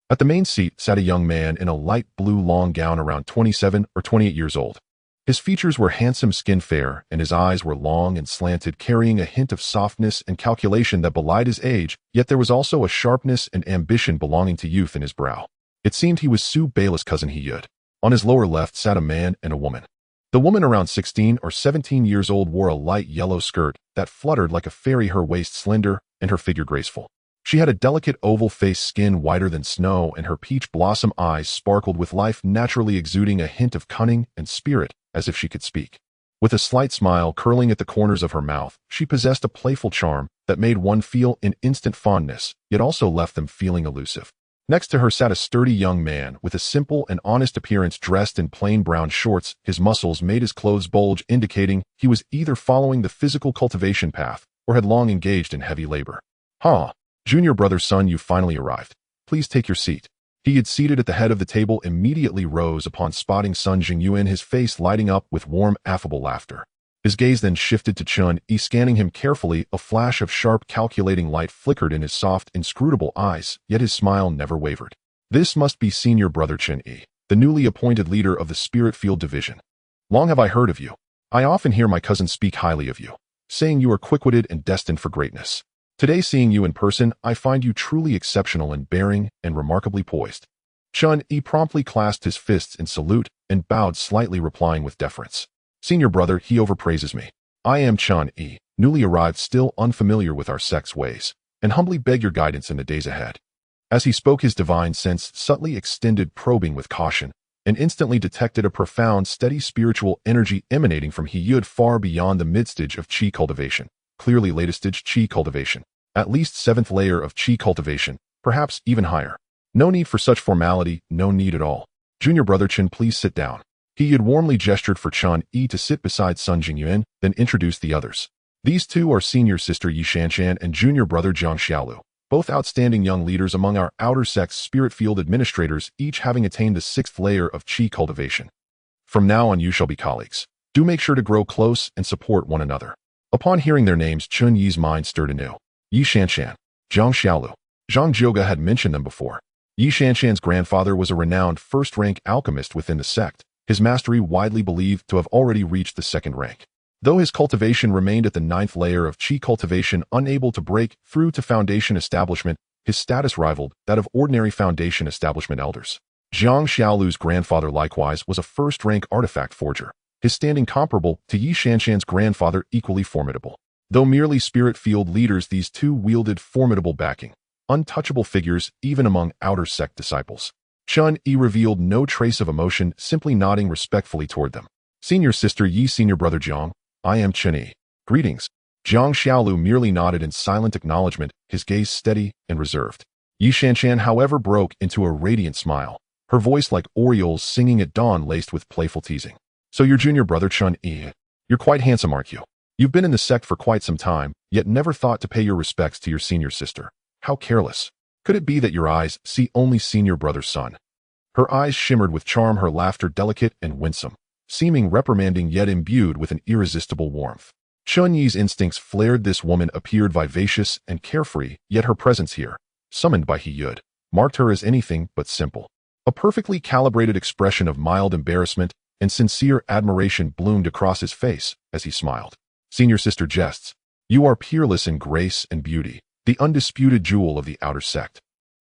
At the main seat sat a young man in a light blue long gown, around 27 or 28 years old. His features were handsome, skin fair, and his eyes were long and slanted, carrying a hint of softness and calculation that belied his age, yet there was also a sharpness and ambition belonging to youth in his brow. It seemed he was Su Beila's cousin He Yud. On his lower left sat a man and a woman. The woman, around 16 or 17 years old, wore a light yellow skirt that fluttered like a fairy, her waist slender and her figure graceful. She had a delicate oval face, skin whiter than snow, and her peach blossom eyes sparkled with life, naturally exuding a hint of cunning and spirit, as if she could speak. With a slight smile curling at the corners of her mouth, she possessed a playful charm that made one feel an instant fondness, yet also left them feeling elusive. Next to her sat a sturdy young man with a simple and honest appearance, dressed in plain brown shorts. His muscles made his clothes bulge, indicating he was either following the physical cultivation path or had long engaged in heavy labor. "Ha! Junior brother Sun, you finally arrived. Please take your seat." He had seated at the head of the table immediately rose upon spotting Sun Jingyuan, his face lighting up with warm, affable laughter. His gaze then shifted to Chen Yi, scanning him carefully. A flash of sharp, calculating light flickered in his soft, inscrutable eyes, yet his smile never wavered. "This must be senior brother Chen Yi, the newly appointed leader of the Spirit Field Division. Long have I heard of you. I often hear my cousin speak highly of you, saying you are quick-witted and destined for greatness. Today, seeing you in person, I find you truly exceptional in bearing and remarkably poised." Chen Yi promptly clasped his fists in salute and bowed slightly, replying with deference. "Senior brother, he overpraises me. I am Chen Yi, newly arrived, still unfamiliar with our sect's ways. and humbly beg your guidance in the days ahead. As he spoke, his divine sense subtly extended, probing with caution, and instantly detected a profound, steady spiritual energy emanating from He far beyond the mid-stage of Qi cultivation, clearly latest stage Qi cultivation, at least 7th layer of Qi cultivation, perhaps even higher. No need for such formality, no need at all. Junior brother Chen, please sit down. He warmly gestured for Chen Yi to sit beside Sun Jingyuan, then introduced the others. These two are senior sister Yi Shanshan and junior brother Zhang Xiaolu, both outstanding young leaders among our outer sex spirit field administrators, each having attained the 6th layer of Qi cultivation. From now on you shall be colleagues. Do make sure to grow close and support one another. Upon hearing their names, Chen Yi's mind stirred anew. Yi Shanshan, Zhang Xiaolu. Zhang Jioga had mentioned them before. Yi Shanshan's grandfather was a renowned first-rank alchemist within the sect, his mastery widely believed to have already reached the 2nd rank. Though his cultivation remained at the 9th layer of Qi cultivation, unable to break through to foundation establishment, his status rivaled that of ordinary foundation establishment elders. Zhang Xiaolu's grandfather likewise was a first-rank artifact forger, his standing comparable to Yi Shanshan's grandfather, equally formidable. Though merely spirit field leaders, these two wielded formidable backing, untouchable figures even among outer sect disciples. Chen Yi revealed no trace of emotion, simply nodding respectfully toward them. Senior sister Yi, senior brother Zhang, I am Chen Yi. Greetings. Zhang Xiaolu merely nodded in silent acknowledgement, his gaze steady and reserved. Yi Shanshan, however, broke into a radiant smile, her voice like orioles singing at dawn laced with playful teasing. So your junior brother Chen Yi. You're quite handsome, aren't you? You've been in the sect for quite some time, yet never thought to pay your respects to your senior sister. How careless. Could it be that your eyes see only senior brother's son? Her eyes shimmered with charm, her laughter delicate and winsome, seeming reprimanding yet imbued with an irresistible warmth. Chen Yi's instincts flared. This woman appeared vivacious and carefree, yet her presence here, summoned by He, marked her as anything but simple. A perfectly calibrated expression of mild embarrassment and sincere admiration bloomed across his face as he smiled. Senior sister jests. You are peerless in grace and beauty, the undisputed jewel of the outer sect.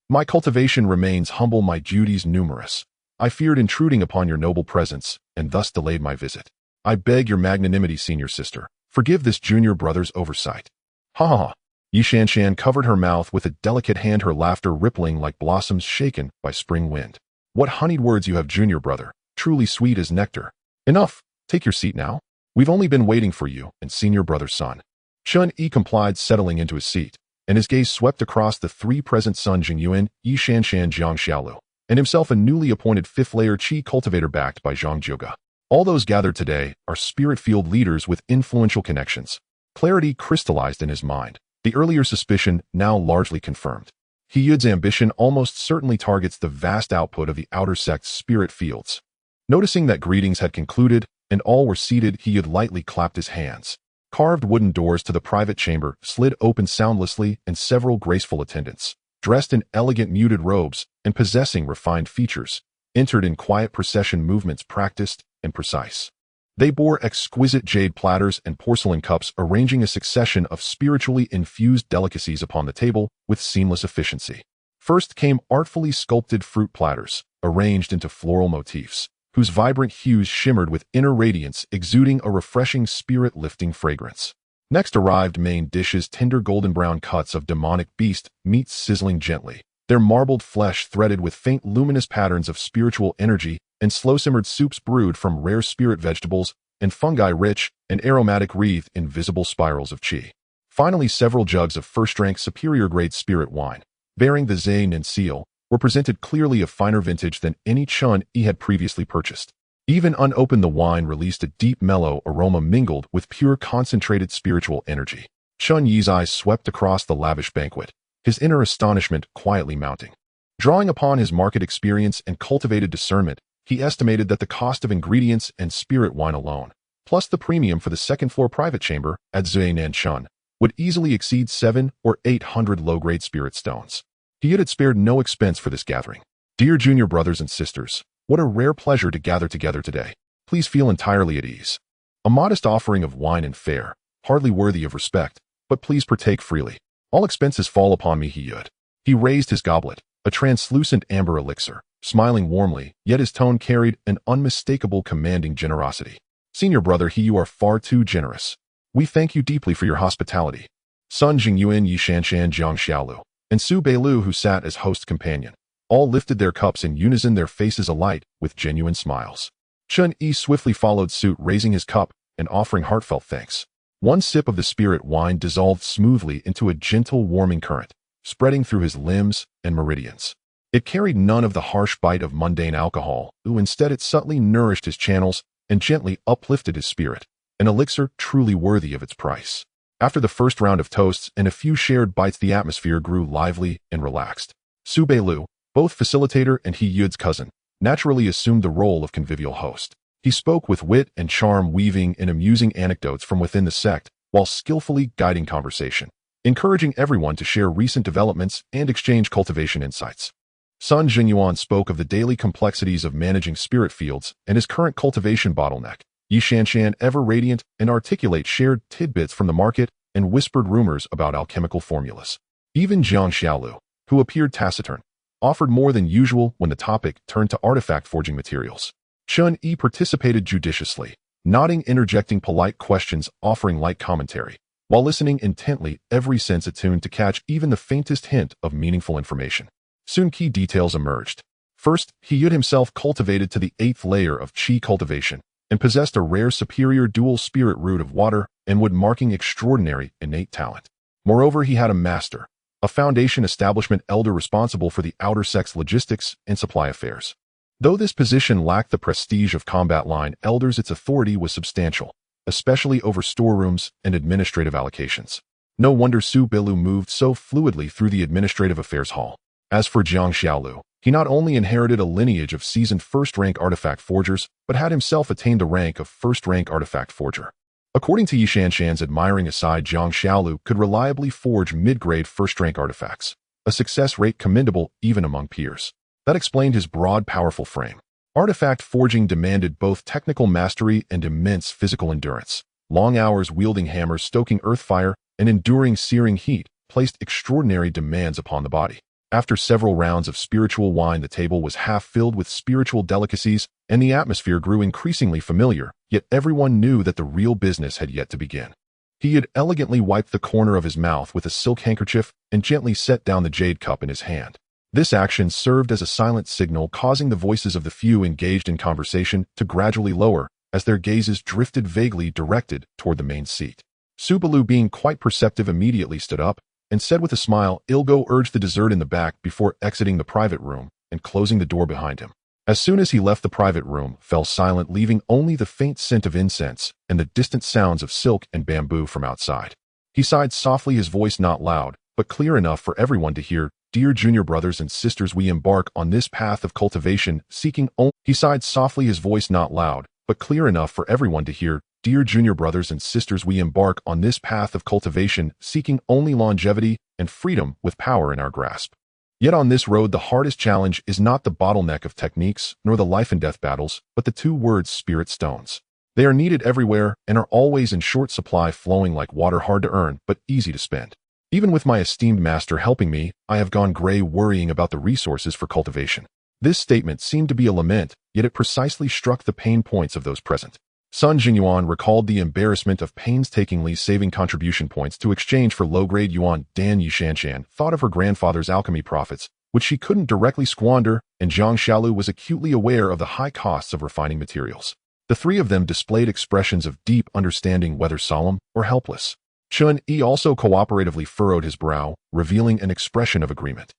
My cultivation remains humble, my duties numerous. I feared intruding upon your noble presence, and thus delayed my visit. I beg your magnanimity, senior sister. Forgive this junior brother's oversight. Ha ha ha. Yi Shanshan covered her mouth with a delicate hand, her laughter rippling like blossoms shaken by spring wind. What honeyed words you have, junior brother, truly sweet as nectar. Enough, take your seat now. We've only been waiting for you and senior brother's son. Chen Yi complied, settling into his seat, and his gaze swept across the three present: Sun Jingyuan, Yi Shanshan, Zhang Xiaolu, and himself, a newly appointed 5th layer Qi cultivator backed by Zhang Jioga. All those gathered today are spirit field leaders with influential connections. Clarity crystallized in his mind, the earlier suspicion now largely confirmed. He Yud's ambition almost certainly targets the vast output of the outer sect's spirit fields. Noticing that greetings had concluded and all were seated, He Yud lightly clapped his hands. Carved wooden doors to the private chamber slid open soundlessly, and several graceful attendants, dressed in elegant muted robes and possessing refined features, entered in quiet procession, movements practiced and precise. They bore exquisite jade platters and porcelain cups, arranging a succession of spiritually infused delicacies upon the table with seamless efficiency. First came artfully sculpted fruit platters, arranged into floral motifs, whose vibrant hues shimmered with inner radiance, exuding a refreshing spirit-lifting fragrance. Next arrived main dishes, tender golden brown cuts of demonic beast meat sizzling gently, their marbled flesh threaded with faint luminous patterns of spiritual energy, and slow-simmered soups brewed from rare spirit vegetables and fungi, rich and aromatic, wreathed in visible spirals of qi. Finally, several jugs of first-rank superior-grade spirit wine, bearing the Zainin seal, were presented, clearly of finer vintage than any Chen Yi had previously purchased. Even unopened, the wine released a deep, mellow aroma mingled with pure, concentrated spiritual energy. Chen Yi's eyes swept across the lavish banquet, his inner astonishment quietly mounting. Drawing upon his market experience and cultivated discernment, he estimated that the cost of ingredients and spirit wine alone, plus the premium for the second-floor private chamber at Zuinan Chen, would easily exceed 700 or 800 low-grade spirit stones. He had spared no expense for this gathering. Dear junior brothers and sisters, what a rare pleasure to gather together today. Please feel entirely at ease. A modest offering of wine and fare, hardly worthy of respect, but please partake freely. All expenses fall upon me, He Yud. He raised his goblet, a translucent amber elixir, smiling warmly, yet his tone carried an unmistakable commanding generosity. Senior brother He, you are far too generous. We thank you deeply for your hospitality. Sun Jingyuan, Yi Shanshan, Jiang Xiaolu, and Su Beilu, who sat as host companion, all lifted their cups in unison, their faces alight with genuine smiles. Chen Yi swiftly followed suit, raising his cup and offering heartfelt thanks. One sip of the spirit wine dissolved smoothly into a gentle, warming current, spreading through his limbs and meridians. It carried none of the harsh bite of mundane alcohol, instead it subtly nourished his channels and gently uplifted his spirit, an elixir truly worthy of its price. After the first round of toasts and a few shared bites, the atmosphere grew lively and relaxed. Su Beilu, both facilitator and He Yud's cousin, naturally assumed the role of convivial host. He spoke with wit and charm, weaving in amusing anecdotes from within the sect, while skillfully guiding conversation, encouraging everyone to share recent developments and exchange cultivation insights. Sun Jinyuan spoke of the daily complexities of managing spirit fields and his current cultivation bottleneck. Yi Shanshan, ever radiant and articulate, shared tidbits from the market and whispered rumors about alchemical formulas. Even Jiang Xiaolu, who appeared taciturn, offered more than usual when the topic turned to artifact forging materials. Chen Yi participated judiciously, nodding, interjecting polite questions, offering light commentary, while listening intently, every sense attuned to catch even the faintest hint of meaningful information. Soon key details emerged. First, He Yud himself cultivated to the 8th layer of Qi cultivation and possessed a rare superior dual spirit root of water and wood, marking extraordinary innate talent. Moreover, he had a master, a foundation establishment elder responsible for the outer sect's logistics and supply affairs. Though this position lacked the prestige of combat line elders, its authority was substantial, especially over storerooms and administrative allocations. No wonder Su Beilu moved so fluidly through the administrative affairs hall. As for Jiang Xiaolu, he not only inherited a lineage of seasoned first-rank artifact forgers, but had himself attained the rank of first-rank artifact forger. According to Yi Shanshan's admiring aside, Jiang Xiaolu could reliably forge mid-grade first-rank artifacts, a success rate commendable even among peers. That explained his broad, powerful frame. Artifact forging demanded both technical mastery and immense physical endurance. Long hours wielding hammers, stoking earth fire, and enduring searing heat placed extraordinary demands upon the body. After several rounds of spiritual wine, the table was half filled with spiritual delicacies, and the atmosphere grew increasingly familiar, yet everyone knew that the real business had yet to begin. He had elegantly wiped the corner of his mouth with a silk handkerchief and gently set down the jade cup in his hand. This action served as a silent signal, causing the voices of the few engaged in conversation to gradually lower as their gazes drifted vaguely directed toward the main seat. Su Beilu, being quite perceptive, immediately stood up and said with a smile, "Ilgo urged the dessert in the back," before exiting the private room and closing the door behind him. As soon as he left, the private room fell silent, leaving only the faint scent of incense and the distant sounds of silk and bamboo from outside. He sighed softly, his voice not loud, but clear enough for everyone to hear. "Dear junior brothers and sisters, we embark on this path of cultivation, seeking only..." He sighed softly, his voice not loud, but clear enough for everyone to hear. "Dear junior brothers and sisters, we embark on this path of cultivation, seeking only longevity and freedom with power in our grasp. Yet on this road, the hardest challenge is not the bottleneck of techniques, nor the life and death battles, but the two words spirit stones. They are needed everywhere and are always in short supply, flowing like water, hard to earn, but easy to spend. Even with my esteemed master helping me, I have gone gray worrying about the resources for cultivation." This statement seemed to be a lament, yet it precisely struck the pain points of those present. Sun Jinyuan recalled the embarrassment of painstakingly saving contribution points to exchange for low-grade yuan. Dan Yi Shanshan thought of her grandfather's alchemy profits, which she couldn't directly squander, and Jiang Xiaolu was acutely aware of the high costs of refining materials. The three of them displayed expressions of deep understanding, whether solemn or helpless. Chen Yi also cooperatively furrowed his brow, revealing an expression of agreement.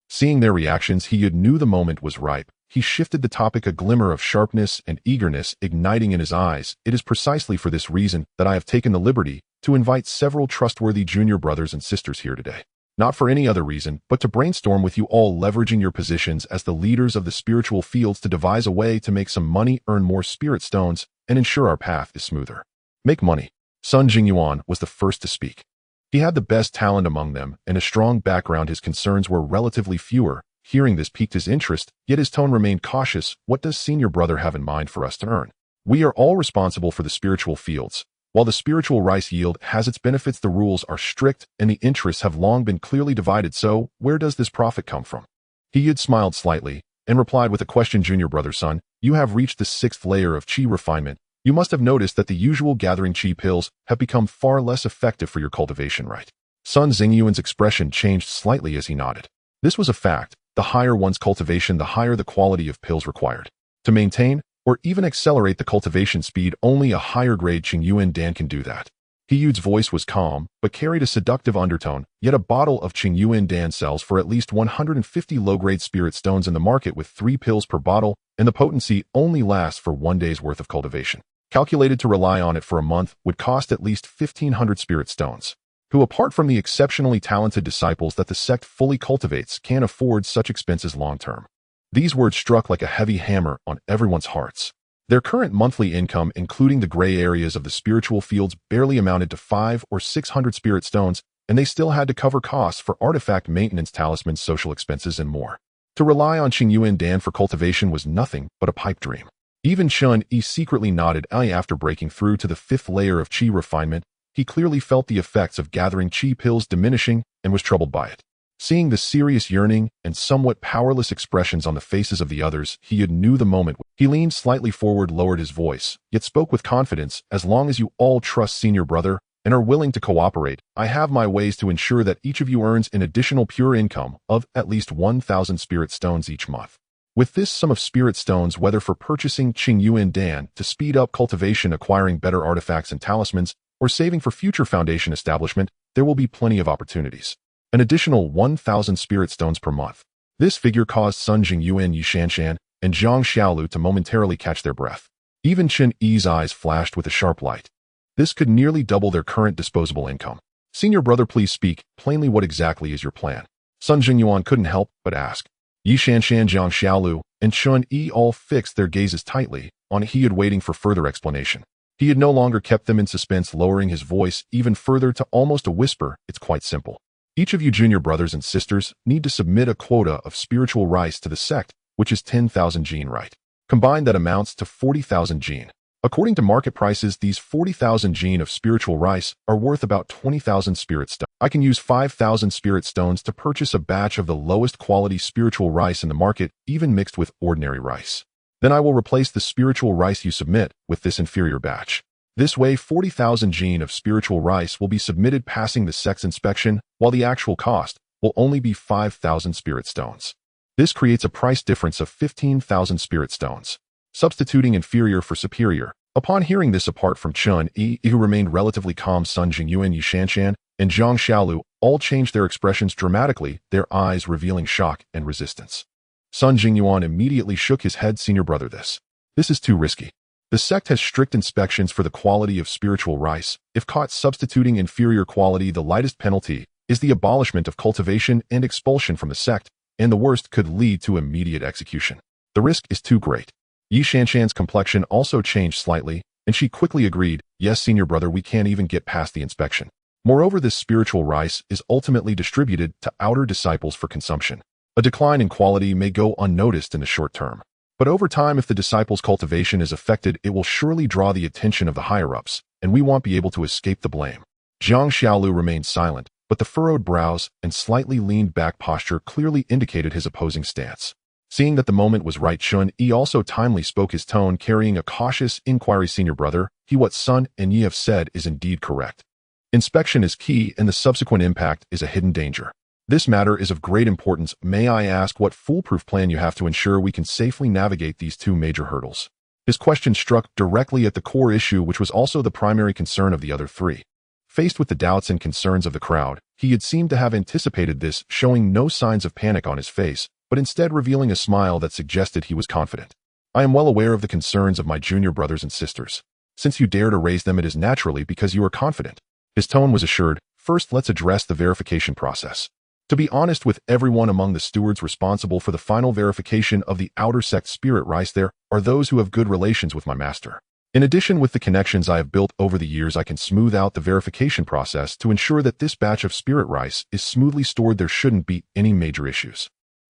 Seeing their reactions, he knew the moment was ripe. He shifted the topic, a glimmer of sharpness and eagerness igniting in his eyes. "It is precisely for this reason that I have taken the liberty to invite several trustworthy junior brothers and sisters here today. Not for any other reason, but to brainstorm with you all, leveraging your positions as the leaders of the spiritual fields to devise a way to make some money, earn more spirit stones, and ensure our path is smoother." Make money. Sun Jingyuan was the first to speak. He had the best talent among them and a strong background. His concerns were relatively fewer. Hearing this piqued his interest, yet his tone remained cautious. "What does senior brother have in mind for us to earn? We are all responsible for the spiritual fields. While the spiritual rice yield has its benefits, the rules are strict and the interests have long been clearly divided. So, where does this profit come from?" He had smiled slightly and replied with a question. "Junior brother Sun, you have reached the 6th layer of Qi refinement. You must have noticed that the usual gathering Qi pills have become far less effective for your cultivation, right?" Sun Xingyuan's expression changed slightly as he nodded. This was a fact. The higher one's cultivation, the higher the quality of pills required. To maintain, or even accelerate the cultivation speed, only a higher grade Qingyuan Dan can do that. He Yu's voice was calm, but carried a seductive undertone, yet a bottle of Qingyuan Dan sells for at least 150 low-grade spirit stones in the market with 3 pills per bottle, and the potency only lasts for 1 day's worth of cultivation. Calculated to rely on it for a month would cost at least 1,500 spirit stones. Who, apart from the exceptionally talented disciples that the sect fully cultivates, can't afford such expenses long-term. These words struck like a heavy hammer on everyone's hearts. Their current monthly income, including the gray areas of the spiritual fields, barely amounted to 500 or 600 spirit stones, and they still had to cover costs for artifact maintenance, talismans, social expenses, and more. To rely on Qingyuan Dan for cultivation was nothing but a pipe dream. Even Chen Yi secretly nodded after breaking through to the 5th layer of qi refinement. He clearly felt the effects of gathering qi pills diminishing and was troubled by it. Seeing the serious yearning and somewhat powerless expressions on the faces of the others, he knew the moment. He leaned slightly forward, lowered his voice, yet spoke with confidence. As long as you all trust Senior Brother and are willing to cooperate, I have my ways to ensure that each of you earns an additional pure income of at least 1,000 spirit stones each month. With this sum of spirit stones, whether for purchasing Qingyuan Dan to speed up cultivation, acquiring better artifacts and talismans, or saving for future foundation establishment, there will be plenty of opportunities. An additional 1,000 spirit stones per month. This figure caused Sun Jingyuan, Yishanshan, and Zhang Xiaolu to momentarily catch their breath. Even Chen Yi's eyes flashed with a sharp light. This could nearly double their current disposable income. Senior Brother, please speak plainly. What exactly is your plan? Sun Jingyuan couldn't help but ask. Yishanshan, Zhang Xiaolu, and Chen Yi all fixed their gazes tightly on he had, waiting for further explanation. He had no longer kept them in suspense, lowering his voice even further to almost a whisper. It's quite simple. Each of you junior brothers and sisters need to submit a quota of spiritual rice to the sect, which is 10,000 gene right. Combined, that amounts to 40,000 gene. According to market prices, these 40,000 gene of spiritual rice are worth about 20,000 spirit stones. I can use 5,000 spirit stones to purchase a batch of the lowest quality spiritual rice in the market, even mixed with ordinary rice. Then I will replace the spiritual rice you submit with this inferior batch. This way, 40,000 gene of spiritual rice will be submitted, passing the sect's inspection, while the actual cost will only be 5,000 spirit stones. This creates a price difference of 15,000 spirit stones. Substituting inferior for superior. Upon hearing this, apart from Chen Yi, who remained relatively calm, Sun Jingyuan, Yishanshan, and Zhang Xiaolu all changed their expressions dramatically, their eyes revealing shock and resistance. Sun Jingyuan immediately shook his head. Senior Brother, this is too risky. The sect has strict inspections for the quality of spiritual rice. If caught substituting inferior quality, the lightest penalty is the abolishment of cultivation and expulsion from the sect, and the worst could lead to immediate execution. The risk is too great. Yishanshan's complexion also changed slightly, and she quickly agreed, yes, Senior Brother, we can't even get past the inspection. Moreover, this spiritual rice is ultimately distributed to outer disciples for consumption. A decline in quality may go unnoticed in the short term. But over time, if the disciples' cultivation is affected, it will surely draw the attention of the higher-ups, and we won't be able to escape the blame. Zhang Xiaolu remained silent, but the furrowed brows and slightly leaned back posture clearly indicated his opposing stance. Seeing that the moment was right, Chen Yi also timely spoke, his tone carrying a cautious inquiry. Senior Brother, what Sun and Yi have said is indeed correct. Inspection is key, and the subsequent impact is a hidden danger. This matter is of great importance. May I ask what foolproof plan you have to ensure we can safely navigate these two major hurdles? His question struck directly at the core issue, which was also the primary concern of the other three. Faced with the doubts and concerns of the crowd, he had seemed to have anticipated this, showing no signs of panic on his face, but instead revealing a smile that suggested he was confident. I am well aware of the concerns of my junior brothers and sisters. Since you dare to raise them, it is naturally because you are confident. His tone was assured. First, let's address the verification process. To be honest with everyone among the stewards responsible for the final verification of the outer sect spirit rice, there are those who have good relations with my master. In addition, with the connections I have built over the years, I can smooth out the verification process to ensure that this batch of spirit rice is smoothly stored. There shouldn't be any major issues.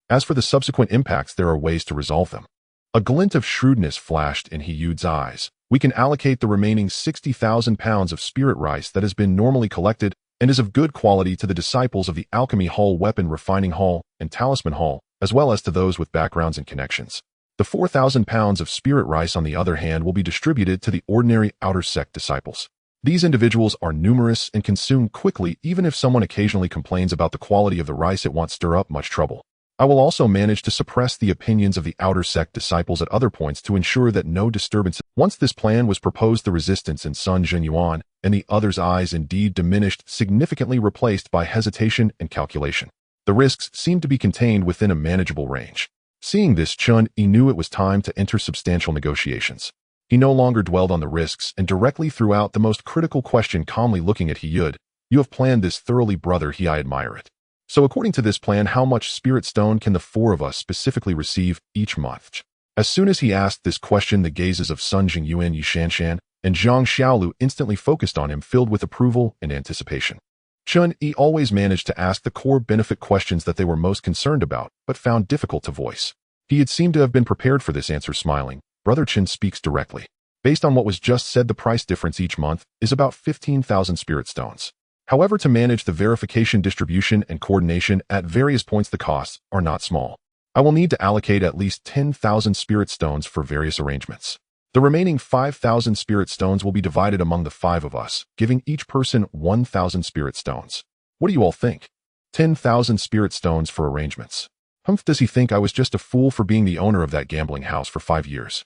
As for the subsequent impacts, there are ways to resolve them. A glint of shrewdness flashed in He Yu's eyes. We can allocate the remaining 60,000 pounds of spirit rice that has been normally collected and is of good quality to the disciples of the Alchemy Hall, Weapon Refining Hall, and Talisman Hall, as well as to those with backgrounds and connections. The 4,000 pounds of spirit rice, on the other hand, will be distributed to the ordinary outer sect disciples. These individuals are numerous and consume quickly, even if someone occasionally complains about the quality of the rice, it won't stir up much trouble. I will also manage to suppress the opinions of the outer sect disciples at other points to ensure that no disturbance. Once this plan was proposed, the resistance in Sun Jinyuan and the others' eyes indeed diminished, significantly replaced by hesitation and calculation. The risks seemed to be contained within a manageable range. Seeing this, Chen Yi knew it was time to enter substantial negotiations. He no longer dwelled on the risks and directly threw out the most critical question, calmly looking at He Yud. You have planned this thoroughly, brother He. I admire it. So according to this plan, how much spirit stone can the four of us specifically receive each month? As soon as he asked this question, the gazes of Sun Jingyuan, Yi Shanshan, and Zhang Xiaolu instantly focused on him, filled with approval and anticipation. Chen Yi always managed to ask the core benefit questions that they were most concerned about, but found difficult to voice. He had seemed to have been prepared for this answer, smiling. Brother Chen speaks directly. Based on what was just said, the price difference each month is about 15,000 spirit stones. However, to manage the verification, distribution, and coordination at various points, the costs are not small. I will need to allocate at least 10,000 spirit stones for various arrangements. The remaining 5,000 spirit stones will be divided among the five of us, giving each person 1,000 spirit stones. What do you all think? 10,000 spirit stones for arrangements. Humph, does he think I was just a fool for being the owner of that gambling house for 5 years?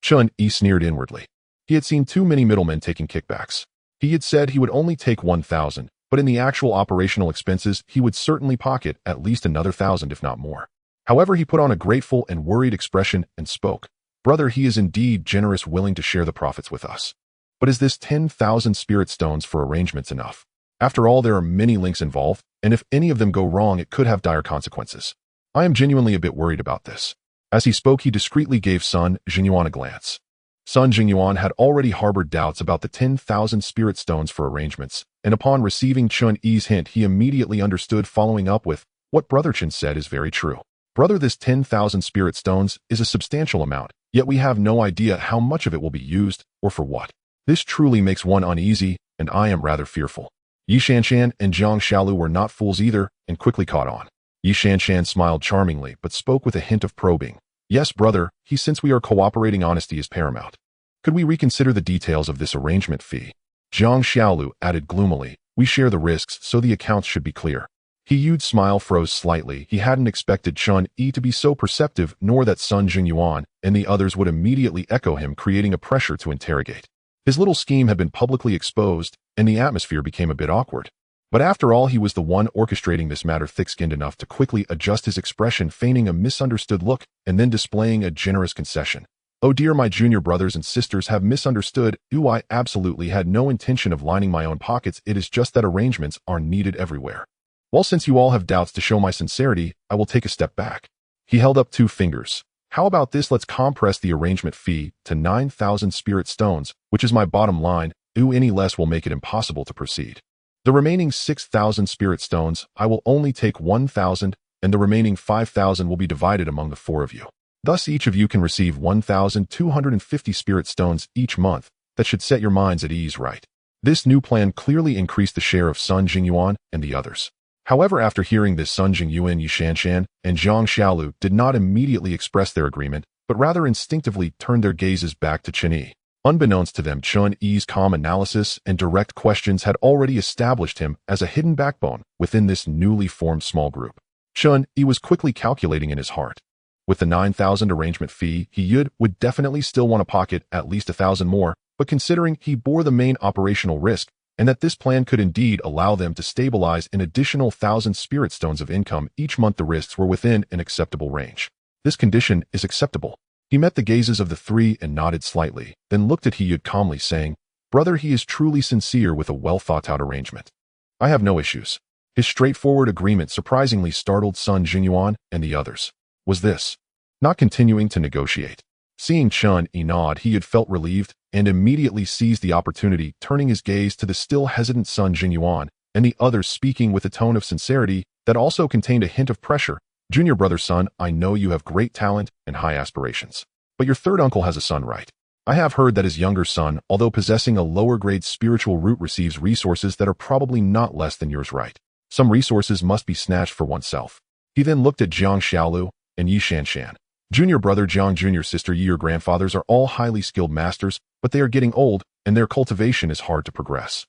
Chen Yi sneered inwardly. He had seen too many middlemen taking kickbacks. He had said he would only take 1,000, but in the actual operational expenses, he would certainly pocket at least another 1,000, if not more. However, he put on a grateful and worried expression and spoke. Brother, he is indeed generous, willing to share the profits with us. But is this 10,000 spirit stones for arrangements enough? After all, there are many links involved, and if any of them go wrong, it could have dire consequences. I am genuinely a bit worried about this. As he spoke, he discreetly gave Sun Jinyuan a glance. Sun Jinyuan had already harbored doubts about the 10,000 spirit stones for arrangements, and upon receiving Chen Yi's hint, he immediately understood, following up with, what Brother Chen said is very true. Brother, this 10,000 spirit stones is a substantial amount, yet we have no idea how much of it will be used, or for what. This truly makes one uneasy, and I am rather fearful. Yi Shanshan and Zhang Xiaolu were not fools either, and quickly caught on. Yi Shanshan smiled charmingly, but spoke with a hint of probing. Yes, brother, since we are cooperating, honesty is paramount. Could we reconsider the details of this arrangement fee? Zhang Xiaolu added gloomily. We share the risks, so the accounts should be clear. He Yu's smile froze slightly. He hadn't expected Chen Yi to be so perceptive, nor that Sun Jinyuan and the others would immediately echo him, creating a pressure to interrogate. His little scheme had been publicly exposed, and the atmosphere became a bit awkward. But after all, he was the one orchestrating this matter, thick-skinned enough to quickly adjust his expression, feigning a misunderstood look, and then displaying a generous concession. Oh dear, my junior brothers and sisters have misunderstood. I absolutely had no intention of lining my own pockets. It is just that arrangements are needed everywhere. Well, since you all have doubts, to show my sincerity, I will take a step back. He held up 2 fingers. How about this? Let's compress the arrangement fee to 9,000 spirit stones, which is my bottom line. Any less will make it impossible to proceed. The remaining 6,000 spirit stones, I will only take 1,000, and the remaining 5,000 will be divided among the 4 of you. Thus, each of you can receive 1,250 spirit stones each month. That should set your minds at ease, right? This new plan clearly increased the share of Sun Jingyuan and the others. However, after hearing this, Sun Jingyuan, Yi Shanshan, and Zhang Xiaolu did not immediately express their agreement, but rather instinctively turned their gazes back to Chen Yi. Unbeknownst to them, Chen Yi's calm analysis and direct questions had already established him as a hidden backbone within this newly formed small group. Chen Yi was quickly calculating in his heart. With the 9,000 arrangement fee, He Yud would definitely still want to pocket at least 1,000 more, but considering he bore the main operational risk, and that this plan could indeed allow them to stabilize an additional 1,000 spirit stones of income each month, the risks were within an acceptable range. This condition is acceptable. He met the gazes of the 3 and nodded slightly, then looked at He Yud calmly, saying, Brother, he is truly sincere with a well-thought-out arrangement. I have no issues. His straightforward agreement surprisingly startled Sun Jinyuan and the others. Was this not continuing to negotiate? Seeing Chen Yi nod, he had felt relieved and immediately seized the opportunity, turning his gaze to the still hesitant Sun Jinyuan and the others, speaking with a tone of sincerity that also contained a hint of pressure. Junior brother Sun, I know you have great talent and high aspirations. But your third uncle has a son, right? I have heard that his younger son, although possessing a lower-grade spiritual root, receives resources that are probably not less than yours, right? Some resources must be snatched for oneself. He then looked at Zhang Xiaolu and Yi Shanshan. Junior brother Zhang, junior sister Yi, your grandfathers are all highly skilled masters, but they are getting old, and their cultivation is hard to progress.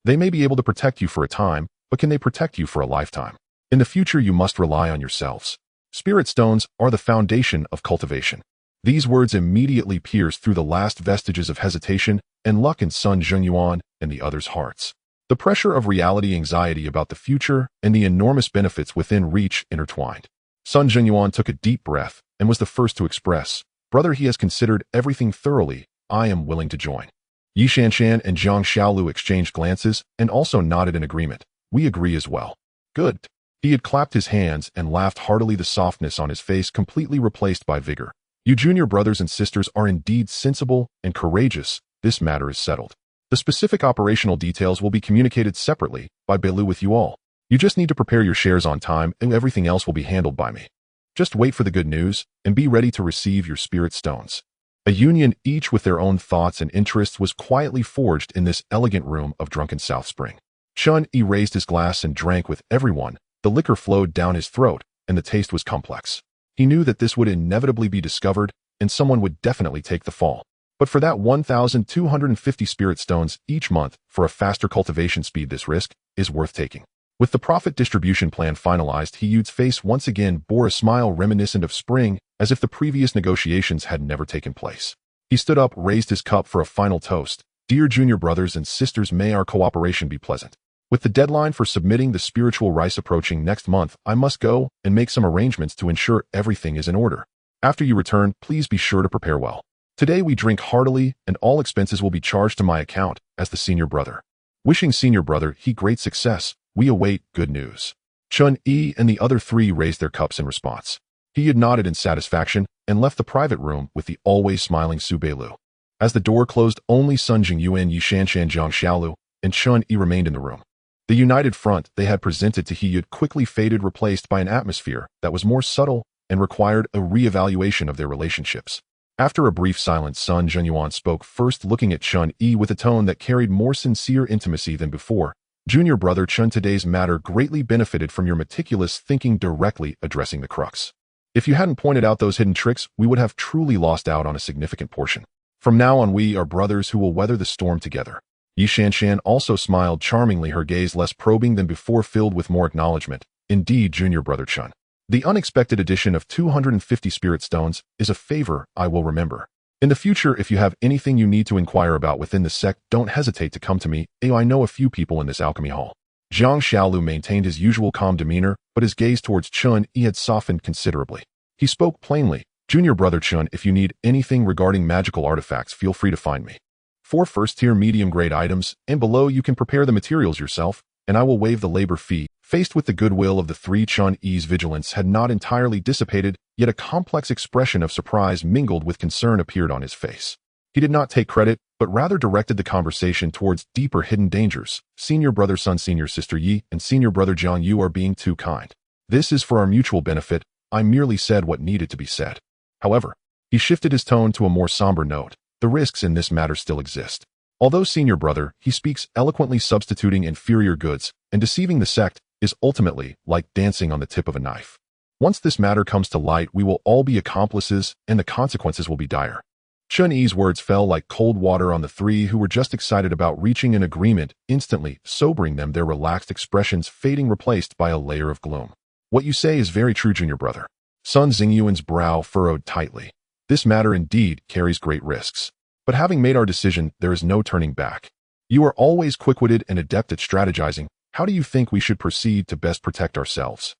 They may be able to protect you for a time, but can they protect you for a lifetime? In the future, you must rely on yourselves. Spirit stones are the foundation of cultivation. These words immediately pierce through the last vestiges of hesitation and luck in Sun Zhengyuan and the others' hearts. The pressure of reality, anxiety about the future, and the enormous benefits within reach intertwined. Sun Zhengyuan took a deep breath and was the first to express, "Brother, he has considered everything thoroughly. I am willing to join." Yi Shanshan and Zhang Xiaolu exchanged glances and also nodded in agreement. "We agree as well." "Good." He had clapped his hands and laughed heartily, the softness on his face completely replaced by vigor. "You junior brothers and sisters are indeed sensible and courageous. This matter is settled. The specific operational details will be communicated separately by Belu with you all. You just need to prepare your shares on time and everything else will be handled by me. Just wait for the good news and be ready to receive your spirit stones." A union, each with their own thoughts and interests, was quietly forged in this elegant room of drunken South Spring. Chen Yi raised his glass and drank with everyone. The liquor flowed down his throat, and the taste was complex. He knew that this would inevitably be discovered, and someone would definitely take the fall. But for that 1,250 spirit stones each month for a faster cultivation speed, this risk is worth taking. With the profit distribution plan finalized, He Yu's face once again bore a smile reminiscent of spring, as if the previous negotiations had never taken place. He stood up, raised his cup for a final toast. "Dear junior brothers and sisters, may our cooperation be pleasant. With the deadline for submitting the spiritual rice approaching next month, I must go and make some arrangements to ensure everything is in order. After you return, please be sure to prepare well. Today we drink heartily, and all expenses will be charged to my account as the senior brother. Wishing senior brother He great success. We await good news." Chen Yi and the other three raised their cups in response. He had nodded in satisfaction and left the private room with the always smiling Su Beilu. As the door closed, only Sun Jingyuan, Yi Shanshan, Zhang Xiaolu, and Chen Yi remained in the room. The united front they had presented to He Yu quickly faded, replaced by an atmosphere that was more subtle and required a re-evaluation of their relationships. After a brief silence, Sun Zhenyuan spoke first, looking at Chen Yi with a tone that carried more sincere intimacy than before. "Junior brother Chen, today's matter greatly benefited from your meticulous thinking, directly addressing the crux. If you hadn't pointed out those hidden tricks, we would have truly lost out on a significant portion. From now on, we are brothers who will weather the storm together." Yi Shanshan also smiled charmingly, her gaze less probing than before, filled with more acknowledgement. "Indeed, junior brother Chen. The unexpected addition of 250 spirit stones is a favor I will remember. In the future, if you have anything you need to inquire about within the sect, don't hesitate to come to me. I know a few people in this alchemy hall." Zhang Xiaolu maintained his usual calm demeanor, but his gaze towards Chen Yi had softened considerably. He spoke plainly. "Junior brother Chen, if you need anything regarding magical artifacts, feel free to find me. 4 first-tier medium-grade items, and below you can prepare the materials yourself, and I will waive the labor fee." Faced with the goodwill of the three, Chen Yi's vigilance had not entirely dissipated, yet a complex expression of surprise mingled with concern appeared on his face. He did not take credit, but rather directed the conversation towards deeper hidden dangers. "Senior brother Sun, senior sister Yi, and senior brother Jiang, you are being too kind. This is for our mutual benefit. I merely said what needed to be said." However, he shifted his tone to a more somber note. "The risks in this matter still exist. Although senior brother, he speaks eloquently, substituting inferior goods and deceiving the sect is ultimately like dancing on the tip of a knife. Once this matter comes to light, we will all be accomplices, and the consequences will be dire." Chen Yi's words fell like cold water on the three, who were just excited about reaching an agreement, instantly sobering them, their relaxed expressions fading, replaced by a layer of gloom. "What you say is very true, junior brother." Sun Xingyuan's brow furrowed tightly. "This matter indeed carries great risks. But having made our decision, there is no turning back. You are always quick-witted and adept at strategizing. How do you think we should proceed to best protect ourselves?"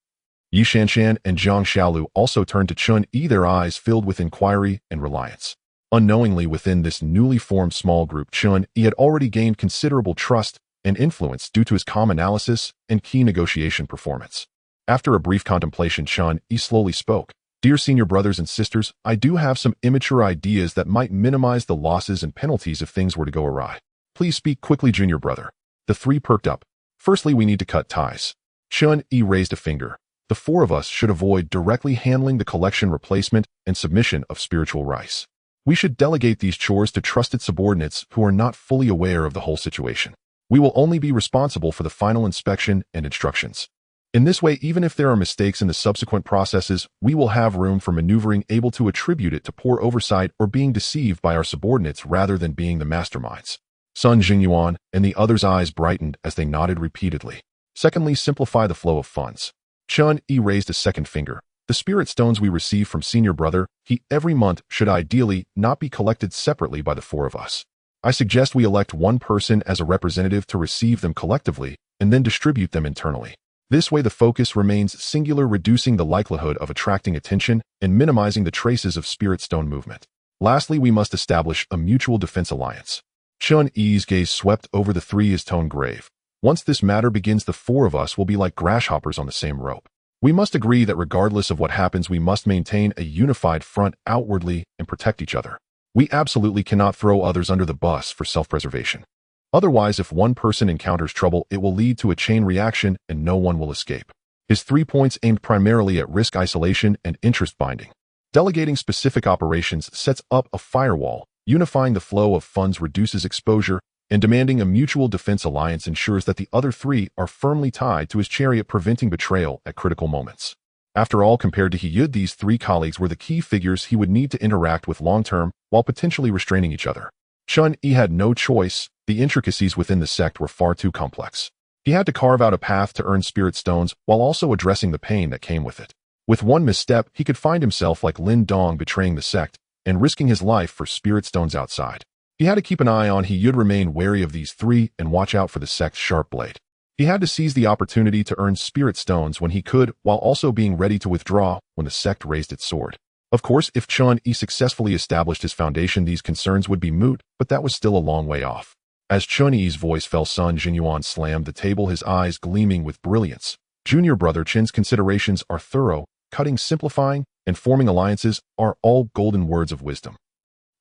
Yi Shanshan and Zhang Xiaolu also turned to Chen Yi, their eyes filled with inquiry and reliance. Unknowingly, within this newly formed small group, Chen Yi had already gained considerable trust and influence due to his calm analysis and key negotiation performance. After a brief contemplation, Chen Yi slowly spoke. "Dear senior brothers and sisters, I do have some immature ideas that might minimize the losses and penalties if things were to go awry. Please speak quickly, junior brother." The three perked up. "Firstly, we need to cut ties." Chen Yi raised a finger. "The 4 of us should avoid directly handling the collection, replacement, and submission of spiritual rice. We should delegate these chores to trusted subordinates who are not fully aware of the whole situation. We will only be responsible for the final inspection and instructions. In this way, even if there are mistakes in the subsequent processes, we will have room for maneuvering, able to attribute it to poor oversight or being deceived by our subordinates rather than being the masterminds." Sun Jingyuan and the others' eyes brightened as they nodded repeatedly. Secondly, simplify the flow of funds. Chen Yi raised a second finger. The spirit stones we receive from senior brother, he every month should ideally not be collected separately by the four of us. I suggest we elect one person as a representative to receive them collectively and then distribute them internally. This way the focus remains singular, reducing the likelihood of attracting attention and minimizing the traces of spirit stone movement. Lastly, we must establish a mutual defense alliance. Chen Yi's gaze swept over the three, his tone grave. Once this matter begins, the four of us will be like grasshoppers on the same rope. We must agree that regardless of what happens, we must maintain a unified front outwardly and protect each other. We absolutely cannot throw others under the bus for self-preservation. Otherwise, if one person encounters trouble, it will lead to a chain reaction and no one will escape. His 3 points aimed primarily at risk isolation and interest binding. Delegating specific operations sets up a firewall, unifying the flow of funds reduces exposure, and demanding a mutual defense alliance ensures that the other three are firmly tied to his chariot, preventing betrayal at critical moments. After all, compared to He, these three colleagues were the key figures he would need to interact with long-term while potentially restraining each other. Chen Yi had no choice. The intricacies within the sect were far too complex. He had to carve out a path to earn spirit stones while also addressing the pain that came with it. With one misstep, he could find himself like Lin Dong betraying the sect and risking his life for spirit stones outside. He had to keep an eye on He, remain wary of these three and watch out for the sect's sharp blade. He had to seize the opportunity to earn spirit stones when he could, while also being ready to withdraw when the sect raised its sword. Of course, if Chen Yi successfully established his foundation, these concerns would be moot, but that was still a long way off. As Chen Yi's voice fell, Sun Jingyuan slammed the table, his eyes gleaming with brilliance. Junior brother Chen's considerations are thorough, cutting, simplifying, and forming alliances are all golden words of wisdom.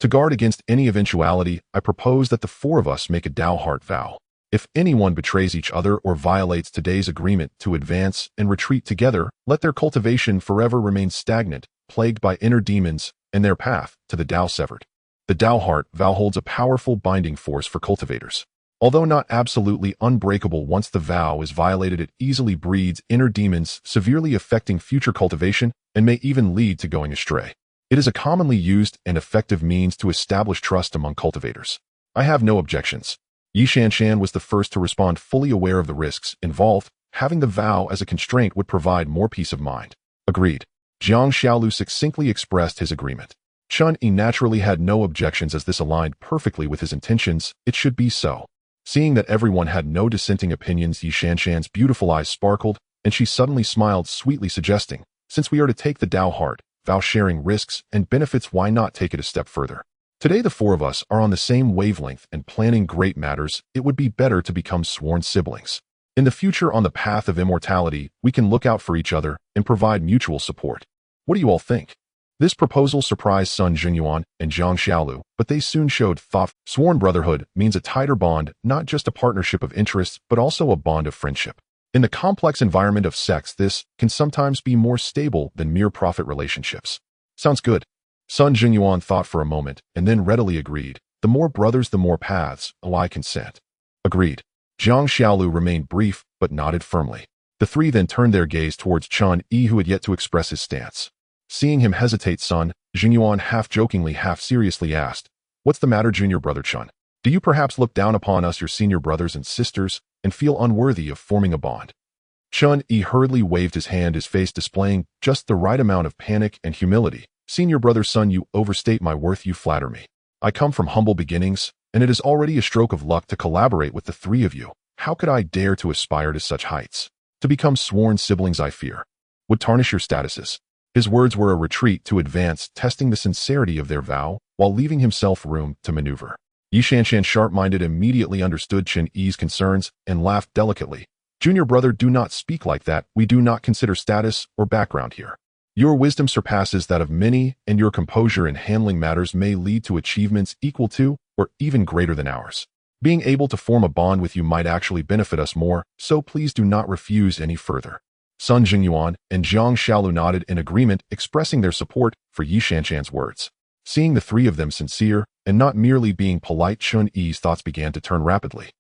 To guard against any eventuality, I propose that the four of us make a Dao heart vow. If anyone betrays each other or violates today's agreement to advance and retreat together, let their cultivation forever remain stagnant, plagued by inner demons, and their path to the Dao severed. The Dao heart vow holds a powerful binding force for cultivators. Although not absolutely unbreakable, once the vow is violated, it easily breeds inner demons, severely affecting future cultivation and may even lead to going astray. It is a commonly used and effective means to establish trust among cultivators. I have no objections. Yi Shanshan was the first to respond, fully aware of the risks involved. Having the vow as a constraint would provide more peace of mind. Agreed. Jiang Xiaolu succinctly expressed his agreement. Chen Yi naturally had no objections as this aligned perfectly with his intentions. It should be so. Seeing that everyone had no dissenting opinions, Yi Shanshan's beautiful eyes sparkled, and she suddenly smiled sweetly, suggesting, since we are to take the Dao heart, vow sharing risks and benefits, why not take it a step further? Today the four of us are on the same wavelength and planning great matters. It would be better to become sworn siblings. In the future, on the path of immortality, we can look out for each other and provide mutual support. What do you all think? This proposal surprised Sun Jingyuan and Jiang Xiaolu, but they soon showed thought. Sworn brotherhood means a tighter bond, not just a partnership of interests, but also a bond of friendship. In the complex environment of sex, this can sometimes be more stable than mere profit relationships. Sounds good. Sun Jingyuan thought for a moment and then readily agreed. The more brothers, the more paths. I consent. Agreed. Jiang Xiaolu remained brief, but nodded firmly. The three then turned their gaze towards Chen Yi, who had yet to express his stance. Seeing him hesitate, Sun Jingyuan half-jokingly, half-seriously asked, "What's the matter, junior brother Chen? Do you perhaps look down upon us, your senior brothers and sisters, and feel unworthy of forming a bond?" Chen Yi hurriedly waved his hand, his face displaying just the right amount of panic and humility. "Senior brother Sun, you overstate my worth, you flatter me. I come from humble beginnings, and it is already a stroke of luck to collaborate with the three of you. How could I dare to aspire to such heights? To become sworn siblings, I fear, would tarnish your statuses." His words were a retreat to advance, testing the sincerity of their vow, while leaving himself room to maneuver. Yi Shanshan, sharp-minded, immediately understood Chen Yi's concerns and laughed delicately. "Junior brother, do not speak like that. We do not consider status or background here. Your wisdom surpasses that of many, and your composure in handling matters may lead to achievements equal to or even greater than ours. Being able to form a bond with you might actually benefit us more, so please do not refuse any further." Sun Jingyuan and Jiang Xiaolu nodded in agreement, expressing their support for Yi Shanshan's words. Seeing the three of them sincere and not merely being polite, Chen Yi's thoughts began to turn rapidly.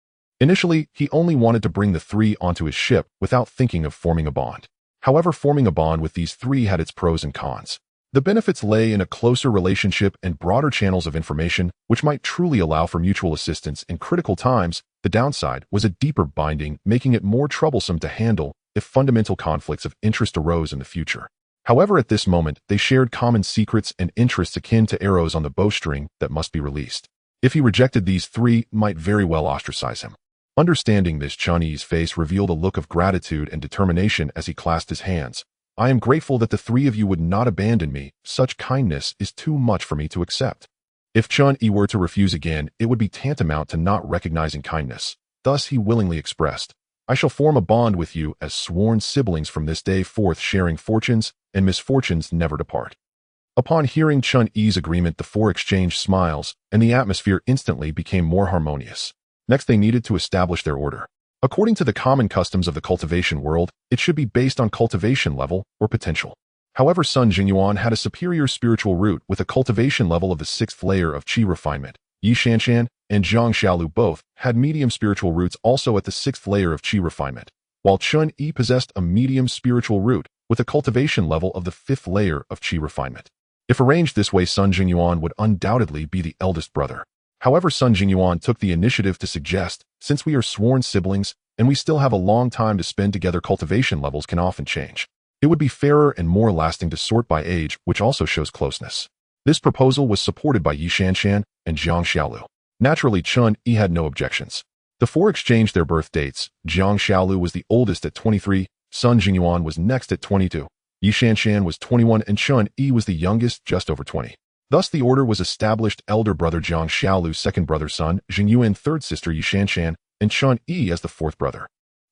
Initially, he only wanted to bring the three onto his ship without thinking of forming a bond. However, forming a bond with these three had its pros and cons. The benefits lay in a closer relationship and broader channels of information, which might truly allow for mutual assistance in critical times. The downside was a deeper binding, making it more troublesome to handle if fundamental conflicts of interest arose in the future. However, at this moment, they shared common secrets and interests akin to arrows on the bowstring that must be released. If he rejected these three, might very well ostracize him. Understanding this, Chen Yi's face revealed a look of gratitude and determination as he clasped his hands. I am grateful that the three of you would not abandon me. Such kindness is too much for me to accept. If Chen Yi were to refuse again, it would be tantamount to not recognizing kindness. Thus he willingly expressed, I shall form a bond with you as sworn siblings from this day forth, sharing fortunes and misfortunes never depart. Upon hearing Chen Yi's agreement, the four exchanged smiles, and the atmosphere instantly became more harmonious. Next, they needed to establish their order. According to the common customs of the cultivation world, it should be based on cultivation level or potential. However, Sun Jingyuan had a superior spiritual root with a cultivation level of the 6th layer of qi refinement. Yi Shanshan and Zhang Xiaolu both had medium spiritual roots also at the 6th layer of qi refinement, while Chen Yi possessed a medium spiritual root with a cultivation level of the 5th layer of qi refinement. If arranged this way, Sun Jingyuan would undoubtedly be the eldest brother. However, Sun Jingyuan took the initiative to suggest, since we are sworn siblings and we still have a long time to spend together, cultivation levels can often change. It would be fairer and more lasting to sort by age, which also shows closeness. This proposal was supported by Yi Shanshan and Zhang Xiaolu. Naturally, Chen Yi had no objections. The four exchanged their birth dates. Zhang Xiaolu was the oldest at 23, Sun Jingyuan was next at 22, Yi Shanshan was 21, and Chen Yi was the youngest, just over 20. Thus, the order was established: elder brother Zhang Xiaolu, second brother Sun Jingyuan, third sister Yi Shanshan, and Chen Yi as the fourth brother.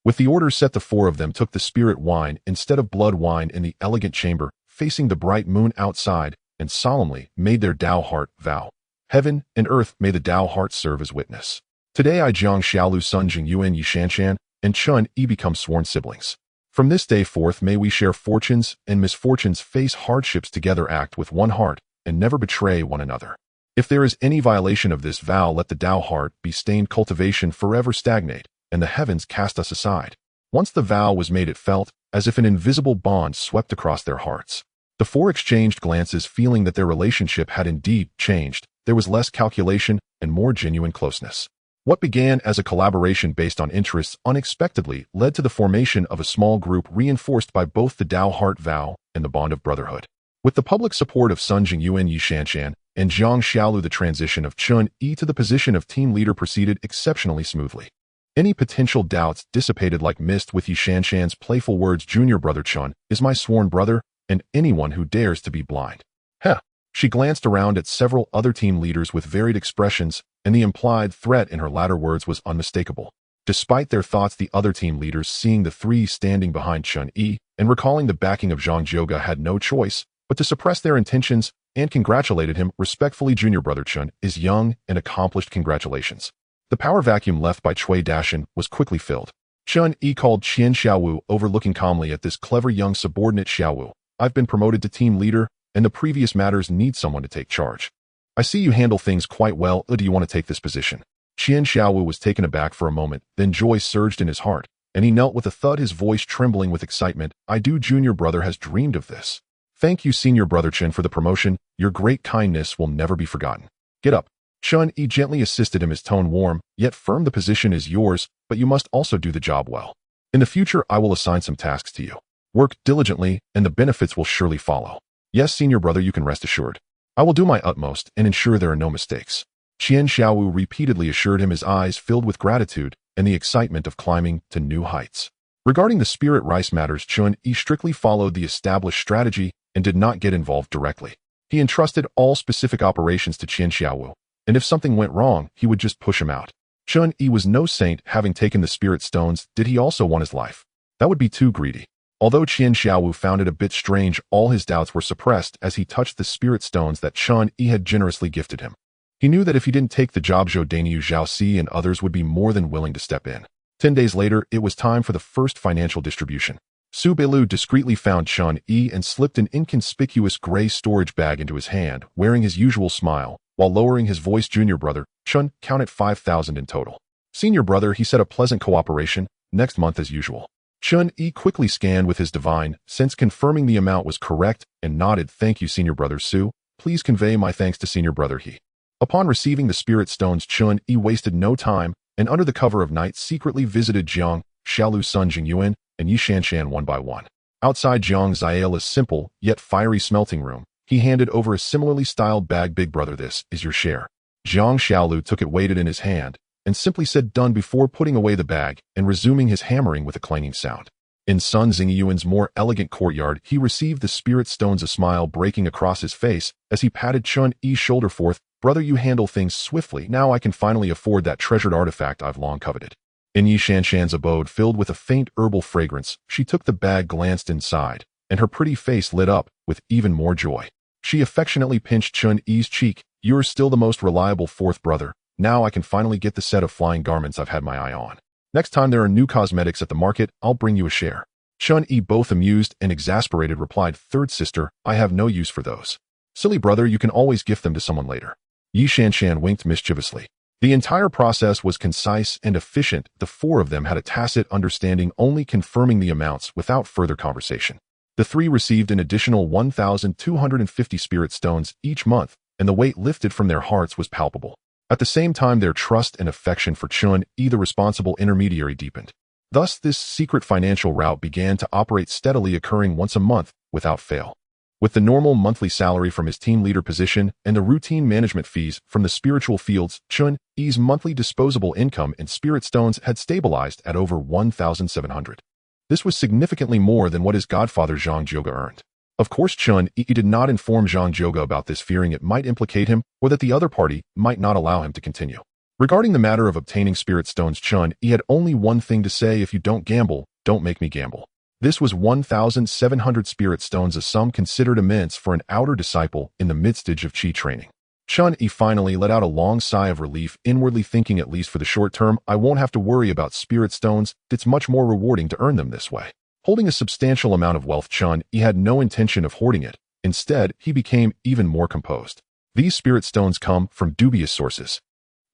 With the order set, the four of them took the spirit wine instead of blood wine in the elegant chamber, facing the bright moon outside, and solemnly made their Tao heart vow. Heaven and earth, may the Tao heart serve as witness. Today I, Zhang Xiaolu, Sun Jingyuan, Yi Shanshan, and Chen Yi become sworn siblings. From this day forth, may we share fortunes and misfortunes, face hardships together, act with one heart, and never betray one another. If there is any violation of this vow, let the Tao heart be stained, cultivation forever stagnate, and the heavens cast us aside. Once the vow was made, it felt as if an invisible bond swept across their hearts. The four exchanged glances, feeling that their relationship had indeed changed. There was less calculation and more genuine closeness. What began as a collaboration based on interests unexpectedly led to the formation of a small group reinforced by both the Tao heart vow and the bond of brotherhood. With the public support of Sun Jingyuan, Yi Shanshan, and Zhang Xiaolu, the transition of Chen Yi to the position of team leader proceeded exceptionally smoothly. Any potential doubts dissipated like mist with Yi Shanshan's playful words, junior brother Chen is my sworn brother, and anyone who dares to be blind. Heh. She glanced around at several other team leaders with varied expressions, and the implied threat in her latter words was unmistakable. Despite their thoughts, the other team leaders, seeing the three standing behind Chen Yi and recalling the backing of Zhang Jioga, had no choice but to suppress their intentions and congratulated him respectfully. Junior brother Chen is young and accomplished. Congratulations. The power vacuum left by Cui Dashan was quickly filled. Chen Yi called Qian Xiaowu over, looking calmly at this clever young subordinate. Xiaowu, I've been promoted to team leader, and the previous matters need someone to take charge. I see you handle things quite well. Do you want to take this position? Qian Xiaowu was taken aback for a moment, then joy surged in his heart, and he knelt with a thud, his voice trembling with excitement. I do. Junior brother has dreamed of this. Thank you, senior brother Chen, for the promotion. Your great kindness will never be forgotten. Get up. Chen Yi gently assisted him, his tone warm, yet firm. The position is yours, but you must also do the job well. In the future, I will assign some tasks to you. Work diligently, and the benefits will surely follow. Yes, senior brother, you can rest assured. I will do my utmost and ensure there are no mistakes. Qian Xiaowu repeatedly assured him, his eyes filled with gratitude and the excitement of climbing to new heights. Regarding the spirit rice matters, Chen Yi strictly followed the established strategy and did not get involved directly. He entrusted all specific operations to Qian Xiaowu, and if something went wrong, he would just push him out. Chen Yi was no saint. Having taken the spirit stones, did he also want his life? That would be too greedy. Although Qian Xiaowu found it a bit strange, all his doubts were suppressed as he touched the spirit stones that Chen Yi had generously gifted him. He knew that if he didn't take the job, Zhou Dainyu, Zhao Si, and others would be more than willing to step in. 10 days later, it was time for the first financial distribution. Su Beilu discreetly found Chen Yi and slipped an inconspicuous gray storage bag into his hand, wearing his usual smile, while lowering his voice. Junior brother, Chen, count at 5,000 in total. Senior brother, he said, a pleasant cooperation, next month as usual. Chen Yi quickly scanned with his divine sense, confirming the amount was correct, and nodded. Thank you, Senior Brother Su. Please convey my thanks to Senior Brother He. Upon receiving the spirit stones, Chen Yi wasted no time, and under the cover of night secretly visited Jiang, Xiaolu's son Jingyuan, and Yi Shanshan one by one. Outside Jiang Ziala's simple, yet fiery smelting room, he handed over a similarly styled bag. Big brother, this is your share. Jiang Xiaolu took it, weighed it in his hand, and simply said done before putting away the bag and resuming his hammering with a clanging sound. In Sun Xingyuan's more elegant courtyard, he received the spirit stones, a smile breaking across his face as he patted Chen Yi's shoulder. Forth, brother, you handle things swiftly. Now I can finally afford that treasured artifact I've long coveted. In Yi Shanshan's abode, filled with a faint herbal fragrance, she took the bag, glanced inside, and her pretty face lit up with even more joy. She affectionately pinched Chen Yi's cheek. You're still the most reliable fourth brother. Now I can finally get the set of flying garments I've had my eye on. Next time there are new cosmetics at the market, I'll bring you a share. Chen Yi, both amused and exasperated, replied, third sister, I have no use for those. Silly brother, you can always gift them to someone later. Yi Shanshan winked mischievously. The entire process was concise and efficient. The four of them had a tacit understanding, only confirming the amounts without further conversation. The three received an additional 1,250 spirit stones each month, and the weight lifted from their hearts was palpable. At the same time, their trust and affection for Chen Yi, the responsible intermediary, deepened. Thus, this secret financial route began to operate steadily, occurring once a month without fail. With the normal monthly salary from his team leader position and the routine management fees from the spiritual fields, Chen Yi's monthly disposable income in spirit stones had stabilized at over 1,700. This was significantly more than what his godfather Zhang Jioge earned. Of course, Chen Yi did not inform Zhang Jioge about this, fearing it might implicate him or that the other party might not allow him to continue. Regarding the matter of obtaining spirit stones, Chen Yi had only one thing to say: if you don't gamble, don't make me gamble. This was 1,700 spirit stones, a sum considered immense for an outer disciple in the midst of Qi training. Chen Yi finally let out a long sigh of relief, inwardly thinking, at least for the short term, I won't have to worry about spirit stones. It's much more rewarding to earn them this way. Holding a substantial amount of wealth, Chen Yi had no intention of hoarding it. Instead, he became even more composed. These spirit stones come from dubious sources.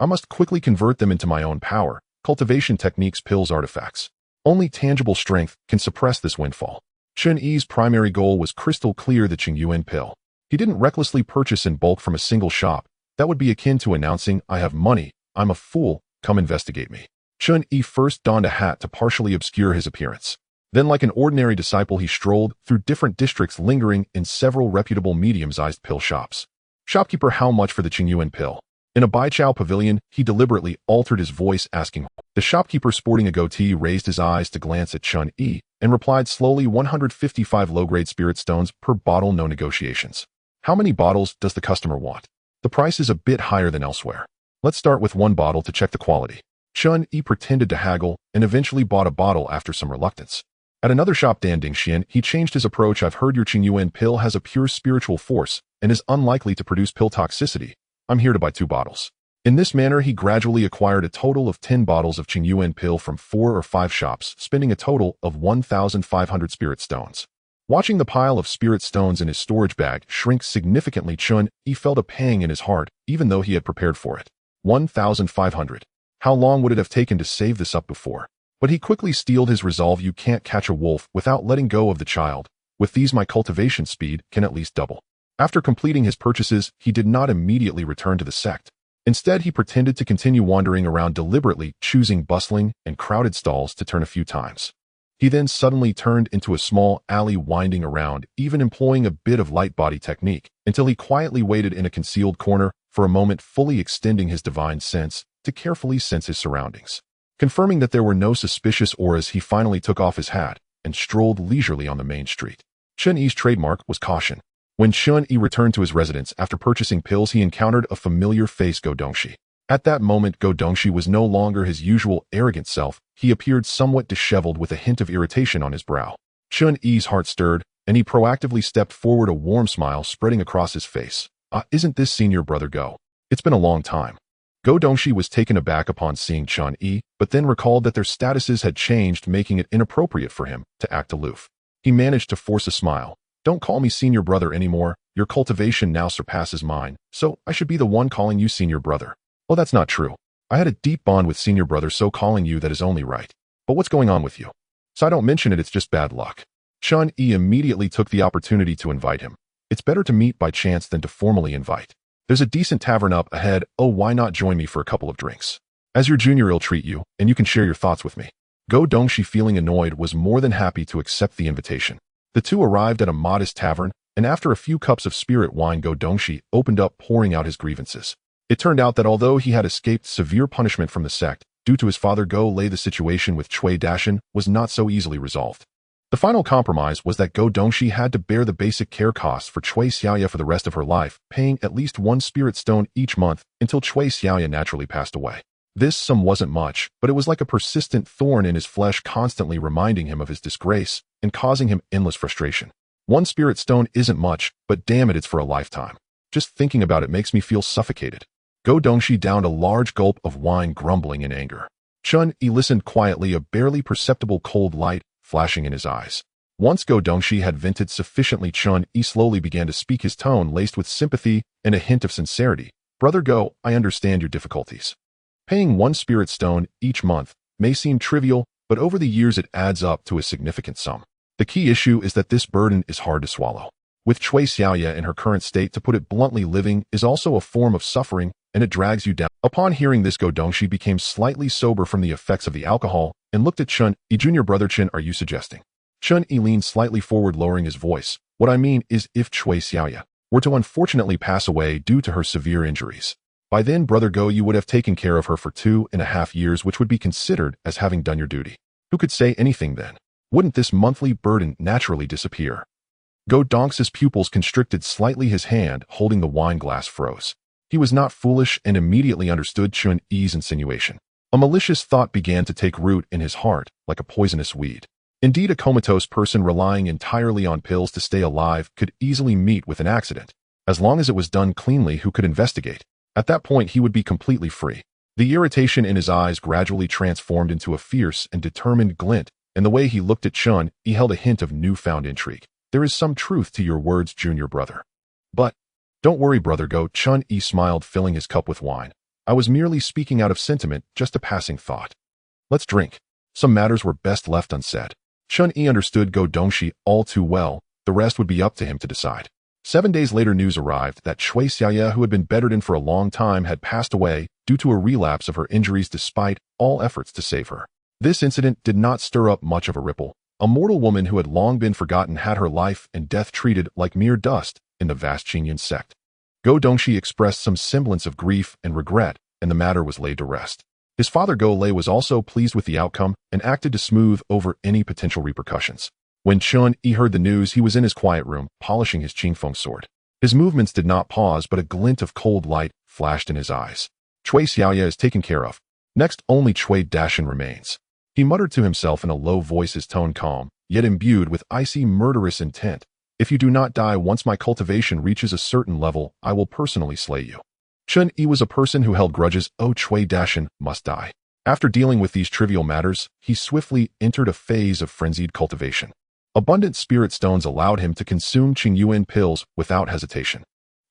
I must quickly convert them into my own power. Cultivation techniques, pills, artifacts. Only tangible strength can suppress this windfall. Chen Yi's primary goal was crystal clear: the Qingyuan pill. He didn't recklessly purchase in bulk from a single shop. That would be akin to announcing, I have money, I'm a fool, come investigate me. Chen Yi first donned a hat to partially obscure his appearance. Then, like an ordinary disciple, he strolled through different districts, lingering in several reputable medium-sized pill shops. Shopkeeper, how much for the Qingyuan pill? In a Baichao pavilion, he deliberately altered his voice, asking. The shopkeeper, sporting a goatee, raised his eyes to glance at Chen Yi and replied slowly, 155 low-grade spirit stones per bottle, no negotiations. How many bottles does the customer want? The price is a bit higher than elsewhere. Let's start with one bottle to check the quality. Chen Yi pretended to haggle and eventually bought a bottle after some reluctance. At another shop, Dandingxian, he changed his approach. I've heard your Qingyuan pill has a pure spiritual force and is unlikely to produce pill toxicity. I'm here to buy 2 bottles. In this manner, he gradually acquired a total of 10 bottles of Qingyuan pill from 4 or 5 shops, spending a total of 1,500 spirit stones. Watching the pile of spirit stones in his storage bag shrink significantly, Chen Yi felt a pang in his heart, even though he had prepared for it. 1,500. How long would it have taken to save this up before? But he quickly steeled his resolve. You can't catch a wolf without letting go of the child. With these, my cultivation speed can at least double. After completing his purchases, he did not immediately return to the sect. Instead, he pretended to continue wandering around, deliberately choosing bustling and crowded stalls to turn a few times. He then suddenly turned into a small alley, winding around, even employing a bit of light body technique, until he quietly waited in a concealed corner for a moment, fully extending his divine sense to carefully sense his surroundings. Confirming that there were no suspicious auras, he finally took off his hat and strolled leisurely on the main street. Chen Yi's trademark was caution. When Chen Yi returned to his residence after purchasing pills, he encountered a familiar face, Go Dongxi. At that moment, Go Dongxi was no longer his usual arrogant self. He appeared somewhat disheveled with a hint of irritation on his brow. Chen Yi's heart stirred, and he proactively stepped forward, a warm smile spreading across his face. Isn't this Senior Brother Go? It's been a long time. Go Dongxi was taken aback upon seeing Chen Yi, but then recalled that their statuses had changed, making it inappropriate for him to act aloof. He managed to force a smile. Don't call me Senior Brother anymore. Your cultivation now surpasses mine, so I should be the one calling you Senior Brother. Oh, that's not true. I had a deep bond with Senior Brother, so calling you that is only right. But what's going on with you? So I don't mention it, it's just bad luck. Chen Yi immediately took the opportunity to invite him. It's better to meet by chance than to formally invite. There's a decent tavern up ahead, oh why not join me for a couple of drinks? As your junior I'll treat you, and you can share your thoughts with me. Go Dongxi, feeling annoyed, was more than happy to accept the invitation. The two arrived at a modest tavern, and after a few cups of spirit wine, Go Dongxi opened up, pouring out his grievances. It turned out that although he had escaped severe punishment from the sect, due to his father Go Lei, the situation with Cui Dashan was not so easily resolved. The final compromise was that Go Dongxi had to bear the basic care costs for Cui Xiaoya for the rest of her life, paying at least 1 spirit stone each month until Cui Xiaoya naturally passed away. This sum wasn't much, but it was like a persistent thorn in his flesh, constantly reminding him of his disgrace and causing him endless frustration. 1 spirit stone isn't much, but damn it, it's for a lifetime. Just thinking about it makes me feel suffocated. Go Dongxi downed a large gulp of wine, grumbling in anger. Chen Yi listened quietly, a barely perceptible cold light flashing in his eyes. Once Go Dongxi had vented sufficiently, Chen Yi slowly began to speak, his tone laced with sympathy and a hint of sincerity. Brother Go, I understand your difficulties. Paying 1 spirit stone each month may seem trivial, but over the years it adds up to a significant sum. The key issue is that this burden is hard to swallow. With Cui Xiaoya in her current state, to put it bluntly, living is also a form of suffering, and it drags you down. Upon hearing this, Go Dongxi became slightly sober from the effects of the alcohol and looked at Chen Yi. Junior brother Chen, are you suggesting? Chen Yi leaned slightly forward, lowering his voice. What I mean is, if Cui Xiaoya were to unfortunately pass away due to her severe injuries, by then, brother Go, you would have taken care of her for 2.5 years, which would be considered as having done your duty. Who could say anything then? Wouldn't this monthly burden naturally disappear? Go Dongxi's pupils constricted slightly, his hand holding the wine glass froze. He was not foolish and immediately understood Chen Yi's insinuation. A malicious thought began to take root in his heart like a poisonous weed. Indeed, a comatose person relying entirely on pills to stay alive could easily meet with an accident. As long as it was done cleanly, who could investigate? At that point, he would be completely free. The irritation in his eyes gradually transformed into a fierce and determined glint, and the way he looked at Chen Yi held a hint of newfound intrigue. There is some truth to your words, junior brother. But don't worry, brother Go, Chen Yi smiled, filling his cup with wine. I was merely speaking out of sentiment, just a passing thought. Let's drink. Some matters were best left unsaid. Chen Yi understood Go Dongxi all too well. The rest would be up to him to decide. 7 days later, news arrived that Cui Xiaoya, who had been bedridden for a long time, had passed away due to a relapse of her injuries despite all efforts to save her. This incident did not stir up much of a ripple. A mortal woman who had long been forgotten had her life and death treated like mere dust in the vast Qingyan sect. Go Dongxi expressed some semblance of grief and regret, and the matter was laid to rest. His father Go Lei was also pleased with the outcome and acted to smooth over any potential repercussions. When Chen Yi heard the news, he was in his quiet room, polishing his Qingfeng sword. His movements did not pause, but a glint of cold light flashed in his eyes. Cui Xiaoya is taken care of. Next, only Cui Dashan remains. He muttered to himself in a low voice, his tone calm, yet imbued with icy, murderous intent. If you do not die once my cultivation reaches a certain level, I will personally slay you. Chen Yi was a person who held grudges. Oh, Cui Dashan must die. After dealing with these trivial matters, he swiftly entered a phase of frenzied cultivation. Abundant spirit stones allowed him to consume Qingyuan pills without hesitation.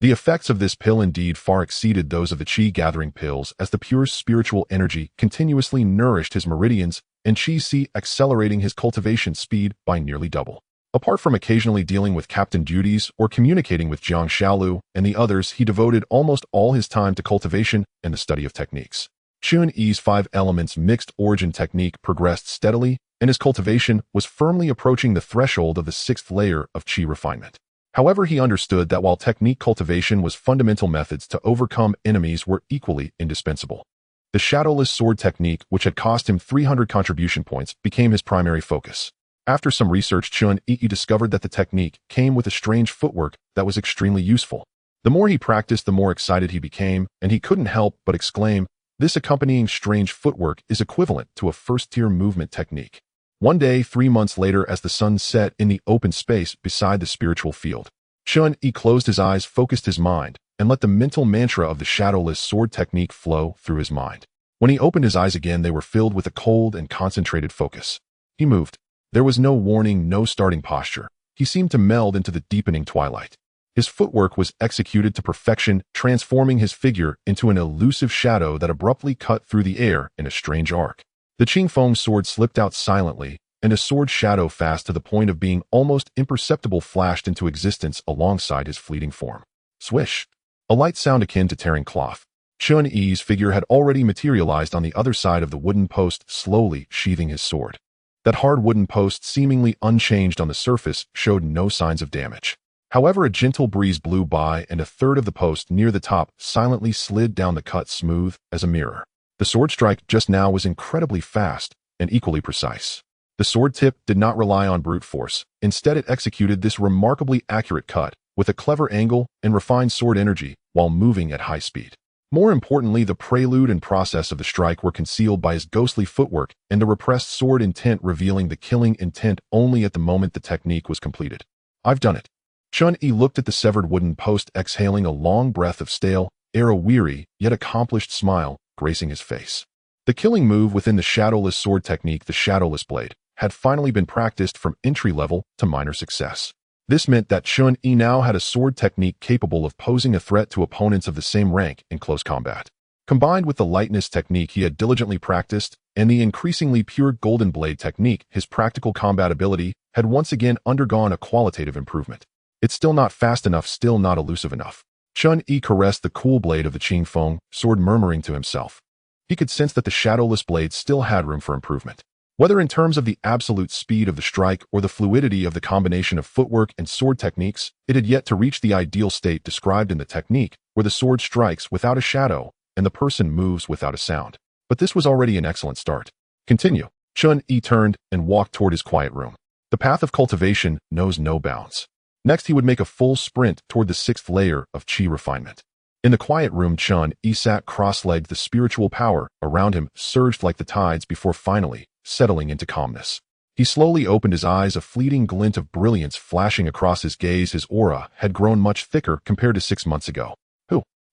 The effects of this pill indeed far exceeded those of the qi-gathering pills, as the pure spiritual energy continuously nourished his meridians and qi accelerating his cultivation speed by nearly double. Apart from occasionally dealing with captain duties or communicating with Jiang Xiaolu and the others, he devoted almost all his time to cultivation and the study of techniques. Chen Yi's 5 elements mixed origin technique progressed steadily, and his cultivation was firmly approaching the threshold of the 6th layer of qi refinement. However, he understood that while technique cultivation was fundamental, methods to overcome enemies were equally indispensable. The shadowless sword technique, which had cost him 300 contribution points, became his primary focus. After some research, Chen Yi discovered that the technique came with a strange footwork that was extremely useful. The more he practiced, the more excited he became, and he couldn't help but exclaim, "This accompanying strange footwork is equivalent to a first-tier movement technique." One day, 3 months later, as the sun set in the open space beside the spiritual field, Chen Yi closed his eyes, focused his mind, and let the mental mantra of the shadowless sword technique flow through his mind. When he opened his eyes again, they were filled with a cold and concentrated focus. He moved. There was no warning, no starting posture. He seemed to meld into the deepening twilight. His footwork was executed to perfection, transforming his figure into an elusive shadow that abruptly cut through the air in a strange arc. The Qingfeng sword slipped out silently, and a sword shadow fast to the point of being almost imperceptible flashed into existence alongside his fleeting form. Swish! A light sound akin to tearing cloth. Chen Yi's figure had already materialized on the other side of the wooden post, slowly sheathing his sword. That hard wooden post, seemingly unchanged on the surface, showed no signs of damage. However, a gentle breeze blew by, and a third of the post near the top silently slid down the cut, smooth as a mirror. The sword strike just now was incredibly fast and equally precise. The sword tip did not rely on brute force. Instead, it executed this remarkably accurate cut with a clever angle and refined sword energy while moving at high speed. More importantly, the prelude and process of the strike were concealed by his ghostly footwork and the repressed sword intent, revealing the killing intent only at the moment the technique was completed. I've done it. Chen Yi looked at the severed wooden post, exhaling a long breath of stale, arrow-weary, yet accomplished smile gracing his face. The killing move within the shadowless sword technique, the shadowless blade, had finally been practiced from entry level to minor success. This meant that Chen Yi now had a sword technique capable of posing a threat to opponents of the same rank in close combat. Combined with the lightness technique he had diligently practiced and the increasingly pure golden blade technique, his practical combat ability had once again undergone a qualitative improvement. It's still not fast enough, still not elusive enough. Chen Yi caressed the cool blade of the Qingfeng sword, murmuring to himself. He could sense that the shadowless blade still had room for improvement. Whether in terms of the absolute speed of the strike or the fluidity of the combination of footwork and sword techniques, it had yet to reach the ideal state described in the technique, where the sword strikes without a shadow and the person moves without a sound. But this was already an excellent start. Continue. Chen Yi turned and walked toward his quiet room. The path of cultivation knows no bounds. Next, he would make a full sprint toward the 6th layer of Qi refinement. In the quiet room, Chen Yi sat cross-legged. The spiritual power around him surged like the tides before finally settling into calmness. He slowly opened his eyes, a fleeting glint of brilliance flashing across his gaze. His aura had grown much thicker compared to 6 months ago.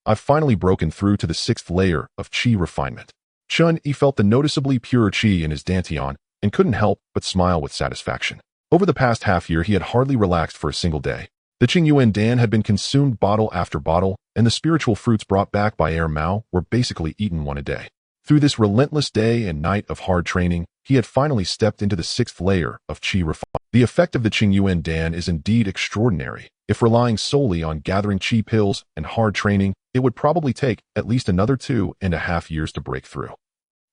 I've finally broken through to the 6th layer of Qi refinement. Chen Yi felt the noticeably pure Qi in his dantian and couldn't help but smile with satisfaction. Over the past half-year, he had hardly relaxed for a single day. The Qingyuan Dan had been consumed bottle after bottle, and the spiritual fruits brought back by Air Mao were basically eaten one a day. Through this relentless day and night of hard training, he had finally stepped into the 6th layer of Qi refinement. The effect of the Qingyuan Dan is indeed extraordinary. If relying solely on gathering Qi pills and hard training, it would probably take at least another 2.5 years to break through.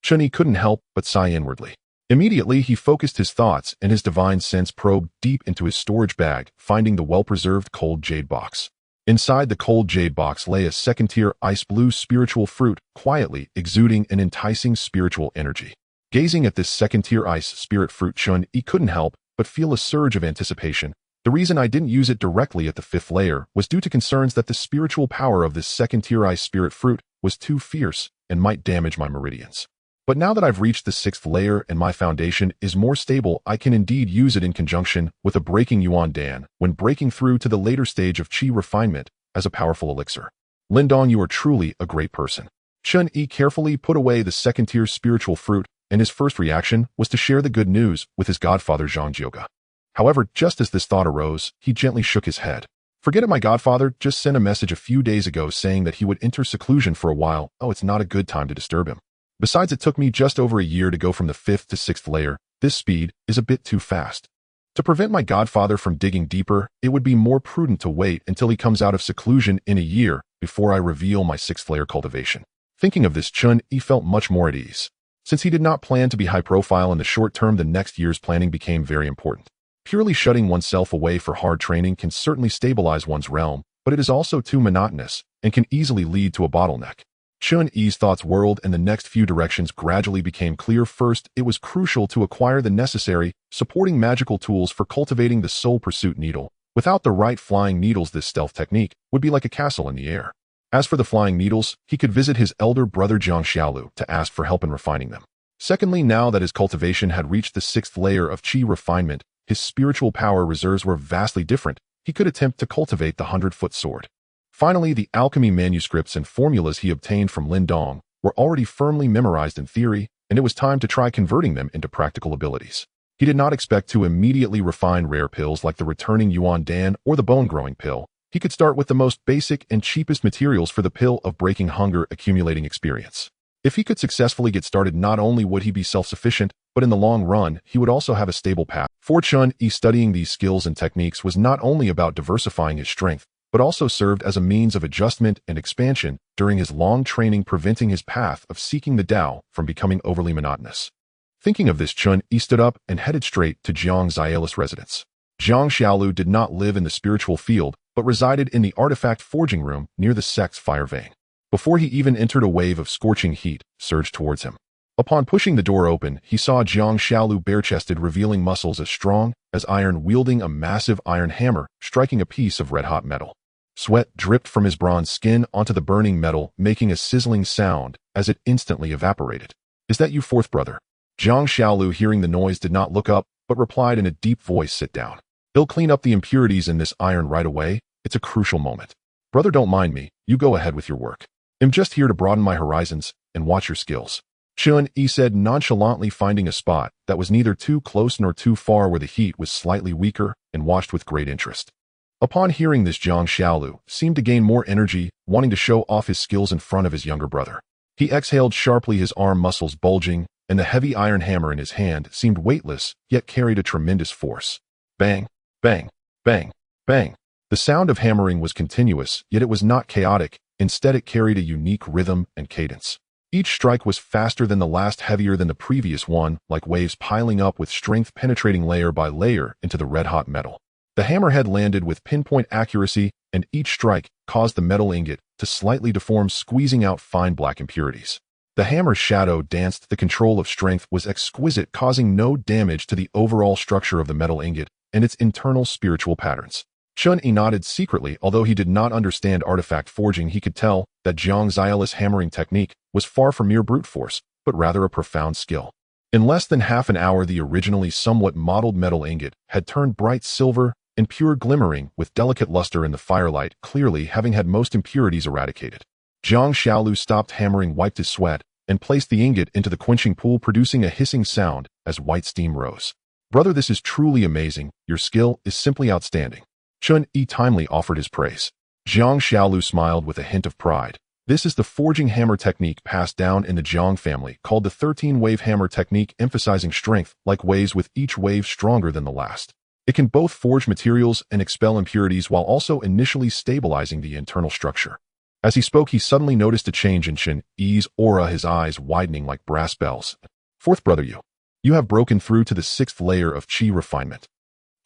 Chen Yi couldn't help but sigh inwardly. Immediately, he focused his thoughts, and his divine sense probed deep into his storage bag, finding the well-preserved cold jade box. Inside the cold jade box lay a second-tier ice blue spiritual fruit, quietly exuding an enticing spiritual energy. Gazing at this second-tier ice spirit fruit, Chen Yi couldn't help but feel a surge of anticipation. The reason I didn't use it directly at the 5th layer was due to concerns that the spiritual power of this second-tier ice spirit fruit was too fierce and might damage my meridians. But now that I've reached the 6th layer and my foundation is more stable, I can indeed use it in conjunction with a breaking Yuan Dan when breaking through to the later stage of Qi refinement as a powerful elixir. Lindong, you are truly a great person. Chen Yi carefully put away the second-tier spiritual fruit, and his first reaction was to share the good news with his godfather Zhang Jioga. However, just as this thought arose, he gently shook his head. Forget it, my godfather just sent a message a few days ago saying that he would enter seclusion for a while. Oh, it's not a good time to disturb him. Besides, it took me just over a year to go from the 5th to 6th layer. This speed is a bit too fast. To prevent my godfather from digging deeper, it would be more prudent to wait until he comes out of seclusion in a year before I reveal my 6th layer cultivation. Thinking of this, Chen Yi felt much more at ease. Since he did not plan to be high profile in the short term, the next year's planning became very important. Purely shutting oneself away for hard training can certainly stabilize one's realm, but it is also too monotonous and can easily lead to a bottleneck. Chen Yi's thoughts whirled and the next few directions gradually became clear. First, it was crucial to acquire the necessary, supporting magical tools for cultivating the soul pursuit needle. Without the right flying needles, this stealth technique would be like a castle in the air. As for the flying needles, he could visit his elder brother Jiang Xiaolu to ask for help in refining them. Secondly, now that his cultivation had reached the 6th layer of Qi refinement, his spiritual power reserves were vastly different. He could attempt to cultivate the 100-foot sword. Finally, the alchemy manuscripts and formulas he obtained from Lindong were already firmly memorized in theory, and it was time to try converting them into practical abilities. He did not expect to immediately refine rare pills like the returning Yuan Dan or the bone-growing pill. He could start with the most basic and cheapest materials for the pill of breaking hunger, accumulating experience. If he could successfully get started, not only would he be self-sufficient, but in the long run, he would also have a stable path. For Chen Yi, studying these skills and techniques was not only about diversifying his strength, but also served as a means of adjustment and expansion during his long training, preventing his path of seeking the Tao from becoming overly monotonous. Thinking of this, Chen Yi stood up and headed straight to Jiang Xiaoli's residence. Jiang Xiaolu did not live in the spiritual field, but resided in the artifact forging room near the sect's fire vein. Before he even entered, a wave of scorching heat surged towards him. Upon pushing the door open, he saw Jiang Xiaolu bare-chested, revealing muscles as strong as iron, wielding a massive iron hammer, striking a piece of red-hot metal. Sweat dripped from his bronze skin onto the burning metal, making a sizzling sound as it instantly evaporated. "Is that you, fourth brother?" Jiang Xiaolu, hearing the noise, did not look up, but replied in a deep voice, "Sit down. They'll clean up the impurities in this iron right away. It's a crucial moment. Brother, don't mind me. You go ahead with your work. I'm just here to broaden my horizons and watch your skills." Chen Yi said nonchalantly, finding a spot that was neither too close nor too far, where the heat was slightly weaker, and watched with great interest. Upon hearing this, Jiang Xiaolu seemed to gain more energy, wanting to show off his skills in front of his younger brother. He exhaled sharply, his arm muscles bulging, and the heavy iron hammer in his hand seemed weightless, yet carried a tremendous force. Bang, bang, bang, bang. The sound of hammering was continuous, yet it was not chaotic. Instead, it carried a unique rhythm and cadence. Each strike was faster than the last, heavier than the previous one, like waves piling up with strength, penetrating layer by layer into the red-hot metal. The hammerhead landed with pinpoint accuracy, and each strike caused the metal ingot to slightly deform, squeezing out fine black impurities. The hammer's shadow danced. The control of strength was exquisite, causing no damage to the overall structure of the metal ingot and its internal spiritual patterns. Chen Yi nodded secretly. Although he did not understand artifact forging, he could tell that Jiang Xiaoli's hammering technique was far from mere brute force, but rather a profound skill. In less than half an hour, the originally somewhat mottled metal ingot had turned bright silver and pure, glimmering with delicate luster in the firelight, clearly having had most impurities eradicated. Jiang Xiaolu stopped hammering, wiped his sweat, and placed the ingot into the quenching pool, producing a hissing sound as white steam rose. "Brother, this is truly amazing. Your skill is simply outstanding." Chen Yi timely offered his praise. Jiang Xiaolu smiled with a hint of pride. "This is the forging hammer technique passed down in the Jiang family, called the 13-wave hammer technique, emphasizing strength like waves, with each wave stronger than the last. It can both forge materials and expel impurities while also initially stabilizing the internal structure." As he spoke, he suddenly noticed a change in Chen Yi's aura, his eyes widening like brass bells. "Fourth brother, you have broken through to the 6th layer of Qi refinement."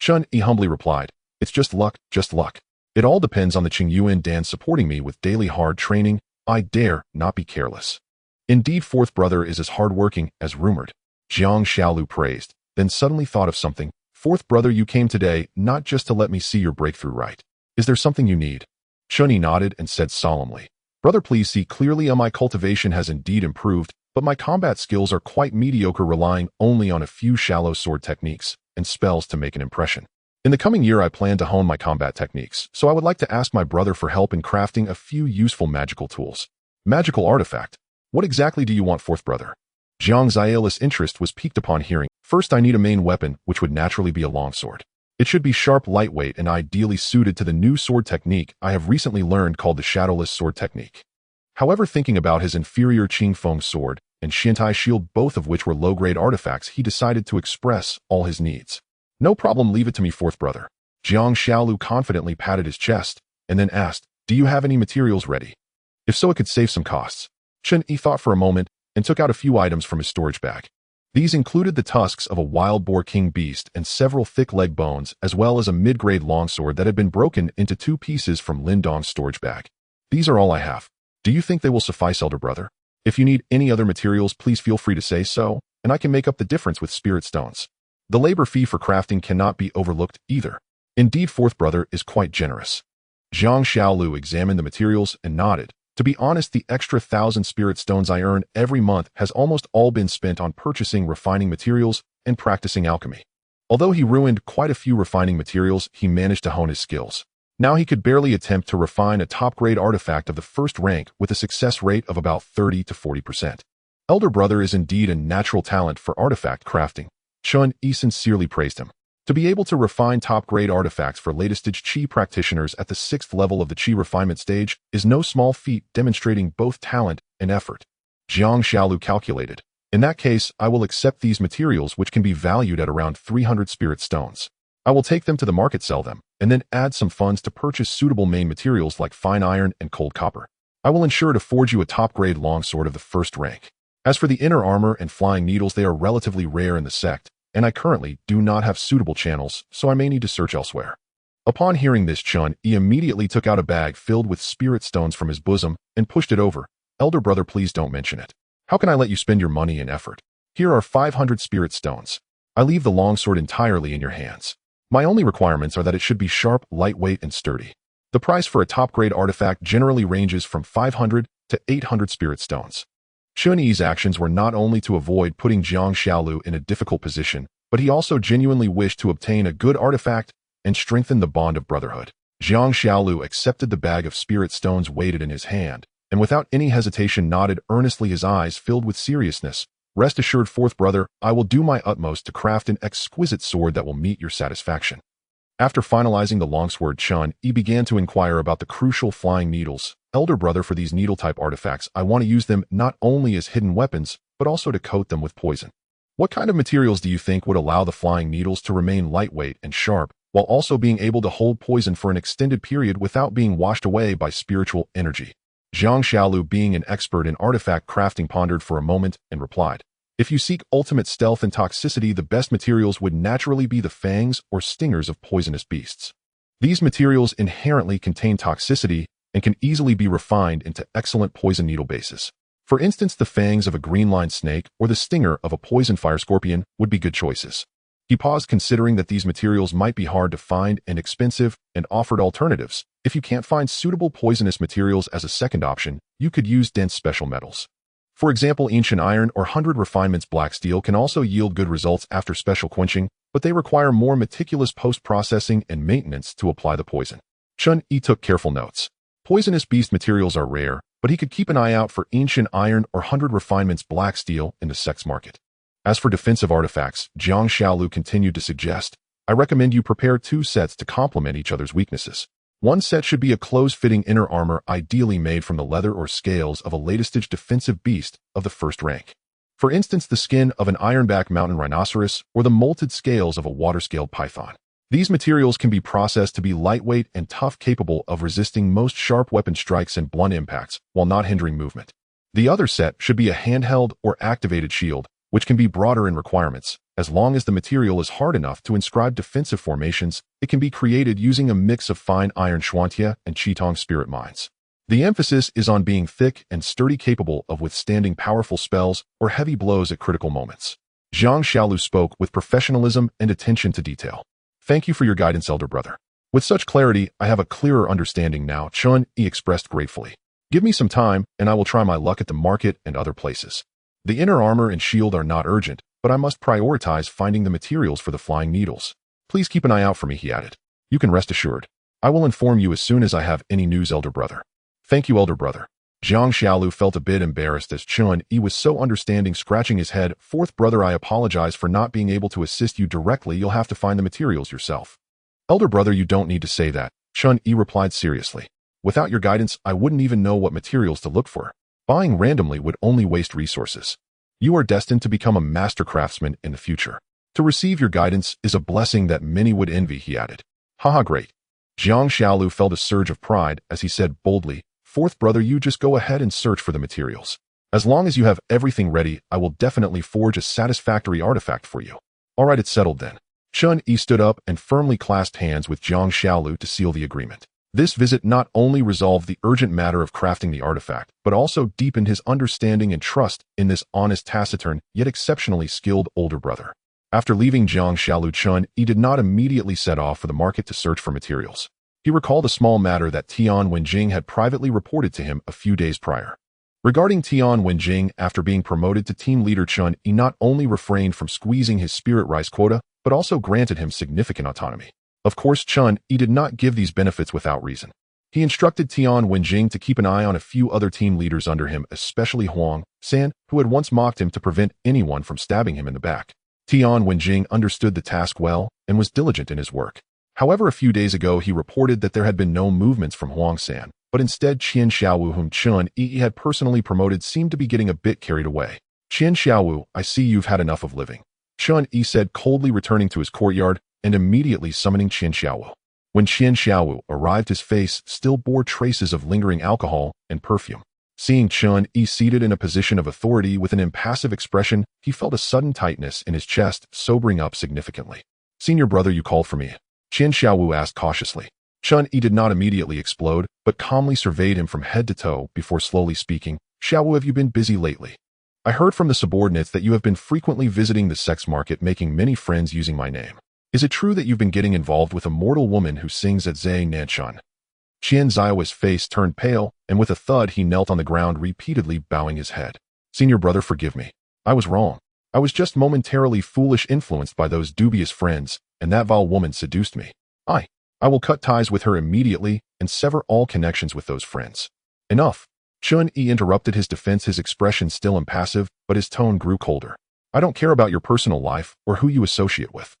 Chen Yi humbly replied, "It's just luck, just luck. It all depends on the Qingyuan Dan supporting me with daily hard training. I dare not be careless." "Indeed, fourth brother is as hardworking as rumored," Jiang Xiaolu praised, then suddenly thought of something. "Fourth brother, you came today not just to let me see your breakthrough, right? Is there something you need?" Chen Yi nodded and said solemnly, "Brother, please see clearly. My cultivation has indeed improved, but my combat skills are quite mediocre, relying only on a few shallow sword techniques and spells to make an impression. In the coming year, I plan to hone my combat techniques, so I would like to ask my brother for help in crafting a few useful magical tools." "Magical artifact? What exactly do you want, fourth brother?" Jiang Xiaoli's interest was piqued upon hearing. "First, I need a main weapon, which would naturally be a longsword. It should be sharp, lightweight, and ideally suited to the new sword technique I have recently learned, called the shadowless sword technique." However, thinking about his inferior Qingfeng sword and Xiantai shield, both of which were low-grade artifacts, he decided to express all his needs. "No problem, leave it to me, fourth brother." Jiang Xiaolu confidently patted his chest and then asked, "Do you have any materials ready? If so, it could save some costs." Chen Yi thought for a moment and took out a few items from his storage bag. These included the tusks of a wild boar king beast and several thick leg bones, as well as a mid-grade longsword that had been broken into 2 pieces from Lindong's storage bag. "These are all I have. Do you think they will suffice, elder brother? If you need any other materials, please feel free to say so, and I can make up the difference with spirit stones. The labor fee for crafting cannot be overlooked either." "Indeed, fourth brother is quite generous." Jiang Xiaolu examined the materials and nodded. "To be honest, the extra 1,000 spirit stones I earn every month has almost all been spent on purchasing refining materials and practicing alchemy." Although he ruined quite a few refining materials, he managed to hone his skills. Now he could barely attempt to refine a top-grade artifact of the first rank with a success rate of about 30 to 40%. "Elder brother is indeed a natural talent for artifact crafting." Chen Yi sincerely praised him. To be able to refine top-grade artifacts for latest-stage Qi practitioners at the 6th level of the Qi refinement stage is no small feat, demonstrating both talent and effort. Jiang Xiaolu calculated. In that case, I will accept these materials which can be valued at around 300 spirit stones. I will take them to the market, sell them, and then add some funds to purchase suitable main materials like fine iron and cold copper. I will ensure to forge you a top-grade longsword of the first rank. As for the inner armor and flying needles, they are relatively rare in the sect, and I currently do not have suitable channels, so I may need to search elsewhere. Upon hearing this, Chen Yi immediately took out a bag filled with spirit stones from his bosom and pushed it over. Elder brother, please don't mention it. How can I let you spend your money and effort? Here are 500 spirit stones. I leave the longsword entirely in your hands. My only requirements are that it should be sharp, lightweight, and sturdy. The price for a top-grade artifact generally ranges from 500 to 800 spirit stones. Chen Yi's actions were not only to avoid putting Jiang Xiaolu in a difficult position, but he also genuinely wished to obtain a good artifact and strengthen the bond of brotherhood. Jiang Xiaolu accepted the bag of spirit stones weighted in his hand, and without any hesitation nodded earnestly, his eyes filled with seriousness. Rest assured, fourth brother, I will do my utmost to craft an exquisite sword that will meet your satisfaction. After finalizing the longsword, Chen Yi began to inquire about the crucial flying needles. Elder brother, for these needle-type artifacts, I want to use them not only as hidden weapons, but also to coat them with poison. What kind of materials do you think would allow the flying needles to remain lightweight and sharp, while also being able to hold poison for an extended period without being washed away by spiritual energy? Jiang Xiaolu, being an expert in artifact crafting, pondered for a moment and replied, if you seek ultimate stealth and toxicity, the best materials would naturally be the fangs or stingers of poisonous beasts. These materials inherently contain toxicity and can easily be refined into excellent poison needle bases. For instance, the fangs of a green-lined snake or the stinger of a poison fire scorpion would be good choices. He paused, considering that these materials might be hard to find and expensive, and offered alternatives. If you can't find suitable poisonous materials as a second option, you could use dense special metals. For example, ancient iron or 100 refinements black steel can also yield good results after special quenching, but they require more meticulous post-processing and maintenance to apply the poison. Chen Yi took careful notes. Poisonous beast materials are rare, but he could keep an eye out for ancient iron or 100 refinements black steel in the sex market. As for defensive artifacts, Jiang Xiaolu continued to suggest, I recommend you prepare 2 sets to complement each other's weaknesses. One set should be a close-fitting inner armor, ideally made from the leather or scales of a latest-stage defensive beast of the first rank. For instance, the skin of an ironback mountain rhinoceros or the molted scales of a water-scaled python. These materials can be processed to be lightweight and tough, capable of resisting most sharp weapon strikes and blunt impacts while not hindering movement. The other set should be a handheld or activated shield, which can be broader in requirements. As long as the material is hard enough to inscribe defensive formations, it can be created using a mix of fine iron shuantia and qitong spirit mines. The emphasis is on being thick and sturdy, capable of withstanding powerful spells or heavy blows at critical moments. Jiang Xiaolu spoke with professionalism and attention to detail. Thank you for your guidance, elder brother. With such clarity, I have a clearer understanding now, Chen Yi expressed gratefully. Give me some time, and I will try my luck at the market and other places. The inner armor and shield are not urgent, but I must prioritize finding the materials for the flying needles. Please keep an eye out for me, he added. You can rest assured. I will inform you as soon as I have any news, elder brother. Thank you, elder brother. Jiang Xiaolu felt a bit embarrassed as Chen Yi was so understanding, scratching his head. Fourth brother, I apologize for not being able to assist you directly. You'll have to find the materials yourself. Elder brother, you don't need to say that, Chen Yi replied seriously. Without your guidance, I wouldn't even know what materials to look for. Buying randomly would only waste resources. You are destined to become a master craftsman in the future. To receive your guidance is a blessing that many would envy, he added. Haha, great. Jiang Xiaolu felt a surge of pride as he said boldly, Fourth brother, you just go ahead and search for the materials. As long as you have everything ready, I will definitely forge a satisfactory artifact for you. All right, it's settled then. Chen Yi stood up and firmly clasped hands with Jiang Xiaolu to seal the agreement. This visit not only resolved the urgent matter of crafting the artifact, but also deepened his understanding and trust in this honest, taciturn, yet exceptionally skilled older brother. After leaving Jiang Xiaolu, Chen Yi did not immediately set off for the market to search for materials. He recalled a small matter that Tian Wenjing had privately reported to him a few days prior. Regarding Tian Wenjing, after being promoted to team leader, Chen Yi not only refrained from squeezing his spirit rice quota, but also granted him significant autonomy. Of course, Chen Yi did not give these benefits without reason. He instructed Tian Wenjing to keep an eye on a few other team leaders under him, especially Huang San, who had once mocked him, to prevent anyone from stabbing him in the back. Tian Wenjing understood the task well and was diligent in his work. However, a few days ago he reported that there had been no movements from Huangsan, but instead Qian Xiaowu, whom Chen Yi had personally promoted, seemed to be getting a bit carried away. Qian Xiaowu, I see you've had enough of living, Chen Yi said, coldly returning to his courtyard and immediately summoning Qian Xiaowu. When Qian Xiaowu arrived, his face still bore traces of lingering alcohol and perfume. Seeing Chen Yi seated in a position of authority with an impassive expression, he felt a sudden tightness in his chest, sobering up significantly. Senior brother, you called for me? Qian Xiaowu asked cautiously. Chen Yi did not immediately explode, but calmly surveyed him from head to toe before slowly speaking. Xiaowu, have you been busy lately? I heard from the subordinates that you have been frequently visiting the sex market, making many friends using my name. Is it true that you've been getting involved with a mortal woman who sings at Zhe Nanshan? Qian Zaiwa's face turned pale, and with a thud he knelt on the ground, repeatedly bowing his head. Senior brother, forgive me. I was wrong. I was just momentarily foolish, influenced by those dubious friends, and that vile woman seduced me. I will cut ties with her immediately and sever all connections with those friends. Enough. Chen Yi interrupted his defense, his expression still impassive, but his tone grew colder. I don't care about your personal life or who you associate with.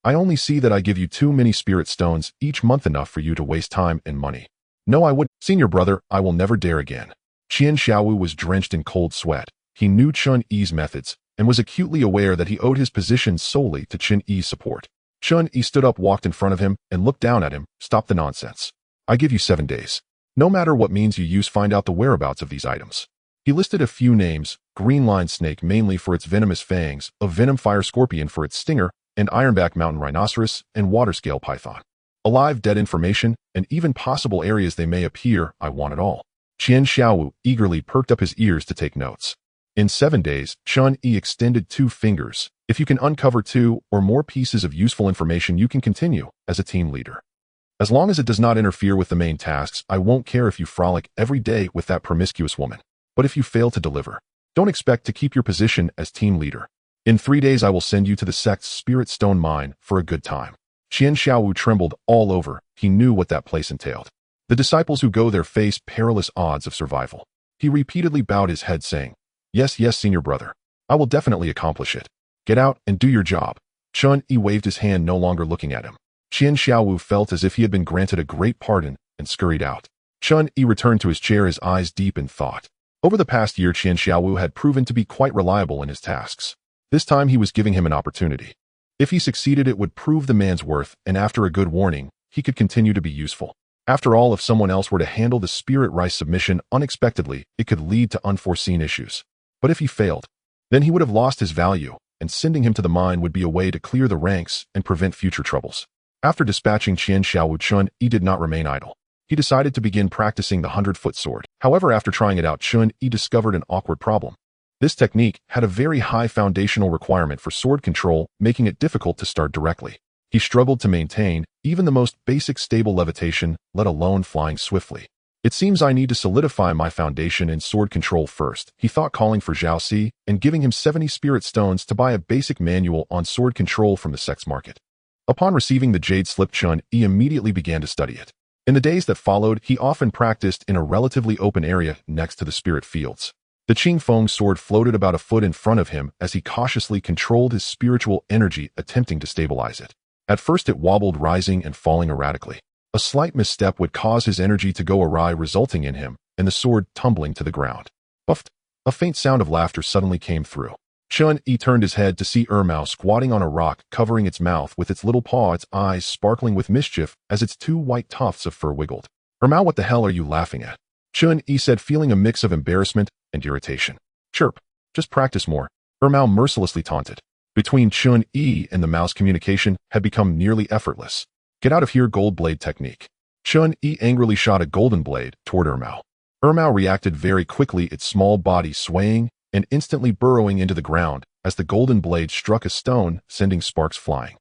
I only see that I give you too many spirit stones each month, enough for you to waste time and money. No, I would. Senior brother, I will never dare again. Qian Xiaowu was drenched in cold sweat. He knew Chen Yi's methods and was acutely aware that he owed his position solely to Chen Yi's support. Chen Yi stood up, walked in front of him, and looked down at him. Stop the nonsense. I give you 7 days. No matter what means you use, find out the whereabouts of these items. He listed a few names: green line snake mainly for its venomous fangs, a venom fire scorpion for its stinger, and ironback mountain rhinoceros and water scale python. Alive, dead information, and even possible areas they may appear. I want it all. Qian Xiaowu eagerly perked up his ears to take notes. In 7 days, Chen Yi extended 2 fingers. If you can uncover 2 or more pieces of useful information, you can continue as a team leader. As long as it does not interfere with the main tasks, I won't care if you frolic every day with that promiscuous woman. But if you fail to deliver, don't expect to keep your position as team leader. In 3 days, I will send you to the sect's spirit stone mine for a good time. Qian Xiaowu trembled all over. He knew what that place entailed. The disciples who go there face perilous odds of survival. He repeatedly bowed his head, saying, Yes, yes, senior brother. I will definitely accomplish it. Get out and do your job. Chen Yi waved his hand, no longer looking at him. Qian Xiaowu felt as if he had been granted a great pardon and scurried out. Chen Yi returned to his chair, his eyes deep in thought. Over the past year, Qian Xiaowu had proven to be quite reliable in his tasks. This time he was giving him an opportunity. If he succeeded, it would prove the man's worth, and after a good warning, he could continue to be useful. After all, if someone else were to handle the spirit rice submission unexpectedly, it could lead to unforeseen issues. But if he failed, then he would have lost his value, and sending him to the mine would be a way to clear the ranks and prevent future troubles. After dispatching Qian Xiaowu, Chen Yi did not remain idle. He decided to begin practicing the 100-foot sword. However, after trying it out, Chen Yi discovered an awkward problem. This technique had a very high foundational requirement for sword control, making it difficult to start directly. He struggled to maintain even the most basic stable levitation, let alone flying swiftly. It seems I need to solidify my foundation in sword control first, he thought, calling for Zhao Si and giving him 70 spirit stones to buy a basic manual on sword control from the sex market. Upon receiving the jade slip, Chen Yi immediately began to study it. In the days that followed, he often practiced in a relatively open area next to the spirit fields. The Qingfeng sword floated about a foot in front of him as he cautiously controlled his spiritual energy, attempting to stabilize it. At first it wobbled, rising and falling erratically. A slight misstep would cause his energy to go awry, resulting in him and the sword tumbling to the ground. Puffed! A faint sound of laughter suddenly came through. Chen Yi turned his head to see Ermao squatting on a rock, covering its mouth with its little paw, its eyes sparkling with mischief as its 2 white tufts of fur wiggled. Ermao, what the hell are you laughing at? Chen Yi said, feeling a mix of embarrassment and irritation. Chirp. Just practice more, Ermao mercilessly taunted. Between Chen Yi and the mouse, communication had become nearly effortless. Get out of here, gold blade technique. Chen Yi angrily shot a golden blade toward Ermao. Ermao reacted very quickly, its small body swaying and instantly burrowing into the ground as the golden blade struck a stone, sending sparks flying.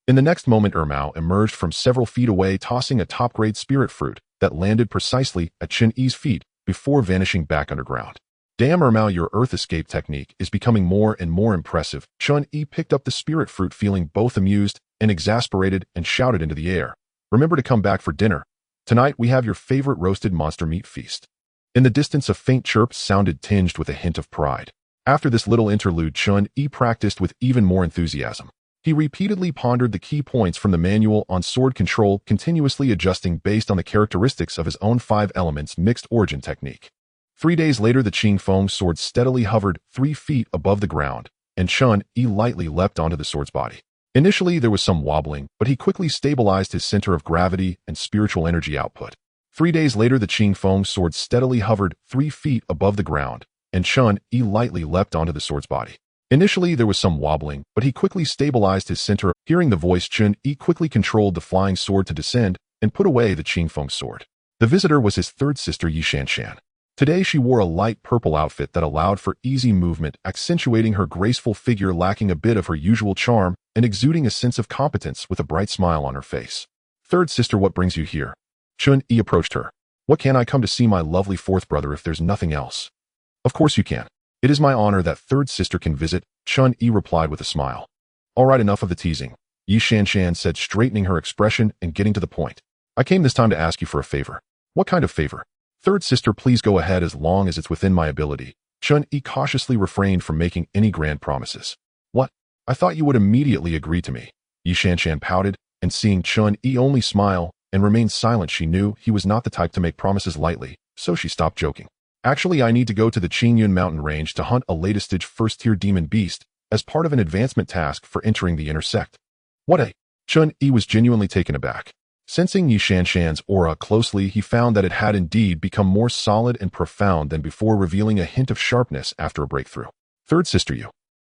In the next moment, Ermao emerged from several feet away, tossing a top-grade spirit fruit that landed precisely at Chen Yi's feet before vanishing back underground. Damn, Ermao, your earth escape technique is becoming more and more impressive. Chen Yi picked up the spirit fruit, feeling both amused and exasperated, and shouted into the air, remember to come back for dinner. Tonight we have your favorite roasted monster meat feast. In the distance, a faint chirp sounded, tinged with a hint of pride. After this little interlude, Chen Yi practiced with even more enthusiasm. He repeatedly pondered the key points from the manual on sword control, continuously adjusting based on the characteristics of his own 5 elements mixed origin technique. 3 days later, the Qing Feng sword steadily hovered 3 feet above the ground, and Chen Yi lightly leapt onto the sword's body. Initially, there was some wobbling, but he quickly stabilized his center of gravity and spiritual energy output. 3 days later, the Qing Feng sword steadily hovered 3 feet above the ground, and Chen Yi lightly leapt onto the sword's body. Initially, there was some wobbling, but he quickly stabilized his center. Hearing the voice, Chen Yi quickly controlled the flying sword to descend and put away the Qing Feng sword. The visitor was his third sister, Yi Shanshan. Today, she wore a light purple outfit that allowed for easy movement, accentuating her graceful figure, lacking a bit of her usual charm and exuding a sense of competence with a bright smile on her face. Third sister, what brings you here? Chen Yi approached her. What can I come to see my lovely fourth brother if there's nothing else? Of course you can. It is my honor that third sister can visit, Chen Yi replied with a smile. All right, enough of the teasing, Yi Shanshan said, straightening her expression and getting to the point. I came this time to ask you for a favor. What kind of favor? Third sister, please go ahead as long as it's within my ability. Chen Yi cautiously refrained from making any grand promises. What? I thought you would immediately agree to me. Yi Shanshan pouted, and seeing Chen Yi only smile and remain silent, she knew he was not the type to make promises lightly, so she stopped joking. Actually, I need to go to the Qingyun mountain range to hunt a latest stage first-tier demon beast as part of an advancement task for entering the inner sect. What a... Chen Yi was genuinely taken aback. Sensing Yi Shanshan's aura closely, he found that it had indeed become more solid and profound than before, revealing a hint of sharpness after a breakthrough. Third sister,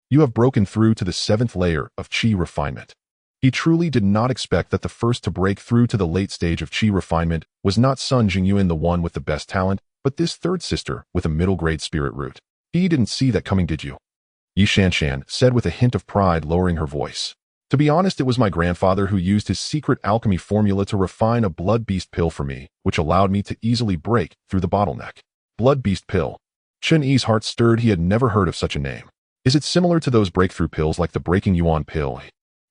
you have broken through to the 7th layer of Qi refinement. He truly did not expect that the first to break through to the late stage of Qi refinement was not Sun Jingyuan, the one with the best talent, but this third sister with a middle-grade spirit root. He didn't see that coming, did you? Yi Shanshan said with a hint of pride, lowering her voice. To be honest, it was my grandfather who used his secret alchemy formula to refine a blood beast pill for me, which allowed me to easily break through the bottleneck. Blood beast pill. Chen Yi's heart stirred. He had never heard of such a name. Is it similar to those breakthrough pills like the Breaking Yuan pill?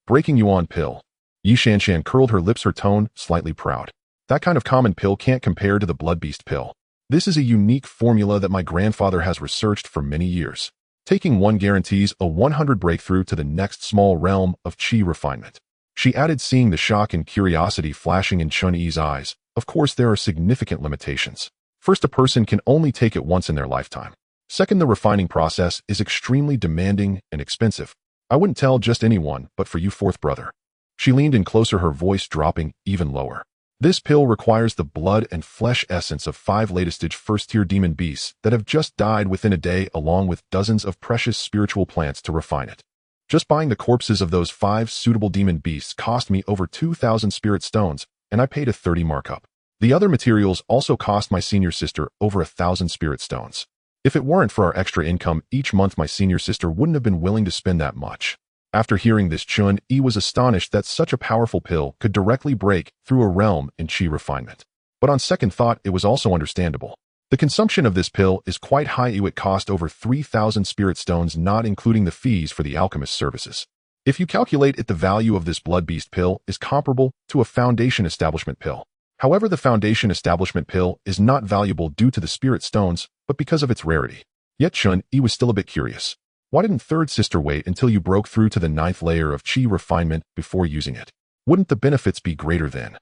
Breaking Yuan pill. Yi Shanshan curled her lips, her tone slightly proud. That kind of common pill can't compare to the blood beast pill. This is a unique formula that my grandfather has researched for many years. Taking one guarantees a 100 breakthrough to the next small realm of Qi refinement. She added, seeing the shock and curiosity flashing in Chen Yi's eyes. Of course, there are significant limitations. First, a person can only take it once in their lifetime. Second, the refining process is extremely demanding and expensive. I wouldn't tell just anyone, but for you, fourth brother. She leaned in closer, her voice dropping even lower. This pill requires the blood and flesh essence of 5 latest stage first-tier demon beasts that have just died within a day, along with dozens of precious spiritual plants to refine it. Just buying the corpses of those 5 suitable demon beasts cost me over 2,000 spirit stones, and I paid a 30 markup. The other materials also cost my senior sister over 1,000 spirit stones. If it weren't for our extra income each month, my senior sister wouldn't have been willing to spend that much. After hearing this, Chen Yi was astonished that such a powerful pill could directly break through a realm in Qi refinement. But on second thought, it was also understandable. The consumption of this pill is quite high. It cost over 3,000 spirit stones, not including the fees for the alchemist's services. If you calculate it, the value of this blood beast pill is comparable to a foundation establishment pill. However, the foundation establishment pill is not valuable due to the spirit stones, but because of its rarity. Yet Chen Yi was still a bit curious. Why didn't third sister wait until you broke through to the 9th layer of Qi refinement before using it? Wouldn't the benefits be greater then?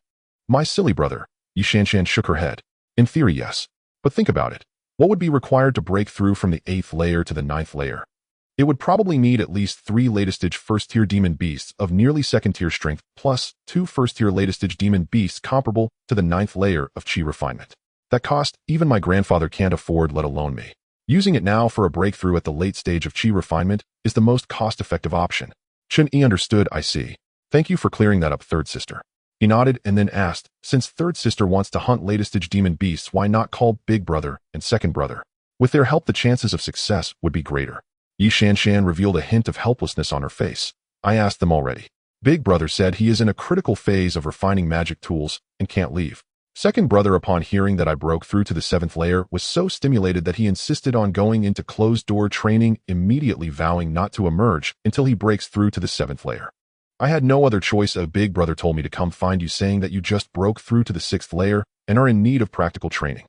My silly brother, Yi Shanshan shook her head. In theory, yes. But think about it. What would be required to break through from the 8th layer to the 9th layer? It would probably need at least 3 latest stage first-tier demon beasts of nearly 2nd-tier strength, plus 2 first-tier latest stage demon beasts comparable to the 9th layer of Qi refinement. That cost, even my grandfather can't afford, let alone me. Using it now for a breakthrough at the late stage of Qi refinement is the most cost-effective option. Chen Yi understood. I see. Thank you for clearing that up, third sister. He nodded and then asked, since third sister wants to hunt latest stage demon beasts, why not call big brother and second brother? With their help, the chances of success would be greater. Yi Shanshan revealed a hint of helplessness on her face. I asked them already. Big brother said he is in a critical phase of refining magic tools and can't leave. Second brother, upon hearing that I broke through to the 7th layer, was so stimulated that he insisted on going into closed-door training, immediately vowing not to emerge until he breaks through to the 7th layer. I had no other choice. A big brother told me to come find you, saying that you just broke through to the 6th layer and are in need of practical training.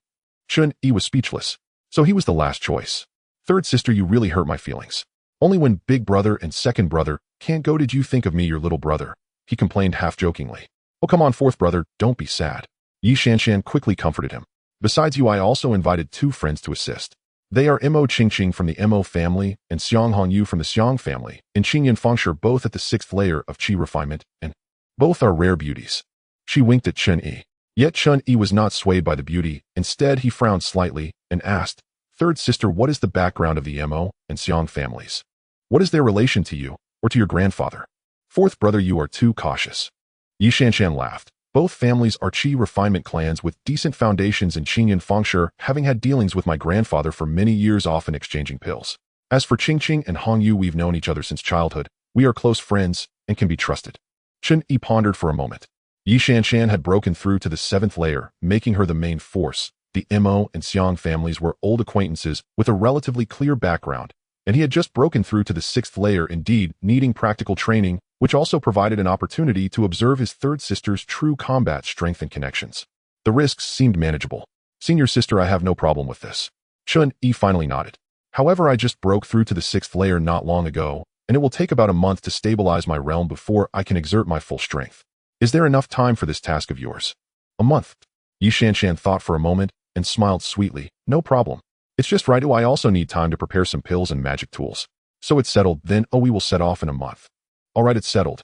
Chen Yi was speechless. So he was the last choice. Third sister, you really hurt my feelings. Only when big brother and second brother can't go did you think of me, your little brother, he complained half-jokingly. Oh, come on, fourth brother, don't be sad. Yi Shanshan quickly comforted him. Besides you, I also invited 2 friends to assist. They are Mo Qingqing from the Mo family and Xiang Hongyu from the Xiang family, and Qingyan Fengshe, both at the 6th layer of Qi refinement, and both are rare beauties. She winked at Chen Yi. Yet Chen Yi was not swayed by the beauty. Instead, he frowned slightly and asked, Third sister, what is the background of the Mo and Xiang families? What is their relation to you, or to your grandfather? Fourth brother, you are too cautious. Yi Shanshan laughed. Both families are Qi refinement clans with decent foundations in Qingyan Fengshe, having had dealings with my grandfather for many years, often exchanging pills. As for Qingqing and Hongyu, we've known each other since childhood. We are close friends and can be trusted. Chen Yi pondered for a moment. Yi Shanshan had broken through to the 7th layer, making her the main force. The Mo and Xiang families were old acquaintances with a relatively clear background, and he had just broken through to the 6th layer, indeed needing practical training, which also provided an opportunity to observe his third sister's true combat strength and connections. The risks seemed manageable. Senior sister, I have no problem with this. Chen Yi finally nodded. However, I just broke through to the 6th layer not long ago, and it will take about a month to stabilize my realm before I can exert my full strength. Is there enough time for this task of yours? A month. Yi Shanshan thought for a moment and smiled sweetly. No problem. It's just right. I also need time to prepare some pills and magic tools. So it's settled then. Oh, we will set off in a month. All right, it's settled.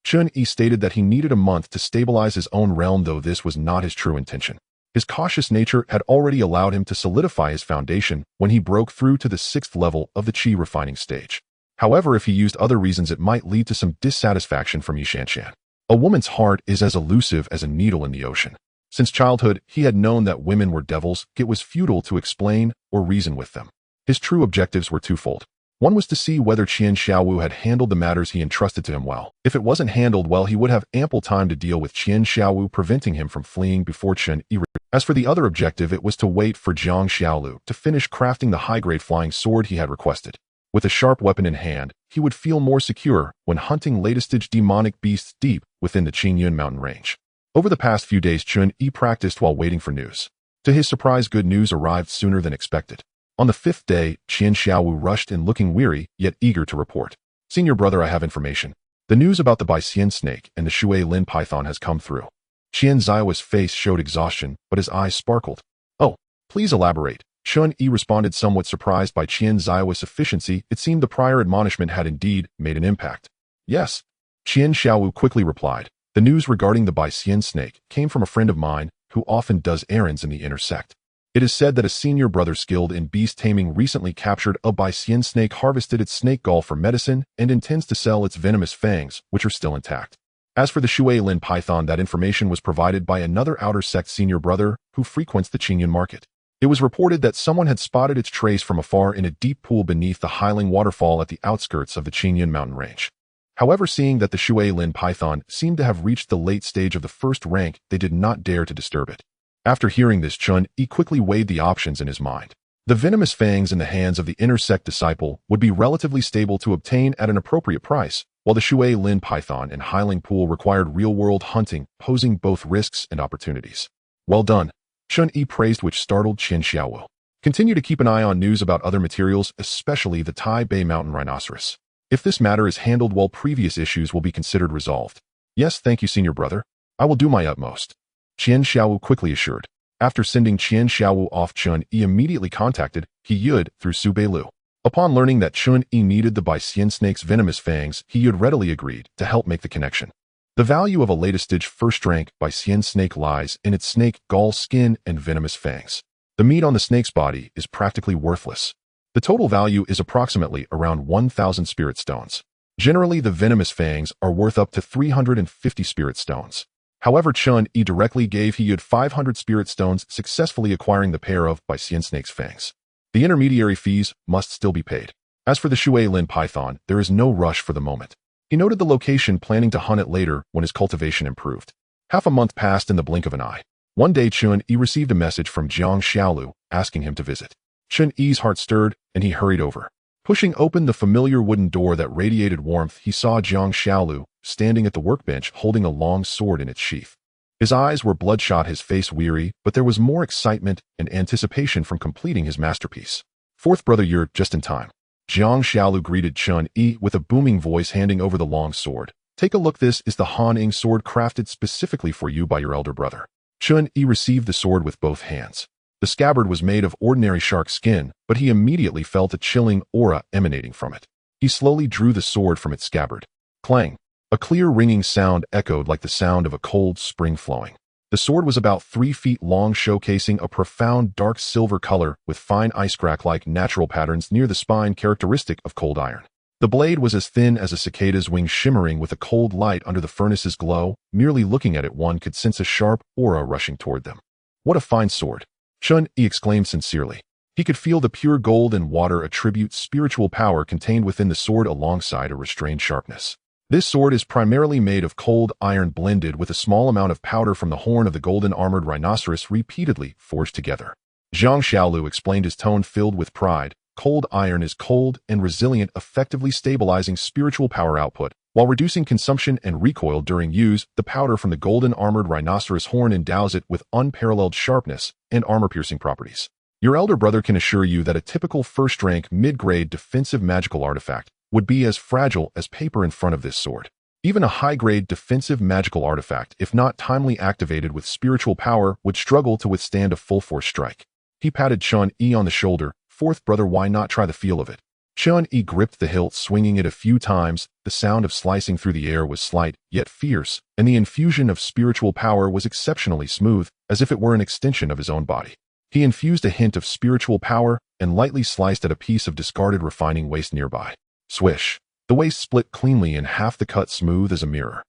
Chen Yi stated that he needed a month to stabilize his own realm, though this was not his true intention. His cautious nature had already allowed him to solidify his foundation when he broke through to the 6th level of the Qi refining stage. However, if he used other reasons, it might lead to some dissatisfaction from Yi Shanshan. A woman's heart is as elusive as a needle in the ocean. Since childhood, he had known that women were devils. It was futile to explain or reason with them. His true objectives were twofold. One was to see whether Qian Xiaowu had handled the matters he entrusted to him well. If it wasn't handled well, he would have ample time to deal with Qian Xiaowu, preventing him from fleeing before Chen Yi. As for the other objective, it was to wait for Jiang Xiaolu to finish crafting the high-grade flying sword he had requested. With a sharp weapon in hand, he would feel more secure when hunting latest-stage demonic beasts deep within the Qingyun mountain range. Over the past few days, Chen Yi practiced while waiting for news. To his surprise, good news arrived sooner than expected. On the 5th day, Qian Xiaowu rushed in, looking weary, yet eager to report. Senior brother, I have information. The news about the Baixian snake and the Shui Lin python has come through. Qian Zaiwa's face showed exhaustion, but his eyes sparkled. Oh, please elaborate. Chen Yi responded, somewhat surprised by Qian Zaiwa's efficiency. It seemed the prior admonishment had indeed made an impact. Yes. Qian Xiaowu quickly replied. The news regarding the Baixian snake came from a friend of mine who often does errands in the inner sect. It is said that a senior brother skilled in beast taming recently captured a Baixian snake, harvested its snake gall for medicine, and intends to sell its venomous fangs, which are still intact. As for the Shui Lin python, that information was provided by another outer sect senior brother who frequents the Qingyun market. It was reported that someone had spotted its trace from afar in a deep pool beneath the Hiling waterfall at the outskirts of the Qingyun mountain range. However, seeing that the Shui Lin python seemed to have reached the late stage of the 1st rank, they did not dare to disturb it. After hearing this, Chen Yi quickly weighed the options in his mind. The venomous fangs in the hands of the inner sect disciple would be relatively stable to obtain at an appropriate price, while the Shui Lin python and Hiling pool required real-world hunting, posing both risks and opportunities. Well done, Chen Yi praised, which startled Qian Xiaowu. Continue to keep an eye on news about other materials, especially the Tai Bei mountain rhinoceros. If this matter is handled well, previous issues will be considered resolved. Yes, thank you, senior brother. I will do my utmost. Qian Xiaowu quickly assured. After sending Qian Xiaowu off, Chen Yi immediately contacted He Yud through Su Beilu. Upon learning that Chen Yi needed the Baixian snake's venomous fangs, He Yud readily agreed to help make the connection. The value of a latest-stage 1st rank Baixian snake lies in its snake gall, skin, and venomous fangs. The meat on the snake's body is practically worthless. The total value is approximately around 1,000 spirit stones. Generally, the venomous fangs are worth up to 350 spirit stones. However, Chen Yi directly gave He Yud 500 spirit stones, successfully acquiring the pair of Baixian snake's fangs. The intermediary fees must still be paid. As for the Shui Lin python, there is no rush for the moment. He noted the location, planning to hunt it later when his cultivation improved. Half a month passed in the blink of an eye. One day, Chen Yi received a message from Jiang Xiaolu asking him to visit. Chen Yi's heart stirred, and he hurried over. Pushing open the familiar wooden door that radiated warmth, he saw Jiang Xiaolu standing at the workbench holding a long sword in its sheath. His eyes were bloodshot, his face weary, but there was more excitement and anticipation from completing his masterpiece. Fourth brother, you're just in time. Jiang Xiaolu greeted Chen Yi with a booming voice, handing over the long sword. Take a look, this is the Han sword crafted specifically for you by your elder brother. Chen Yi received the sword with both hands. The scabbard was made of ordinary shark skin, but he immediately felt a chilling aura emanating from it. He slowly drew the sword from its scabbard. Clang! A clear ringing sound echoed like the sound of a cold spring flowing. The sword was about 3 feet long, showcasing a profound dark silver color with fine ice crack-like natural patterns near the spine characteristic of cold iron. The blade was as thin as a cicada's wing, shimmering with a cold light under the furnace's glow. Merely looking at it, one could sense a sharp aura rushing toward them. What a fine sword! Chen Yi exclaimed sincerely. He could feel the pure gold and water attribute spiritual power contained within the sword alongside a restrained sharpness. This sword is primarily made of cold iron blended with a small amount of powder from the horn of the golden armored rhinoceros repeatedly forged together. Jiang Xiaolu explained, his tone filled with pride. Cold iron is cold and resilient, effectively stabilizing spiritual power output, while reducing consumption and recoil during use. The powder from the golden armored rhinoceros horn endows it with unparalleled sharpness and armor-piercing properties. Your elder brother can assure you that a typical first-rank, mid-grade defensive magical artifact would be as fragile as paper in front of this sword. Even a high-grade defensive magical artifact, if not timely activated with spiritual power, would struggle to withstand a full-force strike. He patted Chen Yi on the shoulder. Fourth brother, why not try the feel of it? Chen Yi gripped the hilt, swinging it a few times. The sound of slicing through the air was slight, yet fierce, and the infusion of spiritual power was exceptionally smooth, as if it were an extension of his own body. He infused a hint of spiritual power and lightly sliced at a piece of discarded refining waste nearby. Swish! The waste split cleanly in half, the cut smooth as a mirror.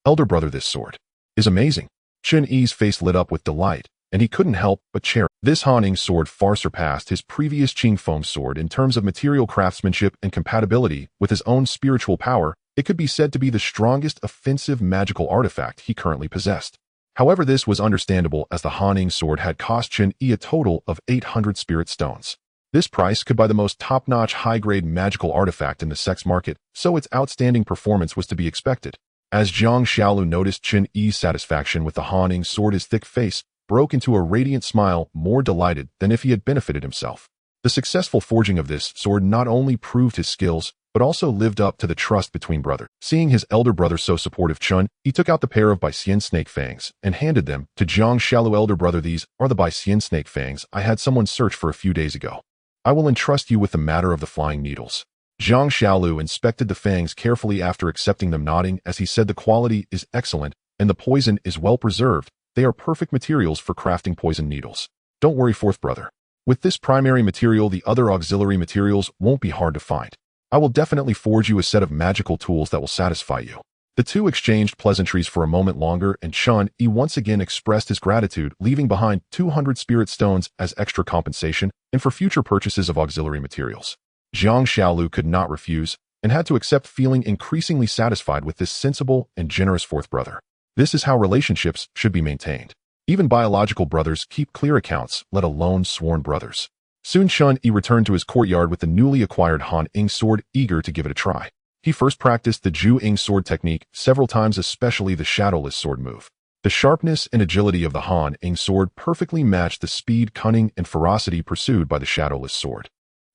Elder brother, this sword is amazing. Chen Yi's face lit up with delight, and he couldn't help but cherish. This Han sword far surpassed his previous Qingfeng sword in terms of material craftsmanship and compatibility with his own spiritual power. It could be said to be the strongest offensive magical artifact he currently possessed. However, this was understandable, as the Han sword had cost Chen Yi a total of 800 spirit stones. This price could buy the most top-notch high-grade magical artifact in the sex market, so its outstanding performance was to be expected. As Jiang Xiaolu noticed Chen Yi's satisfaction with the Han sword, his thick face broke into a radiant smile, more delighted than if he had benefited himself. The successful forging of this sword not only proved his skills, but also lived up to the trust between brothers. Seeing his elder brother so supportive, Chen Yi took out the pair of Baixian snake fangs and handed them to Jiang Xiaolu. Elder brother, these are the Baixian snake fangs I had someone search for a few days ago. I will entrust you with the matter of the flying needles. Jiang Xiaolu inspected the fangs carefully after accepting them, nodding as he said, the quality is excellent and the poison is well preserved. They are perfect materials for crafting poison needles. Don't worry, fourth brother. With this primary material, the other auxiliary materials won't be hard to find. I will definitely forge you a set of magical tools that will satisfy you. The two exchanged pleasantries for a moment longer, and Chen Yi once again expressed his gratitude, leaving behind 200 spirit stones as extra compensation and for future purchases of auxiliary materials. Jiang Xiaolu could not refuse and had to accept, feeling increasingly satisfied with this sensible and generous fourth brother. This is how relationships should be maintained. Even biological brothers keep clear accounts, let alone sworn brothers. Soon Chen Yi returned to his courtyard with the newly acquired Han sword, eager to give it a try. He first practiced the Ju sword technique several times, especially the shadowless sword move. The sharpness and agility of the Han sword perfectly matched the speed, cunning, and ferocity pursued by the shadowless sword.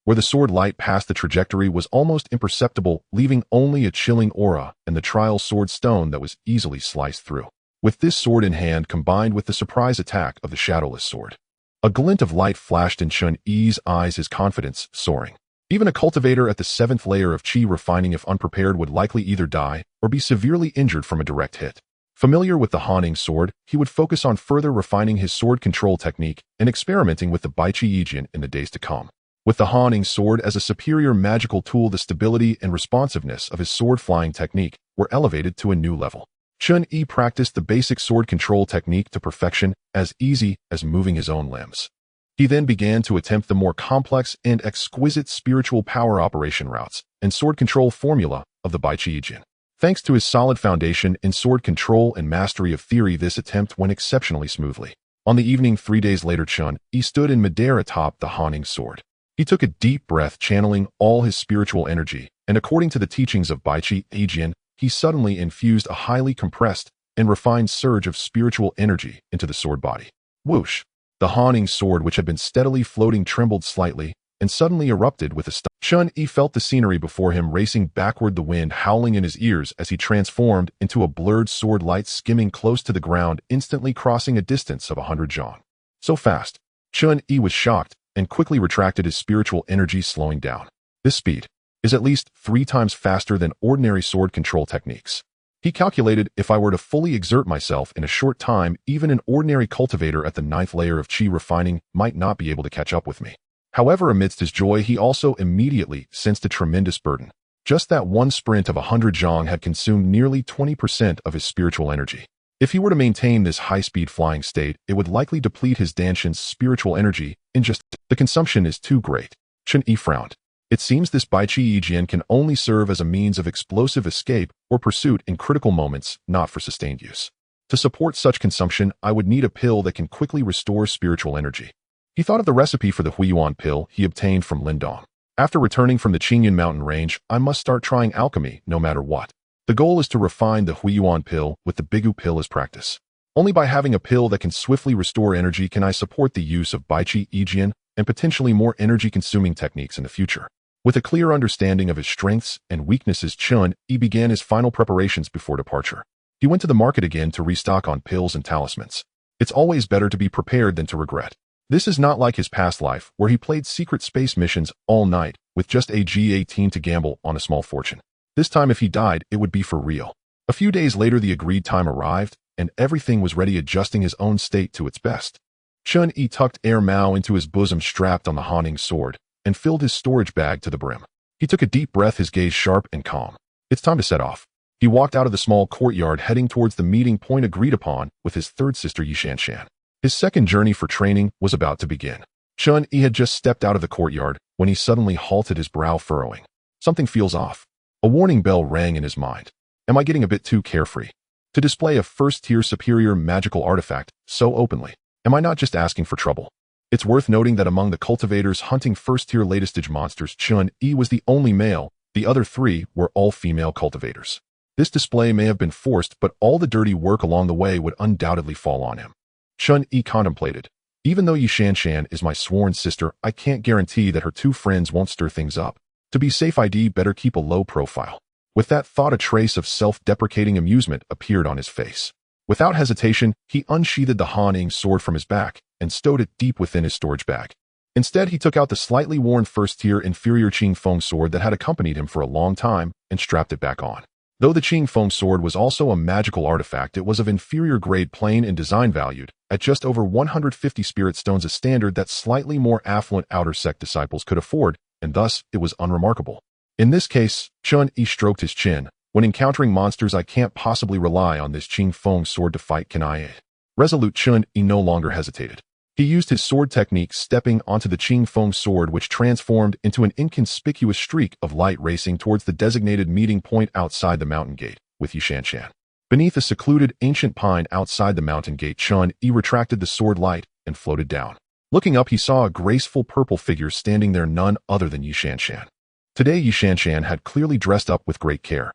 Where the sword light passed, the trajectory was almost imperceptible, leaving only a chilling aura and the trial sword stone that was easily sliced through. With this sword in hand, combined with the surprise attack of the shadowless sword, a glint of light flashed in Chen Yi's eyes, his confidence soaring. Even a cultivator at the 7th layer of Qi refining, if unprepared, would likely either die or be severely injured from a direct hit. Familiar with the Han sword, he would focus on further refining his sword control technique and experimenting with the Baiqi Yijian in the days to come. With the Han sword as a superior magical tool, the stability and responsiveness of his sword flying technique were elevated to a new level. Chen Yi practiced the basic sword control technique to perfection, as easy as moving his own limbs. He then began to attempt the more complex and exquisite spiritual power operation routes and sword control formula of the Baiqi Yijian. Thanks to his solid foundation in sword control and mastery of theory, this attempt went exceptionally smoothly. On the evening 3 days later, Chen Yi stood in midair atop the Han sword. He took a deep breath, channeling all his spiritual energy, and according to the teachings of Baiqi Yijian, he suddenly infused a highly compressed and refined surge of spiritual energy into the sword body. Whoosh! The Han sword, which had been steadily floating, trembled slightly, and suddenly erupted with a stomp. Chen Yi felt the scenery before him racing backward, the wind howling in his ears as he transformed into a blurred sword, light skimming close to the ground, instantly crossing a distance of 100 zhang. So fast. Chen Yi was shocked and quickly retracted his spiritual energy, slowing down. This speed is at least 3 times faster than ordinary sword control techniques. He calculated, if I were to fully exert myself in a short time, even an ordinary cultivator at the 9th layer of qi refining might not be able to catch up with me. However, amidst his joy, he also immediately sensed a tremendous burden. Just that one sprint of 100 zhang had consumed nearly 20% of his spiritual energy. If he were to maintain this high-speed flying state, it would likely deplete his Danshan's spiritual energy in just the consumption is too great. Chen Yi frowned. It seems this Bai Qi Yijian can only serve as a means of explosive escape or pursuit in critical moments, not for sustained use. To support such consumption, I would need a pill that can quickly restore spiritual energy. He thought of the recipe for the Huiyuan pill he obtained from Lindong. After returning from the Qingyuan mountain range, I must start trying alchemy no matter what. The goal is to refine the Huiyuan pill with the Bigu pill as practice. Only by having a pill that can swiftly restore energy can I support the use of Bai Qi Yijian and potentially more energy-consuming techniques in the future. With a clear understanding of his strengths and weaknesses, Chen Yi began his final preparations before departure. He went to the market again to restock on pills and talismans. It's always better to be prepared than to regret. This is not like his past life, where he played secret space missions all night with just a G18 to gamble on a small fortune. This time, if he died, it would be for real. A few days later, the agreed time arrived, and everything was ready, adjusting his own state to its best. Chen Yi tucked Air Mao into his bosom, strapped on the Haning sword, and filled his storage bag to the brim. He took a deep breath, his gaze sharp and calm. It's time to set off. He walked out of the small courtyard, heading towards the meeting point agreed upon with his third sister Yishanshan. His second journey for training was about to begin. Chen Yi had just stepped out of the courtyard when he suddenly halted, his brow furrowing. Something feels off. A warning bell rang in his mind. Am I getting a bit too carefree to display a first-tier superior magical artifact so openly? Am I not just asking for trouble? It's worth noting that among the cultivators hunting first-tier latest-stage monsters, Chen Yi was the only male. The other 3 were all female cultivators. This display may have been forced, but all the dirty work along the way would undoubtedly fall on him. Chen Yi contemplated. Even though Yishanshan is my sworn sister, I can't guarantee that her 2 friends won't stir things up. To be safe, I'd better keep a low profile. With that thought, a trace of self-deprecating amusement appeared on his face. Without hesitation, he unsheathed the Haning sword from his back and stowed it deep within his storage bag. Instead, he took out the slightly worn first-tier inferior Qingfeng sword that had accompanied him for a long time and strapped it back on. Though the Qingfeng sword was also a magical artifact, it was of inferior grade, plain in design, valued at just over 150 spirit stones, a standard that slightly more affluent outer sect disciples could afford, and thus it was unremarkable. In this case, Chen Yi stroked his chin. When encountering monsters, I can't possibly rely on this Qingfeng sword to fight, can I? Resolute, Chen Yi no longer hesitated. He used his sword technique, stepping onto the Qingfeng sword, which transformed into an inconspicuous streak of light, racing towards the designated meeting point outside the mountain gate with Yishanshan. Beneath a secluded ancient pine outside the mountain gate, Chen Yi retracted the sword light and floated down. Looking up, he saw a graceful purple figure standing there, none other than Yishanshan. Today, Yishanshan had clearly dressed up with great care.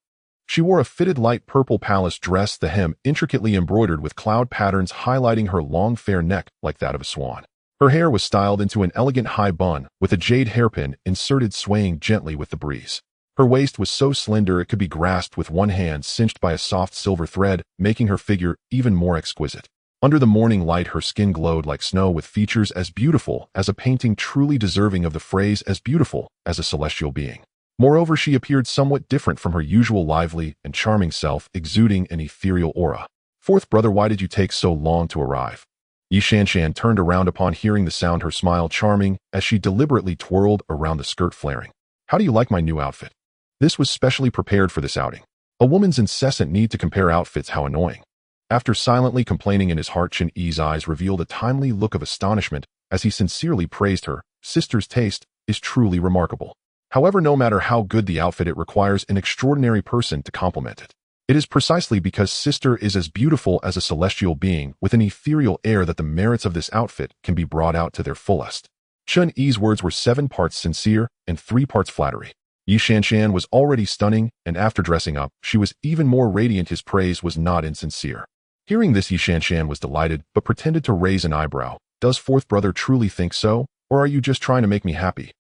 She wore a fitted light purple palace dress, the hem intricately embroidered with cloud patterns highlighting her long fair neck like that of a swan. Her hair was styled into an elegant high bun, with a jade hairpin inserted, swaying gently with the breeze. Her waist was so slender it could be grasped with one hand, cinched by a soft silver thread, making her figure even more exquisite. Under the morning light, her skin glowed like snow, with features as beautiful as a painting, truly deserving of the phrase as beautiful as a celestial being. Moreover, she appeared somewhat different from her usual lively and charming self, exuding an ethereal aura. Fourth brother, why did you take so long to arrive? Yishanshan turned around upon hearing the sound, her smile charming as she deliberately twirled around the skirt, flaring. How do you like my new outfit? This was specially prepared for this outing. A woman's incessant need to compare outfits, how annoying. After silently complaining in his heart, Chen Yi's eyes revealed a timely look of astonishment as he sincerely praised her. Sister's taste is truly remarkable. However, no matter how good the outfit, it requires an extraordinary person to compliment it. It is precisely because sister is as beautiful as a celestial being with an ethereal air that the merits of this outfit can be brought out to their fullest. Chen Yi's words were 7 parts sincere and 3 parts flattery. Yishanshan was already stunning, and after dressing up, she was even more radiant. His praise was not insincere. Hearing this, Yishanshan was delighted, but pretended to raise an eyebrow. Does fourth brother truly think so, or are you just trying to make me happy?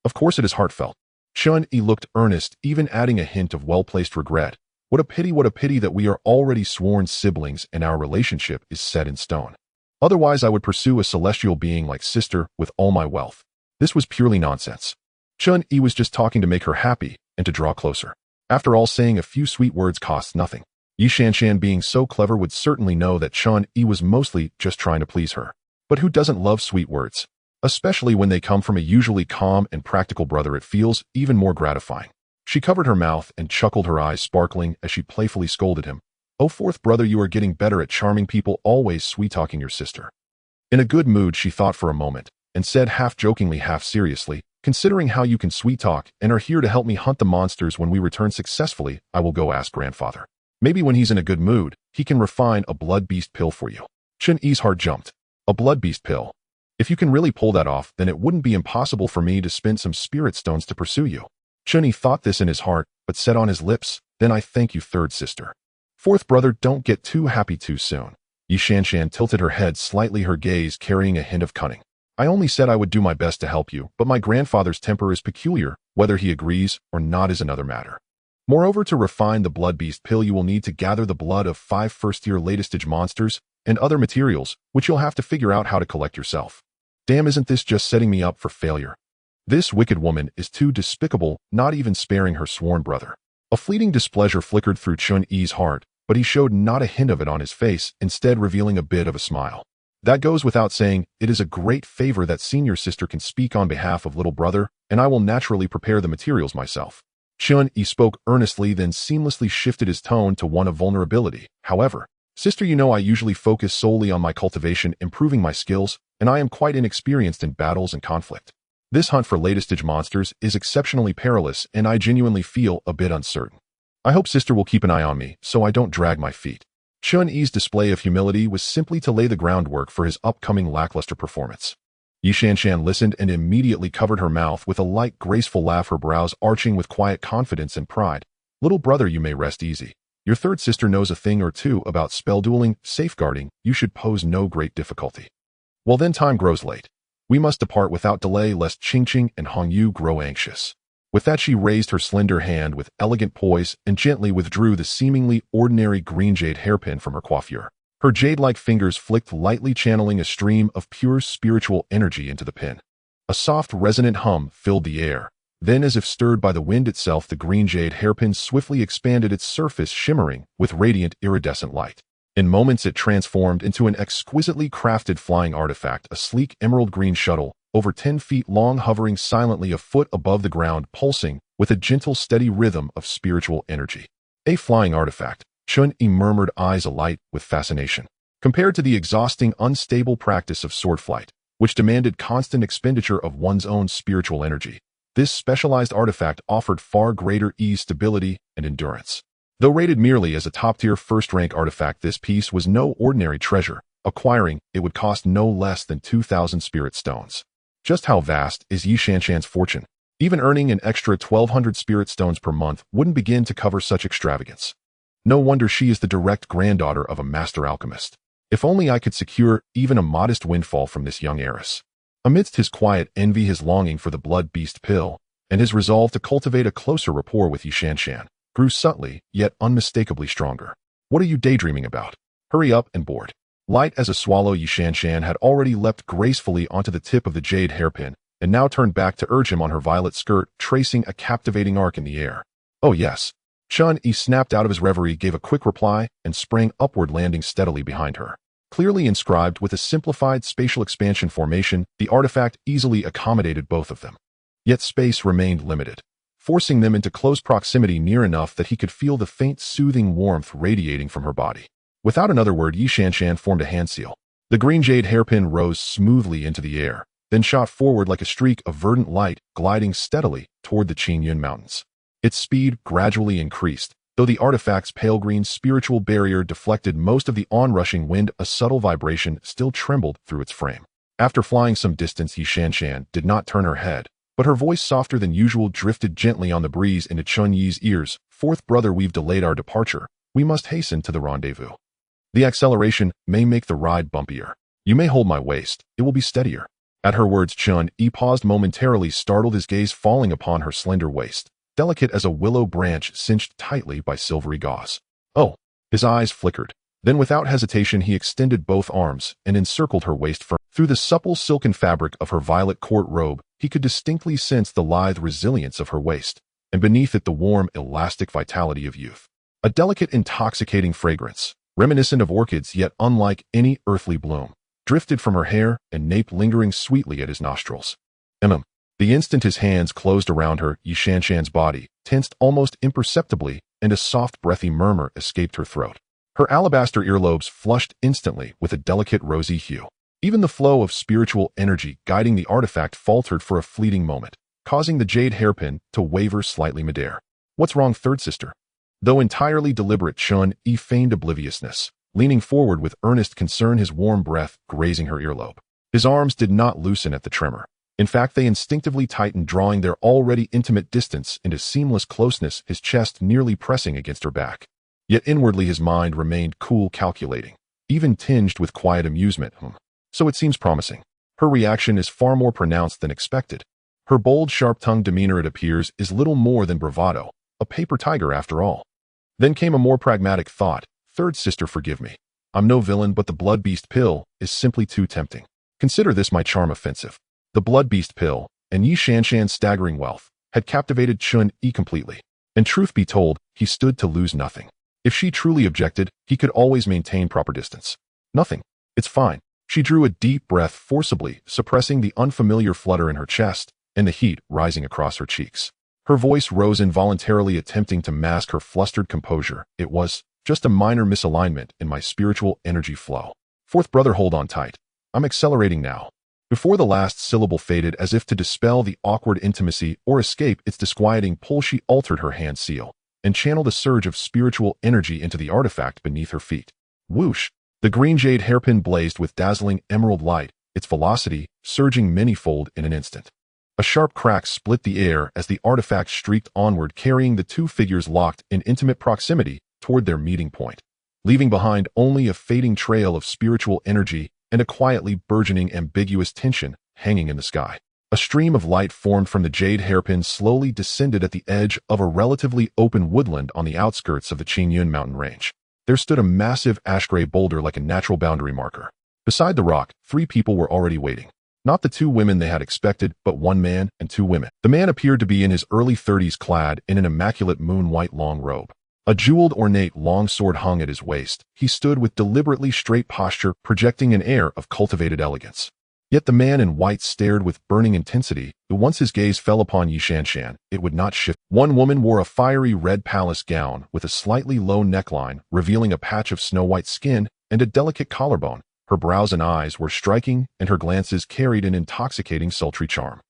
Of course it is heartfelt. Chen Yi looked earnest, even adding a hint of well-placed regret. What a pity that we are already sworn siblings and our relationship is set in stone. Otherwise I would pursue a celestial being like sister with all my wealth. This was purely nonsense. Chen Yi was just talking to make her happy and to draw closer. After all, saying a few sweet words costs nothing. Yi Shanshan, being so clever, would certainly know that Chen Yi was mostly just trying to please her. But who doesn't love sweet words? Especially when they come from a usually calm and practical brother, it feels even more gratifying. She covered her mouth and chuckled, her eyes sparkling as she playfully scolded him. "Oh, fourth brother, you are getting better at charming people, always sweet-talking your sister." In a good mood, she thought for a moment and said, half jokingly, half seriously, "Considering how you can sweet-talk and are here to help me hunt the monsters when we return successfully, I will go ask grandfather. Maybe when he's in a good mood, he can refine a blood beast pill for you." Chen Yi's heart jumped. A blood beast pill? If you can really pull that off, then it wouldn't be impossible for me to spend some spirit stones to pursue you. Chen Yi thought this in his heart, but said on his lips, "Then I thank you, third sister." Fourth brother, don't get too happy too soon. Yi Shanshan tilted her head slightly, her gaze carrying a hint of cunning. "I only said I would do my best to help you, but my grandfather's temper is peculiar. Whether he agrees or not is another matter. Moreover, to refine the blood beast pill, you will need to gather the blood of 5 first-tier latest-stage monsters and other materials, which you'll have to figure out how to collect yourself." Damn, isn't this just setting me up for failure? This wicked woman is too despicable, not even sparing her sworn brother. A fleeting displeasure flickered through Chen Yi's heart, but he showed not a hint of it on his face, instead revealing a bit of a smile. "That goes without saying. It is a great favor that senior sister can speak on behalf of little brother, and I will naturally prepare the materials myself." Chen Yi spoke earnestly, then seamlessly shifted his tone to one of vulnerability. "However, sister, you know I usually focus solely on my cultivation, improving my skills, and I am quite inexperienced in battles and conflict. This hunt for latest-stage monsters is exceptionally perilous, and I genuinely feel a bit uncertain. I hope sister will keep an eye on me, so I don't drag my feet." Chen Yi's display of humility was simply to lay the groundwork for his upcoming lackluster performance. Yi Shanshan listened and immediately covered her mouth with a light, graceful laugh, her brows arching with quiet confidence and pride. "Little brother, you may rest easy. Your third sister knows a thing or two about spell dueling, safeguarding. You should pose no great difficulty. Well then, time grows late. We must depart without delay, lest Qingqing and Hongyu grow anxious." With that, she raised her slender hand with elegant poise and gently withdrew the seemingly ordinary green jade hairpin from her coiffure. Her jade-like fingers flicked lightly, channeling a stream of pure spiritual energy into the pin. A soft, resonant hum filled the air. Then, as if stirred by the wind itself, the green jade hairpin swiftly expanded, its surface shimmering with radiant, iridescent light. In moments, it transformed into an exquisitely crafted flying artifact, a sleek emerald green shuttle, over 10 feet long, hovering silently a foot above the ground, pulsing with a gentle, steady rhythm of spiritual energy. A flying artifact, Chen Yi murmured, eyes alight with fascination. Compared to the exhausting, unstable practice of sword flight, which demanded constant expenditure of one's own spiritual energy, this specialized artifact offered far greater ease, stability, and endurance. Though rated merely as a top-tier first-rank artifact, this piece was no ordinary treasure. Acquiring it would cost no less than 2,000 spirit stones. Just how vast is Yi Shanshan's fortune? Even earning an extra 1,200 spirit stones per month wouldn't begin to cover such extravagance. No wonder she is the direct granddaughter of a master alchemist. If only I could secure even a modest windfall from this young heiress. Amidst his quiet envy, his longing for the blood beast pill, and his resolve to cultivate a closer rapport with Yi Shanshan, grew subtly, yet unmistakably stronger. "What are you daydreaming about? Hurry up and board." Light as a swallow, Yi Shanshan had already leapt gracefully onto the tip of the jade hairpin, and now turned back to urge him on her violet skirt, tracing a captivating arc in the air. "Oh yes." Chen Yi snapped out of his reverie, gave a quick reply, and sprang upward, landing steadily behind her. Clearly inscribed with a simplified spatial expansion formation, the artifact easily accommodated both of them. Yet space remained limited, forcing them into close proximity, near enough that he could feel the faint, soothing warmth radiating from her body. Without another word, Yi Shanshan formed a hand seal. The green jade hairpin rose smoothly into the air, then shot forward like a streak of verdant light, gliding steadily toward the Qingyun Mountains. Its speed gradually increased, though the artifact's pale green spiritual barrier deflected most of the onrushing wind. A subtle vibration still trembled through its frame. After flying some distance, Yi Shanshan did not turn her head, but her voice, softer than usual, drifted gently on the breeze into Chen Yi's ears. "Fourth brother, we've delayed our departure. We must hasten to the rendezvous. The acceleration may make the ride bumpier. You may hold my waist. It will be steadier." At her words, Chen Yi paused momentarily, startled, his gaze falling upon her slender waist, delicate as a willow branch cinched tightly by silvery gauze. Oh! His eyes flickered. Then without hesitation he extended both arms and encircled her waist firmly. Through the supple silken fabric of her violet court robe, he could distinctly sense the lithe resilience of her waist, and beneath it the warm, elastic vitality of youth. A delicate, intoxicating fragrance, reminiscent of orchids yet unlike any earthly bloom, drifted from her hair and nape, lingering sweetly at his nostrils. The instant his hands closed around her, Yi Shanshan's body tensed almost imperceptibly, and a soft, breathy murmur escaped her throat. Her alabaster earlobes flushed instantly with a delicate rosy hue. Even the flow of spiritual energy guiding the artifact faltered for a fleeting moment, causing the jade hairpin to waver slightly midair. "What's wrong, third sister?" Though entirely deliberate, Chen Yi feigned obliviousness, leaning forward with earnest concern, his warm breath grazing her earlobe. His arms did not loosen at the tremor. In fact, they instinctively tightened, drawing their already intimate distance into seamless closeness, his chest nearly pressing against her back. Yet inwardly his mind remained cool, calculating, even tinged with quiet amusement. So it seems promising. Her reaction is far more pronounced than expected. Her bold, sharp-tongued demeanor, it appears, is little more than bravado, a paper tiger after all. Then came a more pragmatic thought. "Third sister, forgive me. I'm no villain, but the blood beast pill is simply too tempting. Consider this my charm offensive." The blood beast pill, and Yi Shanshan's staggering wealth, had captivated Chen Yi completely. And truth be told, he stood to lose nothing. If she truly objected, he could always maintain proper distance. "Nothing. It's fine." She drew a deep breath forcibly, suppressing the unfamiliar flutter in her chest and the heat rising across her cheeks. Her voice rose involuntarily, attempting to mask her flustered composure. "It was just a minor misalignment in my spiritual energy flow. Fourth brother, hold on tight. I'm accelerating now." Before the last syllable faded, as if to dispel the awkward intimacy or escape its disquieting pull, she altered her hand seal and channeled a surge of spiritual energy into the artifact beneath her feet. Whoosh! The green jade hairpin blazed with dazzling emerald light, its velocity surging manyfold in an instant. A sharp crack split the air as the artifact streaked onward, carrying the two figures locked in intimate proximity toward their meeting point, leaving behind only a fading trail of spiritual energy and a quietly burgeoning ambiguous tension hanging in the sky. A stream of light formed from the jade hairpin, slowly descended at the edge of a relatively open woodland on the outskirts of the Qingyun mountain range. There stood a massive ash-gray boulder like a natural boundary marker. Beside the rock, 3 people were already waiting. Not the 2 women they had expected, but 1 man and 2 women. The man appeared to be in his early 30s, clad in an immaculate moon-white long robe. A jeweled, ornate longsword hung at his waist. He stood with deliberately straight posture, projecting an air of cultivated elegance. Yet the man in white stared with burning intensity. Once his gaze fell upon Yi Shanshan, it would not shift. One woman wore a fiery red palace gown with a slightly low neckline, revealing a patch of snow-white skin and a delicate collarbone. Her brows and eyes were striking, and her glances carried an intoxicating, sultry charm.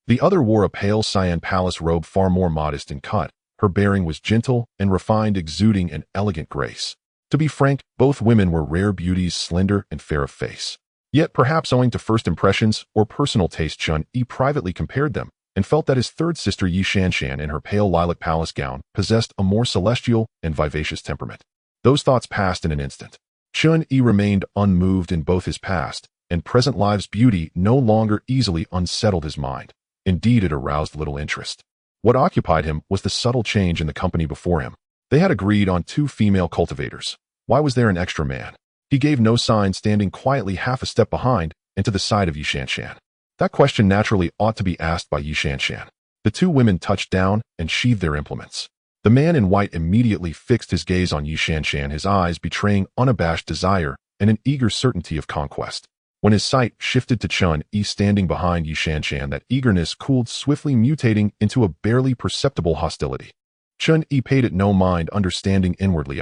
The other wore a pale cyan palace robe, far more modest in cut. Her bearing was gentle and refined, exuding an elegant grace. To be frank, both women were rare beauties, slender and fair of face. Yet perhaps owing to first impressions or personal taste, Chen Yi privately compared them and felt that his third sister Yi Shanshan, in her pale lilac palace gown, possessed a more celestial and vivacious temperament. Those thoughts passed in an instant. Chen Yi remained unmoved in both his past and present lives. Beauty no longer easily unsettled his mind. Indeed, it aroused little interest. What occupied him was the subtle change in the company before him. They had agreed on 2 female cultivators. Why was there an extra man? He gave no sign, standing quietly half a step behind and to the side of Yi Shanshan. That question naturally ought to be asked by Yi Shanshan. The 2 women touched down and sheathed their implements. The man in white immediately fixed his gaze on Yi Shanshan, his eyes betraying unabashed desire and an eager certainty of conquest. When his sight shifted to Chen Yi standing behind Yi Shanshan, that eagerness cooled swiftly, mutating into a barely perceptible hostility. Chen Yi paid it no mind, understanding inwardly,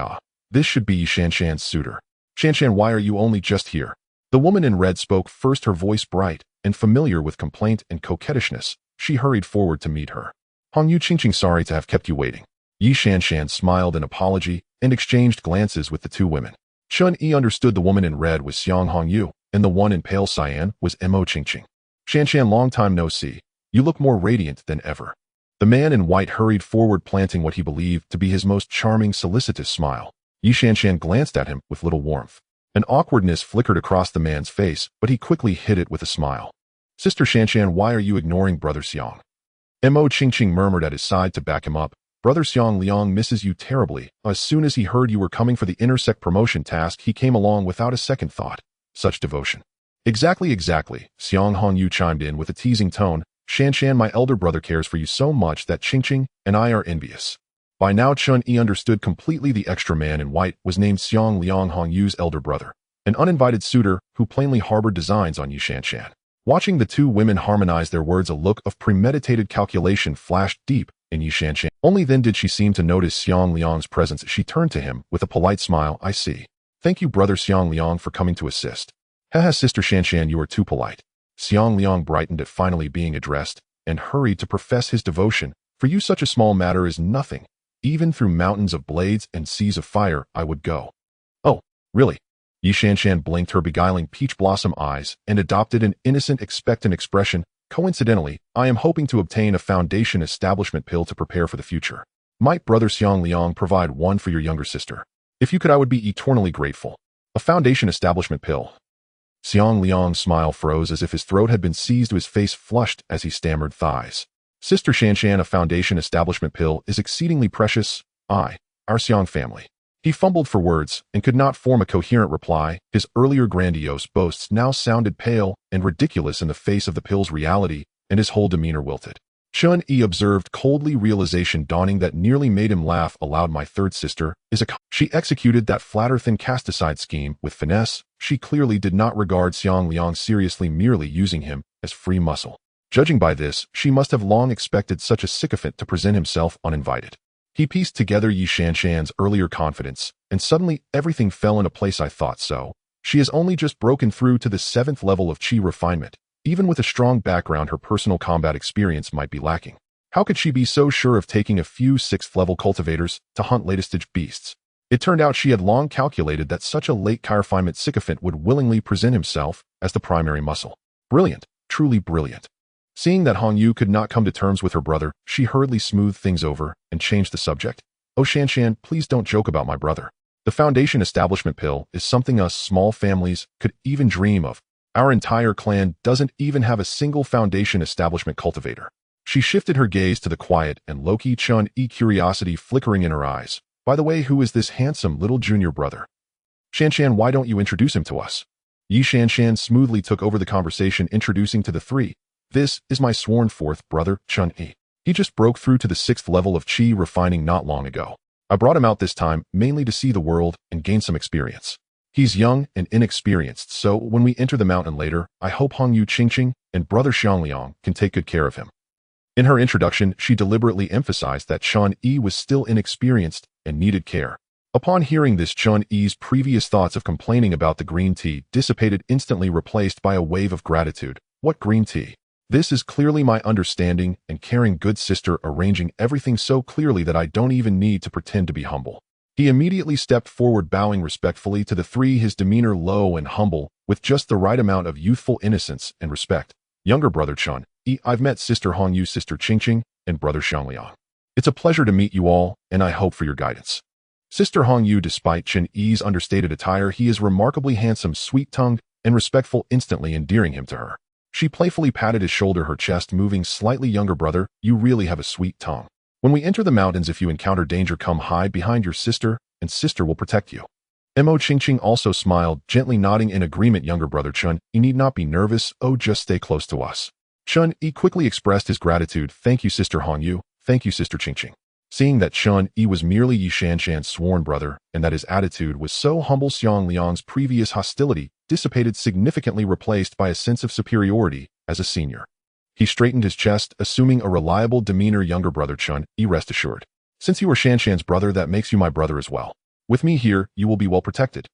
this should be Yi Shanshan's suitor. "Shanshan, why are you only just here?" The woman in red spoke first, her voice bright and familiar with complaint and coquettishness. She hurried forward to meet her. "Hong Yu Qingqing, sorry to have kept you waiting." Yi Shanshan smiled in apology and exchanged glances with the 2 women. Chen Yi understood the woman in red was Xiang Hong Yu, and the one in pale cyan was Mo Qingqing. "Shanshan, long time no see. You look more radiant than ever." The man in white hurried forward, planting what he believed to be his most charming, solicitous smile. Yi Shanshan glanced at him with little warmth. An awkwardness flickered across the man's face, but he quickly hid it with a smile. Sister Shanshan, why are you ignoring Brother Xiang? Mo Qingqing murmured at his side to back him up. Brother Xiang Liang misses you terribly. As soon as he heard you were coming for the intersect promotion task, he came along without a second thought. Such devotion. Exactly. Xiang Hongyu chimed in with a teasing tone. Shanshan, my elder brother cares for you so much that Qingqing and I are envious. By now Chen Yi understood completely the extra man in white was named Xiang Liang Hongyu's elder brother, an uninvited suitor who plainly harbored designs on Yi Shanshan. Watching the two women harmonize their words, a look of premeditated calculation flashed deep in Yi Shanshan. Only then did she seem to notice Xiang Liang's presence. She turned to him with a polite smile. I see. Thank you, Brother Xiang Liang, for coming to assist. Haha, Sister Shanshan, you are too polite. Xiang Liang brightened at finally being addressed and hurried to profess his devotion. For you such a small matter is nothing. Even through mountains of blades and seas of fire, I would go. Oh, really? Yi Shanshan blinked her beguiling peach blossom eyes and adopted an innocent, expectant expression. Coincidentally, I am hoping to obtain a foundation establishment pill to prepare for the future. Might Brother Xiang Liang provide one for your younger sister? If you could, I would be eternally grateful. A foundation establishment pill. Xiang Liang's smile froze as if his throat had been seized. His face flushed as he stammered thighs. Sister Shanshan, a foundation establishment pill is exceedingly precious. Our Xiang family. He fumbled for words and could not form a coherent reply. His earlier grandiose boasts now sounded pale and ridiculous in the face of the pill's reality, and his whole demeanor wilted. Chen Yi observed coldly, realization dawning that nearly made him laugh aloud. My third sister is a She executed that flatter thin cast-aside scheme with finesse. She clearly did not regard Xiang Liang seriously, merely using him as free muscle. Judging by this, she must have long expected such a sycophant to present himself uninvited. He pieced together Yi Shanshan's earlier confidence, and suddenly everything fell into place. I thought so. She has only just broken through to the 7th level of Qi refinement. Even with a strong background, her personal combat experience might be lacking. How could she be so sure of taking a few 6th-level cultivators to hunt latest-stage beasts? It turned out she had long calculated that such a late Qi refinement sycophant would willingly present himself as the primary muscle. Brilliant, truly brilliant. Seeing that Hongyu could not come to terms with her brother, she hurriedly smoothed things over and changed the subject. Oh Shanshan, please don't joke about my brother. The foundation establishment pill is something us small families could even dream of. Our entire clan doesn't even have a single foundation establishment cultivator. She shifted her gaze to the quiet and low-key Chen Yi, curiosity flickering in her eyes. By the way, who is this handsome little junior brother? Shanshan, why don't you introduce him to us? Yi Shanshan smoothly took over the conversation, introducing to the three. This is my sworn fourth brother, Chen Yi. He just broke through to the 6th level of Qi refining not long ago. I brought him out this time mainly to see the world and gain some experience. He's young and inexperienced, so when we enter the mountain later, I hope Hongyu Qingqing and Brother Xiang Liang can take good care of him. In her introduction, she deliberately emphasized that Chen Yi was still inexperienced and needed care. Upon hearing this, Chen Yi's previous thoughts of complaining about the green tea dissipated, instantly replaced by a wave of gratitude. What green tea? This is clearly my understanding and caring good sister, arranging everything so clearly that I don't even need to pretend to be humble. He immediately stepped forward, bowing respectfully to the three, his demeanor low and humble, with just the right amount of youthful innocence and respect. Younger brother Chen Yi, I've met Sister Hongyu, Sister Qingqing, and Brother Xiangliang. It's a pleasure to meet you all, and I hope for your guidance. Sister Hongyu, despite Chen Yi's understated attire, he is remarkably handsome, sweet-tongued, and respectful, instantly endearing him to her. She playfully patted his shoulder, her chest moving slightly. Younger brother, you really have a sweet tongue. When we enter the mountains, if you encounter danger, come hide behind your sister, and sister will protect you. Mo Qingqing also smiled, gently nodding in agreement. Younger brother Chen, you need not be nervous. Oh, just stay close to us. Chen Yi quickly expressed his gratitude. Thank you, Sister Hongyu. Thank you, Sister Qingqing. Seeing that Chen Yi was merely Yi Shanshan's sworn brother, and that his attitude was so humble, Xiang Liang's previous hostility dissipated, significantly replaced by a sense of superiority as a senior. He straightened his chest, assuming a reliable demeanor. Younger brother Chen Yi, rest assured. Since you are Shanshan's brother, that makes you my brother as well. With me here, you will be well protected.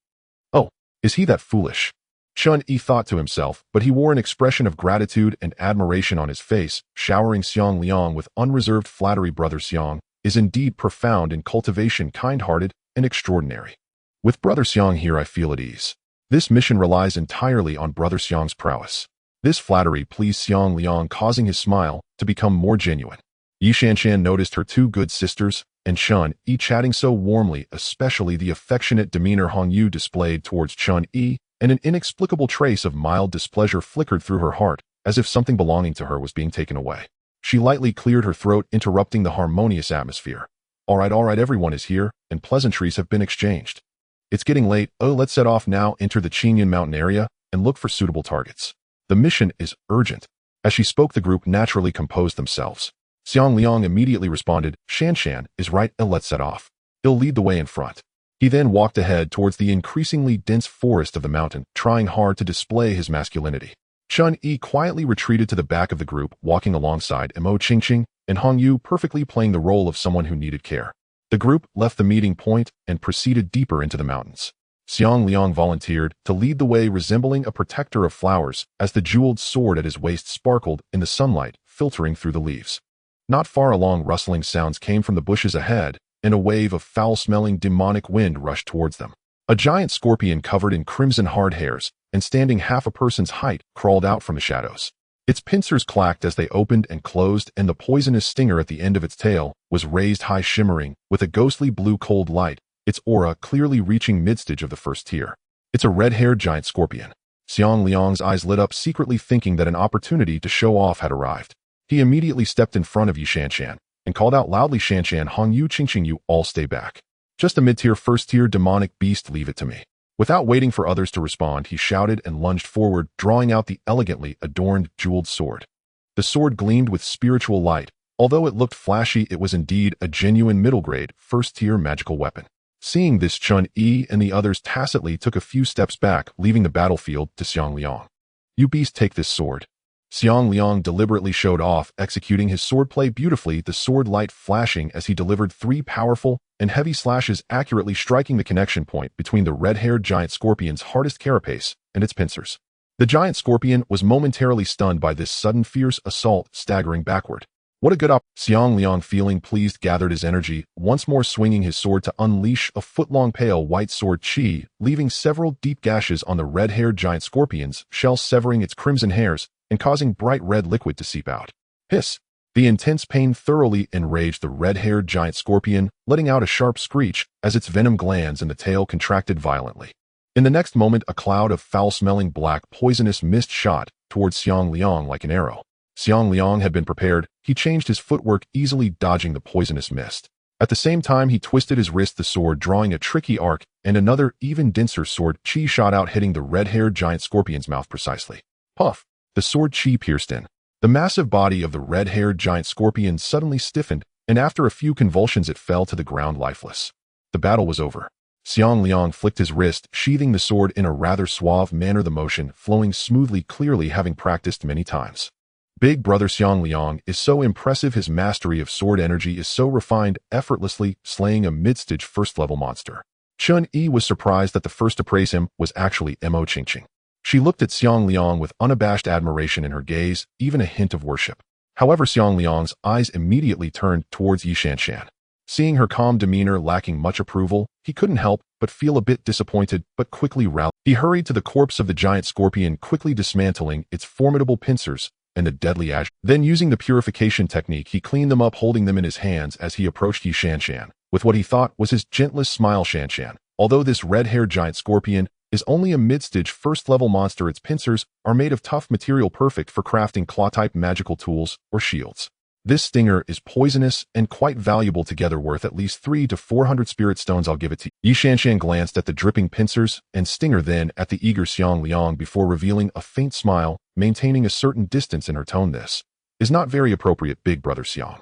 Oh, is he that foolish? Chen Yi thought to himself, but he wore an expression of gratitude and admiration on his face, showering Xiang Liang with unreserved flattery. Brother Xiang is indeed profound in cultivation, kind-hearted, and extraordinary. With Brother Xiang here, I feel at ease. This mission relies entirely on Brother Xiang's prowess. This flattery pleased Xiang Liang, causing his smile to become more genuine. Yi Shanshan noticed her two good sisters and Chen Yi chatting so warmly, especially the affectionate demeanor Hongyu displayed towards Chen Yi, and an inexplicable trace of mild displeasure flickered through her heart as if something belonging to her was being taken away. She lightly cleared her throat, interrupting the harmonious atmosphere. All right, everyone is here, and pleasantries have been exchanged. It's getting late. Oh, let's set off now, enter the Qinyan mountain area, and look for suitable targets. The mission is urgent. As she spoke, the group naturally composed themselves. Xiang Liang immediately responded, Shan is right, let's set off. He'll lead the way in front. He then walked ahead towards the increasingly dense forest of the mountain, trying hard to display his masculinity. Chen Yi quietly retreated to the back of the group, walking alongside Mo Qingqing and Hong Yu, perfectly playing the role of someone who needed care. The group left the meeting point and proceeded deeper into the mountains. Xiang Liang volunteered to lead the way, resembling a protector of flowers, as the jeweled sword at his waist sparkled in the sunlight, filtering through the leaves. Not far along, rustling sounds came from the bushes ahead, and a wave of foul-smelling demonic wind rushed towards them. A giant scorpion covered in crimson hard hairs and standing half a person's height crawled out from the shadows. Its pincers clacked as they opened and closed, and the poisonous stinger at the end of its tail was raised high, shimmering with a ghostly blue cold light, its aura clearly reaching mid-stage of the first tier. It's a red-haired giant scorpion. Xiang Liang's eyes lit up, secretly thinking that an opportunity to show off had arrived. He immediately stepped in front of Yi Shanshan and called out loudly, Shanshan, Hong Yu, Qingqing, you all stay back. Just a mid-tier, first-tier demonic beast, leave it to me. Without waiting for others to respond, he shouted and lunged forward, drawing out the elegantly adorned jeweled sword. The sword gleamed with spiritual light. Although it looked flashy, it was indeed a genuine middle-grade, first-tier magical weapon. Seeing this, Chen Yi and the others tacitly took a few steps back, leaving the battlefield to Xiang Liang. You beast, take this sword. Xiang Liang deliberately showed off, executing his swordplay beautifully, the sword light flashing as he delivered 3 powerful and heavy slashes, accurately striking the connection point between the red-haired giant scorpion's hardest carapace and its pincers. The giant scorpion was momentarily stunned by this sudden fierce assault, staggering backward. What a good op! Xiang Liang, feeling pleased, gathered his energy, once more swinging his sword to unleash a foot-long pale white sword chi, leaving several deep gashes on the red-haired giant scorpion's shell, severing its crimson hairs and causing bright red liquid to seep out. Hiss! The intense pain thoroughly enraged the red-haired giant scorpion, letting out a sharp screech as its venom glands in the tail contracted violently. In the next moment, a cloud of foul-smelling black poisonous mist shot towards Xiang Liang like an arrow. Xiang Liang had been prepared. He changed his footwork, easily dodging the poisonous mist. At the same time, he twisted his wrist, the sword drawing a tricky arc, and another, even denser sword chi shot out, hitting the red-haired giant scorpion's mouth precisely. Puff! The sword chi pierced in. The massive body of the red-haired giant scorpion suddenly stiffened, and after a few convulsions it fell to the ground lifeless. The battle was over. Xiang Liang flicked his wrist, sheathing the sword in a rather suave manner, the motion flowing smoothly, clearly having practiced many times. Big brother Xiang Liang is so impressive, his mastery of sword energy is so refined, effortlessly slaying a mid-stage first-level monster. Chen Yi was surprised that the first to praise him was actually Mo Qingqing. She looked at Xiang Liang with unabashed admiration in her gaze, even a hint of worship. However, Xiang Liang's eyes immediately turned towards Yi Shanshan. Seeing her calm demeanor lacking much approval, he couldn't help but feel a bit disappointed, but quickly rallied. He hurried to the corpse of the giant scorpion, quickly dismantling its formidable pincers and the deadly ash. Then, using the purification technique, he cleaned them up, holding them in his hands as he approached Yi Shanshan with what he thought was his gentlest smile. Shanshan, although this red-haired giant scorpion is only a mid-stage first-level monster, its pincers are made of tough material, perfect for crafting claw-type magical tools or shields. This stinger is poisonous and quite valuable, together worth at least 300 to 400 spirit stones. I'll give it to you. Yi Shanshan glanced at the dripping pincers and stinger, then at the eager Xiang Liang before revealing a faint smile, maintaining a certain distance in her tone. This is not very appropriate, big brother Xiang.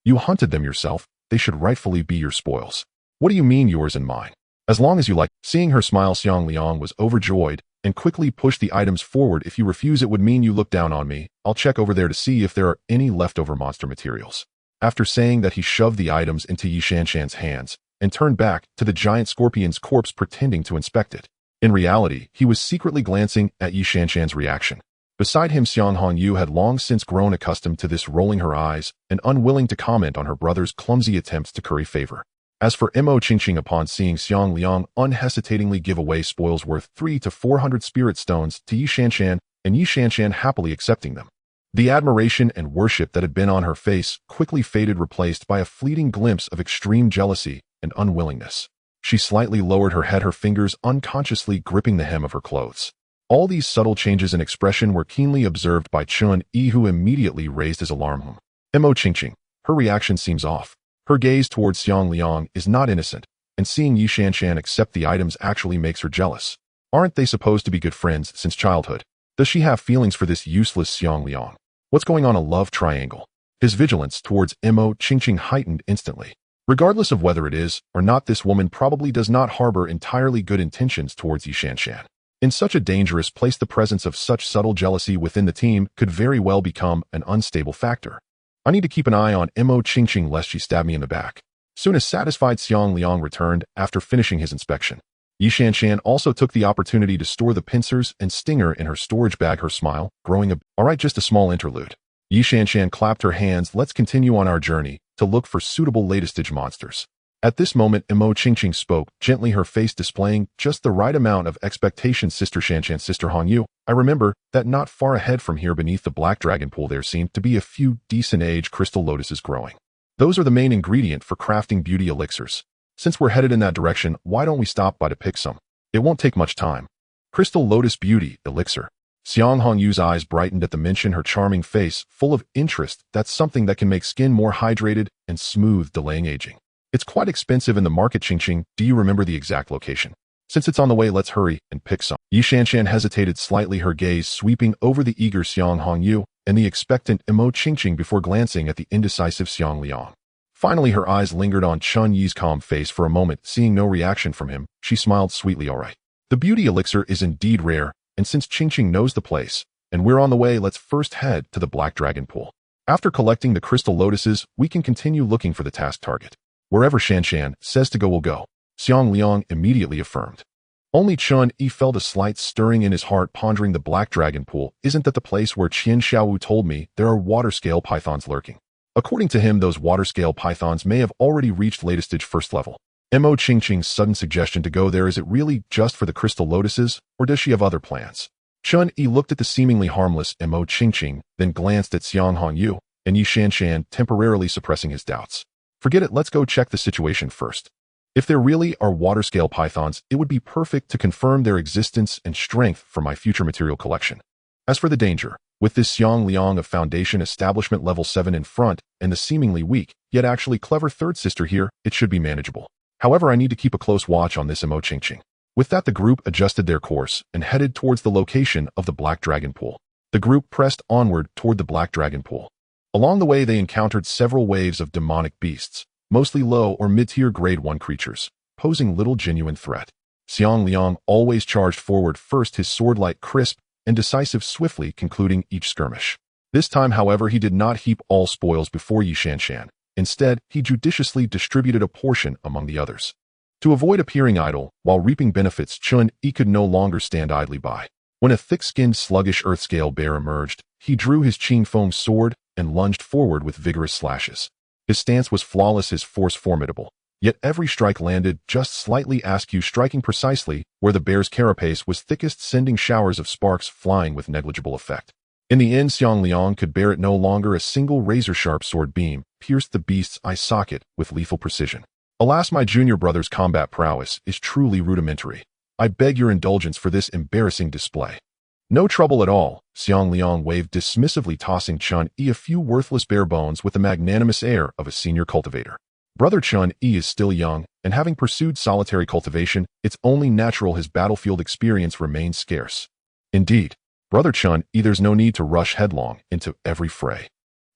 You hunted them yourself. They should rightfully be your spoils. What do you mean yours and mine? As long as you like. Seeing her smile, Xiang Liang was overjoyed and quickly pushed the items forward. If you refuse, it would mean you look down on me. I'll check over there to see if there are any leftover monster materials. After saying that, he shoved the items into Yi Shanshan's hands and turned back to the giant scorpion's corpse, pretending to inspect it. In reality, he was secretly glancing at Yi Shanshan's reaction. Beside him, Hong Yu had long since grown accustomed to this, rolling her eyes and unwilling to comment on her brother's clumsy attempts to curry favor. As for Mo Qingqing, upon seeing Xiang Liang unhesitatingly give away spoils worth 300 to 400 spirit stones to Yi Shanshan, and Yi Shanshan happily accepting them, the admiration and worship that had been on her face quickly faded, replaced by a fleeting glimpse of extreme jealousy and unwillingness. She slightly lowered her head, her fingers unconsciously gripping the hem of her clothes. All these subtle changes in expression were keenly observed by Chen Yi, who immediately raised his alarm hum. Mo Qingqing. Her reaction seems off. Her gaze towards Xiang Liang is not innocent, and seeing Yi Shanshan accept the items actually makes her jealous. Aren't they supposed to be good friends since childhood? Does she have feelings for this useless Xiang Liang? What's going on a love triangle? His vigilance towards Mo Qingqing heightened instantly. Regardless of whether it is or not, this woman probably does not harbor entirely good intentions towards Yi Shanshan. In such a dangerous place, the presence of such subtle jealousy within the team could very well become an unstable factor. I need to keep an eye on Mo Qingqing lest she stab me in the back. Soon as satisfied, Xiang Liang returned after finishing his inspection. Yi Shanshan also took the opportunity to store the pincers and stinger in her storage bag, her smile growing Alright, just a small interlude. Yi Shanshan clapped her hands. Let's continue on our journey to look for suitable latest-stage monsters. At this moment, Mo Qingqing spoke, gently, her face displaying just the right amount of expectation. Sister Shanshan, Sister Hongyu, I remember that not far ahead from here beneath the Black Dragon Pool there seemed to be a few decent-age crystal lotuses growing. Those are the main ingredient for crafting beauty elixirs. Since we're headed in that direction, why don't we stop by to pick some? It won't take much time. Crystal Lotus Beauty Elixir. Xiang Hongyu's eyes brightened at the mention, her charming face full of interest. That's something that can make skin more hydrated and smooth, delaying aging. It's quite expensive in the market. Qingqing, do you remember the exact location? Since it's on the way, let's hurry and pick some. Yi Shanshan hesitated slightly, her gaze sweeping over the eager Xiang Hongyu and the expectant Mo Qingqing before glancing at the indecisive Xiang Liang. Finally, her eyes lingered on Chen Yi's calm face for a moment. Seeing no reaction from him, she smiled sweetly. All right. The beauty elixir is indeed rare, and since Qingqing knows the place, and we're on the way, let's first head to the Black Dragon Pool. After collecting the crystal lotuses, we can continue looking for the task target. Wherever Shanshan says to go, we'll go. Xiang Liang immediately affirmed. Only Chen Yi felt a slight stirring in his heart, pondering the Black Dragon Pool. Isn't that the place where Qian Xiaowu told me there are water-scale pythons lurking? According to him, those water-scale pythons may have already reached latest stage first level. Mo Qingqing's sudden suggestion to go there, is it really just for the crystal lotuses, or does she have other plans? Chen Yi looked at the seemingly harmless Mo Qingqing, then glanced at Xiang Hongyu and Yi Shanshan, temporarily suppressing his doubts. Forget it, let's go check the situation first. If there really are water-scale pythons, it would be perfect to confirm their existence and strength for my future material collection. As for the danger, with this Xiang Liang of Foundation Establishment Level 7 in front and the seemingly weak, yet actually clever third sister here, it should be manageable. However, I need to keep a close watch on this Mo Qingqing. With that, the group adjusted their course and headed towards the location of the Black Dragon Pool. The group pressed onward toward the Black Dragon Pool. Along the way, they encountered several waves of demonic beasts, mostly low or mid-tier grade 1 creatures, posing little genuine threat. Xiang Liang always charged forward first, his sword light crisp and decisive, swiftly concluding each skirmish. This time, however, he did not heap all spoils before Yi Shanshan. Instead, he judiciously distributed a portion among the others. To avoid appearing idle while reaping benefits, Chen Yi could no longer stand idly by. When a thick-skinned, sluggish earth-scale bear emerged, he drew his Qing Feng sword and lunged forward with vigorous slashes. His stance was flawless, his force formidable. Yet every strike landed just slightly askew, striking precisely where the bear's carapace was thickest, sending showers of sparks flying with negligible effect. In the end, Xiang Liang could bear it no longer. A single razor-sharp sword beam pierced the beast's eye socket with lethal precision. Alas, my junior brother's combat prowess is truly rudimentary. I beg your indulgence for this embarrassing display. No trouble at all, Xiang Liang waved dismissively, tossing Chen Yi a few worthless bare bones with the magnanimous air of a senior cultivator. Brother Chen Yi is still young, and having pursued solitary cultivation, it's only natural his battlefield experience remains scarce. Indeed, Brother Chen Yi, there's no need to rush headlong into every fray.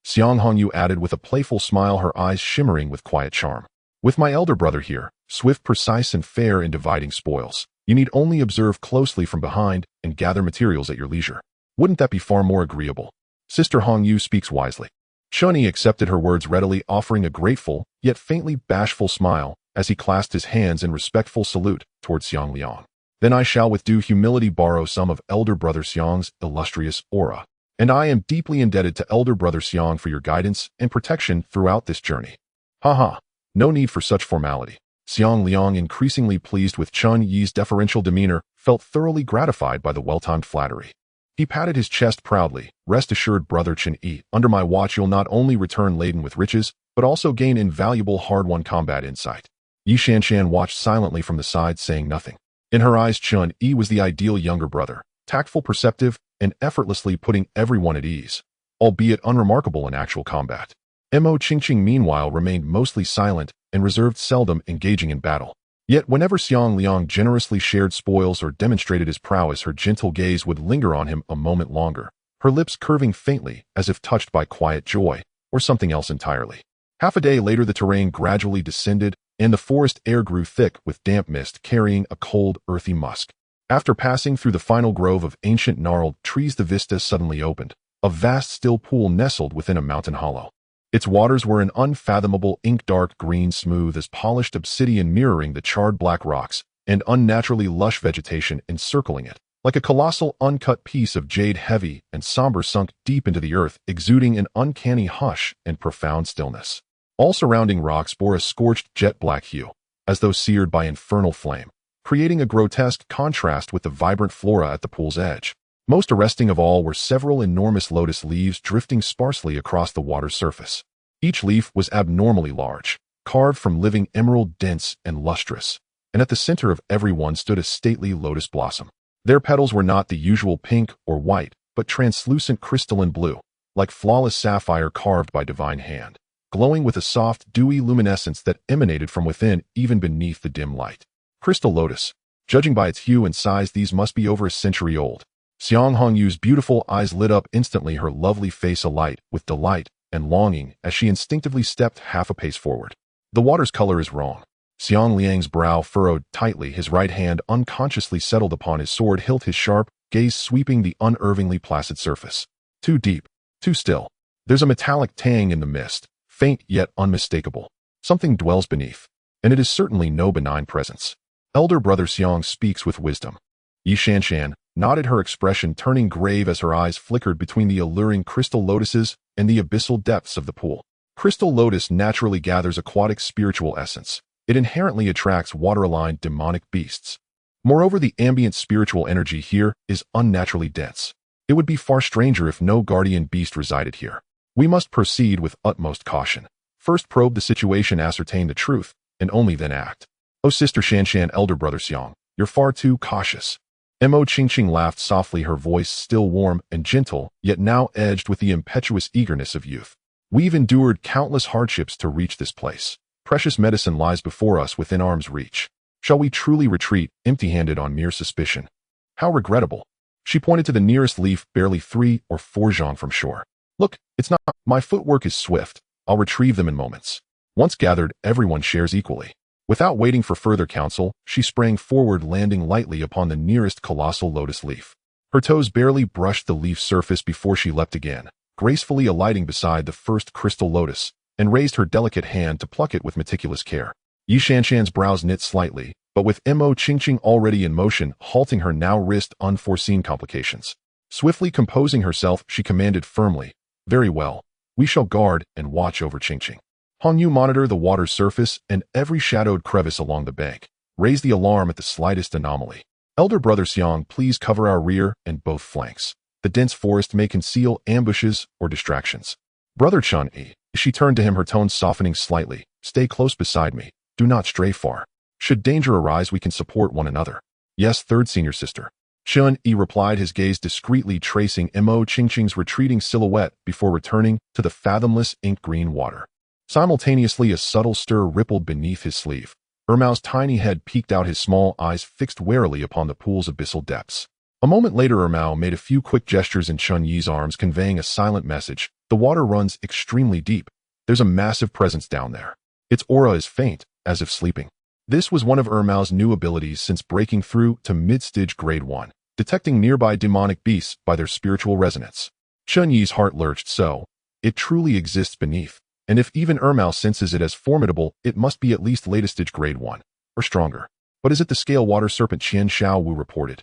Xiang Hongyu added with a playful smile, her eyes shimmering with quiet charm. With my elder brother here, swift, precise, and fair in dividing spoils, you need only observe closely from behind and gather materials at your leisure. Wouldn't that be far more agreeable? Sister Hongyu speaks wisely. Chen Yi accepted her words readily, offering a grateful, yet faintly bashful smile as he clasped his hands in respectful salute towards Xiang Liang. Then I shall with due humility borrow some of elder brother Xiang's illustrious aura. And I am deeply indebted to elder brother Xiang for your guidance and protection throughout this journey. Haha, no need for such formality. Xiang Liang, increasingly pleased with Chen Yi's deferential demeanor, felt thoroughly gratified by the well-timed flattery. He patted his chest proudly. Rest assured, brother Chen Yi, under my watch you'll not only return laden with riches, but also gain invaluable hard-won combat insight. Yi Shanshan watched silently from the side, saying nothing. In her eyes, Chen Yi was the ideal younger brother, tactful, perceptive, and effortlessly putting everyone at ease, albeit unremarkable in actual combat. Mo Qingqing meanwhile remained mostly silent and reserved, seldom engaging in battle. Yet whenever Xiang Liang generously shared spoils or demonstrated his prowess, her gentle gaze would linger on him a moment longer, her lips curving faintly as if touched by quiet joy, or something else entirely. Half a day later, the terrain gradually descended, and the forest air grew thick with damp mist carrying a cold, earthy musk. After passing through the final grove of ancient gnarled trees, the vista suddenly opened, a vast still pool nestled within a mountain hollow. Its waters were an unfathomable ink-dark green, smooth as polished obsidian, mirroring the charred black rocks and unnaturally lush vegetation encircling it, like a colossal uncut piece of jade, heavy and somber, sunk deep into the earth, exuding an uncanny hush and profound stillness. All surrounding rocks bore a scorched jet-black hue, as though seared by infernal flame, creating a grotesque contrast with the vibrant flora at the pool's edge. Most arresting of all were several enormous lotus leaves drifting sparsely across the water's surface. Each leaf was abnormally large, carved from living emerald, dense and lustrous, and at the center of every one stood a stately lotus blossom. Their petals were not the usual pink or white, but translucent crystalline blue, like flawless sapphire carved by divine hand, glowing with a soft, dewy luminescence that emanated from within even beneath the dim light. Crystal lotus. Judging by its hue and size, these must be over a century old. Xiang Hongyu's beautiful eyes lit up instantly, her lovely face alight with delight and longing as she instinctively stepped half a pace forward. The water's color is wrong. Xiang Liang's brow furrowed tightly, his right hand unconsciously settled upon his sword hilt, his sharp gaze sweeping the unervingly placid surface. Too deep, too still. There's a metallic tang in the mist, faint yet unmistakable. Something dwells beneath, and it is certainly no benign presence. Elder brother Xiang speaks with wisdom. Yi Shanshan nodded, her expression turning grave as her eyes flickered between the alluring crystal lotuses and the abyssal depths of the pool. Crystal lotus naturally gathers aquatic spiritual essence. It inherently attracts water-aligned demonic beasts. Moreover, the ambient spiritual energy here is unnaturally dense. It would be far stranger if no guardian beast resided here. We must proceed with utmost caution. First probe the situation, ascertain the truth, and only then act. Oh, Sister Shanshan, elder brother Xiang, you're far too cautious. Mo Qingqing laughed softly, her voice still warm and gentle, yet now edged with the impetuous eagerness of youth. We've endured countless hardships to reach this place. Precious medicine lies before us within arm's reach. Shall we truly retreat, empty-handed on mere suspicion? How regrettable. She pointed to the nearest leaf, barely 3 or 4 zhang from shore. Look, it's not. My footwork is swift. I'll retrieve them in moments. Once gathered, everyone shares equally. Without waiting for further counsel, she sprang forward, landing lightly upon the nearest colossal lotus leaf. Her toes barely brushed the leaf's surface before she leapt again, gracefully alighting beside the first crystal lotus, and raised her delicate hand to pluck it with meticulous care. Yi Shanshan's brows knit slightly, but with Mo Qingqing already in motion, halting her now risked unforeseen complications. Swiftly composing herself, she commanded firmly, "Very well. We shall guard and watch over Qingqing. Hongyu, monitor the water's surface and every shadowed crevice along the bank. Raise the alarm at the slightest anomaly. Elder brother Xiang, please cover our rear and both flanks. The dense forest may conceal ambushes or distractions. Brother Chen Yi," she turned to him, her tone softening slightly, "stay close beside me. Do not stray far. Should danger arise, we can support one another." "Yes, third senior sister." Chen Yi replied, his gaze discreetly tracing Mo Qingqing's retreating silhouette before returning to the fathomless ink-green water. Simultaneously, a subtle stir rippled beneath his sleeve. Ermao's tiny head peeked out, his small eyes fixed warily upon the pool's abyssal depths. A moment later, Ermao made a few quick gestures in Chen Yi's arms, conveying a silent message. "The water runs extremely deep. There's a massive presence down there. Its aura is faint, as if sleeping." This was one of Ermao's new abilities since breaking through to mid-stage grade 1, detecting nearby demonic beasts by their spiritual resonance. Chen Yi's heart lurched. So, it truly exists beneath. And if even Ermao senses it as formidable, it must be at least latest stage grade 1, or stronger. But is it the scale water serpent? Qian Xiaowu reported.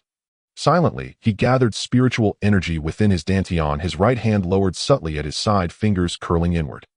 Silently, he gathered spiritual energy within his dantian, his right hand lowered subtly at his side, fingers curling inward.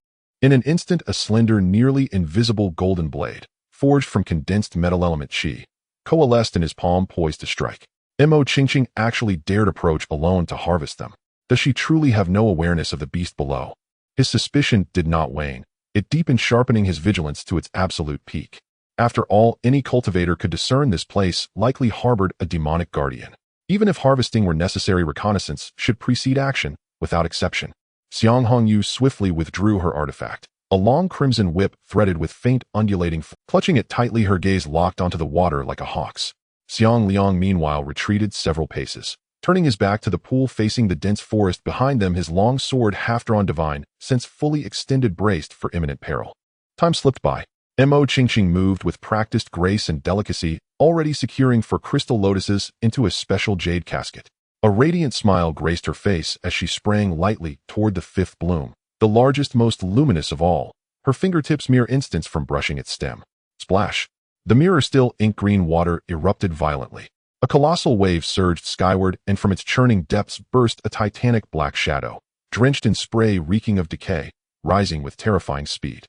In an instant, a slender, nearly invisible golden blade, forged from condensed metal element qi, coalesced in his palm, poised to strike. Mo Qingqing actually dared approach alone to harvest them. Does she truly have no awareness of the beast below? His suspicion did not wane. It deepened, sharpening his vigilance to its absolute peak. After all, any cultivator could discern this place likely harbored a demonic guardian. Even if harvesting were necessary, reconnaissance should precede action, without exception. Xiang Hongyu swiftly withdrew her artifact. A long crimson whip threaded with faint undulating clutching it tightly, her gaze locked onto the water like a hawk's. Xiang Liang meanwhile retreated several paces. Turning his back to the pool facing the dense forest behind them, his long sword half-drawn divine sense fully extended, braced for imminent peril. Time slipped by. Mo Qingqing moved with practiced grace and delicacy, already securing four crystal lotuses into a special jade casket. A radiant smile graced her face as she sprang lightly toward the fifth bloom, the largest, most luminous of all, her fingertips mere instants from brushing its stem. Splash! The mirror-still ink-green water erupted violently. A colossal wave surged skyward, and from its churning depths burst a titanic black shadow, drenched in spray reeking of decay, rising with terrifying speed.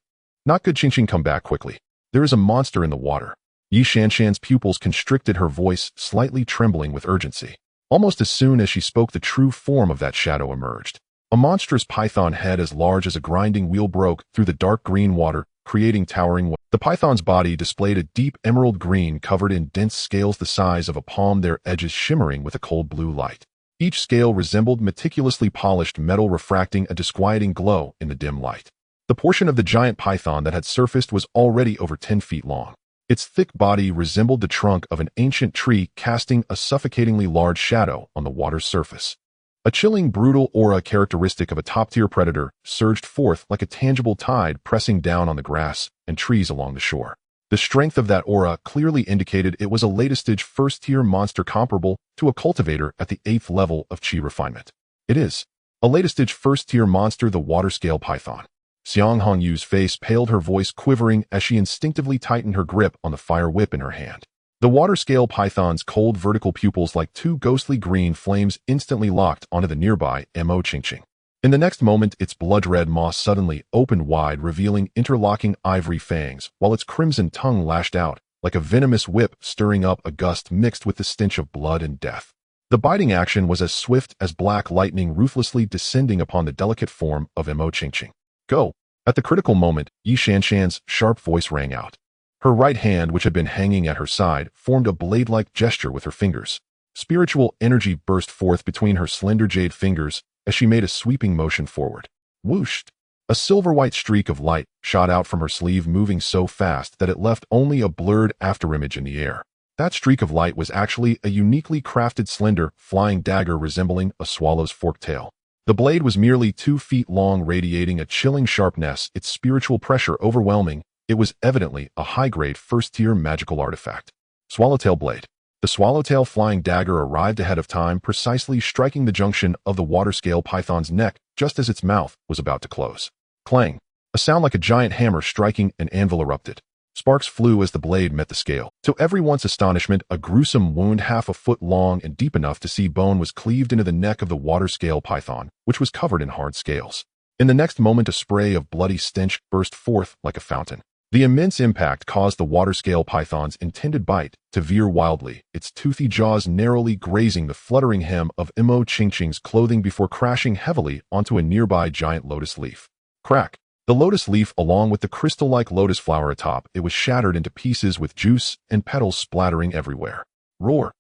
Not good. Qingqing, come back quickly. There is a monster in the water. Yi Shanshan's pupils constricted, her voice slightly trembling with urgency. Almost as soon as she spoke, the true form of that shadow emerged. A monstrous python head as large as a grinding wheel broke through the dark green water, creating towering waves. The python's body displayed a deep emerald green covered in dense scales the size of a palm, their edges shimmering with a cold blue light. Each scale resembled meticulously polished metal, refracting a disquieting glow in the dim light. The portion of the giant python that had surfaced was already over 10 feet long. Its thick body resembled the trunk of an ancient tree, casting a suffocatingly large shadow on the water's surface. A chilling, brutal aura characteristic of a top-tier predator surged forth like a tangible tide, pressing down on the grass and trees along the shore. The strength of that aura clearly indicated it was a latest-stage first-tier monster comparable to a cultivator at the 8th level of chi refinement. It is a latest-stage first-tier monster, the water-scale python. Xiang Hongyu's face paled, her voice quivering as she instinctively tightened her grip on the fire whip in her hand. The water-scale python's cold vertical pupils, like two ghostly green flames, instantly locked onto the nearby Mo Qingqing. In the next moment, its blood-red maw suddenly opened wide, revealing interlocking ivory fangs, while its crimson tongue lashed out like a venomous whip, stirring up a gust mixed with the stench of blood and death. The biting action was as swift as black lightning, ruthlessly descending upon the delicate form of Mo Qingqing. Go! At the critical moment, Yi Shanshan's sharp voice rang out. Her right hand, which had been hanging at her side, formed a blade-like gesture with her fingers. Spiritual energy burst forth between her slender jade fingers as she made a sweeping motion forward. Whooshed! A silver-white streak of light shot out from her sleeve, moving so fast that it left only a blurred afterimage in the air. That streak of light was actually a uniquely crafted, slender, flying dagger resembling a swallow's forked tail. The blade was merely 2 feet long, radiating a chilling sharpness, its spiritual pressure overwhelming. It was evidently a high-grade first-tier magical artifact. Swallowtail blade. The swallowtail flying dagger arrived ahead of time, precisely striking the junction of the water-scale python's neck just as its mouth was about to close. Clang! A sound like a giant hammer striking an anvil erupted. Sparks flew as the blade met the scale. To everyone's astonishment, a gruesome wound half a foot long and deep enough to see bone was cleaved into the neck of the water-scale python, which was covered in hard scales. In the next moment, a spray of bloody stench burst forth like a fountain. The immense impact caused the water-scale python's intended bite to veer wildly, its toothy jaws narrowly grazing the fluttering hem of Mo Qingqing's clothing before crashing heavily onto a nearby giant lotus leaf. Crack! The lotus leaf, along with the crystal-like lotus flower atop, it was shattered into pieces with juice and petals splattering everywhere. Roar!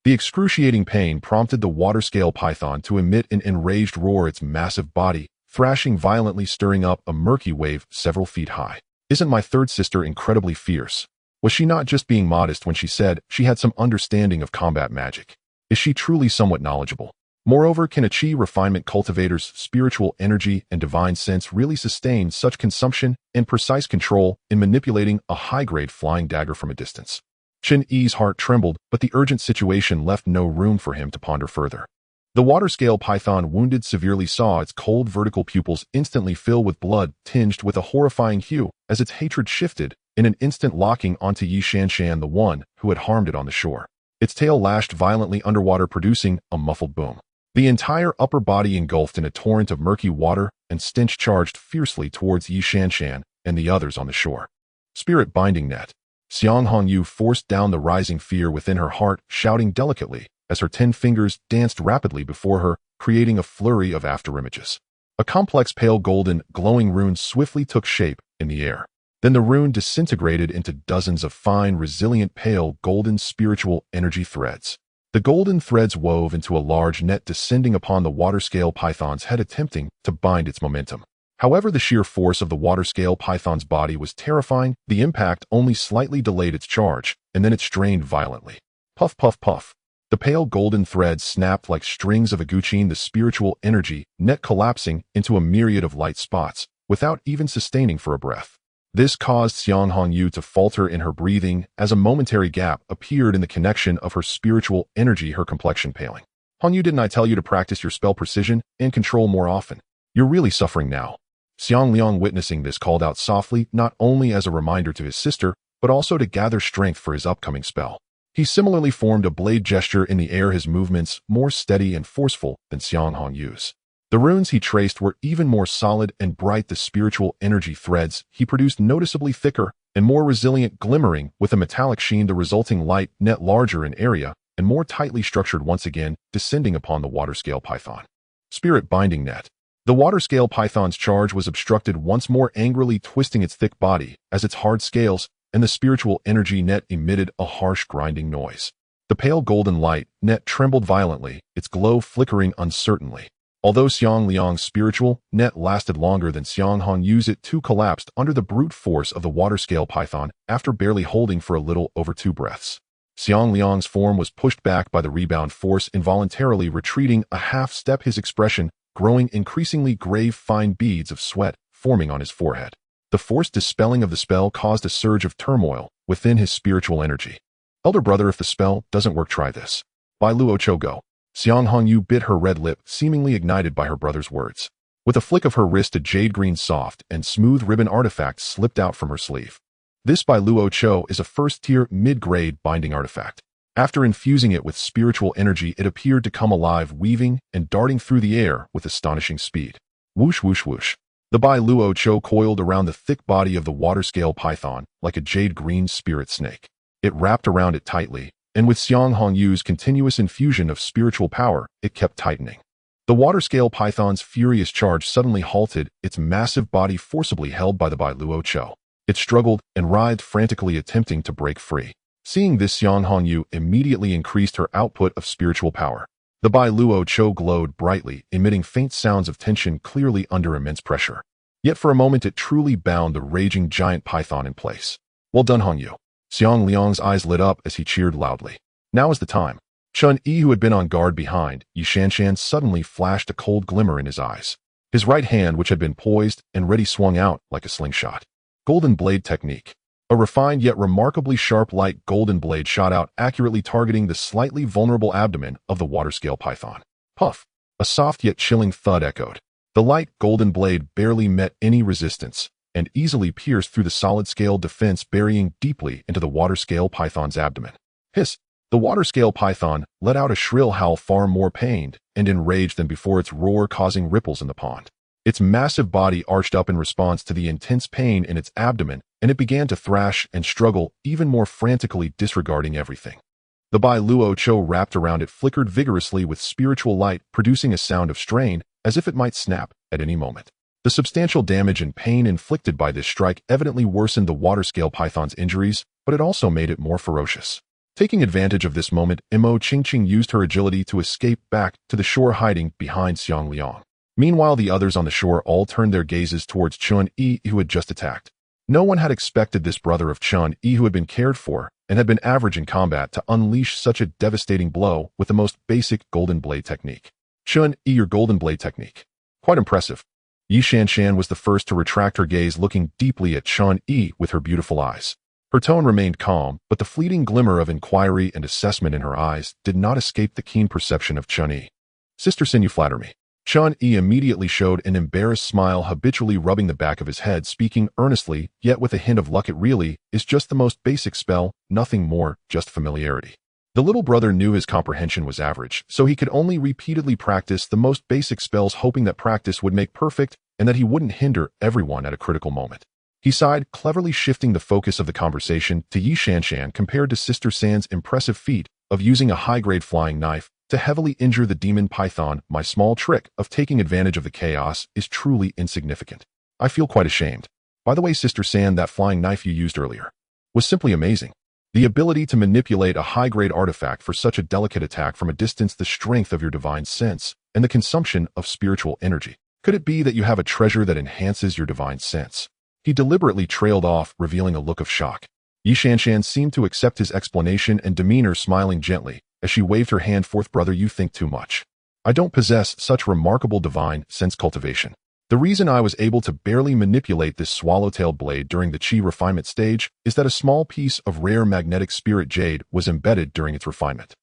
The excruciating pain prompted the water-scale python to emit an enraged roar, its massive body thrashing violently, stirring up a murky wave several feet high. Isn't my third sister incredibly fierce? Was she not just being modest when she said she had some understanding of combat magic? Is she truly somewhat knowledgeable? Moreover, can a chi refinement cultivator's spiritual energy and divine sense really sustain such consumption and precise control in manipulating a high-grade flying dagger from a distance? Chen Yi's heart trembled, but the urgent situation left no room for him to ponder further. The water-scale python, wounded severely, saw its cold vertical pupils instantly fill with blood tinged with a horrifying hue as its hatred shifted, in an instant locking onto Yi Shanshan, the one who had harmed it on the shore. Its tail lashed violently underwater, producing a muffled boom. The entire upper body engulfed in a torrent of murky water and stench charged fiercely towards Yi Shanshan and the others on the shore. Spirit binding net. Xiang Hongyu forced down the rising fear within her heart, shouting delicately as her 10 fingers danced rapidly before her, creating a flurry of afterimages. A complex pale golden, glowing rune swiftly took shape in the air. Then the rune disintegrated into dozens of fine, resilient, pale golden spiritual energy threads. The golden threads wove into a large net descending upon the water-scale python's head, attempting to bind its momentum. However, the sheer force of the water-scale python's body was terrifying. The impact only slightly delayed its charge, and then it strained violently. Puff, puff, puff. The pale golden threads snapped like strings of aguchine, the spiritual energy net collapsing into a myriad of light spots, without even sustaining for a breath. This caused Xiang Hongyu to falter in her breathing as a momentary gap appeared in the connection of her spiritual energy, her complexion paling. Hongyu, didn't I tell you to practice your spell precision and control more often? You're really suffering now. Xiang Liang, witnessing this, called out softly, not only as a reminder to his sister, but also to gather strength for his upcoming spell. He similarly formed a blade gesture in the air, his movements more steady and forceful than Xiang Hongyu's. The runes he traced were even more solid and bright. The spiritual energy threads he produced noticeably thicker and more resilient, glimmering with a metallic sheen, the resulting light net larger in area and more tightly structured, once again descending upon the water-scale python. Spirit binding net. The water-scale python's charge was obstructed once more, angrily twisting its thick body as its hard scales and the spiritual energy net emitted a harsh grinding noise. The pale golden light net trembled violently, its glow flickering uncertainly. Although Xiang Liang's spiritual net lasted longer than Xiang Hongyu's, it too collapsed under the brute force of the water-scale python after barely holding for a little over 2 breaths. Xiang Liang's form was pushed back by the rebound force, involuntarily retreating a half step, his expression growing increasingly grave, fine beads of sweat forming on his forehead. The forced dispelling of the spell caused a surge of turmoil within his spiritual energy. Elder brother, if the spell doesn't work, try this. By Luo Cho Go. Xiang Hongyu bit her red lip, seemingly ignited by her brother's words. With a flick of her wrist, a jade-green soft and smooth ribbon artifact slipped out from her sleeve. This by Luo Cho is a first-tier, mid-grade binding artifact. After infusing it with spiritual energy, it appeared to come alive, weaving and darting through the air with astonishing speed. Whoosh, whoosh, whoosh. The Bai Luo Cho coiled around the thick body of the water-scale python like a jade-green spirit snake. It wrapped around it tightly, and with Xiang Hongyu's continuous infusion of spiritual power, it kept tightening. The water-scale python's furious charge suddenly halted, its massive body forcibly held by the Bai Luo Cho. It struggled and writhed frantically, attempting to break free. Seeing this, Xiang Hongyu immediately increased her output of spiritual power. The Bai Luo Cho glowed brightly, emitting faint sounds of tension, clearly under immense pressure. Yet for a moment it truly bound the raging giant python in place. Well done, Hongyu. Xiang Liang's eyes lit up as he cheered loudly. Now is the time. Chen Yi, who had been on guard behind Yi Shanshan, suddenly flashed a cold glimmer in his eyes. His right hand, which had been poised and ready, swung out like a slingshot. Golden blade technique. A refined yet remarkably sharp light golden blade shot out, accurately targeting the slightly vulnerable abdomen of the water-scale python. Puff! A soft yet chilling thud echoed. The light golden blade barely met any resistance and easily pierced through the solid-scale defense, burying deeply into the water-scale python's abdomen. Hiss! The water-scale python let out a shrill howl, far more pained and enraged than before, its roar causing ripples in the pond. Its massive body arched up in response to the intense pain in its abdomen, and it began to thrash and struggle even more frantically, disregarding everything. The Bai Luo Cho wrapped around it flickered vigorously with spiritual light, producing a sound of strain as if it might snap at any moment. The substantial damage and pain inflicted by this strike evidently worsened the water-scale python's injuries, but it also made it more ferocious. Taking advantage of this moment, Mo Qingqing used her agility to escape back to the shore, hiding behind Xiang Liang. Meanwhile, the others on the shore all turned their gazes towards Chen Yi, who had just attacked. No one had expected this brother of Chen Yi, who had been cared for and had been average in combat, to unleash such a devastating blow with the most basic golden blade technique. Chen Yi, your golden blade technique. Quite impressive. Yi Shanshan was the first to retract her gaze, looking deeply at Chen Yi with her beautiful eyes. Her tone remained calm, but the fleeting glimmer of inquiry and assessment in her eyes did not escape the keen perception of Chen Yi. Sister Sin, you flatter me. Chen Yi immediately showed an embarrassed smile, habitually rubbing the back of his head, speaking earnestly, yet with a hint of luck. It really is just the most basic spell, nothing more, just familiarity. The little brother knew his comprehension was average, so he could only repeatedly practice the most basic spells, hoping that practice would make perfect and that he wouldn't hinder everyone at a critical moment. He sighed, cleverly shifting the focus of the conversation to Yi Shanshan, compared to Sister San's impressive feat of using a high-grade flying knife to heavily injure the demon python. My small trick of taking advantage of the chaos is truly insignificant. I feel quite ashamed. By the way, Sister San, that flying knife you used earlier was simply amazing. The ability to manipulate a high-grade artifact for such a delicate attack from a distance, the strength of your divine sense, and the consumption of spiritual energy. Could it be that you have a treasure that enhances your divine sense? He deliberately trailed off, revealing a look of shock. Yi Shanshan seemed to accept his explanation and demeanor, smiling gently, as she waved her hand forth. Brother, you think too much. I don't possess such remarkable divine sense cultivation. The reason I was able to barely manipulate this swallowtail blade during the chi refinement stage is that a small piece of rare magnetic spirit jade was embedded during its refinement.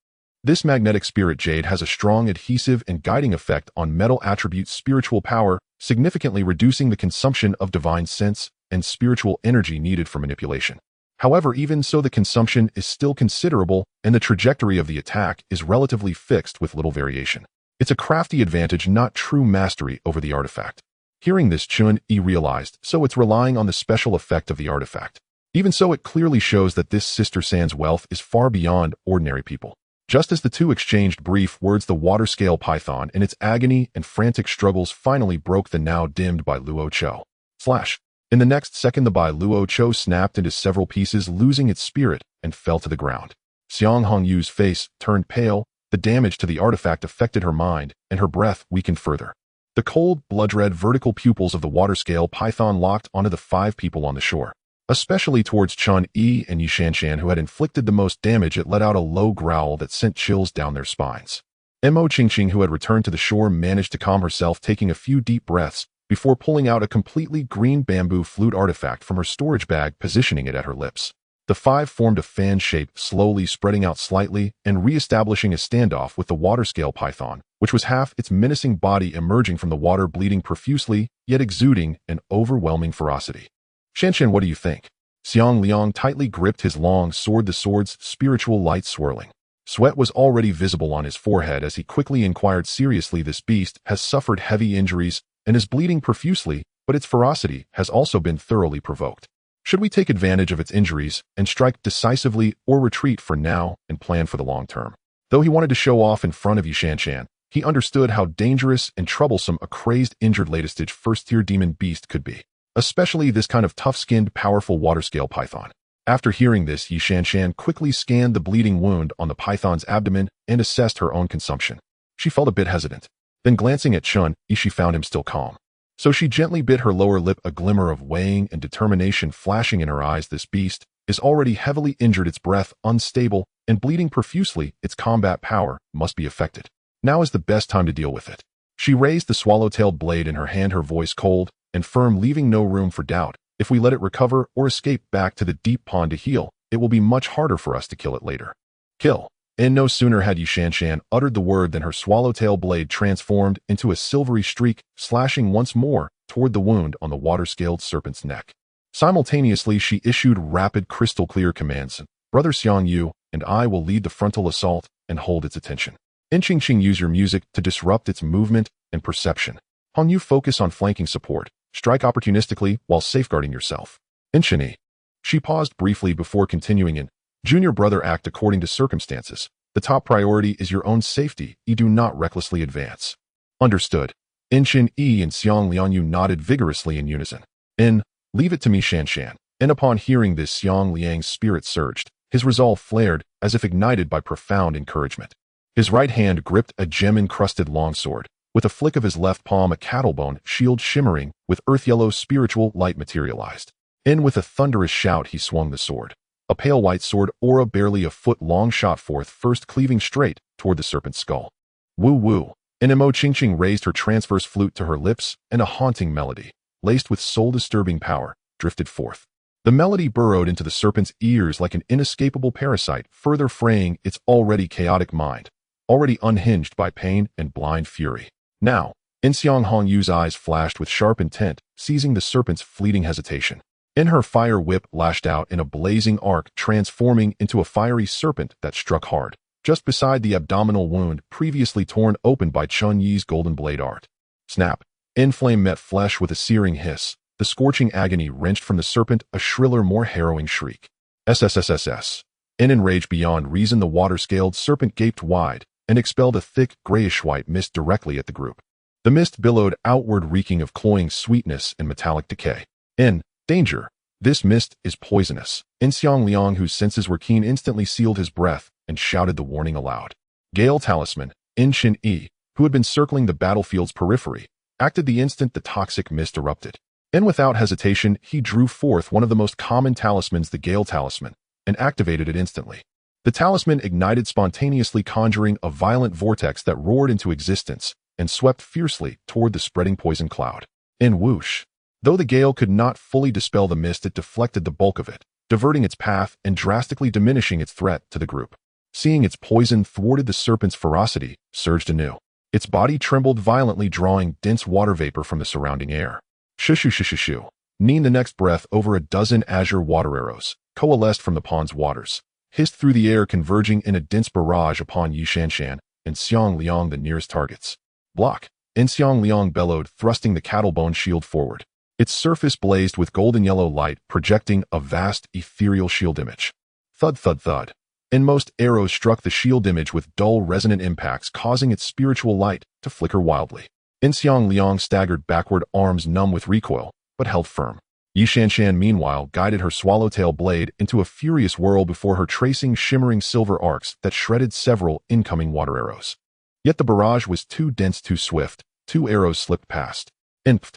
This magnetic spirit jade has a strong adhesive and guiding effect on metal attributes' spiritual power, significantly reducing the consumption of divine sense and spiritual energy needed for manipulation. However, even so, the consumption is still considerable, and the trajectory of the attack is relatively fixed with little variation. It's a crafty advantage, not true mastery over the artifact. Hearing this, Chen Yi realized, so it's relying on the special effect of the artifact. Even so, it clearly shows that this Sister San's wealth is far beyond ordinary people. Just as the two exchanged brief words, the water-scale python, in its agony and frantic struggles, finally broke the now dimmed Bai Luo Chou. Flash. In the next second, the Bai Luo Chou snapped into several pieces, losing its spirit, and fell to the ground. Xiang Hongyu's face turned pale. The damage to the artifact affected her mind, and her breath weakened further. The cold, blood-red vertical pupils of the water-scale python locked onto the 5 people on the shore. Especially towards Chen Yi and Yi Shanshan, who had inflicted the most damage. It let out a low growl that sent chills down their spines. Mo Qingqing, who had returned to the shore, managed to calm herself, taking a few deep breaths before pulling out a completely green bamboo flute artifact from her storage bag, positioning it at her lips. The 5 formed a fan shape, slowly spreading out slightly and re-establishing a standoff with the water-scale python, which was half its menacing body emerging from the water, bleeding profusely, yet exuding an overwhelming ferocity. Shanshan, what do you think? Xiang Liang tightly gripped his long sword, the sword's spiritual light swirling. Sweat was already visible on his forehead as he quickly inquired seriously. This beast has suffered heavy injuries and is bleeding profusely, but its ferocity has also been thoroughly provoked. Should we take advantage of its injuries and strike decisively, or retreat for now and plan for the long term? Though he wanted to show off in front of Yi Shanshan, he understood how dangerous and troublesome a crazed, injured latest-stage first-tier demon beast could be, especially this kind of tough-skinned, powerful water-scale python. After hearing this, Yi Shanshan quickly scanned the bleeding wound on the python's abdomen and assessed her own consumption. She felt a bit hesitant. Then, glancing at Chen Yi, she found him still calm. So she gently bit her lower lip, a glimmer of weighing and determination flashing in her eyes. This beast is already heavily injured, its breath unstable and bleeding profusely. Its combat power must be affected. Now is the best time to deal with it. She raised the swallow-tailed blade in her hand, her voice cold and firm, leaving no room for doubt. If we let it recover or escape back to the deep pond to heal, it will be much harder for us to kill it later. Kill. And no sooner had Yi Shanshan uttered the word than her swallowtail blade transformed into a silvery streak, slashing once more toward the wound on the water-scaled serpent's neck. Simultaneously, she issued rapid, crystal-clear commands. Brother Xiang Yu and I will lead the frontal assault and hold its attention. In Qingqing, use your music to disrupt its movement and perception. Hong Yu, focus on flanking support. Strike opportunistically while safeguarding yourself. In Chen Yi. She paused briefly before continuing. In Junior brother, act according to circumstances. The top priority is your own safety. You do not recklessly advance. Understood. In Chen Yi and Xiang Lianyu nodded vigorously in unison. In leave it to me, Shanshan. And upon hearing this, Xiang Liang's spirit surged. His resolve flared as if ignited by profound encouragement. His right hand gripped a gem-encrusted longsword. With a flick of his left palm, a cattlebone shield shimmering with earth-yellow spiritual light materialized. In with a thunderous shout, he swung the sword. A pale white sword aura barely a foot long shot forth, first cleaving straight toward the serpent's skull. Woo woo. Mo Qingqing raised her transverse flute to her lips, and a haunting melody, laced with soul-disturbing power, drifted forth. The melody burrowed into the serpent's ears like an inescapable parasite, further fraying its already chaotic mind, already unhinged by pain and blind fury. Now, In Xiang Hongyu's eyes flashed with sharp intent, seizing the serpent's fleeting hesitation. In her fire whip lashed out in a blazing arc, transforming into a fiery serpent that struck hard, just beside the abdominal wound previously torn open by Chen Yi's golden blade art. Snap. In flame met flesh with a searing hiss. The scorching agony wrenched from the serpent a shriller, more harrowing shriek. SSSSS. In enraged beyond reason, the water-scaled serpent gaped wide and expelled a thick, grayish-white mist directly at the group. The mist billowed outward, reeking of cloying sweetness and metallic decay. In danger. This mist is poisonous. In Xiang Liang, whose senses were keen, instantly sealed his breath and shouted the warning aloud. Gale Talisman, in Chen Yi, who had been circling the battlefield's periphery, acted the instant the toxic mist erupted. And without hesitation, he drew forth one of the most common talismans, the Gale Talisman, and activated it instantly. The talisman ignited spontaneously, conjuring a violent vortex that roared into existence and swept fiercely toward the spreading poison cloud. In whoosh. Though the gale could not fully dispel the mist, it deflected the bulk of it, diverting its path and drastically diminishing its threat to the group. Seeing its poison thwarted, the serpent's ferocity surged anew. Its body trembled violently, drawing dense water vapor from the surrounding air. Shoo-shoo-shoo-shoo-shoo. The next breath, over a dozen azure water arrows coalesced from the pond's waters, hissed through the air, converging in a dense barrage upon Yi Shanshan and Xiang Liang, the nearest targets. Block! In Xiang Liang bellowed, thrusting the cattlebone shield forward. Its surface blazed with golden-yellow light, projecting a vast, ethereal shield image. Thud, thud, thud. And most arrows struck the shield image with dull, resonant impacts, causing its spiritual light to flicker wildly. In Xiang Liang staggered backward, arms numb with recoil, but held firm. Yi Shanshan, meanwhile, guided her swallowtail blade into a furious whirl before her, tracing shimmering silver arcs that shredded several incoming water arrows. Yet the barrage was too dense, too swift. 2 arrows slipped past. Inft.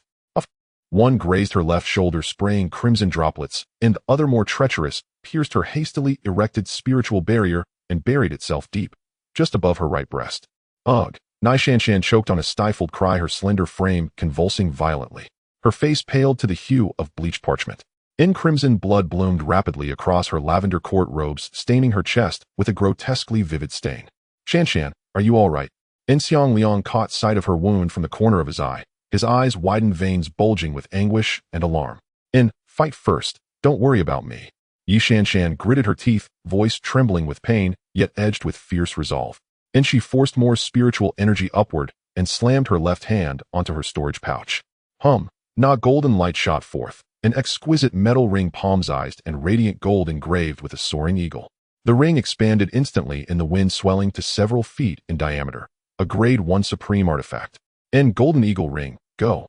One grazed her left shoulder, spraying crimson droplets, and the other, more treacherous, pierced her hastily erected spiritual barrier and buried itself deep, just above her right breast. Ugh! Nai Shanshan choked on a stifled cry, her slender frame convulsing violently. Her face paled to the hue of bleached parchment. In crimson blood bloomed rapidly across her lavender court robes, staining her chest with a grotesquely vivid stain. Shanshan, are you all right? In Xiang Liang caught sight of her wound from the corner of his eye. His eyes widened, veins bulging with anguish and alarm. In, fight first, don't worry about me. Yi Shanshan gritted her teeth, voice trembling with pain, yet edged with fierce resolve. And she forced more spiritual energy upward and slammed her left hand onto her storage pouch. Golden light shot forth, an exquisite metal ring palm-sized and radiant gold engraved with a soaring eagle. The ring expanded instantly in the wind, swelling to several feet in diameter, a grade 1 supreme artifact. And golden eagle ring, go.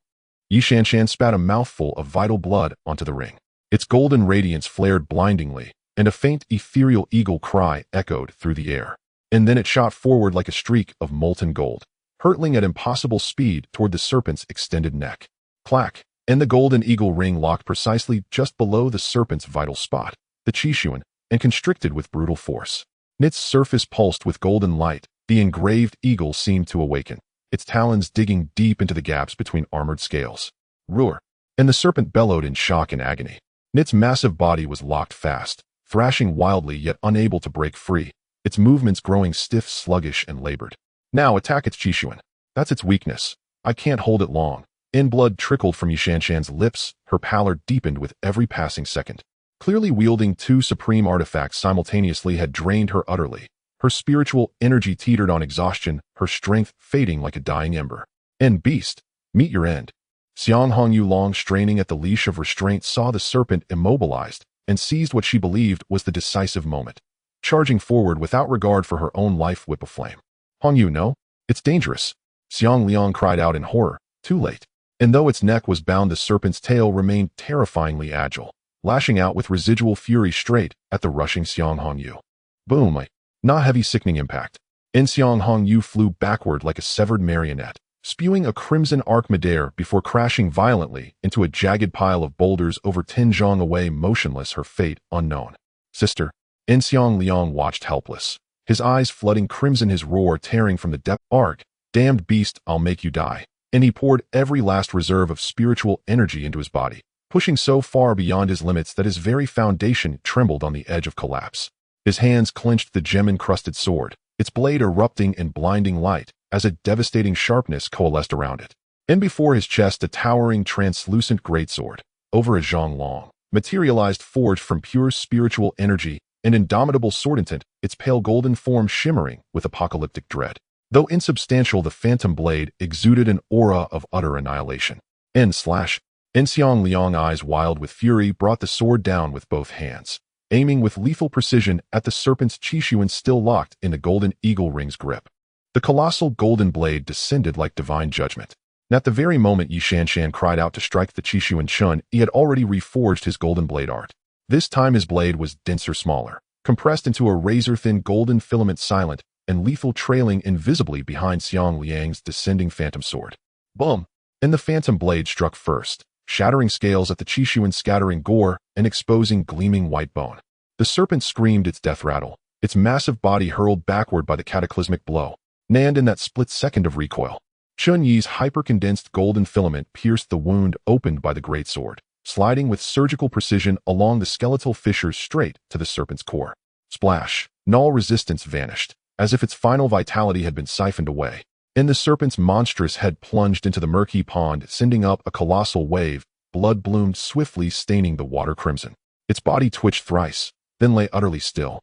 Yi Shanshan spat a mouthful of vital blood onto the ring. Its golden radiance flared blindingly, and a faint ethereal eagle cry echoed through the air. And then it shot forward like a streak of molten gold, hurtling at impossible speed toward the serpent's extended neck. Clack! And the golden eagle ring locked precisely just below the serpent's vital spot, the Qishuan, and constricted with brutal force. Its surface pulsed with golden light. The engraved eagle seemed to awaken, its talons digging deep into the gaps between armored scales. Roar! And the serpent bellowed in shock and agony. Its massive body was locked fast, thrashing wildly yet unable to break free, its movements growing stiff, sluggish, and labored. Now attack its Qishuan. That's its weakness. I can't hold it long. In blood trickled from Yi Shanshan's lips, her pallor deepened with every passing second. Clearly wielding 2 supreme artifacts simultaneously had drained her utterly. Her spiritual energy teetered on exhaustion, her strength fading like a dying ember. And beast, meet your end. Xiang Hongyu, long straining at the leash of restraint, saw the serpent immobilized and seized what she believed was the decisive moment, charging forward without regard for her own life whip aflame. Hongyu, no, it's dangerous. Xiang Liang cried out in horror, too late. And though its neck was bound, the serpent's tail remained terrifyingly agile, lashing out with residual fury straight at the rushing Xiang Hongyu. Boom! Not heavy, sickening impact. In Xiang Hongyu flew backward like a severed marionette, spewing a crimson arc midair before crashing violently into a jagged pile of boulders over 10 zhang away, motionless, her fate unknown. Sister. In Xiang Liang watched helpless, his eyes flooding crimson, his roar tearing from the depth. Arc, damned beast, I'll make you die. And he poured every last reserve of spiritual energy into his body, pushing so far beyond his limits that his very foundation trembled on the edge of collapse. His hands clenched the gem-encrusted sword, its blade erupting in blinding light as a devastating sharpness coalesced around it. And before his chest, a towering, translucent greatsword, over a zhang long, materialized, forged from pure spiritual energy and indomitable sword intent, its pale golden form shimmering with apocalyptic dread. Though insubstantial, the phantom blade exuded an aura of utter annihilation. In Xiang Liang, eyes wild with fury, brought the sword down with both hands, aiming with lethal precision at the serpent's Qishuan still locked in the golden eagle ring's grip. The colossal golden blade descended like divine judgment, And at the very moment Yi Shanshan cried out to strike the Qishuan Chun, he had already reforged his golden blade art. This time his blade was denser, smaller, compressed into a razor-thin golden filament, silent and lethal, trailing invisibly behind Xiang Liang's descending phantom sword. Boom! And the phantom blade struck first, shattering scales at the Qishuan, scattering gore and exposing gleaming white bone. The serpent screamed its death rattle, its massive body hurled backward by the cataclysmic blow. And in that split second of recoil, Chen Yi's hyper-condensed golden filament pierced the wound opened by the great sword, sliding with surgical precision along the skeletal fissures straight to the serpent's core. Splash! Null resistance vanished, as if its final vitality had been siphoned away. And the serpent's monstrous head plunged into the murky pond, sending up a colossal wave. Blood bloomed swiftly, staining the water crimson. Its body twitched thrice, then lay utterly still.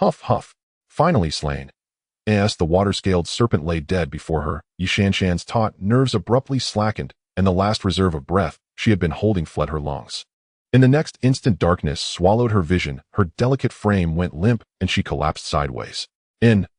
Huff, huff. Finally slain. As the water-scaled serpent lay dead before her, Yi Shanshan's taut nerves abruptly slackened, and the last reserve of breath she had been holding fled her lungs. In the next instant, darkness swallowed her vision, her delicate frame went limp, and she collapsed sideways.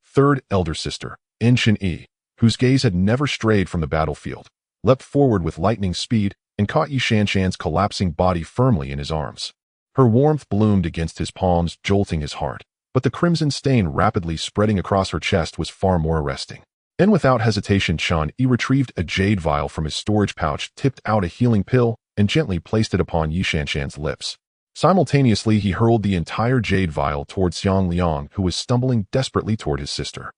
Third elder sister, Chen Yi, whose gaze had never strayed from the battlefield, leapt forward with lightning speed and caught Yi Shanshan's collapsing body firmly in his arms. Her warmth bloomed against his palms, jolting his heart. But the crimson stain rapidly spreading across her chest was far more arresting. And without hesitation, Chen Yi retrieved a jade vial from his storage pouch, tipped out a healing pill, and gently placed it upon Yi Shanshan's lips. Simultaneously, he hurled the entire jade vial toward Xiang Liang, who was stumbling desperately toward his sister.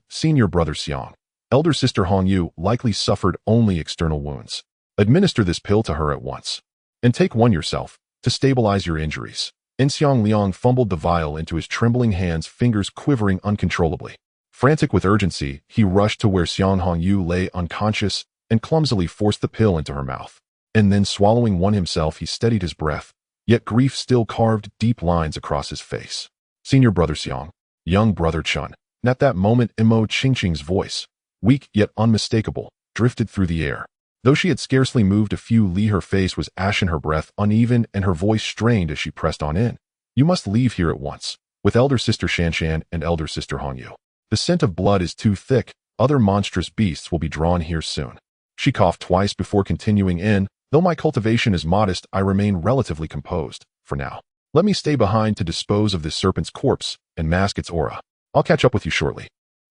Senior brother Xiang. Elder sister Hongyu likely suffered only external wounds. Administer this pill to her at once. And take one yourself, to stabilize your injuries. Xiang Liang fumbled the vial into his trembling hands, fingers quivering uncontrollably. Frantic with urgency, he rushed to where Xiang Hongyu lay unconscious and clumsily forced the pill into her mouth. And then, swallowing one himself, he steadied his breath, yet grief still carved deep lines across his face. Senior brother Xiang, young brother Chen. And at that moment, Imo Qingqing's voice, weak yet unmistakable, drifted through the air. Though she had scarcely moved a few li, her face was ashen, her breath uneven, and her voice strained as she pressed on in. You must leave here at once, with elder sister Shanshan and elder sister Hongyu. The scent of blood is too thick, other monstrous beasts will be drawn here soon. She coughed twice before continuing in, though my cultivation is modest, I remain relatively composed, for now. Let me stay behind to dispose of this serpent's corpse and mask its aura. I'll catch up with you shortly.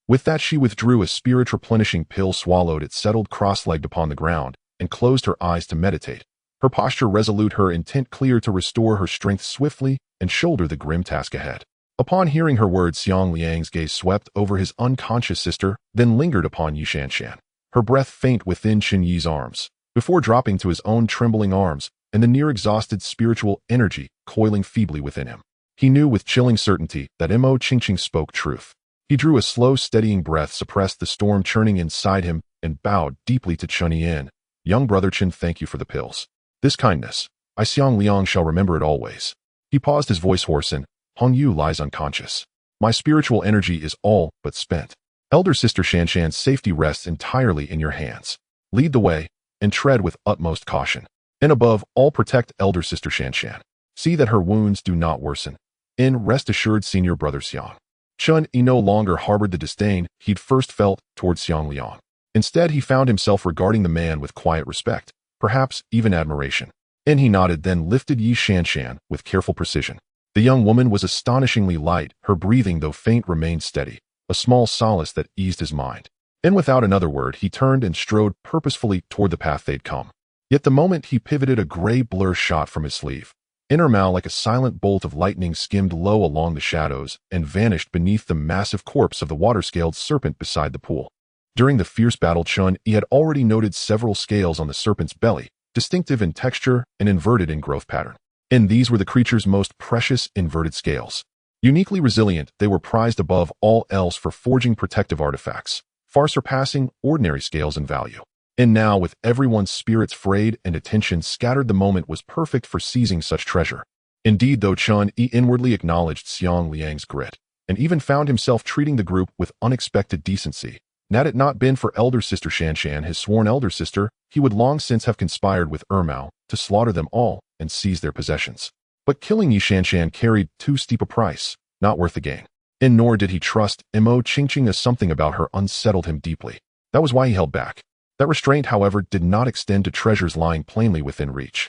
With that, she withdrew a spirit-replenishing pill, swallowed it, settled cross-legged upon the ground, and closed her eyes to meditate. Her posture resolute, her intent clear to restore her strength swiftly and shoulder the grim task ahead. Upon hearing her words, Xiang Liang's gaze swept over his unconscious sister, then lingered upon Yi Shanshan, her breath faint within Chen Yi's arms, before dropping to his own trembling arms and the near-exhausted spiritual energy coiling feebly within him. He knew with chilling certainty that Imo Qingqing spoke truth. He drew a slow, steadying breath, suppressed the storm churning inside him, and bowed deeply to Chen Yi. Young brother Chen, thank you for the pills. This kindness, I Xiang Liang shall remember it always. He paused, his voice hoarse, and Hongyu lies unconscious. My spiritual energy is all but spent. Elder sister Shanshan's safety rests entirely in your hands. Lead the way, and tread with utmost caution. And above all, protect elder sister Shanshan. See that her wounds do not worsen. Rest assured, senior brother Xiang. Chen Yi no longer harbored the disdain he'd first felt towards Xiang Liang. Instead, he found himself regarding the man with quiet respect, perhaps even admiration. And he nodded, then lifted Yi Shanshan with careful precision. The young woman was astonishingly light, her breathing, though faint, remained steady, a small solace that eased his mind. And without another word, he turned and strode purposefully toward the path they'd come. Yet the moment he pivoted, a gray blur shot from his sleeve. Innermao, like a silent bolt of lightning, skimmed low along the shadows and vanished beneath the massive corpse of the water-scaled serpent beside the pool. During the fierce battle, Chen Yi had already noted several scales on the serpent's belly, distinctive in texture and inverted in growth pattern. And these were the creature's most precious inverted scales. Uniquely resilient, they were prized above all else for forging protective artifacts, far surpassing ordinary scales in value. And now, with everyone's spirits frayed and attention scattered, the moment was perfect for seizing such treasure. Indeed, though Chen Yi inwardly acknowledged Xiang Liang's grit, and even found himself treating the group with unexpected decency, had it not been for elder sister Shanshan, his sworn elder sister, he would long since have conspired with Ermao to slaughter them all and seize their possessions. But killing Yi Shanshan carried too steep a price, not worth the gain. And nor did he trust Imo Qingqing, as something about her unsettled him deeply. That was why he held back. That restraint, however, did not extend to treasures lying plainly within reach.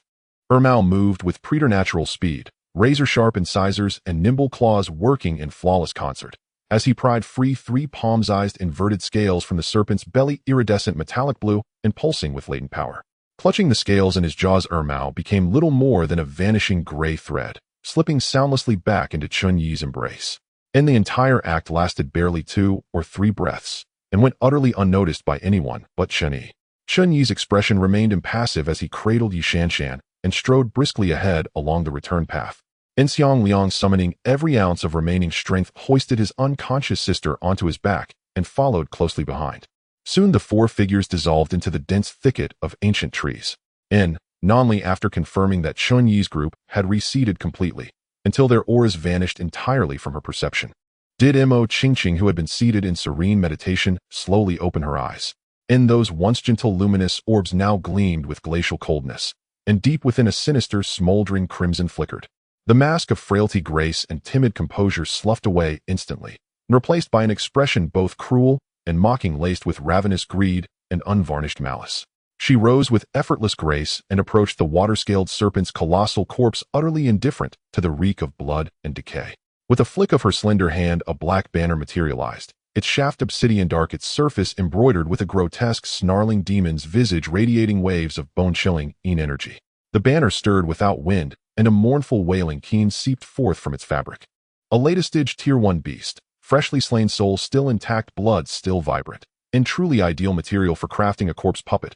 Ermao moved with preternatural speed, razor-sharp incisors and nimble claws working in flawless concert. As he pried free 3 palm-sized inverted scales from the serpent's belly, iridescent metallic blue and pulsing with latent power. Clutching the scales in his jaws, Ermao became little more than a vanishing gray thread, slipping soundlessly back into Chen Yi's embrace. And the entire act lasted barely 2 or 3 breaths, and went utterly unnoticed by anyone but Chen Yi. Chen Yi's expression remained impassive as he cradled Yi Shanshan and strode briskly ahead along the return path. Xiang Liang, summoning every ounce of remaining strength, hoisted his unconscious sister onto his back and followed closely behind. Soon the 4 figures dissolved into the dense thicket of ancient trees. Nonly after confirming that Chen Yi's group had receded completely, until their auras vanished entirely from her perception. Did Mo Qingqing, who had been seated in serene meditation, slowly open her eyes. In those once gentle luminous orbs now gleamed with glacial coldness, and deep within a sinister, smoldering crimson flickered. The mask of frailty, grace, and timid composure sloughed away instantly, and replaced by an expression both cruel and mocking, laced with ravenous greed and unvarnished malice. She rose with effortless grace and approached the water-scaled serpent's colossal corpse, utterly indifferent to the reek of blood and decay. With a flick of her slender hand, a black banner materialized, its shaft obsidian dark, its surface embroidered with a grotesque, snarling demon's visage, radiating waves of bone-chilling energy. The banner stirred without wind, and a mournful wailing keen seeped forth from its fabric. A latest-stage Tier 1 beast, freshly slain, soul still intact, blood still vibrant, and truly ideal material for crafting a corpse puppet.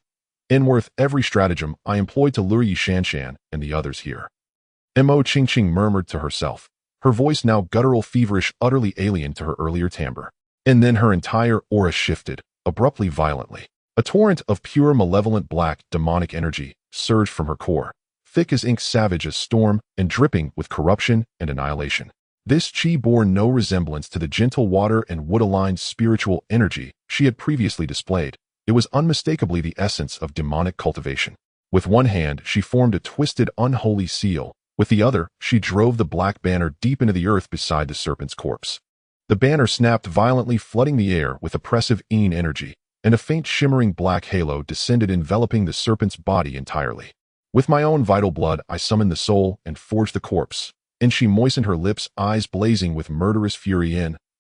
Worth every stratagem I employed to lure Yi Shanshan and the others here. Mo Qingqing murmured to herself, her voice now guttural, feverish, utterly alien to her earlier timbre. And then her entire aura shifted, abruptly, violently. A torrent of pure, malevolent, black, demonic energy surged from her core, thick as ink, savage as storm, and dripping with corruption and annihilation. This chi bore no resemblance to the gentle water and wood-aligned spiritual energy she had previously displayed. It was unmistakably the essence of demonic cultivation. With one hand, she formed a twisted, unholy seal. With the other, she drove the black banner deep into the earth beside the serpent's corpse. The banner snapped violently, flooding the air with oppressive energy, and a faint shimmering black halo descended, enveloping the serpent's body entirely. With my own vital blood, I summoned the soul and forged the corpse. And she moistened her lips, eyes blazing with murderous fury.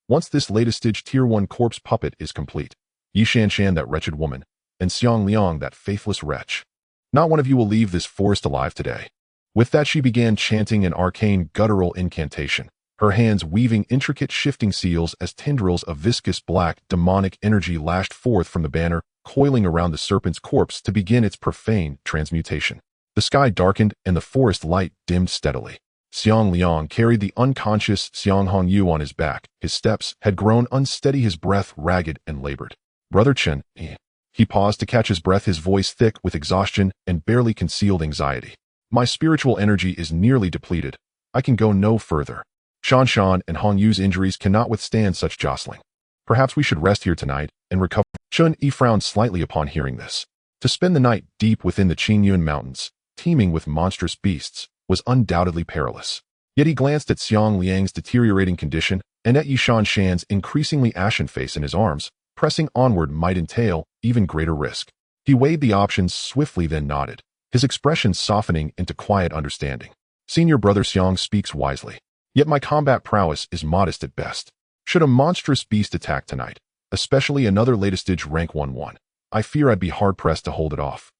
Once this latest-stage Tier 1 corpse puppet is complete, Yi Shanshan, that wretched woman, and Xiang Liang, that faithless wretch, not one of you will leave this forest alive today. With that, she began chanting an arcane, guttural incantation, her hands weaving intricate shifting seals as tendrils of viscous black, demonic energy lashed forth from the banner, coiling around the serpent's corpse to begin its profane transmutation. The sky darkened and the forest light dimmed steadily. Xiang Liang carried the unconscious Xiang Hongyu on his back. His steps had grown unsteady, his breath ragged and labored. Brother Chen Yi. He paused to catch his breath, his voice thick with exhaustion and barely concealed anxiety. My spiritual energy is nearly depleted. I can go no further. Shanshan and Hongyu's injuries cannot withstand such jostling. Perhaps we should rest here tonight and recover. Chen Yi frowned slightly upon hearing this. To spend the night deep within the Qingyun Mountains, teeming with monstrous beasts, was undoubtedly perilous. Yet he glanced at Xiang Liang's deteriorating condition and at Yi Shanshan's increasingly ashen face, in his arms. Pressing onward might entail even greater risk. He weighed the options swiftly, then nodded, his expression softening into quiet understanding. Senior brother Xiang speaks wisely. Yet my combat prowess is modest at best. Should a monstrous beast attack tonight, especially another latest-stage rank 1-1, I fear I'd be hard-pressed to hold it off.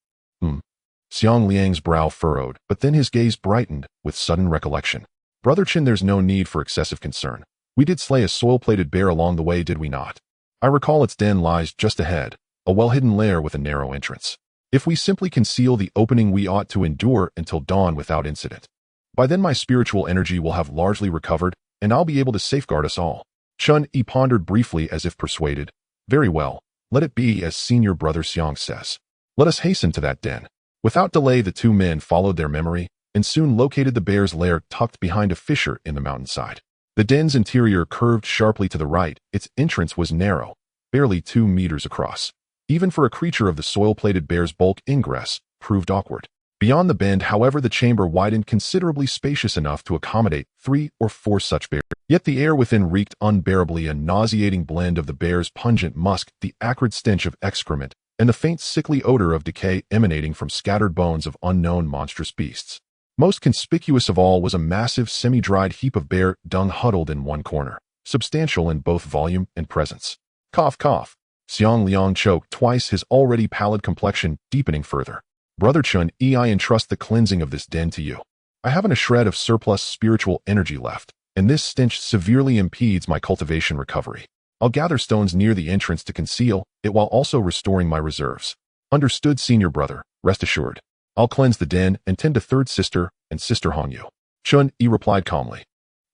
Xiang Liang's brow furrowed, but then his gaze brightened with sudden recollection. Brother Chen, there's no need for excessive concern. We did slay a soil-plated bear along the way, did we not? I recall its den lies just ahead, a well-hidden lair with a narrow entrance. If we simply conceal the opening, we ought to endure until dawn without incident. By then my spiritual energy will have largely recovered, and I'll be able to safeguard us all. Chen Yi pondered briefly as if persuaded. Very well, let it be as senior brother Xiang says. Let us hasten to that den. Without delay the two men followed their memory, and soon located the bear's lair tucked behind a fissure in the mountainside. The den's interior curved sharply to the right, its entrance was narrow, barely 2 meters across. Even for a creature of the soil-plated bear's bulk, ingress proved awkward. Beyond the bend, however, the chamber widened considerably, spacious enough to accommodate 3 or 4 such bears. Yet the air within reeked unbearably, a nauseating blend of the bear's pungent musk, the acrid stench of excrement, and the faint sickly odor of decay emanating from scattered bones of unknown monstrous beasts. Most conspicuous of all was a massive semi-dried heap of bear dung huddled in one corner, substantial in both volume and presence. Cough, cough. Xiang Liang choked twice, his already pallid complexion deepening further. Brother Chen Yi, I entrust the cleansing of this den to you. I haven't a shred of surplus spiritual energy left, and this stench severely impedes my cultivation recovery. I'll gather stones near the entrance to conceal it while also restoring my reserves. Understood, senior brother, rest assured. I'll cleanse the den and tend to third sister and sister Hongyu. Chen Yi replied calmly.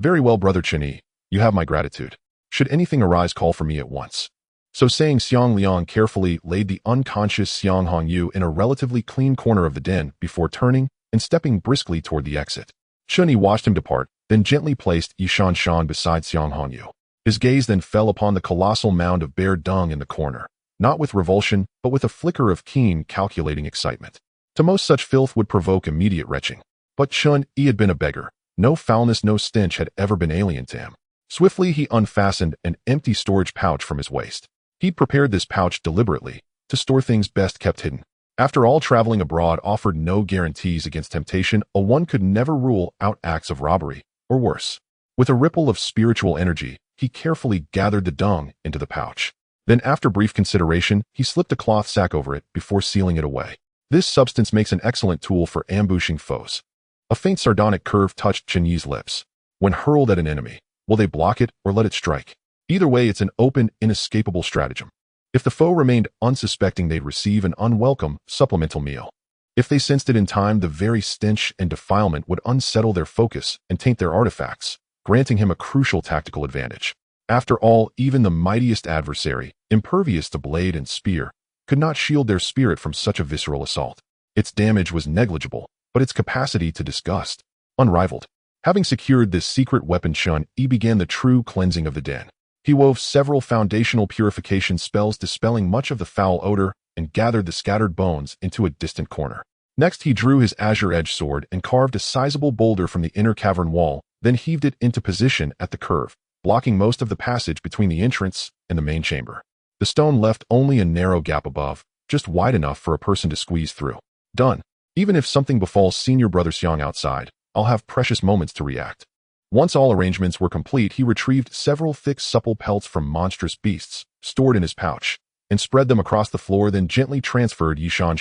Very well, brother Chen Yi, you have my gratitude. Should anything arise, call for me at once. So saying, Xiang Liang carefully laid the unconscious Xiang Hongyu in a relatively clean corner of the den before turning and stepping briskly toward the exit. Chen Yi watched him depart, then gently placed Yi Shan beside Xiang Hongyu. His gaze then fell upon the colossal mound of bear dung in the corner, not with revulsion, but with a flicker of keen, calculating excitement. To most, such filth would provoke immediate retching. But Chen Yi had been a beggar. No foulness, no stench had ever been alien to him. Swiftly he unfastened an empty storage pouch from his waist. He'd prepared this pouch deliberately, to store things best kept hidden. After all, traveling abroad offered no guarantees against temptation. One could never rule out acts of robbery, or worse. With a ripple of spiritual energy, he carefully gathered the dung into the pouch. Then, after brief consideration, he slipped a cloth sack over it before sealing it away. This substance makes an excellent tool for ambushing foes. A faint sardonic curve touched Chen Yi's lips. When hurled at an enemy, will they block it or let it strike? Either way, it's an open, inescapable stratagem. If the foe remained unsuspecting, they'd receive an unwelcome, supplemental meal. If they sensed it in time, the very stench and defilement would unsettle their focus and taint their artifacts, granting him a crucial tactical advantage. After all, even the mightiest adversary, impervious to blade and spear, could not shield their spirit from such a visceral assault. Its damage was negligible, but its capacity to disgust, unrivaled. Having secured this secret weapon, Chen Yi began the true cleansing of the den. He wove several foundational purification spells, dispelling much of the foul odor, and gathered the scattered bones into a distant corner. Next, he drew his azure edge sword and carved a sizable boulder from the inner cavern wall, then heaved it into position at the curve, blocking most of the passage between the entrance and the main chamber. The stone left only a narrow gap above, just wide enough for a person to squeeze through. Done. Even if something befalls senior brother Xiang outside, I'll have precious moments to react. Once all arrangements were complete, he retrieved several thick, supple pelts from monstrous beasts, stored in his pouch, and spread them across the floor, then gently transferred Yi Shan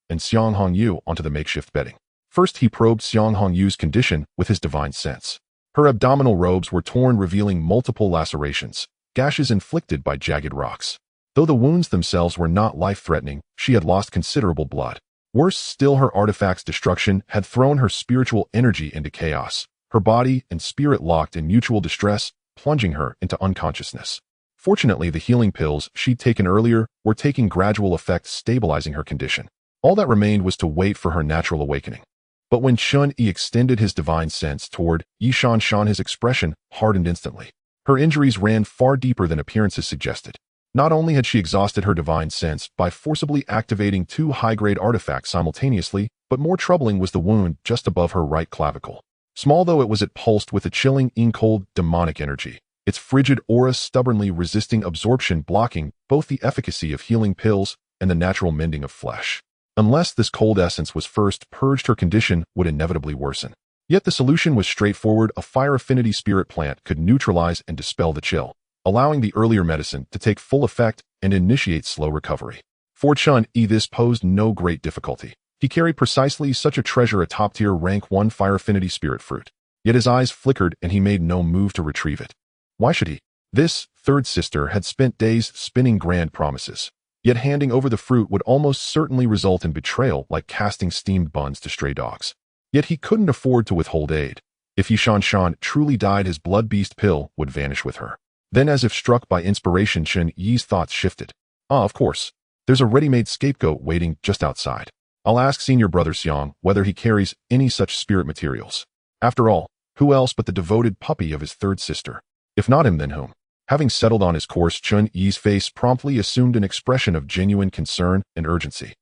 and Xiang Hongyu onto the makeshift bedding. First, he probed Xiang Hongyu's condition with his divine sense. Her abdominal robes were torn, revealing multiple lacerations, gashes inflicted by jagged rocks. Though the wounds themselves were not life-threatening, she had lost considerable blood. Worse still, her artifact's destruction had thrown her spiritual energy into chaos, her body and spirit locked in mutual distress, plunging her into unconsciousness. Fortunately, the healing pills she'd taken earlier were taking gradual effect, stabilizing her condition. All that remained was to wait for her natural awakening. But when Chen Yi extended his divine sense toward Yi Shan, his expression hardened instantly. Her injuries ran far deeper than appearances suggested. Not only had she exhausted her divine sense by forcibly activating two high-grade artifacts simultaneously, but more troubling was the wound just above her right clavicle. Small though it was, it pulsed with a chilling, cold, demonic energy, its frigid aura stubbornly resisting absorption, blocking both the efficacy of healing pills and the natural mending of flesh. Unless this cold essence was first purged, her condition would inevitably worsen. Yet the solution was straightforward. A fire affinity spirit plant could neutralize and dispel the chill, allowing the earlier medicine to take full effect and initiate slow recovery. For Chen Yi, this posed no great difficulty. He carried precisely such a treasure, a top-tier rank 1 fire affinity spirit fruit. Yet his eyes flickered and he made no move to retrieve it. Why should he? This third sister had spent days spinning grand promises. Yet handing over the fruit would almost certainly result in betrayal, like casting steamed buns to stray dogs. Yet he couldn't afford to withhold aid. If Yi Shan truly died, his blood beast pill would vanish with her. Then, as if struck by inspiration, Chen Yi's thoughts shifted. Of course. There's a ready-made scapegoat waiting just outside. I'll ask senior brother Xiang whether he carries any such spirit materials. After all, who else but the devoted puppy of his third sister? If not him, then whom? Having settled on his course, Chen Yi's face promptly assumed an expression of genuine concern and urgency.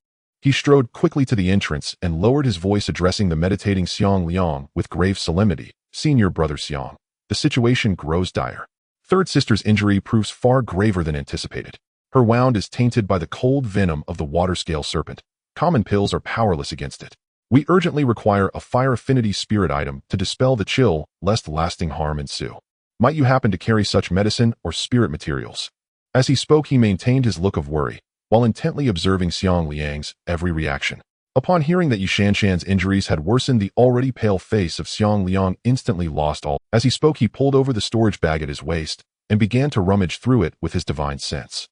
He strode quickly to the entrance and lowered his voice, addressing the meditating Xiang Liang with grave solemnity. Senior brother Xiang, the situation grows dire. Third sister's injury proves far graver than anticipated. Her wound is tainted by the cold venom of the water-scale serpent. Common pills are powerless against it. We urgently require a fire affinity spirit item to dispel the chill, lest lasting harm ensue. Might you happen to carry such medicine or spirit materials? As he spoke, he maintained his look of worry, while intently observing Xiang Liang's every reaction. Upon hearing that Yi Shanshan's injuries had worsened, the already pale face of Xiang Liang instantly lost all. As he spoke, he pulled over the storage bag at his waist and began to rummage through it with his divine sense.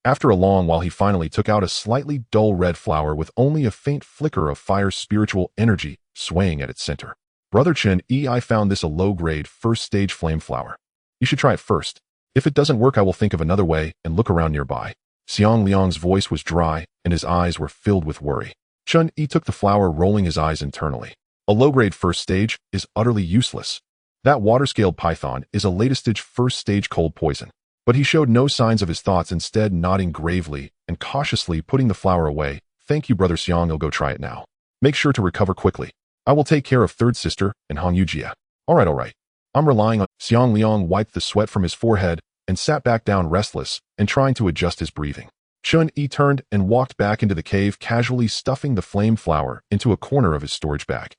After a long while, he finally took out a slightly dull red flower with only a faint flicker of fire spiritual energy swaying at its center. Brother Chen Yi, I found this a low-grade first-stage flame flower. You should try it first. If it doesn't work, I will think of another way and look around nearby. Xiang Liang's voice was dry and his eyes were filled with worry. Chen Yi took the flower, rolling his eyes internally. A low-grade first stage is utterly useless. That water-scaled python is a later-stage first-stage cold poison. But he showed no signs of his thoughts, instead nodding gravely and cautiously putting the flower away. Thank you, Brother Xiang, I'll go try it now. Make sure to recover quickly. I will take care of third sister and Hong Yujia. All right. I'm relying on. Xiang Liang wiped the sweat from his forehead and sat back down, restless and trying to adjust his breathing. Chen Yi turned and walked back into the cave, casually stuffing the flame flower into a corner of his storage bag.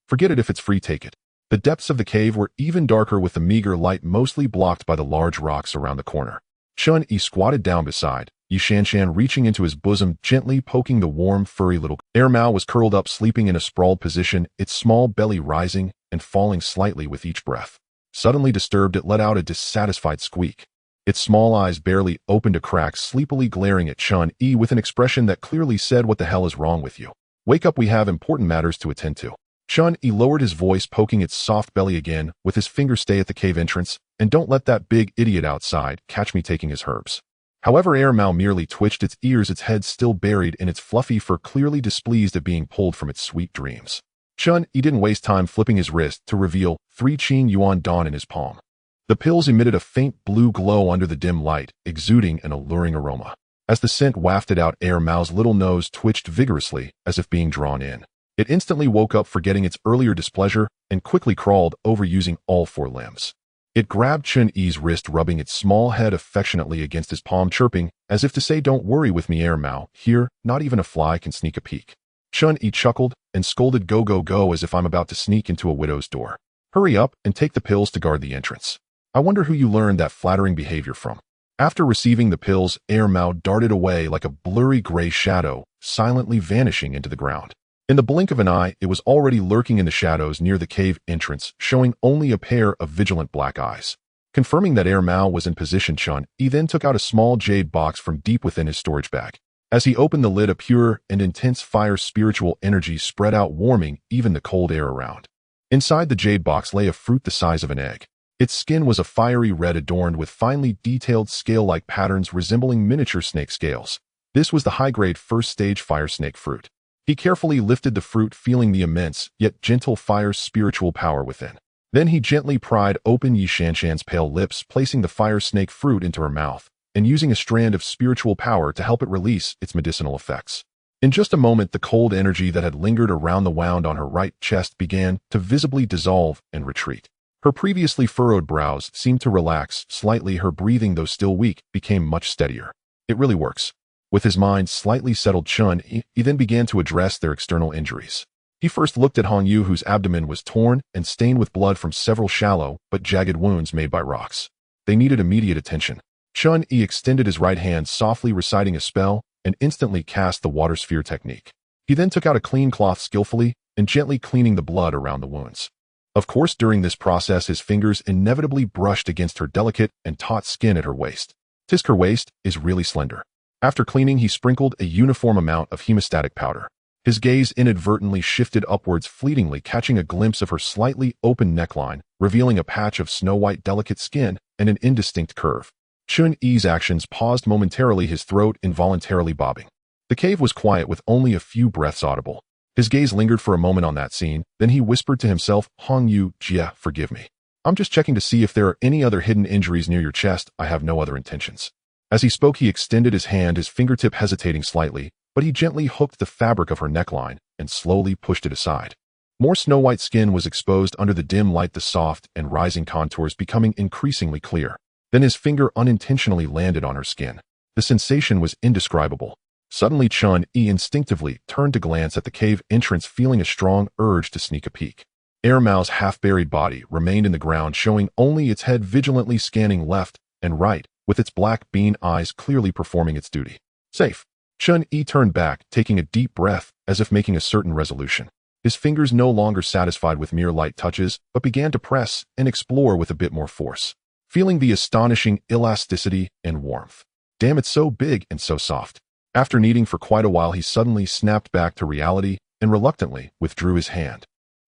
Forget it, if it's free, take it. The depths of the cave were even darker, with the meager light mostly blocked by the large rocks around the corner. Chen Yi squatted down beside Yi Shanshan, reaching into his bosom, gently poking the warm, furry little. Air Mao was curled up, sleeping in a sprawled position, its small belly rising and falling slightly with each breath. Suddenly disturbed, it let out a dissatisfied squeak. Its small eyes barely opened a crack, sleepily glaring at Chen Yi with an expression that clearly said, "What the hell is wrong with you? Wake up, we have important matters to attend to." Chen Yi lowered his voice, poking its soft belly again with his finger. Stay at the cave entrance, and don't let that big idiot outside catch me taking his herbs. However, Air Mao merely twitched its ears, its head still buried in its fluffy fur, clearly displeased at being pulled from its sweet dreams. Chen Yi didn't waste time, flipping his wrist to reveal 3 Qing Yuan dawn in his palm. The pills emitted a faint blue glow under the dim light, exuding an alluring aroma. As the scent wafted out, Air Mao's little nose twitched vigorously, as if being drawn in. It instantly woke up, forgetting its earlier displeasure, and quickly crawled over, using all 4 limbs. It grabbed Chen Yi's wrist, rubbing its small head affectionately against his palm, chirping, as if to say, "Don't worry with me, Air Mao. Here, not even a fly can sneak a peek." Chen Yi chuckled and scolded, Go, as if I'm about to sneak into a widow's door. Hurry up and take the pills to guard the entrance. I wonder who you learned that flattering behavior from. After receiving the pills, Air Mao darted away like a blurry gray shadow, silently vanishing into the ground. In the blink of an eye, it was already lurking in the shadows near the cave entrance, showing only a pair of vigilant black eyes. Confirming that Air Mao was in position, Chen Yi then took out a small jade box from deep within his storage bag. As he opened the lid, a pure and intense fire spiritual energy spread out, warming even the cold air around. Inside the jade box lay a fruit the size of an egg. Its skin was a fiery red, adorned with finely detailed scale-like patterns resembling miniature snake scales. This was the high-grade first-stage fire snake fruit. He carefully lifted the fruit, feeling the immense, yet gentle fire spiritual power within. Then he gently pried open Yi Shanshan's pale lips, placing the fire snake fruit into her mouth, and using a strand of spiritual power to help it release its medicinal effects. In just a moment, the cold energy that had lingered around the wound on her right chest began to visibly dissolve and retreat. Her previously furrowed brows seemed to relax slightly. Her breathing, though still weak, became much steadier. It really works. With his mind slightly settled, Chen Yi then began to address their external injuries. He first looked at Hong Yu, whose abdomen was torn and stained with blood from several shallow but jagged wounds made by rocks. They needed immediate attention. Chen Yi extended his right hand, softly reciting a spell, and instantly cast the water sphere technique. He then took out a clean cloth, skillfully and gently cleaning the blood around the wounds. Of course, during this process, his fingers inevitably brushed against her delicate and taut skin at her waist. Tisk, her waist is really slender. After cleaning, he sprinkled a uniform amount of hemostatic powder. His gaze inadvertently shifted upwards, fleetingly catching a glimpse of her slightly open neckline, revealing a patch of snow-white delicate skin and an indistinct curve. Chen Yi's actions paused momentarily, his throat involuntarily bobbing. The cave was quiet, with only a few breaths audible. His gaze lingered for a moment on that scene, then he whispered to himself, Hong Yu, Jia, forgive me. I'm just checking to see if there are any other hidden injuries near your chest. I have no other intentions. As he spoke, he extended his hand, his fingertip hesitating slightly, but he gently hooked the fabric of her neckline and slowly pushed it aside. More snow-white skin was exposed under the dim light, the soft and rising contours becoming increasingly clear. Then his finger unintentionally landed on her skin. The sensation was indescribable. Suddenly Chen Yi instinctively turned to glance at the cave entrance, feeling a strong urge to sneak a peek. Air Mao's half-buried body remained in the ground, showing only its head vigilantly scanning left and right, with its black bean eyes clearly performing its duty. Safe. Chen Yi turned back, taking a deep breath, as if making a certain resolution. His fingers no longer satisfied with mere light touches, but began to press and explore with a bit more force, feeling the astonishing elasticity and warmth. Damn, it's so big and so soft. After kneading for quite a while, he suddenly snapped back to reality and reluctantly withdrew his hand.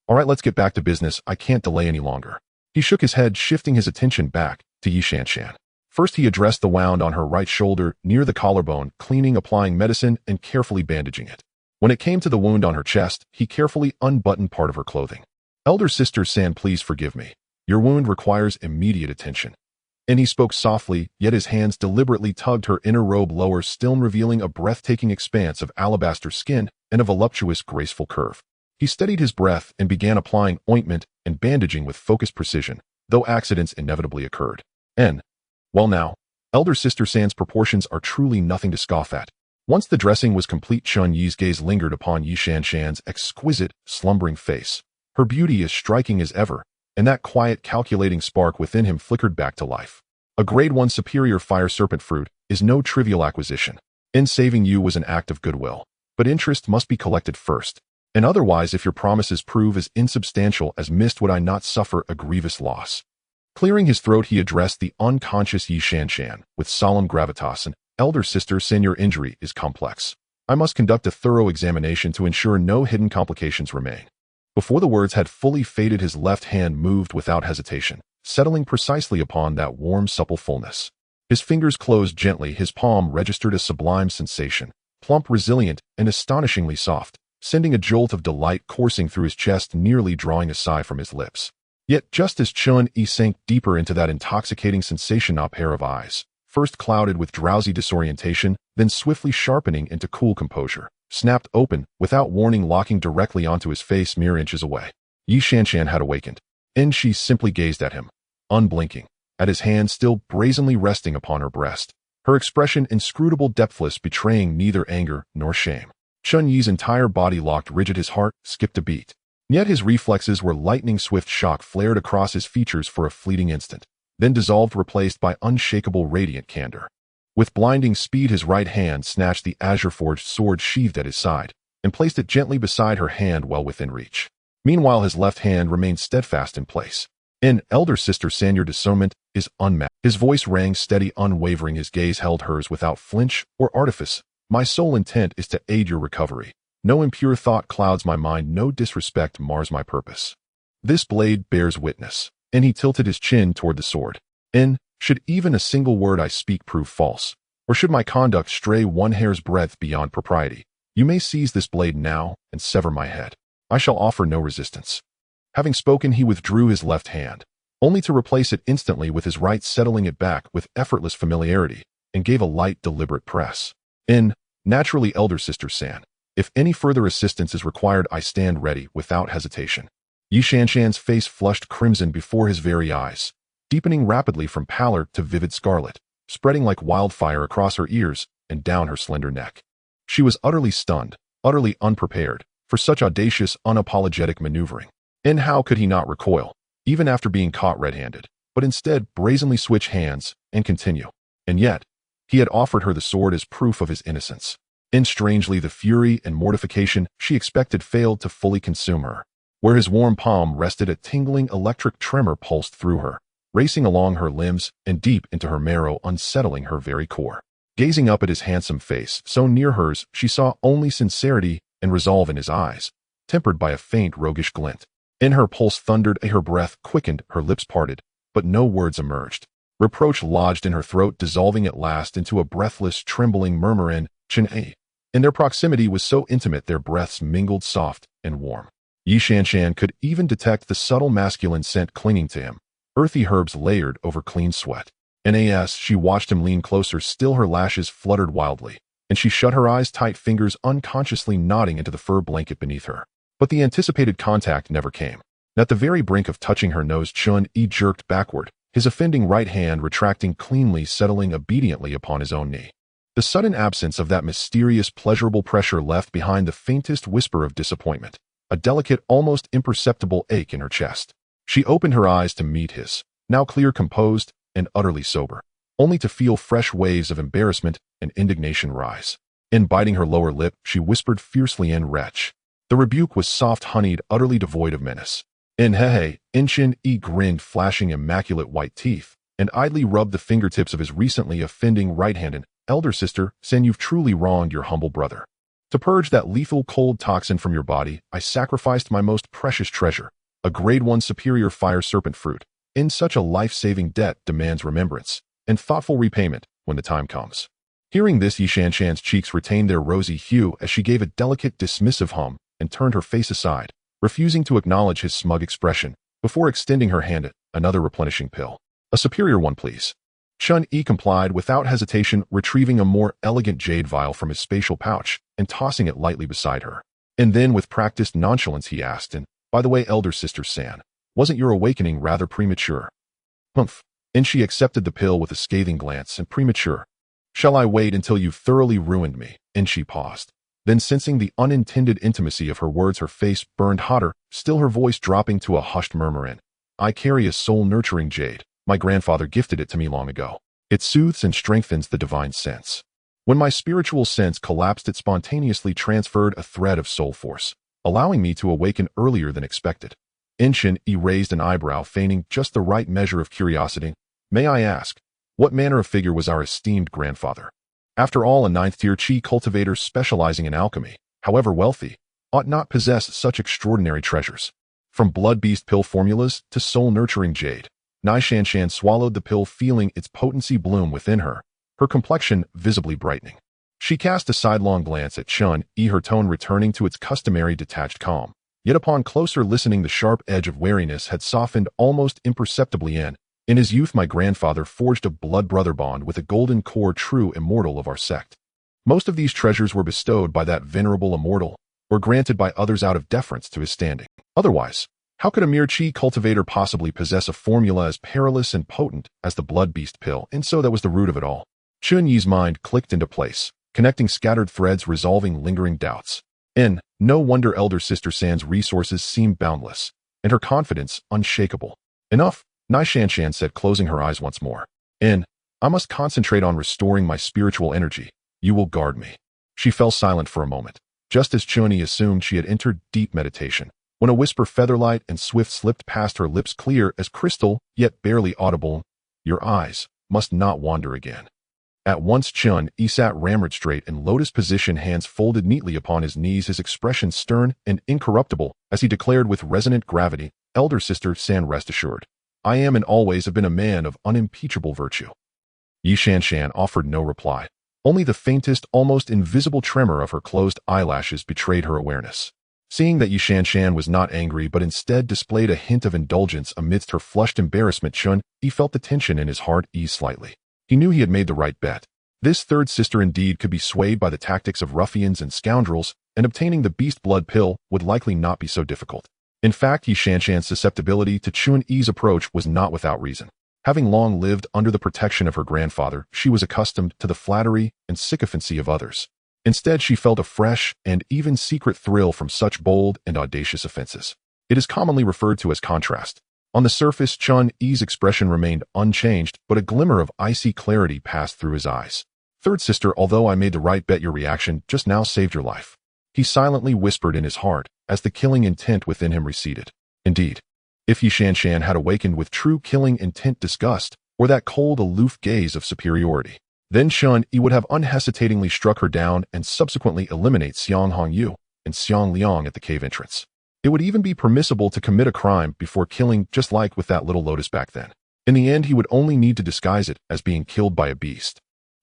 All right, let's get back to business. I can't delay any longer. He shook his head, shifting his attention back to Yi Shanshan. First, he addressed the wound on her right shoulder near the collarbone, cleaning, applying medicine, and carefully bandaging it. When it came to the wound on her chest, he carefully unbuttoned part of her clothing. Elder Sister San, please forgive me. Your wound requires immediate attention. And he spoke softly, yet his hands deliberately tugged her inner robe lower, still revealing a breathtaking expanse of alabaster skin and a voluptuous, graceful curve. He steadied his breath and began applying ointment and bandaging with focused precision, though accidents inevitably occurred. Well now, Elder Sister San's proportions are truly nothing to scoff at. Once the dressing was complete, Chen Yi's gaze lingered upon Yi Shanshan's exquisite, slumbering face. Her beauty as striking as ever, and that quiet, calculating spark within him flickered back to life. A grade 1 superior fire serpent fruit is no trivial acquisition. In saving you was an act of goodwill, but interest must be collected first. And otherwise, if your promises prove as insubstantial as mist, would I not suffer a grievous loss? Clearing his throat, he addressed the unconscious Yi Shanshan with solemn gravitas. And Elder Sister San, your injury is complex. I must conduct a thorough examination to ensure no hidden complications remain. Before the words had fully faded, his left hand moved without hesitation, settling precisely upon that warm, supple fullness. His fingers closed gently, his palm registered a sublime sensation, plump, resilient, and astonishingly soft, sending a jolt of delight coursing through his chest, nearly drawing a sigh from his lips. Yet just as Chen Yi sank deeper into that intoxicating sensation, a pair of eyes, first clouded with drowsy disorientation, then swiftly sharpening into cool composure, snapped open, without warning, locking directly onto his face mere inches away. Yi Shanshan had awakened, and she simply gazed at him, unblinking, at his hand still brazenly resting upon her breast, her expression inscrutable, depthless, betraying neither anger nor shame. Chen Yi's entire body locked rigid, his heart skipped a beat. Yet his reflexes were lightning swift. Shock flared across his features for a fleeting instant, then dissolved, replaced by unshakable, radiant candor. With blinding speed, his right hand snatched the azure-forged sword sheathed at his side, and placed it gently beside her hand, well within reach. Meanwhile, his left hand remained steadfast in place. In Elder Sister San, your discernment is unmatched. His voice rang steady, unwavering, his gaze held hers without flinch or artifice. My sole intent is to aid your recovery. No impure thought clouds my mind, no disrespect mars my purpose. This blade bears witness. And he tilted his chin toward the sword. And should even a single word I speak prove false, or should my conduct stray one hair's breadth beyond propriety, you may seize this blade now and sever my head. I shall offer no resistance. Having spoken, he withdrew his left hand, only to replace it instantly with his right, settling it back with effortless familiarity, and gave a light, deliberate press. Naturally, Elder Sister San, if any further assistance is required, I stand ready without hesitation. Yi Shanshan's face flushed crimson before his very eyes, deepening rapidly from pallor to vivid scarlet, spreading like wildfire across her ears and down her slender neck. She was utterly stunned, utterly unprepared for such audacious, unapologetic maneuvering. And how could he not recoil, even after being caught red-handed, but instead brazenly switch hands and continue? And yet, he had offered her the sword as proof of his innocence. And strangely, the fury and mortification she expected failed to fully consume her. Where his warm palm rested, a tingling electric tremor pulsed through her, racing along her limbs and deep into her marrow, unsettling her very core. Gazing up at his handsome face, so near hers, she saw only sincerity and resolve in his eyes, tempered by a faint roguish glint. In her pulse thundered, her breath quickened, her lips parted, but no words emerged. Reproach lodged in her throat, dissolving at last into a breathless, trembling murmur in Chen Yi. And their proximity was so intimate, their breaths mingled soft and warm. Yi Shanshan could even detect the subtle masculine scent clinging to him, earthy herbs layered over clean sweat. And as she watched him lean closer, still her lashes fluttered wildly, and she shut her eyes tight, fingers unconsciously knotting into the fur blanket beneath her. But the anticipated contact never came. At the very brink of touching her nose, Chen Yi jerked backward, his offending right hand retracting cleanly, settling obediently upon his own knee. The sudden absence of that mysterious, pleasurable pressure left behind the faintest whisper of disappointment, a delicate, almost imperceptible ache in her chest. She opened her eyes to meet his, now clear, composed, and utterly sober, only to feel fresh waves of embarrassment and indignation rise. In biting her lower lip, she whispered fiercely, "In wretch." The rebuke was soft-honeyed, utterly devoid of menace. In Chen Yi grinned, flashing immaculate white teeth, and idly rubbed the fingertips of his recently offending right hand. "Elder sister, Sen, you've truly wronged your humble brother. To purge that lethal cold toxin from your body, I sacrificed my most precious treasure, a grade 1 superior fire serpent fruit. In such a life-saving debt demands remembrance and thoughtful repayment when the time comes." Hearing this, Yi Shanshan's cheeks retained their rosy hue as she gave a delicate, dismissive hum and turned her face aside, refusing to acknowledge his smug expression, before extending her hand. "Another replenishing pill. A superior one, please." Chen Yi complied without hesitation, retrieving a more elegant jade vial from his spatial pouch and tossing it lightly beside her. And then, with practiced nonchalance, he asked, "And, by the way, elder sister San, wasn't your awakening rather premature?" "Humph." And she accepted the pill with a scathing glance. "And premature? Shall I wait until you've thoroughly ruined me?" And she paused. Then, sensing the unintended intimacy of her words, her face burned hotter, still her voice dropping to a hushed murmur. "I carry a soul-nurturing jade. My grandfather gifted it to me long ago. It soothes and strengthens the divine sense. When my spiritual sense collapsed, it spontaneously transferred a thread of soul force, allowing me to awaken earlier than expected." Chen Yi raised an eyebrow, feigning just the right measure of curiosity. "May I ask, what manner of figure was our esteemed grandfather? After all, a 9th-tier Qi cultivator specializing in alchemy, however wealthy, ought not possess such extraordinary treasures. From blood beast pill formulas to soul-nurturing jade." Yi Shanshan swallowed the pill, feeling its potency bloom within her, her complexion visibly brightening. She cast a sidelong glance at Chen Yi, her tone returning to its customary detached calm. Yet upon closer listening, the sharp edge of wariness had softened almost imperceptibly. In his youth, my grandfather forged a blood-brother bond with a golden core true immortal of our sect. Most of these treasures were bestowed by that venerable immortal, or granted by others out of deference to his standing. Otherwise, how could a mere Qi cultivator possibly possess a formula as perilous and potent as the blood beast pill? And so that was the root of it all. Chen Yi's mind clicked into place, connecting scattered threads, resolving lingering doubts. No wonder elder sister San's resources seemed boundless, and her confidence unshakable. "Enough," Yi Shanshan said, closing her eyes once more. "I must concentrate on restoring my spiritual energy. You will guard me." She fell silent for a moment, just as Chen Yi assumed she had entered deep meditation, when a whisper, featherlight and swift, slipped past her lips, clear as crystal, yet barely audible. "Your eyes must not wander again." At once Chen Yi sat ramrod straight in lotus position, hands folded neatly upon his knees, his expression stern and incorruptible, as he declared with resonant gravity, "Elder sister San, rest assured, I am and always have been a man of unimpeachable virtue." Yi Shanshan offered no reply. Only the faintest, almost invisible tremor of her closed eyelashes betrayed her awareness. Seeing that Yi Shanshan was not angry but instead displayed a hint of indulgence amidst her flushed embarrassment, Chen Yi felt the tension in his heart ease slightly. He knew he had made the right bet. This third sister indeed could be swayed by the tactics of ruffians and scoundrels, and obtaining the beast blood pill would likely not be so difficult. In fact, Yi Shanshan's susceptibility to Chen Yi's approach was not without reason. Having long lived under the protection of her grandfather, she was accustomed to the flattery and sycophancy of others. Instead, she felt a fresh and even secret thrill from such bold and audacious offenses. It is commonly referred to as contrast. On the surface, Chen Yi's expression remained unchanged, but a glimmer of icy clarity passed through his eyes. "Third sister, although I made the right bet, your reaction just now saved your life," he silently whispered in his heart as the killing intent within him receded. Indeed, if Yi Shanshan had awakened with true killing intent, disgust, or that cold, aloof gaze of superiority, then Chen Yi would have unhesitatingly struck her down and subsequently eliminate Xiang Hongyu and Xiang Liang at the cave entrance. It would even be permissible to commit a crime before killing, just like with that little lotus back then. In the end, he would only need to disguise it as being killed by a beast.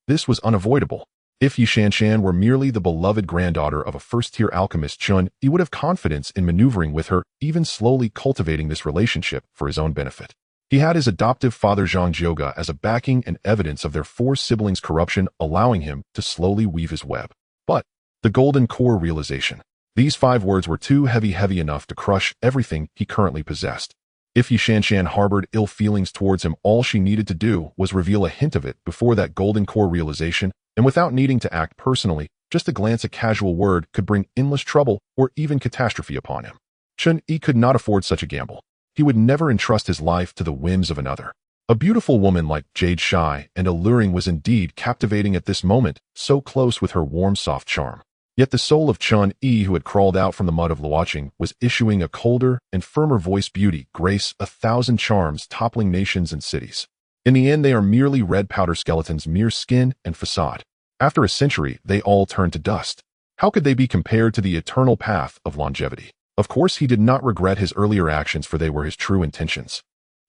This was unavoidable. If Yi Shanshan were merely the beloved granddaughter of a first-tier alchemist, Chen Yi would have confidence in maneuvering with her, even slowly cultivating this relationship for his own benefit. He had his adoptive father Zhang Jioga as a backing and evidence of their 4 siblings' corruption, allowing him to slowly weave his web. But the golden core realization. These 5 words were too heavy enough to crush everything he currently possessed. If Yishanshan harbored ill feelings towards him, all she needed to do was reveal a hint of it before that golden core realization, and without needing to act personally, just a glance, a casual word could bring endless trouble or even catastrophe upon him. Chen Yi could not afford such a gamble. He would never entrust his life to the whims of another. A beautiful woman like Jade, shy and alluring, was indeed captivating at this moment, so close with her warm, soft charm. Yet the soul of Chen Yi, who had crawled out from the mud of Luoqing, was issuing a colder and firmer voice. Beauty, grace, 1,000 charms, toppling nations and cities. In the end, they are merely red powder skeletons, mere skin and facade. After a century, they all turn to dust. How could they be compared to the eternal path of longevity? Of course, he did not regret his earlier actions, for they were his true intentions.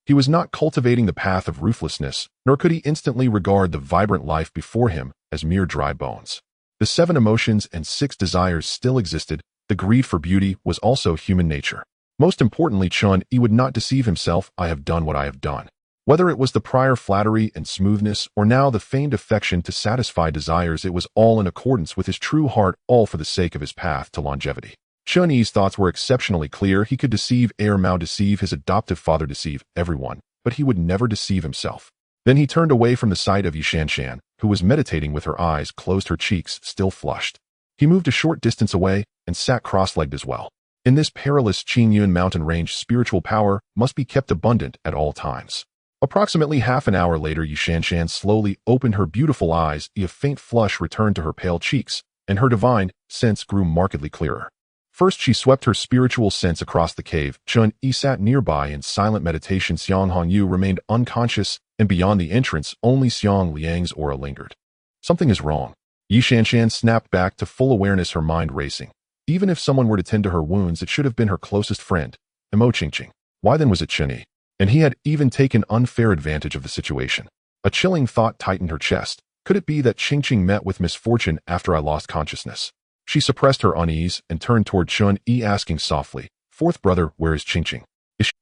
He was not cultivating the path of ruthlessness, nor could he instantly regard the vibrant life before him as mere dry bones. The 7 emotions and 6 desires still existed. The greed for beauty was also human nature. Most importantly, Chen Yi would not deceive himself. I have done what I have done. Whether it was the prior flattery and smoothness, or now the feigned affection to satisfy desires, it was all in accordance with his true heart, all for the sake of his path to longevity. Chen Yi's thoughts were exceptionally clear. He could deceive Mao, deceive his adoptive father, deceive everyone, but he would never deceive himself. Then he turned away from the sight of Yishanshan, who was meditating with her eyes closed, her cheeks still flushed. He moved a short distance away and sat cross-legged as well. In this perilous Qingyun mountain range, spiritual power must be kept abundant at all times. Approximately half an hour later, Yishanshan slowly opened her beautiful eyes. A faint flush returned to her pale cheeks, and her divine sense grew markedly clearer. First, she swept her spiritual sense across the cave. Chen Yi sat nearby in silent meditation. Xiang Hongyu remained unconscious, and beyond the entrance, only Xiang Liang's aura lingered. Something is wrong. Yishanshan snapped back to full awareness, her mind racing. Even if someone were to tend to her wounds, it should have been her closest friend, Imo Qingqing. Why then was it Chen Yi? And he had even taken unfair advantage of the situation. A chilling thought tightened her chest. Could it be that Qingqing met with misfortune after I lost consciousness? She suppressed her unease and turned toward Chen Yi, asking softly, "Fourth brother, where is Qingqing?"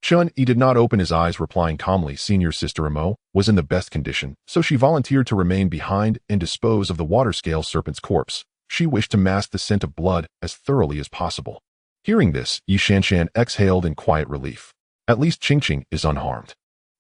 Chen Yi did not open his eyes, replying calmly, "Senior sister Imo was in the best condition, so she volunteered to remain behind and dispose of the water-scale serpent's corpse. She wished to mask the scent of blood as thoroughly as possible." Hearing this, Yishanshan exhaled in quiet relief. At least Qingqing is unharmed.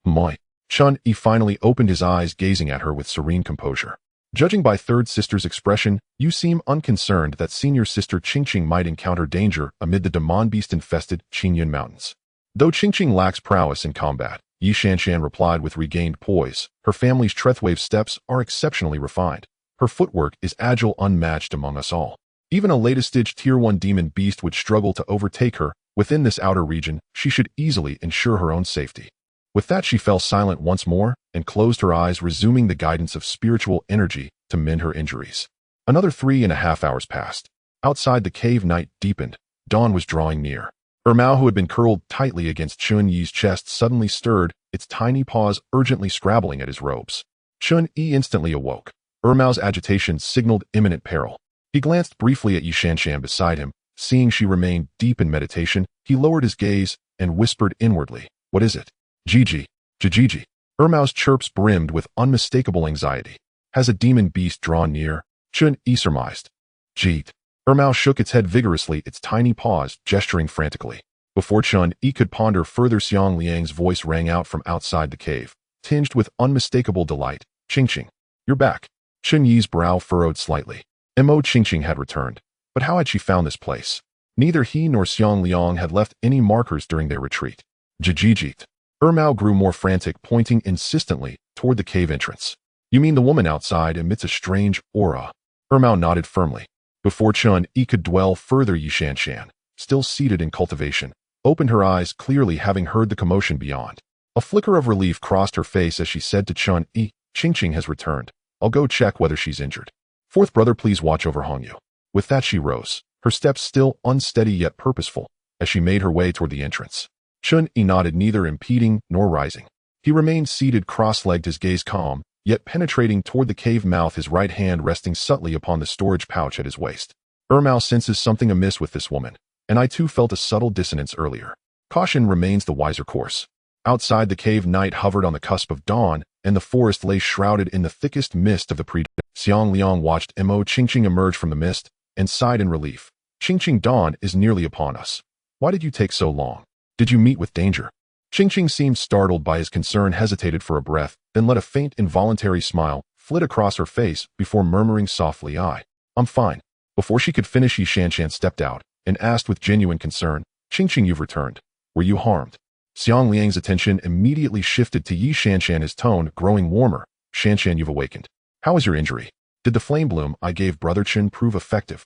Moi. Chen Yi finally opened his eyes, gazing at her with serene composure. "Judging by third sister's expression, you seem unconcerned that senior sister Qingqing might encounter danger amid the demon beast-infested Qingyun Mountains." Though Qingqing lacks prowess in combat, Yishanshan replied with regained poise, "Her family's Trethwave steps are exceptionally refined. Her footwork is agile, unmatched among us all. Even a latest-stage Tier 1 demon beast would struggle to overtake her. Within this outer region, she should easily ensure her own safety." With that, she fell silent once more and closed her eyes, resuming the guidance of spiritual energy to mend her injuries. Another 3.5 hours passed. Outside the cave, night deepened. Dawn was drawing near. Mao, who had been curled tightly against Chen Yi's chest, suddenly stirred, its tiny paws urgently scrabbling at his robes. Chen Yi instantly awoke. Mao's agitation signaled imminent peril. He glanced briefly at Yishanshan beside him. Seeing she remained deep in meditation, he lowered his gaze and whispered inwardly, "What is it?" "Gigi. Gigi." Mao's chirps brimmed with unmistakable anxiety. "Has a demon beast drawn near?" Chen Yi surmised. "Jeet." Mao shook its head vigorously, its tiny paws gesturing frantically. Before Chen Yi could ponder further, Xiang Liang's voice rang out from outside the cave, tinged with unmistakable delight. "Qingqing, you're back." Chen Yi's brow furrowed slightly. Imo Qingqing had returned, but how had she found this place? Neither he nor Xiang Liang had left any markers during their retreat. "Jijijit." Mao grew more frantic, pointing insistently toward the cave entrance. "You mean the woman outside emits a strange aura?" Mao nodded firmly. Before Chen Yi could dwell further, Yishanshan, still seated in cultivation, opened her eyes clearly, having heard the commotion beyond. A flicker of relief crossed her face as she said to Chen Yi, "Qingqing has returned. I'll go check whether she's injured. Fourth brother, please watch over Hongyu." With that, she rose, her steps still unsteady yet purposeful, as she made her way toward the entrance. Chen Yi nodded, neither impeding nor rising. He remained seated cross-legged, his gaze calm, yet penetrating toward the cave mouth, his right hand resting subtly upon the storage pouch at his waist. Mao senses something amiss with this woman, and I too felt a subtle dissonance earlier. Caution remains the wiser course. Outside the cave, night hovered on the cusp of dawn, and the forest lay shrouded in the thickest mist of the pre-dawn. Xiang Liang watched Imo Qingqing emerge from the mist, and sighed in relief. "Qingqing, dawn is nearly upon us. Why did you take so long? Did you meet with danger?" Qingqing seemed startled by his concern, hesitated for a breath, then let a faint, involuntary smile flit across her face before murmuring softly, I'm fine. Before she could finish, Yi Shanshan stepped out and asked with genuine concern, Qingqing, you've returned. Were you harmed? Xiang Liang's attention immediately shifted to Yi Shanshan, his tone growing warmer. Shanshan, you've awakened. How is your injury? Did the flame bloom I gave Brother Chen prove effective?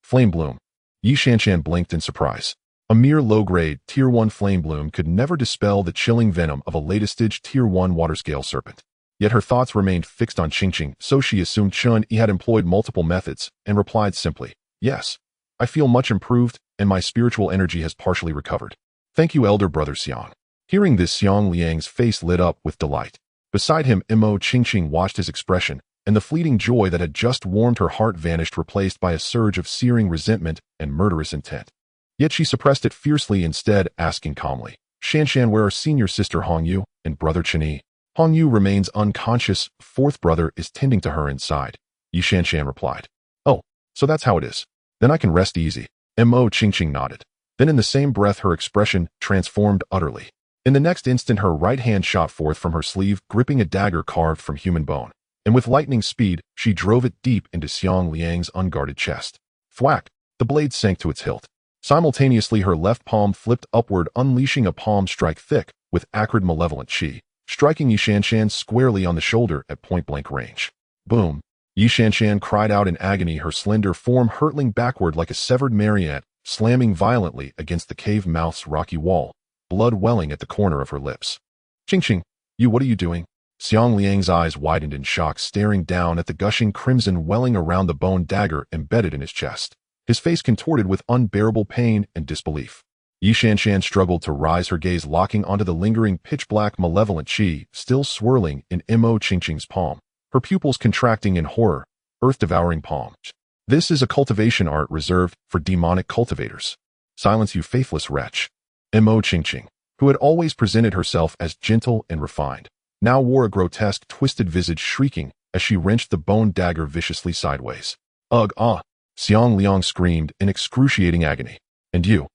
Flame bloom. Yi Shanshan blinked in surprise. A mere low-grade, Tier 1 flame bloom could never dispel the chilling venom of a latest-stage Tier 1 water-scale serpent. Yet her thoughts remained fixed on Qingqing, so she assumed Chen Yi had employed multiple methods and replied simply, yes. I feel much improved, and my spiritual energy has partially recovered. Thank you, elder brother Xiang. Hearing this, Xiang Liang's face lit up with delight. Beside him, Qingqing watched his expression, and the fleeting joy that had just warmed her heart vanished, replaced by a surge of searing resentment and murderous intent. Yet she suppressed it fiercely, instead asking calmly, Shanshan, where are senior sister Hongyu and brother Chen Yi? Hongyu remains unconscious. Fourth brother is tending to her inside. Yi Shanshan replied. Oh, so that's how it is. Then I can rest easy. Qingqing nodded. Then in the same breath her expression transformed utterly. In the next instant her right hand shot forth from her sleeve, gripping a dagger carved from human bone. And with lightning speed, she drove it deep into Xiang Liang's unguarded chest. Thwack! The blade sank to its hilt. Simultaneously her left palm flipped upward, unleashing a palm strike thick with acrid malevolent chi, striking Yi Shanshan squarely on the shoulder at point-blank range. Boom! Yi Shanshan cried out in agony, her slender form hurtling backward like a severed marionette, slamming violently against the cave mouth's rocky wall, blood welling at the corner of her lips. Qingqing, what are you doing? Xiang Liang's eyes widened in shock, staring down at the gushing crimson welling around the bone dagger embedded in his chest. His face contorted with unbearable pain and disbelief. Yi Shanshan struggled to rise, her gaze locking onto the lingering pitch-black malevolent chi still swirling in Qingqing's palm, her pupils contracting in horror, earth-devouring palms. This is a cultivation art reserved for demonic cultivators. Silence, you faithless wretch. Qingqing, who had always presented herself as gentle and refined, now wore a grotesque, twisted visage, shrieking as she wrenched the bone dagger viciously sideways. Ugh, ah! Xiang Liang screamed in excruciating agony. And you?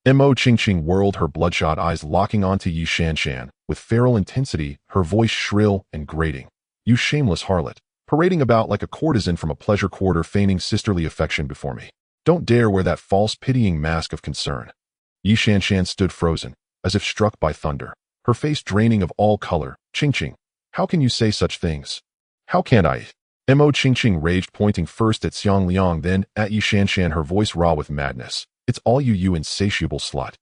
Qingqing whirled, her bloodshot eyes locking onto Yi Shanshan with feral intensity, her voice shrill and grating. You shameless harlot, parading about like a courtesan from a pleasure quarter, feigning sisterly affection before me. Don't dare wear that false, pitying mask of concern. Yi Shanshan stood frozen, as if struck by thunder, her face draining of all color. Qingqing, how can you say such things? How can't I? Qingqing raged, pointing first at Xiang Liang, then at Yi Shanshan, her voice raw with madness. It's all you insatiable slut.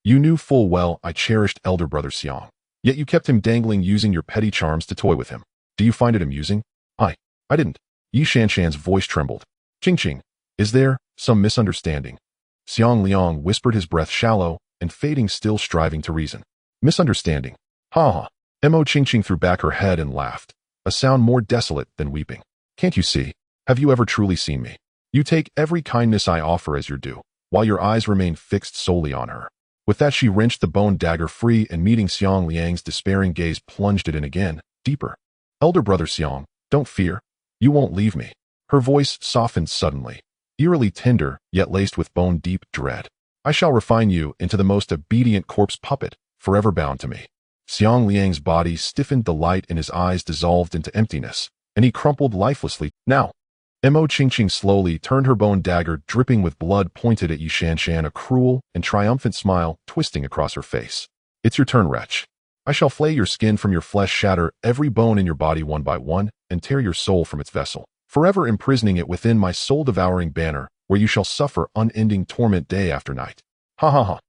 You knew full well I cherished elder brother Xiang. Yet you kept him dangling, using your petty charms to toy with him. Do you find it amusing? I didn't. Yi Shanshan's voice trembled. Qingqing, is there some misunderstanding? Xiang Liang whispered, his breath shallow and fading, still striving to reason. Misunderstanding? Ha ha. Qingqing threw back her head and laughed, a sound more desolate than weeping. Can't you see? Have you ever truly seen me? You take every kindness I offer as your due, while your eyes remain fixed solely on her. With that she wrenched the bone dagger free and, meeting Xiang Liang's despairing gaze, plunged it in again, deeper. Elder brother Xiang, don't fear. You won't leave me. Her voice softened suddenly, eerily tender, yet laced with bone-deep dread. I shall refine you into the most obedient corpse puppet, forever bound to me. Xiang Liang's body stiffened, the light in his eyes dissolved into emptiness, and he crumpled lifelessly. Now, Qingqing slowly turned, her bone dagger dripping with blood pointed at Yi Shanshan, a cruel and triumphant smile twisting across her face. It's your turn, wretch. I shall flay your skin from your flesh, shatter every bone in your body one by one, and tear your soul from its vessel, forever imprisoning it within my soul-devouring banner, where you shall suffer unending torment day after night. Ha ha ha.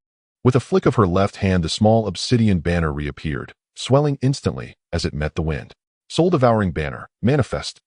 With a flick of her left hand, the small obsidian banner reappeared, swelling instantly as it met the wind. Soul-devouring banner, manifest.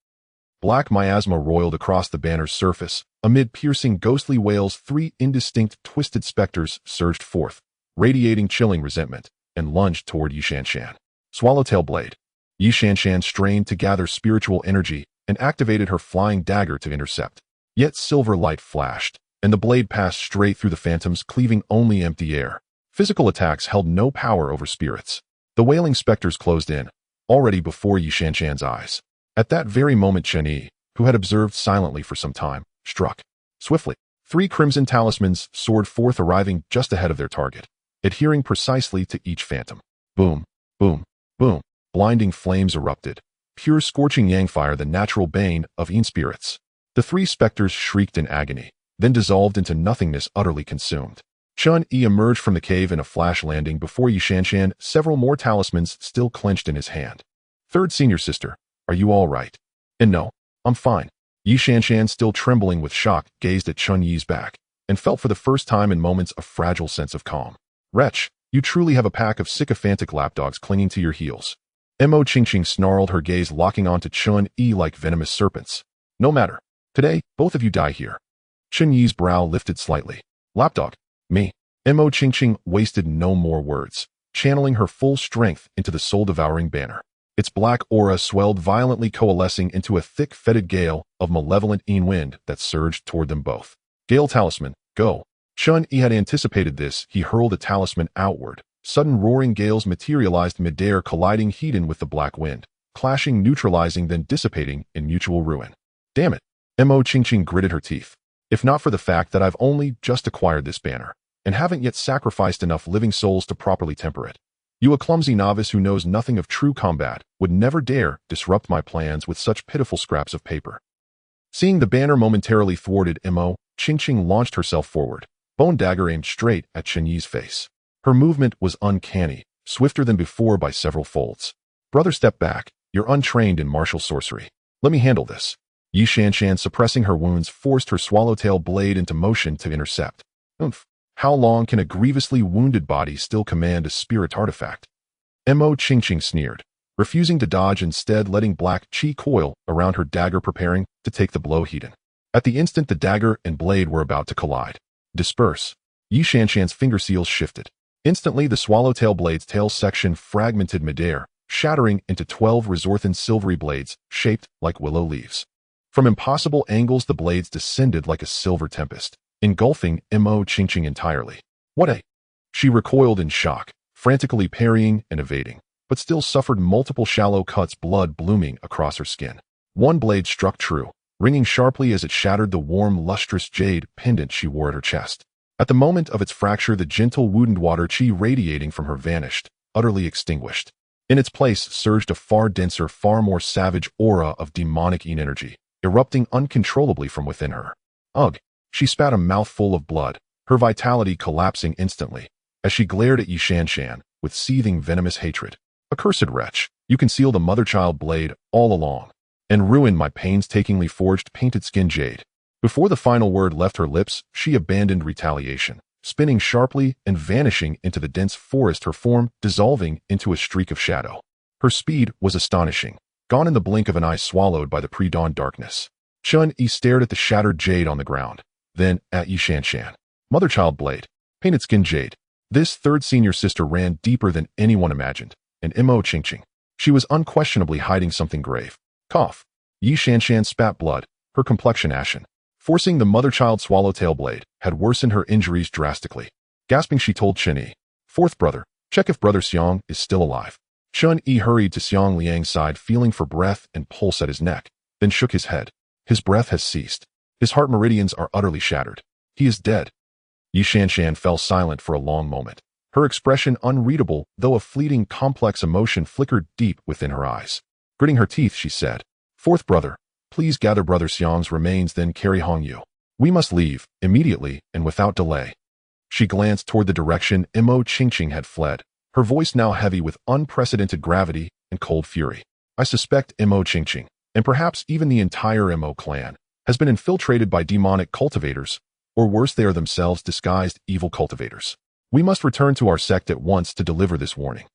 Black miasma roiled across the banner's surface. Amid piercing ghostly wails, three indistinct, twisted specters surged forth, radiating chilling resentment, and lunged toward Yi Shanshan. Swallowtail blade. Yi Shanshan strained to gather spiritual energy and activated her flying dagger to intercept. Yet silver light flashed, and the blade passed straight through the phantoms, cleaving only empty air. Physical attacks held no power over spirits. The wailing specters closed in, already before Yi Shanshan's eyes. At that very moment, Chen Yi, who had observed silently for some time, struck. Swiftly, three crimson talismans soared forth, arriving just ahead of their target. adhering precisely to each phantom. Boom, boom, boom. Blinding flames erupted, pure scorching yang fire, the natural bane of Yin spirits. The three specters shrieked in agony, then dissolved into nothingness, utterly consumed. Chen Yi emerged from the cave in a flash landing before Yi Shanshan, several more talismans still clenched in his hand. Third senior sister, are you all right? And no, I'm fine. Yi Shanshan, still trembling with shock, gazed at Chen Yi's back, and felt for the first time in moments a fragile sense of calm. Wretch, you truly have a pack of sycophantic lapdogs clinging to your heels. Mo Qingqing snarled, her gaze locking onto Chen Yi like venomous serpents. No matter. Today, both of you die here. Chen Yi's brow lifted slightly. Lapdog. Me. Mo Qingqing wasted no more words, channeling her full strength into the soul-devouring banner. Its black aura swelled violently, coalescing into a thick, fetid gale of malevolent Yin wind that surged toward them both. Gale talisman, go. Chen Yi had anticipated this. He hurled a talisman outward. Sudden roaring gales materialized midair, colliding heat-in with the black wind, clashing, neutralizing, then dissipating in mutual ruin. Damn it. Mo Qingqing gritted her teeth. If not for the fact that I've only just acquired this banner, and haven't yet sacrificed enough living souls to properly temper it, you, a clumsy novice who knows nothing of true combat, would never dare disrupt my plans with such pitiful scraps of paper. Seeing the banner momentarily thwarted, Mo Qingqing launched herself forward, bone dagger aimed straight at Chen Yi's face. Her movement was uncanny, swifter than before by several folds. Brother, step back. You're untrained in martial sorcery. Let me handle this. Yi Shanshan, suppressing her wounds, forced her swallowtail blade into motion to intercept. Oomph. How long can a grievously wounded body still command a spirit artifact? Mo Qingqing sneered, refusing to dodge, instead letting black chi coil around her dagger, preparing to take the blow heat in. At the instant the dagger and blade were about to collide. Disperse. Yi Shanshan's finger seals shifted. Instantly, the swallowtail blade's tail section fragmented midair, shattering into 12 resorthin silvery blades shaped like willow leaves. From impossible angles, the blades descended like a silver tempest, engulfing Mo Qingqing entirely. What a... She recoiled in shock, frantically parrying and evading, but still suffered multiple shallow cuts, blood blooming across her skin. One blade struck true, ringing sharply as it shattered the warm, lustrous jade pendant she wore at her chest. At the moment of its fracture, the gentle wounded water chi radiating from her vanished, utterly extinguished. In its place surged a far denser, far more savage aura of demonic Yin energy, erupting uncontrollably from within her. Ugh! She spat a mouthful of blood, her vitality collapsing instantly, as she glared at Yi Shanshan with seething venomous hatred. Accursed wretch, you concealed a mother-child blade all along, and ruined my painstakingly forged painted skin jade. Before the final word left her lips, she abandoned retaliation, spinning sharply and vanishing into the dense forest, her form dissolving into a streak of shadow. Her speed was astonishing, gone in the blink of an eye, swallowed by the pre-dawn darkness. Chen Yi stared at the shattered jade on the ground, then at Yi Shanshan. Mother-child blade, painted skin jade. This third senior sister ran deeper than anyone imagined, and Mo Qingqing. She was unquestionably hiding something grave. Cough. Yi Shanshan spat blood, her complexion ashen. Forcing the mother-child swallowtail blade had worsened her injuries drastically. Gasping, she told Chen Yi, "Fourth brother, check if brother Xiang is still alive." Chen Yi hurried to Xiang Liang's side, feeling for breath and pulse at his neck, then shook his head. His breath has ceased. His heart meridians are utterly shattered. He is dead. Yi Shanshan fell silent for a long moment. Her expression unreadable, though a fleeting, complex emotion flickered deep within her eyes. Gritting her teeth, she said, "Fourth brother, please gather brother Xiang's remains, then carry Hongyu. We must leave, immediately and without delay." She glanced toward the direction Mo Qingqing had fled, her voice now heavy with unprecedented gravity and cold fury. "I suspect Mo Qingqing, and perhaps even the entire Mo clan, has been infiltrated by demonic cultivators, or worse, they are themselves disguised evil cultivators. We must return to our sect at once to deliver this warning."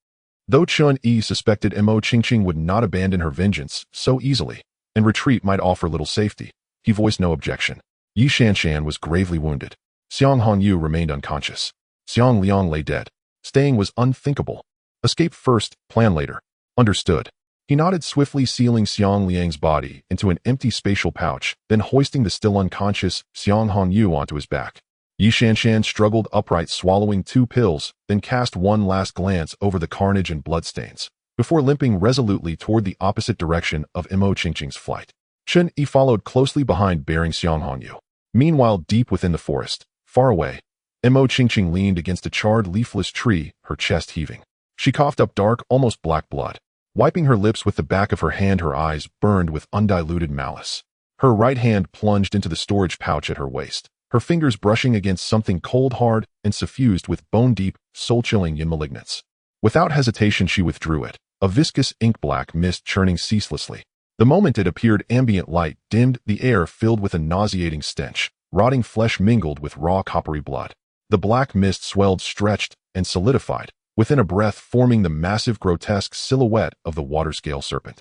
Though Chen Yi suspected Mo Qingqing would not abandon her vengeance so easily, and retreat might offer little safety, he voiced no objection. Yi Shanshan was gravely wounded. Xiang Hongyu remained unconscious. Xiang Liang lay dead. Staying was unthinkable. Escape first, plan later. Understood. He nodded swiftly, sealing Xiang Liang's body into an empty spatial pouch, then hoisting the still unconscious Xiang Hongyu onto his back. Yi Shanshan struggled upright, swallowing 2 pills, then cast one last glance over the carnage and bloodstains, before limping resolutely toward the opposite direction of Mo Qingqing's flight. Chen Yi followed closely behind, bearing Xiang Hongyu. Meanwhile, deep within the forest, far away, Mo Qingqing leaned against a charred leafless tree, her chest heaving. She coughed up dark, almost black blood. Wiping her lips with the back of her hand, her eyes burned with undiluted malice. Her right hand plunged into the storage pouch at her waist, her fingers brushing against something cold, hard, and suffused with bone-deep, soul-chilling yin malignance. Without hesitation, she withdrew it, a viscous ink-black mist churning ceaselessly. The moment it appeared, ambient light dimmed, the air filled with a nauseating stench, rotting flesh mingled with raw coppery blood. The black mist swelled, stretched, and solidified, within a breath forming the massive, grotesque silhouette of the water-scale serpent.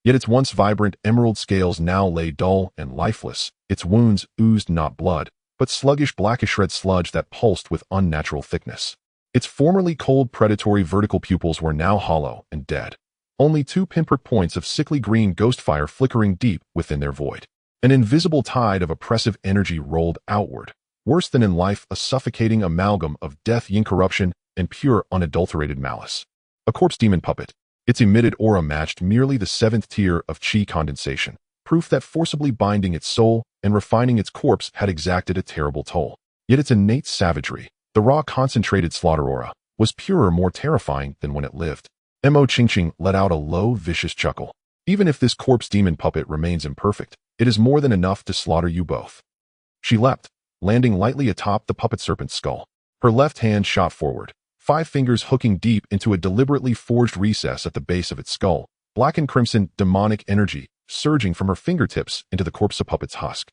Yet its once vibrant emerald scales now lay dull and lifeless. Its wounds oozed not blood, but sluggish blackish red sludge that pulsed with unnatural thickness. Its formerly cold, predatory vertical pupils were now hollow and dead, only two pinprick points of sickly green ghost fire flickering deep within their void. An invisible tide of oppressive energy rolled outward, worse than in life, a suffocating amalgam of death, yin corruption, and pure, unadulterated malice. A corpse demon puppet. Its emitted aura matched merely the seventh tier of qi condensation, proof that forcibly binding its soul and refining its corpse had exacted a terrible toll. Yet its innate savagery, the raw concentrated slaughter aura, was purer, more terrifying than when it lived. Mo Qingqing let out a low, vicious chuckle. Even if this corpse demon puppet remains imperfect, it is more than enough to slaughter you both. She leapt, landing lightly atop the puppet serpent's skull. Her left hand shot forward, 5 fingers hooking deep into a deliberately forged recess at the base of its skull, black and crimson demonic energy surging from her fingertips into the corpse of puppet's husk.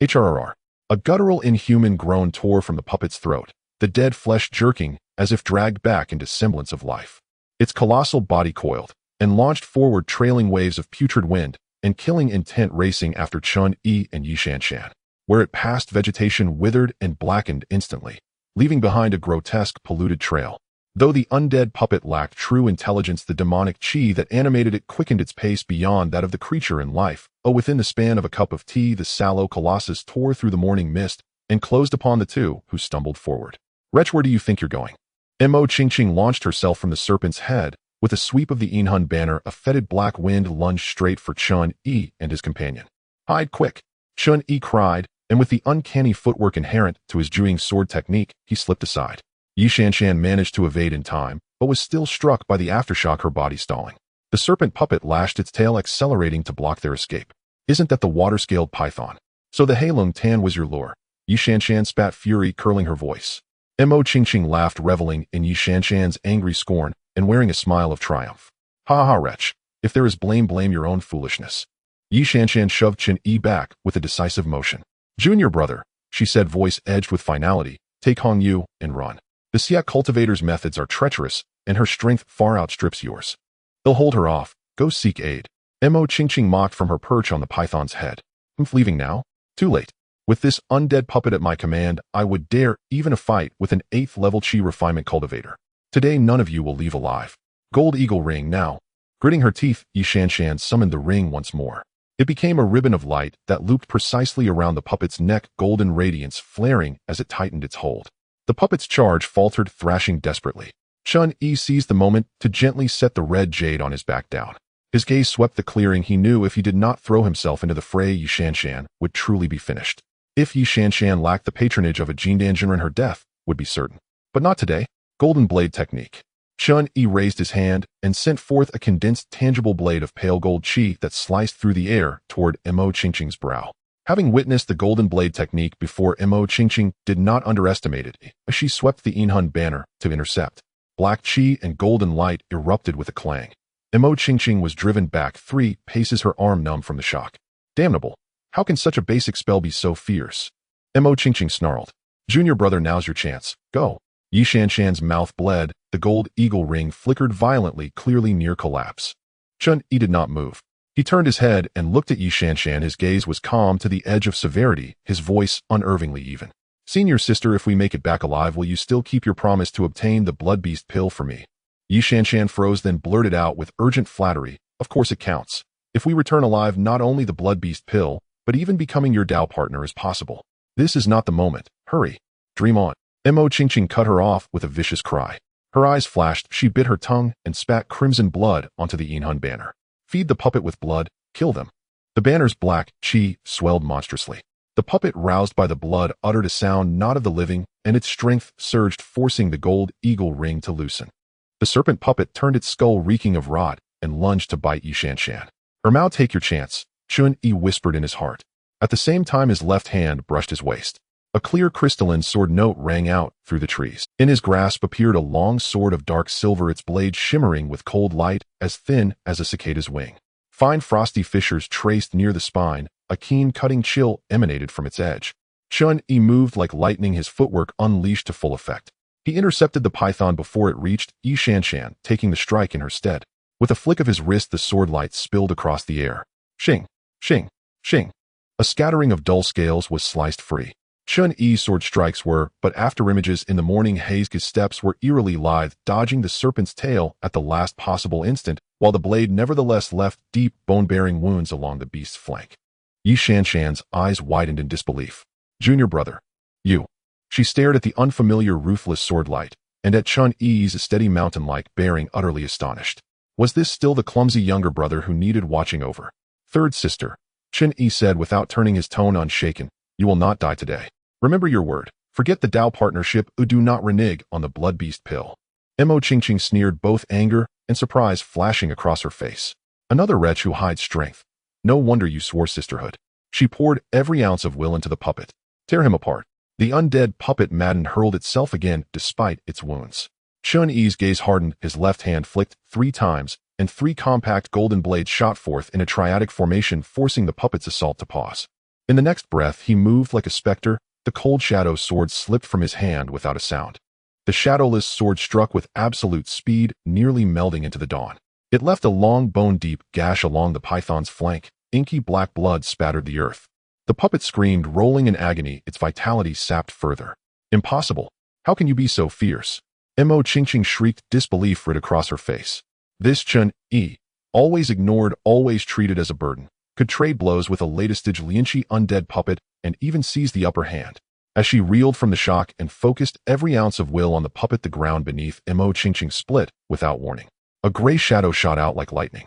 HRRR. A guttural, inhuman groan tore from the puppet's throat, the dead flesh jerking as if dragged back into semblance of life. Its colossal body coiled and launched forward, trailing waves of putrid wind and killing intent racing after Chen Yi and Yi Shanshan. Where it passed, vegetation withered and blackened instantly, leaving behind a grotesque, polluted trail. Though the undead puppet lacked true intelligence, the demonic qi that animated it quickened its pace beyond that of the creature in life. Within the span of a cup of tea, the sallow colossus tore through the morning mist and closed upon the two who stumbled forward. Wretch, where do you think you're going? Mo Qingqing launched herself from the serpent's head. With a sweep of the Yinhun banner, a fetid black wind lunged straight for Chen Yi and his companion. Hide quick! Chen Yi cried, and with the uncanny footwork inherent to his Juing sword technique, he slipped aside. Yi Shanshan managed to evade in time, but was still struck by the aftershock, her body stalling. The serpent puppet lashed its tail, accelerating to block their escape. Isn't that the water-scaled python? So the Heilung Tan was your lure. Yi Shanshan spat, fury curling her voice. Mo Qingqing laughed, reveling in Yi Shanshan's angry scorn and wearing a smile of triumph. Ha ha, wretch. If there is blame, blame your own foolishness. Yi Shanshan shoved Chen Yi back with a decisive motion. Junior brother, she said, voice edged with finality, take Hong Yu and run. The Xia cultivator's methods are treacherous, and her strength far outstrips yours. They'll hold her off. Go seek aid. Mo Qingqing mocked from her perch on the python's head. I'm leaving now? Too late. With this undead puppet at my command, I would dare even a fight with an 8th level qi refinement cultivator. Today none of you will leave alive. Gold eagle ring now. Gritting her teeth, Yi Shanshan summoned the ring once more. It became a ribbon of light that looped precisely around the puppet's neck, golden radiance flaring as it tightened its hold. The puppet's charge faltered, thrashing desperately. Chen Yi seized the moment to gently set the red jade on his back down. His gaze swept the clearing. He knew if he did not throw himself into the fray, Yi Shanshan would truly be finished. If Yi Shanshan lacked the patronage of a Jindanjinren, her death would be certain. But not today. Golden blade technique. Chen Yi raised his hand and sent forth a condensed, tangible blade of pale gold qi that sliced through the air toward Mo Qingqing's brow. Having witnessed the golden blade technique before, Mo Qingqing did not underestimate it as she swept the Yinhun banner to intercept. Black qi and golden light erupted with a clang. Mo Qingqing was driven back 3 paces, her arm numb from the shock. Damnable! How can such a basic spell be so fierce? Mo Qingqing snarled. Junior brother, now's your chance. Go! Yi Shanshan's mouth bled. The gold eagle ring flickered violently, clearly near collapse. Chen Yi did not move. He turned his head and looked at Yi Shanshan. His gaze was calm to the edge of severity, his voice unervingly even. Senior sister, if we make it back alive, will you still keep your promise to obtain the blood beast pill for me? Yi Shanshan froze, then blurted out with urgent flattery, of course it counts. If we return alive, not only the blood beast pill, but even becoming your Dao partner is possible. This is not the moment. Hurry. Dream on. Mo Qingqing cut her off with a vicious cry. Her eyes flashed, she bit her tongue and spat crimson blood onto the Yinhun banner. Feed the puppet with blood, kill them. The banner's black qi swelled monstrously. The puppet, roused by the blood, uttered a sound not of the living, and its strength surged, forcing the gold eagle ring to loosen. The serpent puppet turned its skull reeking of rot and lunged to bite Yi Shanshan. "Ermao, take your chance," Chen Yi whispered in his heart. At the same time, his left hand brushed his waist. A clear crystalline sword note rang out through the trees. In his grasp appeared a long sword of dark silver, its blade shimmering with cold light, as thin as a cicada's wing. Fine frosty fissures traced near the spine, a keen cutting chill emanated from its edge. Chen Yi moved like lightning, his footwork unleashed to full effect. He intercepted the python before it reached Yi Shanshan, taking the strike in her stead. With a flick of his wrist, the sword light spilled across the air. Shing! Shing! Shing! A scattering of dull scales was sliced free. Chen Yi's sword strikes were but afterimages in the morning haze. His steps were eerily lithe, dodging the serpent's tail at the last possible instant, while the blade nevertheless left deep, bone-bearing wounds along the beast's flank. Yi Shanshan's eyes widened in disbelief. "Junior brother, you." She stared at the unfamiliar, ruthless sword light, and at Chen Yi's steady mountain-like bearing, utterly astonished. Was this still the clumsy younger brother who needed watching over? "Third sister," Chen Yi said without turning, his tone unshaken, "you will not die today. Remember your word. Forget the Dao partnership, do not renege on the blood beast pill." Mo Qingqing sneered, both anger and surprise flashing across her face. "Another wretch who hides strength. No wonder you swore sisterhood." She poured every ounce of will into the puppet. "Tear him apart." The undead puppet, maddened, hurled itself again despite its wounds. Chen Yi's gaze hardened, his left hand flicked 3 times, and 3 compact golden blades shot forth in a triadic formation, forcing the puppet's assault to pause. In the next breath, he moved like a specter. The cold shadow sword slipped from his hand without a sound. The shadowless sword struck with absolute speed, nearly melding into the dawn. It left a long, bone-deep gash along the python's flank. Inky black blood spattered the earth. The puppet screamed, rolling in agony, its vitality sapped further. "Impossible! How can you be so fierce?" Mo Qingqing shrieked, disbelief writ across her face. This Chen Yi, always ignored, always treated as a burden, could trade blows with a latest-stage Lianqi undead puppet and even seize the upper hand. As she reeled from the shock and focused every ounce of will on the puppet, the ground beneath Mo Qingqing split without warning. A gray shadow shot out like lightning.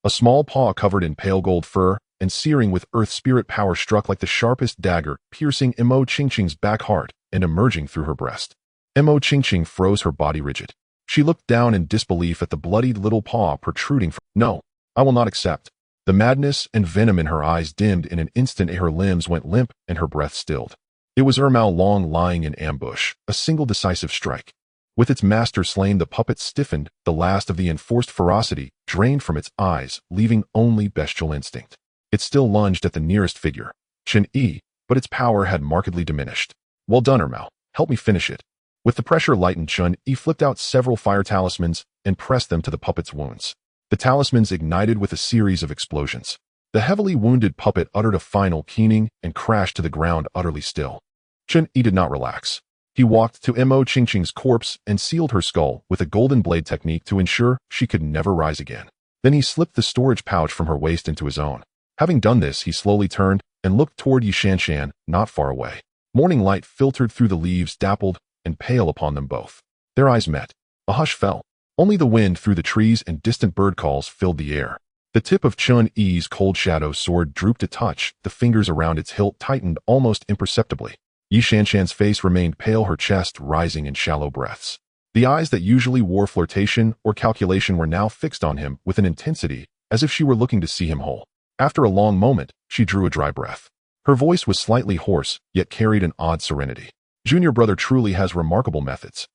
A small paw covered in pale gold fur and searing with earth spirit power struck like the sharpest dagger, piercing Mo Qingqing's back heart and emerging through her breast. Mo Qingqing froze, her body rigid. She looked down in disbelief at the bloodied little paw protruding from— "No, I will not accept." The madness and venom in her eyes dimmed in an instant. Her limbs went limp and her breath stilled. It was Ermao Long lying in ambush, a single decisive strike. With its master slain, the puppet stiffened, the last of the enforced ferocity drained from its eyes, leaving only bestial instinct. It still lunged at the nearest figure, Chen Yi, but its power had markedly diminished. "Well done, Ermao. Help me finish it." With the pressure lightened, Chen Yi flipped out several fire talismans and pressed them to the puppet's wounds. The talismans ignited with a series of explosions. The heavily wounded puppet uttered a final keening and crashed to the ground, utterly still. Chen Yi did not relax. He walked to Mo Qingqing's corpse and sealed her skull with a golden blade technique to ensure she could never rise again. Then he slipped the storage pouch from her waist into his own. Having done this, he slowly turned and looked toward Yi Shanshan, not far away. Morning light filtered through the leaves, dappled and pale upon them both. Their eyes met. A hush fell. Only the wind through the trees and distant bird calls filled the air. The tip of Chen Yi's cold shadow sword drooped a touch, the fingers around its hilt tightened almost imperceptibly. Yi Shanshan's face remained pale, her chest rising in shallow breaths. The eyes that usually wore flirtation or calculation were now fixed on him with an intensity as if she were looking to see him whole. After a long moment, she drew a dry breath. Her voice was slightly hoarse, yet carried an odd serenity. "Junior brother truly has remarkable methods."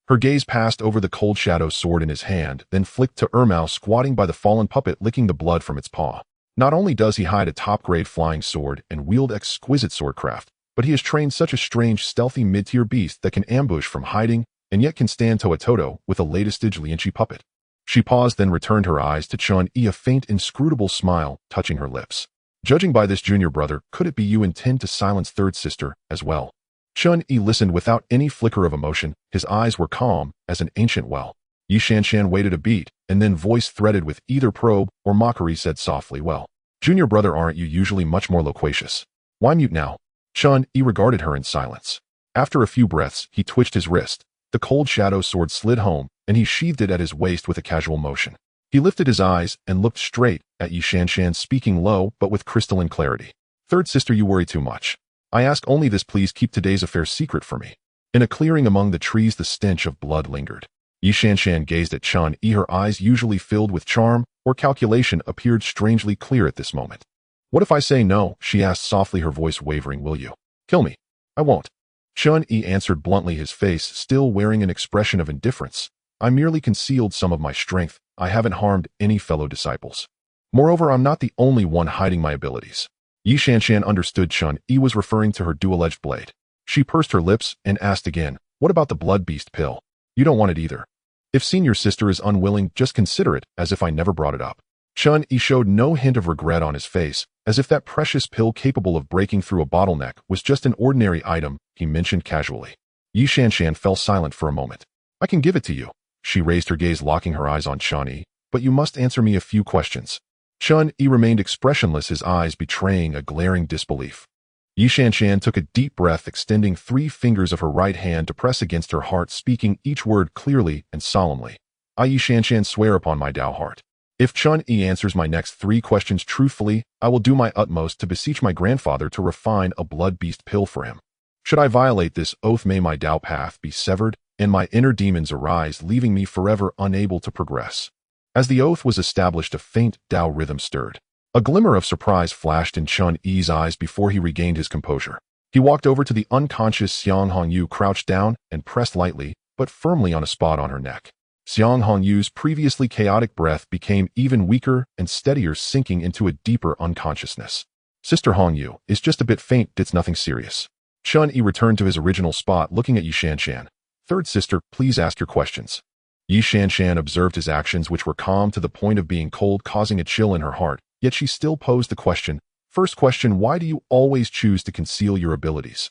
Her gaze passed over the cold shadow sword in his hand, then flicked to Ermao squatting by the fallen puppet, licking the blood from its paw. "Not only does he hide a top-grade flying sword and wield exquisite swordcraft, but he has trained such a strange, stealthy mid-tier beast that can ambush from hiding and yet can stand toe-to-toe with a latest-stage Lianqi puppet." She paused, then returned her eyes to Chen Yi, a faint, inscrutable smile touching her lips. "Judging by this, junior brother, could it be you intend to silence third sister as well?" Chen Yi listened without any flicker of emotion. His eyes were calm as an ancient well. Yi Shanshan waited a beat, and then, voice threaded with either probe or mockery, said softly, "Well, junior brother, aren't you usually much more loquacious? Why mute now?" Chen Yi regarded her in silence. After a few breaths, he twitched his wrist. The cold shadow sword slid home, and he sheathed it at his waist with a casual motion. He lifted his eyes and looked straight at Yi Shanshan, speaking low but with crystalline clarity. "Third sister, you worry too much. I ask only this, please keep today's affair secret for me. In a clearing among the trees, the stench of blood lingered. Yi Shanshan gazed at Chen Yi. Her eyes, usually filled with charm or calculation, appeared strangely clear at this moment. What if I say no? She asked softly, her voice wavering. Will you kill me? I won't. Chen Yi answered bluntly, his face still wearing an expression of indifference. I merely concealed some of my strength. I haven't harmed any fellow disciples. Moreover, I'm not the only one hiding my abilities. Yi Shanshan understood Chen Yi was referring to her dual-edged blade. She pursed her lips and asked again, what about the blood beast pill? You don't want it either. If senior sister is unwilling, just consider it, as if I never brought it up. Chen Yi showed no hint of regret on his face, as if that precious pill capable of breaking through a bottleneck was just an ordinary item he mentioned casually. Yi Shanshan fell silent for a moment. I can give it to you. She raised her gaze, locking her eyes on Chen Yi, but you must answer me a few questions. Chen Yi remained expressionless, his eyes betraying a glaring disbelief. Yi Shanshan took a deep breath, extending 3 fingers of her right hand to press against her heart, speaking each word clearly and solemnly. I, Yi Shanshan, swear upon my Tao heart. If Chen Yi answers my next 3 questions truthfully, I will do my utmost to beseech my grandfather to refine a blood beast pill for him. Should I violate this oath, may my Tao path be severed and my inner demons arise, leaving me forever unable to progress. As the oath was established, a faint Tao rhythm stirred. A glimmer of surprise flashed in Chen Yi's eyes before he regained his composure. He walked over to the unconscious Xiang Hongyu, crouched down and pressed lightly, but firmly on a spot on her neck. Xiang Hongyu's previously chaotic breath became even weaker and steadier, sinking into a deeper unconsciousness. Sister Hongyu is just a bit faint, it's nothing serious. Chen Yi returned to his original spot, looking at Yi Shanshan. Third sister, please ask your questions. Yi Shanshan observed his actions, which were calm to the point of being cold, causing a chill in her heart. Yet she still posed the question. First question, why do you always choose to conceal your abilities?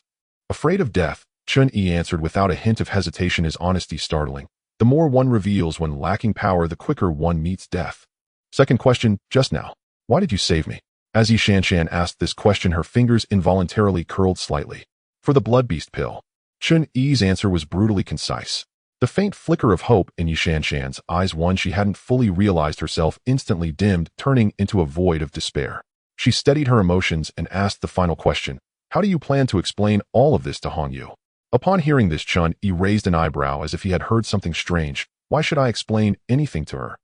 Afraid of death, Chen Yi answered without a hint of hesitation, his honesty startling. The more one reveals when lacking power, the quicker one meets death. Second question, just now, why did you save me? As Yi Shanshan asked this question, her fingers involuntarily curled slightly. For the blood beast pill. Chen Yi's answer was brutally concise. The faint flicker of hope in Yi Shanshan's eyes, one she hadn't fully realized herself, instantly dimmed, turning into a void of despair. She steadied her emotions and asked the final question. How do you plan to explain all of this to Hongyu? Upon hearing this, Chen Yi raised an eyebrow as if he had heard something strange. Why should I explain anything to her?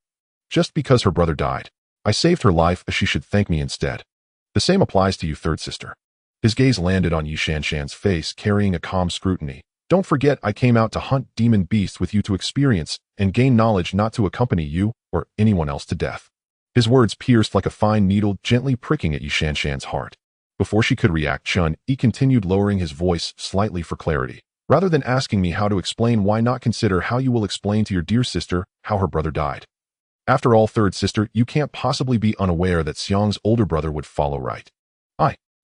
Just because her brother died. I saved her life, as she should thank me instead. The same applies to you, third sister. His gaze landed on Yi Shanshan's face, carrying a calm scrutiny. Don't forget, I came out to hunt demon beasts with you, to experience and gain knowledge, not to accompany you or anyone else to death. His words pierced like a fine needle, gently pricking at Yi Shanshan's heart. Before she could react, Chen Yi continued, lowering his voice slightly for clarity. Rather than asking me how to explain, why not consider how you will explain to your dear sister how her brother died? After all, third sister, you can't possibly be unaware that Xiang's older brother would follow, right?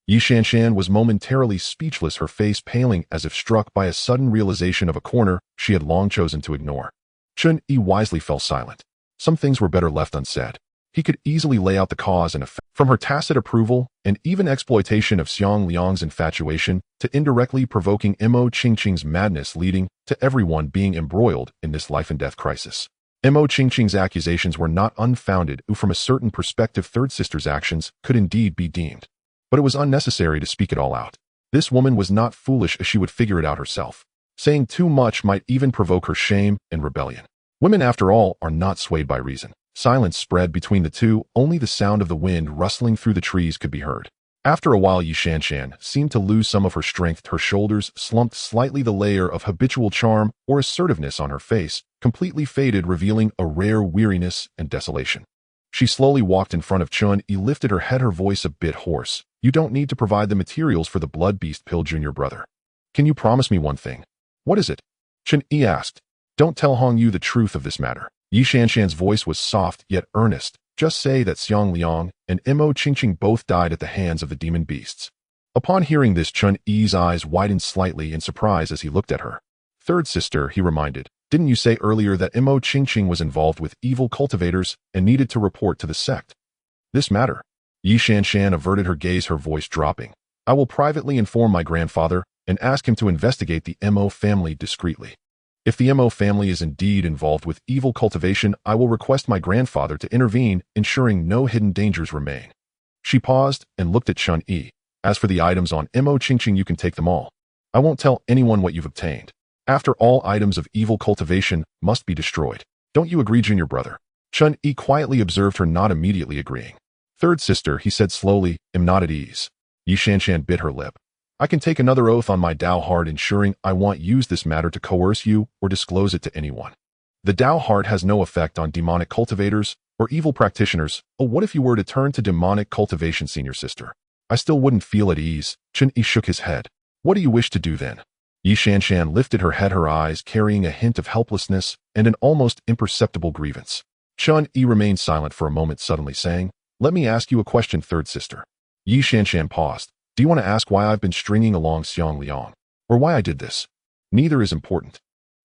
Yi Shanshan was momentarily speechless, her face paling as if struck by a sudden realization of a corner she had long chosen to ignore. Chen Yi wisely fell silent. Some things were better left unsaid. He could easily lay out the cause and effect, from her tacit approval and even exploitation of Xiang Liang's infatuation to indirectly provoking Mo Qingqing's madness, leading to everyone being embroiled in this life-and-death crisis. Mo Qingqing's accusations were not unfounded, who from a certain perspective third sister's actions could indeed be deemed. But it was unnecessary to speak it all out. This woman was not foolish, as she would figure it out herself. Saying too much might even provoke her shame and rebellion. Women, after all, are not swayed by reason. Silence spread between the two, only the sound of the wind rustling through the trees could be heard. After a while, Yi Shanshan seemed to lose some of her strength. Her shoulders slumped slightly, the layer of habitual charm or assertiveness on her face completely faded, revealing a rare weariness and desolation. She slowly walked in front of Chen Yi, lifted her head, her voice a bit hoarse. You don't need to provide the materials for the blood beast pill, junior brother. Can you promise me one thing? What is it? Chen Yi asked. Don't tell Hongyu the truth of this matter. Yi Shanshan's voice was soft yet earnest. Just say that Xiang Liang and Mo Qingqing both died at the hands of the demon beasts. Upon hearing this, Chen Yi's eyes widened slightly in surprise as he looked at her. Third sister, he reminded, didn't you say earlier that Mo Qingqing was involved with evil cultivators and needed to report to the sect? This matter. Yi Shanshan averted her gaze, her voice dropping. I will privately inform my grandfather and ask him to investigate the Mo family discreetly. If the Mo family is indeed involved with evil cultivation, I will request my grandfather to intervene, ensuring no hidden dangers remain. She paused and looked at Chen Yi. As for the items on Mo Qingqing, you can take them all. I won't tell anyone what you've obtained. After all items of evil cultivation must be destroyed. Don't you agree, junior brother? Chen Yi quietly observed her, not immediately agreeing. Third sister, he said slowly, am not at ease. Yi Shanshan bit her lip. I can take another oath on my Dao heart ensuring I won't use this matter to coerce you or disclose it to anyone. The Dao heart has no effect on demonic cultivators or evil practitioners. Oh, what if you were to turn to demonic cultivation, senior sister? I still wouldn't feel at ease. Chen Yi shook his head. What do you wish to do then? Yi Shanshan lifted her head, her eyes carrying a hint of helplessness and an almost imperceptible grievance. Chen Yi remained silent for a moment, suddenly saying, let me ask you a question, third sister. Yi Shanshan paused. Do you want to ask why I've been stringing along Xiang Liang? Or why I did this? Neither is important.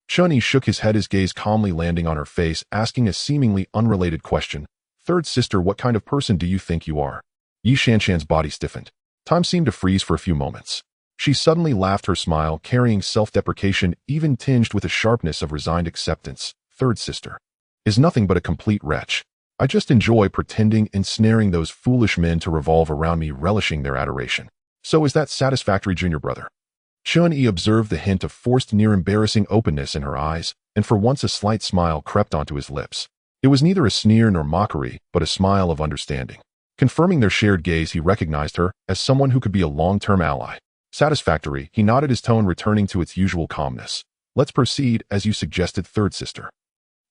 Chen Yi shook his head, his gaze calmly landing on her face, asking a seemingly unrelated question. Third sister, what kind of person do you think you are? Yi Shanshan's body stiffened. Time seemed to freeze for a few moments. She suddenly laughed, her smile carrying self-deprecation, even tinged with a sharpness of resigned acceptance. Third sister is nothing but a complete wretch. I just enjoy pretending, ensnaring those foolish men to revolve around me, relishing their adoration. So is that satisfactory, junior brother? Chen Yi observed the hint of forced, near embarrassing openness in her eyes, and for once a slight smile crept onto his lips. It was neither a sneer nor mockery, but a smile of understanding. Confirming their shared gaze, he recognized her as someone who could be a long-term ally. Satisfactory, he nodded, his tone returning to its usual calmness. Let's proceed, as you suggested, third sister.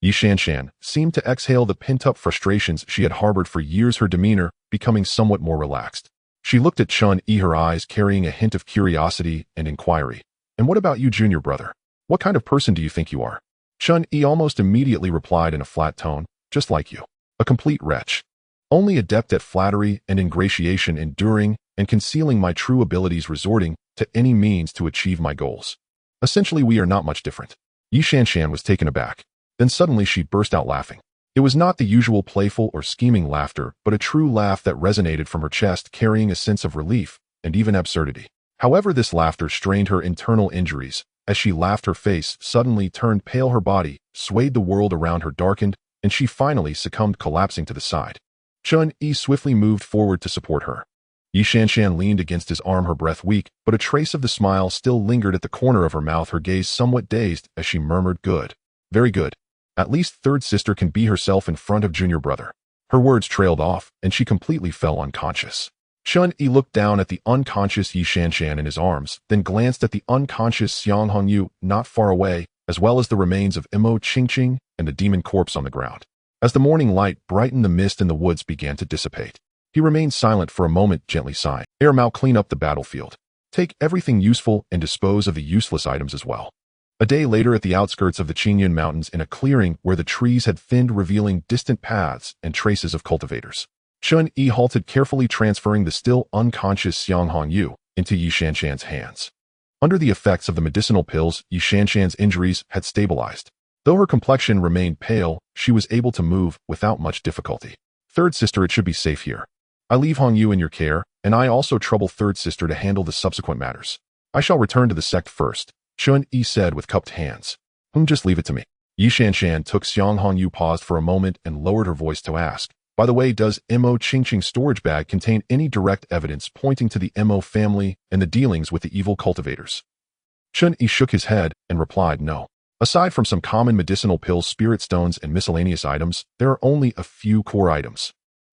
Yi Shanshan seemed to exhale the pent-up frustrations she had harbored for years, her demeanor becoming somewhat more relaxed. She looked at Chen Yi, her eyes carrying a hint of curiosity and inquiry. And what about you, junior brother? What kind of person do you think you are? Chen Yi almost immediately replied in a flat tone, just like you. A complete wretch. Only adept at flattery and ingratiation, enduring and concealing my true abilities, resorting to any means to achieve my goals. Essentially, we are not much different. Yi Shanshan was taken aback. Then suddenly she burst out laughing. It was not the usual playful or scheming laughter, but a true laugh that resonated from her chest, carrying a sense of relief and even absurdity. However, this laughter strained her internal injuries. As she laughed, her face suddenly turned pale, her body swayed, the world around her darkened, and she finally succumbed, collapsing to the side. Chen Yi swiftly moved forward to support her. Yi Shanshan leaned against his arm, her breath weak, but a trace of the smile still lingered at the corner of her mouth, her gaze somewhat dazed as she murmured, good. Very good. At least third sister can be herself in front of junior brother. Her words trailed off, and she completely fell unconscious. Chen Yi looked down at the unconscious Yi Shanshan in his arms, then glanced at the unconscious Xiang Hongyu not far away, as well as the remains of Mo Qingqing and the demon corpse on the ground. As the morning light brightened, the mist in the woods began to dissipate. He remained silent for a moment, gently sighing. Mao, clean up the battlefield. Take everything useful and dispose of the useless items as well. A day later, at the outskirts of the Qingyun Mountains, in a clearing where the trees had thinned, revealing distant paths and traces of cultivators, Chen Yi halted, carefully transferring the still unconscious Xiang Hongyu into Yi Shanshan's hands. Under the effects of the medicinal pills, Yi Shanshan's injuries had stabilized. Though her complexion remained pale, she was able to move without much difficulty. Third sister, it should be safe here. I leave Hongyu in your care, and I also trouble third sister to handle the subsequent matters. I shall return to the sect first, Chen Yi said with cupped hands. Just leave it to me. Yi Shanshan took Xiang Hongyu, paused for a moment, and lowered her voice to ask, by the way, does Mo Qingqing's storage bag contain any direct evidence pointing to the Mo family and the dealings with the evil cultivators? Chen Yi shook his head and replied, no. Aside from some common medicinal pills, spirit stones, and miscellaneous items, there are only a few core items.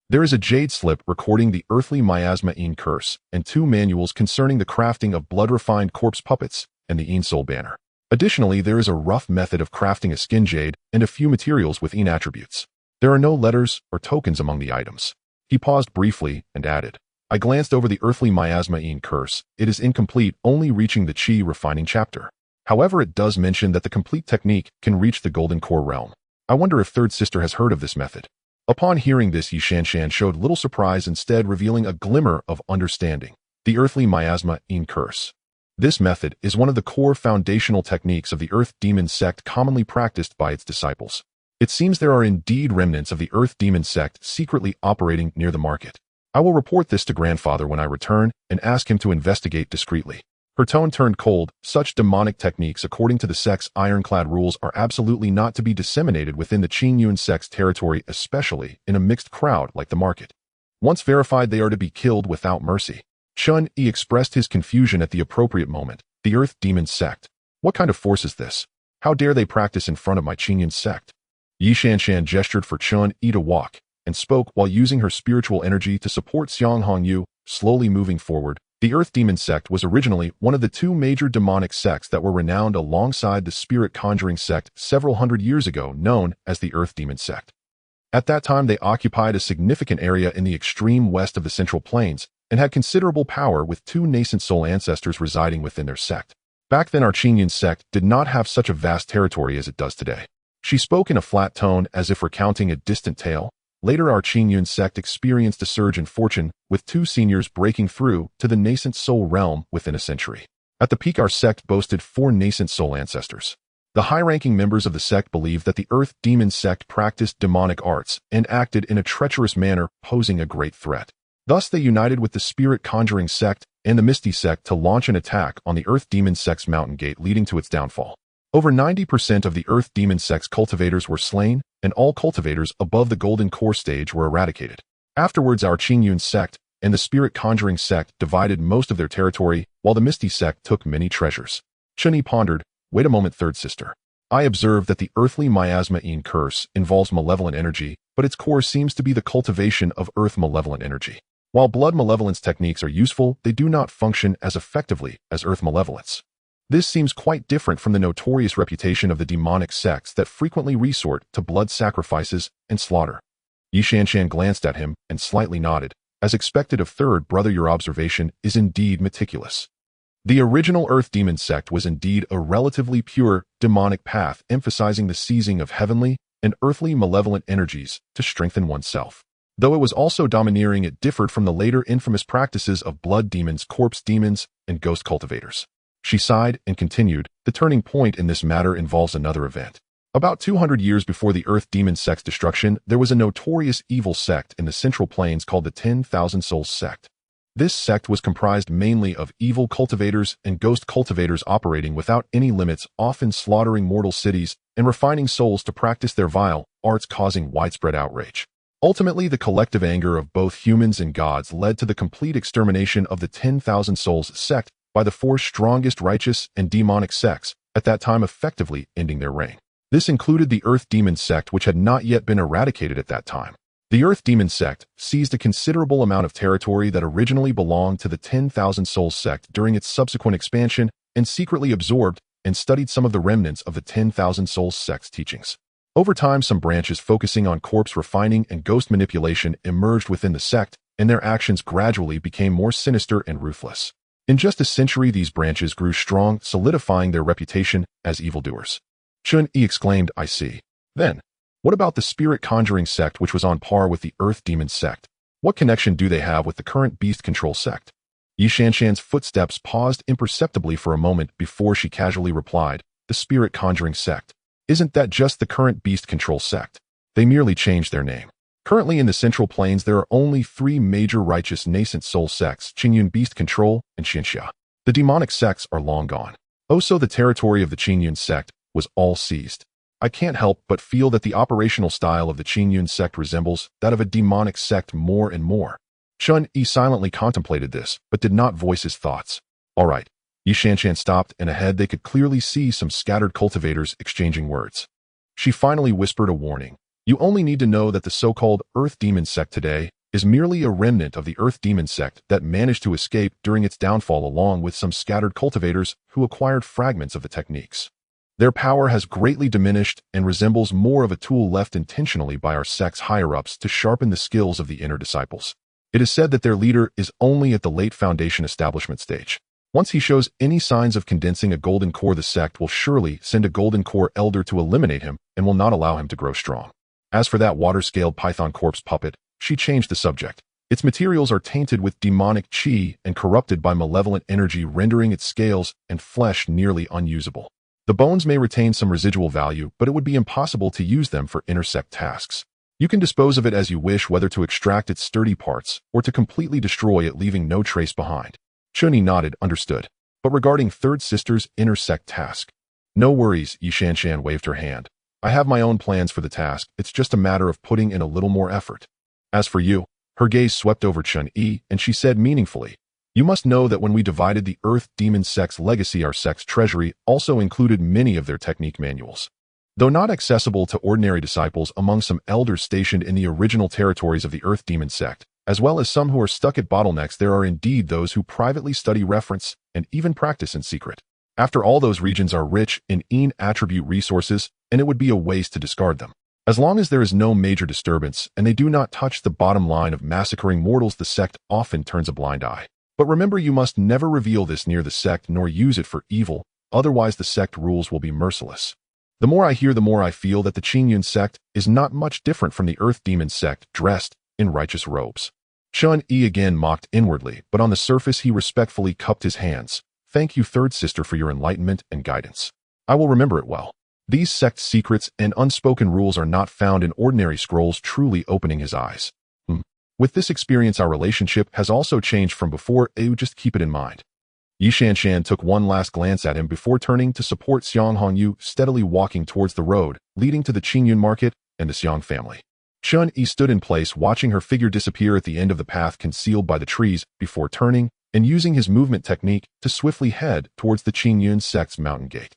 There is a jade slip recording the earthly miasma Yin curse, and 2 manuals concerning the crafting of blood-refined corpse puppets and the Yin soul banner. Additionally, there is a rough method of crafting a skin jade and a few materials with Yin attributes. There are no letters or tokens among the items. He paused briefly and added, I glanced over the earthly miasma Yin curse. It is incomplete, only reaching the Qi refining chapter. However, it does mention that the complete technique can reach the golden core realm. I wonder if third sister has heard of this method. Upon hearing this, Yi Shanshan showed little surprise, instead revealing a glimmer of understanding. The earthly miasma Yin curse. This method is one of the core foundational techniques of the Earth Demon sect, commonly practiced by its disciples. It seems there are indeed remnants of the Earth Demon sect secretly operating near the market. I will report this to grandfather when I return and ask him to investigate discreetly. Her tone turned cold. Such demonic techniques, according to the sect's ironclad rules, are absolutely not to be disseminated within the Qingyun sect's territory, especially in a mixed crowd like the market. Once verified, they are to be killed without mercy. Chen Yi expressed his confusion at the appropriate moment. The Earth Demon Sect. What kind of force is this? How dare they practice in front of my Qingyun sect? Yi Shanshan gestured for Chen Yi to walk, and spoke while using her spiritual energy to support Xiang Hongyu, slowly moving forward. The Earth Demon Sect was originally one of the two major demonic sects that were renowned alongside the Spirit Conjuring Sect several hundred years ago, known as the Earth Demon Sect. At that time, they occupied a significant area in the extreme west of the Central Plains and had considerable power, with two nascent soul ancestors residing within their sect. Back then, our Qingyun sect did not have such a vast territory as it does today. She spoke in a flat tone as if recounting a distant tale. Later, our Qingyun sect experienced a surge in fortune, with two seniors breaking through to the nascent soul realm within a century. At the peak, our sect boasted 4 nascent soul ancestors. The high-ranking members of the sect believed that the Earth Demon Sect practiced demonic arts and acted in a treacherous manner, posing a great threat. Thus, they united with the Spirit Conjuring Sect and the Misty Sect to launch an attack on the Earth Demon Sect's mountain gate, leading to its downfall. Over 90% of the Earth Demon Sect's cultivators were slain, and all cultivators above the Golden Core stage were eradicated. Afterwards, our Qingyun sect and the Spirit Conjuring Sect divided most of their territory, while the Misty Sect took many treasures. Chen Yi pondered. Wait a moment, third sister. I observed that the earthly miasma-ine curse involves malevolent energy, but its core seems to be the cultivation of earth malevolent energy. While blood malevolence techniques are useful, they do not function as effectively as earth malevolence. This seems quite different from the notorious reputation of the demonic sects that frequently resort to blood sacrifices and slaughter. Yi Shanshan glanced at him and slightly nodded. As expected of third brother, your observation is indeed meticulous. The original Earth Demon Sect was indeed a relatively pure, demonic path, emphasizing the seizing of heavenly and earthly malevolent energies to strengthen oneself. Though it was also domineering, it differed from the later infamous practices of blood demons, corpse demons, and ghost cultivators. She sighed and continued, the turning point in this matter involves another event. About 200 years before the Earth Demon Sect's destruction, there was a notorious evil sect in the Central Plains called the 10,000 Souls Sect. This sect was comprised mainly of evil cultivators and ghost cultivators operating without any limits, often slaughtering mortal cities and refining souls to practice their vile arts, causing widespread outrage. Ultimately, the collective anger of both humans and gods led to the complete extermination of the 10,000 Souls sect by the 4 strongest righteous and demonic sects, at that time effectively ending their reign. This included the Earth Demon Sect, which had not yet been eradicated at that time. The Earth Demon Sect seized a considerable amount of territory that originally belonged to the 10,000 Souls sect during its subsequent expansion and secretly absorbed and studied some of the remnants of the 10,000 Souls sect's teachings. Over time, some branches focusing on corpse refining and ghost manipulation emerged within the sect, and their actions gradually became more sinister and ruthless. In just a century, these branches grew strong, solidifying their reputation as evildoers. Chen Yi exclaimed, I see. Then, what about the Spirit Conjuring Sect, which was on par with the Earth Demon Sect? What connection do they have with the current Beast Control Sect? Yi Shanshan's footsteps paused imperceptibly for a moment before she casually replied, the Spirit Conjuring Sect. Isn't that just the current Beast Control Sect? They merely changed their name. Currently in the Central Plains, there are only 3 major righteous nascent soul sects, Qingyun Beast Control and Xinxia. The demonic sects are long gone. Also, the territory of the Qingyun sect was all seized. I can't help but feel that the operational style of the Qingyun sect resembles that of a demonic sect more and more. Chen Yi silently contemplated this, but did not voice his thoughts. All right. Yi Shanshan stopped, and ahead they could clearly see some scattered cultivators exchanging words. She finally whispered a warning. You only need to know that the so-called Earth Demon Sect today is merely a remnant of the Earth Demon Sect that managed to escape during its downfall, along with some scattered cultivators who acquired fragments of the techniques. Their power has greatly diminished and resembles more of a tool left intentionally by our sect's higher-ups to sharpen the skills of the inner disciples. It is said that their leader is only at the late foundation establishment stage. Once he shows any signs of condensing a golden core, the sect will surely send a golden core elder to eliminate him and will not allow him to grow strong. As for that water-scaled python corpse puppet, she changed the subject. Its materials are tainted with demonic qi and corrupted by malevolent energy, rendering its scales and flesh nearly unusable. The bones may retain some residual value, but it would be impossible to use them for intersect tasks. You can dispose of it as you wish, whether to extract its sturdy parts or to completely destroy it, leaving no trace behind. Chen Yi nodded, understood. But regarding third sister's intersect task, no worries, Yi Shanshan waved her hand. I have my own plans for the task. It's just a matter of putting in a little more effort. As for you, her gaze swept over Chen Yi, and she said meaningfully, You must know that when we divided the Earth Demon sect's legacy, our sect's treasury also included many of their technique manuals. Though not accessible to ordinary disciples among some elders stationed in the original territories of the Earth Demon sect, as well as some who are stuck at bottlenecks, there are indeed those who privately study, reference, and even practice in secret. After all, those regions are rich in attribute resources, and it would be a waste to discard them. As long as there is no major disturbance and they do not touch the bottom line of massacring mortals, the sect often turns a blind eye. But remember, you must never reveal this near the sect nor use it for evil, otherwise the sect rules will be merciless. The more I hear, the more I feel that the Chen Yi sect is not much different from the Earth Demon sect, dressed in righteous robes. Chen Yi again mocked inwardly, but on the surface he respectfully cupped his hands. Thank you, third sister, for your enlightenment and guidance. I will remember it well. These sect secrets and unspoken rules are not found in ordinary scrolls, truly opening his eyes. With this experience, our relationship has also changed from before. Just keep it in mind. Yi Shanshan took one last glance at him before turning to support Xiang Hongyu, steadily walking towards the road leading to the Qingyun market and the Xiang family. Chen Yi stood in place, watching her figure disappear at the end of the path concealed by the trees before turning and using his movement technique to swiftly head towards the Qingyun sect's mountain gate.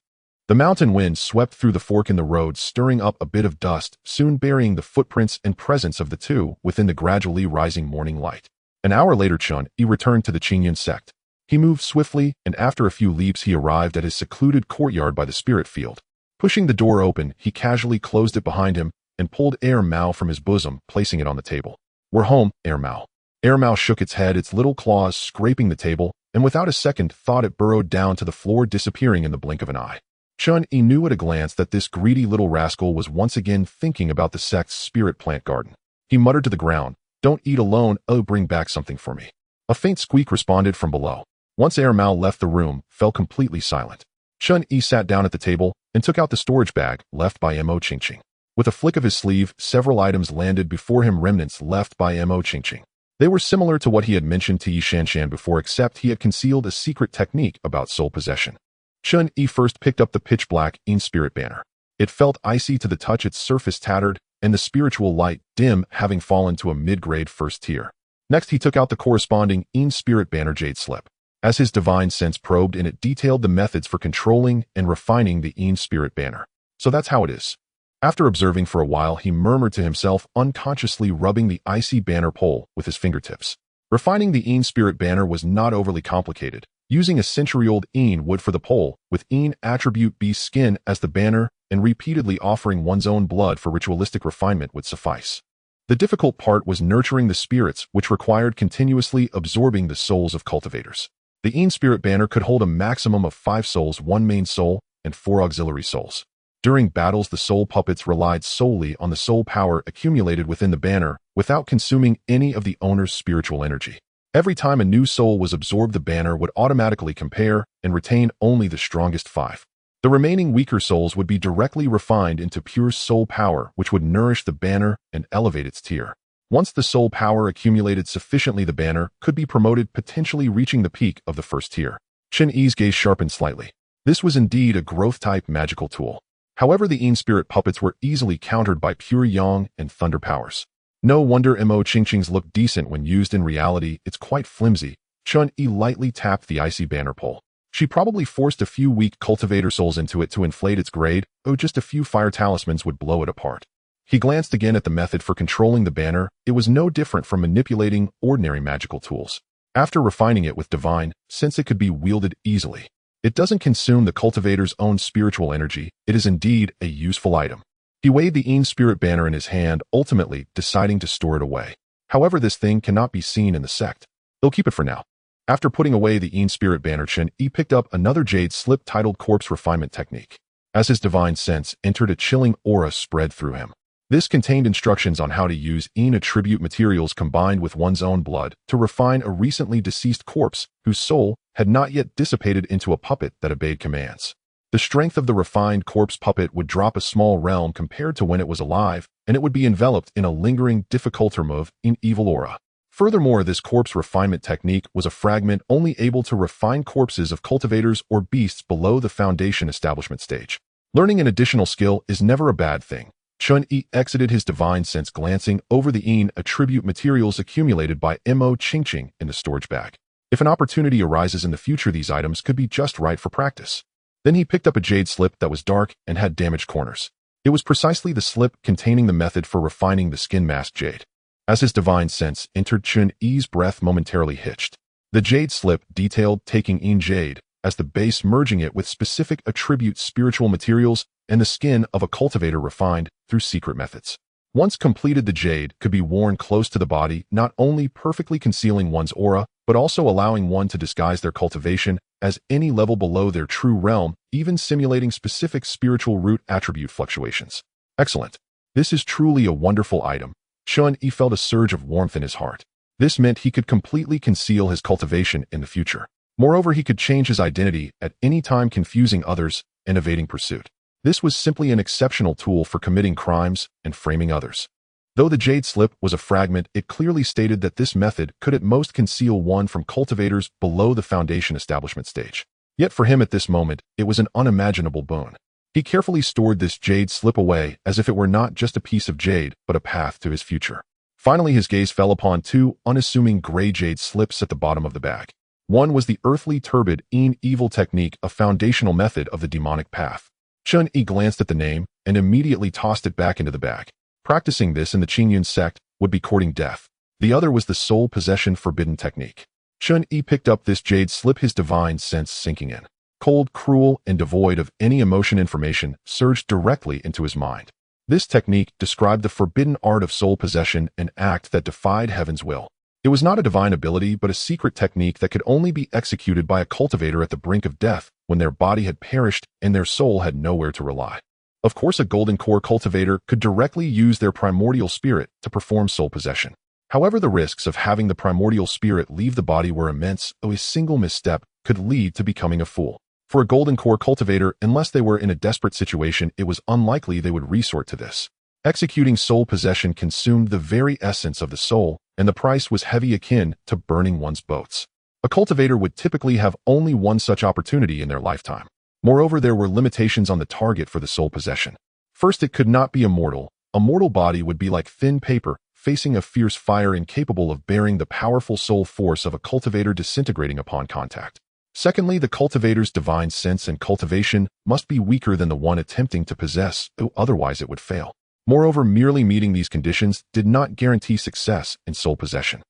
The mountain wind swept through the fork in the road, stirring up a bit of dust, soon burying the footprints and presence of the two within the gradually rising morning light. An hour later, Chen Yi returned to the Qingyun sect. He moved swiftly, and after a few leaps he arrived at his secluded courtyard by the spirit field. Pushing the door open, he casually closed it behind him and pulled Air Mao from his bosom, placing it on the table. We're home, Air Mao. Air Mao shook its head, its little claws scraping the table, and without a second thought it burrowed down to the floor, disappearing in the blink of an eye. Chen Yi knew at a glance that this greedy little rascal was once again thinking about the sect's spirit plant garden. He muttered to the ground, "Don't eat alone, bring back something for me." A faint squeak responded from below. Once Air Mao left the room, fell completely silent. Chen Yi sat down at the table and took out the storage bag left by Mo Qingqing. With a flick of his sleeve, several items landed before him, remnants left by Mo Qingqing. They were similar to what he had mentioned to Yi Shanshan before, except he had concealed a secret technique about soul possession. Chen Yi first picked up the pitch-black spirit banner. It felt icy to the touch, its surface tattered, and the spiritual light dim, having fallen to a mid-grade first tier. Next, he took out the corresponding spirit banner jade slip. As his divine sense probed in, it detailed the methods for controlling and refining the spirit banner. So that's how it is. After observing for a while, he murmured to himself, unconsciously rubbing the icy banner pole with his fingertips. Refining the spirit banner was not overly complicated. Using a century-old wood for the pole, with attribute B skin as the banner, and repeatedly offering one's own blood for ritualistic refinement would suffice. The difficult part was nurturing the spirits, which required continuously absorbing the souls of cultivators. The spirit banner could hold a maximum of 5 souls, 1 main soul, and 4 auxiliary souls. During battles, the soul puppets relied solely on the soul power accumulated within the banner, without consuming any of the owner's spiritual energy. Every time a new soul was absorbed, the banner would automatically compare and retain only the strongest 5. The remaining weaker souls would be directly refined into pure soul power, which would nourish the banner and elevate its tier. Once the soul power accumulated sufficiently, the banner could be promoted, potentially reaching the peak of the first tier. Chen Yi's gaze sharpened slightly. This was indeed a growth-type magical tool. However, the spirit puppets were easily countered by pure yang and thunder powers. No wonder Mo Qingqing's looked decent when used. In reality, it's quite flimsy. Chen Yi lightly tapped the icy banner pole. She probably forced a few weak cultivator souls into it to inflate its grade. Just a few fire talismans would blow it apart. He glanced again at the method for controlling the banner. It was no different from manipulating ordinary magical tools. After refining it with divine, since it could be wielded easily, it doesn't consume the cultivator's own spiritual energy. It is indeed a useful item. He weighed the spirit banner in his hand, ultimately deciding to store it away. However, this thing cannot be seen in the sect. He'll keep it for now. After putting away the spirit banner, Chen Yi picked up another jade slip titled Corpse Refinement Technique. As his divine sense entered, a chilling aura spread through him. This contained instructions on how to use attribute materials combined with one's own blood to refine a recently deceased corpse whose soul had not yet dissipated into a puppet that obeyed commands. The strength of the refined corpse puppet would drop a small realm compared to when it was alive, and it would be enveloped in a lingering, difficulter move in evil aura. Furthermore, this corpse refinement technique was a fragment only able to refine corpses of cultivators or beasts below the foundation establishment stage. Learning an additional skill is never a bad thing. Chen Yi exited his divine sense, glancing over the attribute materials accumulated by Mo Qingqing in the storage bag. If an opportunity arises in the future, these items could be just right for practice. Then he picked up a jade slip that was dark and had damaged corners. It was precisely the slip containing the method for refining the skin mask jade. As his divine sense entered, Chen Yi's breath momentarily hitched. The jade slip detailed taking in jade as the base, merging it with specific attribute spiritual materials and the skin of a cultivator refined through secret methods. Once completed, the jade could be worn close to the body, not only perfectly concealing one's aura, but also allowing one to disguise their cultivation as any level below their true realm, even simulating specific spiritual root attribute fluctuations. Excellent. This is truly a wonderful item. Chen Yi felt a surge of warmth in his heart. This meant he could completely conceal his cultivation in the future. Moreover, he could change his identity at any time, confusing others and evading pursuit. This was simply an exceptional tool for committing crimes and framing others. Though the jade slip was a fragment, it clearly stated that this method could at most conceal one from cultivators below the foundation establishment stage. Yet for him at this moment, it was an unimaginable boon. He carefully stored this jade slip away as if it were not just a piece of jade, but a path to his future. Finally, his gaze fell upon two unassuming gray jade slips at the bottom of the bag. One was the earthly turbid evil technique, a foundational method of the demonic path. Chen Yi glanced at the name and immediately tossed it back into the bag. Practicing this in the Qingyun sect would be courting death. The other was the soul possession forbidden technique. Chen Yi picked up this jade slip, his divine sense sinking in. Cold, cruel, and devoid of any emotion, information surged directly into his mind. This technique described the forbidden art of soul possession, an act that defied heaven's will. It was not a divine ability, but a secret technique that could only be executed by a cultivator at the brink of death, when their body had perished and their soul had nowhere to rely. Of course, a golden core cultivator could directly use their primordial spirit to perform soul possession. However, the risks of having the primordial spirit leave the body were immense. A single misstep could lead to becoming a fool. For a golden core cultivator, unless they were in a desperate situation, it was unlikely they would resort to this. Executing soul possession consumed the very essence of the soul, and the price was heavy, akin to burning one's boats. A cultivator would typically have only one such opportunity in their lifetime. Moreover, there were limitations on the target for the soul possession. First, it could not be immortal. A mortal body would be like thin paper, facing a fierce fire, incapable of bearing the powerful soul force of a cultivator, disintegrating upon contact. Secondly, the cultivator's divine sense and cultivation must be weaker than the one attempting to possess, otherwise it would fail. Moreover, merely meeting these conditions did not guarantee success in soul possession.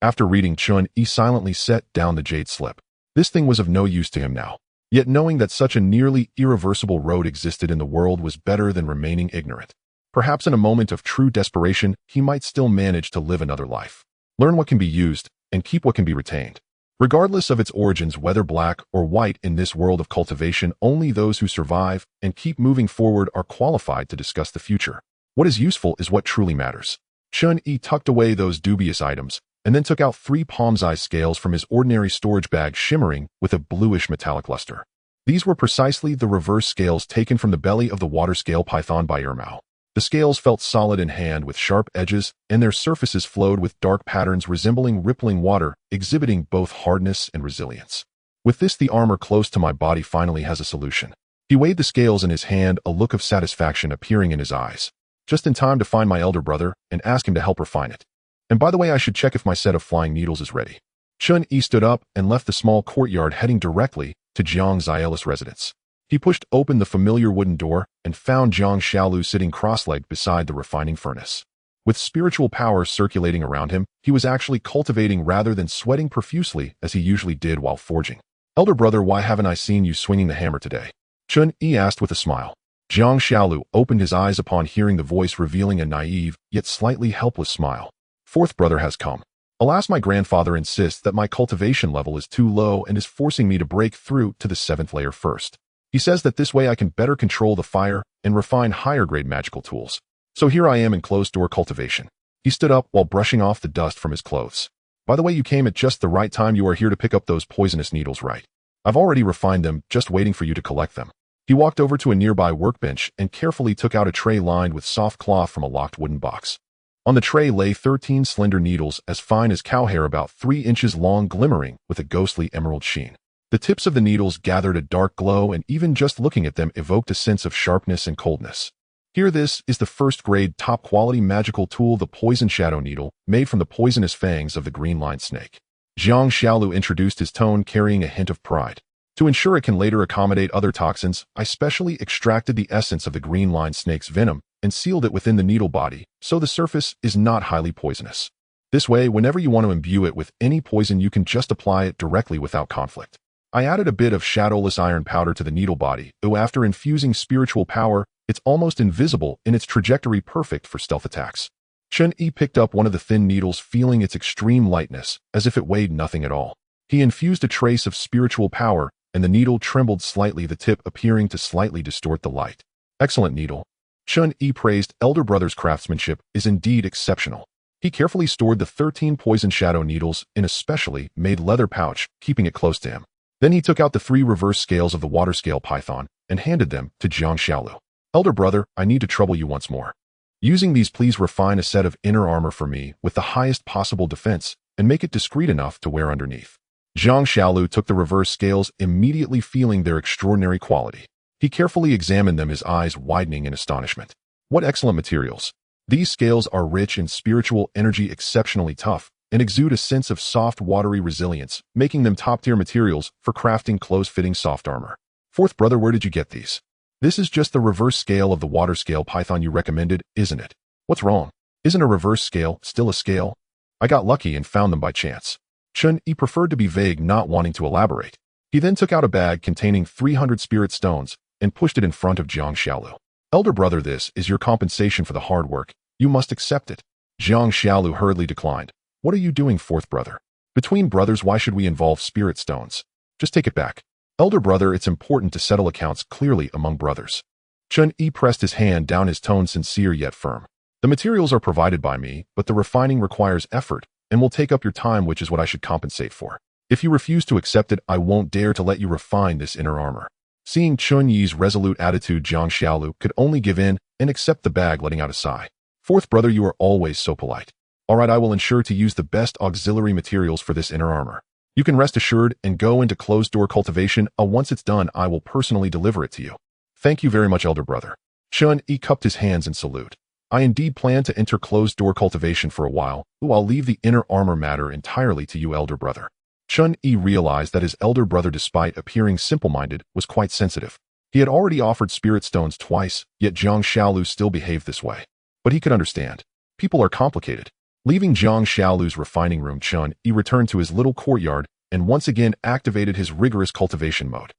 After reading, Chen Yi silently set down the jade slip. This thing was of no use to him now. Yet knowing that such a nearly irreversible road existed in the world was better than remaining ignorant. Perhaps in a moment of true desperation, he might still manage to live another life. Learn what can be used and keep what can be retained. Regardless of its origins, whether black or white, in this world of cultivation, only those who survive and keep moving forward are qualified to discuss the future. What is useful is what truly matters. Chen Yi tucked away those dubious items and then took out 3 palm-sized scales from his ordinary storage bag, shimmering with a bluish metallic luster. These were precisely the reverse scales taken from the belly of the water scale python by Irmao. The scales felt solid in hand with sharp edges, and their surfaces flowed with dark patterns resembling rippling water, exhibiting both hardness and resilience. With this, the armor close to my body finally has a solution. He weighed the scales in his hand, a look of satisfaction appearing in his eyes. Just in time to find my elder brother and ask him to help refine it. And by the way, I should check if my set of flying needles is ready. Chen Yi stood up and left the small courtyard, heading directly to Jiang Xiaolu's residence. He pushed open the familiar wooden door and found Jiang Xiaolu sitting cross-legged beside the refining furnace. With spiritual power circulating around him, he was actually cultivating rather than sweating profusely as he usually did while forging. "Elder brother, why haven't I seen you swinging the hammer today?" Chen Yi asked with a smile. Jiang Xiaolu opened his eyes upon hearing the voice, revealing a naive, yet slightly helpless smile. "Fourth brother has come. Alas, my grandfather insists that my cultivation level is too low and is forcing me to break through to the 7th layer first. He says that this way I can better control the fire and refine higher-grade magical tools. So here I am in closed-door cultivation." He stood up while brushing off the dust from his clothes. "By the way, you came at just the right time. You are here to pick up those poisonous needles, right? I've already refined them, just waiting for you to collect them." He walked over to a nearby workbench and carefully took out a tray lined with soft cloth from a locked wooden box. On the tray lay 13 slender needles as fine as cow hair, about 3 inches long, glimmering with a ghostly emerald sheen. The tips of the needles gathered a dark glow, and even just looking at them evoked a sense of sharpness and coldness. Here, this is the first-grade, top-quality magical tool, the Poison Shadow Needle, made from the poisonous fangs of the green-lined snake. Jiang Xiaolu introduced his tone, carrying a hint of pride. To ensure it can later accommodate other toxins, I specially extracted the essence of the green line snake's venom and sealed it within the needle body, so the surface is not highly poisonous. This way, whenever you want to imbue it with any poison, you can just apply it directly without conflict. I added a bit of shadowless iron powder to the needle body, though after infusing spiritual power, it's almost invisible in its trajectory, perfect for stealth attacks. Chen Yi picked up one of the thin needles, feeling its extreme lightness, as if it weighed nothing at all. He infused a trace of spiritual power, and the needle trembled slightly, the tip appearing to slightly distort the light. Excellent needle. Chen Yi praised. Elder brother's craftsmanship is indeed exceptional. He carefully stored the 13 poison shadow needles in a specially made leather pouch, keeping it close to him. Then he took out the 3 reverse scales of the water scale python and handed them to Jiang Xiaolu. Elder brother, I need to trouble you once more. Using these, please refine a set of inner armor for me with the highest possible defense and make it discreet enough to wear underneath. Jiang Xiaolu took the reverse scales, immediately feeling their extraordinary quality. He carefully examined them, his eyes widening in astonishment. What excellent materials! These scales are rich in spiritual energy, exceptionally tough, and exude a sense of soft, watery resilience, making them top-tier materials for crafting close-fitting soft armor. Fourth brother, where did you get these? This is just the reverse scale of the water scale python you recommended, isn't it? What's wrong? Isn't a reverse scale still a scale? I got lucky and found them by chance. Chen Yi preferred to be vague, not wanting to elaborate. He then took out a bag containing 300 spirit stones and pushed it in front of Jiang Xiaolu. Elder brother, this is your compensation for the hard work. You must accept it. Jiang Xiaolu hurriedly declined. What are you doing, fourth brother? Between brothers, why should we involve spirit stones? Just take it back. Elder brother, it's important to settle accounts clearly among brothers. Chen Yi pressed his hand down, his tone sincere yet firm. The materials are provided by me, but the refining requires effort and will take up your time, which is what I should compensate for. If you refuse to accept it, I won't dare to let you refine this inner armor. Seeing Chen Yi's resolute attitude, Jiang Xiaolu could only give in and accept the bag, letting out a sigh. Fourth brother, you are always so polite. All right, I will ensure to use the best auxiliary materials for this inner armor. You can rest assured and go into closed-door cultivation. Once it's done, I will personally deliver it to you. Thank you very much, elder brother. Chen Yi cupped his hands in salute. I indeed plan to enter closed-door cultivation for a while, though I'll leave the inner armor matter entirely to you, elder brother. Chen Yi realized that his elder brother, despite appearing simple-minded, was quite sensitive. He had already offered spirit stones twice, yet Jiang Xiaolu still behaved this way. But he could understand. People are complicated. Leaving Jiang Xiaolu's refining room, Chen Yi returned to his little courtyard and once again activated his rigorous cultivation mode.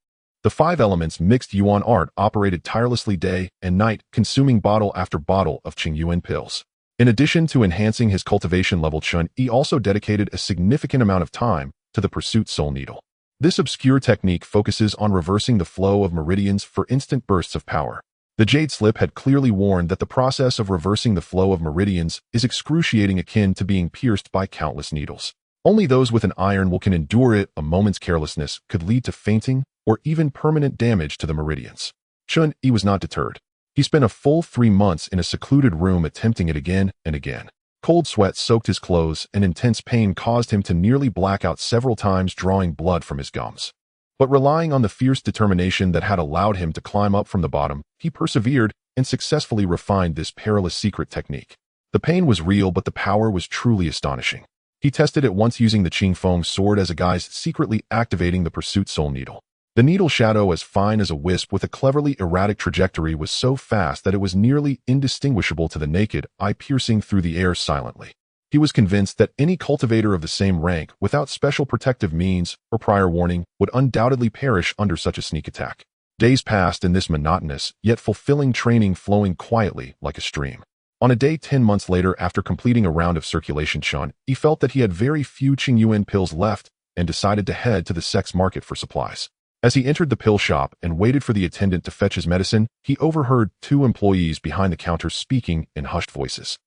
The 5 elements mixed yuan art operated tirelessly day and night, consuming bottle after bottle of Qingyuan pills. In addition to enhancing his cultivation level, Chen Yi also dedicated a significant amount of time to the pursuit soul needle. This obscure technique focuses on reversing the flow of meridians for instant bursts of power. The Jade Slip had clearly warned that the process of reversing the flow of meridians is excruciating, akin to being pierced by countless needles. Only those with an iron will can endure it. A moment's carelessness could lead to fainting or even permanent damage to the meridians. Chen Yi was not deterred. He spent a full 3 months in a secluded room attempting it again and again. Cold sweat soaked his clothes, and intense pain caused him to nearly black out several times, drawing blood from his gums. But relying on the fierce determination that had allowed him to climb up from the bottom, he persevered and successfully refined this perilous secret technique. The pain was real, but the power was truly astonishing. He tested it once using the Qingfeng sword as a guise, secretly activating the pursuit soul needle. The needle shadow, as fine as a wisp with a cleverly erratic trajectory, was so fast that it was nearly indistinguishable to the naked eye, piercing through the air silently. He was convinced that any cultivator of the same rank, without special protective means or prior warning, would undoubtedly perish under such a sneak attack. Days passed in this monotonous, yet fulfilling training, flowing quietly like a stream. On a day 10 months later, after completing a round of circulation, Chen Yi felt that he had very few Qingyuan pills left and decided to head to the sex market for supplies. As he entered the pill shop and waited for the attendant to fetch his medicine, he overheard 2 employees behind the counter speaking in hushed voices.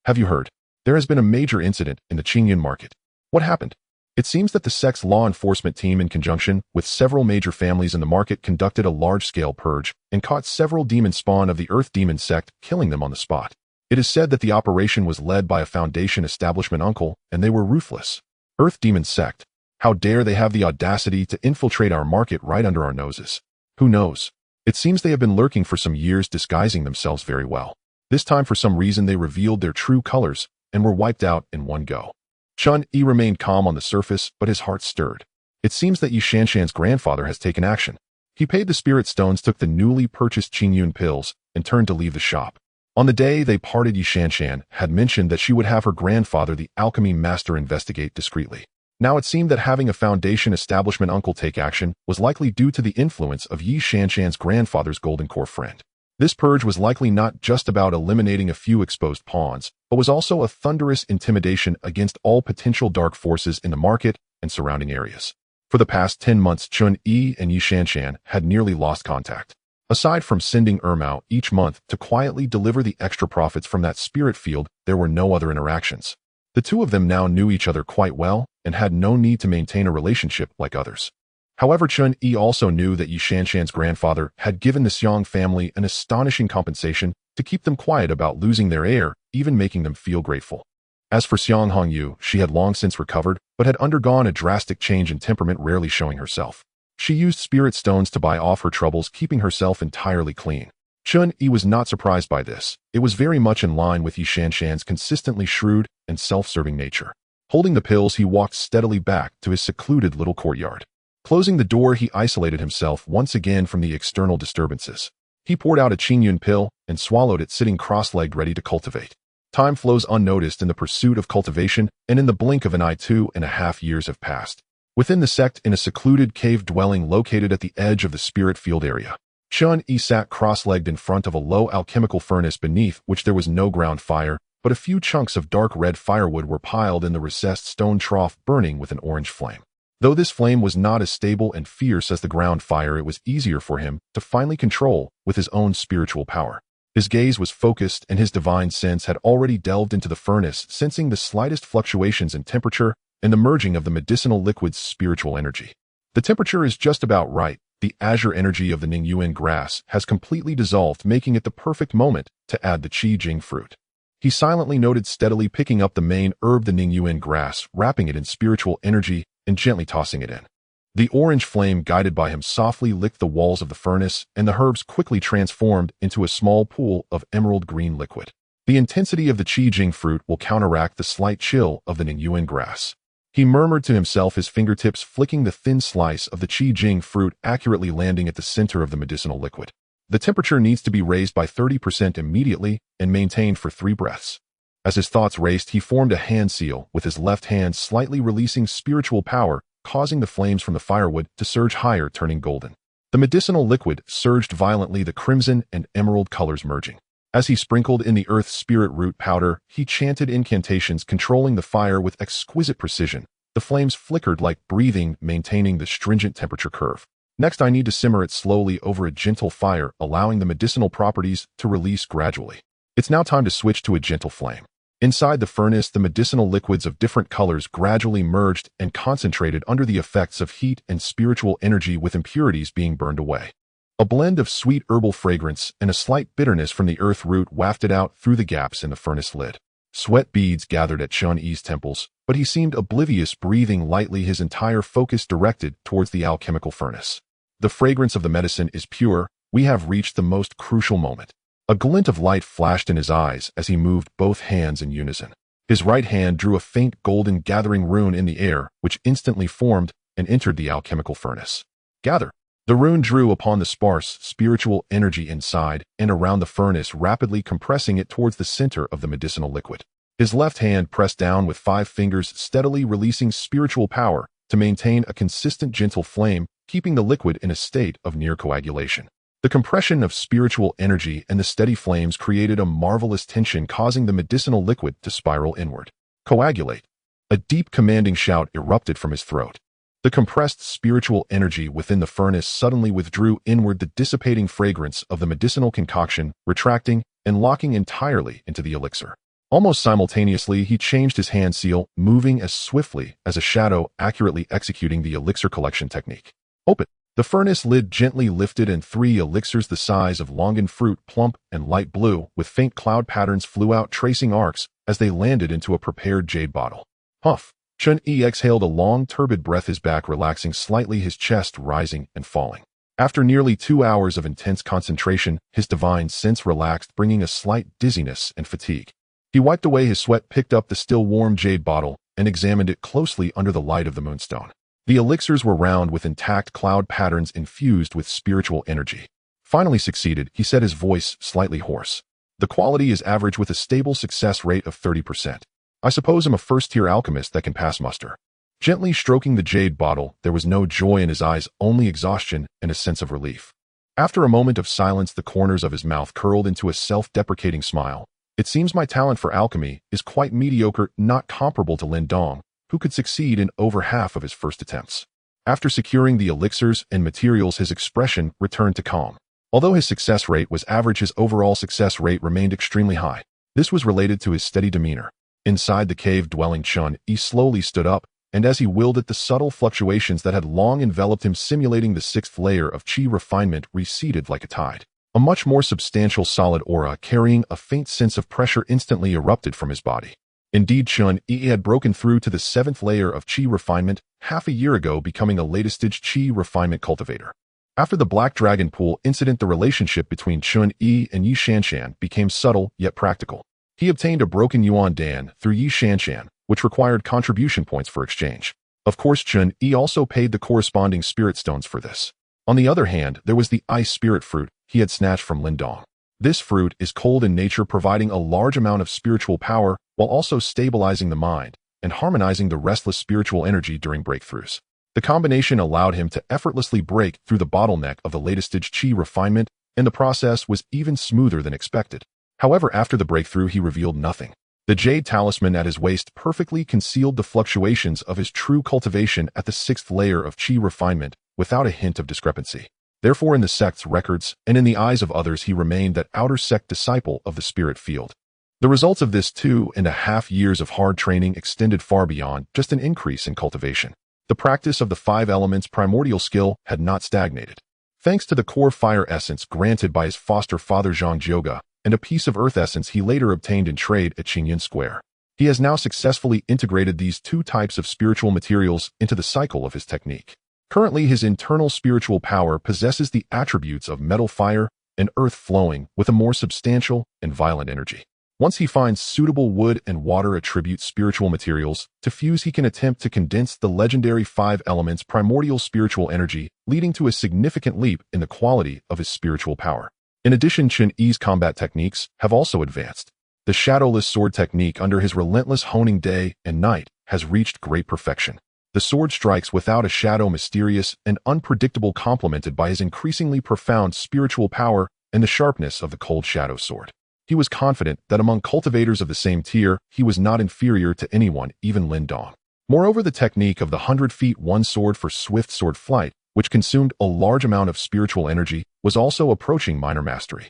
Have you heard? There has been a major incident in the Qingyuan market. What happened? It seems that the sex law enforcement team, in conjunction with several major families in the market, conducted a large-scale purge and caught several demon spawn of the Earth Demon sect, killing them on the spot. It is said that the operation was led by a Foundation establishment uncle, and they were ruthless. Earth Demon sect. How dare they have the audacity to infiltrate our market right under our noses? Who knows? It seems they have been lurking for some years, disguising themselves very well. This time, for some reason, they revealed their true colors and were wiped out in one go. Chen Yi remained calm on the surface, but his heart stirred. It seems that Yi Shanshan's grandfather has taken action. He paid the spirit stones, took the newly purchased Qingyun pills, and turned to leave the shop. On the day they parted, Yi Shanshan had mentioned that she would have her grandfather, the alchemy master, investigate discreetly. Now it seemed that having a foundation establishment uncle take action was likely due to the influence of Yi Shanshan's grandfather's golden core friend. This purge was likely not just about eliminating a few exposed pawns, but was also a thunderous intimidation against all potential dark forces in the market and surrounding areas. For the past 10 months, Chen Yi and Yi Shanshan had nearly lost contact. Aside from sending Ermao each month to quietly deliver the extra profits from that spirit field, there were no other interactions. The two of them now knew each other quite well and had no need to maintain a relationship like others. However, Chen Yi also knew that Yi Shanshan's grandfather had given the Xiang family an astonishing compensation to keep them quiet about losing their heir, even making them feel grateful. As for Xiang Hongyu, she had long since recovered, but had undergone a drastic change in temperament, rarely showing herself. She used spirit stones to buy off her troubles, keeping herself entirely clean. Chen Yi was not surprised by this. It was very much in line with Yi Shanshan's consistently shrewd and self-serving nature. Holding the pills, he walked steadily back to his secluded little courtyard. Closing the door, he isolated himself once again from the external disturbances. He poured out a Qingyun pill and swallowed it, sitting cross-legged ready to cultivate. Time flows unnoticed in the pursuit of cultivation, and in the blink of an eye 2.5 years have passed. Within the sect, in a secluded cave dwelling located at the edge of the spirit field area, Chen Yi sat cross-legged in front of a low alchemical furnace beneath which there was no ground fire, but a few chunks of dark red firewood were piled in the recessed stone trough, burning with an orange flame. Though this flame was not as stable and fierce as the ground fire, it was easier for him to finally control with his own spiritual power. His gaze was focused, and his divine sense had already delved into the furnace, sensing the slightest fluctuations in temperature and the merging of the medicinal liquid's spiritual energy. The temperature is just about right. The azure energy of the Ningyuan grass has completely dissolved, making it the perfect moment to add the Qi Jing fruit. He silently noted, steadily picking up the main herb, the Ningyuan grass, wrapping it in spiritual energy and gently tossing it in. The orange flame, guided by him, softly licked the walls of the furnace, and the herbs quickly transformed into a small pool of emerald green liquid. The intensity of the Qi Jing fruit will counteract the slight chill of the Ningyuan grass. He murmured to himself, his fingertips flicking the thin slice of the Qi Jing fruit, accurately landing at the center of the medicinal liquid. The temperature needs to be raised by 30% immediately and maintained for 3 breaths. As his thoughts raced, he formed a hand seal with his left hand, slightly releasing spiritual power, causing the flames from the firewood to surge higher, turning golden. The medicinal liquid surged violently, the crimson and emerald colors merging. As he sprinkled in the earth spirit root powder, he chanted incantations, controlling the fire with exquisite precision. The flames flickered like breathing, maintaining the stringent temperature curve. Next, I need to simmer it slowly over a gentle fire, allowing the medicinal properties to release gradually. It's now time to switch to a gentle flame. Inside the furnace, the medicinal liquids of different colors gradually merged and concentrated under the effects of heat and spiritual energy, with impurities being burned away. A blend of sweet herbal fragrance and a slight bitterness from the earth root wafted out through the gaps in the furnace lid. Sweat beads gathered at Chen Yi's temples, but he seemed oblivious, breathing lightly, his entire focus directed towards the alchemical furnace. The fragrance of the medicine is pure. We have reached the most crucial moment. A glint of light flashed in his eyes as he moved both hands in unison. His right hand drew a faint golden gathering rune in the air, which instantly formed and entered the alchemical furnace. Gather. The rune drew upon the sparse spiritual energy inside and around the furnace, rapidly compressing it towards the center of the medicinal liquid. His left hand pressed down with 5 fingers, steadily releasing spiritual power to maintain a consistent gentle flame, keeping the liquid in a state of near coagulation. The compression of spiritual energy and the steady flames created a marvelous tension, causing the medicinal liquid to spiral inward. Coagulate. A deep commanding shout erupted from his throat. The compressed spiritual energy within the furnace suddenly withdrew inward, the dissipating fragrance of the medicinal concoction retracting and locking entirely into the elixir. Almost simultaneously, he changed his hand seal, moving as swiftly as a shadow, accurately executing the elixir collection technique. Open. The furnace lid gently lifted, and 3 elixirs the size of longan fruit, plump and light blue, with faint cloud patterns, flew out, tracing arcs as they landed into a prepared jade bottle. Huff. Chen Yi exhaled a long, turbid breath, his back relaxing slightly, his chest rising and falling. After nearly 2 hours of intense concentration, his divine sense relaxed, bringing a slight dizziness and fatigue. He wiped away his sweat, picked up the still warm jade bottle, and examined it closely under the light of the moonstone. The elixirs were round with intact cloud patterns infused with spiritual energy. Finally succeeded, he said, his voice slightly hoarse. The quality is average with a stable success rate of 30%. I suppose I'm a first-tier alchemist that can pass muster. Gently stroking the jade bottle, there was no joy in his eyes, only exhaustion and a sense of relief. After a moment of silence, the corners of his mouth curled into a self-deprecating smile. It seems my talent for alchemy is quite mediocre, not comparable to Lin Dong, who could succeed in over half of his first attempts. After securing the elixirs and materials, his expression returned to calm. Although his success rate was average, his overall success rate remained extremely high. This was related to his steady demeanor. Inside the cave-dwelling Chen Yi slowly stood up, and as he willed it, the subtle fluctuations that had long enveloped him, simulating the sixth layer of qi refinement, receded like a tide. A much more substantial solid aura carrying a faint sense of pressure instantly erupted from his body. Indeed, Chen Yi had broken through to the seventh layer of qi refinement half a year ago, becoming a latest-stage qi refinement cultivator. After the Black Dragon Pool incident, the relationship between Chen Yi and Yi Shanshan became subtle yet practical. He obtained a broken Yuan Dan through Yi Shanshan, which required contribution points for exchange. Of course, Chen Yi also paid the corresponding spirit stones for this. On the other hand, there was the ice spirit fruit he had snatched from Lin Dong. This fruit is cold in nature, providing a large amount of spiritual power while also stabilizing the mind and harmonizing the restless spiritual energy during breakthroughs. The combination allowed him to effortlessly break through the bottleneck of the latest stage qi refinement, and the process was even smoother than expected. However, after the breakthrough, he revealed nothing. The jade talisman at his waist perfectly concealed the fluctuations of his true cultivation at the sixth layer of qi refinement without a hint of discrepancy. Therefore, in the sect's records and in the eyes of others, he remained that outer sect disciple of the spirit field. The results of this 2.5 years of hard training extended far beyond just an increase in cultivation. The practice of the 5 elements primordial skill had not stagnated. Thanks to the core fire essence granted by his foster father Zhang Jioge and a piece of earth essence he later obtained in trade at Qingyan Square, he has now successfully integrated these 2 types of spiritual materials into the cycle of his technique. Currently, his internal spiritual power possesses the attributes of metal fire and earth, flowing with a more substantial and violent energy. Once he finds suitable wood and water attribute spiritual materials to fuse, he can attempt to condense the legendary 5 elements primordial spiritual energy, leading to a significant leap in the quality of his spiritual power. In addition, Chen Yi's combat techniques have also advanced. The shadowless sword technique, under his relentless honing day and night, has reached great perfection. The sword strikes without a shadow, mysterious and unpredictable, complemented by his increasingly profound spiritual power and the sharpness of the cold shadow sword. He was confident that among cultivators of the same tier, he was not inferior to anyone, even Lin Dong. Moreover, the technique of the 100 feet 1 sword for swift sword flight, which consumed a large amount of spiritual energy, was also approaching minor mastery.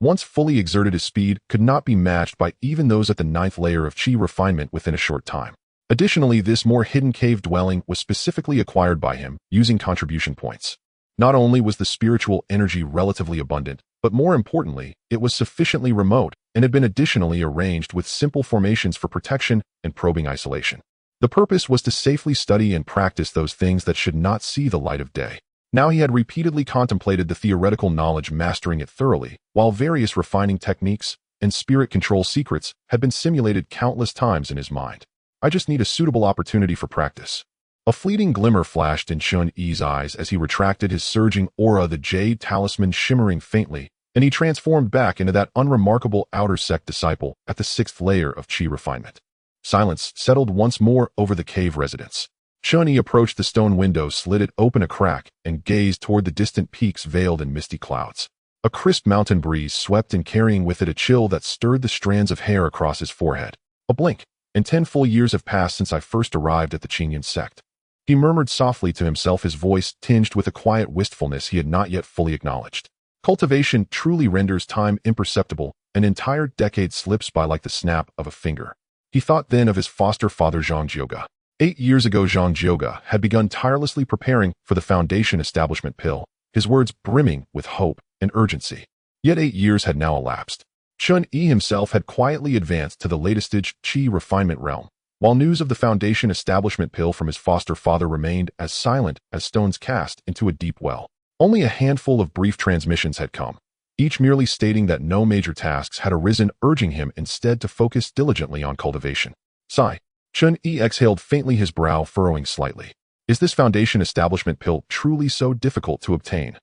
Once fully exerted, his speed could not be matched by even those at the 9th layer of qi refinement within a short time. Additionally, this more hidden cave dwelling was specifically acquired by him using contribution points. Not only was the spiritual energy relatively abundant, but more importantly, it was sufficiently remote and had been additionally arranged with simple formations for protection and probing isolation. The purpose was to safely study and practice those things that should not see the light of day. Now he had repeatedly contemplated the theoretical knowledge, mastering it thoroughly, while various refining techniques and spirit control secrets had been simulated countless times in his mind. I just need a suitable opportunity for practice. A fleeting glimmer flashed in Chen Yi's eyes as he retracted his surging aura, the jade talisman shimmering faintly, and he transformed back into that unremarkable outer sect disciple at the 6th layer of qi refinement. Silence settled once more over the cave residence. Chen Yi approached the stone window, slid it open a crack, and gazed toward the distant peaks veiled in misty clouds. A crisp mountain breeze swept in, carrying with it a chill that stirred the strands of hair across his forehead. A blink, and 10 full years have passed since I first arrived at the Qingyan sect. He murmured softly to himself, his voice tinged with a quiet wistfulness he had not yet fully acknowledged. Cultivation truly renders time imperceptible. An entire decade slips by like the snap of a finger. He thought then of his foster father Zhang Jioge. 8 years ago, Zhang Jioge had begun tirelessly preparing for the Foundation establishment pill, his words brimming with hope and urgency. Yet 8 years had now elapsed. Chen Yi himself had quietly advanced to the latest stage qi refinement realm, while news of the Foundation establishment pill from his foster father remained as silent as stones cast into a deep well. Only a handful of brief transmissions had come, each merely stating that no major tasks had arisen, urging him instead to focus diligently on cultivation. Sigh. Chen Yi exhaled faintly, his brow furrowing slightly. Is this foundation establishment pill truly so difficult to obtain?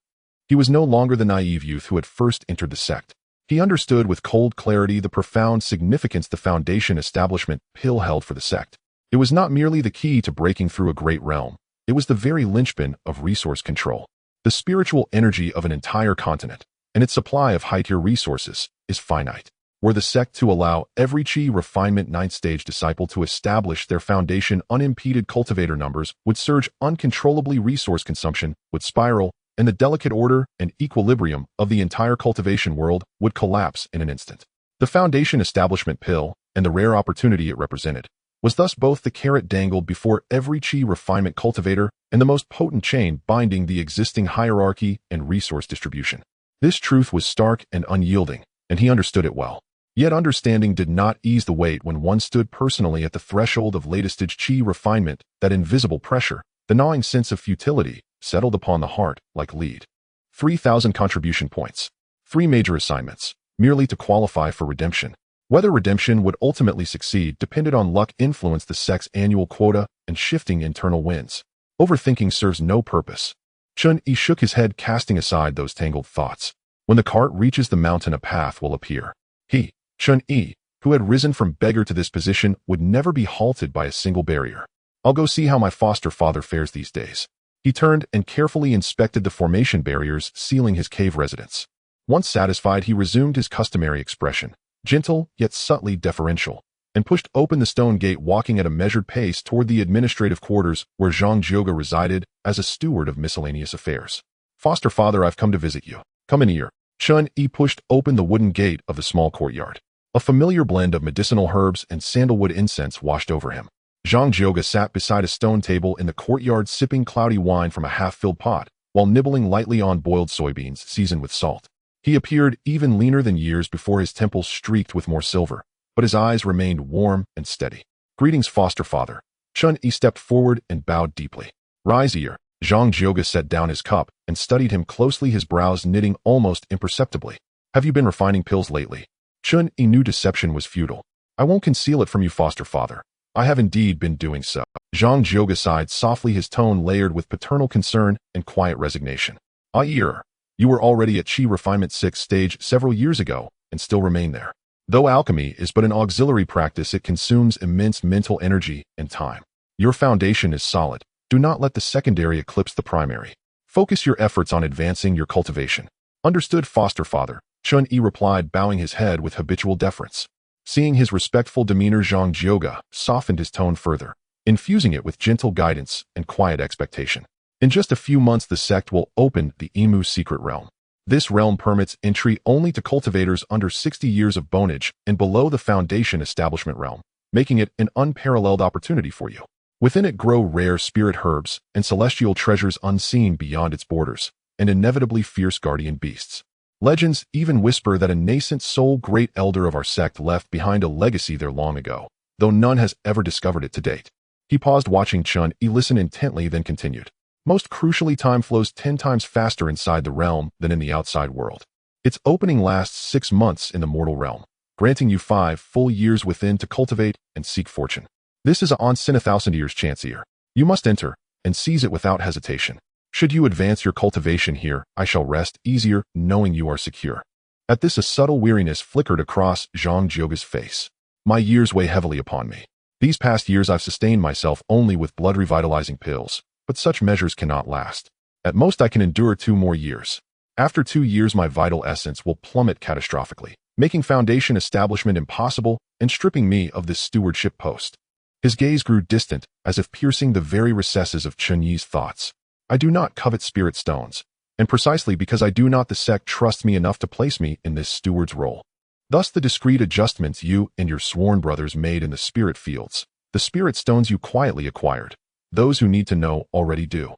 He was no longer the naive youth who had first entered the sect. He understood with cold clarity the profound significance the foundation establishment pill held for the sect. It was not merely the key to breaking through a great realm. It was the very linchpin of resource control. The spiritual energy of an entire continent, and its supply of high-tier resources, is finite. Were the sect to allow every Qi refinement 9th stage disciple to establish their foundation, unimpeded cultivator numbers would surge uncontrollably, resource consumption would spiral, and the delicate order and equilibrium of the entire cultivation world would collapse in an instant. The foundation establishment pill, and the rare opportunity it represented, was thus both the carrot dangled before every Qi refinement cultivator and the most potent chain binding the existing hierarchy and resource distribution. This truth was stark and unyielding, and he understood it well. Yet understanding did not ease the weight when one stood personally at the threshold of latest-stage Qi refinement. That invisible pressure, the gnawing sense of futility, settled upon the heart like lead. 3,000 contribution points. 3 major assignments, merely to qualify for redemption. Whether redemption would ultimately succeed depended on luck, influence, the sect's annual quota, and shifting internal winds. Overthinking serves no purpose. Chen Yi shook his head, casting aside those tangled thoughts. When the cart reaches the mountain, a path will appear. He, Chen Yi, who had risen from beggar to this position, would never be halted by a single barrier. I'll go see how my foster father fares these days. He turned and carefully inspected the formation barriers sealing his cave residence. Once satisfied, he resumed his customary expression, gentle yet subtly deferential, and pushed open the stone gate, walking at a measured pace toward the administrative quarters where Zhang Zhuge resided as a steward of miscellaneous affairs. Foster father, I've come to visit you. Come in here. Chen Yi pushed open the wooden gate of the small courtyard. A familiar blend of medicinal herbs and sandalwood incense washed over him. Zhang Zhuge sat beside a stone table in the courtyard, sipping cloudy wine from a half-filled pot, while nibbling lightly on boiled soybeans seasoned with salt. He appeared even leaner than years before, his temples streaked with more silver, but his eyes remained warm and steady. Greetings, foster father. Chen Yi stepped forward and bowed deeply. Rise here. Zhang Zhuge set down his cup and studied him closely, his brows knitting almost imperceptibly. Have you been refining pills lately? Chen Yi knew deception was futile. I won't conceal it from you, foster father. I have indeed been doing so. Zhang Zhuge sighed softly, his tone layered with paternal concern and quiet resignation. You were already at Qi refinement 6th stage several years ago and still remain there. Though alchemy is but an auxiliary practice, it consumes immense mental energy and time. Your foundation is solid. Do not let the secondary eclipse the primary. Focus your efforts on advancing your cultivation. Understood, foster father, Chen Yi replied, bowing his head with habitual deference. Seeing his respectful demeanor, Zhang Zhuge softened his tone further, infusing it with gentle guidance and quiet expectation. In just a few months, the sect will open the Imu secret realm. This realm permits entry only to cultivators under 60 years of bonage and below the foundation establishment realm, making it an unparalleled opportunity for you. Within it grow rare spirit herbs and celestial treasures unseen beyond its borders, and inevitably fierce guardian beasts. Legends even whisper that a nascent soul great elder of our sect left behind a legacy there long ago, though none has ever discovered it to date. He paused, watching Chen Yi listen intently, then continued. Most crucially, time flows 10 times faster inside the realm than in the outside world. Its opening lasts 6 months in the mortal realm, granting you 5 full years within to cultivate and seek fortune. This is a once in 1,000 years chance here. You must enter and seize it without hesitation. Should you advance your cultivation here, I shall rest easier knowing you are secure. At this, a subtle weariness flickered across Zhang Zhuge's face. My years weigh heavily upon me. These past years I've sustained myself only with blood revitalizing pills, but such measures cannot last. At most I can endure 2 more years. After 2 years my vital essence will plummet catastrophically, making foundation establishment impossible and stripping me of this stewardship post. His gaze grew distant, as if piercing the very recesses of Chen Yi's thoughts. I do not covet spirit stones, and precisely because I do not, the sect trusts me enough to place me in this steward's role. Thus the discreet adjustments you and your sworn brothers made in the spirit fields, the spirit stones you quietly acquired, those who need to know already do.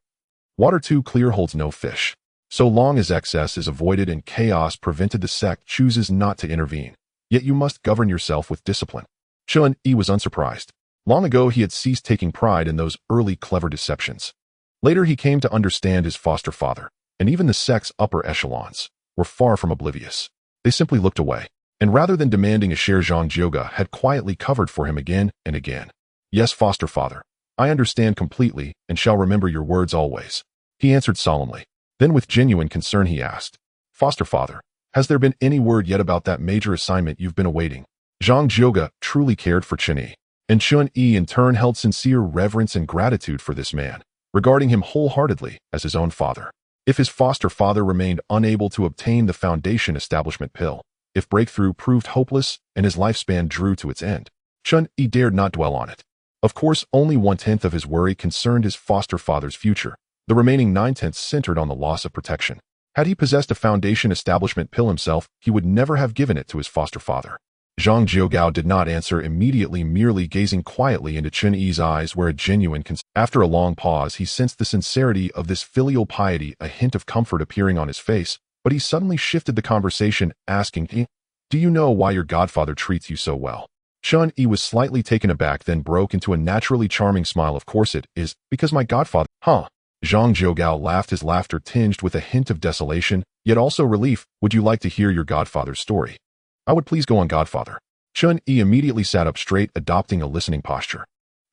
Water too clear holds no fish. So long as excess is avoided and chaos prevented, the sect chooses not to intervene. Yet you must govern yourself with discipline. Chen Yi was unsurprised. Long ago he had ceased taking pride in those early clever deceptions. Later he came to understand his foster father, and even the sect's upper echelons, were far from oblivious. They simply looked away, and rather than demanding a share, Zhang Zhuge had quietly covered for him again and again. Yes, foster father. I understand completely and shall remember your words always. He answered solemnly. Then with genuine concern he asked, Foster father, has there been any word yet about that major assignment you've been awaiting? Zhang Jiuge truly cared for Chen Yi, and Chen Yi in turn held sincere reverence and gratitude for this man, regarding him wholeheartedly as his own father. If his foster father remained unable to obtain the Foundation Establishment pill, if breakthrough proved hopeless and his lifespan drew to its end, Chen Yi dared not dwell on it. Of course, only 1/10 of his worry concerned his foster father's future. The remaining 9/10 centered on the loss of protection. Had he possessed a Foundation Establishment pill himself, he would never have given it to his foster father. Zhang Jiugao did not answer immediately, merely gazing quietly into Chen Yi's eyes where a genuine concern. After a long pause, he sensed the sincerity of this filial piety, a hint of comfort appearing on his face, but he suddenly shifted the conversation, asking, Do you know why your godfather treats you so well? Chen Yi was slightly taken aback, then broke into a naturally charming smile. Of course it is, because my godfather, huh? Zhang Jiugao laughed, his laughter tinged with a hint of desolation, yet also relief. Would you like to hear your godfather's story? I would. Please go on, godfather. Chen Yi immediately sat up straight, adopting a listening posture.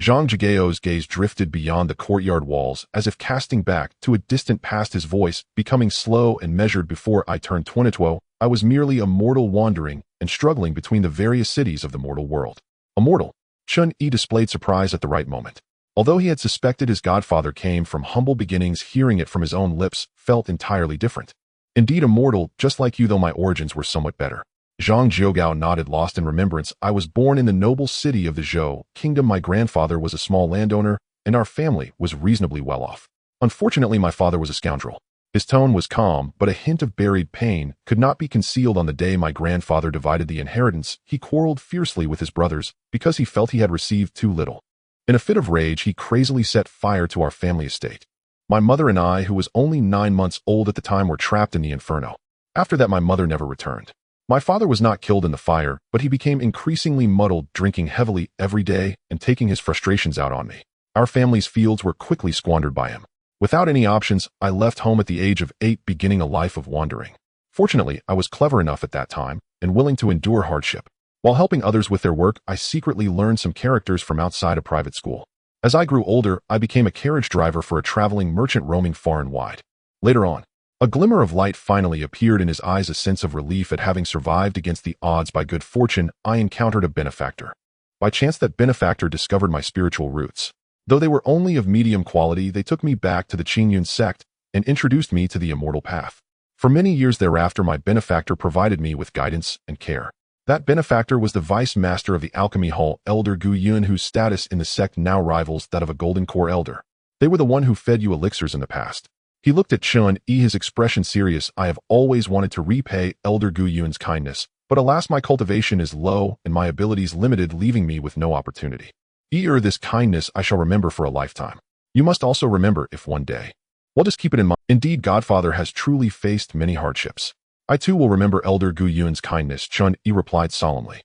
Zhang Jigao's gaze drifted beyond the courtyard walls, as if casting back to a distant past, his voice becoming slow and measured. Before I turned 22, I was merely a mortal wandering and struggling between the various cities of the mortal world. A mortal? Chen Yi displayed surprise at the right moment. Although he had suspected his godfather came from humble beginnings, hearing it from his own lips felt entirely different. Indeed, a mortal, just like you, though my origins were somewhat better. Zhang Jiugao nodded, lost in remembrance. I was born in the noble city of the Zhou kingdom. My grandfather was a small landowner, and our family was reasonably well off. Unfortunately, my father was a scoundrel. His tone was calm, but a hint of buried pain could not be concealed. On the day my grandfather divided the inheritance, he quarreled fiercely with his brothers because he felt he had received too little. In a fit of rage, he crazily set fire to our family estate. My mother and I, who was only 9 months old at the time, were trapped in the inferno. After that, my mother never returned. My father was not killed in the fire, but he became increasingly muddled, drinking heavily every day and taking his frustrations out on me. Our family's fields were quickly squandered by him. Without any options, I left home at the age of 8, beginning a life of wandering. Fortunately, I was clever enough at that time and willing to endure hardship. While helping others with their work, I secretly learned some characters from outside a private school. As I grew older, I became a carriage driver for a traveling merchant roaming far and wide. Later on, a glimmer of light finally appeared in his eyes, a sense of relief at having survived against the odds. By good fortune, I encountered a benefactor. By chance, that benefactor discovered my spiritual roots. Though they were only of medium quality, they took me back to the Qingyun sect and introduced me to the immortal path. For many years thereafter, my benefactor provided me with guidance and care. That benefactor was the vice master of the alchemy hall, Elder Gu Yun, whose status in the sect now rivals that of a golden core elder. They were the one who fed you elixirs in the past. He looked at Chen Yi, his expression serious. I have always wanted to repay Elder Gu Yun's kindness, but alas, my cultivation is low and my abilities limited, leaving me with no opportunity. This kindness I shall remember for a lifetime. You must also remember, if one day. Well, just keep it in mind. Indeed, Godfather has truly faced many hardships. I too will remember Elder Gu Yun's kindness, Chen Yi replied solemnly.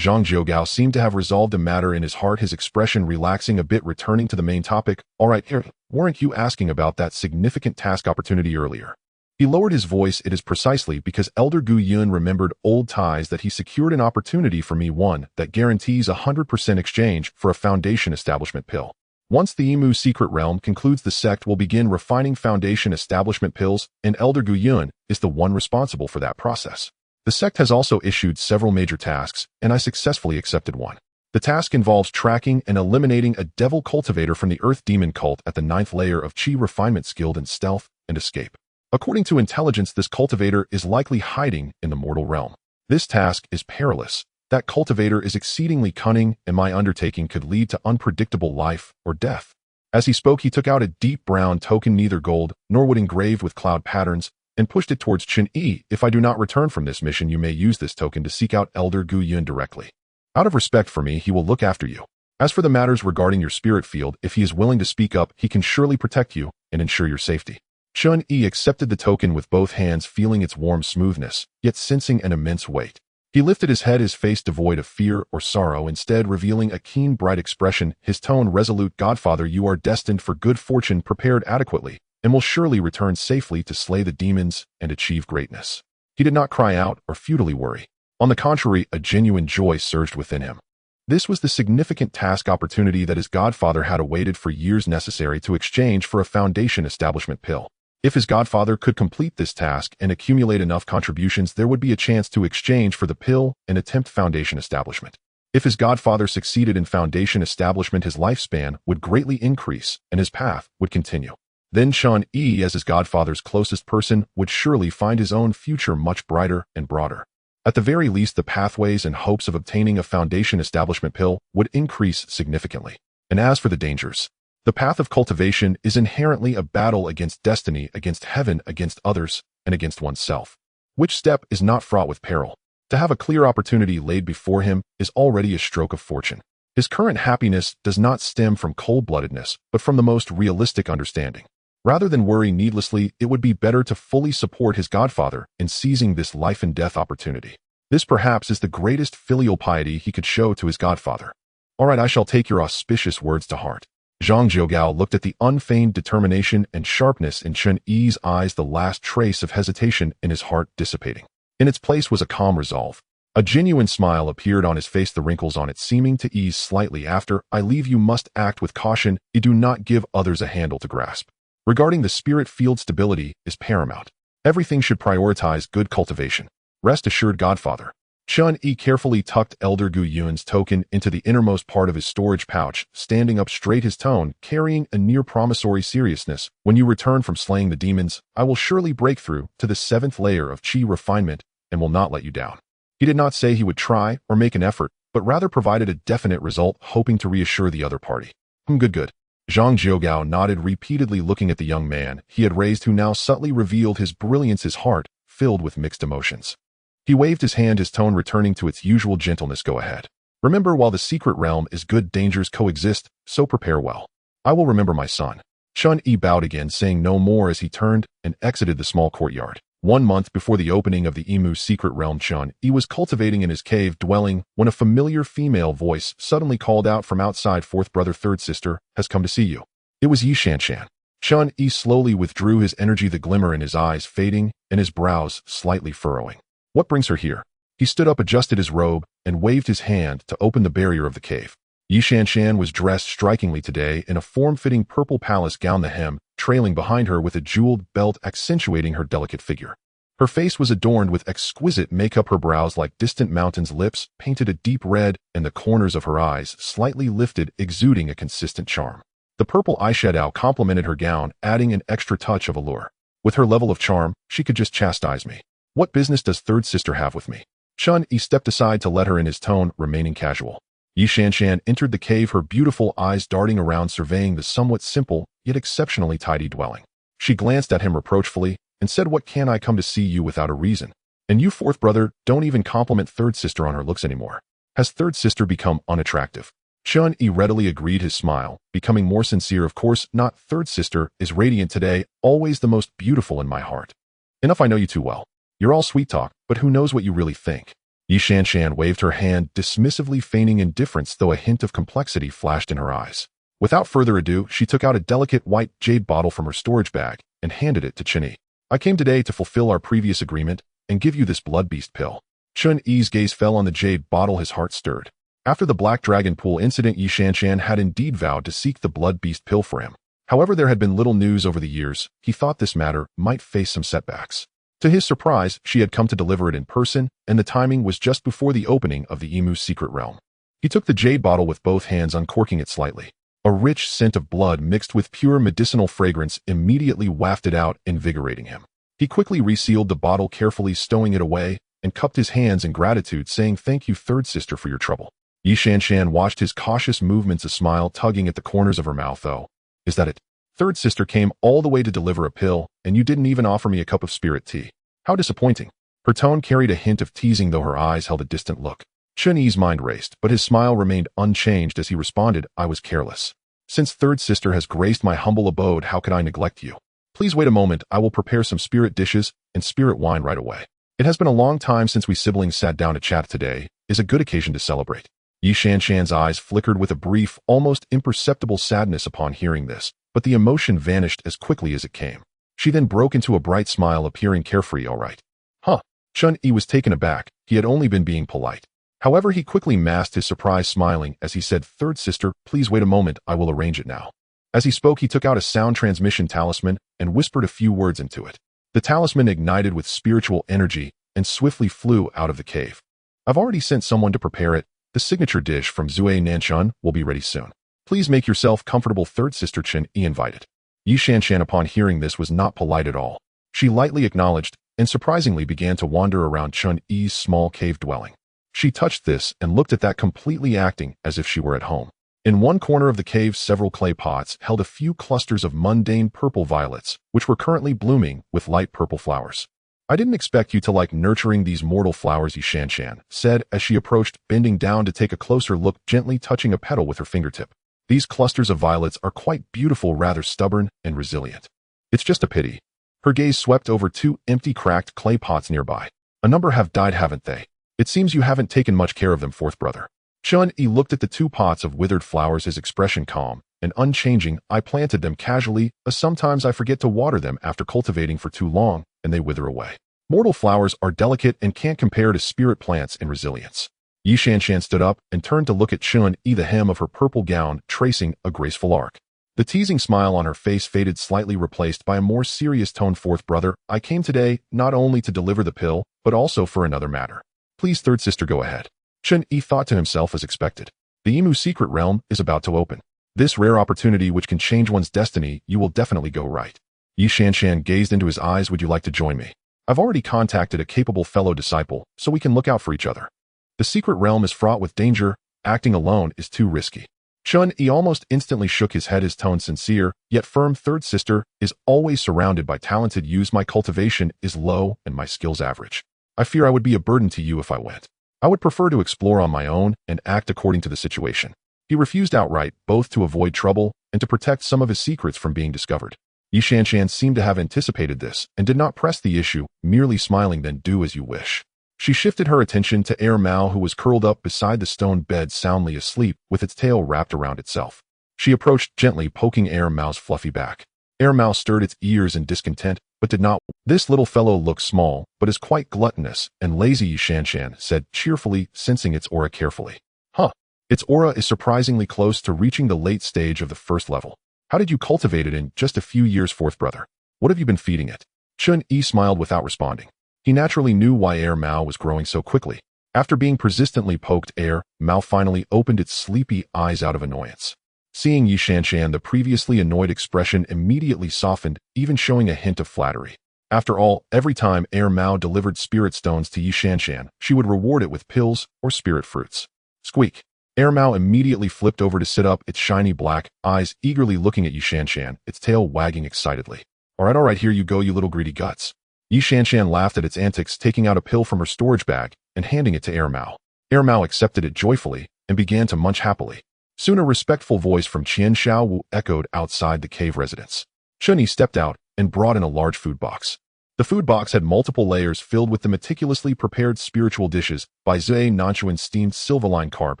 Zhang Jiugao seemed to have resolved a matter in his heart, his expression relaxing a bit, returning to the main topic. All right, here, weren't you asking about that significant task opportunity earlier? He lowered his voice. It is precisely because Elder Gu Yun remembered old ties that he secured an opportunity for me, one that guarantees 100% exchange for a Foundation Establishment pill. Once the Imu secret realm concludes, the sect will begin refining Foundation Establishment pills, and Elder Gu Yun is the one responsible for that process. The sect has also issued several major tasks, and I successfully accepted one. The task involves tracking and eliminating a devil cultivator from the Earth Demon cult at the 9th layer of Qi refinement, skilled in stealth and escape. According to intelligence, this cultivator is likely hiding in the mortal realm. This task is perilous. That cultivator is exceedingly cunning, and my undertaking could lead to unpredictable life or death. As he spoke, he took out a deep brown token, neither gold nor wood, engraved with cloud patterns, and pushed it towards Chen Yi. If I do not return from this mission, you may use this token to seek out Elder Gu Yun directly. Out of respect for me, he will look after you. As for the matters regarding your spirit field, if he is willing to speak up, he can surely protect you and ensure your safety. Chen Yi accepted the token with both hands, feeling its warm smoothness, yet sensing an immense weight. He lifted his head, his face devoid of fear or sorrow, instead revealing a keen, bright expression, his tone resolute. Godfather, you are destined for good fortune, prepared adequately, and will surely return safely to slay the demons and achieve greatness. He did not cry out or futilely worry. On the contrary, a genuine joy surged within him. This was the significant task opportunity that his godfather had awaited for years, necessary to exchange for a foundation establishment pill. If his godfather could complete this task and accumulate enough contributions, there would be a chance to exchange for the pill and attempt foundation establishment. If his godfather succeeded in foundation establishment, his lifespan would greatly increase and his path would continue. Then Chen Yi, as his godfather's closest person, would surely find his own future much brighter and broader. At the very least, the pathways and hopes of obtaining a foundation establishment pill would increase significantly. And as for the dangers, the path of cultivation is inherently a battle against destiny, against heaven, against others, and against oneself. Which step is not fraught with peril? To have a clear opportunity laid before him is already a stroke of fortune. His current happiness does not stem from cold-bloodedness, but from the most realistic understanding. Rather than worry needlessly, it would be better to fully support his godfather in seizing this life-and-death opportunity. This perhaps is the greatest filial piety he could show to his godfather. All right, I shall take your auspicious words to heart. Zhang Jiugao looked at the unfeigned determination and sharpness in Chen Yi's eyes, the last trace of hesitation in his heart dissipating. In its place was a calm resolve. A genuine smile appeared on his face, the wrinkles on it seeming to ease slightly. After I leave, you must act with caution. You do not give others a handle to grasp. Regarding the spirit field, stability is paramount. Everything should prioritize good cultivation. Rest assured, godfather. Chen Yi carefully tucked Elder Gu Yun's token into the innermost part of his storage pouch, standing up straight, his tone carrying a near promissory seriousness. When you return from slaying the demons, I will surely break through to the 7th layer of Qi refinement and will not let you down. He did not say he would try or make an effort, but rather provided a definite result, hoping to reassure the other party. Good. Zhang Jiugao nodded repeatedly, looking at the young man he had raised, who now subtly revealed his brilliance, his heart filled with mixed emotions. He waved his hand, his tone returning to its usual gentleness. Go ahead. Remember, while the secret realm is good, dangers coexist, so prepare well. I will remember, my son. Chen Yi bowed again, saying no more as he turned and exited the small courtyard. 1 month before the opening of the Imu's secret realm, Chen Yi was cultivating in his cave dwelling when a familiar female voice suddenly called out from outside. 4th brother, 3rd sister, has come to see you. It was Yi Shanshan. Chen Yi slowly withdrew his energy, the glimmer in his eyes fading and his brows slightly furrowing. What brings her here? He stood up, adjusted his robe, and waved his hand to open the barrier of the cave. Yi Shanshan was dressed strikingly today in a form-fitting purple palace gown, the hem trailing behind her with a jeweled belt accentuating her delicate figure. Her face was adorned with exquisite makeup, her brows like distant mountains, lips painted a deep red, and the corners of her eyes slightly lifted, exuding a consistent charm. The purple eyeshadow complemented her gown, adding an extra touch of allure. With her level of charm, she could just chastise me. What business does 3rd sister have with me? Chen Yi stepped aside to let her in, his tone remaining casual. Yi Shanshan entered the cave, her beautiful eyes darting around, surveying the somewhat simple yet exceptionally tidy dwelling. She glanced at him reproachfully and said, what can I come to see you without a reason? And you, 4th brother, don't even compliment 3rd sister on her looks anymore. Has 3rd sister become unattractive? Chen Yi readily agreed, his smile becoming more sincere. Of course not. 3rd sister is radiant today, always the most beautiful in my heart. Enough, I know you too well. You're all sweet talk, but who knows what you really think? Yi Shanshan waved her hand dismissively, feigning indifference, though a hint of complexity flashed in her eyes. Without further ado, she took out a delicate white jade bottle from her storage bag and handed it to Chen Yi. I came today to fulfill our previous agreement and give you this blood beast pill. Chen Yi's gaze fell on the jade bottle, his heart stirred. After the Black Dragon Pool incident, Yi Shanshan had indeed vowed to seek the blood beast pill for him. However, there had been little news over the years. He thought this matter might face some setbacks. To his surprise, she had come to deliver it in person, and the timing was just before the opening of the Imu's secret realm. He took the jade bottle with both hands, uncorking it slightly. A rich scent of blood mixed with pure medicinal fragrance immediately wafted out, invigorating him. He quickly resealed the bottle, carefully stowing it away, and cupped his hands in gratitude, saying, thank you, 3rd sister, for your trouble. Yi Shanshan watched his cautious movements, a smile tugging at the corners of her mouth. Oh, is that it? 3rd sister came all the way to deliver a pill, and you didn't even offer me a cup of spirit tea. How disappointing. Her tone carried a hint of teasing, though her eyes held a distant look. Chen Yi's mind raced, but his smile remained unchanged as he responded, I was careless. Since 3rd sister has graced my humble abode, how could I neglect you? Please wait a moment, I will prepare some spirit dishes and spirit wine right away. It has been a long time since we siblings sat down to chat. Today is a good occasion to celebrate. Yi Shanshan's eyes flickered with a brief, almost imperceptible sadness upon hearing this, but the emotion vanished as quickly as it came. She then broke into a bright smile, appearing carefree. All right. Huh. Chen Yi was taken aback. He had only been being polite. However, he quickly masked his surprise, smiling as he said, "Third sister, please wait a moment, I will arrange it now." As he spoke, he took out a sound transmission talisman and whispered a few words into it. The talisman ignited with spiritual energy and swiftly flew out of the cave. "I've already sent someone to prepare it. The signature dish from Zue Nanchun will be ready soon. Please make yourself comfortable," third sister Chen Yi invited. Yi Shanshan, upon hearing this, was not polite at all. She lightly acknowledged and surprisingly began to wander around Chen Yi's small cave dwelling. She touched this and looked at that, completely acting as if she were at home. In one corner of the cave, several clay pots held a few clusters of mundane purple violets, which were currently blooming with light purple flowers. "I didn't expect you to like nurturing these mortal flowers," Yi Shanshan said as she approached, bending down to take a closer look, gently touching a petal with her fingertip. "These clusters of violets are quite beautiful, rather stubborn and resilient. It's just a pity." Her gaze swept over two empty, cracked clay pots nearby. "A number have died, haven't they? It seems you haven't taken much care of them, fourth brother." Chen Yi looked at the two pots of withered flowers, his expression calm and unchanging. "I planted them casually, as sometimes I forget to water them after cultivating for too long, and they wither away. Mortal flowers are delicate and can't compare to spirit plants in resilience." Yi Shanshan stood up and turned to look at Chen Yi, the hem of her purple gown tracing a graceful arc. The teasing smile on her face faded slightly, replaced by a more serious tone. "Fourth brother, I came today not only to deliver the pill, but also for another matter. Please, third sister, go ahead." Chen Yi thought to himself, as expected. The Imu secret realm is about to open. This rare opportunity which can change one's destiny, you will definitely go right. Yi Shanshan gazed into his eyes. "Would you like to join me? I've already contacted a capable fellow disciple, so we can look out for each other. The secret realm is fraught with danger. Acting alone is too risky." Chen Yi almost instantly shook his head, his tone sincere, yet firm. "Third sister is always surrounded by talented youths. My cultivation is low and my skills average. I fear I would be a burden to you if I went. I would prefer to explore on my own and act according to the situation." He refused outright, both to avoid trouble and to protect some of his secrets from being discovered. Yi Shanshan seemed to have anticipated this and did not press the issue, merely smiling. "Then do as you wish." She shifted her attention to Air Mao, who was curled up beside the stone bed, soundly asleep, with its tail wrapped around itself. She approached, gently poking Air Mao's fluffy back. Air Mao stirred its ears in discontent, but did not. "This little fellow looks small, but is quite gluttonous and lazy," Yi Shanshan said cheerfully, sensing its aura carefully. "Huh. Its aura is surprisingly close to reaching the late stage of the first level. How did you cultivate it in just a few years, fourth brother? What have you been feeding it?" Chen Yi smiled without responding. He naturally knew why Air Mao was growing so quickly. After being persistently poked, Air Mao finally opened its sleepy eyes out of annoyance. Seeing Yi Shanshan, the previously annoyed expression immediately softened, even showing a hint of flattery. After all, every time Air Mao delivered spirit stones to Yi Shanshan, she would reward it with pills or spirit fruits. Squeak. Air Mao immediately flipped over to sit up, its shiny black eyes eagerly looking at Yi Shanshan, its tail wagging excitedly. All right, here you go, you little greedy guts." Yi Shanshan laughed at its antics, taking out a pill from her storage bag and handing it to Air Mao. Air Mao accepted it joyfully and began to munch happily. Soon a respectful voice from Qian Xiaowu echoed outside the cave residence. Chen Yi stepped out and brought in a large food box. The food box had multiple layers filled with the meticulously prepared spiritual dishes by Zue Nanchuan, steamed silverline carp,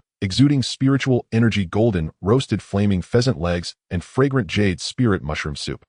exuding spiritual energy, golden roasted flaming pheasant legs, and fragrant jade spirit mushroom soup.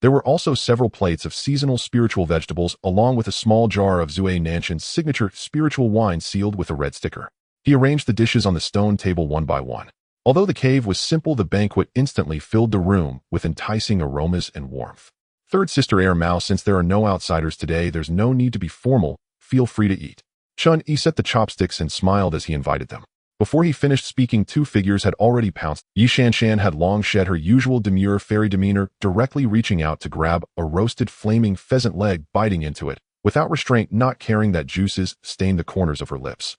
There were also several plates of seasonal spiritual vegetables, along with a small jar of Zue Nanchun's signature spiritual wine sealed with a red sticker. He arranged the dishes on the stone table one by one. Although the cave was simple, the banquet instantly filled the room with enticing aromas and warmth. "Third sister Air Mao, since there are no outsiders today, there's no need to be formal. Feel free to eat." Chen Yi set the chopsticks and smiled as he invited them. Before he finished speaking, two figures had already pounced. Yi Shanshan had long shed her usual demure fairy demeanor, directly reaching out to grab a roasted flaming pheasant leg, biting into it, without restraint, not caring that juices stained the corners of her lips.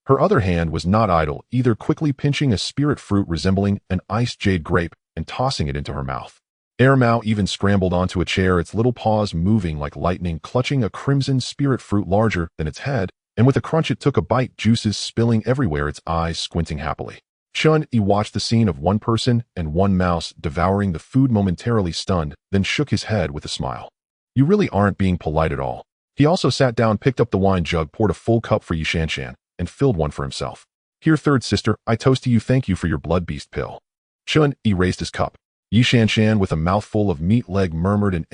Her other hand was not idle either, quickly pinching a spirit fruit resembling an iced jade grape and tossing it into her mouth. Air Mao even scrambled onto a chair, its little paws moving like lightning, clutching a crimson spirit fruit larger than its head, and with a crunch it took a bite, juices spilling everywhere, its eyes squinting happily. Chen Yi watched the scene of one person and one mouse devouring the food, momentarily stunned, then shook his head with a smile. "You really aren't being polite at all." He also sat down, picked up the wine jug, poured a full cup for Yi Shanshan, and filled one for himself. "Here, third sister, I toast to you. Thank you for your blood beast pill." Chen Yi raised his cup. Yi Shanshan, with a mouthful of meat leg, murmured an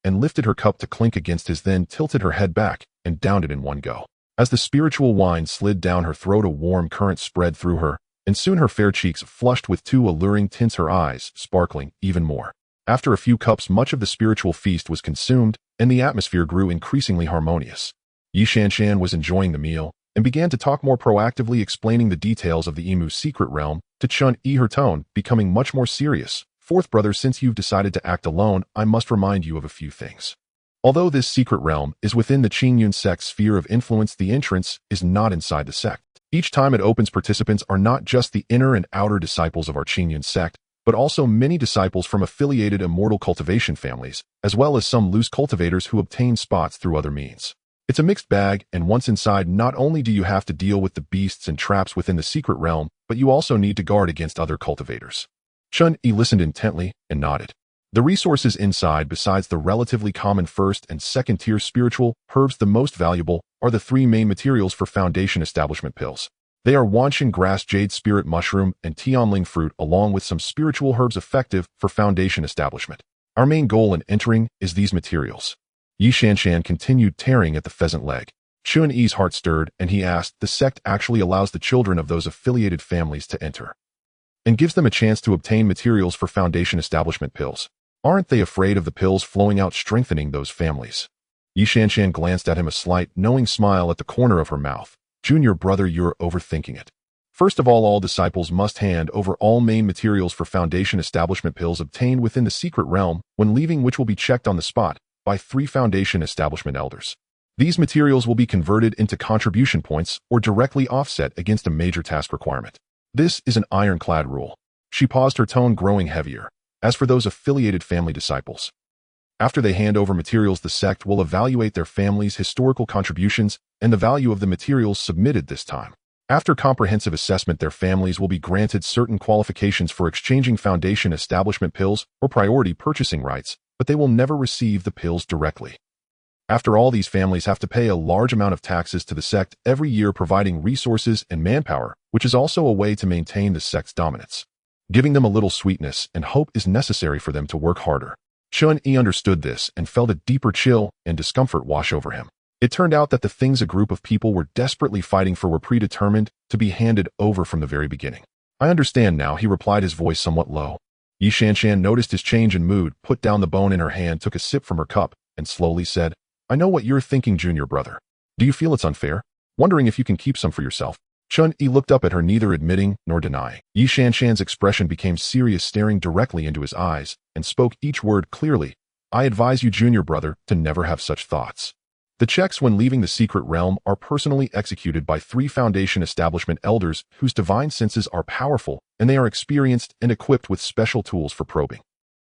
and lifted her cup to clink against his, then tilted her head back and downed it in one go. As the spiritual wine slid down her throat, a warm current spread through her, and soon her fair cheeks flushed with two alluring tints, her eyes sparkling even more. After a few cups, much of the spiritual feast was consumed, and the atmosphere grew increasingly harmonious. Yi Shanshan was enjoying the meal, and began to talk more proactively, explaining the details of the Emu's secret realm to Chen Yi, her tone becoming much more serious. Fourth brother, since you've decided to act alone, I must remind you of a few things. Although this secret realm is within the Qingyun sect's sphere of influence, the entrance is not inside the sect. Each time it opens, participants are not just the inner and outer disciples of our Qingyun sect, but also many disciples from affiliated immortal cultivation families, as well as some loose cultivators who obtain spots through other means. It's a mixed bag, and once inside, not only do you have to deal with the beasts and traps within the secret realm, but you also need to guard against other cultivators. Chen Yi listened intently and nodded. The resources inside, besides the relatively common first and second tier spiritual herbs, the most valuable are the three main materials for foundation establishment pills. They are wanshan grass, jade spirit mushroom, and tianling fruit, along with some spiritual herbs effective for foundation establishment. Our main goal in entering is these materials. Yi Shanshan continued tearing at the pheasant leg. Chen Yi's heart stirred, and he asked, the sect actually allows the children of those affiliated families to enter and gives them a chance to obtain materials for foundation establishment pills. Aren't they afraid of the pills flowing out, strengthening those families? Yi Shanshan glanced at him, a slight, knowing smile at the corner of her mouth. Junior brother, you're overthinking it. First of all disciples must hand over all main materials for foundation establishment pills obtained within the secret realm when leaving, which will be checked on the spot by 3 foundation establishment elders. These materials will be converted into contribution points or directly offset against a major task requirement. This is an ironclad rule. She paused, her tone growing heavier. As for those affiliated family disciples, after they hand over materials, the sect will evaluate their family's historical contributions and the value of the materials submitted this time. After comprehensive assessment, their families will be granted certain qualifications for exchanging foundation establishment pills or priority purchasing rights, but they will never receive the pills directly. After all, these families have to pay a large amount of taxes to the sect every year, providing resources and manpower, which is also a way to maintain the sect's dominance. Giving them a little sweetness and hope is necessary for them to work harder. Chen Yi understood this and felt a deeper chill and discomfort wash over him. It turned out that the things a group of people were desperately fighting for were predetermined to be handed over from the very beginning. I understand now, he replied, his voice somewhat low. Yi Shanshan noticed his change in mood, put down the bone in her hand, took a sip from her cup, and slowly said, I know what you're thinking, junior brother. Do you feel it's unfair? Wondering if you can keep some for yourself? Chen Yi looked up at her, neither admitting nor denying. Yi Shanshan's expression became serious, staring directly into his eyes, and spoke each word clearly. I advise you, junior brother, to never have such thoughts. The checks when leaving the secret realm are personally executed by 3 foundation establishment elders whose divine senses are powerful, and they are experienced and equipped with special tools for probing.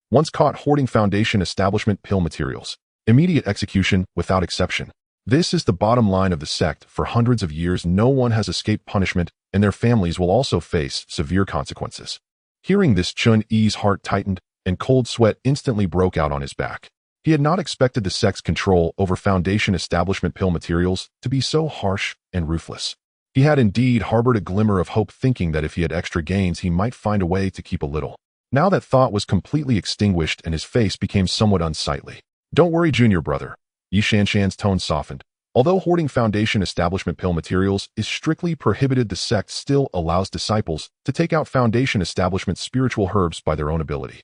Once caught hoarding foundation establishment pill materials, immediate execution without exception. This is the bottom line of the sect. For hundreds of years, no one has escaped punishment, and their families will also face severe consequences. Hearing this, Chen Yi's heart tightened, and cold sweat instantly broke out on his back. He had not expected the sect's control over foundation establishment pill materials to be so harsh and ruthless. He had indeed harbored a glimmer of hope, thinking that if he had extra gains, he might find a way to keep a little. Now that thought was completely extinguished, and his face became somewhat unsightly. Don't worry, junior brother. Yi Shanshan's tone softened. Although hoarding foundation establishment pill materials is strictly prohibited, the sect still allows disciples to take out foundation establishment spiritual herbs by their own ability.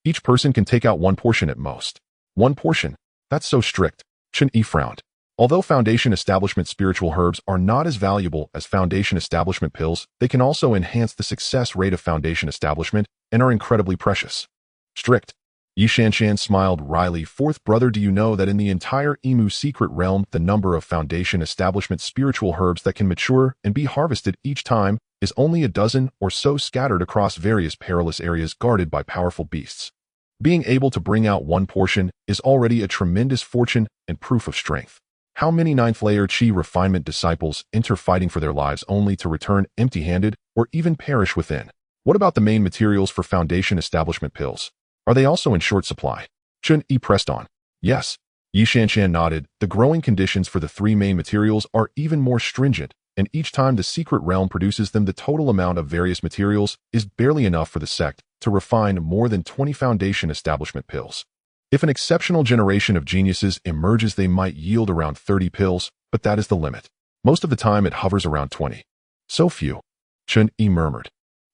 Each person can take out 1 portion at most. 1 portion? That's so strict. Chen Yi frowned. Although foundation establishment spiritual herbs are not as valuable as foundation establishment pills, they can also enhance the success rate of foundation establishment and are incredibly precious. Strict. Yi Shanshan smiled wryly. Fourth brother, do you know that in the entire Emu secret realm, the number of foundation establishment spiritual herbs that can mature and be harvested each time is only a dozen or so, scattered across various perilous areas guarded by powerful beasts. Being able to bring out 1 portion is already a tremendous fortune and proof of strength. How many 9th layer Qi refinement disciples enter fighting for their lives only to return empty-handed or even perish within? What about the main materials for foundation establishment pills? Are they also in short supply? Chen Yi pressed on. Yes. Yi Shanshan nodded. The growing conditions for the 3 main materials are even more stringent, and each time the secret realm produces them, the total amount of various materials is barely enough for the sect to refine more than 20 foundation establishment pills. If an exceptional generation of geniuses emerges, they might yield around 30 pills, but that is the limit. Most of the time it hovers around 20. So few. Chen Yi murmured.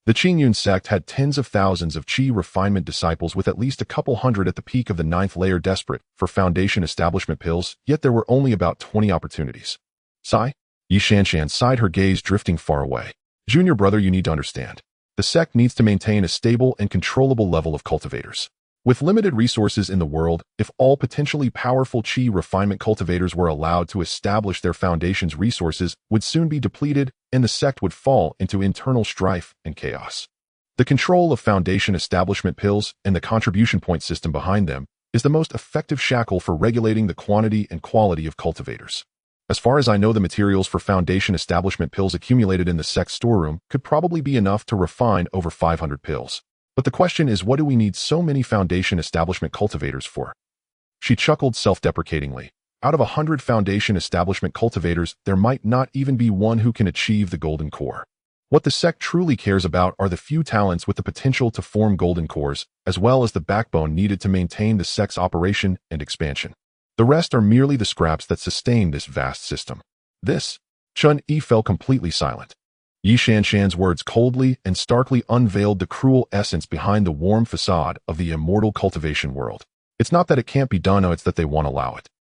The Qingyun sect had tens of thousands of Qi refinement disciples with at least a couple hundred at the peak of the 9th layer desperate for foundation establishment pills, yet there were only about 20 opportunities. Sigh? Yi Shanshan sighed, her gaze drifting far away. Junior brother, you need to understand. The sect needs to maintain a stable and controllable level of cultivators. With limited resources in the world, if all potentially powerful Qi refinement cultivators were allowed to establish their foundation's resources would soon be depleted, and the sect would fall into internal strife and chaos. The control of foundation establishment pills and the contribution point system behind them is the most effective shackle for regulating the quantity and quality of cultivators. As far as I know, the materials for foundation establishment pills accumulated in the sect's storeroom could probably be enough to refine over 500 pills. But the question is, what do we need so many foundation establishment cultivators for? She chuckled self-deprecatingly. Out of 100 foundation establishment cultivators, there might not even be one who can achieve the golden core. What the sect truly cares about are the few talents with the potential to form golden cores, as well as the backbone needed to maintain the sect's operation and expansion. The rest are merely the scraps that sustain this vast system. Chen Yi fell completely silent. Yi Shanshan's words coldly and starkly unveiled the cruel essence behind the warm facade of the immortal cultivation world. It's not that it can't be done, it's that they won't allow it.